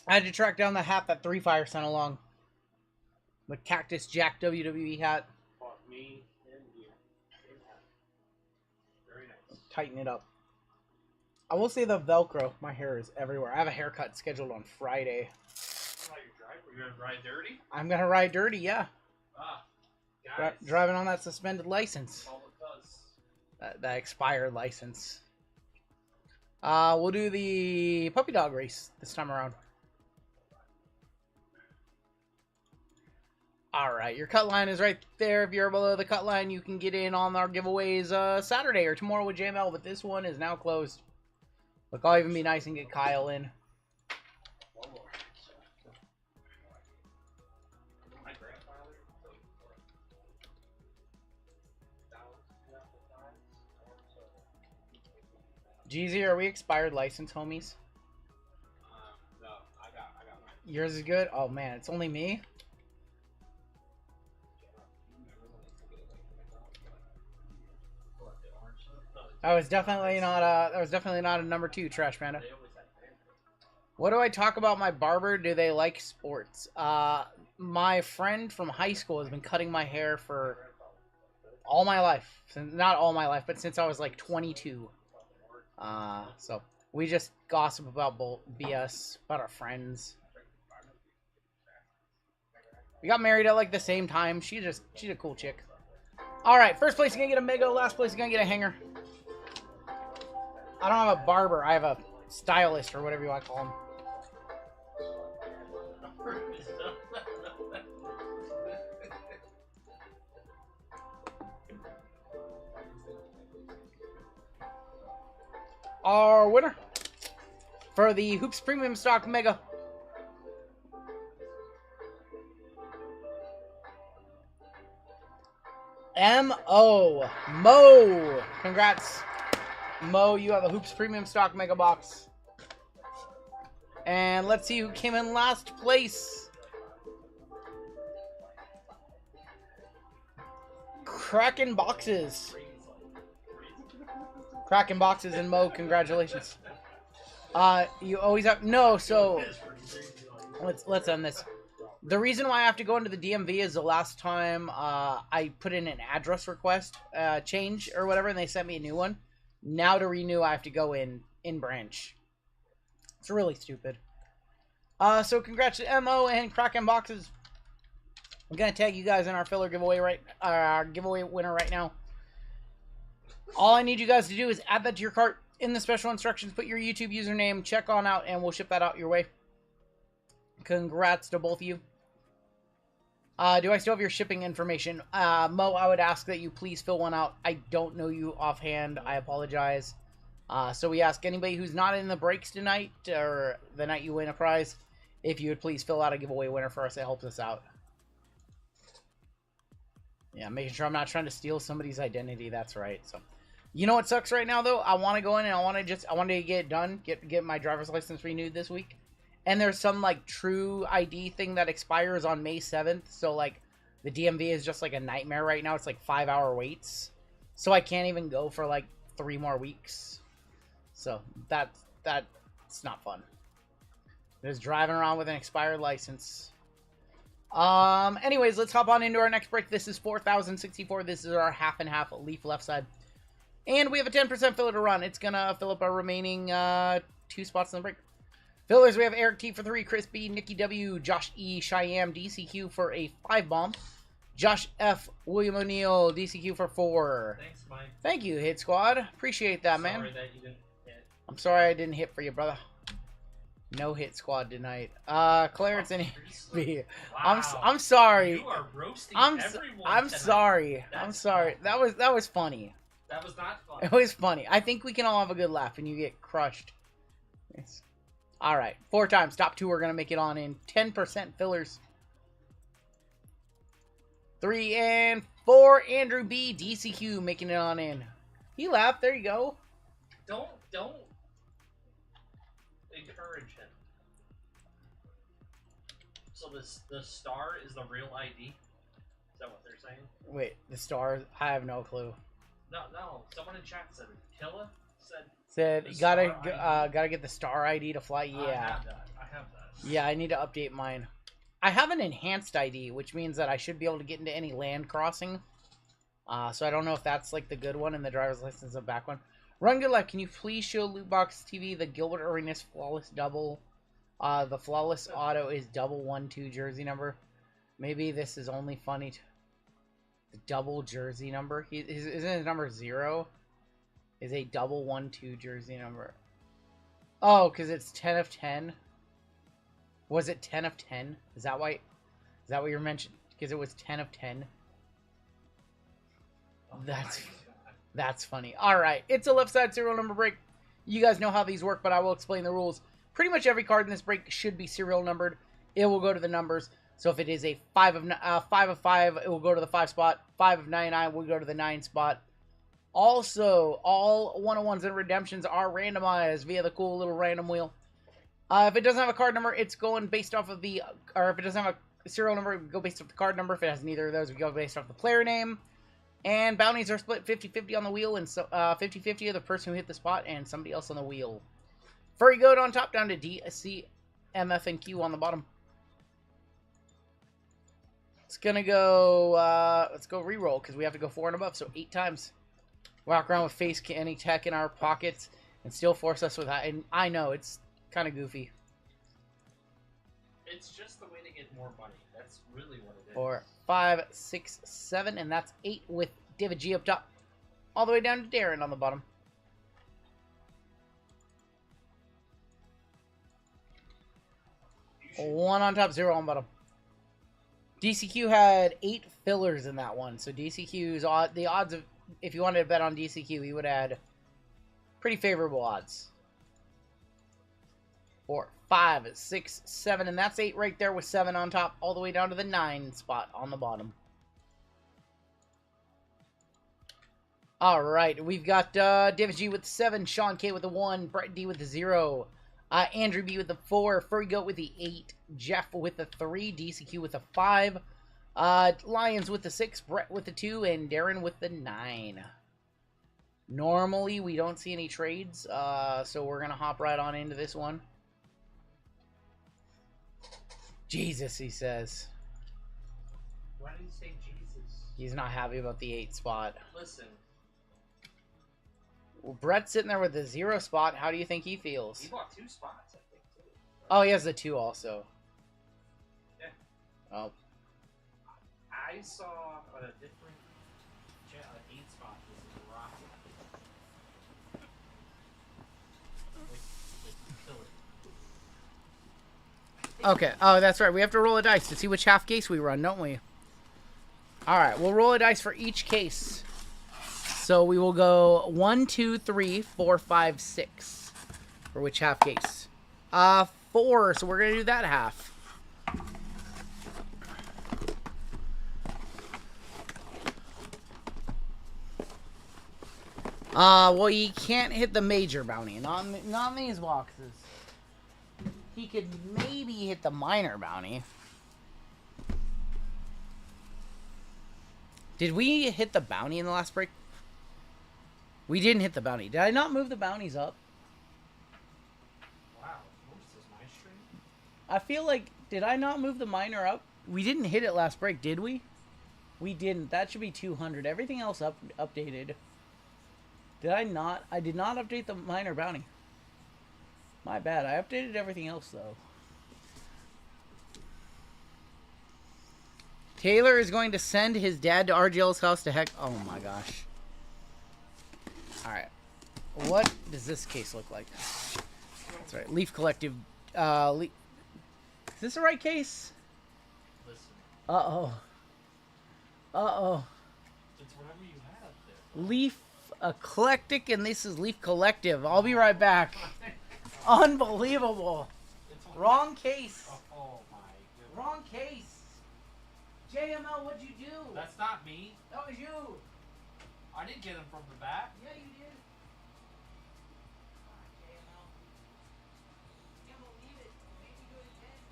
I had to track down the hat that 3 Fire sent along. The Cactus Jack WWE hat. Me and you. Very nice. Tighten it up. I will say the Velcro. My hair is everywhere. I have a haircut scheduled on Friday. You're gonna ride dirty? I'm gonna ride dirty, yeah. Guys. Driving on that suspended license. All it does. That expired license. We'll do the puppy dog race this time around. Alright, your cut line is right there. If you're below the cut line, you can get in on our giveaways Saturday or tomorrow with JML, but this one is now closed. Look, I'll even be nice and get Kyle in. Jeezy, are we expired license, homies? No, I got mine. Yours is good? Oh man, it's only me? That was definitely not a number 2, Trash Panda. What do I talk about my barber? Do they like sports? My friend from high school has been cutting my hair for all my life. Not all my life, but since I was like 22. So we just gossip about BS, about our friends. We got married at like the same time. She's a cool chick. Alright, first place is gonna get a Mega, last place is gonna get a hanger. I don't have a barber, I have a stylist or whatever you want to call him. Our winner for the Hoops Premium Stock Mega. M.O. Mo. Congrats, Mo. You have a Hoops Premium Stock Mega Box. And let's see who came in last place. Cracking boxes. Cracking boxes and Mo, congratulations. You always have so let's end this. The reason why I have to go into the DMV is the last time I put in an address request change or whatever, and they sent me a new one. Now to renew, I have to go in branch. It's really stupid. So congrats to MO and Cracking Boxes. I'm gonna tag you guys in our filler giveaway our giveaway winner right now. All I need you guys to do is add that to your cart. In the special instructions, put your YouTube username, check on out, and we'll ship that out your way. Congrats to both of you. Do I still have your shipping information? Mo, I would ask that you please fill one out. I don't know you offhand. I apologize. So we ask anybody who's not in the breaks tonight, or the night you win a prize, if you would please fill out a giveaway winner for us. It helps us out. Yeah, making sure I'm not trying to steal somebody's identity. That's right. So, you know what sucks right now, though? I want to go in and I wanted to get it done, get my driver's license renewed this week. And there's some, like, true ID thing that expires on May 7th. So, like, the DMV is just, like, a nightmare right now. It's, like, 5-hour waits. So I can't even go for, like, 3 more weeks. So, that's not fun. Just driving around with an expired license. Anyways, let's hop on into our next break. This is 4064. This is our half and half leaf left side. And we have a 10% filler to run. It's gonna fill up our remaining 2 spots in the break. Fillers, we have Eric T for 3, Chris B, Nikki W, Josh E, Cheyenne, DCQ for a 5 bomb. Josh F, William O'Neill, DCQ for 4. Thanks, Mike. Thank you, Hit Squad. Appreciate that, man. Sorry that you didn't hit. I'm sorry I didn't hit for you, brother. No Hit Squad tonight. Clarence and B. Wow. I'm sorry. You are roasting I'm everyone sorry. That's I'm sorry. That was funny. That was not fun. It was funny. I think we can all have a good laugh and you get crushed. Yes. All right. 4 times. Top 2 are going to make it on in 10% fillers. 3 and 4. Andrew B. DCQ making it on in. He laughed. There you go. Don't encourage him. So the star is the real ID? Is that what they're saying? Wait, the stars? I have no clue. No. Someone in chat said it. Killa said Said the gotta star ID. gotta get the star ID to fly. I Yeah. have that. Yeah, I need to update mine. I have an enhanced ID, which means that I should be able to get into any land crossing. So I don't know if that's like the good one and the driver's license the back one. Rungoodlife, can you please show Lootbox TV the Gilbert Arenas Flawless Double? The Flawless Auto is double 1-2 jersey number. Maybe this is only funny to the double jersey number. Isn't his number 0? Is a double 1-2 jersey number. Oh, because it's 10 of 10. Was it 10 of 10? Is that why? Is that what you're mentioning? Because it was 10 of 10. That's funny. All right, it's a left side serial number break. You guys know how these work, but I will explain the rules. Pretty much every card in this break should be serial numbered. It will go to the numbers. So if it is a 5 of 5, it will go to the 5 spot. 5 of 99 will go to the 9 spot. Also, all 101s and redemptions are randomized via the cool little random wheel. If it doesn't have a card number, it's going based off of the... Or if it doesn't have a serial number, we go based off the card number. If it has neither of those, we go based off the player name. And bounties are split 50-50 on the wheel, and 50-50 of the person who hit the spot and somebody else on the wheel. Furry Goat on top, down to D, C, M, F, and Q on the bottom. It's gonna go, let's go reroll, because we have to go 4 and above, so 8 times. Walk around with face candy tech in our pockets, and still force us with that. And I know, it's kind of goofy. It's just the way to get more money. That's really what it is. 4, 5, 6, 7, and that's 8 with David G up top. All the way down to Darren on the bottom. One on top, 0 on bottom. DCQ had 8 fillers in that one, so DCQ's the odds of, if you wanted to bet on DCQ, he would add pretty favorable odds. 4, 5, 6, 7, and that's 8 right there with 7 on top, all the way down to the 9 spot on the bottom. All right, we've got David G with the 7, Sean K with the 1, Brett D with the 0, Andrew B with the 4, Furry Goat with the 8, Jeff with the 3, DCQ with the 5, Lions with the 6, Brett with the 2, and Darren with the 9. Normally, we don't see any trades, so we're going to hop right on into this one. Jesus, he says. Why did you say Jesus? He's not happy about the 8 spot. Listen. Well, Brett's sitting there with the 0 spot. How do you think he feels? He bought 2 spots, I think, too. Oh, he has the 2 also. Yeah. Oh. I saw on a different channel, an 8 spot was a rocket. Like kill it. Okay. Oh, that's right. We have to roll a dice to see which half case we run, don't we? All right. We'll roll a dice for each case. So we will go 1, 2, 3, 4, 5, 6 for which half case. 4. So we're gonna do that half. Well, he can't hit the major bounty. Not in these boxes. He could maybe hit the minor bounty. Did we hit the bounty in the last break? We didn't hit the bounty. Did I not move the bounties up? Wow, what's this, my stream? I feel like, did I not move the minor up? We didn't hit it last break, did we? We didn't. That should be 200. Everything else updated. Did I not? I did not update the minor bounty. My bad. I updated everything else, though. Taylor is going to send his dad to RGL's house to heck... Oh, my gosh. Alright. What does this case look like? That's right. Leaf Collective. Is this the right case? Listen. Uh-oh. Uh-oh. It's whatever you had there. Leaf Eclectic, and this is Leaf Collective. I'll be right back. Unbelievable. Wrong case. Oh my goodness. Wrong case. JML, what'd you do? That's not me. That was you. I didn't get him from the back. Yeah, you did. JML. Can't believe it. Make me do it again.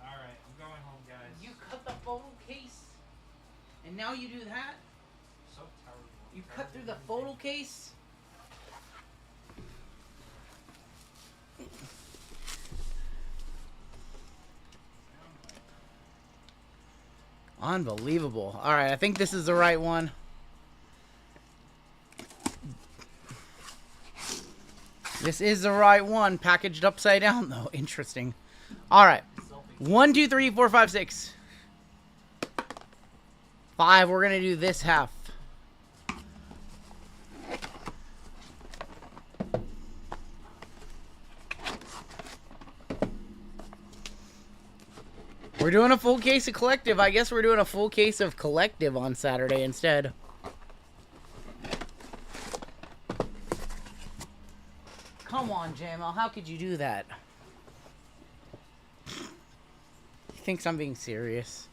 Alright, I'm going home, guys. You cut the photo case, and now you do that? So terrible. You cut through the photo case? Unbelievable. All right, I think this is the right one. This is the right one. Packaged upside down, though. Interesting. All right. 1, 2, 3, 4, 5, 6. 5. We're going to do this half. We're doing a full case of Collective. I guess we're doing a full case of Collective on Saturday instead. Come on, JML. How could you do that? He thinks I'm being serious.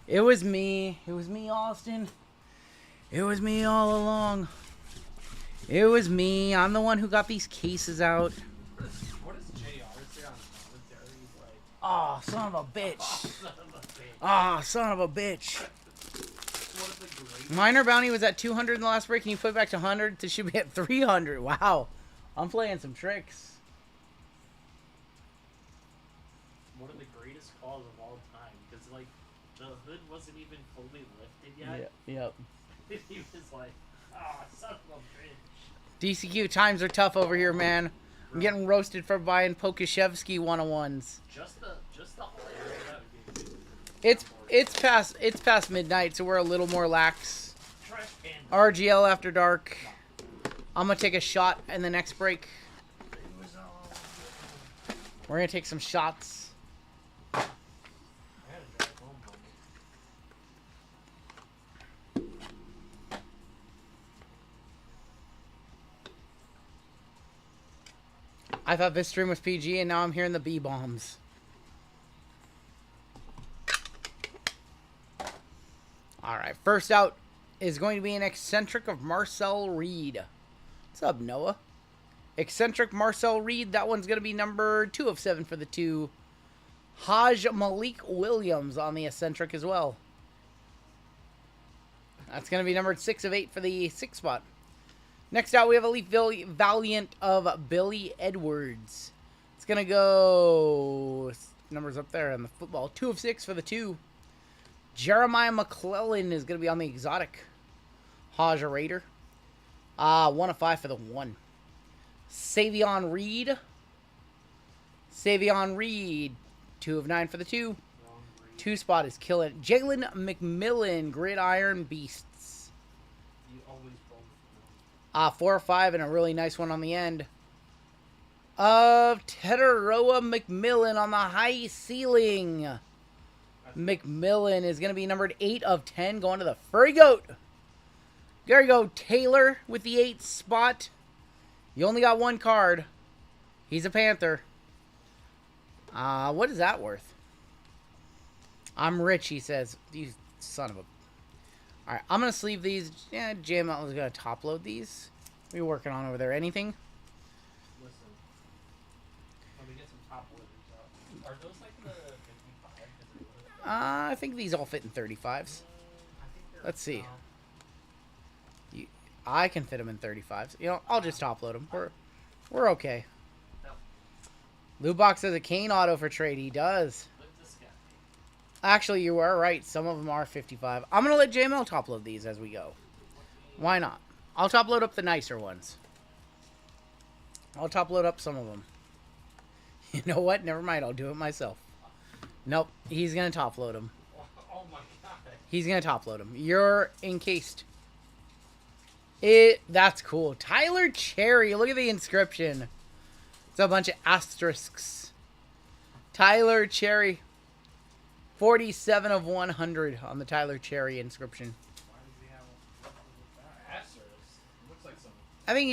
It was me. It was me, Austin. It was me all along. It was me. I'm the one who got these cases out. What does JR say on commentary? He's like, Oh, son of a bitch. son of a bitch. Oh, son of a bitch. One of the great. Minor bounty was at 200 in the last break. Can you put it back to 100? It should be at 300. Wow. I'm playing some tricks. One of the greatest calls of all time. Because, like, the hood wasn't even fully lifted yet. Yep. He was like, oh, son of a bitch. DCQ, times are tough over here, man. I'm getting roasted for buying Pokashevsky 101s. Just the that would be It's past midnight, so we're a little more lax. trash can. RGL after dark. I'm gonna take a shot in the next break. We're gonna take some shots. I had a drive home moment. I thought this stream was PG, and now I'm hearing the B-bombs. Alright, first out is going to be an eccentric of Marcel Reed. What's up, Noah? Eccentric Marcel Reed. That one's going to be number 2 of 7 for the 2. Haj Malik Williams on the eccentric as well. That's going to be number 6 of 8 for the 6 spot. Next out, we have Elite Valiant of Billy Edwards. It's going to go... Numbers up there on the football. 2 of 6 for the 2. Jeremiah McClellan is going to be on the exotic. Haj Raider. 1 of 5 for the 1. Savion Reed. 2 of 9 for the 2. 2 spot is killing. Jalen McMillan, Gridiron Beasts. You always both. 4 or 5 and a really nice one on the end. Of Teteroa McMillan on the high ceiling. McMillan is going to be numbered 8 of 10 going to the Furry Goat. There you go, Taylor with the 8 spot. You only got 1 card. He's a Panther. What is that worth? I'm rich, he says. You son of a... Alright, I'm going to sleeve these. Yeah, JML is going to top load these. What are you working on over there? Anything? Listen. Let me get some top loaders out. Are those like the 55? I think these all fit in 35s. Let's see. I can fit them in 35s. You know, I'll just top load them. We're okay. Lubox has a Kane auto for trade. He does. Actually, you are right. Some of them are 55. I'm going to let JML top load these as we go. Why not? I'll top load up the nicer ones. I'll top load up some of them. You know what? Never mind. I'll do it myself. Nope. He's going to top load them. Oh my god. He's going to top load them. You're encased. That's cool. Tyler Cherry. Look at the inscription. It's a bunch of asterisks. Tyler Cherry. 47 of 100 on the Tyler Cherry inscription. Why does he have a asterisk? It looks like some. I think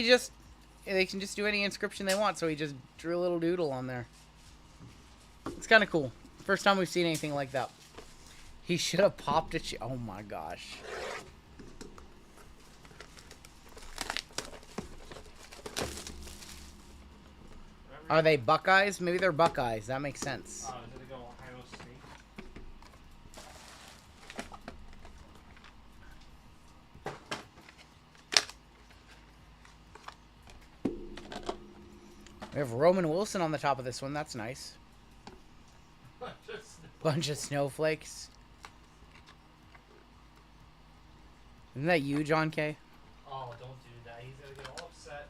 they can just do any inscription they want, so he just drew a little doodle on there. It's kind of cool. First time we've seen anything like that. He should have popped it. Oh my gosh. Are they Buckeyes? Maybe they're Buckeyes. That makes sense. Did they go Ohio State? We have Roman Wilson on the top of this one. That's nice. Bunch of snowflakes. Isn't that you, John K? Oh, don't do that. He's gonna get all upset.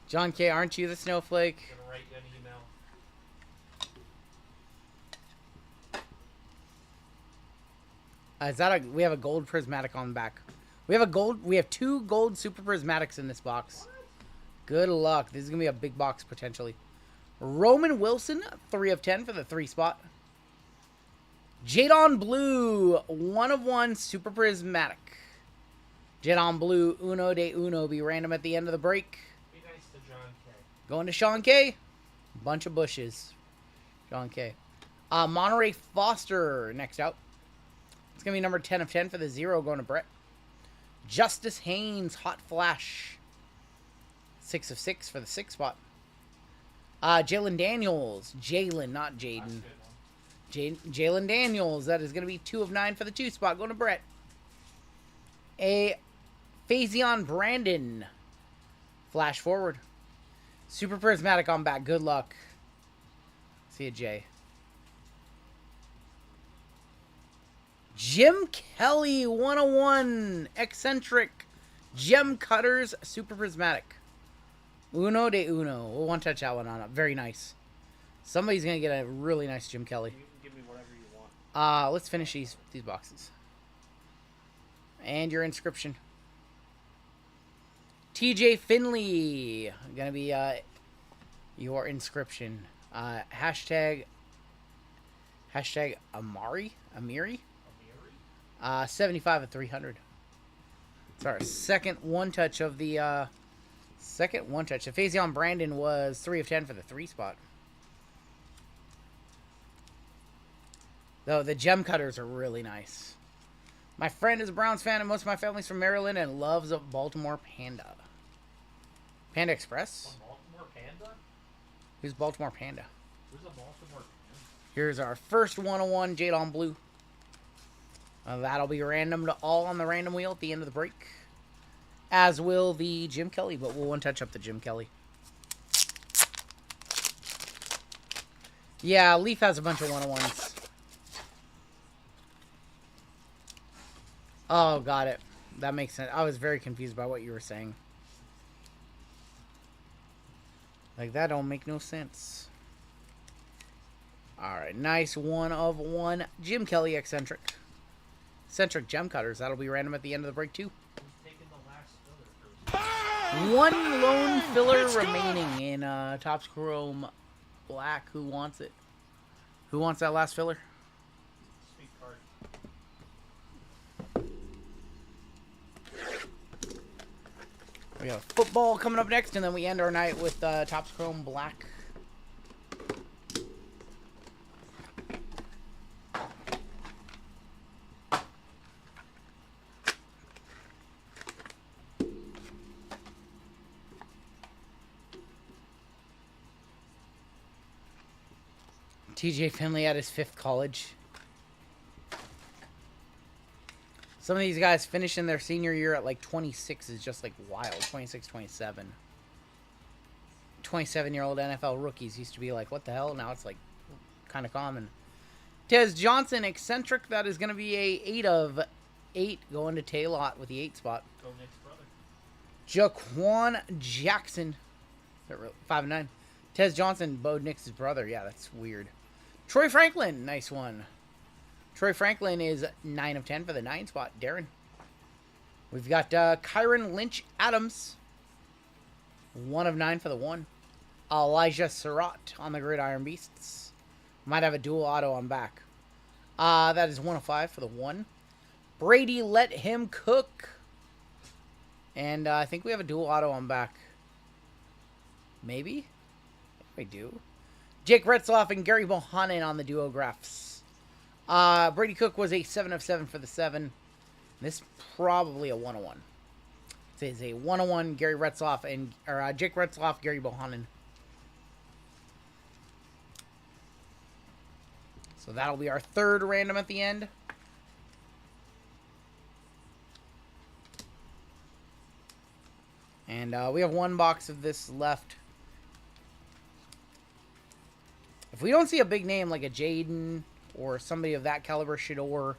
John K, aren't you the snowflake? I'm gonna write you an email. Is that we have a gold prismatic on the back. We have 2 gold super prismatics in this box. What? Good luck. This is gonna be a big box potentially. Roman Wilson, 3 of 10 for the 3 spot. Jadon Blue, 1 of 1 super prismatic. Jadon Blue, uno de uno, be random at the end of the break. Be nice to John K. Going to Sean K. Bunch of bushes. Sean K. Monterey Foster next out. It's going to be number 10 of 10 for the 0 going to Brett. Justice Haynes, Hot Flash. 6 of 6 for the 6 spot. Jalen Daniels. Jalen, not Jaden. Jalen Daniels. That is going to be 2 of 9 for the 2 spot going to Brett. A Faison Brandon. Flash forward. Super Prismatic on back. Good luck. See you, Jay. Jim Kelly, 101. Eccentric. Gem Cutters, Super Prismatic. Uno de uno. We'll one touch that one on up. Very nice. Somebody's going to get a really nice Jim Kelly. You can give me whatever you want. Let's finish these boxes. And your inscription. TJ Finley. Gonna be your inscription. Hashtag Amiri. 75 of 300. It's our second one touch of the The Faison Brandon was 3 of 10 for the 3 spot. Though the gem cutters are really nice. My friend is a Browns fan, and most of my family's from Maryland and loves a Baltimore Panda. Panda Express? A Baltimore Panda? Who's Baltimore Panda? Who's a Baltimore Panda? Here's our first 101 Jadon Blue. That'll be random to all on the random wheel at the end of the break. As will the Jim Kelly, but we'll one touch up the Jim Kelly. Yeah, Leaf has a bunch of 101s. Oh, got it. That makes sense. I was very confused by what you were saying. Like, that don't make no sense. Alright, nice 1 of 1. Jim Kelly Eccentric. Eccentric Gem Cutters. That'll be random at the end of the break, too. One lone filler remaining in Topps Chrome Black. Who wants it? Who wants that last filler? Sweet card. We have football coming up next, and then we end our night with Topps Chrome Black. TJ Finley at his 5th college. Some of these guys finishing their senior year at like 26 is just like wild. 26, 27. 27-year-old NFL rookies used to be like, what the hell? Now it's like kind of common. Tez Johnson, Eccentric. That is going to be a 8 of 8 going to Taylot with the 8 spot. Go Nick's brother. Jaquan Jackson. 5 of 9. Tez Johnson, Bo Nix's brother. Yeah, that's weird. Troy Franklin, nice one. Troy Franklin is 9 of 10 for the 9 spot. Darren. We've got Kyron Lynch Adams. 1 of 9 for the 1. Elijah Surratt on the Gridiron Beasts. Might have a dual auto on back. That is 1 of 5 for the 1. Brady Let Him Cook. And I think we have a dual auto on back. Maybe? We do. Jake Retzloff and Gary Bohannon on the duographs. Brady Cook was a 7 of 7 for the 7. This is probably a 101. It is a 101 Gary Retzloff and Jake Retzloff, Gary Bohannon. So that'll be our 3rd random at the end. And we have 1 box of this left. If we don't see a big name like a Jaden or somebody of that caliber, Shador,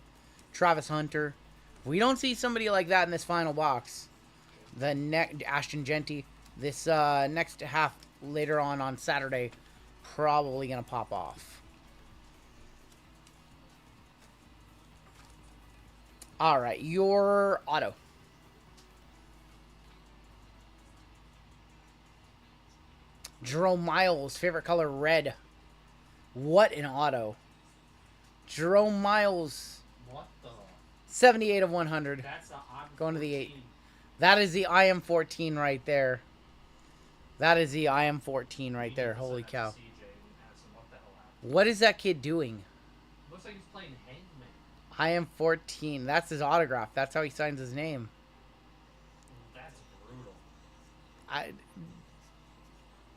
Travis Hunter, if we don't see somebody like that in this final box, Ashton Genty, this next half later on Saturday, probably going to pop off. All right, your auto. Jerome Miles, favorite color, red. What an auto. Jerome Miles. What the? 78 of 100. That's the Going to the 8. That is the IM14 right there. That is the IM14 right there. Holy cow. What is that kid doing? Looks like he's playing Hangman. IM14. That's his autograph. That's how he signs his name. That's brutal.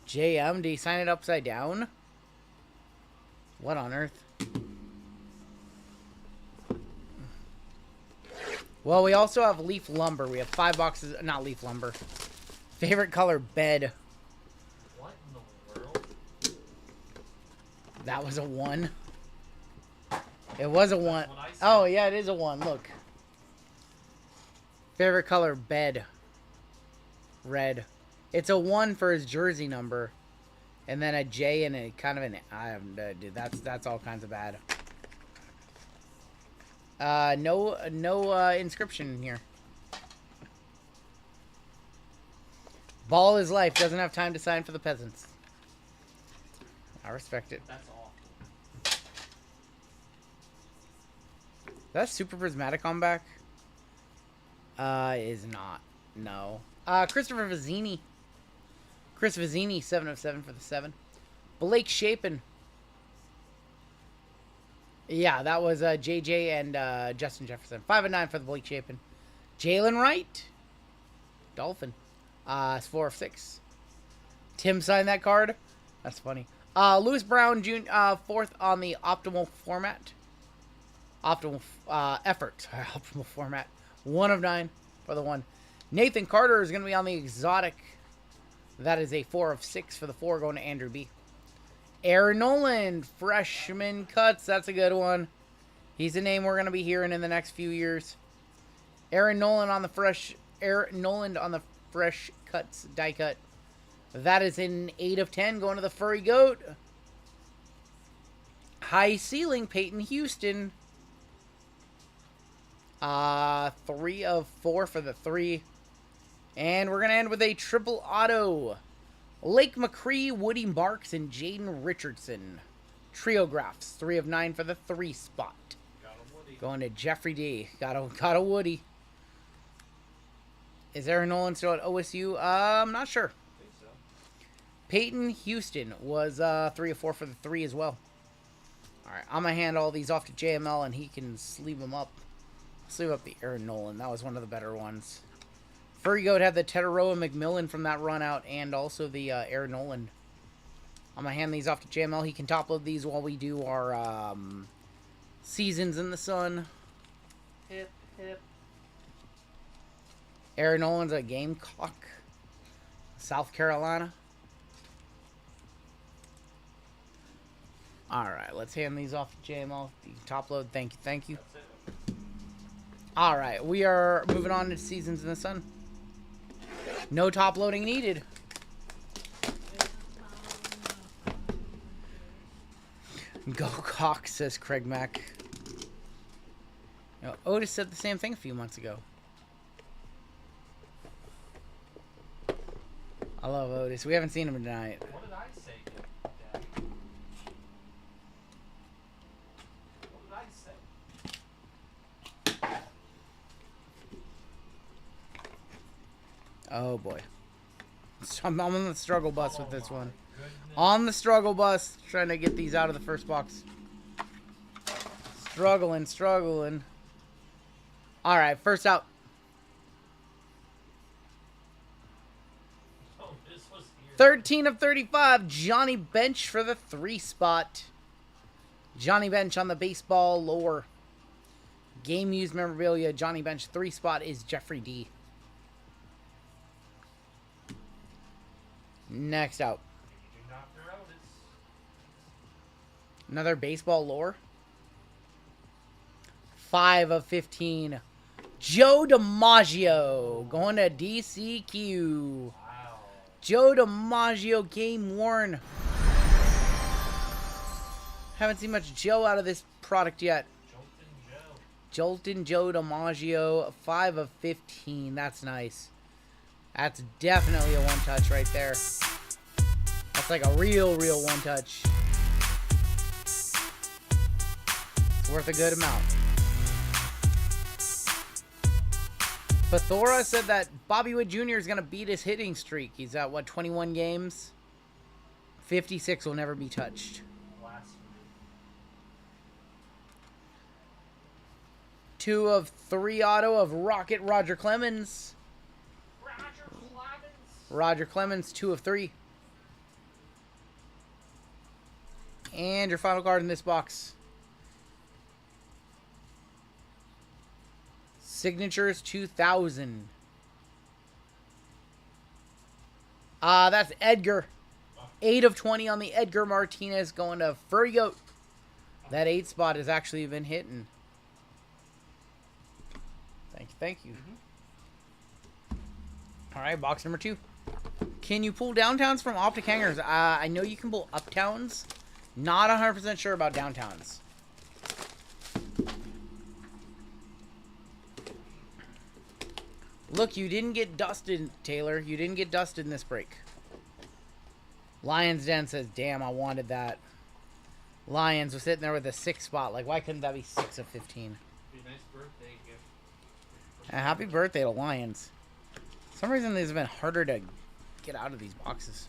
JM, did he sign it upside down? What on earth? Well, we also have Leaf Lumber. We have 5 boxes. Not Leaf Lumber. Favorite color, bed. What in the world? That was a 1. It was a 1. What I said. Oh, yeah, it is a 1. Look. Favorite color, bed. Red. It's a 1 for his jersey number. And then a J and a kind of an... dude, that's all kinds of bad. No inscription in here. Ball is life. Doesn't have time to sign for the peasants. I respect it. That's awful. That's super prismatic on back. Is not. No. Christopher Vizzini. Chris Vizzini, 7 of 7 for the 7. Blake Shapen. Yeah, that was JJ and Justin Jefferson. 5 of 9 for the Blake Shapen. Jalen Wright. Dolphin. 4 of 6. Tim signed that card. That's funny. Lewis Brown, 4th on the optimal format. Optimal effort. Optimal format. 1 of 9 for the 1. Nathan Carter is going to be on the exotic. That is a 4 of 6 for the 4, going to Andrew B. Aaron Noland, freshman cuts. That's a good one. He's a name we're going to be hearing in the next few years. Aaron Noland on the fresh cuts die cut. That is an 8 of 10, going to the Furry Goat. High ceiling, Peyton Houston. 3 of 4 for the 3. And we're going to end with a triple auto. Lake McCree, Woody Barks, and Jaden Richardson. Triographs. 3 of 9 for the 3 spot. Going to Jeffrey D. Got a Woody. Is Aaron Nolan still at OSU? I'm not sure. I think so. Peyton Houston was 3 of 4 for the 3 as well. Alright, I'm going to hand all these off to JML and he can sleeve them up. Sleeve up the Aaron Nolan. That was one of the better ones. Furry Goat had the Teteroa McMillan from that run out and also the Aaron Nolan. I'm going to hand these off to JML. He can top load these while we do our Seasons in the Sun. Hip, hip. Aaron Nolan's a Gamecock. South Carolina. Alright, let's hand these off to JML. You can top load. Thank you, thank you. Alright, we are moving on to Seasons in the Sun. No top loading needed. Go Cox, says Craig Mack. You know, Otis said the same thing a few months ago. I love Otis. We haven't seen him tonight. What did I say, Dad? What did I say? Oh boy. So I'm on the struggle bus with this one. Goodness. On the struggle bus, trying to get these out of the first box. Struggling. Alright, first out. Oh, this was here. 13 of 35, Johnny Bench for the 3 spot. Johnny Bench on the baseball lore. Game used memorabilia, Johnny Bench 3 spot is Jeffrey D. Next out. You do not throw this. Another baseball lore. 5 of 15. Joe DiMaggio going to DCQ. Wow. Joe DiMaggio game worn. Haven't seen much Joe out of this product yet. Joltin Joe DiMaggio, 5 of 15. That's nice. That's definitely a one-touch right there. That's like a real one-touch. It's worth a good amount. Pathora said that Bobby Witt Jr. is going to beat his hitting streak. He's at, what, 21 games? 56 will never be touched. 2 of 3 auto of Rocket Roger Clemens. Roger Clemens, 2 of 3. And your final card in this box. Signatures 2000. That's Edgar. 8 of 20 on the Edgar Martinez going to Furry Goat. That 8 spot has actually been hitting. Thank you. All right, box number 2. Can you pull downtowns from Optic hangers? I know you can pull uptowns. Not 100% sure about downtowns. Look, you didn't get dusted, Taylor. You didn't get dusted in this break. Lions Den says, damn, I wanted that. Lions was sitting there with a 6 spot. Like, why couldn't that be 6 of 15? Be a nice birthday gift. Happy birthday to Lions. For some reason, these have been harder to get out of these boxes.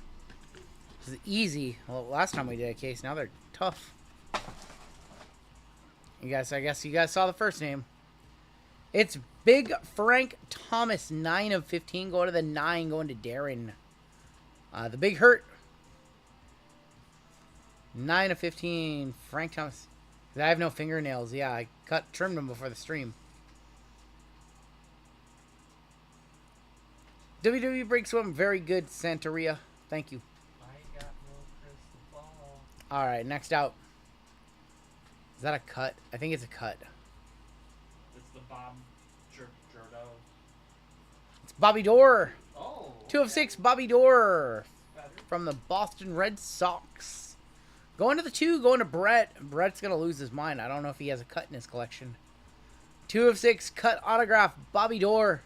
This is easy. Well, last time we did a case, now they're tough. You guys, I guess you guys saw the first name. It's Big Frank Thomas, 9 of 15. Going to the 9, going to Darren. The Big Hurt. 9 of 15. Frank Thomas. I have no fingernails. Yeah, I trimmed them before the stream. WWE Break Swim, very good, Santeria. Thank you. I got no crystal ball. Alright, next out. Is that a cut? I think it's a cut. It's the Bob Jordo. It's Bobby Dorr. Oh. 2 of 6, Bobby Dorr. Better. From the Boston Red Sox. Going to the 2, going to Brett. Brett's going to lose his mind. I don't know if he has a cut in his collection. 2 of 6, cut autograph, Bobby Dorr.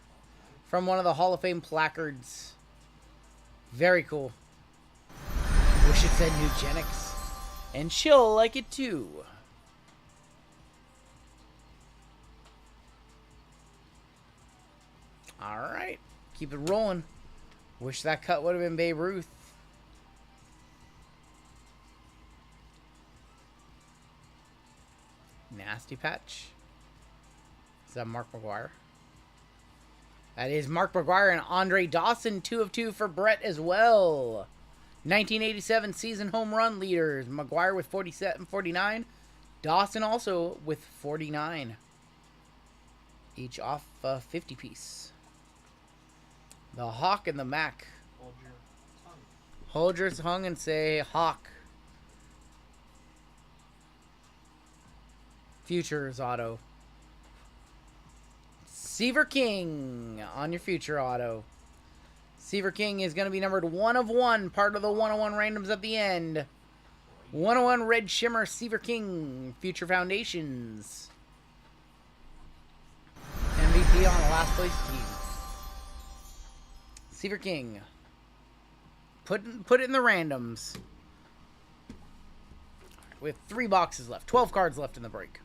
From one of the Hall of Fame placards. Very cool. Wish it said Nugenics. And she'll like it too. Alright. Keep it rolling. Wish that cut would have been Babe Ruth. Nasty patch. Is that Mark McGuire? That is Mark McGuire and Andre Dawson, 2 of 2 for Brett as well. 1987 season home run leaders. McGuire with 47, 49. Dawson also with 49. Each off a 50 piece. The Hawk and the Mac. Hold your tongue. Hold your tongue and say Hawk. Futures auto. Seaver King on your future auto. Seaver King is going to be numbered 1 of 1, part of the 101 randoms at the end. 101 Red Shimmer Seaver King, Future Foundations. MVP on the last place team. Seaver King. Put it in the randoms. We have 3 boxes left. 12 cards left in the break.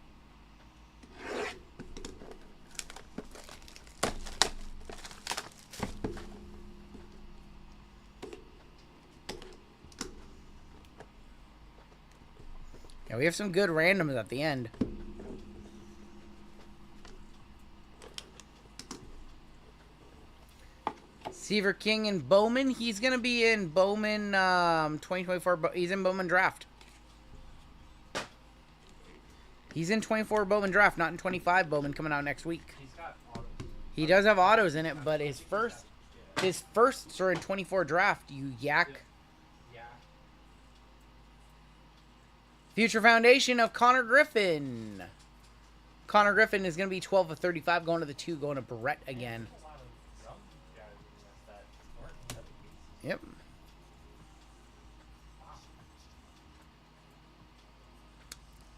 Yeah, we have some good randoms at the end. Seaver King and Bowman. He's going to be in Bowman 2024. He's in Bowman Draft. He's in 24 Bowman Draft, not in 25 Bowman coming out next week. He's got autos. He does have autos in it, but his firsts are in 24 Draft, you yak. Yeah. Future Foundation of Connor Griffin. Connor Griffin is going to be 12 of 35, going to the 2, going to Brett again. Yep.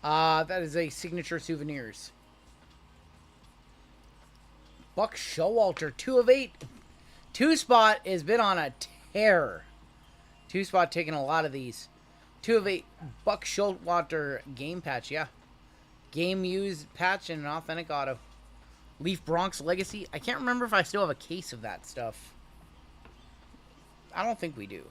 That is a signature souvenirs. Buck Showalter, 2 of 8. 2-spot has been on a tear. 2-spot taking a lot of these. 2 of 8. Buck Showalter game patch, yeah. Game used patch and an authentic auto. Leaf Bronx Legacy. I can't remember if I still have a case of that stuff. I don't think we do.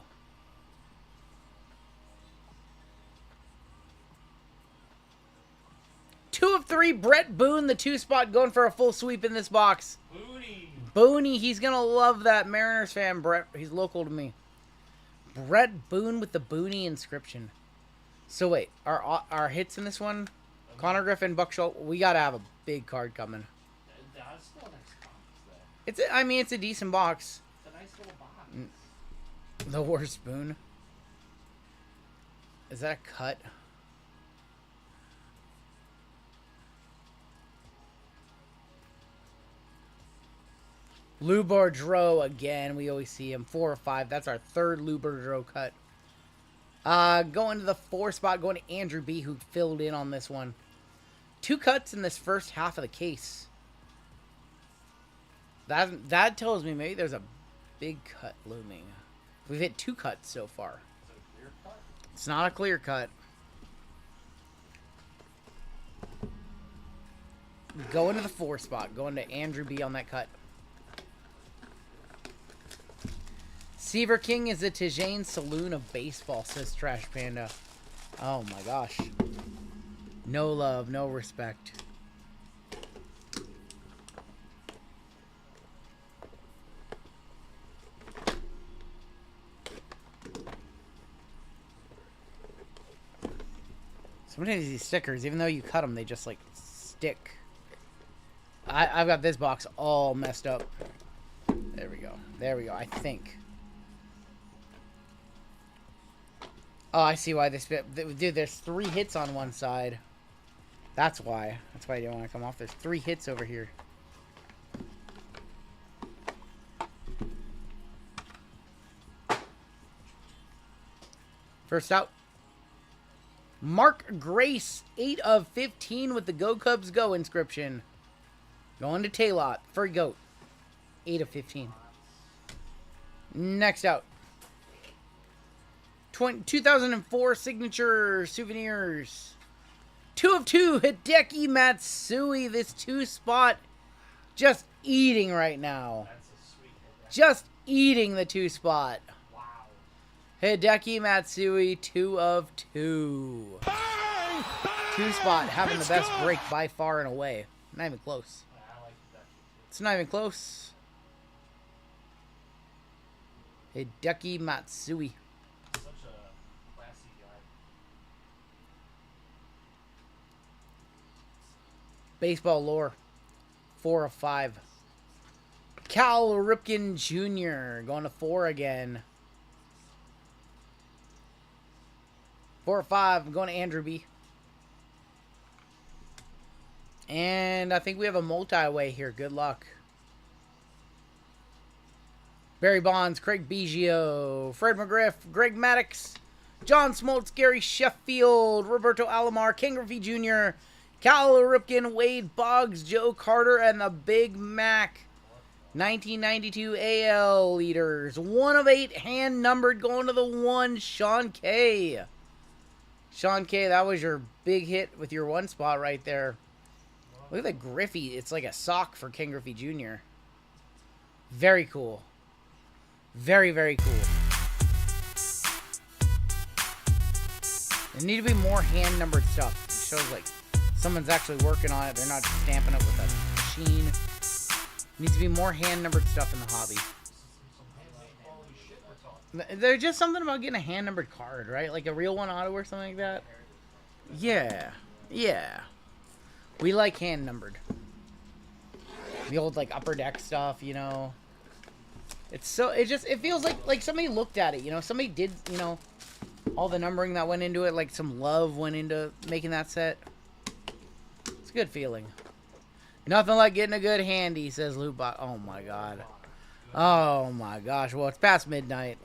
Two of 3, Brett Boone, the 2-spot, going for a full sweep in this box. Booney, he's going to love that. Mariners fan, Brett. He's local to me. Brett Boone with the Booney inscription. So wait, our hits in this one? Connor Griffin, Buck Schultz. We got to have a big card coming. That's still a nice box, though. It's a decent box. It's a nice little box. The worst Boone. Is that a cut? Lou Boudreau again. We always see him. 4 or 5. That's our 3rd Lou Boudreau cut. Going to the 4-spot. Going to Andrew B, who filled in on this one. 2 cuts in this first half of the case. That tells me maybe there's a big cut looming. We've hit 2 cuts so far. Is it a clear cut? It's not a clear cut. Going to the 4-spot. Going to Andrew B on that cut. Seaver King is the Tijane Saloon of Baseball, says Trash Panda. Oh my gosh. No love, no respect. Sometimes these stickers, even though you cut them, they just like stick. I've got this box all messed up. There we go. There we go, I think. Oh, I see why this bit. Dude, there's 3 hits on one side. That's why. That's why I didn't want to come off. There's 3 hits over here. First out. Mark Grace, 8 of 15 with the Go Cubs Go inscription. Going to Taylor. Furry Goat. 8 of 15. Next out. 2004 signature souvenirs. 2 of 2, Hideki Matsui. This 2-spot just eating right now. That's a sweet hit. Just eating the 2-spot. Wow. Hideki Matsui, 2 of 2. 2-spot having the best break by far and away. Not even close. I like that. It's not even close. Hideki Matsui. Such a classy guy. Baseball lore. 4 of 5. Cal Ripken Jr. going to 4 again. 4 of 5. Going to Andrew B. And I think we have a multi-way here. Good luck. Barry Bonds, Craig Biggio, Fred McGriff, Greg Maddox, John Smoltz, Gary Sheffield, Roberto Alomar, Ken Griffey Jr., Cal Ripken, Wade Boggs, Joe Carter, and the Big Mac. 1992 AL leaders. 1 of 8, hand numbered, going to the 1, Sean K. Sean K, that was your big hit with your 1 spot right there. Look at the Griffey. It's like a sock for Ken Griffey Jr. Very cool. Very, very cool. There need to be more hand-numbered stuff. It shows like someone's actually working on it. They're not just stamping it with a machine. Needs to be more hand-numbered stuff in the hobby. There's just something about getting a hand-numbered card, right? Like a real one auto or something like that. Yeah. Yeah. We like hand-numbered. The old, like, Upper Deck stuff, you know. It's so, it feels like somebody looked at it, you know. Somebody did, you know, All the numbering that went into it, like some love went into making that set. It's a good feeling. Nothing like getting a good handy, says Lootbot. Oh my god. Oh my gosh. Well, it's past midnight.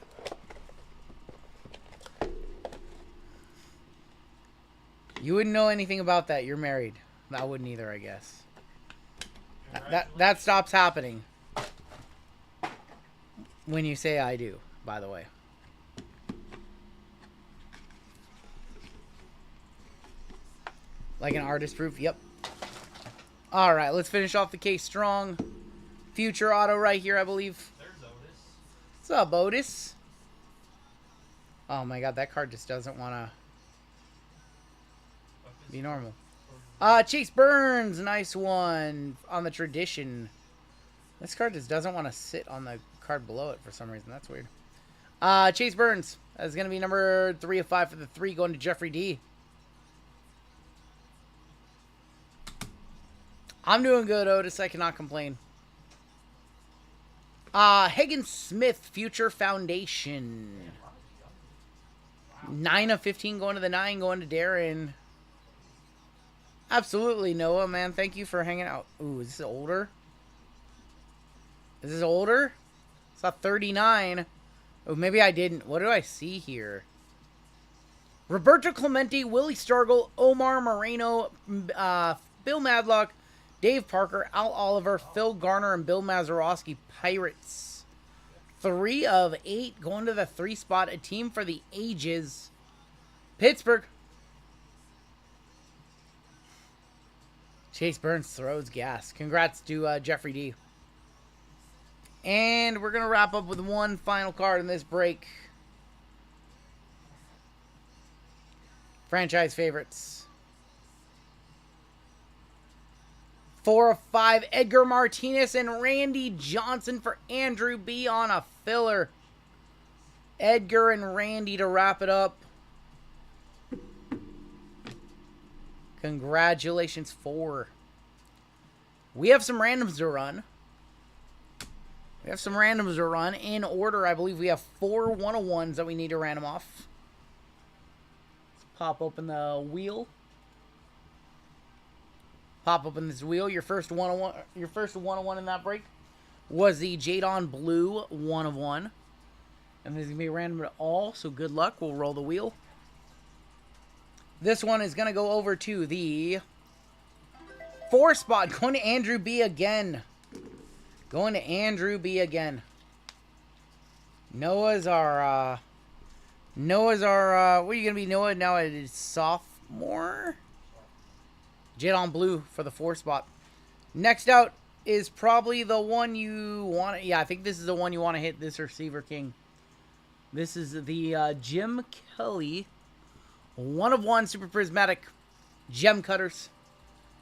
You wouldn't know anything about that. You're married. I wouldn't either, I guess. That stops happening when you say I do, by the way. Like an artist proof? Yep. Alright, let's finish off the case strong. Future auto right here, I believe. There's Otis. What's up, Otis? Oh my god, that card just doesn't want to be normal. Chase Burns, nice one on the tradition. This card just doesn't want to sit on the card below it for some reason. That's weird. Chase Burns. That's going to be number 3 of 5 for the 3 going to Jeffrey D. I'm doing good, Otis. I cannot complain. Hagen Smith, Future Foundation. 9 of 15 going to the 9, going to Darren. Absolutely, Noah, man. Thank you for hanging out. Ooh, is this older? Is this older? It's not 39. Oh, maybe I didn't. What do I see here? Roberto Clemente, Willie Stargell, Omar Moreno, Bill Madlock, Dave Parker, Al Oliver, Phil Garner, and Bill Mazeroski, Pirates. 3 of 8 going to the 3 spot. A team for the ages. Pittsburgh. Chase Burns throws gas. Congrats to Jeffrey D. And we're going to wrap up with one final card in this break. Franchise favorites. 4 of 5, Edgar Martinez and Randy Johnson for Andrew B. on a filler. Edgar and Randy to wrap it up. Congratulations, 4. We have some randoms to run. In order, I believe we have 4 101s that we need to random off. Let's pop open the wheel. Pop open this wheel. Your first 101 in that break was the Jadon Blue 1 of 1. And this is going to be random to all, so good luck. We'll roll the wheel. This one is going to go over to the 4 spot. Going to Andrew B again. Noah's our, what are you going to be, Noah? Now it is sophomore. Jadon Blue for the 4 spot. Next out is probably the one you want to, yeah, I think this is the one you want to hit, this Receiver King. This is the Jim Kelly 1 of 1 Super Prismatic Gem Cutters.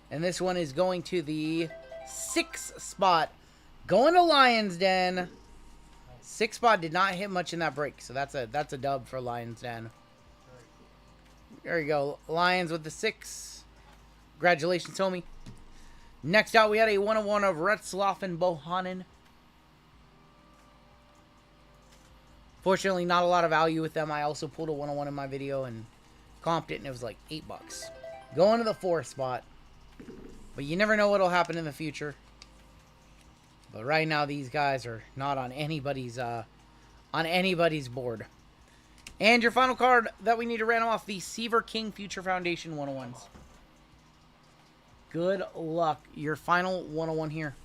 And this one is going to the 6 spot. Going to Lions Den. 6 spot did not hit much in that break, so that's a dub for Lions Den. There you go. Lions with the 6. Congratulations, homie. Next out, we had a 1 of 1 of Retzloff and Bohannon. Fortunately, not a lot of value with them. I also pulled a 1 of 1 in my video and comped it, and it was like $8. Going to the 4 spot. But you never know what'll happen in the future. But right now, these guys are not on anybody's board. And your final card that we need to random off, the Seaver King Future Foundation 101s. Good luck. Your final 101 here.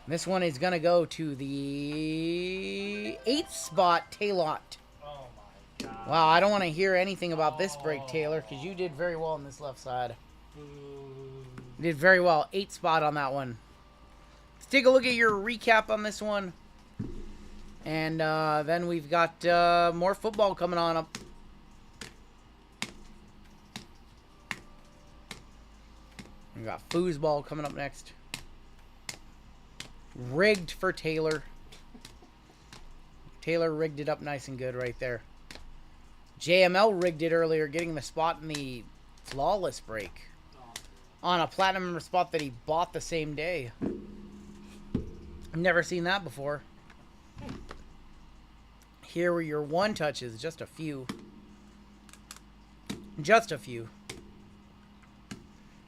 This one is going to go to the 8th spot, Taylor. Oh my god. Wow, I don't want to hear anything about this break, Taylor, because you did very well on this left side. You did very well. 8th spot on that one. Let's take a look at your recap on this one. And then we've got more football coming on up. We got foosball coming up next. Rigged for Taylor. Taylor rigged it up nice and good right there. JML rigged it earlier, getting the spot in the flawless break. On a platinum member spot that he bought the same day. I've never seen that before. Here are your one touches, just a few. Just a few.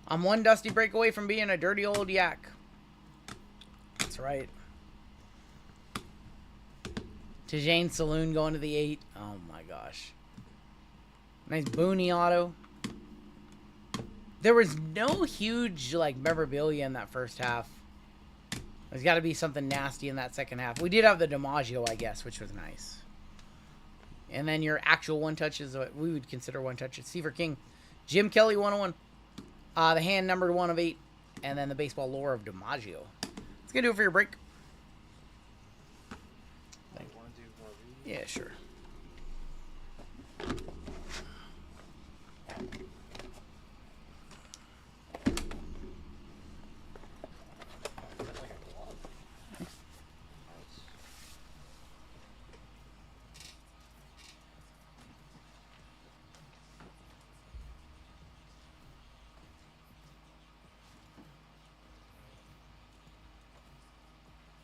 I'm one dusty break away from being a dirty old yak. That's right. Tijane Saloon going to the 8. Oh my gosh. Nice Booney auto. There was no huge, like, memorabilia in that first half. There's got to be something nasty in that second half. We did have the DiMaggio, I guess, which was nice. And then your actual one touches, what we would consider one touches. Seaver King. Jim Kelly, 101. The hand numbered 1 of 8. And then the baseball lore of DiMaggio. It's going to do it for your break. Yeah, sure.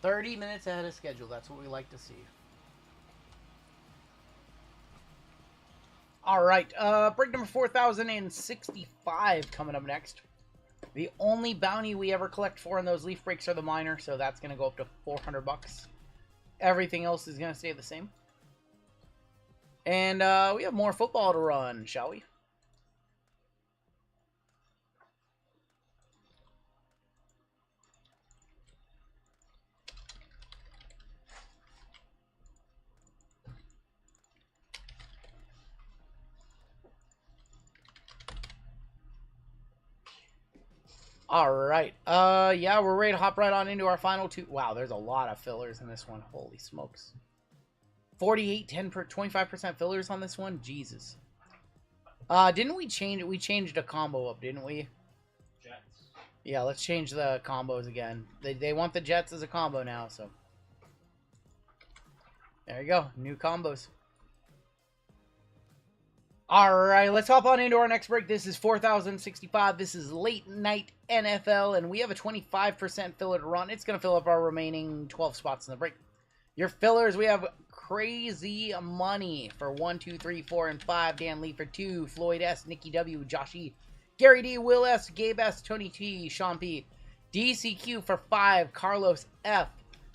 "30 minutes ahead of schedule." That's what we like to see. All right, break number 4065 coming up next. The only bounty we ever collect for in those leaf breaks are the minor, so that's going to go up to 400 bucks. Everything else is going to stay the same. And we have more football to run, shall we? All right. Yeah, we're ready to hop right on into our final two. Wow, there's a lot of fillers in this one. Holy smokes. 48, 10 per 25% fillers on this one. Jesus. Didn't we change it? We changed a combo up, didn't we? Jets. Yeah, let's change the combos again. They want the Jets as a combo now, so. There you go. New combos. Alright, let's hop on into our next break. This is 4065. This is Late Night NFL, and we have a 25% filler to run. It's going to fill up our remaining 12 spots in the break. Your fillers, we have Crazy Money for 1, 2, 3, 4, and 5. Dan Lee for 2. Floyd S. Nikki W. Josh E. Gary D. Will S. Gabe S. Tony T. Sean P. DCQ for 5. Carlos F.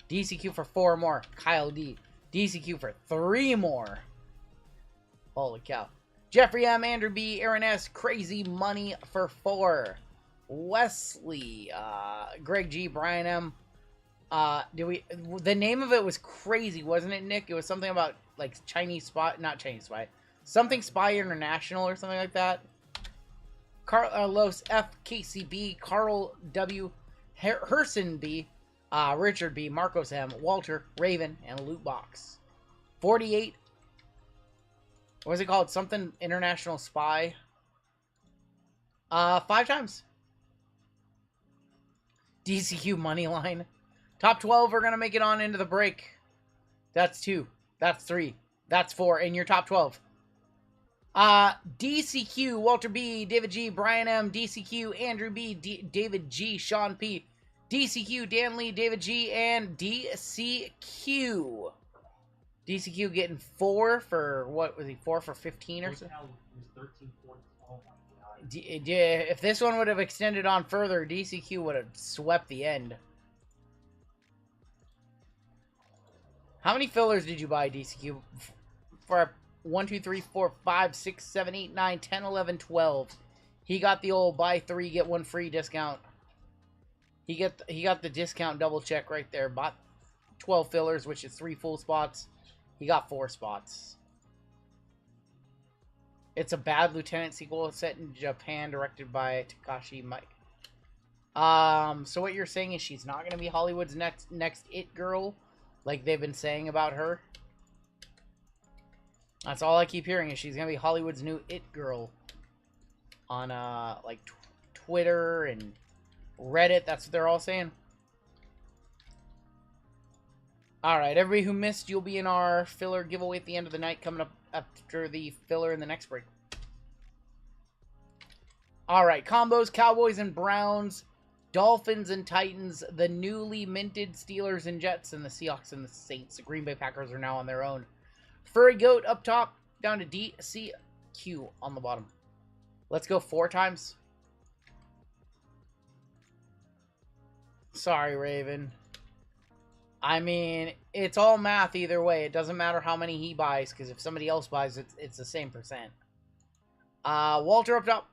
DCQ for 4 more. Kyle D. DCQ for 3 more. Holy cow. Jeffrey M, Andrew B, Aaron S, Crazy Money for 4. Wesley, Greg G, Brian M. The name of it was crazy, wasn't it, Nick? It was something about, like, Chinese Spy, not Chinese Spy. Something Spy International or something like that. Carlos F, KCB, Carl W, Herson B, Richard B, Marcos M, Walter, Raven, and Lootbox. 48. What was it called? Something International Spy. 5 times. DCQ Moneyline. Top 12 are going to make it on into the break. That's 2. That's 3. That's 4 in your top 12. DCQ, Walter B, David G, Brian M, DCQ, Andrew B, David G, Sean P, DCQ, Dan Lee, David G, and DCQ. DCQ getting 4 for, what was he, 4 for 15 or so? If this one would have extended on further, DCQ would have swept the end. How many fillers did you buy, DCQ? For 1, 2, 3, 4, 5, 6, 7, 8, 9, 10, 11, 12. He got the old buy 3, get 1 free discount. He got the discount double check right there. Bought 12 fillers, which is 3 full spots. He got 4 spots. It's a Bad Lieutenant sequel set in Japan, directed by Takashi Mike. So what you're saying is she's not going to be Hollywood's next It Girl, like they've been saying about her? That's all I keep hearing, is she's going to be Hollywood's new It Girl. On, like, Twitter and Reddit, that's what they're all saying. Alright, everybody who missed, you'll be in our filler giveaway at the end of the night, coming up after the filler in the next break. Alright, combos, Cowboys and Browns, Dolphins and Titans, the newly minted Steelers and Jets, and the Seahawks and the Saints. The Green Bay Packers are now on their own. Furry Goat up top, down to DCQ on the bottom. Let's go 4 times. Sorry, Raven. I mean, it's all math either way. It doesn't matter how many he buys, because if somebody else buys it, it's the same percent. Walter up top.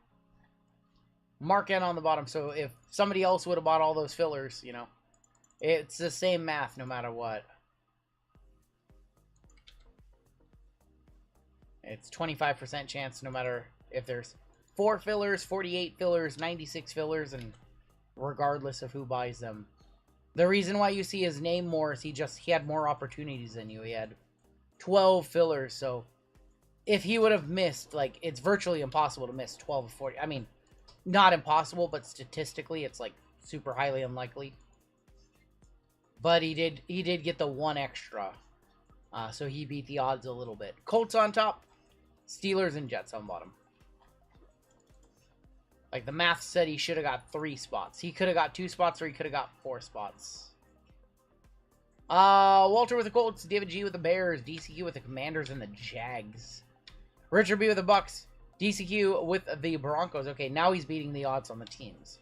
Mark N on the bottom. So if somebody else would have bought all those fillers, you know, it's the same math no matter what. It's 25% chance no matter if there's 4 fillers, 48 fillers, 96 fillers, and regardless of who buys them. The reason why you see his name more is he had more opportunities than you. He had 12 fillers, so if he would have missed, like, it's virtually impossible to miss 12 or 40. I mean, not impossible, but statistically it's like super highly unlikely. But he did get the 1 extra. So he beat the odds a little bit. Colts on top, Steelers and Jets on bottom. Like, the math said he should have got 3 spots. He could have got 2 spots, or he could have got 4 spots. Walter with the Colts, David G with the Bears, DCQ with the Commanders and the Jags. Richard B with the Bucks, DCQ with the Broncos. Okay, now he's beating the odds on the teams.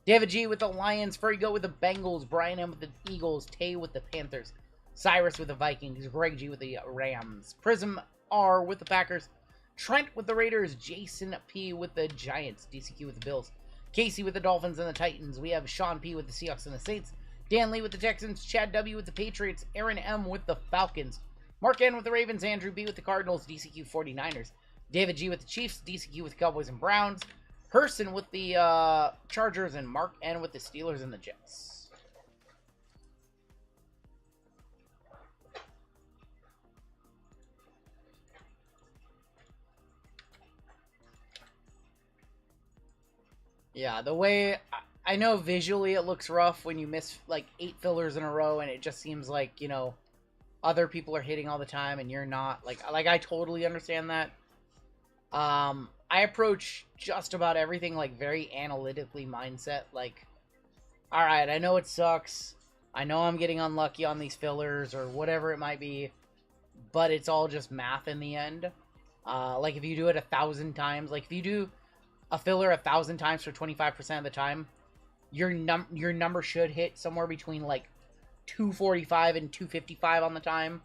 David G with the Lions, Furry Goat with the Bengals, Brian M with the Eagles, Tay with the Panthers, Cyrus with the Vikings, Greg G with the Rams, Prizm R with the Packers, Trent with the Raiders, Jason P with the Giants, DCQ with the Bills, Casey with the Dolphins and the Titans. We have Sean P with the Seahawks and the Saints, Dan Lee with the Texans, Chad W with the Patriots, Aaron M with the Falcons, Mark N with the Ravens, Andrew B with the Cardinals, DCQ 49ers, David G with the Chiefs, DCQ with the Cowboys and Browns, Herson with the Chargers, and Mark N with the Steelers and the Jets. Yeah, the way, I know visually it looks rough when you miss like 8 fillers in a row and it just seems like, you know, other people are hitting all the time and you're not. Like I totally understand that. I approach just about everything like very analytically mindset. Like, alright, I know it sucks. I know I'm getting unlucky on these fillers or whatever it might be, but it's all just math in the end. Like if you do it 1,000 times, like if you do a filler 1,000 times for 25% of the time, your number should hit somewhere between like 245 and 255 on the time.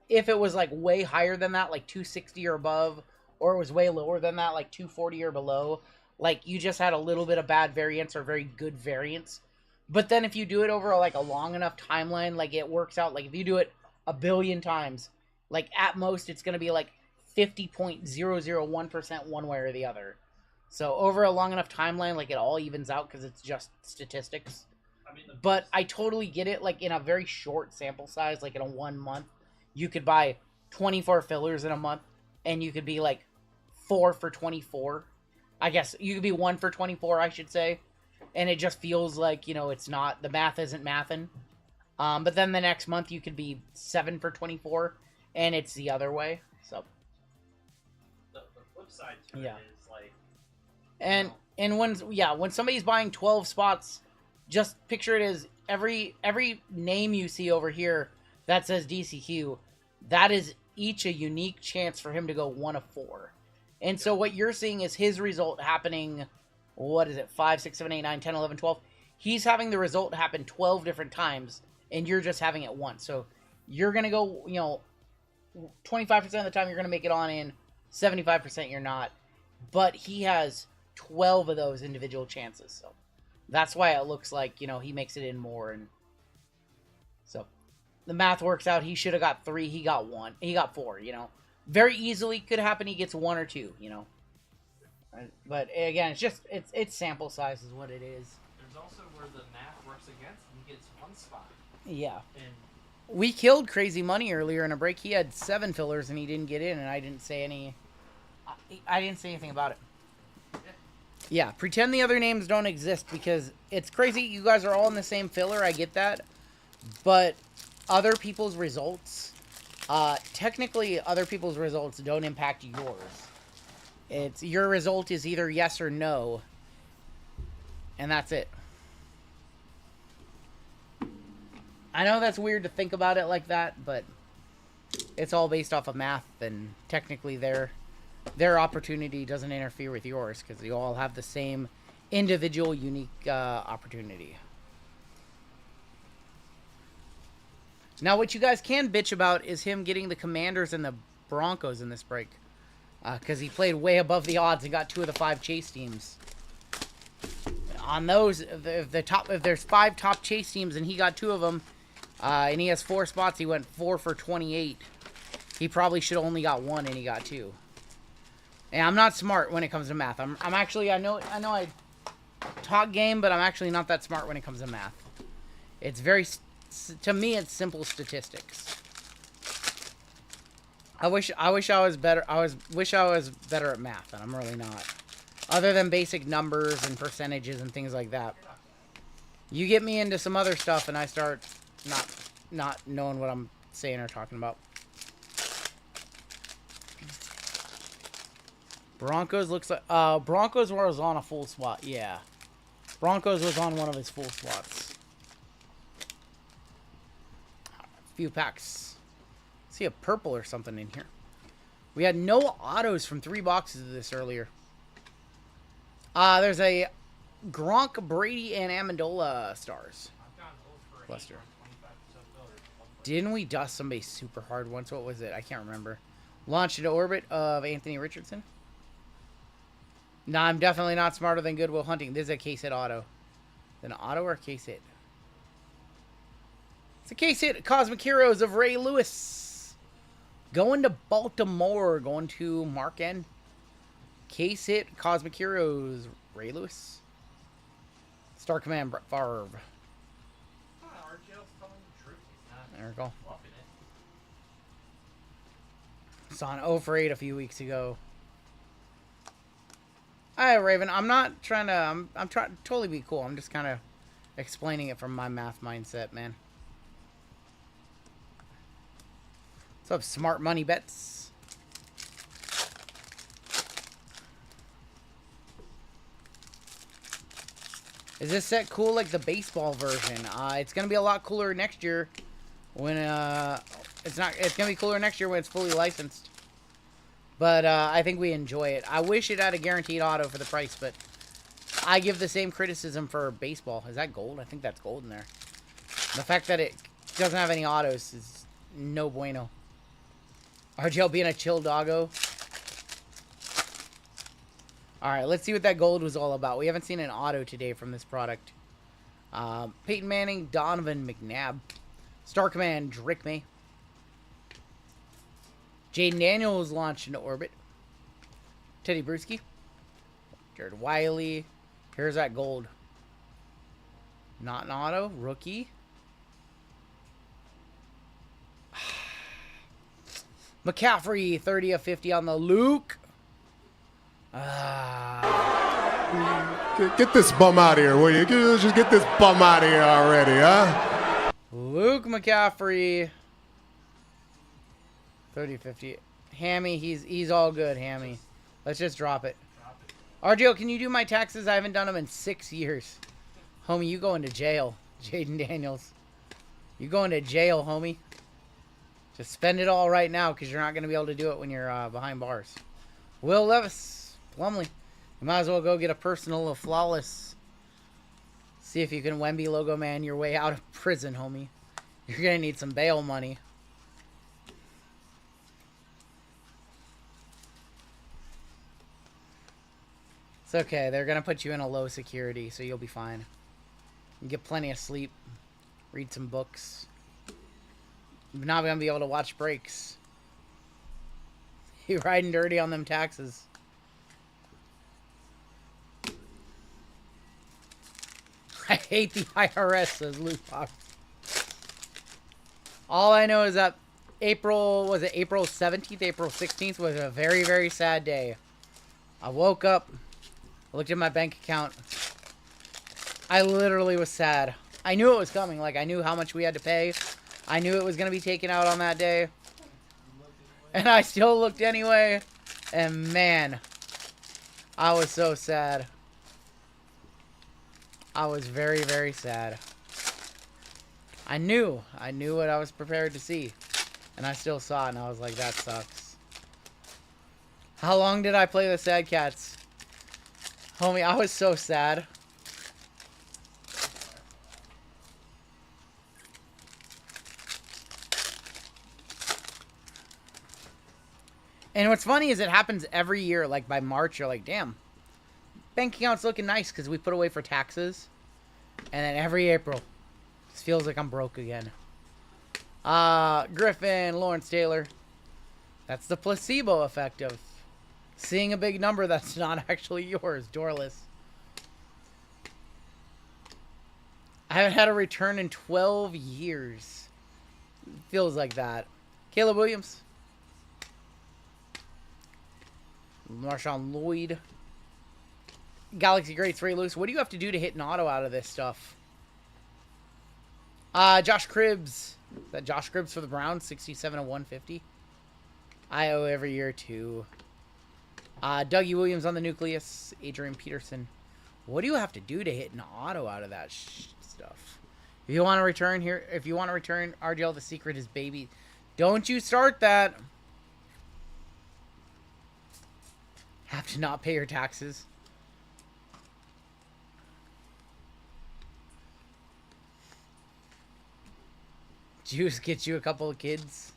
If it was like way higher than that, like 260 or above, or it was way lower than that, like 240 or below, like you just had a little bit of bad variance or very good variance. But then if you do it over like a long enough timeline, like it works out. Like if you do it 1 billion times, like at most it's going to be like 50.001% one way or the other. So over a long enough timeline, like it all evens out because it's just statistics. But I totally get it. Like in a very short sample size, like in a 1 month, you could buy 24 fillers in a month, and you could be like 4 for 24. I guess you could be 1 for 24, I should say. And it just feels like, you know, it's not, the math isn't mathin'. But then the next month you could be 7 for 24, and it's the other way. So the flip side to it is like, and when somebody's buying 12 spots, just picture it as every name you see over here that says DCQ, that is each a unique chance for him to go 1 of 4. And so what you're seeing is his result happening, what is it, 5, 6, 7, 8, 9, 10, 11, 12. He's having the result happen 12 different times, and you're just having it once. So you're going to go, you know, 25% of the time you're going to make it on in, 75% you're not. But he has 12 of those individual chances. So that's why it looks like, you know, he makes it in more. And so the math works out. He should have got 3. He got 1. He got 4, you know. Very easily could happen he gets 1 or 2, you know. But again, it's just, it's sample size is what it is. There's also where the math works against him. He gets 1 spot. Yeah. And we killed Crazy Money earlier in a break. He had 7 fillers and he didn't get in, and I didn't say anything about it. Yeah, pretend the other names don't exist, because it's crazy. You guys are all in the same filler, I get that. But other people's results, technically other people's results don't impact yours. It's your result is either yes or no, and that's it. I know that's weird to think about it like that, but it's all based off of math, and technically their opportunity doesn't interfere with yours because you all have the same individual unique opportunity. Now, what you guys can bitch about is him getting the Commanders and the Broncos in this break. Because he played way above the odds and got 2 of the 5 chase teams. On those, if there's 5 top chase teams and he got 2 of them, and he has 4 spots, he went 4 for 28. He probably should have only got 1 and he got 2. And I'm not smart when it comes to math. I'm actually, I know I talk game, but I'm actually not that smart when it comes to math. It's very... To me, it's simple statistics. I wish I was better. Wish I was better at math, and I'm really not. Other than basic numbers and percentages and things like that. You get me into some other stuff, and I start not knowing what I'm saying or talking about. Broncos looks like Broncos was on a full swat. Yeah, Broncos was on one of his full swats. Few packs. See a purple or something in here. We had no autos from 3 boxes of this earlier. There's a Gronk, Brady, and Amendola stars. Cluster. Didn't we dust somebody super hard once? What was it? I can't remember. Launched into orbit of Anthony Richardson. Nah, I'm definitely not smarter than Goodwill Hunting. This is a case hit auto. An auto or a case hit? It's a case hit. Cosmic Heroes of Ray Lewis. Going to Baltimore. Going to Mark N. Case hit. Cosmic Heroes. Ray Lewis. Star Command. Brett Favre. There we go. Saw an 0 for 8 a few weeks ago. Alright, Raven. I'm not trying to... I'm trying to totally be cool. I'm just kind of explaining it from my math mindset, man. What's up, Smart Money Bets? Is this set cool like the baseball version? It's gonna be a lot cooler next year when it's gonna be cooler next year when it's fully licensed. But I think we enjoy it. I wish it had a guaranteed auto for the price, but I give the same criticism for baseball. Is that gold? I think that's gold in there. The fact that it doesn't have any autos is no bueno. RGL being a chill doggo. Alright, let's see what that gold was all about. We haven't seen an auto today from this product. Peyton Manning, Donovan McNabb. Star Command, Drake May. Jaden Daniels launched into orbit. Teddy Bruschi. Jared Wiley. Here's that gold. Not an auto. Rookie. McCaffrey, 30 of 50 on the Luke. Get this bum out of here, will you? Just get this bum out of here already, huh? Luke McCaffrey. 30 of 50. Hammy, he's all good, Hammy. Let's just drop it. RGL, can you do my taxes? I haven't done them in 6 years. Homie, you going to jail. Jaden Daniels. You going to jail, homie. Just spend it all right now because you're not going to be able to do it when you're behind bars. Will Levis. Plumley. You might as well go get a personal of Flawless. See if you can Wemby logo man your way out of prison, homie. You're going to need some bail money. It's okay. They're going to put you in a low security, so you'll be fine. You get plenty of sleep. Read some books. You're not going to be able to watch breaks. You're riding dirty on them taxes. I hate the IRS, says Luke Fox. All I know is that April 17th, April 16th was a very, very sad day. I woke up, looked at my bank account. I literally was sad. I knew it was coming. Like, I knew how much we had to pay. I knew it was going to be taken out on that day. And I still looked anyway. And man, I was so sad. I was very, very sad. I knew what I was prepared to see. And I still saw it, and I was like, that sucks. How long did I play the Sad Cats? Homie, I was so sad. And what's funny is it happens every year. Like by March, you're like, damn, bank account's looking nice because we put away for taxes. And then every April, it feels like I'm broke again. Griffin, Lawrence Taylor. That's the placebo effect of seeing a big number that's not actually yours. Doorless. I haven't had a return in 12 years. Feels like that. Caleb Williams. Marshawn Lloyd. Galaxy Great 3 loose. What do you have to do to hit an auto out of this stuff? Josh Cribbs. Is that Josh Cribbs for the Browns? 67 of 150. I owe every year too. Dougie Williams on the Nucleus. Adrian Peterson. What do you have to do to hit an auto out of that stuff? If you want to return here, if you want to return RGL, the secret is baby. Don't you start that. Have to not pay your taxes. Juice gets you a couple of kids.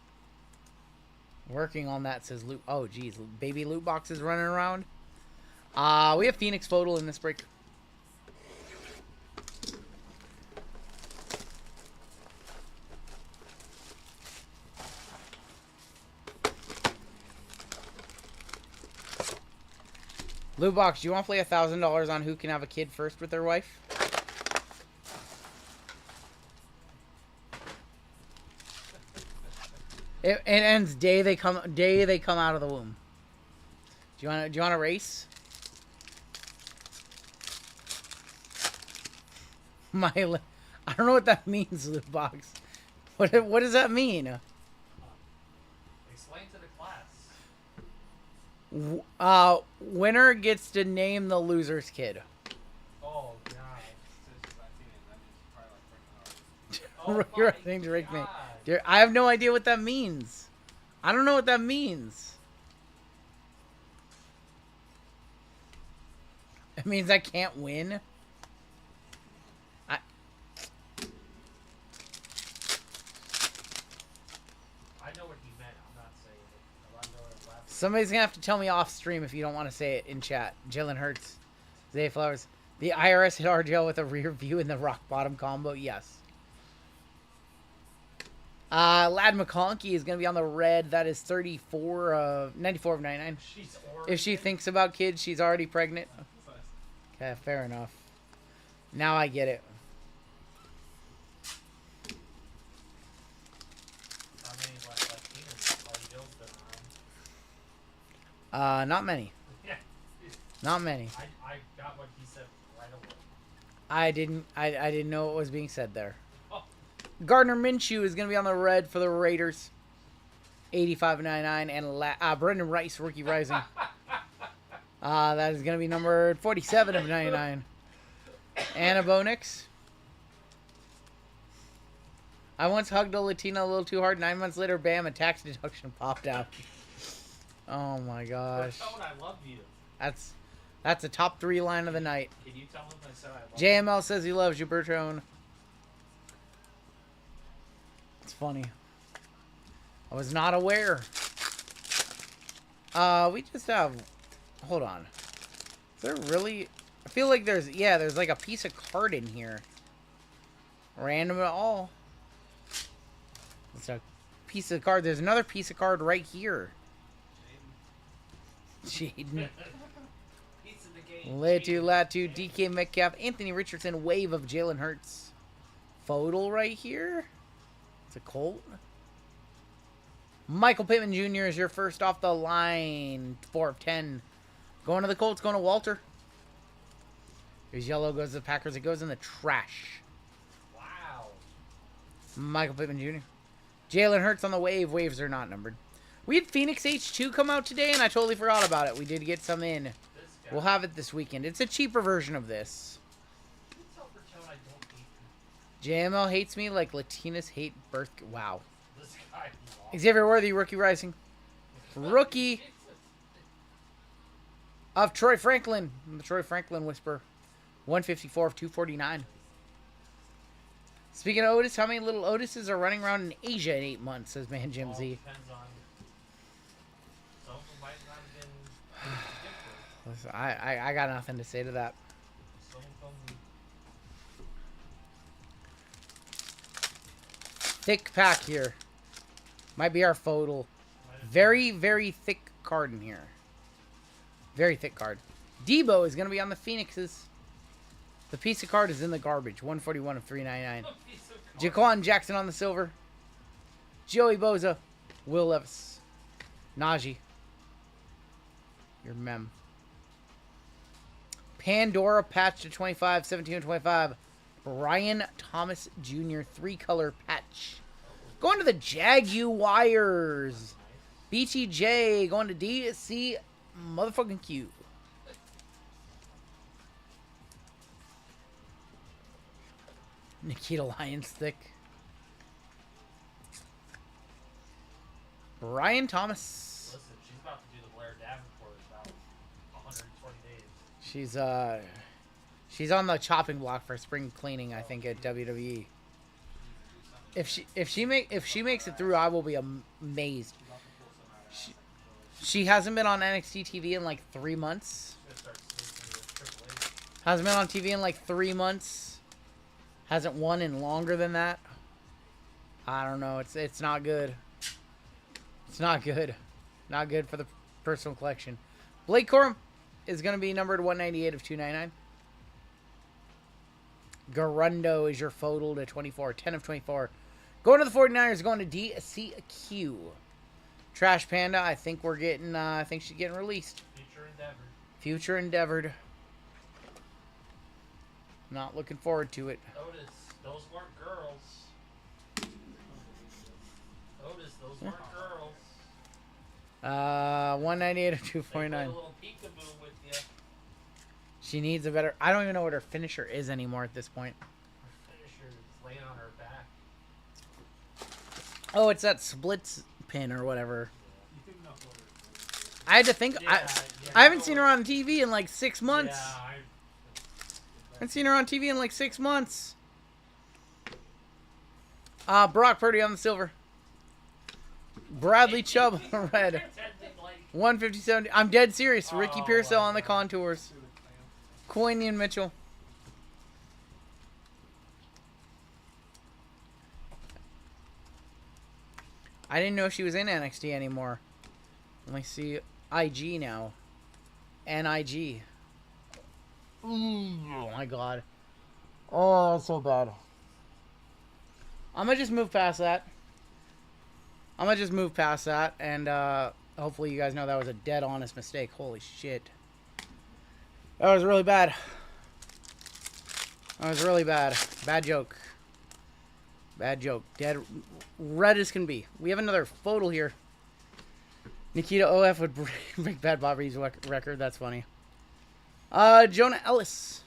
Working on that, says loot. Oh, geez. Baby loot boxes running around. We have Phoenix Photo in this break. Loot box, do you want to play $1,000 on who can have a kid first with their wife? It ends day they come out of the womb. Do you want to race? I don't know what that means, loot box. What does that mean? Explain to the class. Winner gets to name the loser's kid. Oh god. Oh, You're running to Rick me. I have no idea what that means. I don't know what that means. It means I can't win. I know what he meant. I'm not saying it. Somebody's gonna have to tell me off stream if you don't want to say it in chat. Jalen Hurts, Zay Flowers. The IRS hit RGL with a rear view in the rock bottom combo. Yes. Lad McConkey is going to be on the red. That is 94 of 99. If she thinks about kids, she's already pregnant. Okay, fair enough. Now I get it. Not many. Not many. I got what he said right away. I didn't know what was being said there. Gardner Minshew is going to be on the red for the Raiders. 85/99. And Brendan Rice, rookie rising. That is going to be numbered 47 of 99. Anna Bonix. I once hugged a Latina a little too hard. 9 months later, bam, a tax deduction popped out. Oh my gosh. I love you. That's a top 3 line of the night. Can you tell him I said I love JML says he loves you, Bertrone. It's funny. I was not aware. We just have... Hold on. Is there really... I feel like there's... Yeah, there's like a piece of card in here. Random at all. It's a piece of card. There's another piece of card right here. Jaden. Latu, DK Metcalf, Anthony Richardson, wave of Jalen Hurts. Photo right here. It's a Colt. Michael Pittman Jr. is your first off the line. 4 of 10. Going to the Colts, going to Walter. Here's yellow, goes to the Packers. It goes in the trash. Wow. Michael Pittman Jr. Jalen Hurts on the wave. Waves are not numbered. We had Phoenix H2 come out today, and I totally forgot about it. We did get some in. We'll have it this weekend. It's a cheaper version of this. JML hates me like Latinas hate birth. Wow. Xavier Worthy, rookie rising. Rookie of Troy Franklin. The Troy Franklin Whisper. 154 of 249. Speaking of Otis, how many little Otises are running around in Asia in 8 months, says Man Jim Z. Listen, I got nothing to say to that. Thick pack here. Might be our photo. Very, very thick card in here. Very thick card. Debo is going to be on the Phoenixes. The piece of card is in the garbage. 141 of 399. Jaquan Jackson on the silver. Joey Boza. Will Levis. Najee. Your mem. Pandora patch to 25. 17 of 25. Brian Thomas Jr. 3-color patch. Going to the Jaguars. BTJ going to DC motherfucking Q. Nikita Lyons thick. Brian Thomas. Listen, she's about to do the Blair Davenport in about 120 days. She's on the chopping block for spring cleaning, I think, at WWE. If she makes it through, I will be amazed. She hasn't been on NXT TV in like 3 months. Hasn't been on TV in like 3 months. Hasn't won in longer than that. I don't know. It's not good. It's not good. Not good for the personal collection. Blake Corum is going to be numbered 198 of 299. Garundo is your photo to 24. 10 of 24. Going to the 49ers. Going to DCQ. Trash Panda. I think we're getting. I think she's getting released. Future endeavored. Future endeavored. Not looking forward to it. Otis, those weren't girls. Otis, those weren't girls. 198 of 249. A little peekaboo with you. She needs a better. I don't even know what her finisher is anymore at this point. Her finisher is laying on her back. Oh, it's that splits pin or whatever. I had to think. I haven't seen her on TV in like 6 months. Yeah, I haven't seen her on TV in like 6 months. Brock Purdy on the silver. Bradley Chubb on red. 157. I'm dead serious. Ricky Pearsall on the contours. Coinian Mitchell. I didn't know she was in NXT anymore. Let me see. IG now. NIG. Oh my god. Oh, that's so bad. I'm gonna just move past that. And hopefully you guys know that was a dead honest mistake. Holy shit. That was really bad. Bad joke. Dead red as can be. We have another photo here. Nikita OF would break Bad Bobby's record. That's funny. Jonah Ellis.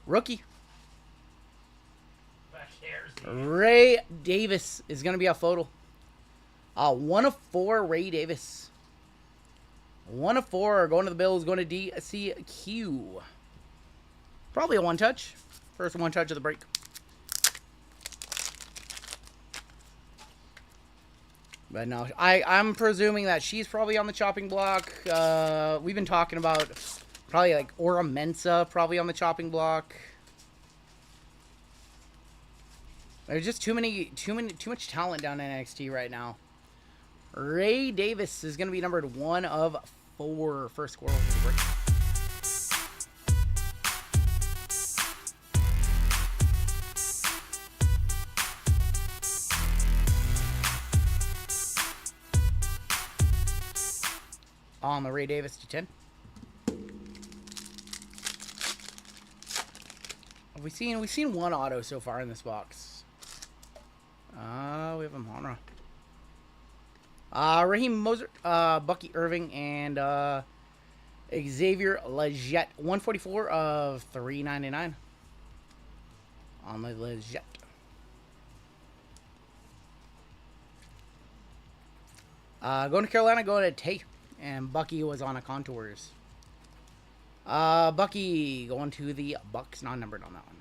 Rookie. Ray Davis is going to be a photo. 1 of 4 Ray Davis. 1 of 4 going to the Bills, going to DCQ. Probably a one touch. First one touch of the break. But no, I'm presuming that she's probably on the chopping block. We've been talking about probably like Aura Mensa probably on the chopping block. There's just too much talent down in NXT right now. Ray Davis is going to be numbered 1 of 4. First squirrel of the break. On the Ray Davis to 10. We've seen one auto so far in this box. We have a Monra. Raheem Moser, Bucky Irving, and Xavier Legette. 144 of 399. On the Legette. Going to Carolina, going to Tate. And Bucky was on a Contours. Bucky going to the Bucks. Non-numbered on that one.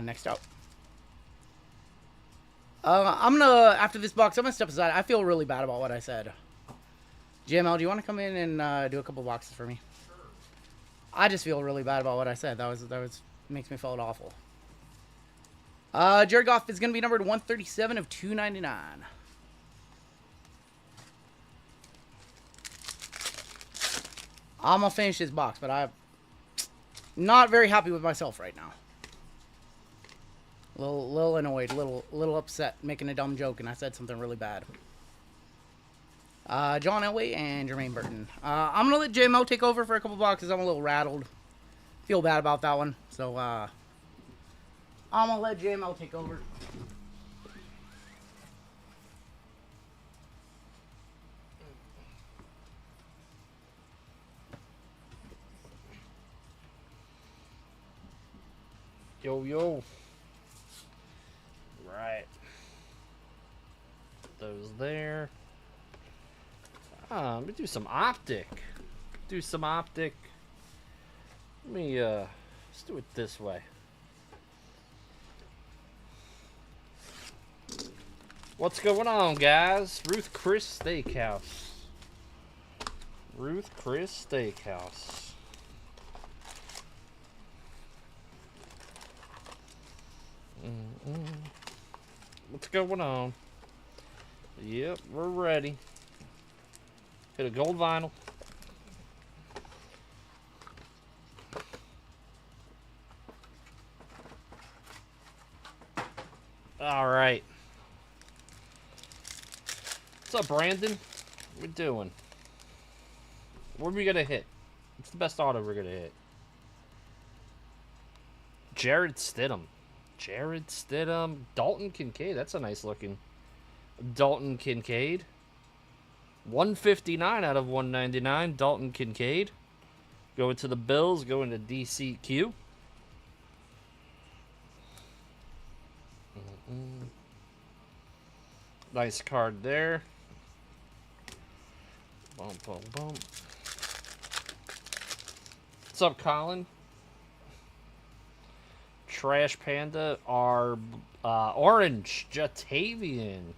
Next up. I'm gonna, after this box, I'm gonna step aside. I feel really bad about what I said. JML, do you want to come in and do a couple boxes for me? Sure. I just feel really bad about what I said. That was makes me feel awful. Jared Goff is gonna be numbered 137 of 299. I'm gonna finish this box, but I'm not very happy with myself right now. A little annoyed, little upset, making a dumb joke, and I said something really bad. John Elway and Jermaine Burton. I'm gonna let JMO take over for a couple boxes. I'm a little rattled. Feel bad about that one, so I'm gonna let JMO take over. Yo. Right. Put those there. Let me do some Optic. Let me, let's do it this way. What's going on, guys? Ruth Chris Steakhouse. What's going on? Yep, we're ready. Hit a gold vinyl. All right. What's up, Brandon? What we doing? What are we gonna hit? What's the best auto we're gonna hit? Jared Stidham. Dalton Kincaid. That's a nice looking Dalton Kincaid. 159 out of 199. Dalton Kincaid. Going to the Bills. Going to DCQ. Nice card there. Boom. What's up, Colin? Trash Panda, our orange Jatavian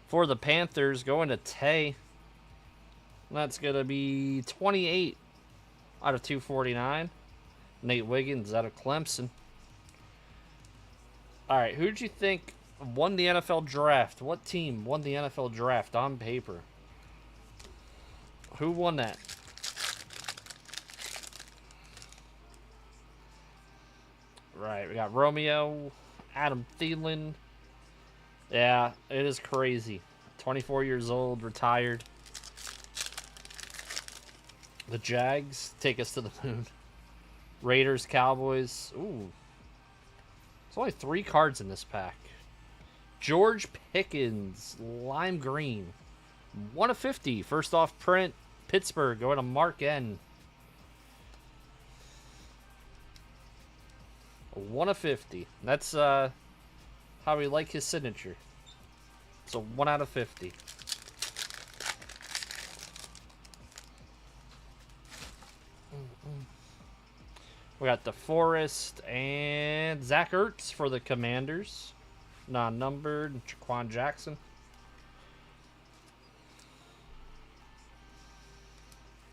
for the Panthers, going to Tay. That's going to be 28 out of 249. Nate Wiggins out of Clemson. All right, who did you think won the NFL draft? What team won the NFL draft on paper? Who won that? Right, we got Romeo, Adam Thielen. Yeah, it is crazy. 24 years old, retired. The Jags take us to the moon. Raiders, Cowboys. Ooh. There's only 3 cards in this pack. George Pickens, lime green. 1 of 50. First off print. Pittsburgh going to Mark N. 1 of 50. That's how we like his signature. So 1 out of 50. We got DeForest and Zach Ertz for the Commanders. Non-numbered. Jaquan Jackson.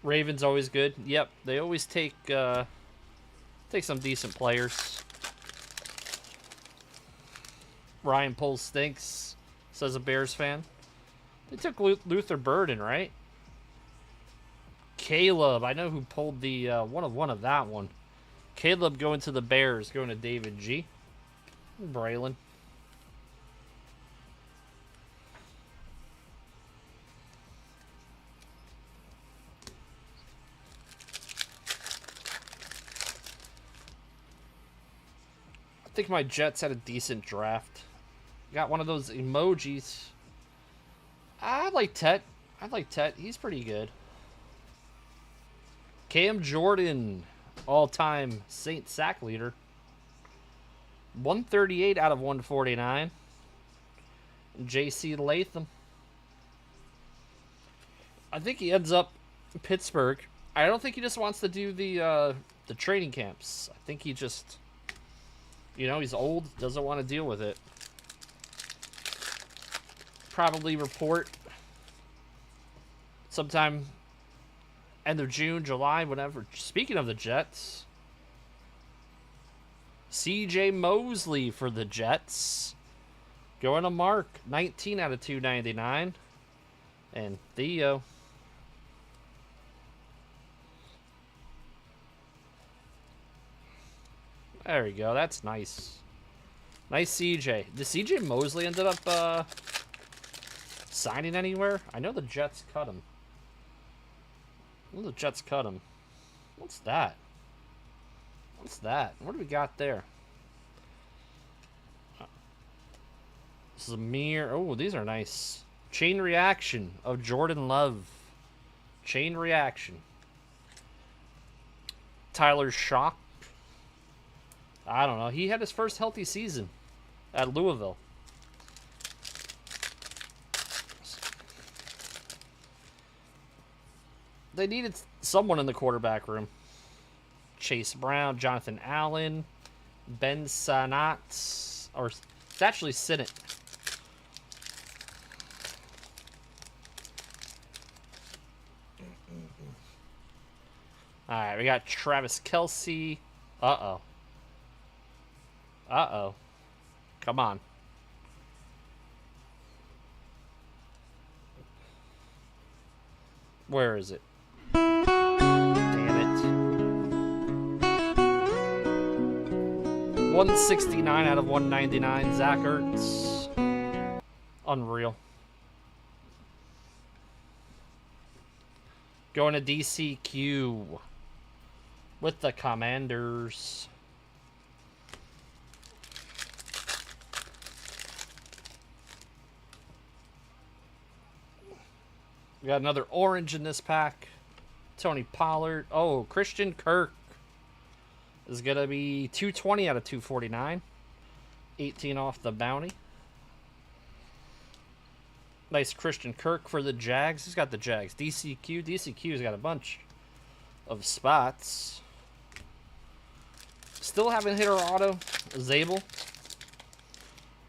Ravens always good. Yep, they always take some decent players. Ryan Poles stinks, says a Bears fan. They took Luther Burden, right? Caleb, I know who pulled the one of that one. Caleb going to the Bears, going to David G. Braylon. I think my Jets had a decent draft. Got one of those emojis. I like Tet. He's pretty good. Cam Jordan. all-time Saint sack leader. 138 out of 149. J.C. Latham. I think he ends up in Pittsburgh. I don't think he just wants to do the training camps. I think he just, you know, he's old, doesn't want to deal with it. Probably report sometime end of June, July, whatever. Speaking of the Jets, C.J. Mosley for the Jets. Going to Mark, 19 out of 299. And Theo. There we go. That's nice. Nice CJ. Did CJ Mosley ended up signing anywhere? I know the Jets cut him. The Jets cut him. What's that? What's that? What do we got there? Zamir. Oh, these are nice. Chain reaction of Jordan Love. Chain reaction. Tyler Shock. I don't know. He had his first healthy season at Louisville. They needed someone in the quarterback room. Chase Brown, Jonathan Allen, Ben Sanat, or it's actually Sinnott. All right, we got Travis Kelce. Uh-oh. Uh-oh. Come on. Where is it? Damn it. 169 out of 199. Zach Ertz. Unreal. Going to DCQ with the Commanders. We got another orange in this pack. Tony Pollard. Oh, Christian Kirk is going to be 220 out of 249. 18 off the bounty. Nice Christian Kirk for the Jags. He's got the Jags. DCQ. DCQ's got a bunch of spots. Still haven't hit our auto. Zabel.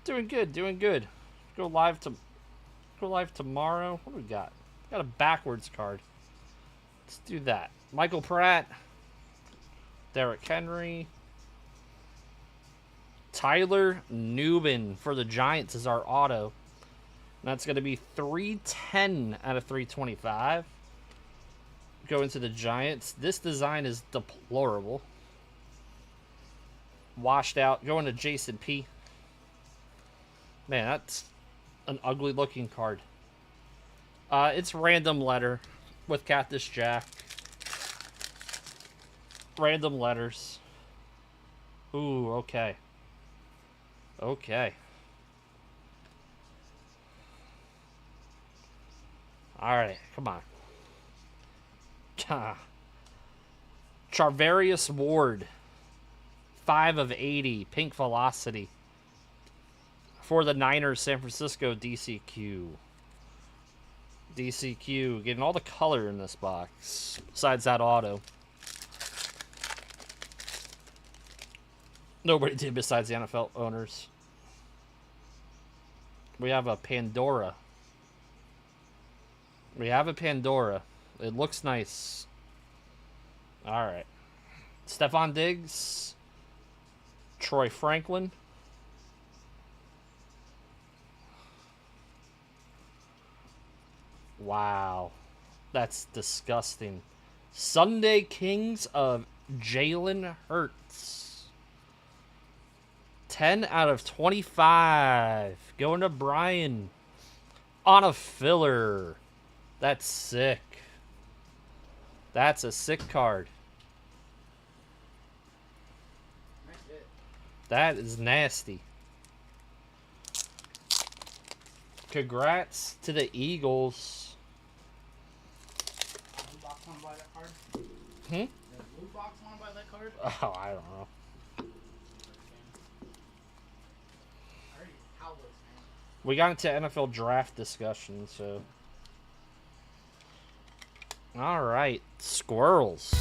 Doing good. Doing good. Go live tomorrow. What do we got? Got a backwards card. Let's do that. Michael Pratt. Derrick Henry. Tyler Newman for the Giants is our auto. And that's going to be 310 out of 325. Going to the Giants. This design is deplorable. Washed out. Going to Jason P. Man, that's an ugly looking card. It's random letter with Cactus Jack. Random letters. Ooh, okay. Okay. Alright, come on. Charvarius Ward. 5 of 80. Pink Velocity. For the Niners, San Francisco DCQ. DCQ. Getting all the color in this box. Besides that auto. Nobody did besides the NFL owners. We have a Pandora. We have a Pandora. It looks nice. Alright. Stephon Diggs. Troy Franklin. Wow. That's disgusting. Sunday Kings of Jalen Hurts. 10 out of 25. Going to Brian. On a filler. That's sick. That's a sick card. That is nasty. Congrats to the Eagles. Hmm? Seahawks want to buy that card? Oh, I don't know. We got into NFL draft discussion, so. All right, squirrels.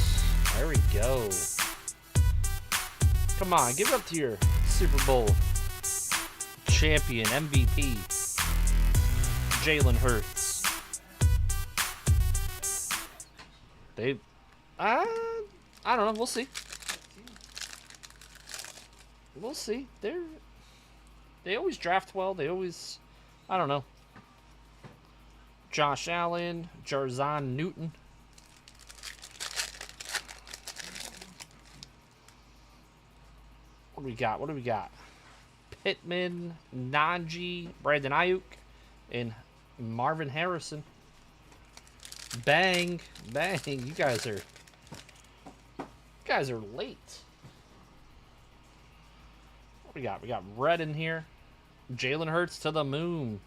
There we go. Come on, give it up to your Super Bowl champion, MVP, Jalen Hurts. I don't know. We'll see. We'll see. They always draft well. They always, I don't know. Josh Allen, Jarzon Newton. What do we got? What do we got? Pittman, Najee, Brandon Ayuk, and Marvin Harrison. Bang, bang! You guys are late. What we got? We got red in here. Jalen Hurts to the moon.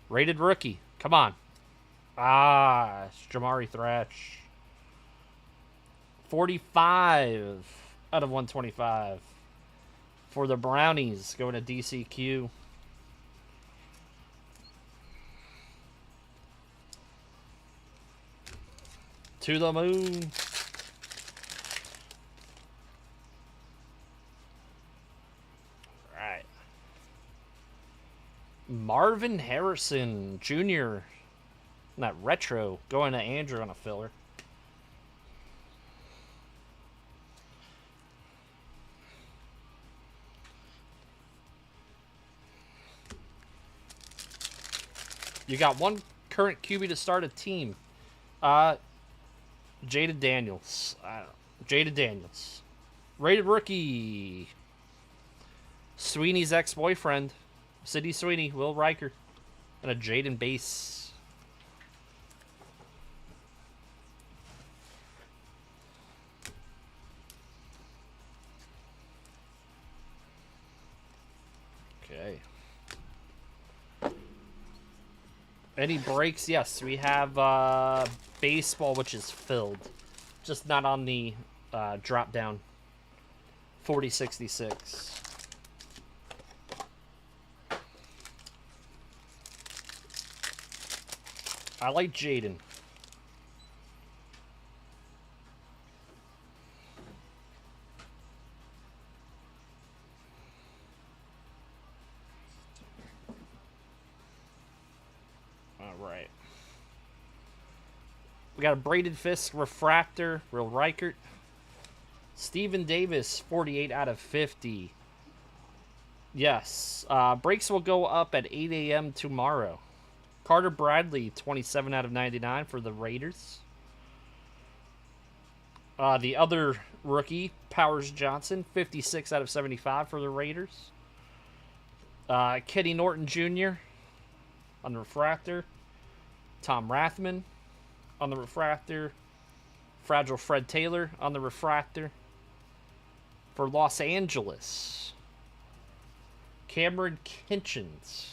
Rated rookie. Come on. Ah, it's Jamari Thrash. 45 out of 125 for the Brownies, going to DCQ. To the moon. Right. Marvin Harrison Jr. That retro, going to Andrew on a filler. You got one current QB to start a team. Jada Daniels. Jada Daniels. Rated rookie. Sweeney's ex-boyfriend. Sidney Sweeney, Will Riker. And a Jaden base. Okay. Any breaks? Yes, we have baseball, which is filled. Just not on the drop down. 4066. I like Jaden. Alright. We got a Braided Fisk Refractor, Will Reichert. Steven Davis, 48 out of 50. Yes. Breaks will go up at 8 a.m. tomorrow. Carter Bradley, 27 out of 99 for the Raiders. The other rookie, Powers Johnson, 56 out of 75 for the Raiders. Kenny Norton Jr. on the refractor. Tom Rathman on the refractor. Fragile Fred Taylor on the refractor. For Los Angeles, Cameron Kinchins.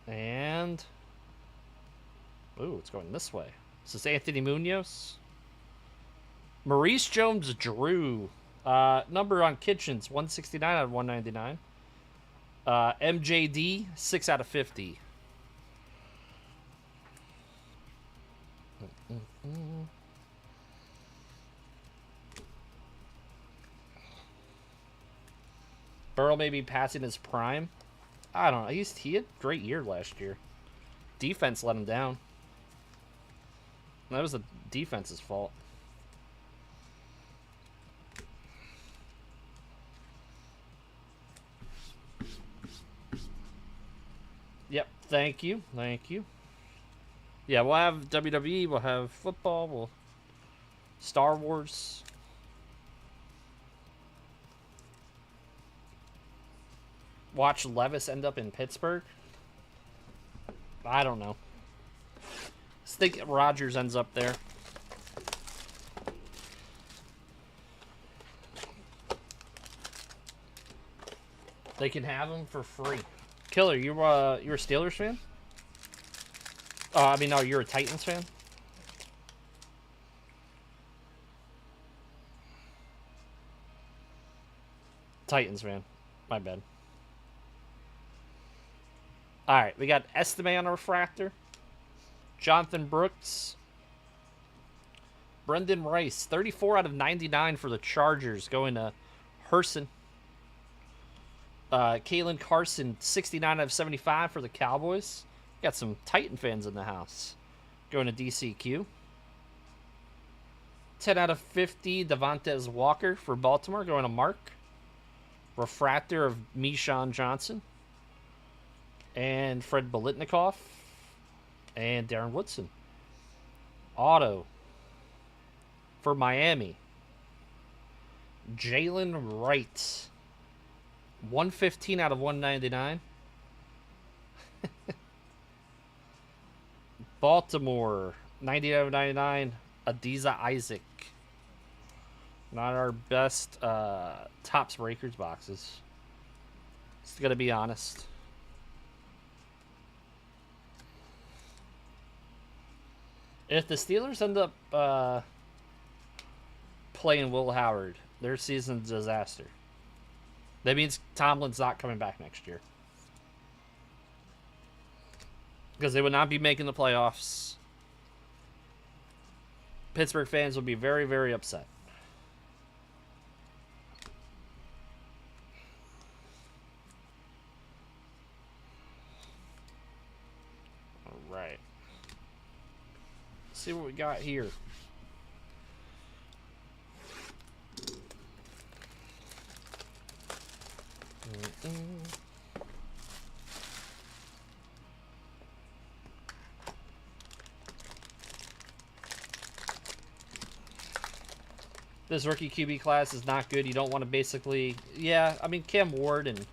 And, ooh, it's going this way. This is Anthony Munoz. Maurice Jones-Drew. Number on Kitchens, 169 out of 199. MJD, 6 out of 50. Burrow may be passing his prime. I don't know. He had a great year last year. Defense let him down. That was the defense's fault. Yep. Thank you. Thank you. Yeah, we'll have WWE. We'll have football. We'll Star Wars. Watch Levis end up in Pittsburgh? I don't know. I think Rodgers ends up there. They can have him for free. Killer, you're a Steelers fan? I mean, no, you're a Titans fan? Titans, man. My bad. Alright, we got Estime on a refractor. Jonathan Brooks. Brendan Rice. 34 out of 99 for the Chargers. Going to Herson. Kalen Carson. 69 out of 75 for the Cowboys. Got some Titan fans in the house. Going to DCQ. 10 out of 50, Devontae Walker for Baltimore. Going to Mark. Refractor of Meshawn Johnson. And Fred Bolitnikoff. And Darren Woodson. Auto. For Miami. Jalen Wright. 115 out of 199. Baltimore. 90 out of 99. Adiza Isaac. Not our best Topps Breakers boxes. Just gotta be honest. If the Steelers end up playing Will Howard, their season's a disaster. That means Tomlin's not coming back next year. Because they would not be making the playoffs. Pittsburgh fans will be very, very upset. All right. Let's see what we got here. This rookie QB class is not good. You don't want to basically... Yeah, I mean, Cam Ward and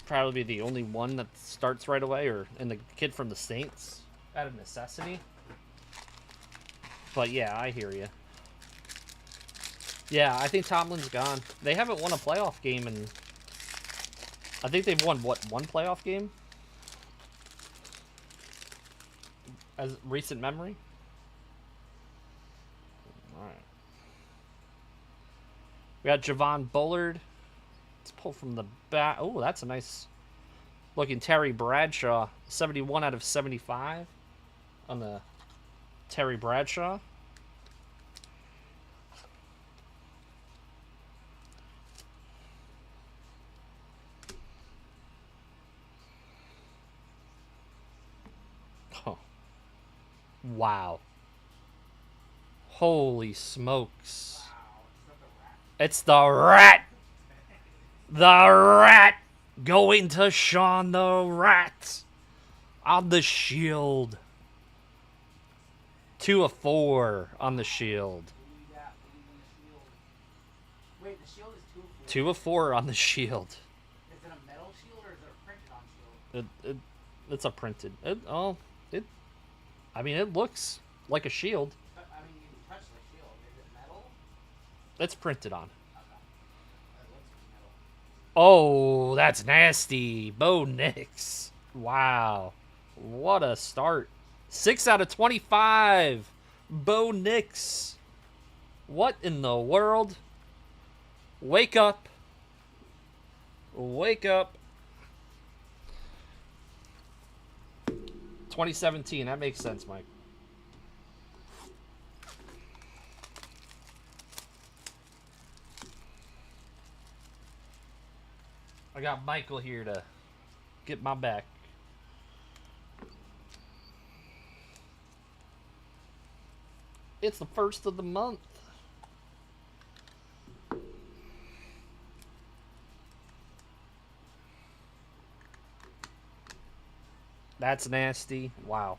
probably be the only one that starts right away, and the kid from the Saints out of necessity. But yeah, I hear you. Yeah, I think Tomlin's gone. They haven't won a playoff game in... I think they've won, what, one playoff game? As recent memory? Alright. We got Javon Bullard. Let's pull from the back. Oh, that's a nice looking Terry Bradshaw. 71 out of 75 on the Terry Bradshaw. Oh. Wow. Holy smokes. It's the Rat. The Rat going to Sean the Rat on the Shield. 2 of 4 on the Shield. Wait, the Shield is 2 of 4? 2 of 4 on the Shield. Is it a metal Shield or is it a printed on Shield? It's a printed. I mean, it looks like a Shield. I mean, you can touch the Shield. Is it metal? It's printed on. Okay. That looks metal. Oh, that's nasty. Bo Nix. Wow. What a start. 6 out of 25. Bo Nix. What in the world? Wake up. Wake up. 2017. That makes sense, Mike. I got Michael here to get my back. It's the first of the month. That's nasty. Wow.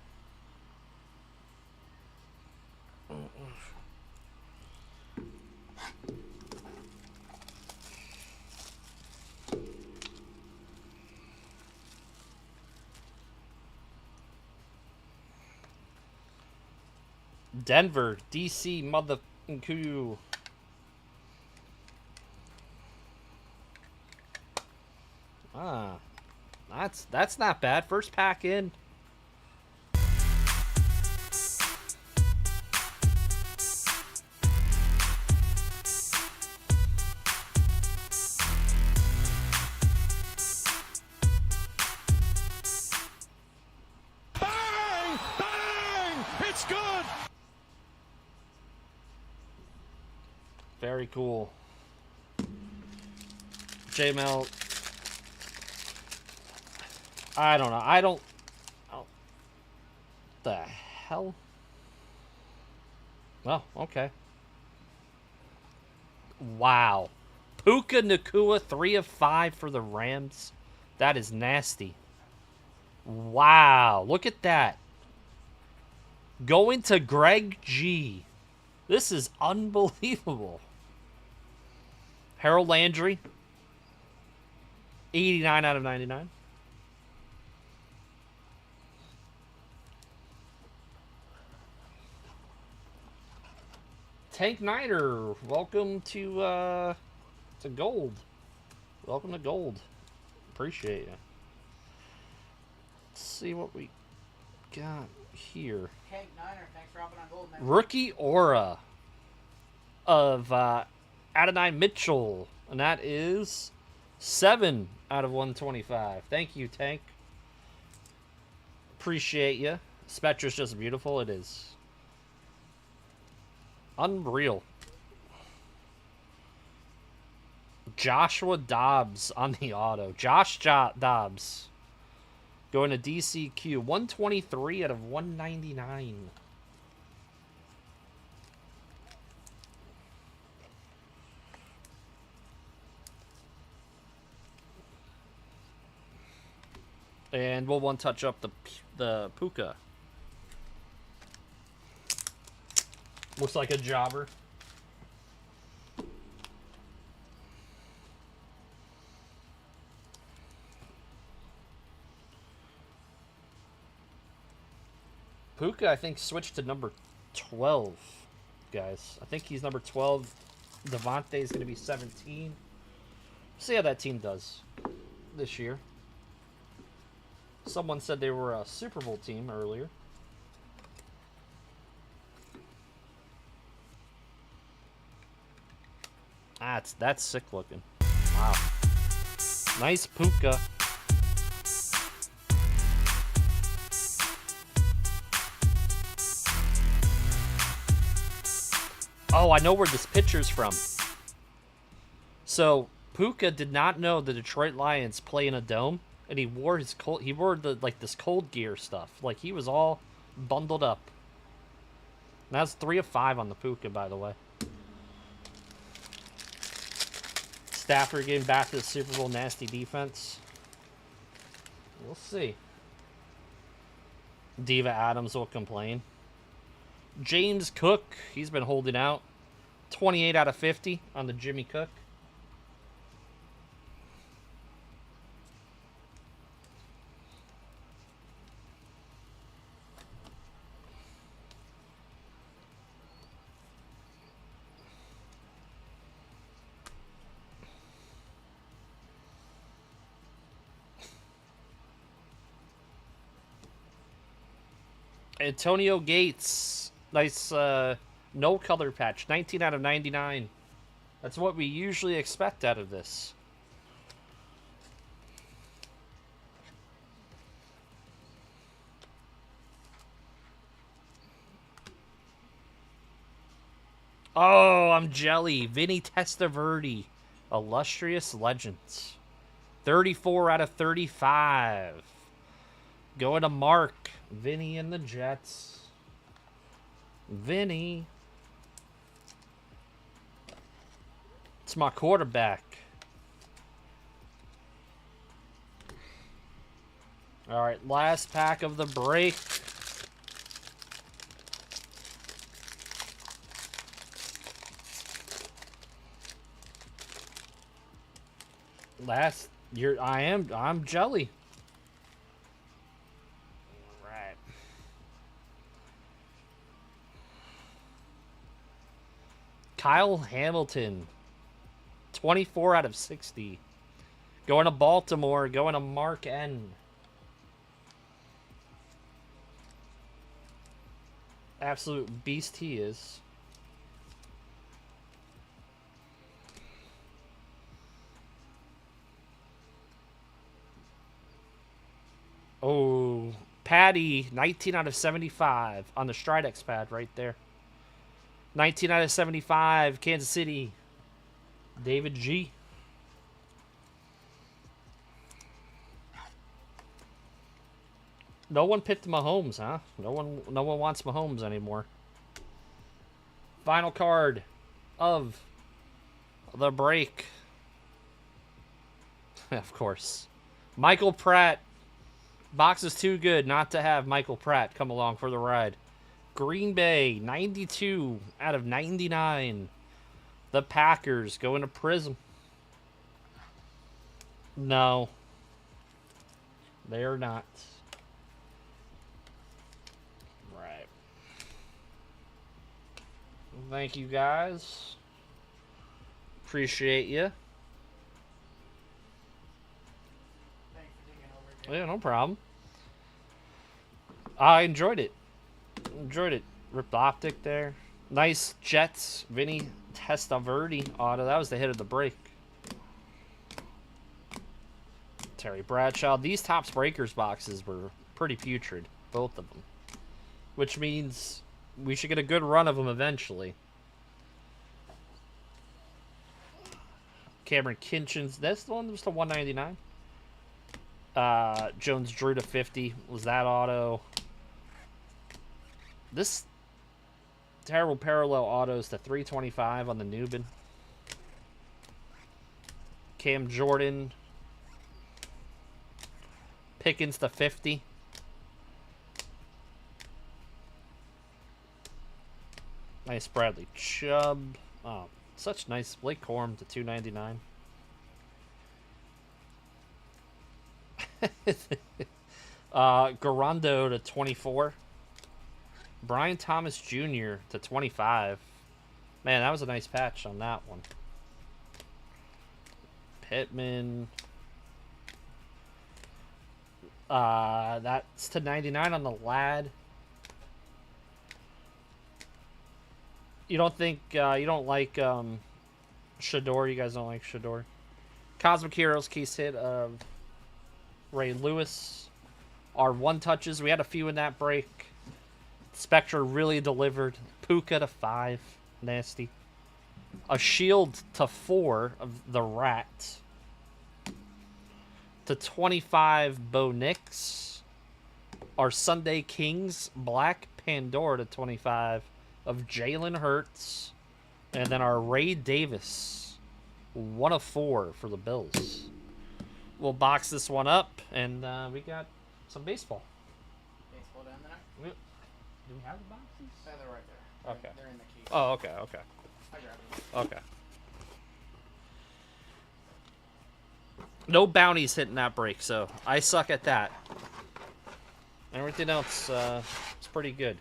Denver, DC, motherfucking. That's not bad. First pack in. Very cool. JML. I don't know. I don't. Oh, the hell? Oh, okay. Wow. Puka Nakua, 3 of 5 for the Rams. That is nasty. Wow. Look at that. Going to Greg G. This is unbelievable. Harold Landry. 89 out of 99. Tank Niner, welcome to gold. Welcome to gold. Appreciate you. Let's see what we got here. Tank Niner, thanks for hopping on gold, man. Rookie aura of Adonai Mitchell, and that is 7 out of 125. Thank you, Tank. Appreciate you. Spectra's just beautiful. It is. Unreal. Joshua Dobbs on the auto. Dobbs. Going to DCQ. 123 out of 199. And we'll one touch up the Puka. Looks like a jobber. Puka, I think, switched to number 12, guys. I think he's number 12. Devontae's going to be 17. See how that team does this year. Someone said they were a Super Bowl team earlier. That's sick looking. Wow. Nice Puka. Oh, I know where this picture's from. So Puka did not know the Detroit Lions play in a dome, and he wore his this cold gear stuff. Like, he was all bundled up. And that's 3 of 5 on the Puka, by the way. Stafford getting back to the Super Bowl, nasty defense. We'll see. Diva Adams will complain. James Cook, he's been holding out. 28 out of 50 on the Jimmy Cook. Antonio Gates. Nice no color patch. 19 out of 99. That's what we usually expect out of this. Oh, I'm jelly. Vinny Testaverde. Illustrious Legends. 34 out of 35. Going to Mark. Vinny and the Jets. Vinny. It's my quarterback. All right, last pack of the break. I'm jelly. All right. Kyle Hamilton. 24 out of 60. Going to Baltimore. Going to Mark N. Absolute beast he is. Oh, Patty, 19 out of 75 on the Stridex pad right there. 19 out of 75, Kansas City, David G. No one picked Mahomes, huh? No one wants Mahomes anymore. Final card of the break. Of course. Michael Pratt. Box is too good not to have Michael Pratt come along for the ride. Green Bay, 92 out of 99. The Packers going to Prizm. No. They're not. Right. Thank you, guys. Appreciate you. Yeah, no problem. I enjoyed it. Ripped Optic there. Nice Jets. Vinny Testaverde auto. That was the hit of the break. Terry Bradshaw. These Topps Breakers boxes were pretty putrid. Both of them. Which means we should get a good run of them eventually. Cameron Kinchins. That's the one that was to 199. Jones Drew to 50 was that auto. This terrible parallel autos to 325 on the Newbin. Cam Jordan. Pickens to 50. Nice Bradley Chubb. Oh, such nice Blake Corum to 299. Garando to 24. Brian Thomas Jr. to 25. Man, that was a nice patch on that one. Pittman. That's to 99 on the Lad. You don't think, you don't like, Shador? You guys don't like Shador? Cosmic Heroes case hit of Ray Lewis. Our one touches. We had a few in that break. Spectra really delivered. Puka to 5. Nasty. A shield to 4 of the Rat. To 25 Bo Nix. Our Sunday Kings Black Pandora to 25 of Jalen Hurts. And then our Ray Davis 1 of 4 for the Bills. We'll box this one up, and we got some baseball. Baseball down there? Do we have the boxes? Yeah, they're right there. Okay. They're in the case. Oh, okay, okay. I grabbed them. Okay. No bounties hitting that break, so I suck at that. Everything else is pretty good.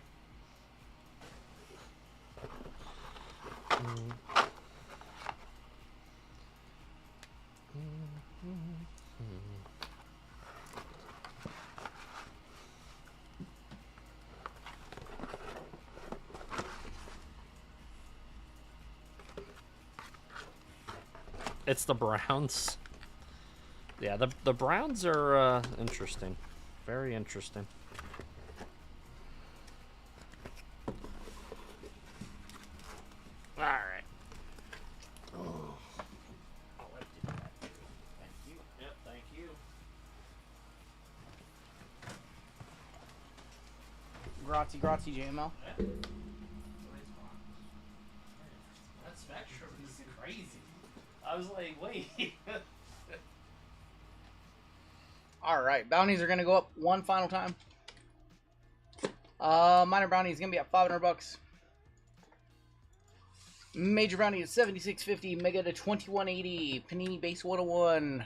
It's the Browns. Yeah, the Browns are interesting. Very interesting. All right. Oh. I'll let you do that. Thank you. Yep, thank you. Grazie, JML. Yeah. That Spectrum is crazy. I was like, wait. All right, bounties are gonna go up one final time. Minor bounty is gonna be at $500. Major bounty is $76.50. Mega to $21.80. Panini base 101.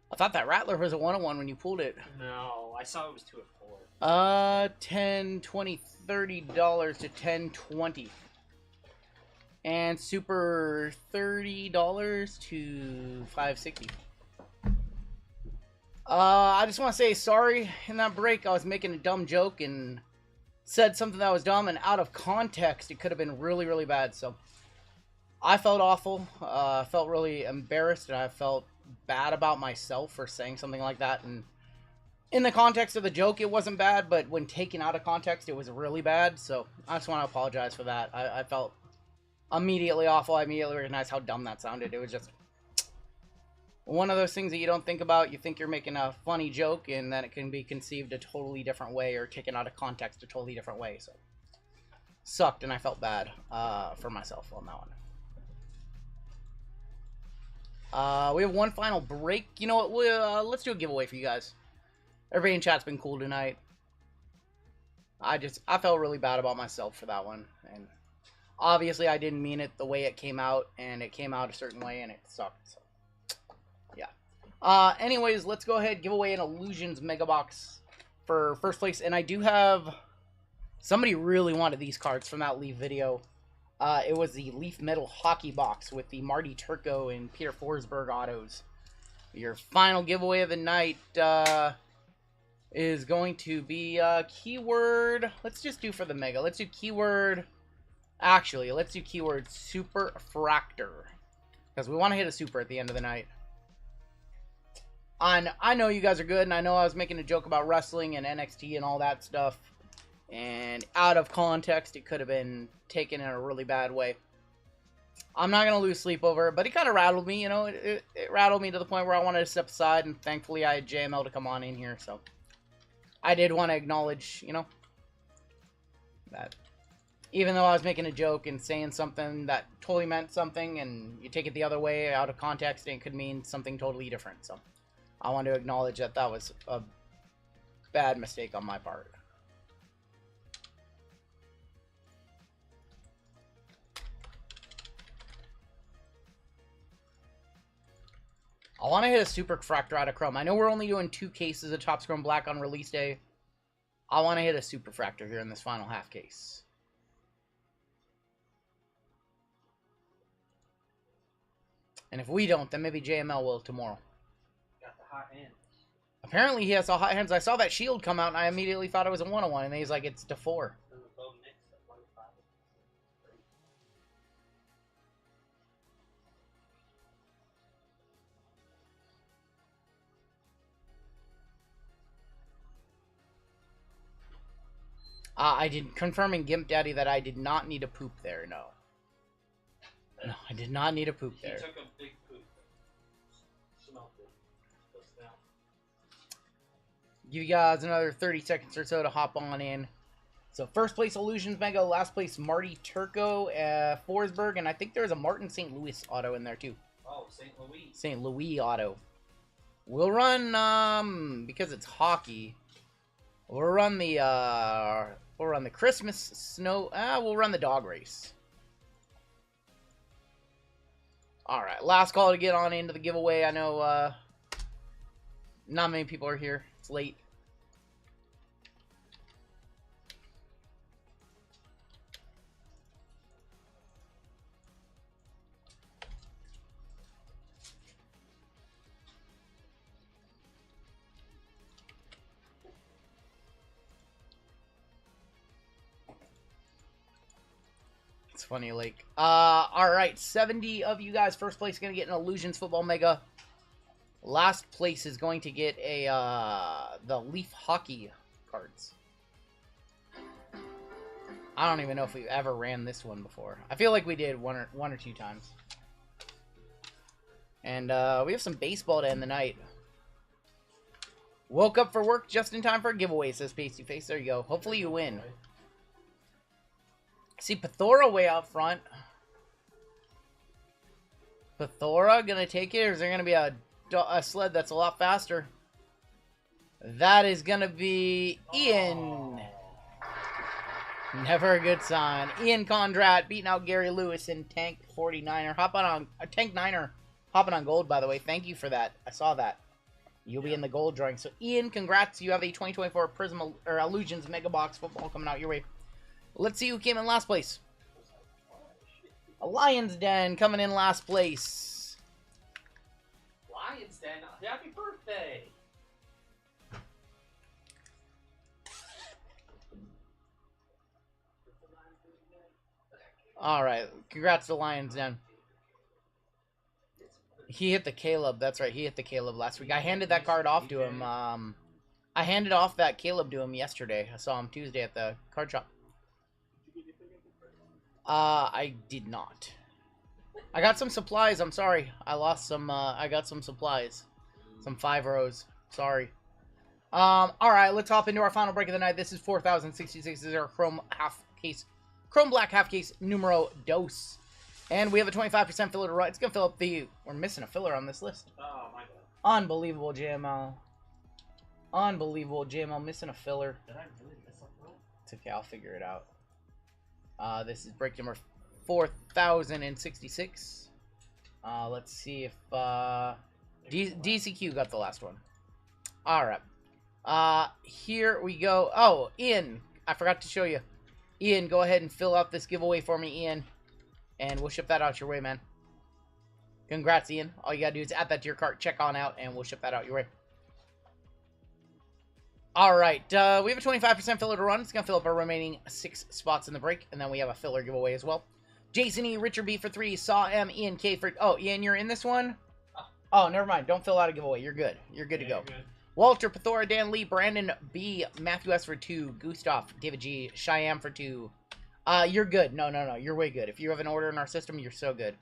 I thought that Rattler was a 101 when you pulled it. No, I saw it was 2 of 4. $10, $20, $30 to $10.20. And super $30 to $5.60. I just want to say sorry. In that break, I was making a dumb joke and said something that was dumb, and out of context, it could have been really, really bad. So I felt awful. I felt really embarrassed, and I felt bad about myself for saying something like that. And In the context of the joke, it wasn't bad, but when taken out of context, it was really bad. So I just want to apologize for that. I felt immediately awful. I immediately recognized how dumb that sounded. It was just one of those things that you don't think about. You think you're making a funny joke, and then it can be conceived a totally different way or taken out of context a totally different way. So sucked, and I felt bad for myself on that one. We have one final break. You know what? Let's do a giveaway for you guys. Everybody in chat's been cool tonight. I felt really bad about myself for that one. And obviously I didn't mean it the way it came out. And it came out a certain way and it sucked. So, yeah. Anyways, let's go ahead. Give away an Illusions Mega Box for first place. And I do have... Somebody really wanted these cards from that Leaf video. It was the Leaf Metal Hockey Box with the Marty Turco and Peter Forsberg autos. Your final giveaway of the night... is going to be keyword. Let's just do for the mega. Let's do keyword. Actually, let's do keyword Super Fractor, because we want to hit a super at the end of the night. I know you guys are good, and I know I was making a joke about wrestling and NXT and all that stuff, and out of context, it could have been taken in a really bad way. I'm not going to lose sleep over it, but it kind of rattled me, you know. It rattled me to the point where I wanted to step aside, and thankfully I had JML to come on in here, so I did want to acknowledge, you know, that even though I was making a joke and saying something that totally meant something, and you take it the other way out of context, and it could mean something totally different. So I want to acknowledge that that was a bad mistake on my part. I want to hit a Super Fractor out of Chrome. I know we're only doing 2 cases of Topps Chrome Black on release day. I want to hit a Super Fractor here in this final half case. And if we don't, then maybe JML will tomorrow. Got the hot hands. Apparently he has the hot hands. I saw that shield come out and I immediately thought it was a 101. And then he's like, it's to 4. I did confirming Gimp Daddy that I did not need a poop there. No, I did not need a poop there. He took a big poop. Smelled it. Just now. Give you guys another 30 seconds or so to hop on in. So first place Illusions Mega, last place Marty Turco, Forsberg, and I think there's a Martin St. Louis auto in there too. Oh, St. Louis. St. Louis auto. We'll run because it's hockey. We'll run the Christmas snow. We'll run the dog race. All right, last call to get on into the giveaway. I know not many people are here. It's late. Funny Lake. All right, 70 of you guys. First place is going to get an Illusions Football Mega. Last place is going to get a the Leaf Hockey cards. I don't even know if we ever ran this one before. I feel like we did one or two times. And we have some baseball to end the night. Woke up for work just in time for a giveaway, says Pasty Face. There you go. Hopefully you win. See Pathora way out front. Pathora gonna take it, or is there gonna be a sled that's a lot faster? That is gonna be Ian. Never a good sign. Ian Condrat beating out Gary Lewis in Tank 49er. Tank 9er hopping on gold, by the way. Thank you for that. I saw that. You'll be in the gold drawing. So Ian, congrats. You have a 2024 Prizm or Illusions Mega Box Football coming out your way. Let's see who came in last place. A Lion's Den coming in last place. Lion's Den, happy birthday! All right, congrats to Lion's Den. He hit the Caleb. That's right, he hit the Caleb last week. I handed that card off to him I handed off that Caleb to him yesterday. I saw him Tuesday at the card shop. I did not. I got some supplies. I'm sorry. I lost some, I got some supplies. Some 5 rows. Sorry. Alright, let's hop into our final break of the night. This is 4066. This is our Chrome Black half case numero dos. And we have a 25% filler to run. It's going to fill up the... We're missing a filler on this list. Oh, my God. Unbelievable, JML. Unbelievable, JML missing a filler. Did I really miss a filler? It's okay, I'll figure it out. This is break number 4066. Let's see if DCQ got the last one. Alright. Here we go. Oh, Ian. I forgot to show you. Ian, go ahead and fill out this giveaway for me, Ian. And we'll ship that out your way, man. Congrats, Ian. All you gotta do is add that to your cart, check on out, and we'll ship that out your way. Alright, we have a 25% filler to run. It's going to fill up our remaining 6 spots in the break. And then we have a filler giveaway as well. Jason E, Richard B for 3, Saw M, Ian K for... Oh, Ian, you're in this one? Oh, never mind. Don't fill out a giveaway. You're good. You're good to go. Good. Walter, Pathora, Dan Lee, Brandon B, Matthew S for 2, Gustav, David G, Cheyenne for 2. You're good. No. You're way good. If you have an order in our system, you're so good.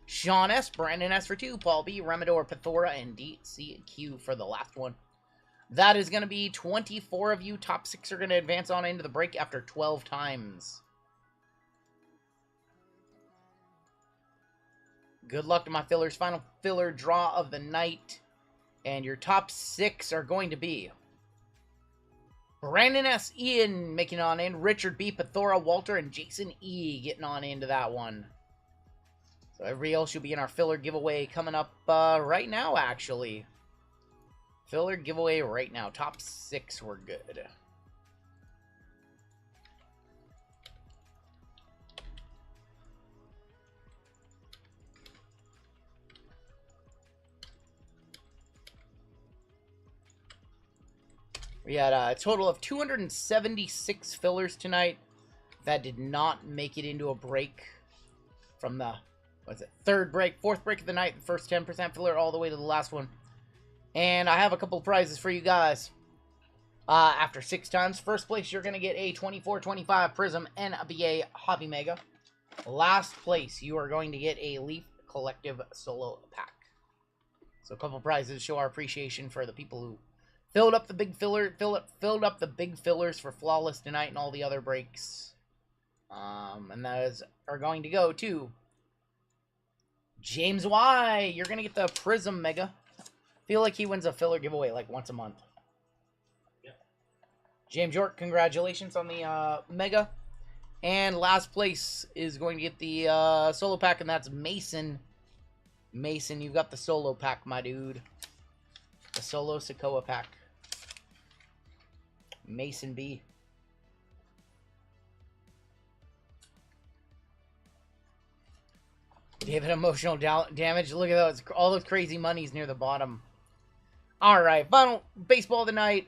Sean S, Brandon S for 2, Paul B, Remador, Pathora, and DCQ for the last one. That is going to be 24 of you. Top 6 are going to advance on into the break after 12 times. Good luck to my fillers. Final filler draw of the night. And your top 6 are going to be Brandon S. Ian making it on in. Richard B. Pathora, Walter, and Jason E. getting on into that one. So everybody else should be in our filler giveaway coming up right now, actually. Filler giveaway right now. Top 6 were good. We had a total of 276 fillers tonight. That did not make it into a break from the, what's it, 4th break of the night. The first 10% filler all the way to the last one. And I have a couple of prizes for you guys. After 6 times, first place, you're going to get a 24-25 Prizm NBA Hobby Mega. Last place, you are going to get a Leaf Collective Solo Pack. So a couple of prizes to show our appreciation for the people who filled up the big filler, filled up the big fillers for Flawless tonight and all the other breaks. And those are going to go to James Y. You're going to get the Prizm Mega. Feel like he wins a filler giveaway like once a month. Yep. James York, congratulations on the Mega. And last place is going to get the solo pack, and that's Mason. Mason, you got the solo pack, my dude. The solo Sokoa pack. Mason B. David, emotional damage. Look at those. All those crazy monies near the bottom. Alright, final baseball of the night.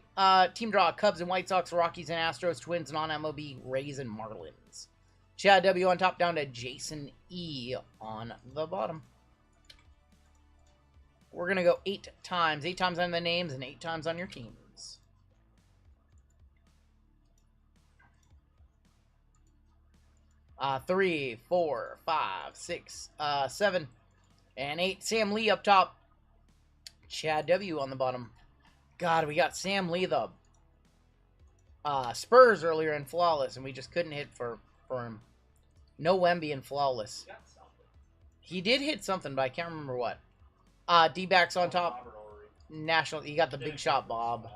Team draw, Cubs and White Sox, Rockies and Astros, Twins, non-MLB, Rays and Marlins. Chad W on top, down to Jason E on the bottom. We're going to go 8 times. 8 times on the names and 8 times on your teams. Three, 4, 5, 6, 7, and 8. Sam Lee up top. Chad W on the bottom. God, we got Sam Lee, the Spurs earlier in Flawless, and we just couldn't hit for him. No Wemby in Flawless. He did hit something, but I can't remember what. D-backs on top. National. He got the big shot, Bob.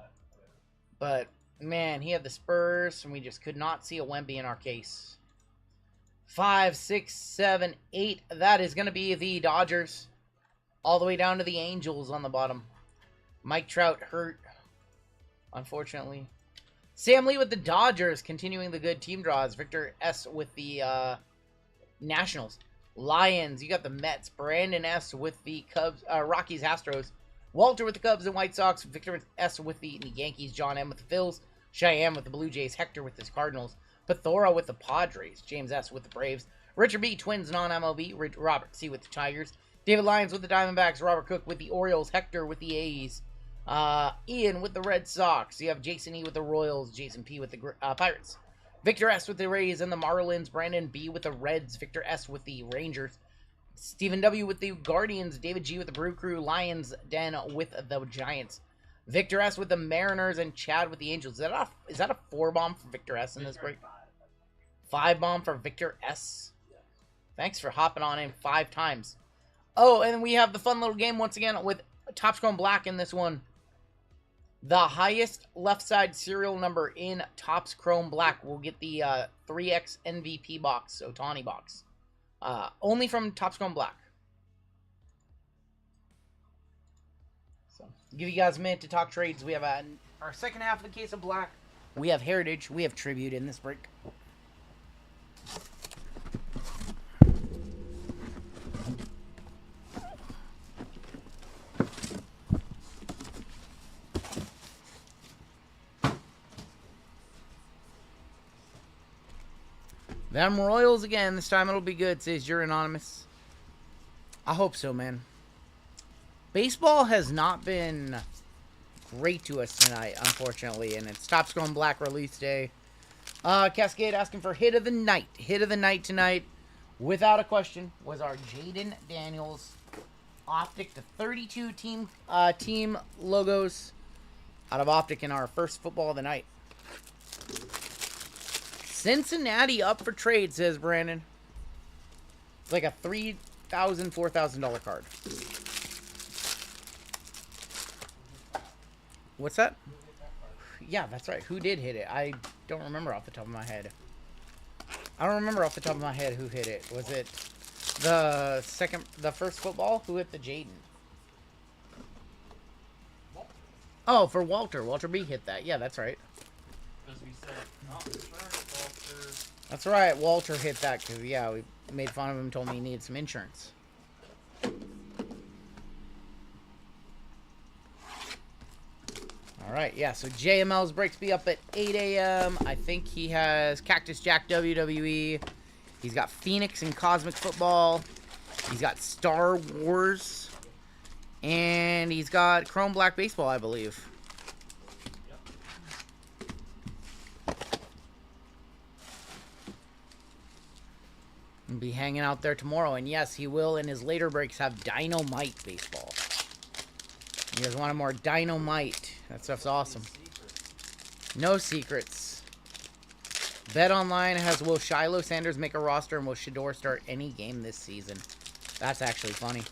But, man, he had the Spurs, and we just could not see a Wemby in our case. 5, 6, 7, 8. That is going to be the Dodgers. All the way down to the Angels on the bottom. Mike Trout hurt, unfortunately. Sam Lee with the Dodgers, continuing the good team draws. Victor S with the Nationals. Lions, you got the Mets. Brandon S with the Cubs, Rockies, Astros. Walter with the Cubs and White Sox. Victor S with the Yankees. John M with the Phils. Cheyenne with the Blue Jays. Hector with his Cardinals. Pathora with the Padres. James S with the Braves. Richard B, Twins, non-MLB. Robert C with the Tigers. David Lyons with the Diamondbacks. Robert Cook with the Orioles. Hector with the A's. Ian with the Red Sox. You have Jason E with the Royals, Jason P with the Pirates, Victor S with the Rays and the Marlins, Brandon B with the Reds, Victor S with the Rangers, Stephen W with the Guardians, David G with the Brew Crew, Lions Den with the Giants, Victor S with the Mariners, and Chad with the Angels. Is that a 4-bomb for Victor S in this break? 5-bomb for Victor S. Thanks for hopping on in 5 times. Oh, and we have the fun little game once again with Topps Chrome Black in this one. The highest left side serial number in Topps Chrome Black will get the 3X MVP box, Ohtani box. Only from Topps Chrome Black. So, give you guys a minute to talk trades. We have our second half of the case of Black. We have Heritage. We have Tribute in this break. Them Royals again. This time it'll be good, says you're anonymous. I hope so, man. Baseball has not been great to us tonight, unfortunately, and it's Topps Chrome Black release day. Cascade asking for hit of the night. Hit of the night tonight, without a question, was our Jaden Daniels Optic, the 32 team logos out of Optic in our first football of the night. Cincinnati up for trade, says Brandon. It's like a $3,000, $4,000 card. What's that? Yeah, that's right. Who did hit it? I don't remember off the top of my head. I don't remember off the top of my head who hit it. Was it the first football? Who hit the Jaden? Oh, for Walter. Walter B hit that. Yeah, that's right. Because we said, not insurance, Walter. That's right. Walter hit that because, yeah, we made fun of him, told me he needed some insurance. All right, yeah, so JML's breaks be up at 8 a.m. I think he has Cactus Jack WWE. He's got Phoenix and Cosmic Football. He's got Star Wars. And he's got Chrome Black Baseball, I believe. He'll be hanging out there tomorrow. And yes, he will in his later breaks have Dynamite Baseball. You guys want more Dynamite? That stuff's awesome. No secrets. Bet Online has will Shiloh Sanders make a roster and will Shador start any game this season? That's actually funny.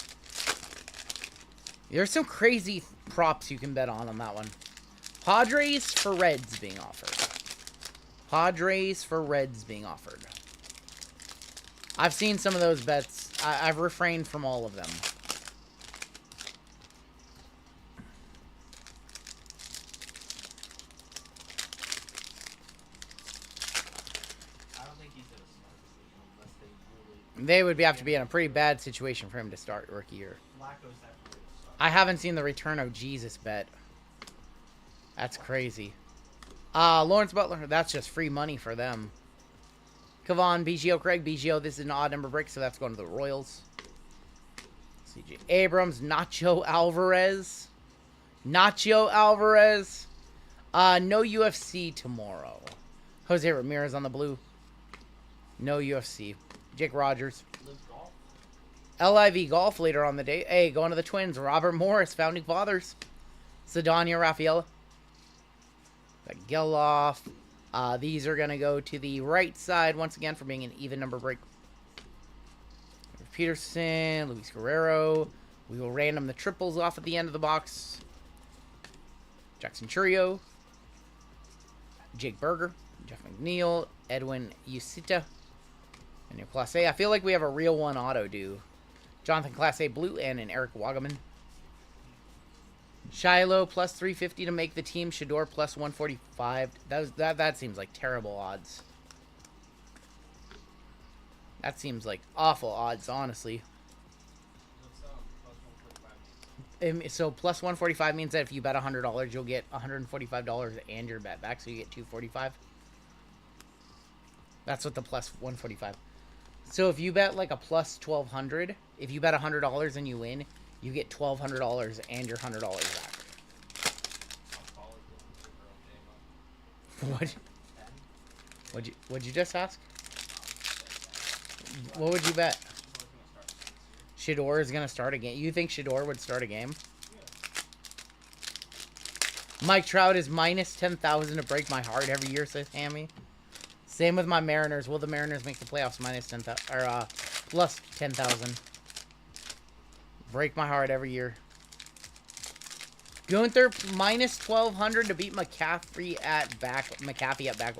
There's some crazy props you can bet on that one. Padres for Reds being offered. Padres for Reds being offered. I've seen some of those bets. I've refrained from all of them. They would have to be in a pretty bad situation for him to start rookie year. I haven't seen the Return of Jesus bet. That's crazy. Lawrence Butler, that's just free money for them. Kavon, BGO, Craig, BGO, this is an odd number break, so that's going to the Royals. CJ Abrams, Nacho Alvarez. Nacho Alvarez. No UFC tomorrow. Jose Ramirez on the blue. No UFC. Jake Rogers. LIV Golf later on the day. Hey, going to the Twins. Robert Morris, Founding Fathers. Sedania Rafaela. Geloff. These are going to go to the right side once again for being an even number break. Peterson, Luis Guerrero. We will random the triples off at the end of the box. Jackson Churio. Jake Berger. Jeff McNeil. Edwin Usita. And your Class A. I feel like we have a real one auto due. Jonathan Class A blue and an Eric Wagaman. Shiloh plus 350 to make the team. Shador plus 145. That seems like terrible odds. That seems like awful odds, honestly. So plus 145 means that if you bet $100, you'll get $145 and your bet back, so you get $245. That's what the plus 145. So if you bet like a plus 1,200, if you bet $100 and you win, you get $1,200 and your $100 back. What'd you just ask? What would you bet? Shador is gonna start a game. You think Shador would start a game? Mike Trout is minus 10,000 to break my heart every year, says Hammy. Same with my Mariners. Will the Mariners make the playoffs minus 10,000 or plus 10,000? Break my heart every year. Gunther minus 1,200 to beat McCaffrey at back. McAfee at back.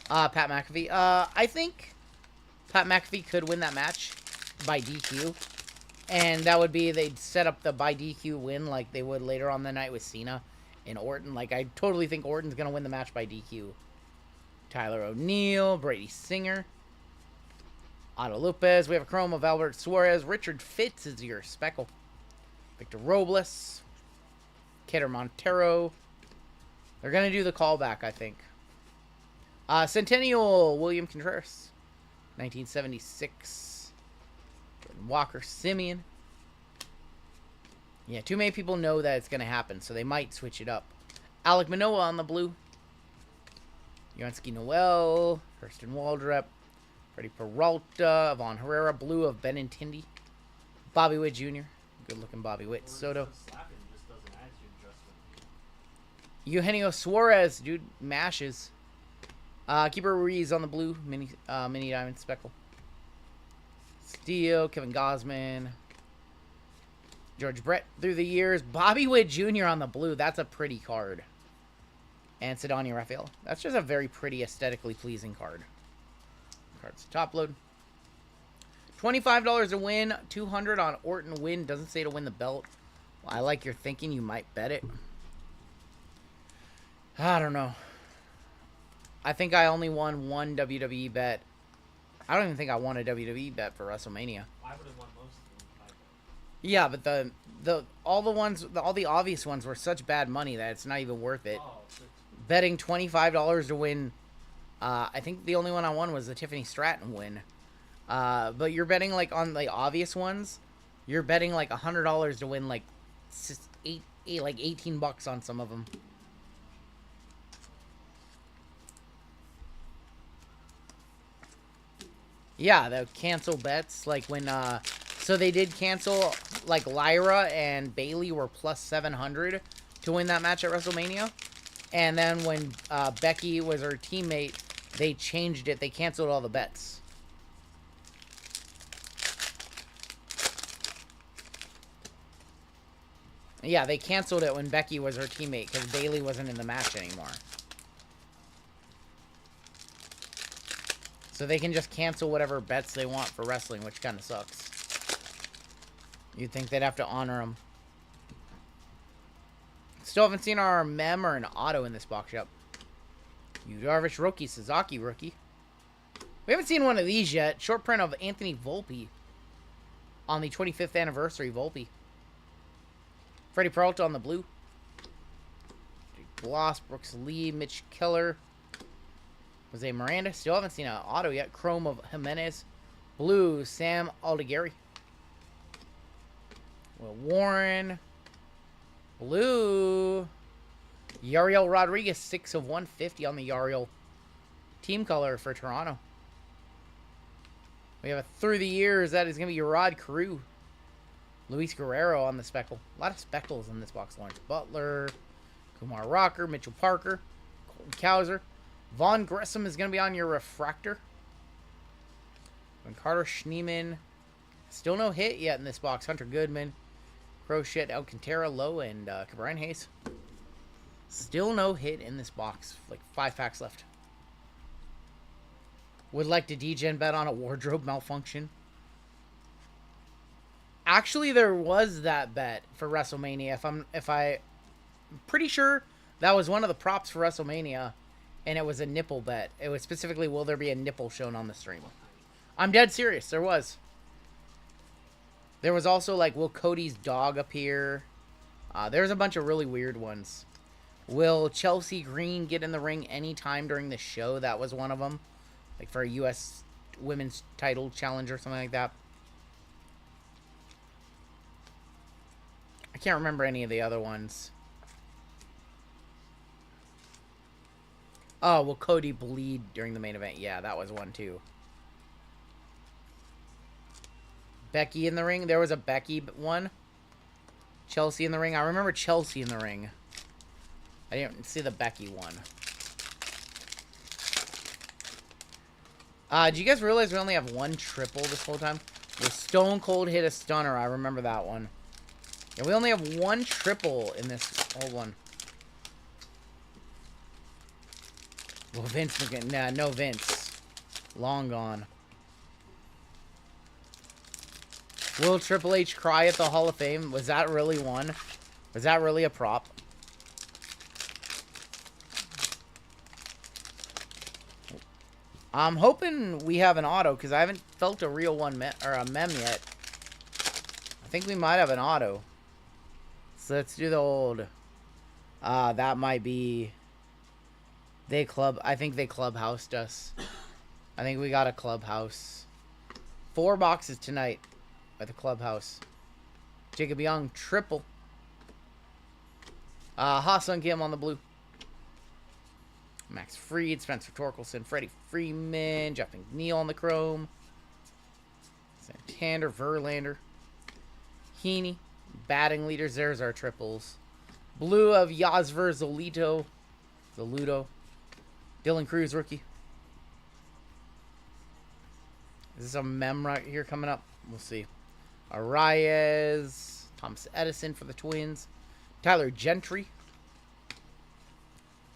Pat McAfee. I think Pat McAfee could win that match by DQ. And that would be, they'd set up the by DQ win like they would later on the night with Cena and Orton. Like, I totally think Orton's going to win the match by DQ. Tyler O'Neill, Brady Singer, Otto Lopez. We have a chrome of Albert Suarez. Richard Fitz is your speckle. Victor Robles. Kidder Montero. They're going to do the callback, I think. Centennial, William Contreras. 1976. Jordan Walker, Simeon. Yeah, too many people know that it's going to happen, so they might switch it up. Alec Manoah on the blue. Yunsky Noel. Hurston Waldrep. Freddie Peralta. Von Herrera, blue of Benintendi. Bobby Witt Jr. Good-looking Bobby Witt. Soto. Eugenio Suarez, dude, mashes. Keeper Ruiz on the blue, mini diamond speckle. Steele, Kevin Gosman. George Brett through the years. Bobby Witt Jr. on the blue. That's a pretty card. And Sidonia Raphael. That's just a very pretty, aesthetically pleasing card. Cards top load. $25 to win. $200 on Orton win. Doesn't say to win the belt. Well, I like your thinking. You might bet it. I don't know. I think I only won one WWE bet. I don't even think I won a WWE bet for WrestleMania. I would have won most of them. Yeah, but all the obvious ones were such bad money that it's not even worth it. Oh, Betting $25 to win. I think the only one I won was the Tiffany Stratton win. But you're betting like on the obvious ones. You're betting like $100 to win like like $18 on some of them. Yeah, the cancel bets, like when, so they did cancel, like, Lyra and Bayley were plus 700 to win that match at WrestleMania. And then when Becky was her teammate, they changed it. They canceled all the bets. Yeah, they canceled it when Becky was her teammate because Bayley wasn't in the match anymore. So they can just cancel whatever bets they want for wrestling, which kind of sucks. You'd think they'd have to honor them. Still haven't seen our mem or an auto in this box yet. Yu Darvish rookie, Sasaki rookie. We haven't seen one of these yet. Short print of Anthony Volpe on the 25th anniversary Volpe. Freddie Peralta on the blue. Bloss, Brooks Lee, Mitch Keller. Jose Miranda. Still haven't seen an auto yet. Chrome of Jimenez. Blue, Sam Aldegari. Will Warren. Blue. Yariel Rodriguez. 6 of 150 on the Yariel team color for Toronto. We have a through the years. That is going to be Rod Carew. Luis Guerrero on the speckle. A lot of speckles in this box. Lawrence Butler. Kumar Rocker. Mitchell Parker. Colton Cowser. Vaughn Grissom is going to be on your refractor. And Carter Schneeman. Still no hit yet in this box. Hunter Goodman. Crochet, Alcantara, Lowe, and Cabrian Hayes. Still no hit in this box. Like 5 packs left. Would like to degen bet on a wardrobe malfunction. Actually, there was that bet for WrestleMania. I'm pretty sure that was one of the props for WrestleMania. And it was a nipple bet. It was specifically, will there be a nipple shown on the stream? I'm dead serious. There was. There was also, like, will Cody's dog appear? There's a bunch of really weird ones. Will Chelsea Green get in the ring anytime during the show? That was one of them. Like, for a U.S. Women's title challenge or something like that. I can't remember any of the other ones. Oh, will Cody bleed during the main event? Yeah, that was one too. Becky in the ring. There was a Becky one. Chelsea in the ring. I remember Chelsea in the ring. I didn't see the Becky one. Do you guys realize we only have one triple this whole time? The Stone Cold hit a stunner. I remember that one. Yeah, we only have one triple in this whole one. Well, Vince McMahon. Nah, no Vince. Long gone. Will Triple H cry at the Hall of Fame? Was that really one? Was that really a prop? I'm hoping we have an auto, because I haven't felt a real one or a mem yet. I think we might have an auto. So let's do the old... that might be... I think they clubhoused us. I think we got a clubhouse. 4 boxes tonight at the clubhouse. Jacob Young, triple. Ha-Sung Kim on the blue. Max Fried, Spencer Torkelson, Freddie Freeman, Jeff McNeil on the chrome. Santander, Verlander. Heaney, batting leaders. There's our triples. Blue of Yasver Zoludo. Dylan Cruz, rookie. Is this a mem right here coming up? We'll see. Arias. Thomas Edison for the Twins. Tyler Gentry.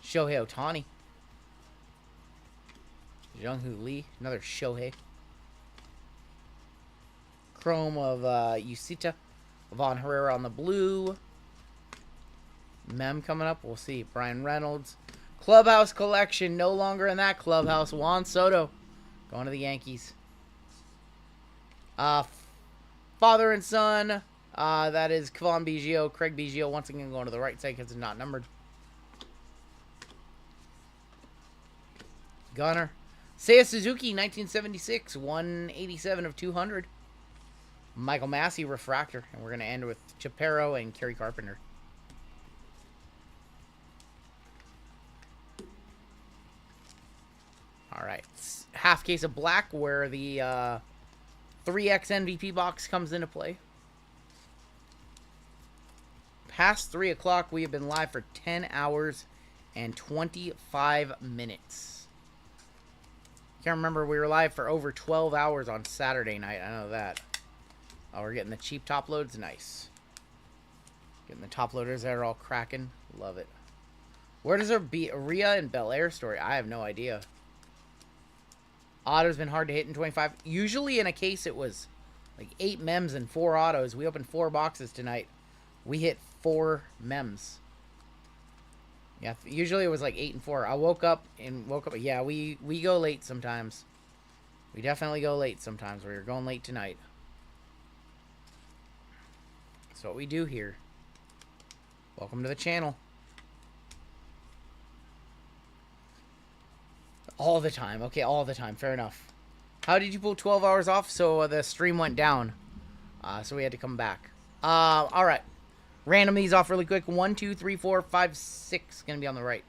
Shohei Ohtani. Jung-Hoo Lee. Another Shohei. Chrome of Yusita. Von Herrera on the blue. Mem coming up. We'll see. Brian Reynolds. Clubhouse collection. No longer in that clubhouse. Juan Soto. Going to the Yankees. Father and son. That is Kevon Biggio. Craig Biggio once again going to the right side because it's not numbered. Gunner. Seiya Suzuki, 1976. 187 of 200. Michael Massey, refractor. And we're going to end with Chaparro and Kerry Carpenter. Alright. Half case of black where the 3X MVP box comes into play. Past 3 o'clock, we have been live for 10 hours and 25 minutes. Can't remember, we were live for over 12 hours on Saturday night. I know that. Oh, we're getting the cheap top loads. Nice. Getting the top loaders that are all cracking. Love it. Where does there be Rhea and Bel Air story? I have no idea. Auto's been hard to hit in 25. Usually in a case it was like 8 mems and 4 autos. We opened 4 boxes tonight. We hit 4 mems. Yeah, usually it was like 8 and 4. I woke up. Yeah, we go late sometimes. We definitely go late sometimes. We're going late tonight. That's what we do here. Welcome to the channel. All the time. Okay, all the time. Fair enough. How did you pull 12 hours off? So the stream went down. So we had to come back. Alright. Random these off really quick. 1, 2, 3, 4, 5, 6. Gonna be on the right.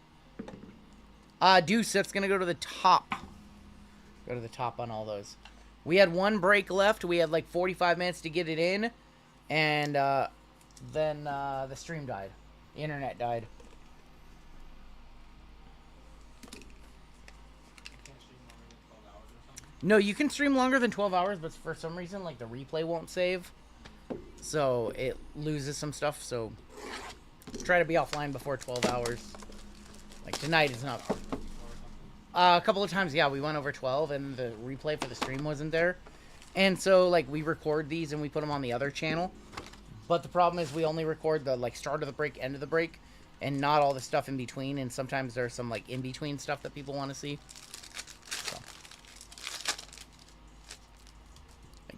Deuce, that's gonna go to the top. Go to the top on all those. We had 1 break left. We had like 45 minutes to get it in. And then the stream died. The internet died. No, you can stream longer than 12 hours, but for some reason, like, the replay won't save. So, it loses some stuff, so try to be offline before 12 hours. Like, tonight is not... a couple of times, yeah, we went over 12, and the replay for the stream wasn't there. And so, like, we record these, and we put them on the other channel. But the problem is we only record the, like, start of the break, end of the break, and not all the stuff in between. And sometimes there's some, like, in-between stuff that people want to see.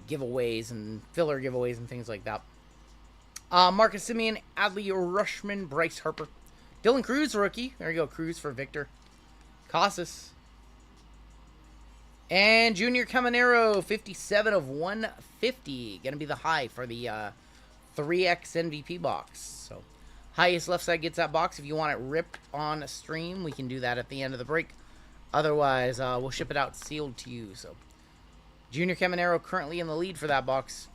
Giveaways and filler giveaways and things like that. Marcus Semien, Adley Rushman, Bryce Harper, Dylan Cruz, rookie. There you go, Cruz for Victor. Casas. And Junior Caminero, 57 of 150. Gonna be the high for the 3X MVP box. So, Highest left side gets that box. If you want it ripped on stream, we can do that at the end of the break. Otherwise, we'll ship it out sealed to you. So, Junior Caminero currently in the lead for that box.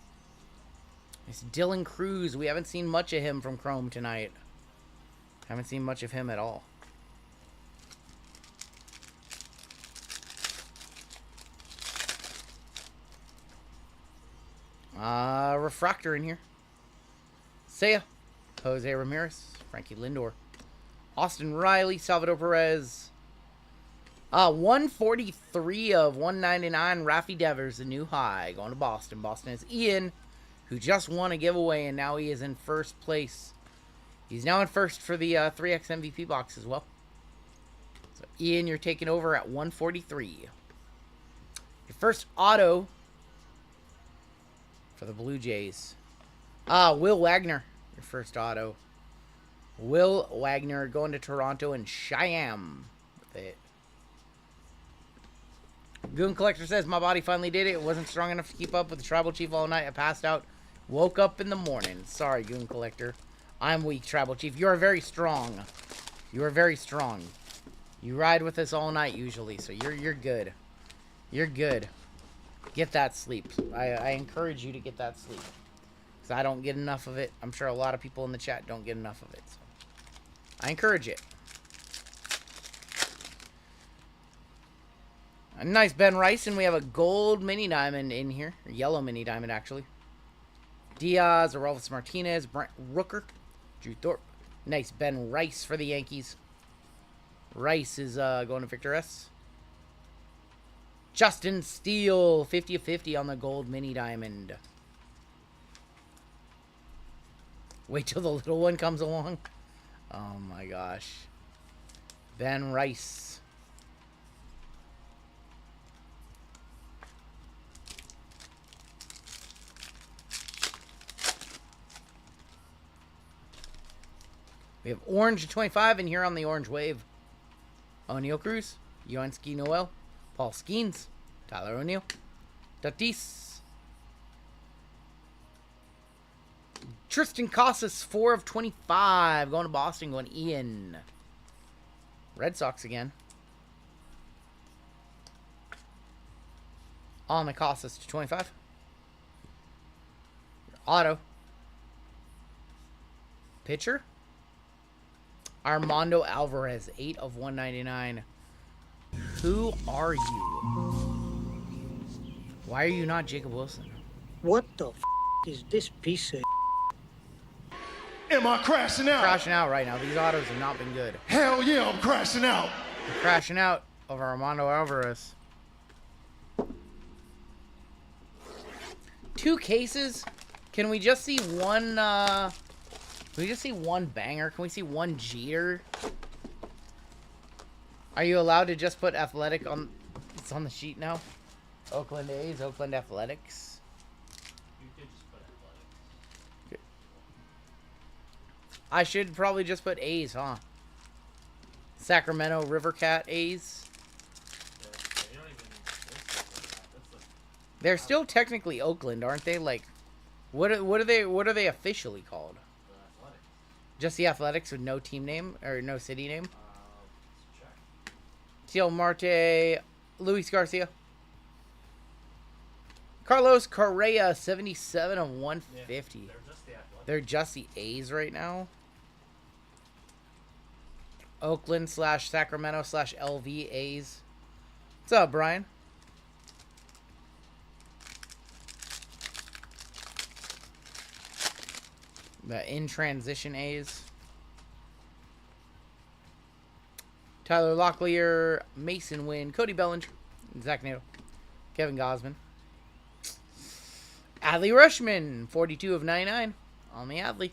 It's Dylan Cruz. We haven't seen much of him from Chrome tonight. Haven't seen much of him at all. Refractor in here. Seiya, Jose Ramirez, Frankie Lindor, Austin Riley, Salvador Perez. 143 of 199. Rafi Devers, the new high, going to Boston. Boston is Ian, who just won a giveaway, and now he is in first place. He's now in first for the 3X MVP box as well. So, Ian, you're taking over at 143. Your first auto for the Blue Jays. Will Wagner, your first auto. Will Wagner going to Toronto and Cheyenne with it. Goon Collector says, my body finally did it. It wasn't strong enough to keep up with the Tribal Chief all night. I passed out. Woke up in the morning. Sorry, Goon Collector. I'm weak, Tribal Chief. You are very strong. You are very strong. You ride with us all night usually, so you're good. You're good. Get that sleep. I encourage you to get that sleep. Because I don't get enough of it. I'm sure a lot of people in the chat don't get enough of it. So I encourage it. A nice Ben Rice, and we have a gold mini diamond in here. Or yellow mini diamond, actually. Diaz, Orelvis Martinez, Brent Rooker, Drew Thorpe. Nice Ben Rice for the Yankees. Rice is going to Victor S. Justin Steele, 50 of 50 on the gold mini diamond. Wait till the little one comes along. Oh my gosh. Ben Rice. We have orange 25 in here on the orange wave. O'Neal Cruz, Yoanski Noel, Paul Skeens, Tyler O'Neill, Tatis, Tristan Casas, 4 of 25. Going to Boston, going Ian. Red Sox again. On the Casas to 25. Auto. Pitcher. Armando Alvarez, 8 of 199. Who are you? Why are you not Jacob Wilson? What the is this piece of Am I crashing out? Crashing out right now. These autos have not been good. Hell yeah, I'm crashing out. I'm crashing out over Armando Alvarez. 2 cases. Can we just see one, can we just see one banger? Can we see one Jeter? Are you allowed to just put athletic on? It's on the sheet now. Oakland A's, Oakland Athletics. You could just put athletics. I should probably just put A's, huh? Sacramento Rivercat A's. Yeah, you don't even list it like that. That's like They're still technically Oakland, aren't they? Like, what are they officially called? the athletics. Just the Athletics with no team name or no city name. Let's check. Ciel Marte, Luis Garcia, Carlos Correa, 77 of 150. They're just the athletics. They're just the A's right now. Oakland / Sacramento / LV A's. What's up, Brian? The in transition A's. Tyler Locklear, Mason Wynn, Cody Bellinger, Zach Nato, Kevin Gosman. Adley Rushman, 42 of 99 on the Adley.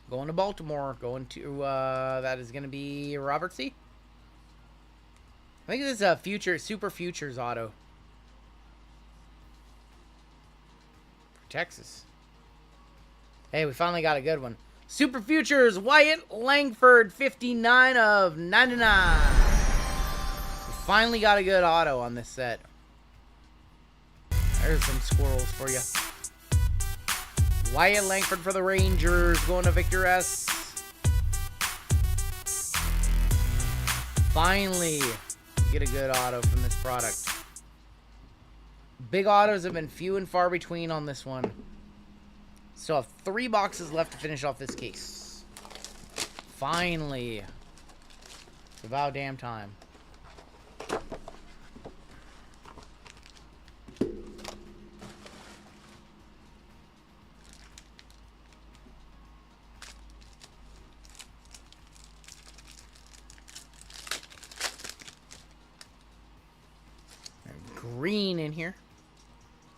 Going to Baltimore. Going to, that is going to be Robert C. I think this is a Super Futures auto. For Texas. Hey, we finally got a good one. Super Futures, Wyatt Langford, 59 of 99. We finally got a good auto on this set. There's some squirrels for you. Wyatt Langford for the Rangers, going to Victor S. Finally, get a good auto from this product. Big autos have been few and far between on this one. So I have 3 boxes left to finish off this case. Finally. It's about damn time. Green in here.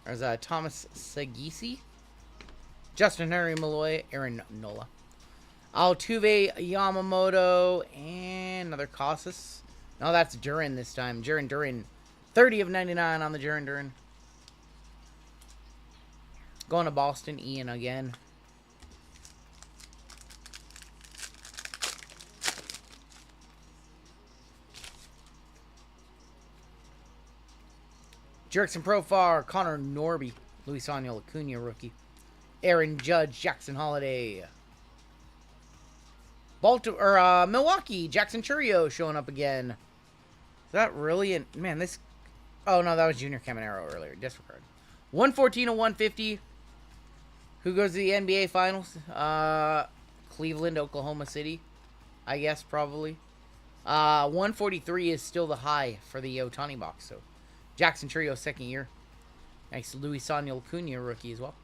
There's Thomas Sagisi, Justin Henry Malloy, Aaron Nola, Altuve Yamamoto, and another Casas. No, that's Duran this time. Duran. 30 of 99 on the Duran. Going to Boston, Ian again. Jerickson Profar, Connor Norby, Luis Angel Acuna rookie, Aaron Judge, Jackson Holiday, Milwaukee, Jackson Churio showing up again. Is that really an... Man, this... Oh, no, that was Junior Caminero earlier. Disregard. 114 of 150. Who goes to the NBA Finals? Cleveland, Oklahoma City. I guess, probably. 143 is still the high for the Ohtani box, so... Jackson Trio, second year. Nice Luis Angel Acuna rookie as well.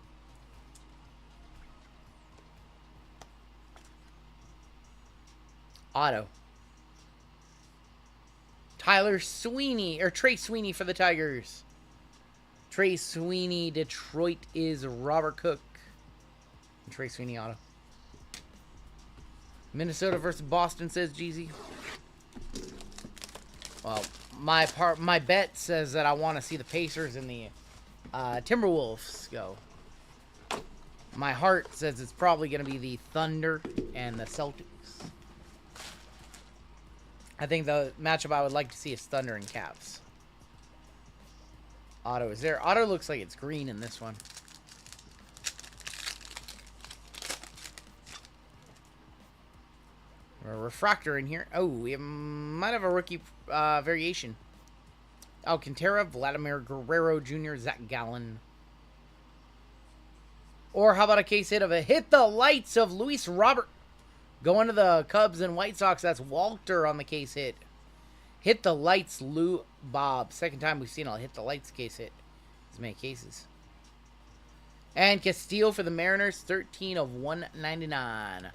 Auto. Tyler Sweeney, or Trey Sweeney for the Tigers. Trey Sweeney, Detroit is Robert Cook. And Trey Sweeney auto. Minnesota versus Boston, says Jeezy. Well, my bet says that I want to see the Pacers and the Timberwolves go. My heart says it's probably going to be the Thunder and the Celtics. I think the matchup I would like to see is Thunder and Cavs. Auto is there. Auto looks like it's green in this one. A refractor in here. Oh, we might have a rookie variation. Alcantara, Vladimir Guerrero Jr., Zach Gallen. Or how about a case hit of a hit the lights of Luis Robert. Going to the Cubs and White Sox. That's Walter on the case hit. Hit the lights, Lou Bob. Second time we've seen a hit the lights case hit. As many cases. And Castillo for the Mariners, 13 of 199.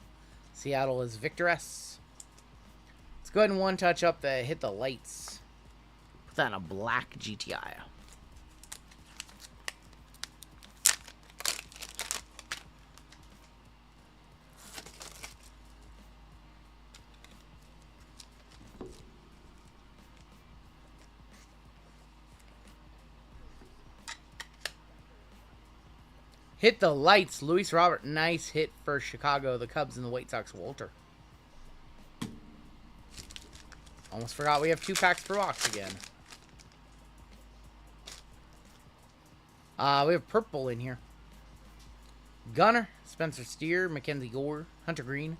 Seattle is Victor S. Let's go ahead and one touch up the hit the lights. Put that in a black GTI. Hit the lights, Luis Robert. Nice hit for Chicago, the Cubs, and the White Sox, Walter. Almost forgot we have 2 packs per box again. We have purple in here. Gunner, Spencer Steer, Mackenzie Gore, Hunter Green,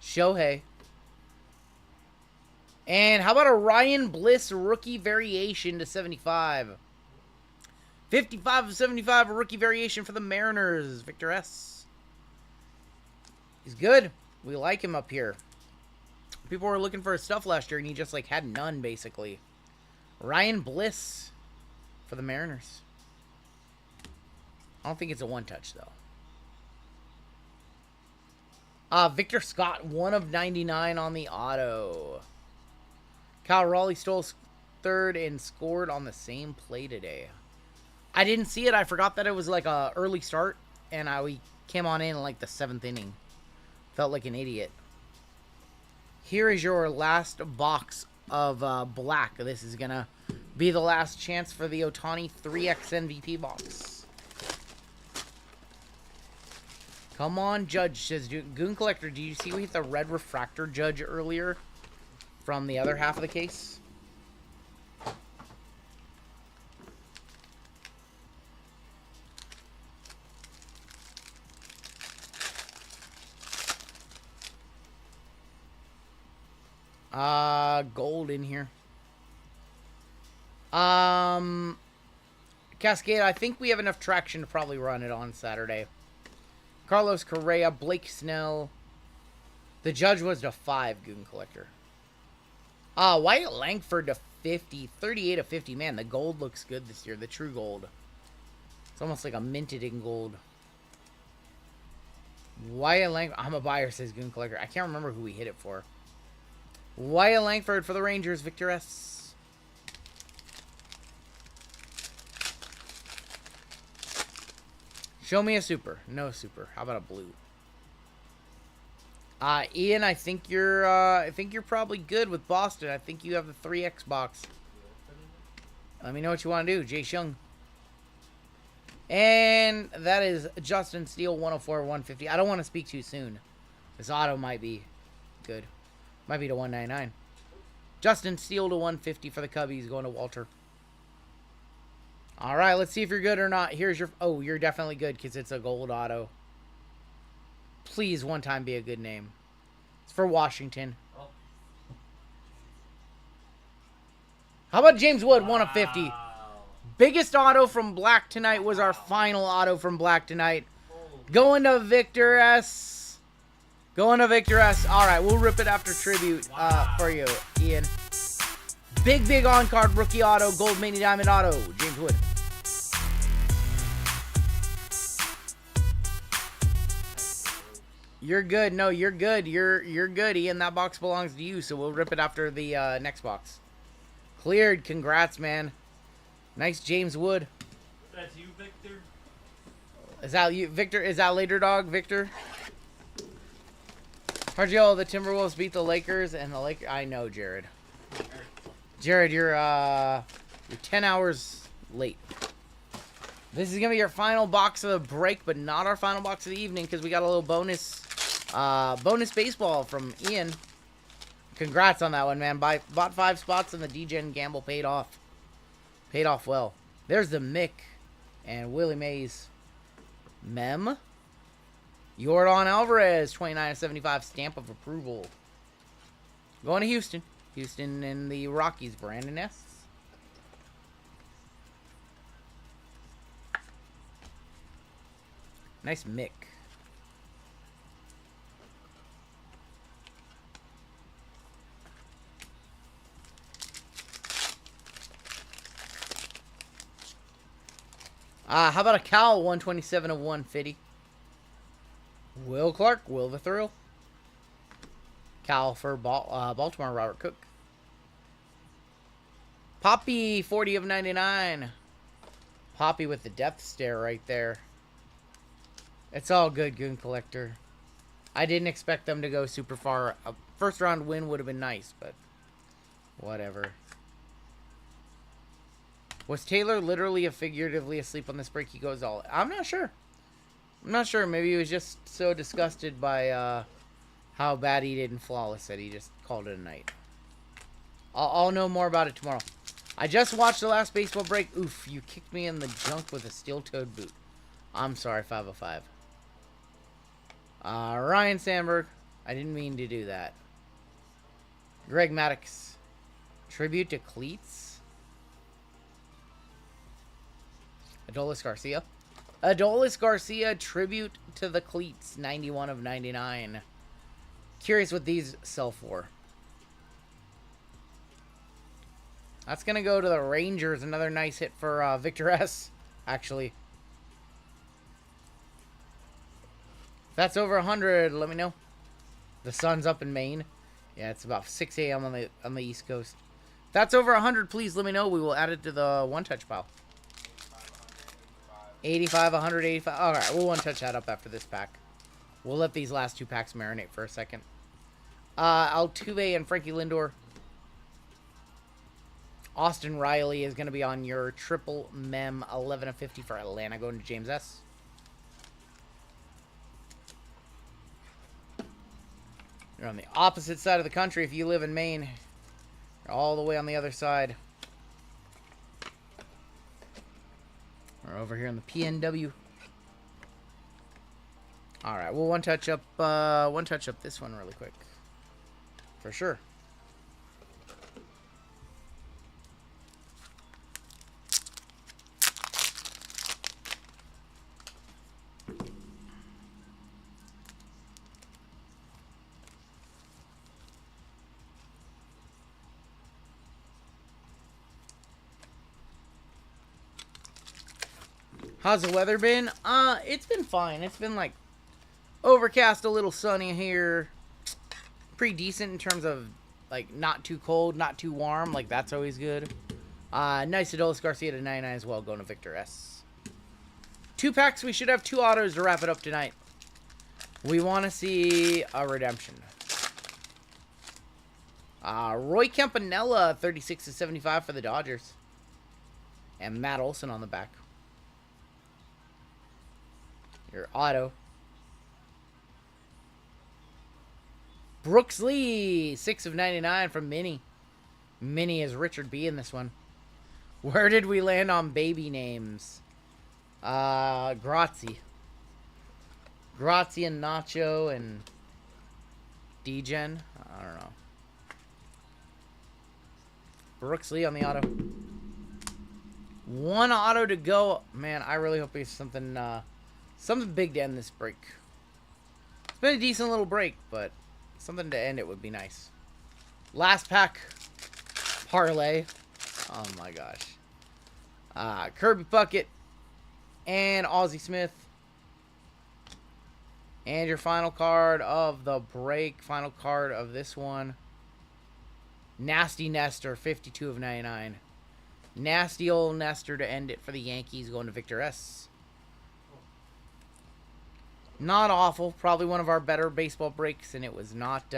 Shohei. And how about a Ryan Bliss rookie variation to 75? 55 of 75, a rookie variation for the Mariners. Victor S. He's good. We like him up here. People were looking for his stuff last year, and he just, like, had none, basically. Ryan Bliss for the Mariners. I don't think it's a one-touch, though. Victor Scott, 1 of 99 on the auto. Kyle Raleigh stole third and scored on the same play today. I didn't see it. I forgot that it was like a early start, and we came on in like the 7th inning. Felt like an idiot. Here is your last box of black. This is going to be the last chance for the Ohtani 3X MVP box. Come on, Judge, says Goon Collector. Do you see we hit the red refractor, Judge, earlier from the other half of the case? Gold in here. Cascade, I think we have enough traction to probably run it on Saturday. Carlos Correa, Blake Snell. The judge was to 5, Goon Collector. Wyatt Langford to 50. 38 of 50. Man, the gold looks good this year. The true gold. It's almost like a minted in gold. Wyatt Langford. I'm a buyer, says Goon Collector. I can't remember who we hit it for. Wyatt Langford for the Rangers. Victor S. Show me a super. No super. How about a blue? Ian, I think you're probably good with Boston. I think you have the 3X box. Let me know what you want to do, Jay Shung. And that is Justin Steele, 104, 150. I don't want to speak too soon. This auto might be good. Might be to 199. Justin Steele to 150 for the Cubbies, going to Walter. All right, let's see if you're good or not. Here's your... Oh, you're definitely good because it's a gold auto. Please, one time, be a good name. It's for Washington. How about James Wood, 1 of 50? Biggest auto from Black tonight was our final auto from Black tonight. Going to Victor S. Going to Victor S. All right, we'll rip it after tribute for you, Ian. Big on-card rookie auto, gold mini diamond auto, James Wood. You're good. No, you're good. You're good, Ian. That box belongs to you, so we'll rip it after the next box. Cleared. Congrats, man. Nice James Wood. That's you, Victor? Is that you, Victor? Is that later, dog, Victor? RGL, the Timberwolves beat the Lakers, and the Lakers... I know, Jared. Jared, you're 10 hours late. This is going to be your final box of the break, but not our final box of the evening, because we got a little bonus baseball from Ian. Congrats on that one, man. Bought 5 spots, and the DGen gamble paid off. Paid off well. There's the Mick and Willie Mays. Mem. Yordan Alvarez, 29/75, stamp of approval. Going to Houston. Houston and the Rockies, Brandon S. Nice Mick. How about a Cal, 127 of 150? Will Clark, Will the Thrill. Cal for Baltimore, Robert Cook. Poppy, 40 of 99. Poppy with the death stare right there. It's all good, Goon Collector. I didn't expect them to go super far. A first round win would have been nice, but whatever. Was Taylor literally or figuratively asleep on this break? He goes all... I'm not sure. I'm not sure. Maybe he was just so disgusted by how bad he did in Flawless that he just called it a night. I'll know more about it tomorrow. I just watched the last baseball break. Oof, you kicked me in the junk with a steel-toed boot. I'm sorry, 505. Ryan Sandberg. I didn't mean to do that. Greg Maddux. Tribute to Cleats. Adolis Garcia. Adolis Garcia, tribute to the Cleats, 91 of 99. Curious what these sell for. That's going to go to the Rangers. Another nice hit for Victor S., actually. If that's over 100, let me know. The sun's up in Maine. Yeah, it's about 6 a.m. on the East Coast. If that's over 100, please let me know. We will add it to the one-touch pile. 85, 185. All right, we'll one-touch that up after this pack. We'll let these last 2 packs marinate for a second. Altuve and Frankie Lindor. Austin Riley is going to be on your triple mem, 11 of 50 for Atlanta, going to James S. You're on the opposite side of the country if you live in Maine. You're all the way on the other side. We're over here on the PNW. All right, we'll one touch up this one really quick, for sure. How's the weather been? It's been fine. It's been like overcast, a little sunny here. Pretty decent in terms of like not too cold, not too warm. Like that's always good. Nice Adolis Garcia to 99 as well, going to Victor S. 2 packs. We should have 2 autos to wrap it up tonight. We want to see a redemption. Roy Campanella, 36/75 for the Dodgers. And Matt Olson on the back. Your auto. Brooks Lee, 6/99 from Minnie. Minnie is Richard B in this one. Where did we land on baby names? Grazie. Grazie and Nacho and Degen. I don't know. Brooks Lee on the auto. 1 auto to go. Man, I really hope it's something something big to end this break. It's been a decent little break, but something to end it would be nice. Last pack. Parlay. Oh my gosh. Kirby Puckett and Ozzie Smith. And your final card of the break. Final card of this one. Nasty Nestor, 52/99. Nasty old Nestor to end it for the Yankees, going to Victor S. Not awful. Probably one of our better baseball breaks, and it was not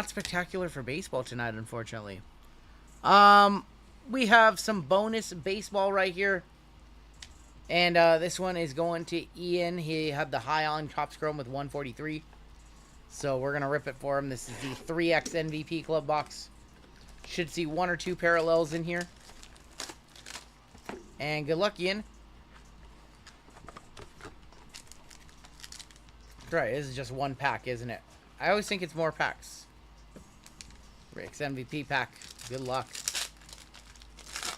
spectacular for baseball tonight, unfortunately. We have some bonus baseball right here. And this one is going to Ian. He had the high on Cactus Chrome with 143. So we're going to rip it for him. This is the 3X MVP Club box. Should see 1 or 2 parallels in here. And good luck, Ian. Right, this is just 1 pack, isn't it? I always think it's more packs. Rick's MVP pack. Good luck.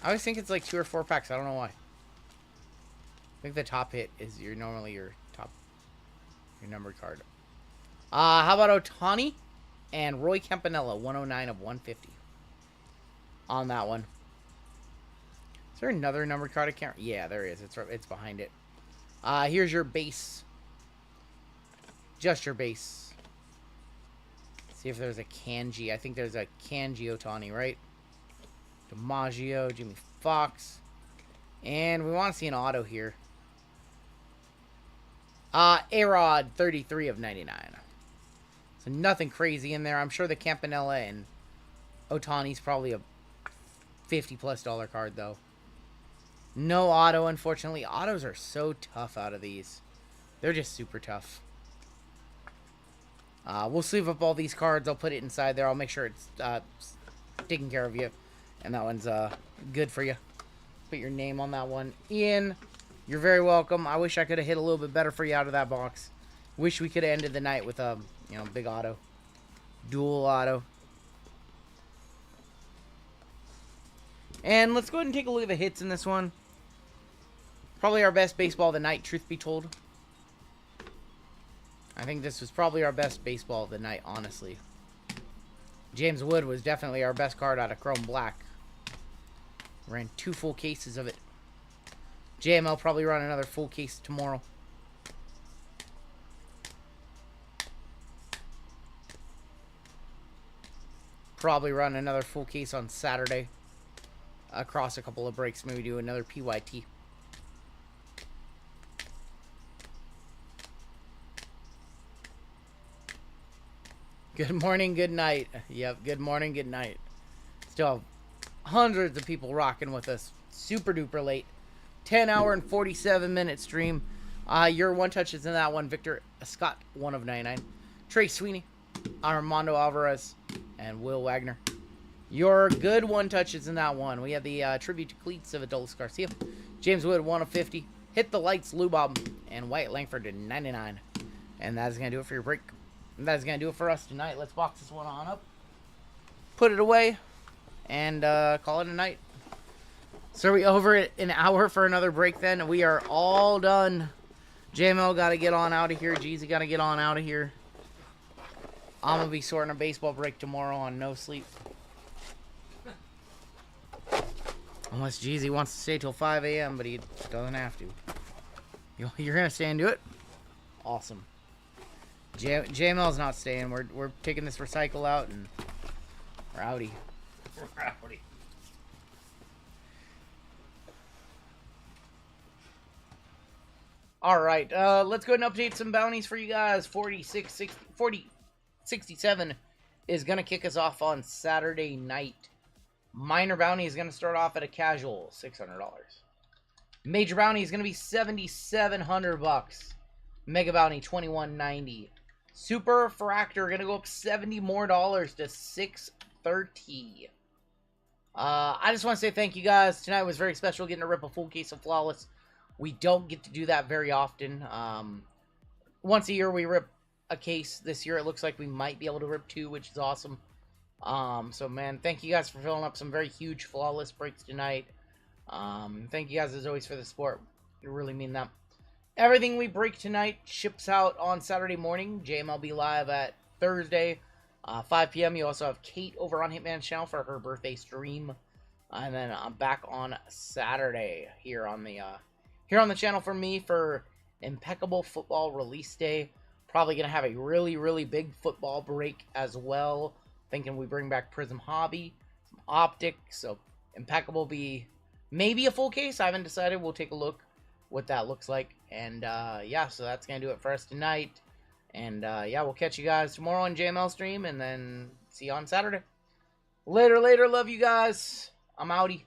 I always think it's like 2 or 4 packs. I don't know why. I think the top hit is normally your numbered card. How about Ohtani and Roy Campanella, 109/150 on that one. Is there another numbered card? I can't. Yeah, there is. It's behind it. Here's your base. Just your base. See if there's a Kanji. I think there's a Kanji Ohtani, right? DiMaggio, Jimmy Fox. And we want to see an auto here. A-Rod, 33/99. So nothing crazy in there. I'm sure the Campanella and Ohtani's probably a $50+ card, though. No auto, unfortunately. Autos are so tough out of these. They're just super tough. We'll sleeve up all these cards. I'll put it inside there. I'll make sure it's taking care of you. And that one's good for you. Put your name on that one. Ian, you're very welcome. I wish I could have hit a little bit better for you out of that box. Wish we could have ended the night with a big auto. Dual auto. And let's go ahead and take a look at the hits in this one. Probably our best baseball of the night, truth be told. I think this was probably our best baseball of the night, honestly. James Wood was definitely our best card out of Chrome Black. Ran 2 full cases of it. JML probably run another full case tomorrow. Probably run another full case on Saturday. Across a couple of breaks. Maybe do another PYT. Good morning, good night. Yep, good morning, good night. Still have hundreds of people rocking with us. Super duper late. 10-hour and 47-minute stream. Your 1 touch is in that one. Victor Scott, 1/99. Trey Sweeney, Armando Alvarez, and Will Wagner. Your good 1 touch is in that one. We have the tribute to cleats of Adolis Garcia. James Wood, 1/50. Hit the lights, Lou Bob, and Wyatt Langford to 99. And that is going to do it for your break. And that is going to do it for us tonight. Let's box this one on up. Put it away. And call it a night. So are we over at an hour for another break then? We are all done. JML got to get on out of here. Jeezy got to get on out of here. I'm going to be sorting a baseball break tomorrow on no sleep. Unless Jeezy wants to stay till 5 a.m., but he doesn't have to. You're going to stay and do it? Awesome. JML's not staying. We're taking this recycle out and rowdy. Rowdy. Alright, let's go ahead and update some bounties for you guys. 4067 is going to kick us off on Saturday night. Minor bounty is going to start off at a casual $600. Major bounty is going to be $7,700. Mega bounty $2,190. Super fractor going to go up $70 more to $630. I just want to say thank you guys. Tonight was very special getting to rip a full case of Flawless. We don't get to do that very often. Once a year we rip a case. This year it looks like we might be able to rip 2, which is awesome. So man, thank you guys for filling up some very huge Flawless breaks tonight. Thank you guys as always for the support. I really mean that. Everything we break tonight ships out on Saturday morning. JMLB live at Thursday, 5 p.m. You also have Kate over on Hitman's channel for her birthday stream, and then I'm back on Saturday here on the channel for me for Impeccable Football release day. Probably gonna have a really big football break as well. Thinking we bring back Prizm Hobby, some Optic, so Impeccable be maybe a full case. I haven't decided. We'll take a look what that looks like. And yeah, so that's gonna do it for us tonight. And yeah, we'll catch you guys tomorrow on JML stream, and then see you on Saturday. Later. Love you guys. I'm outie.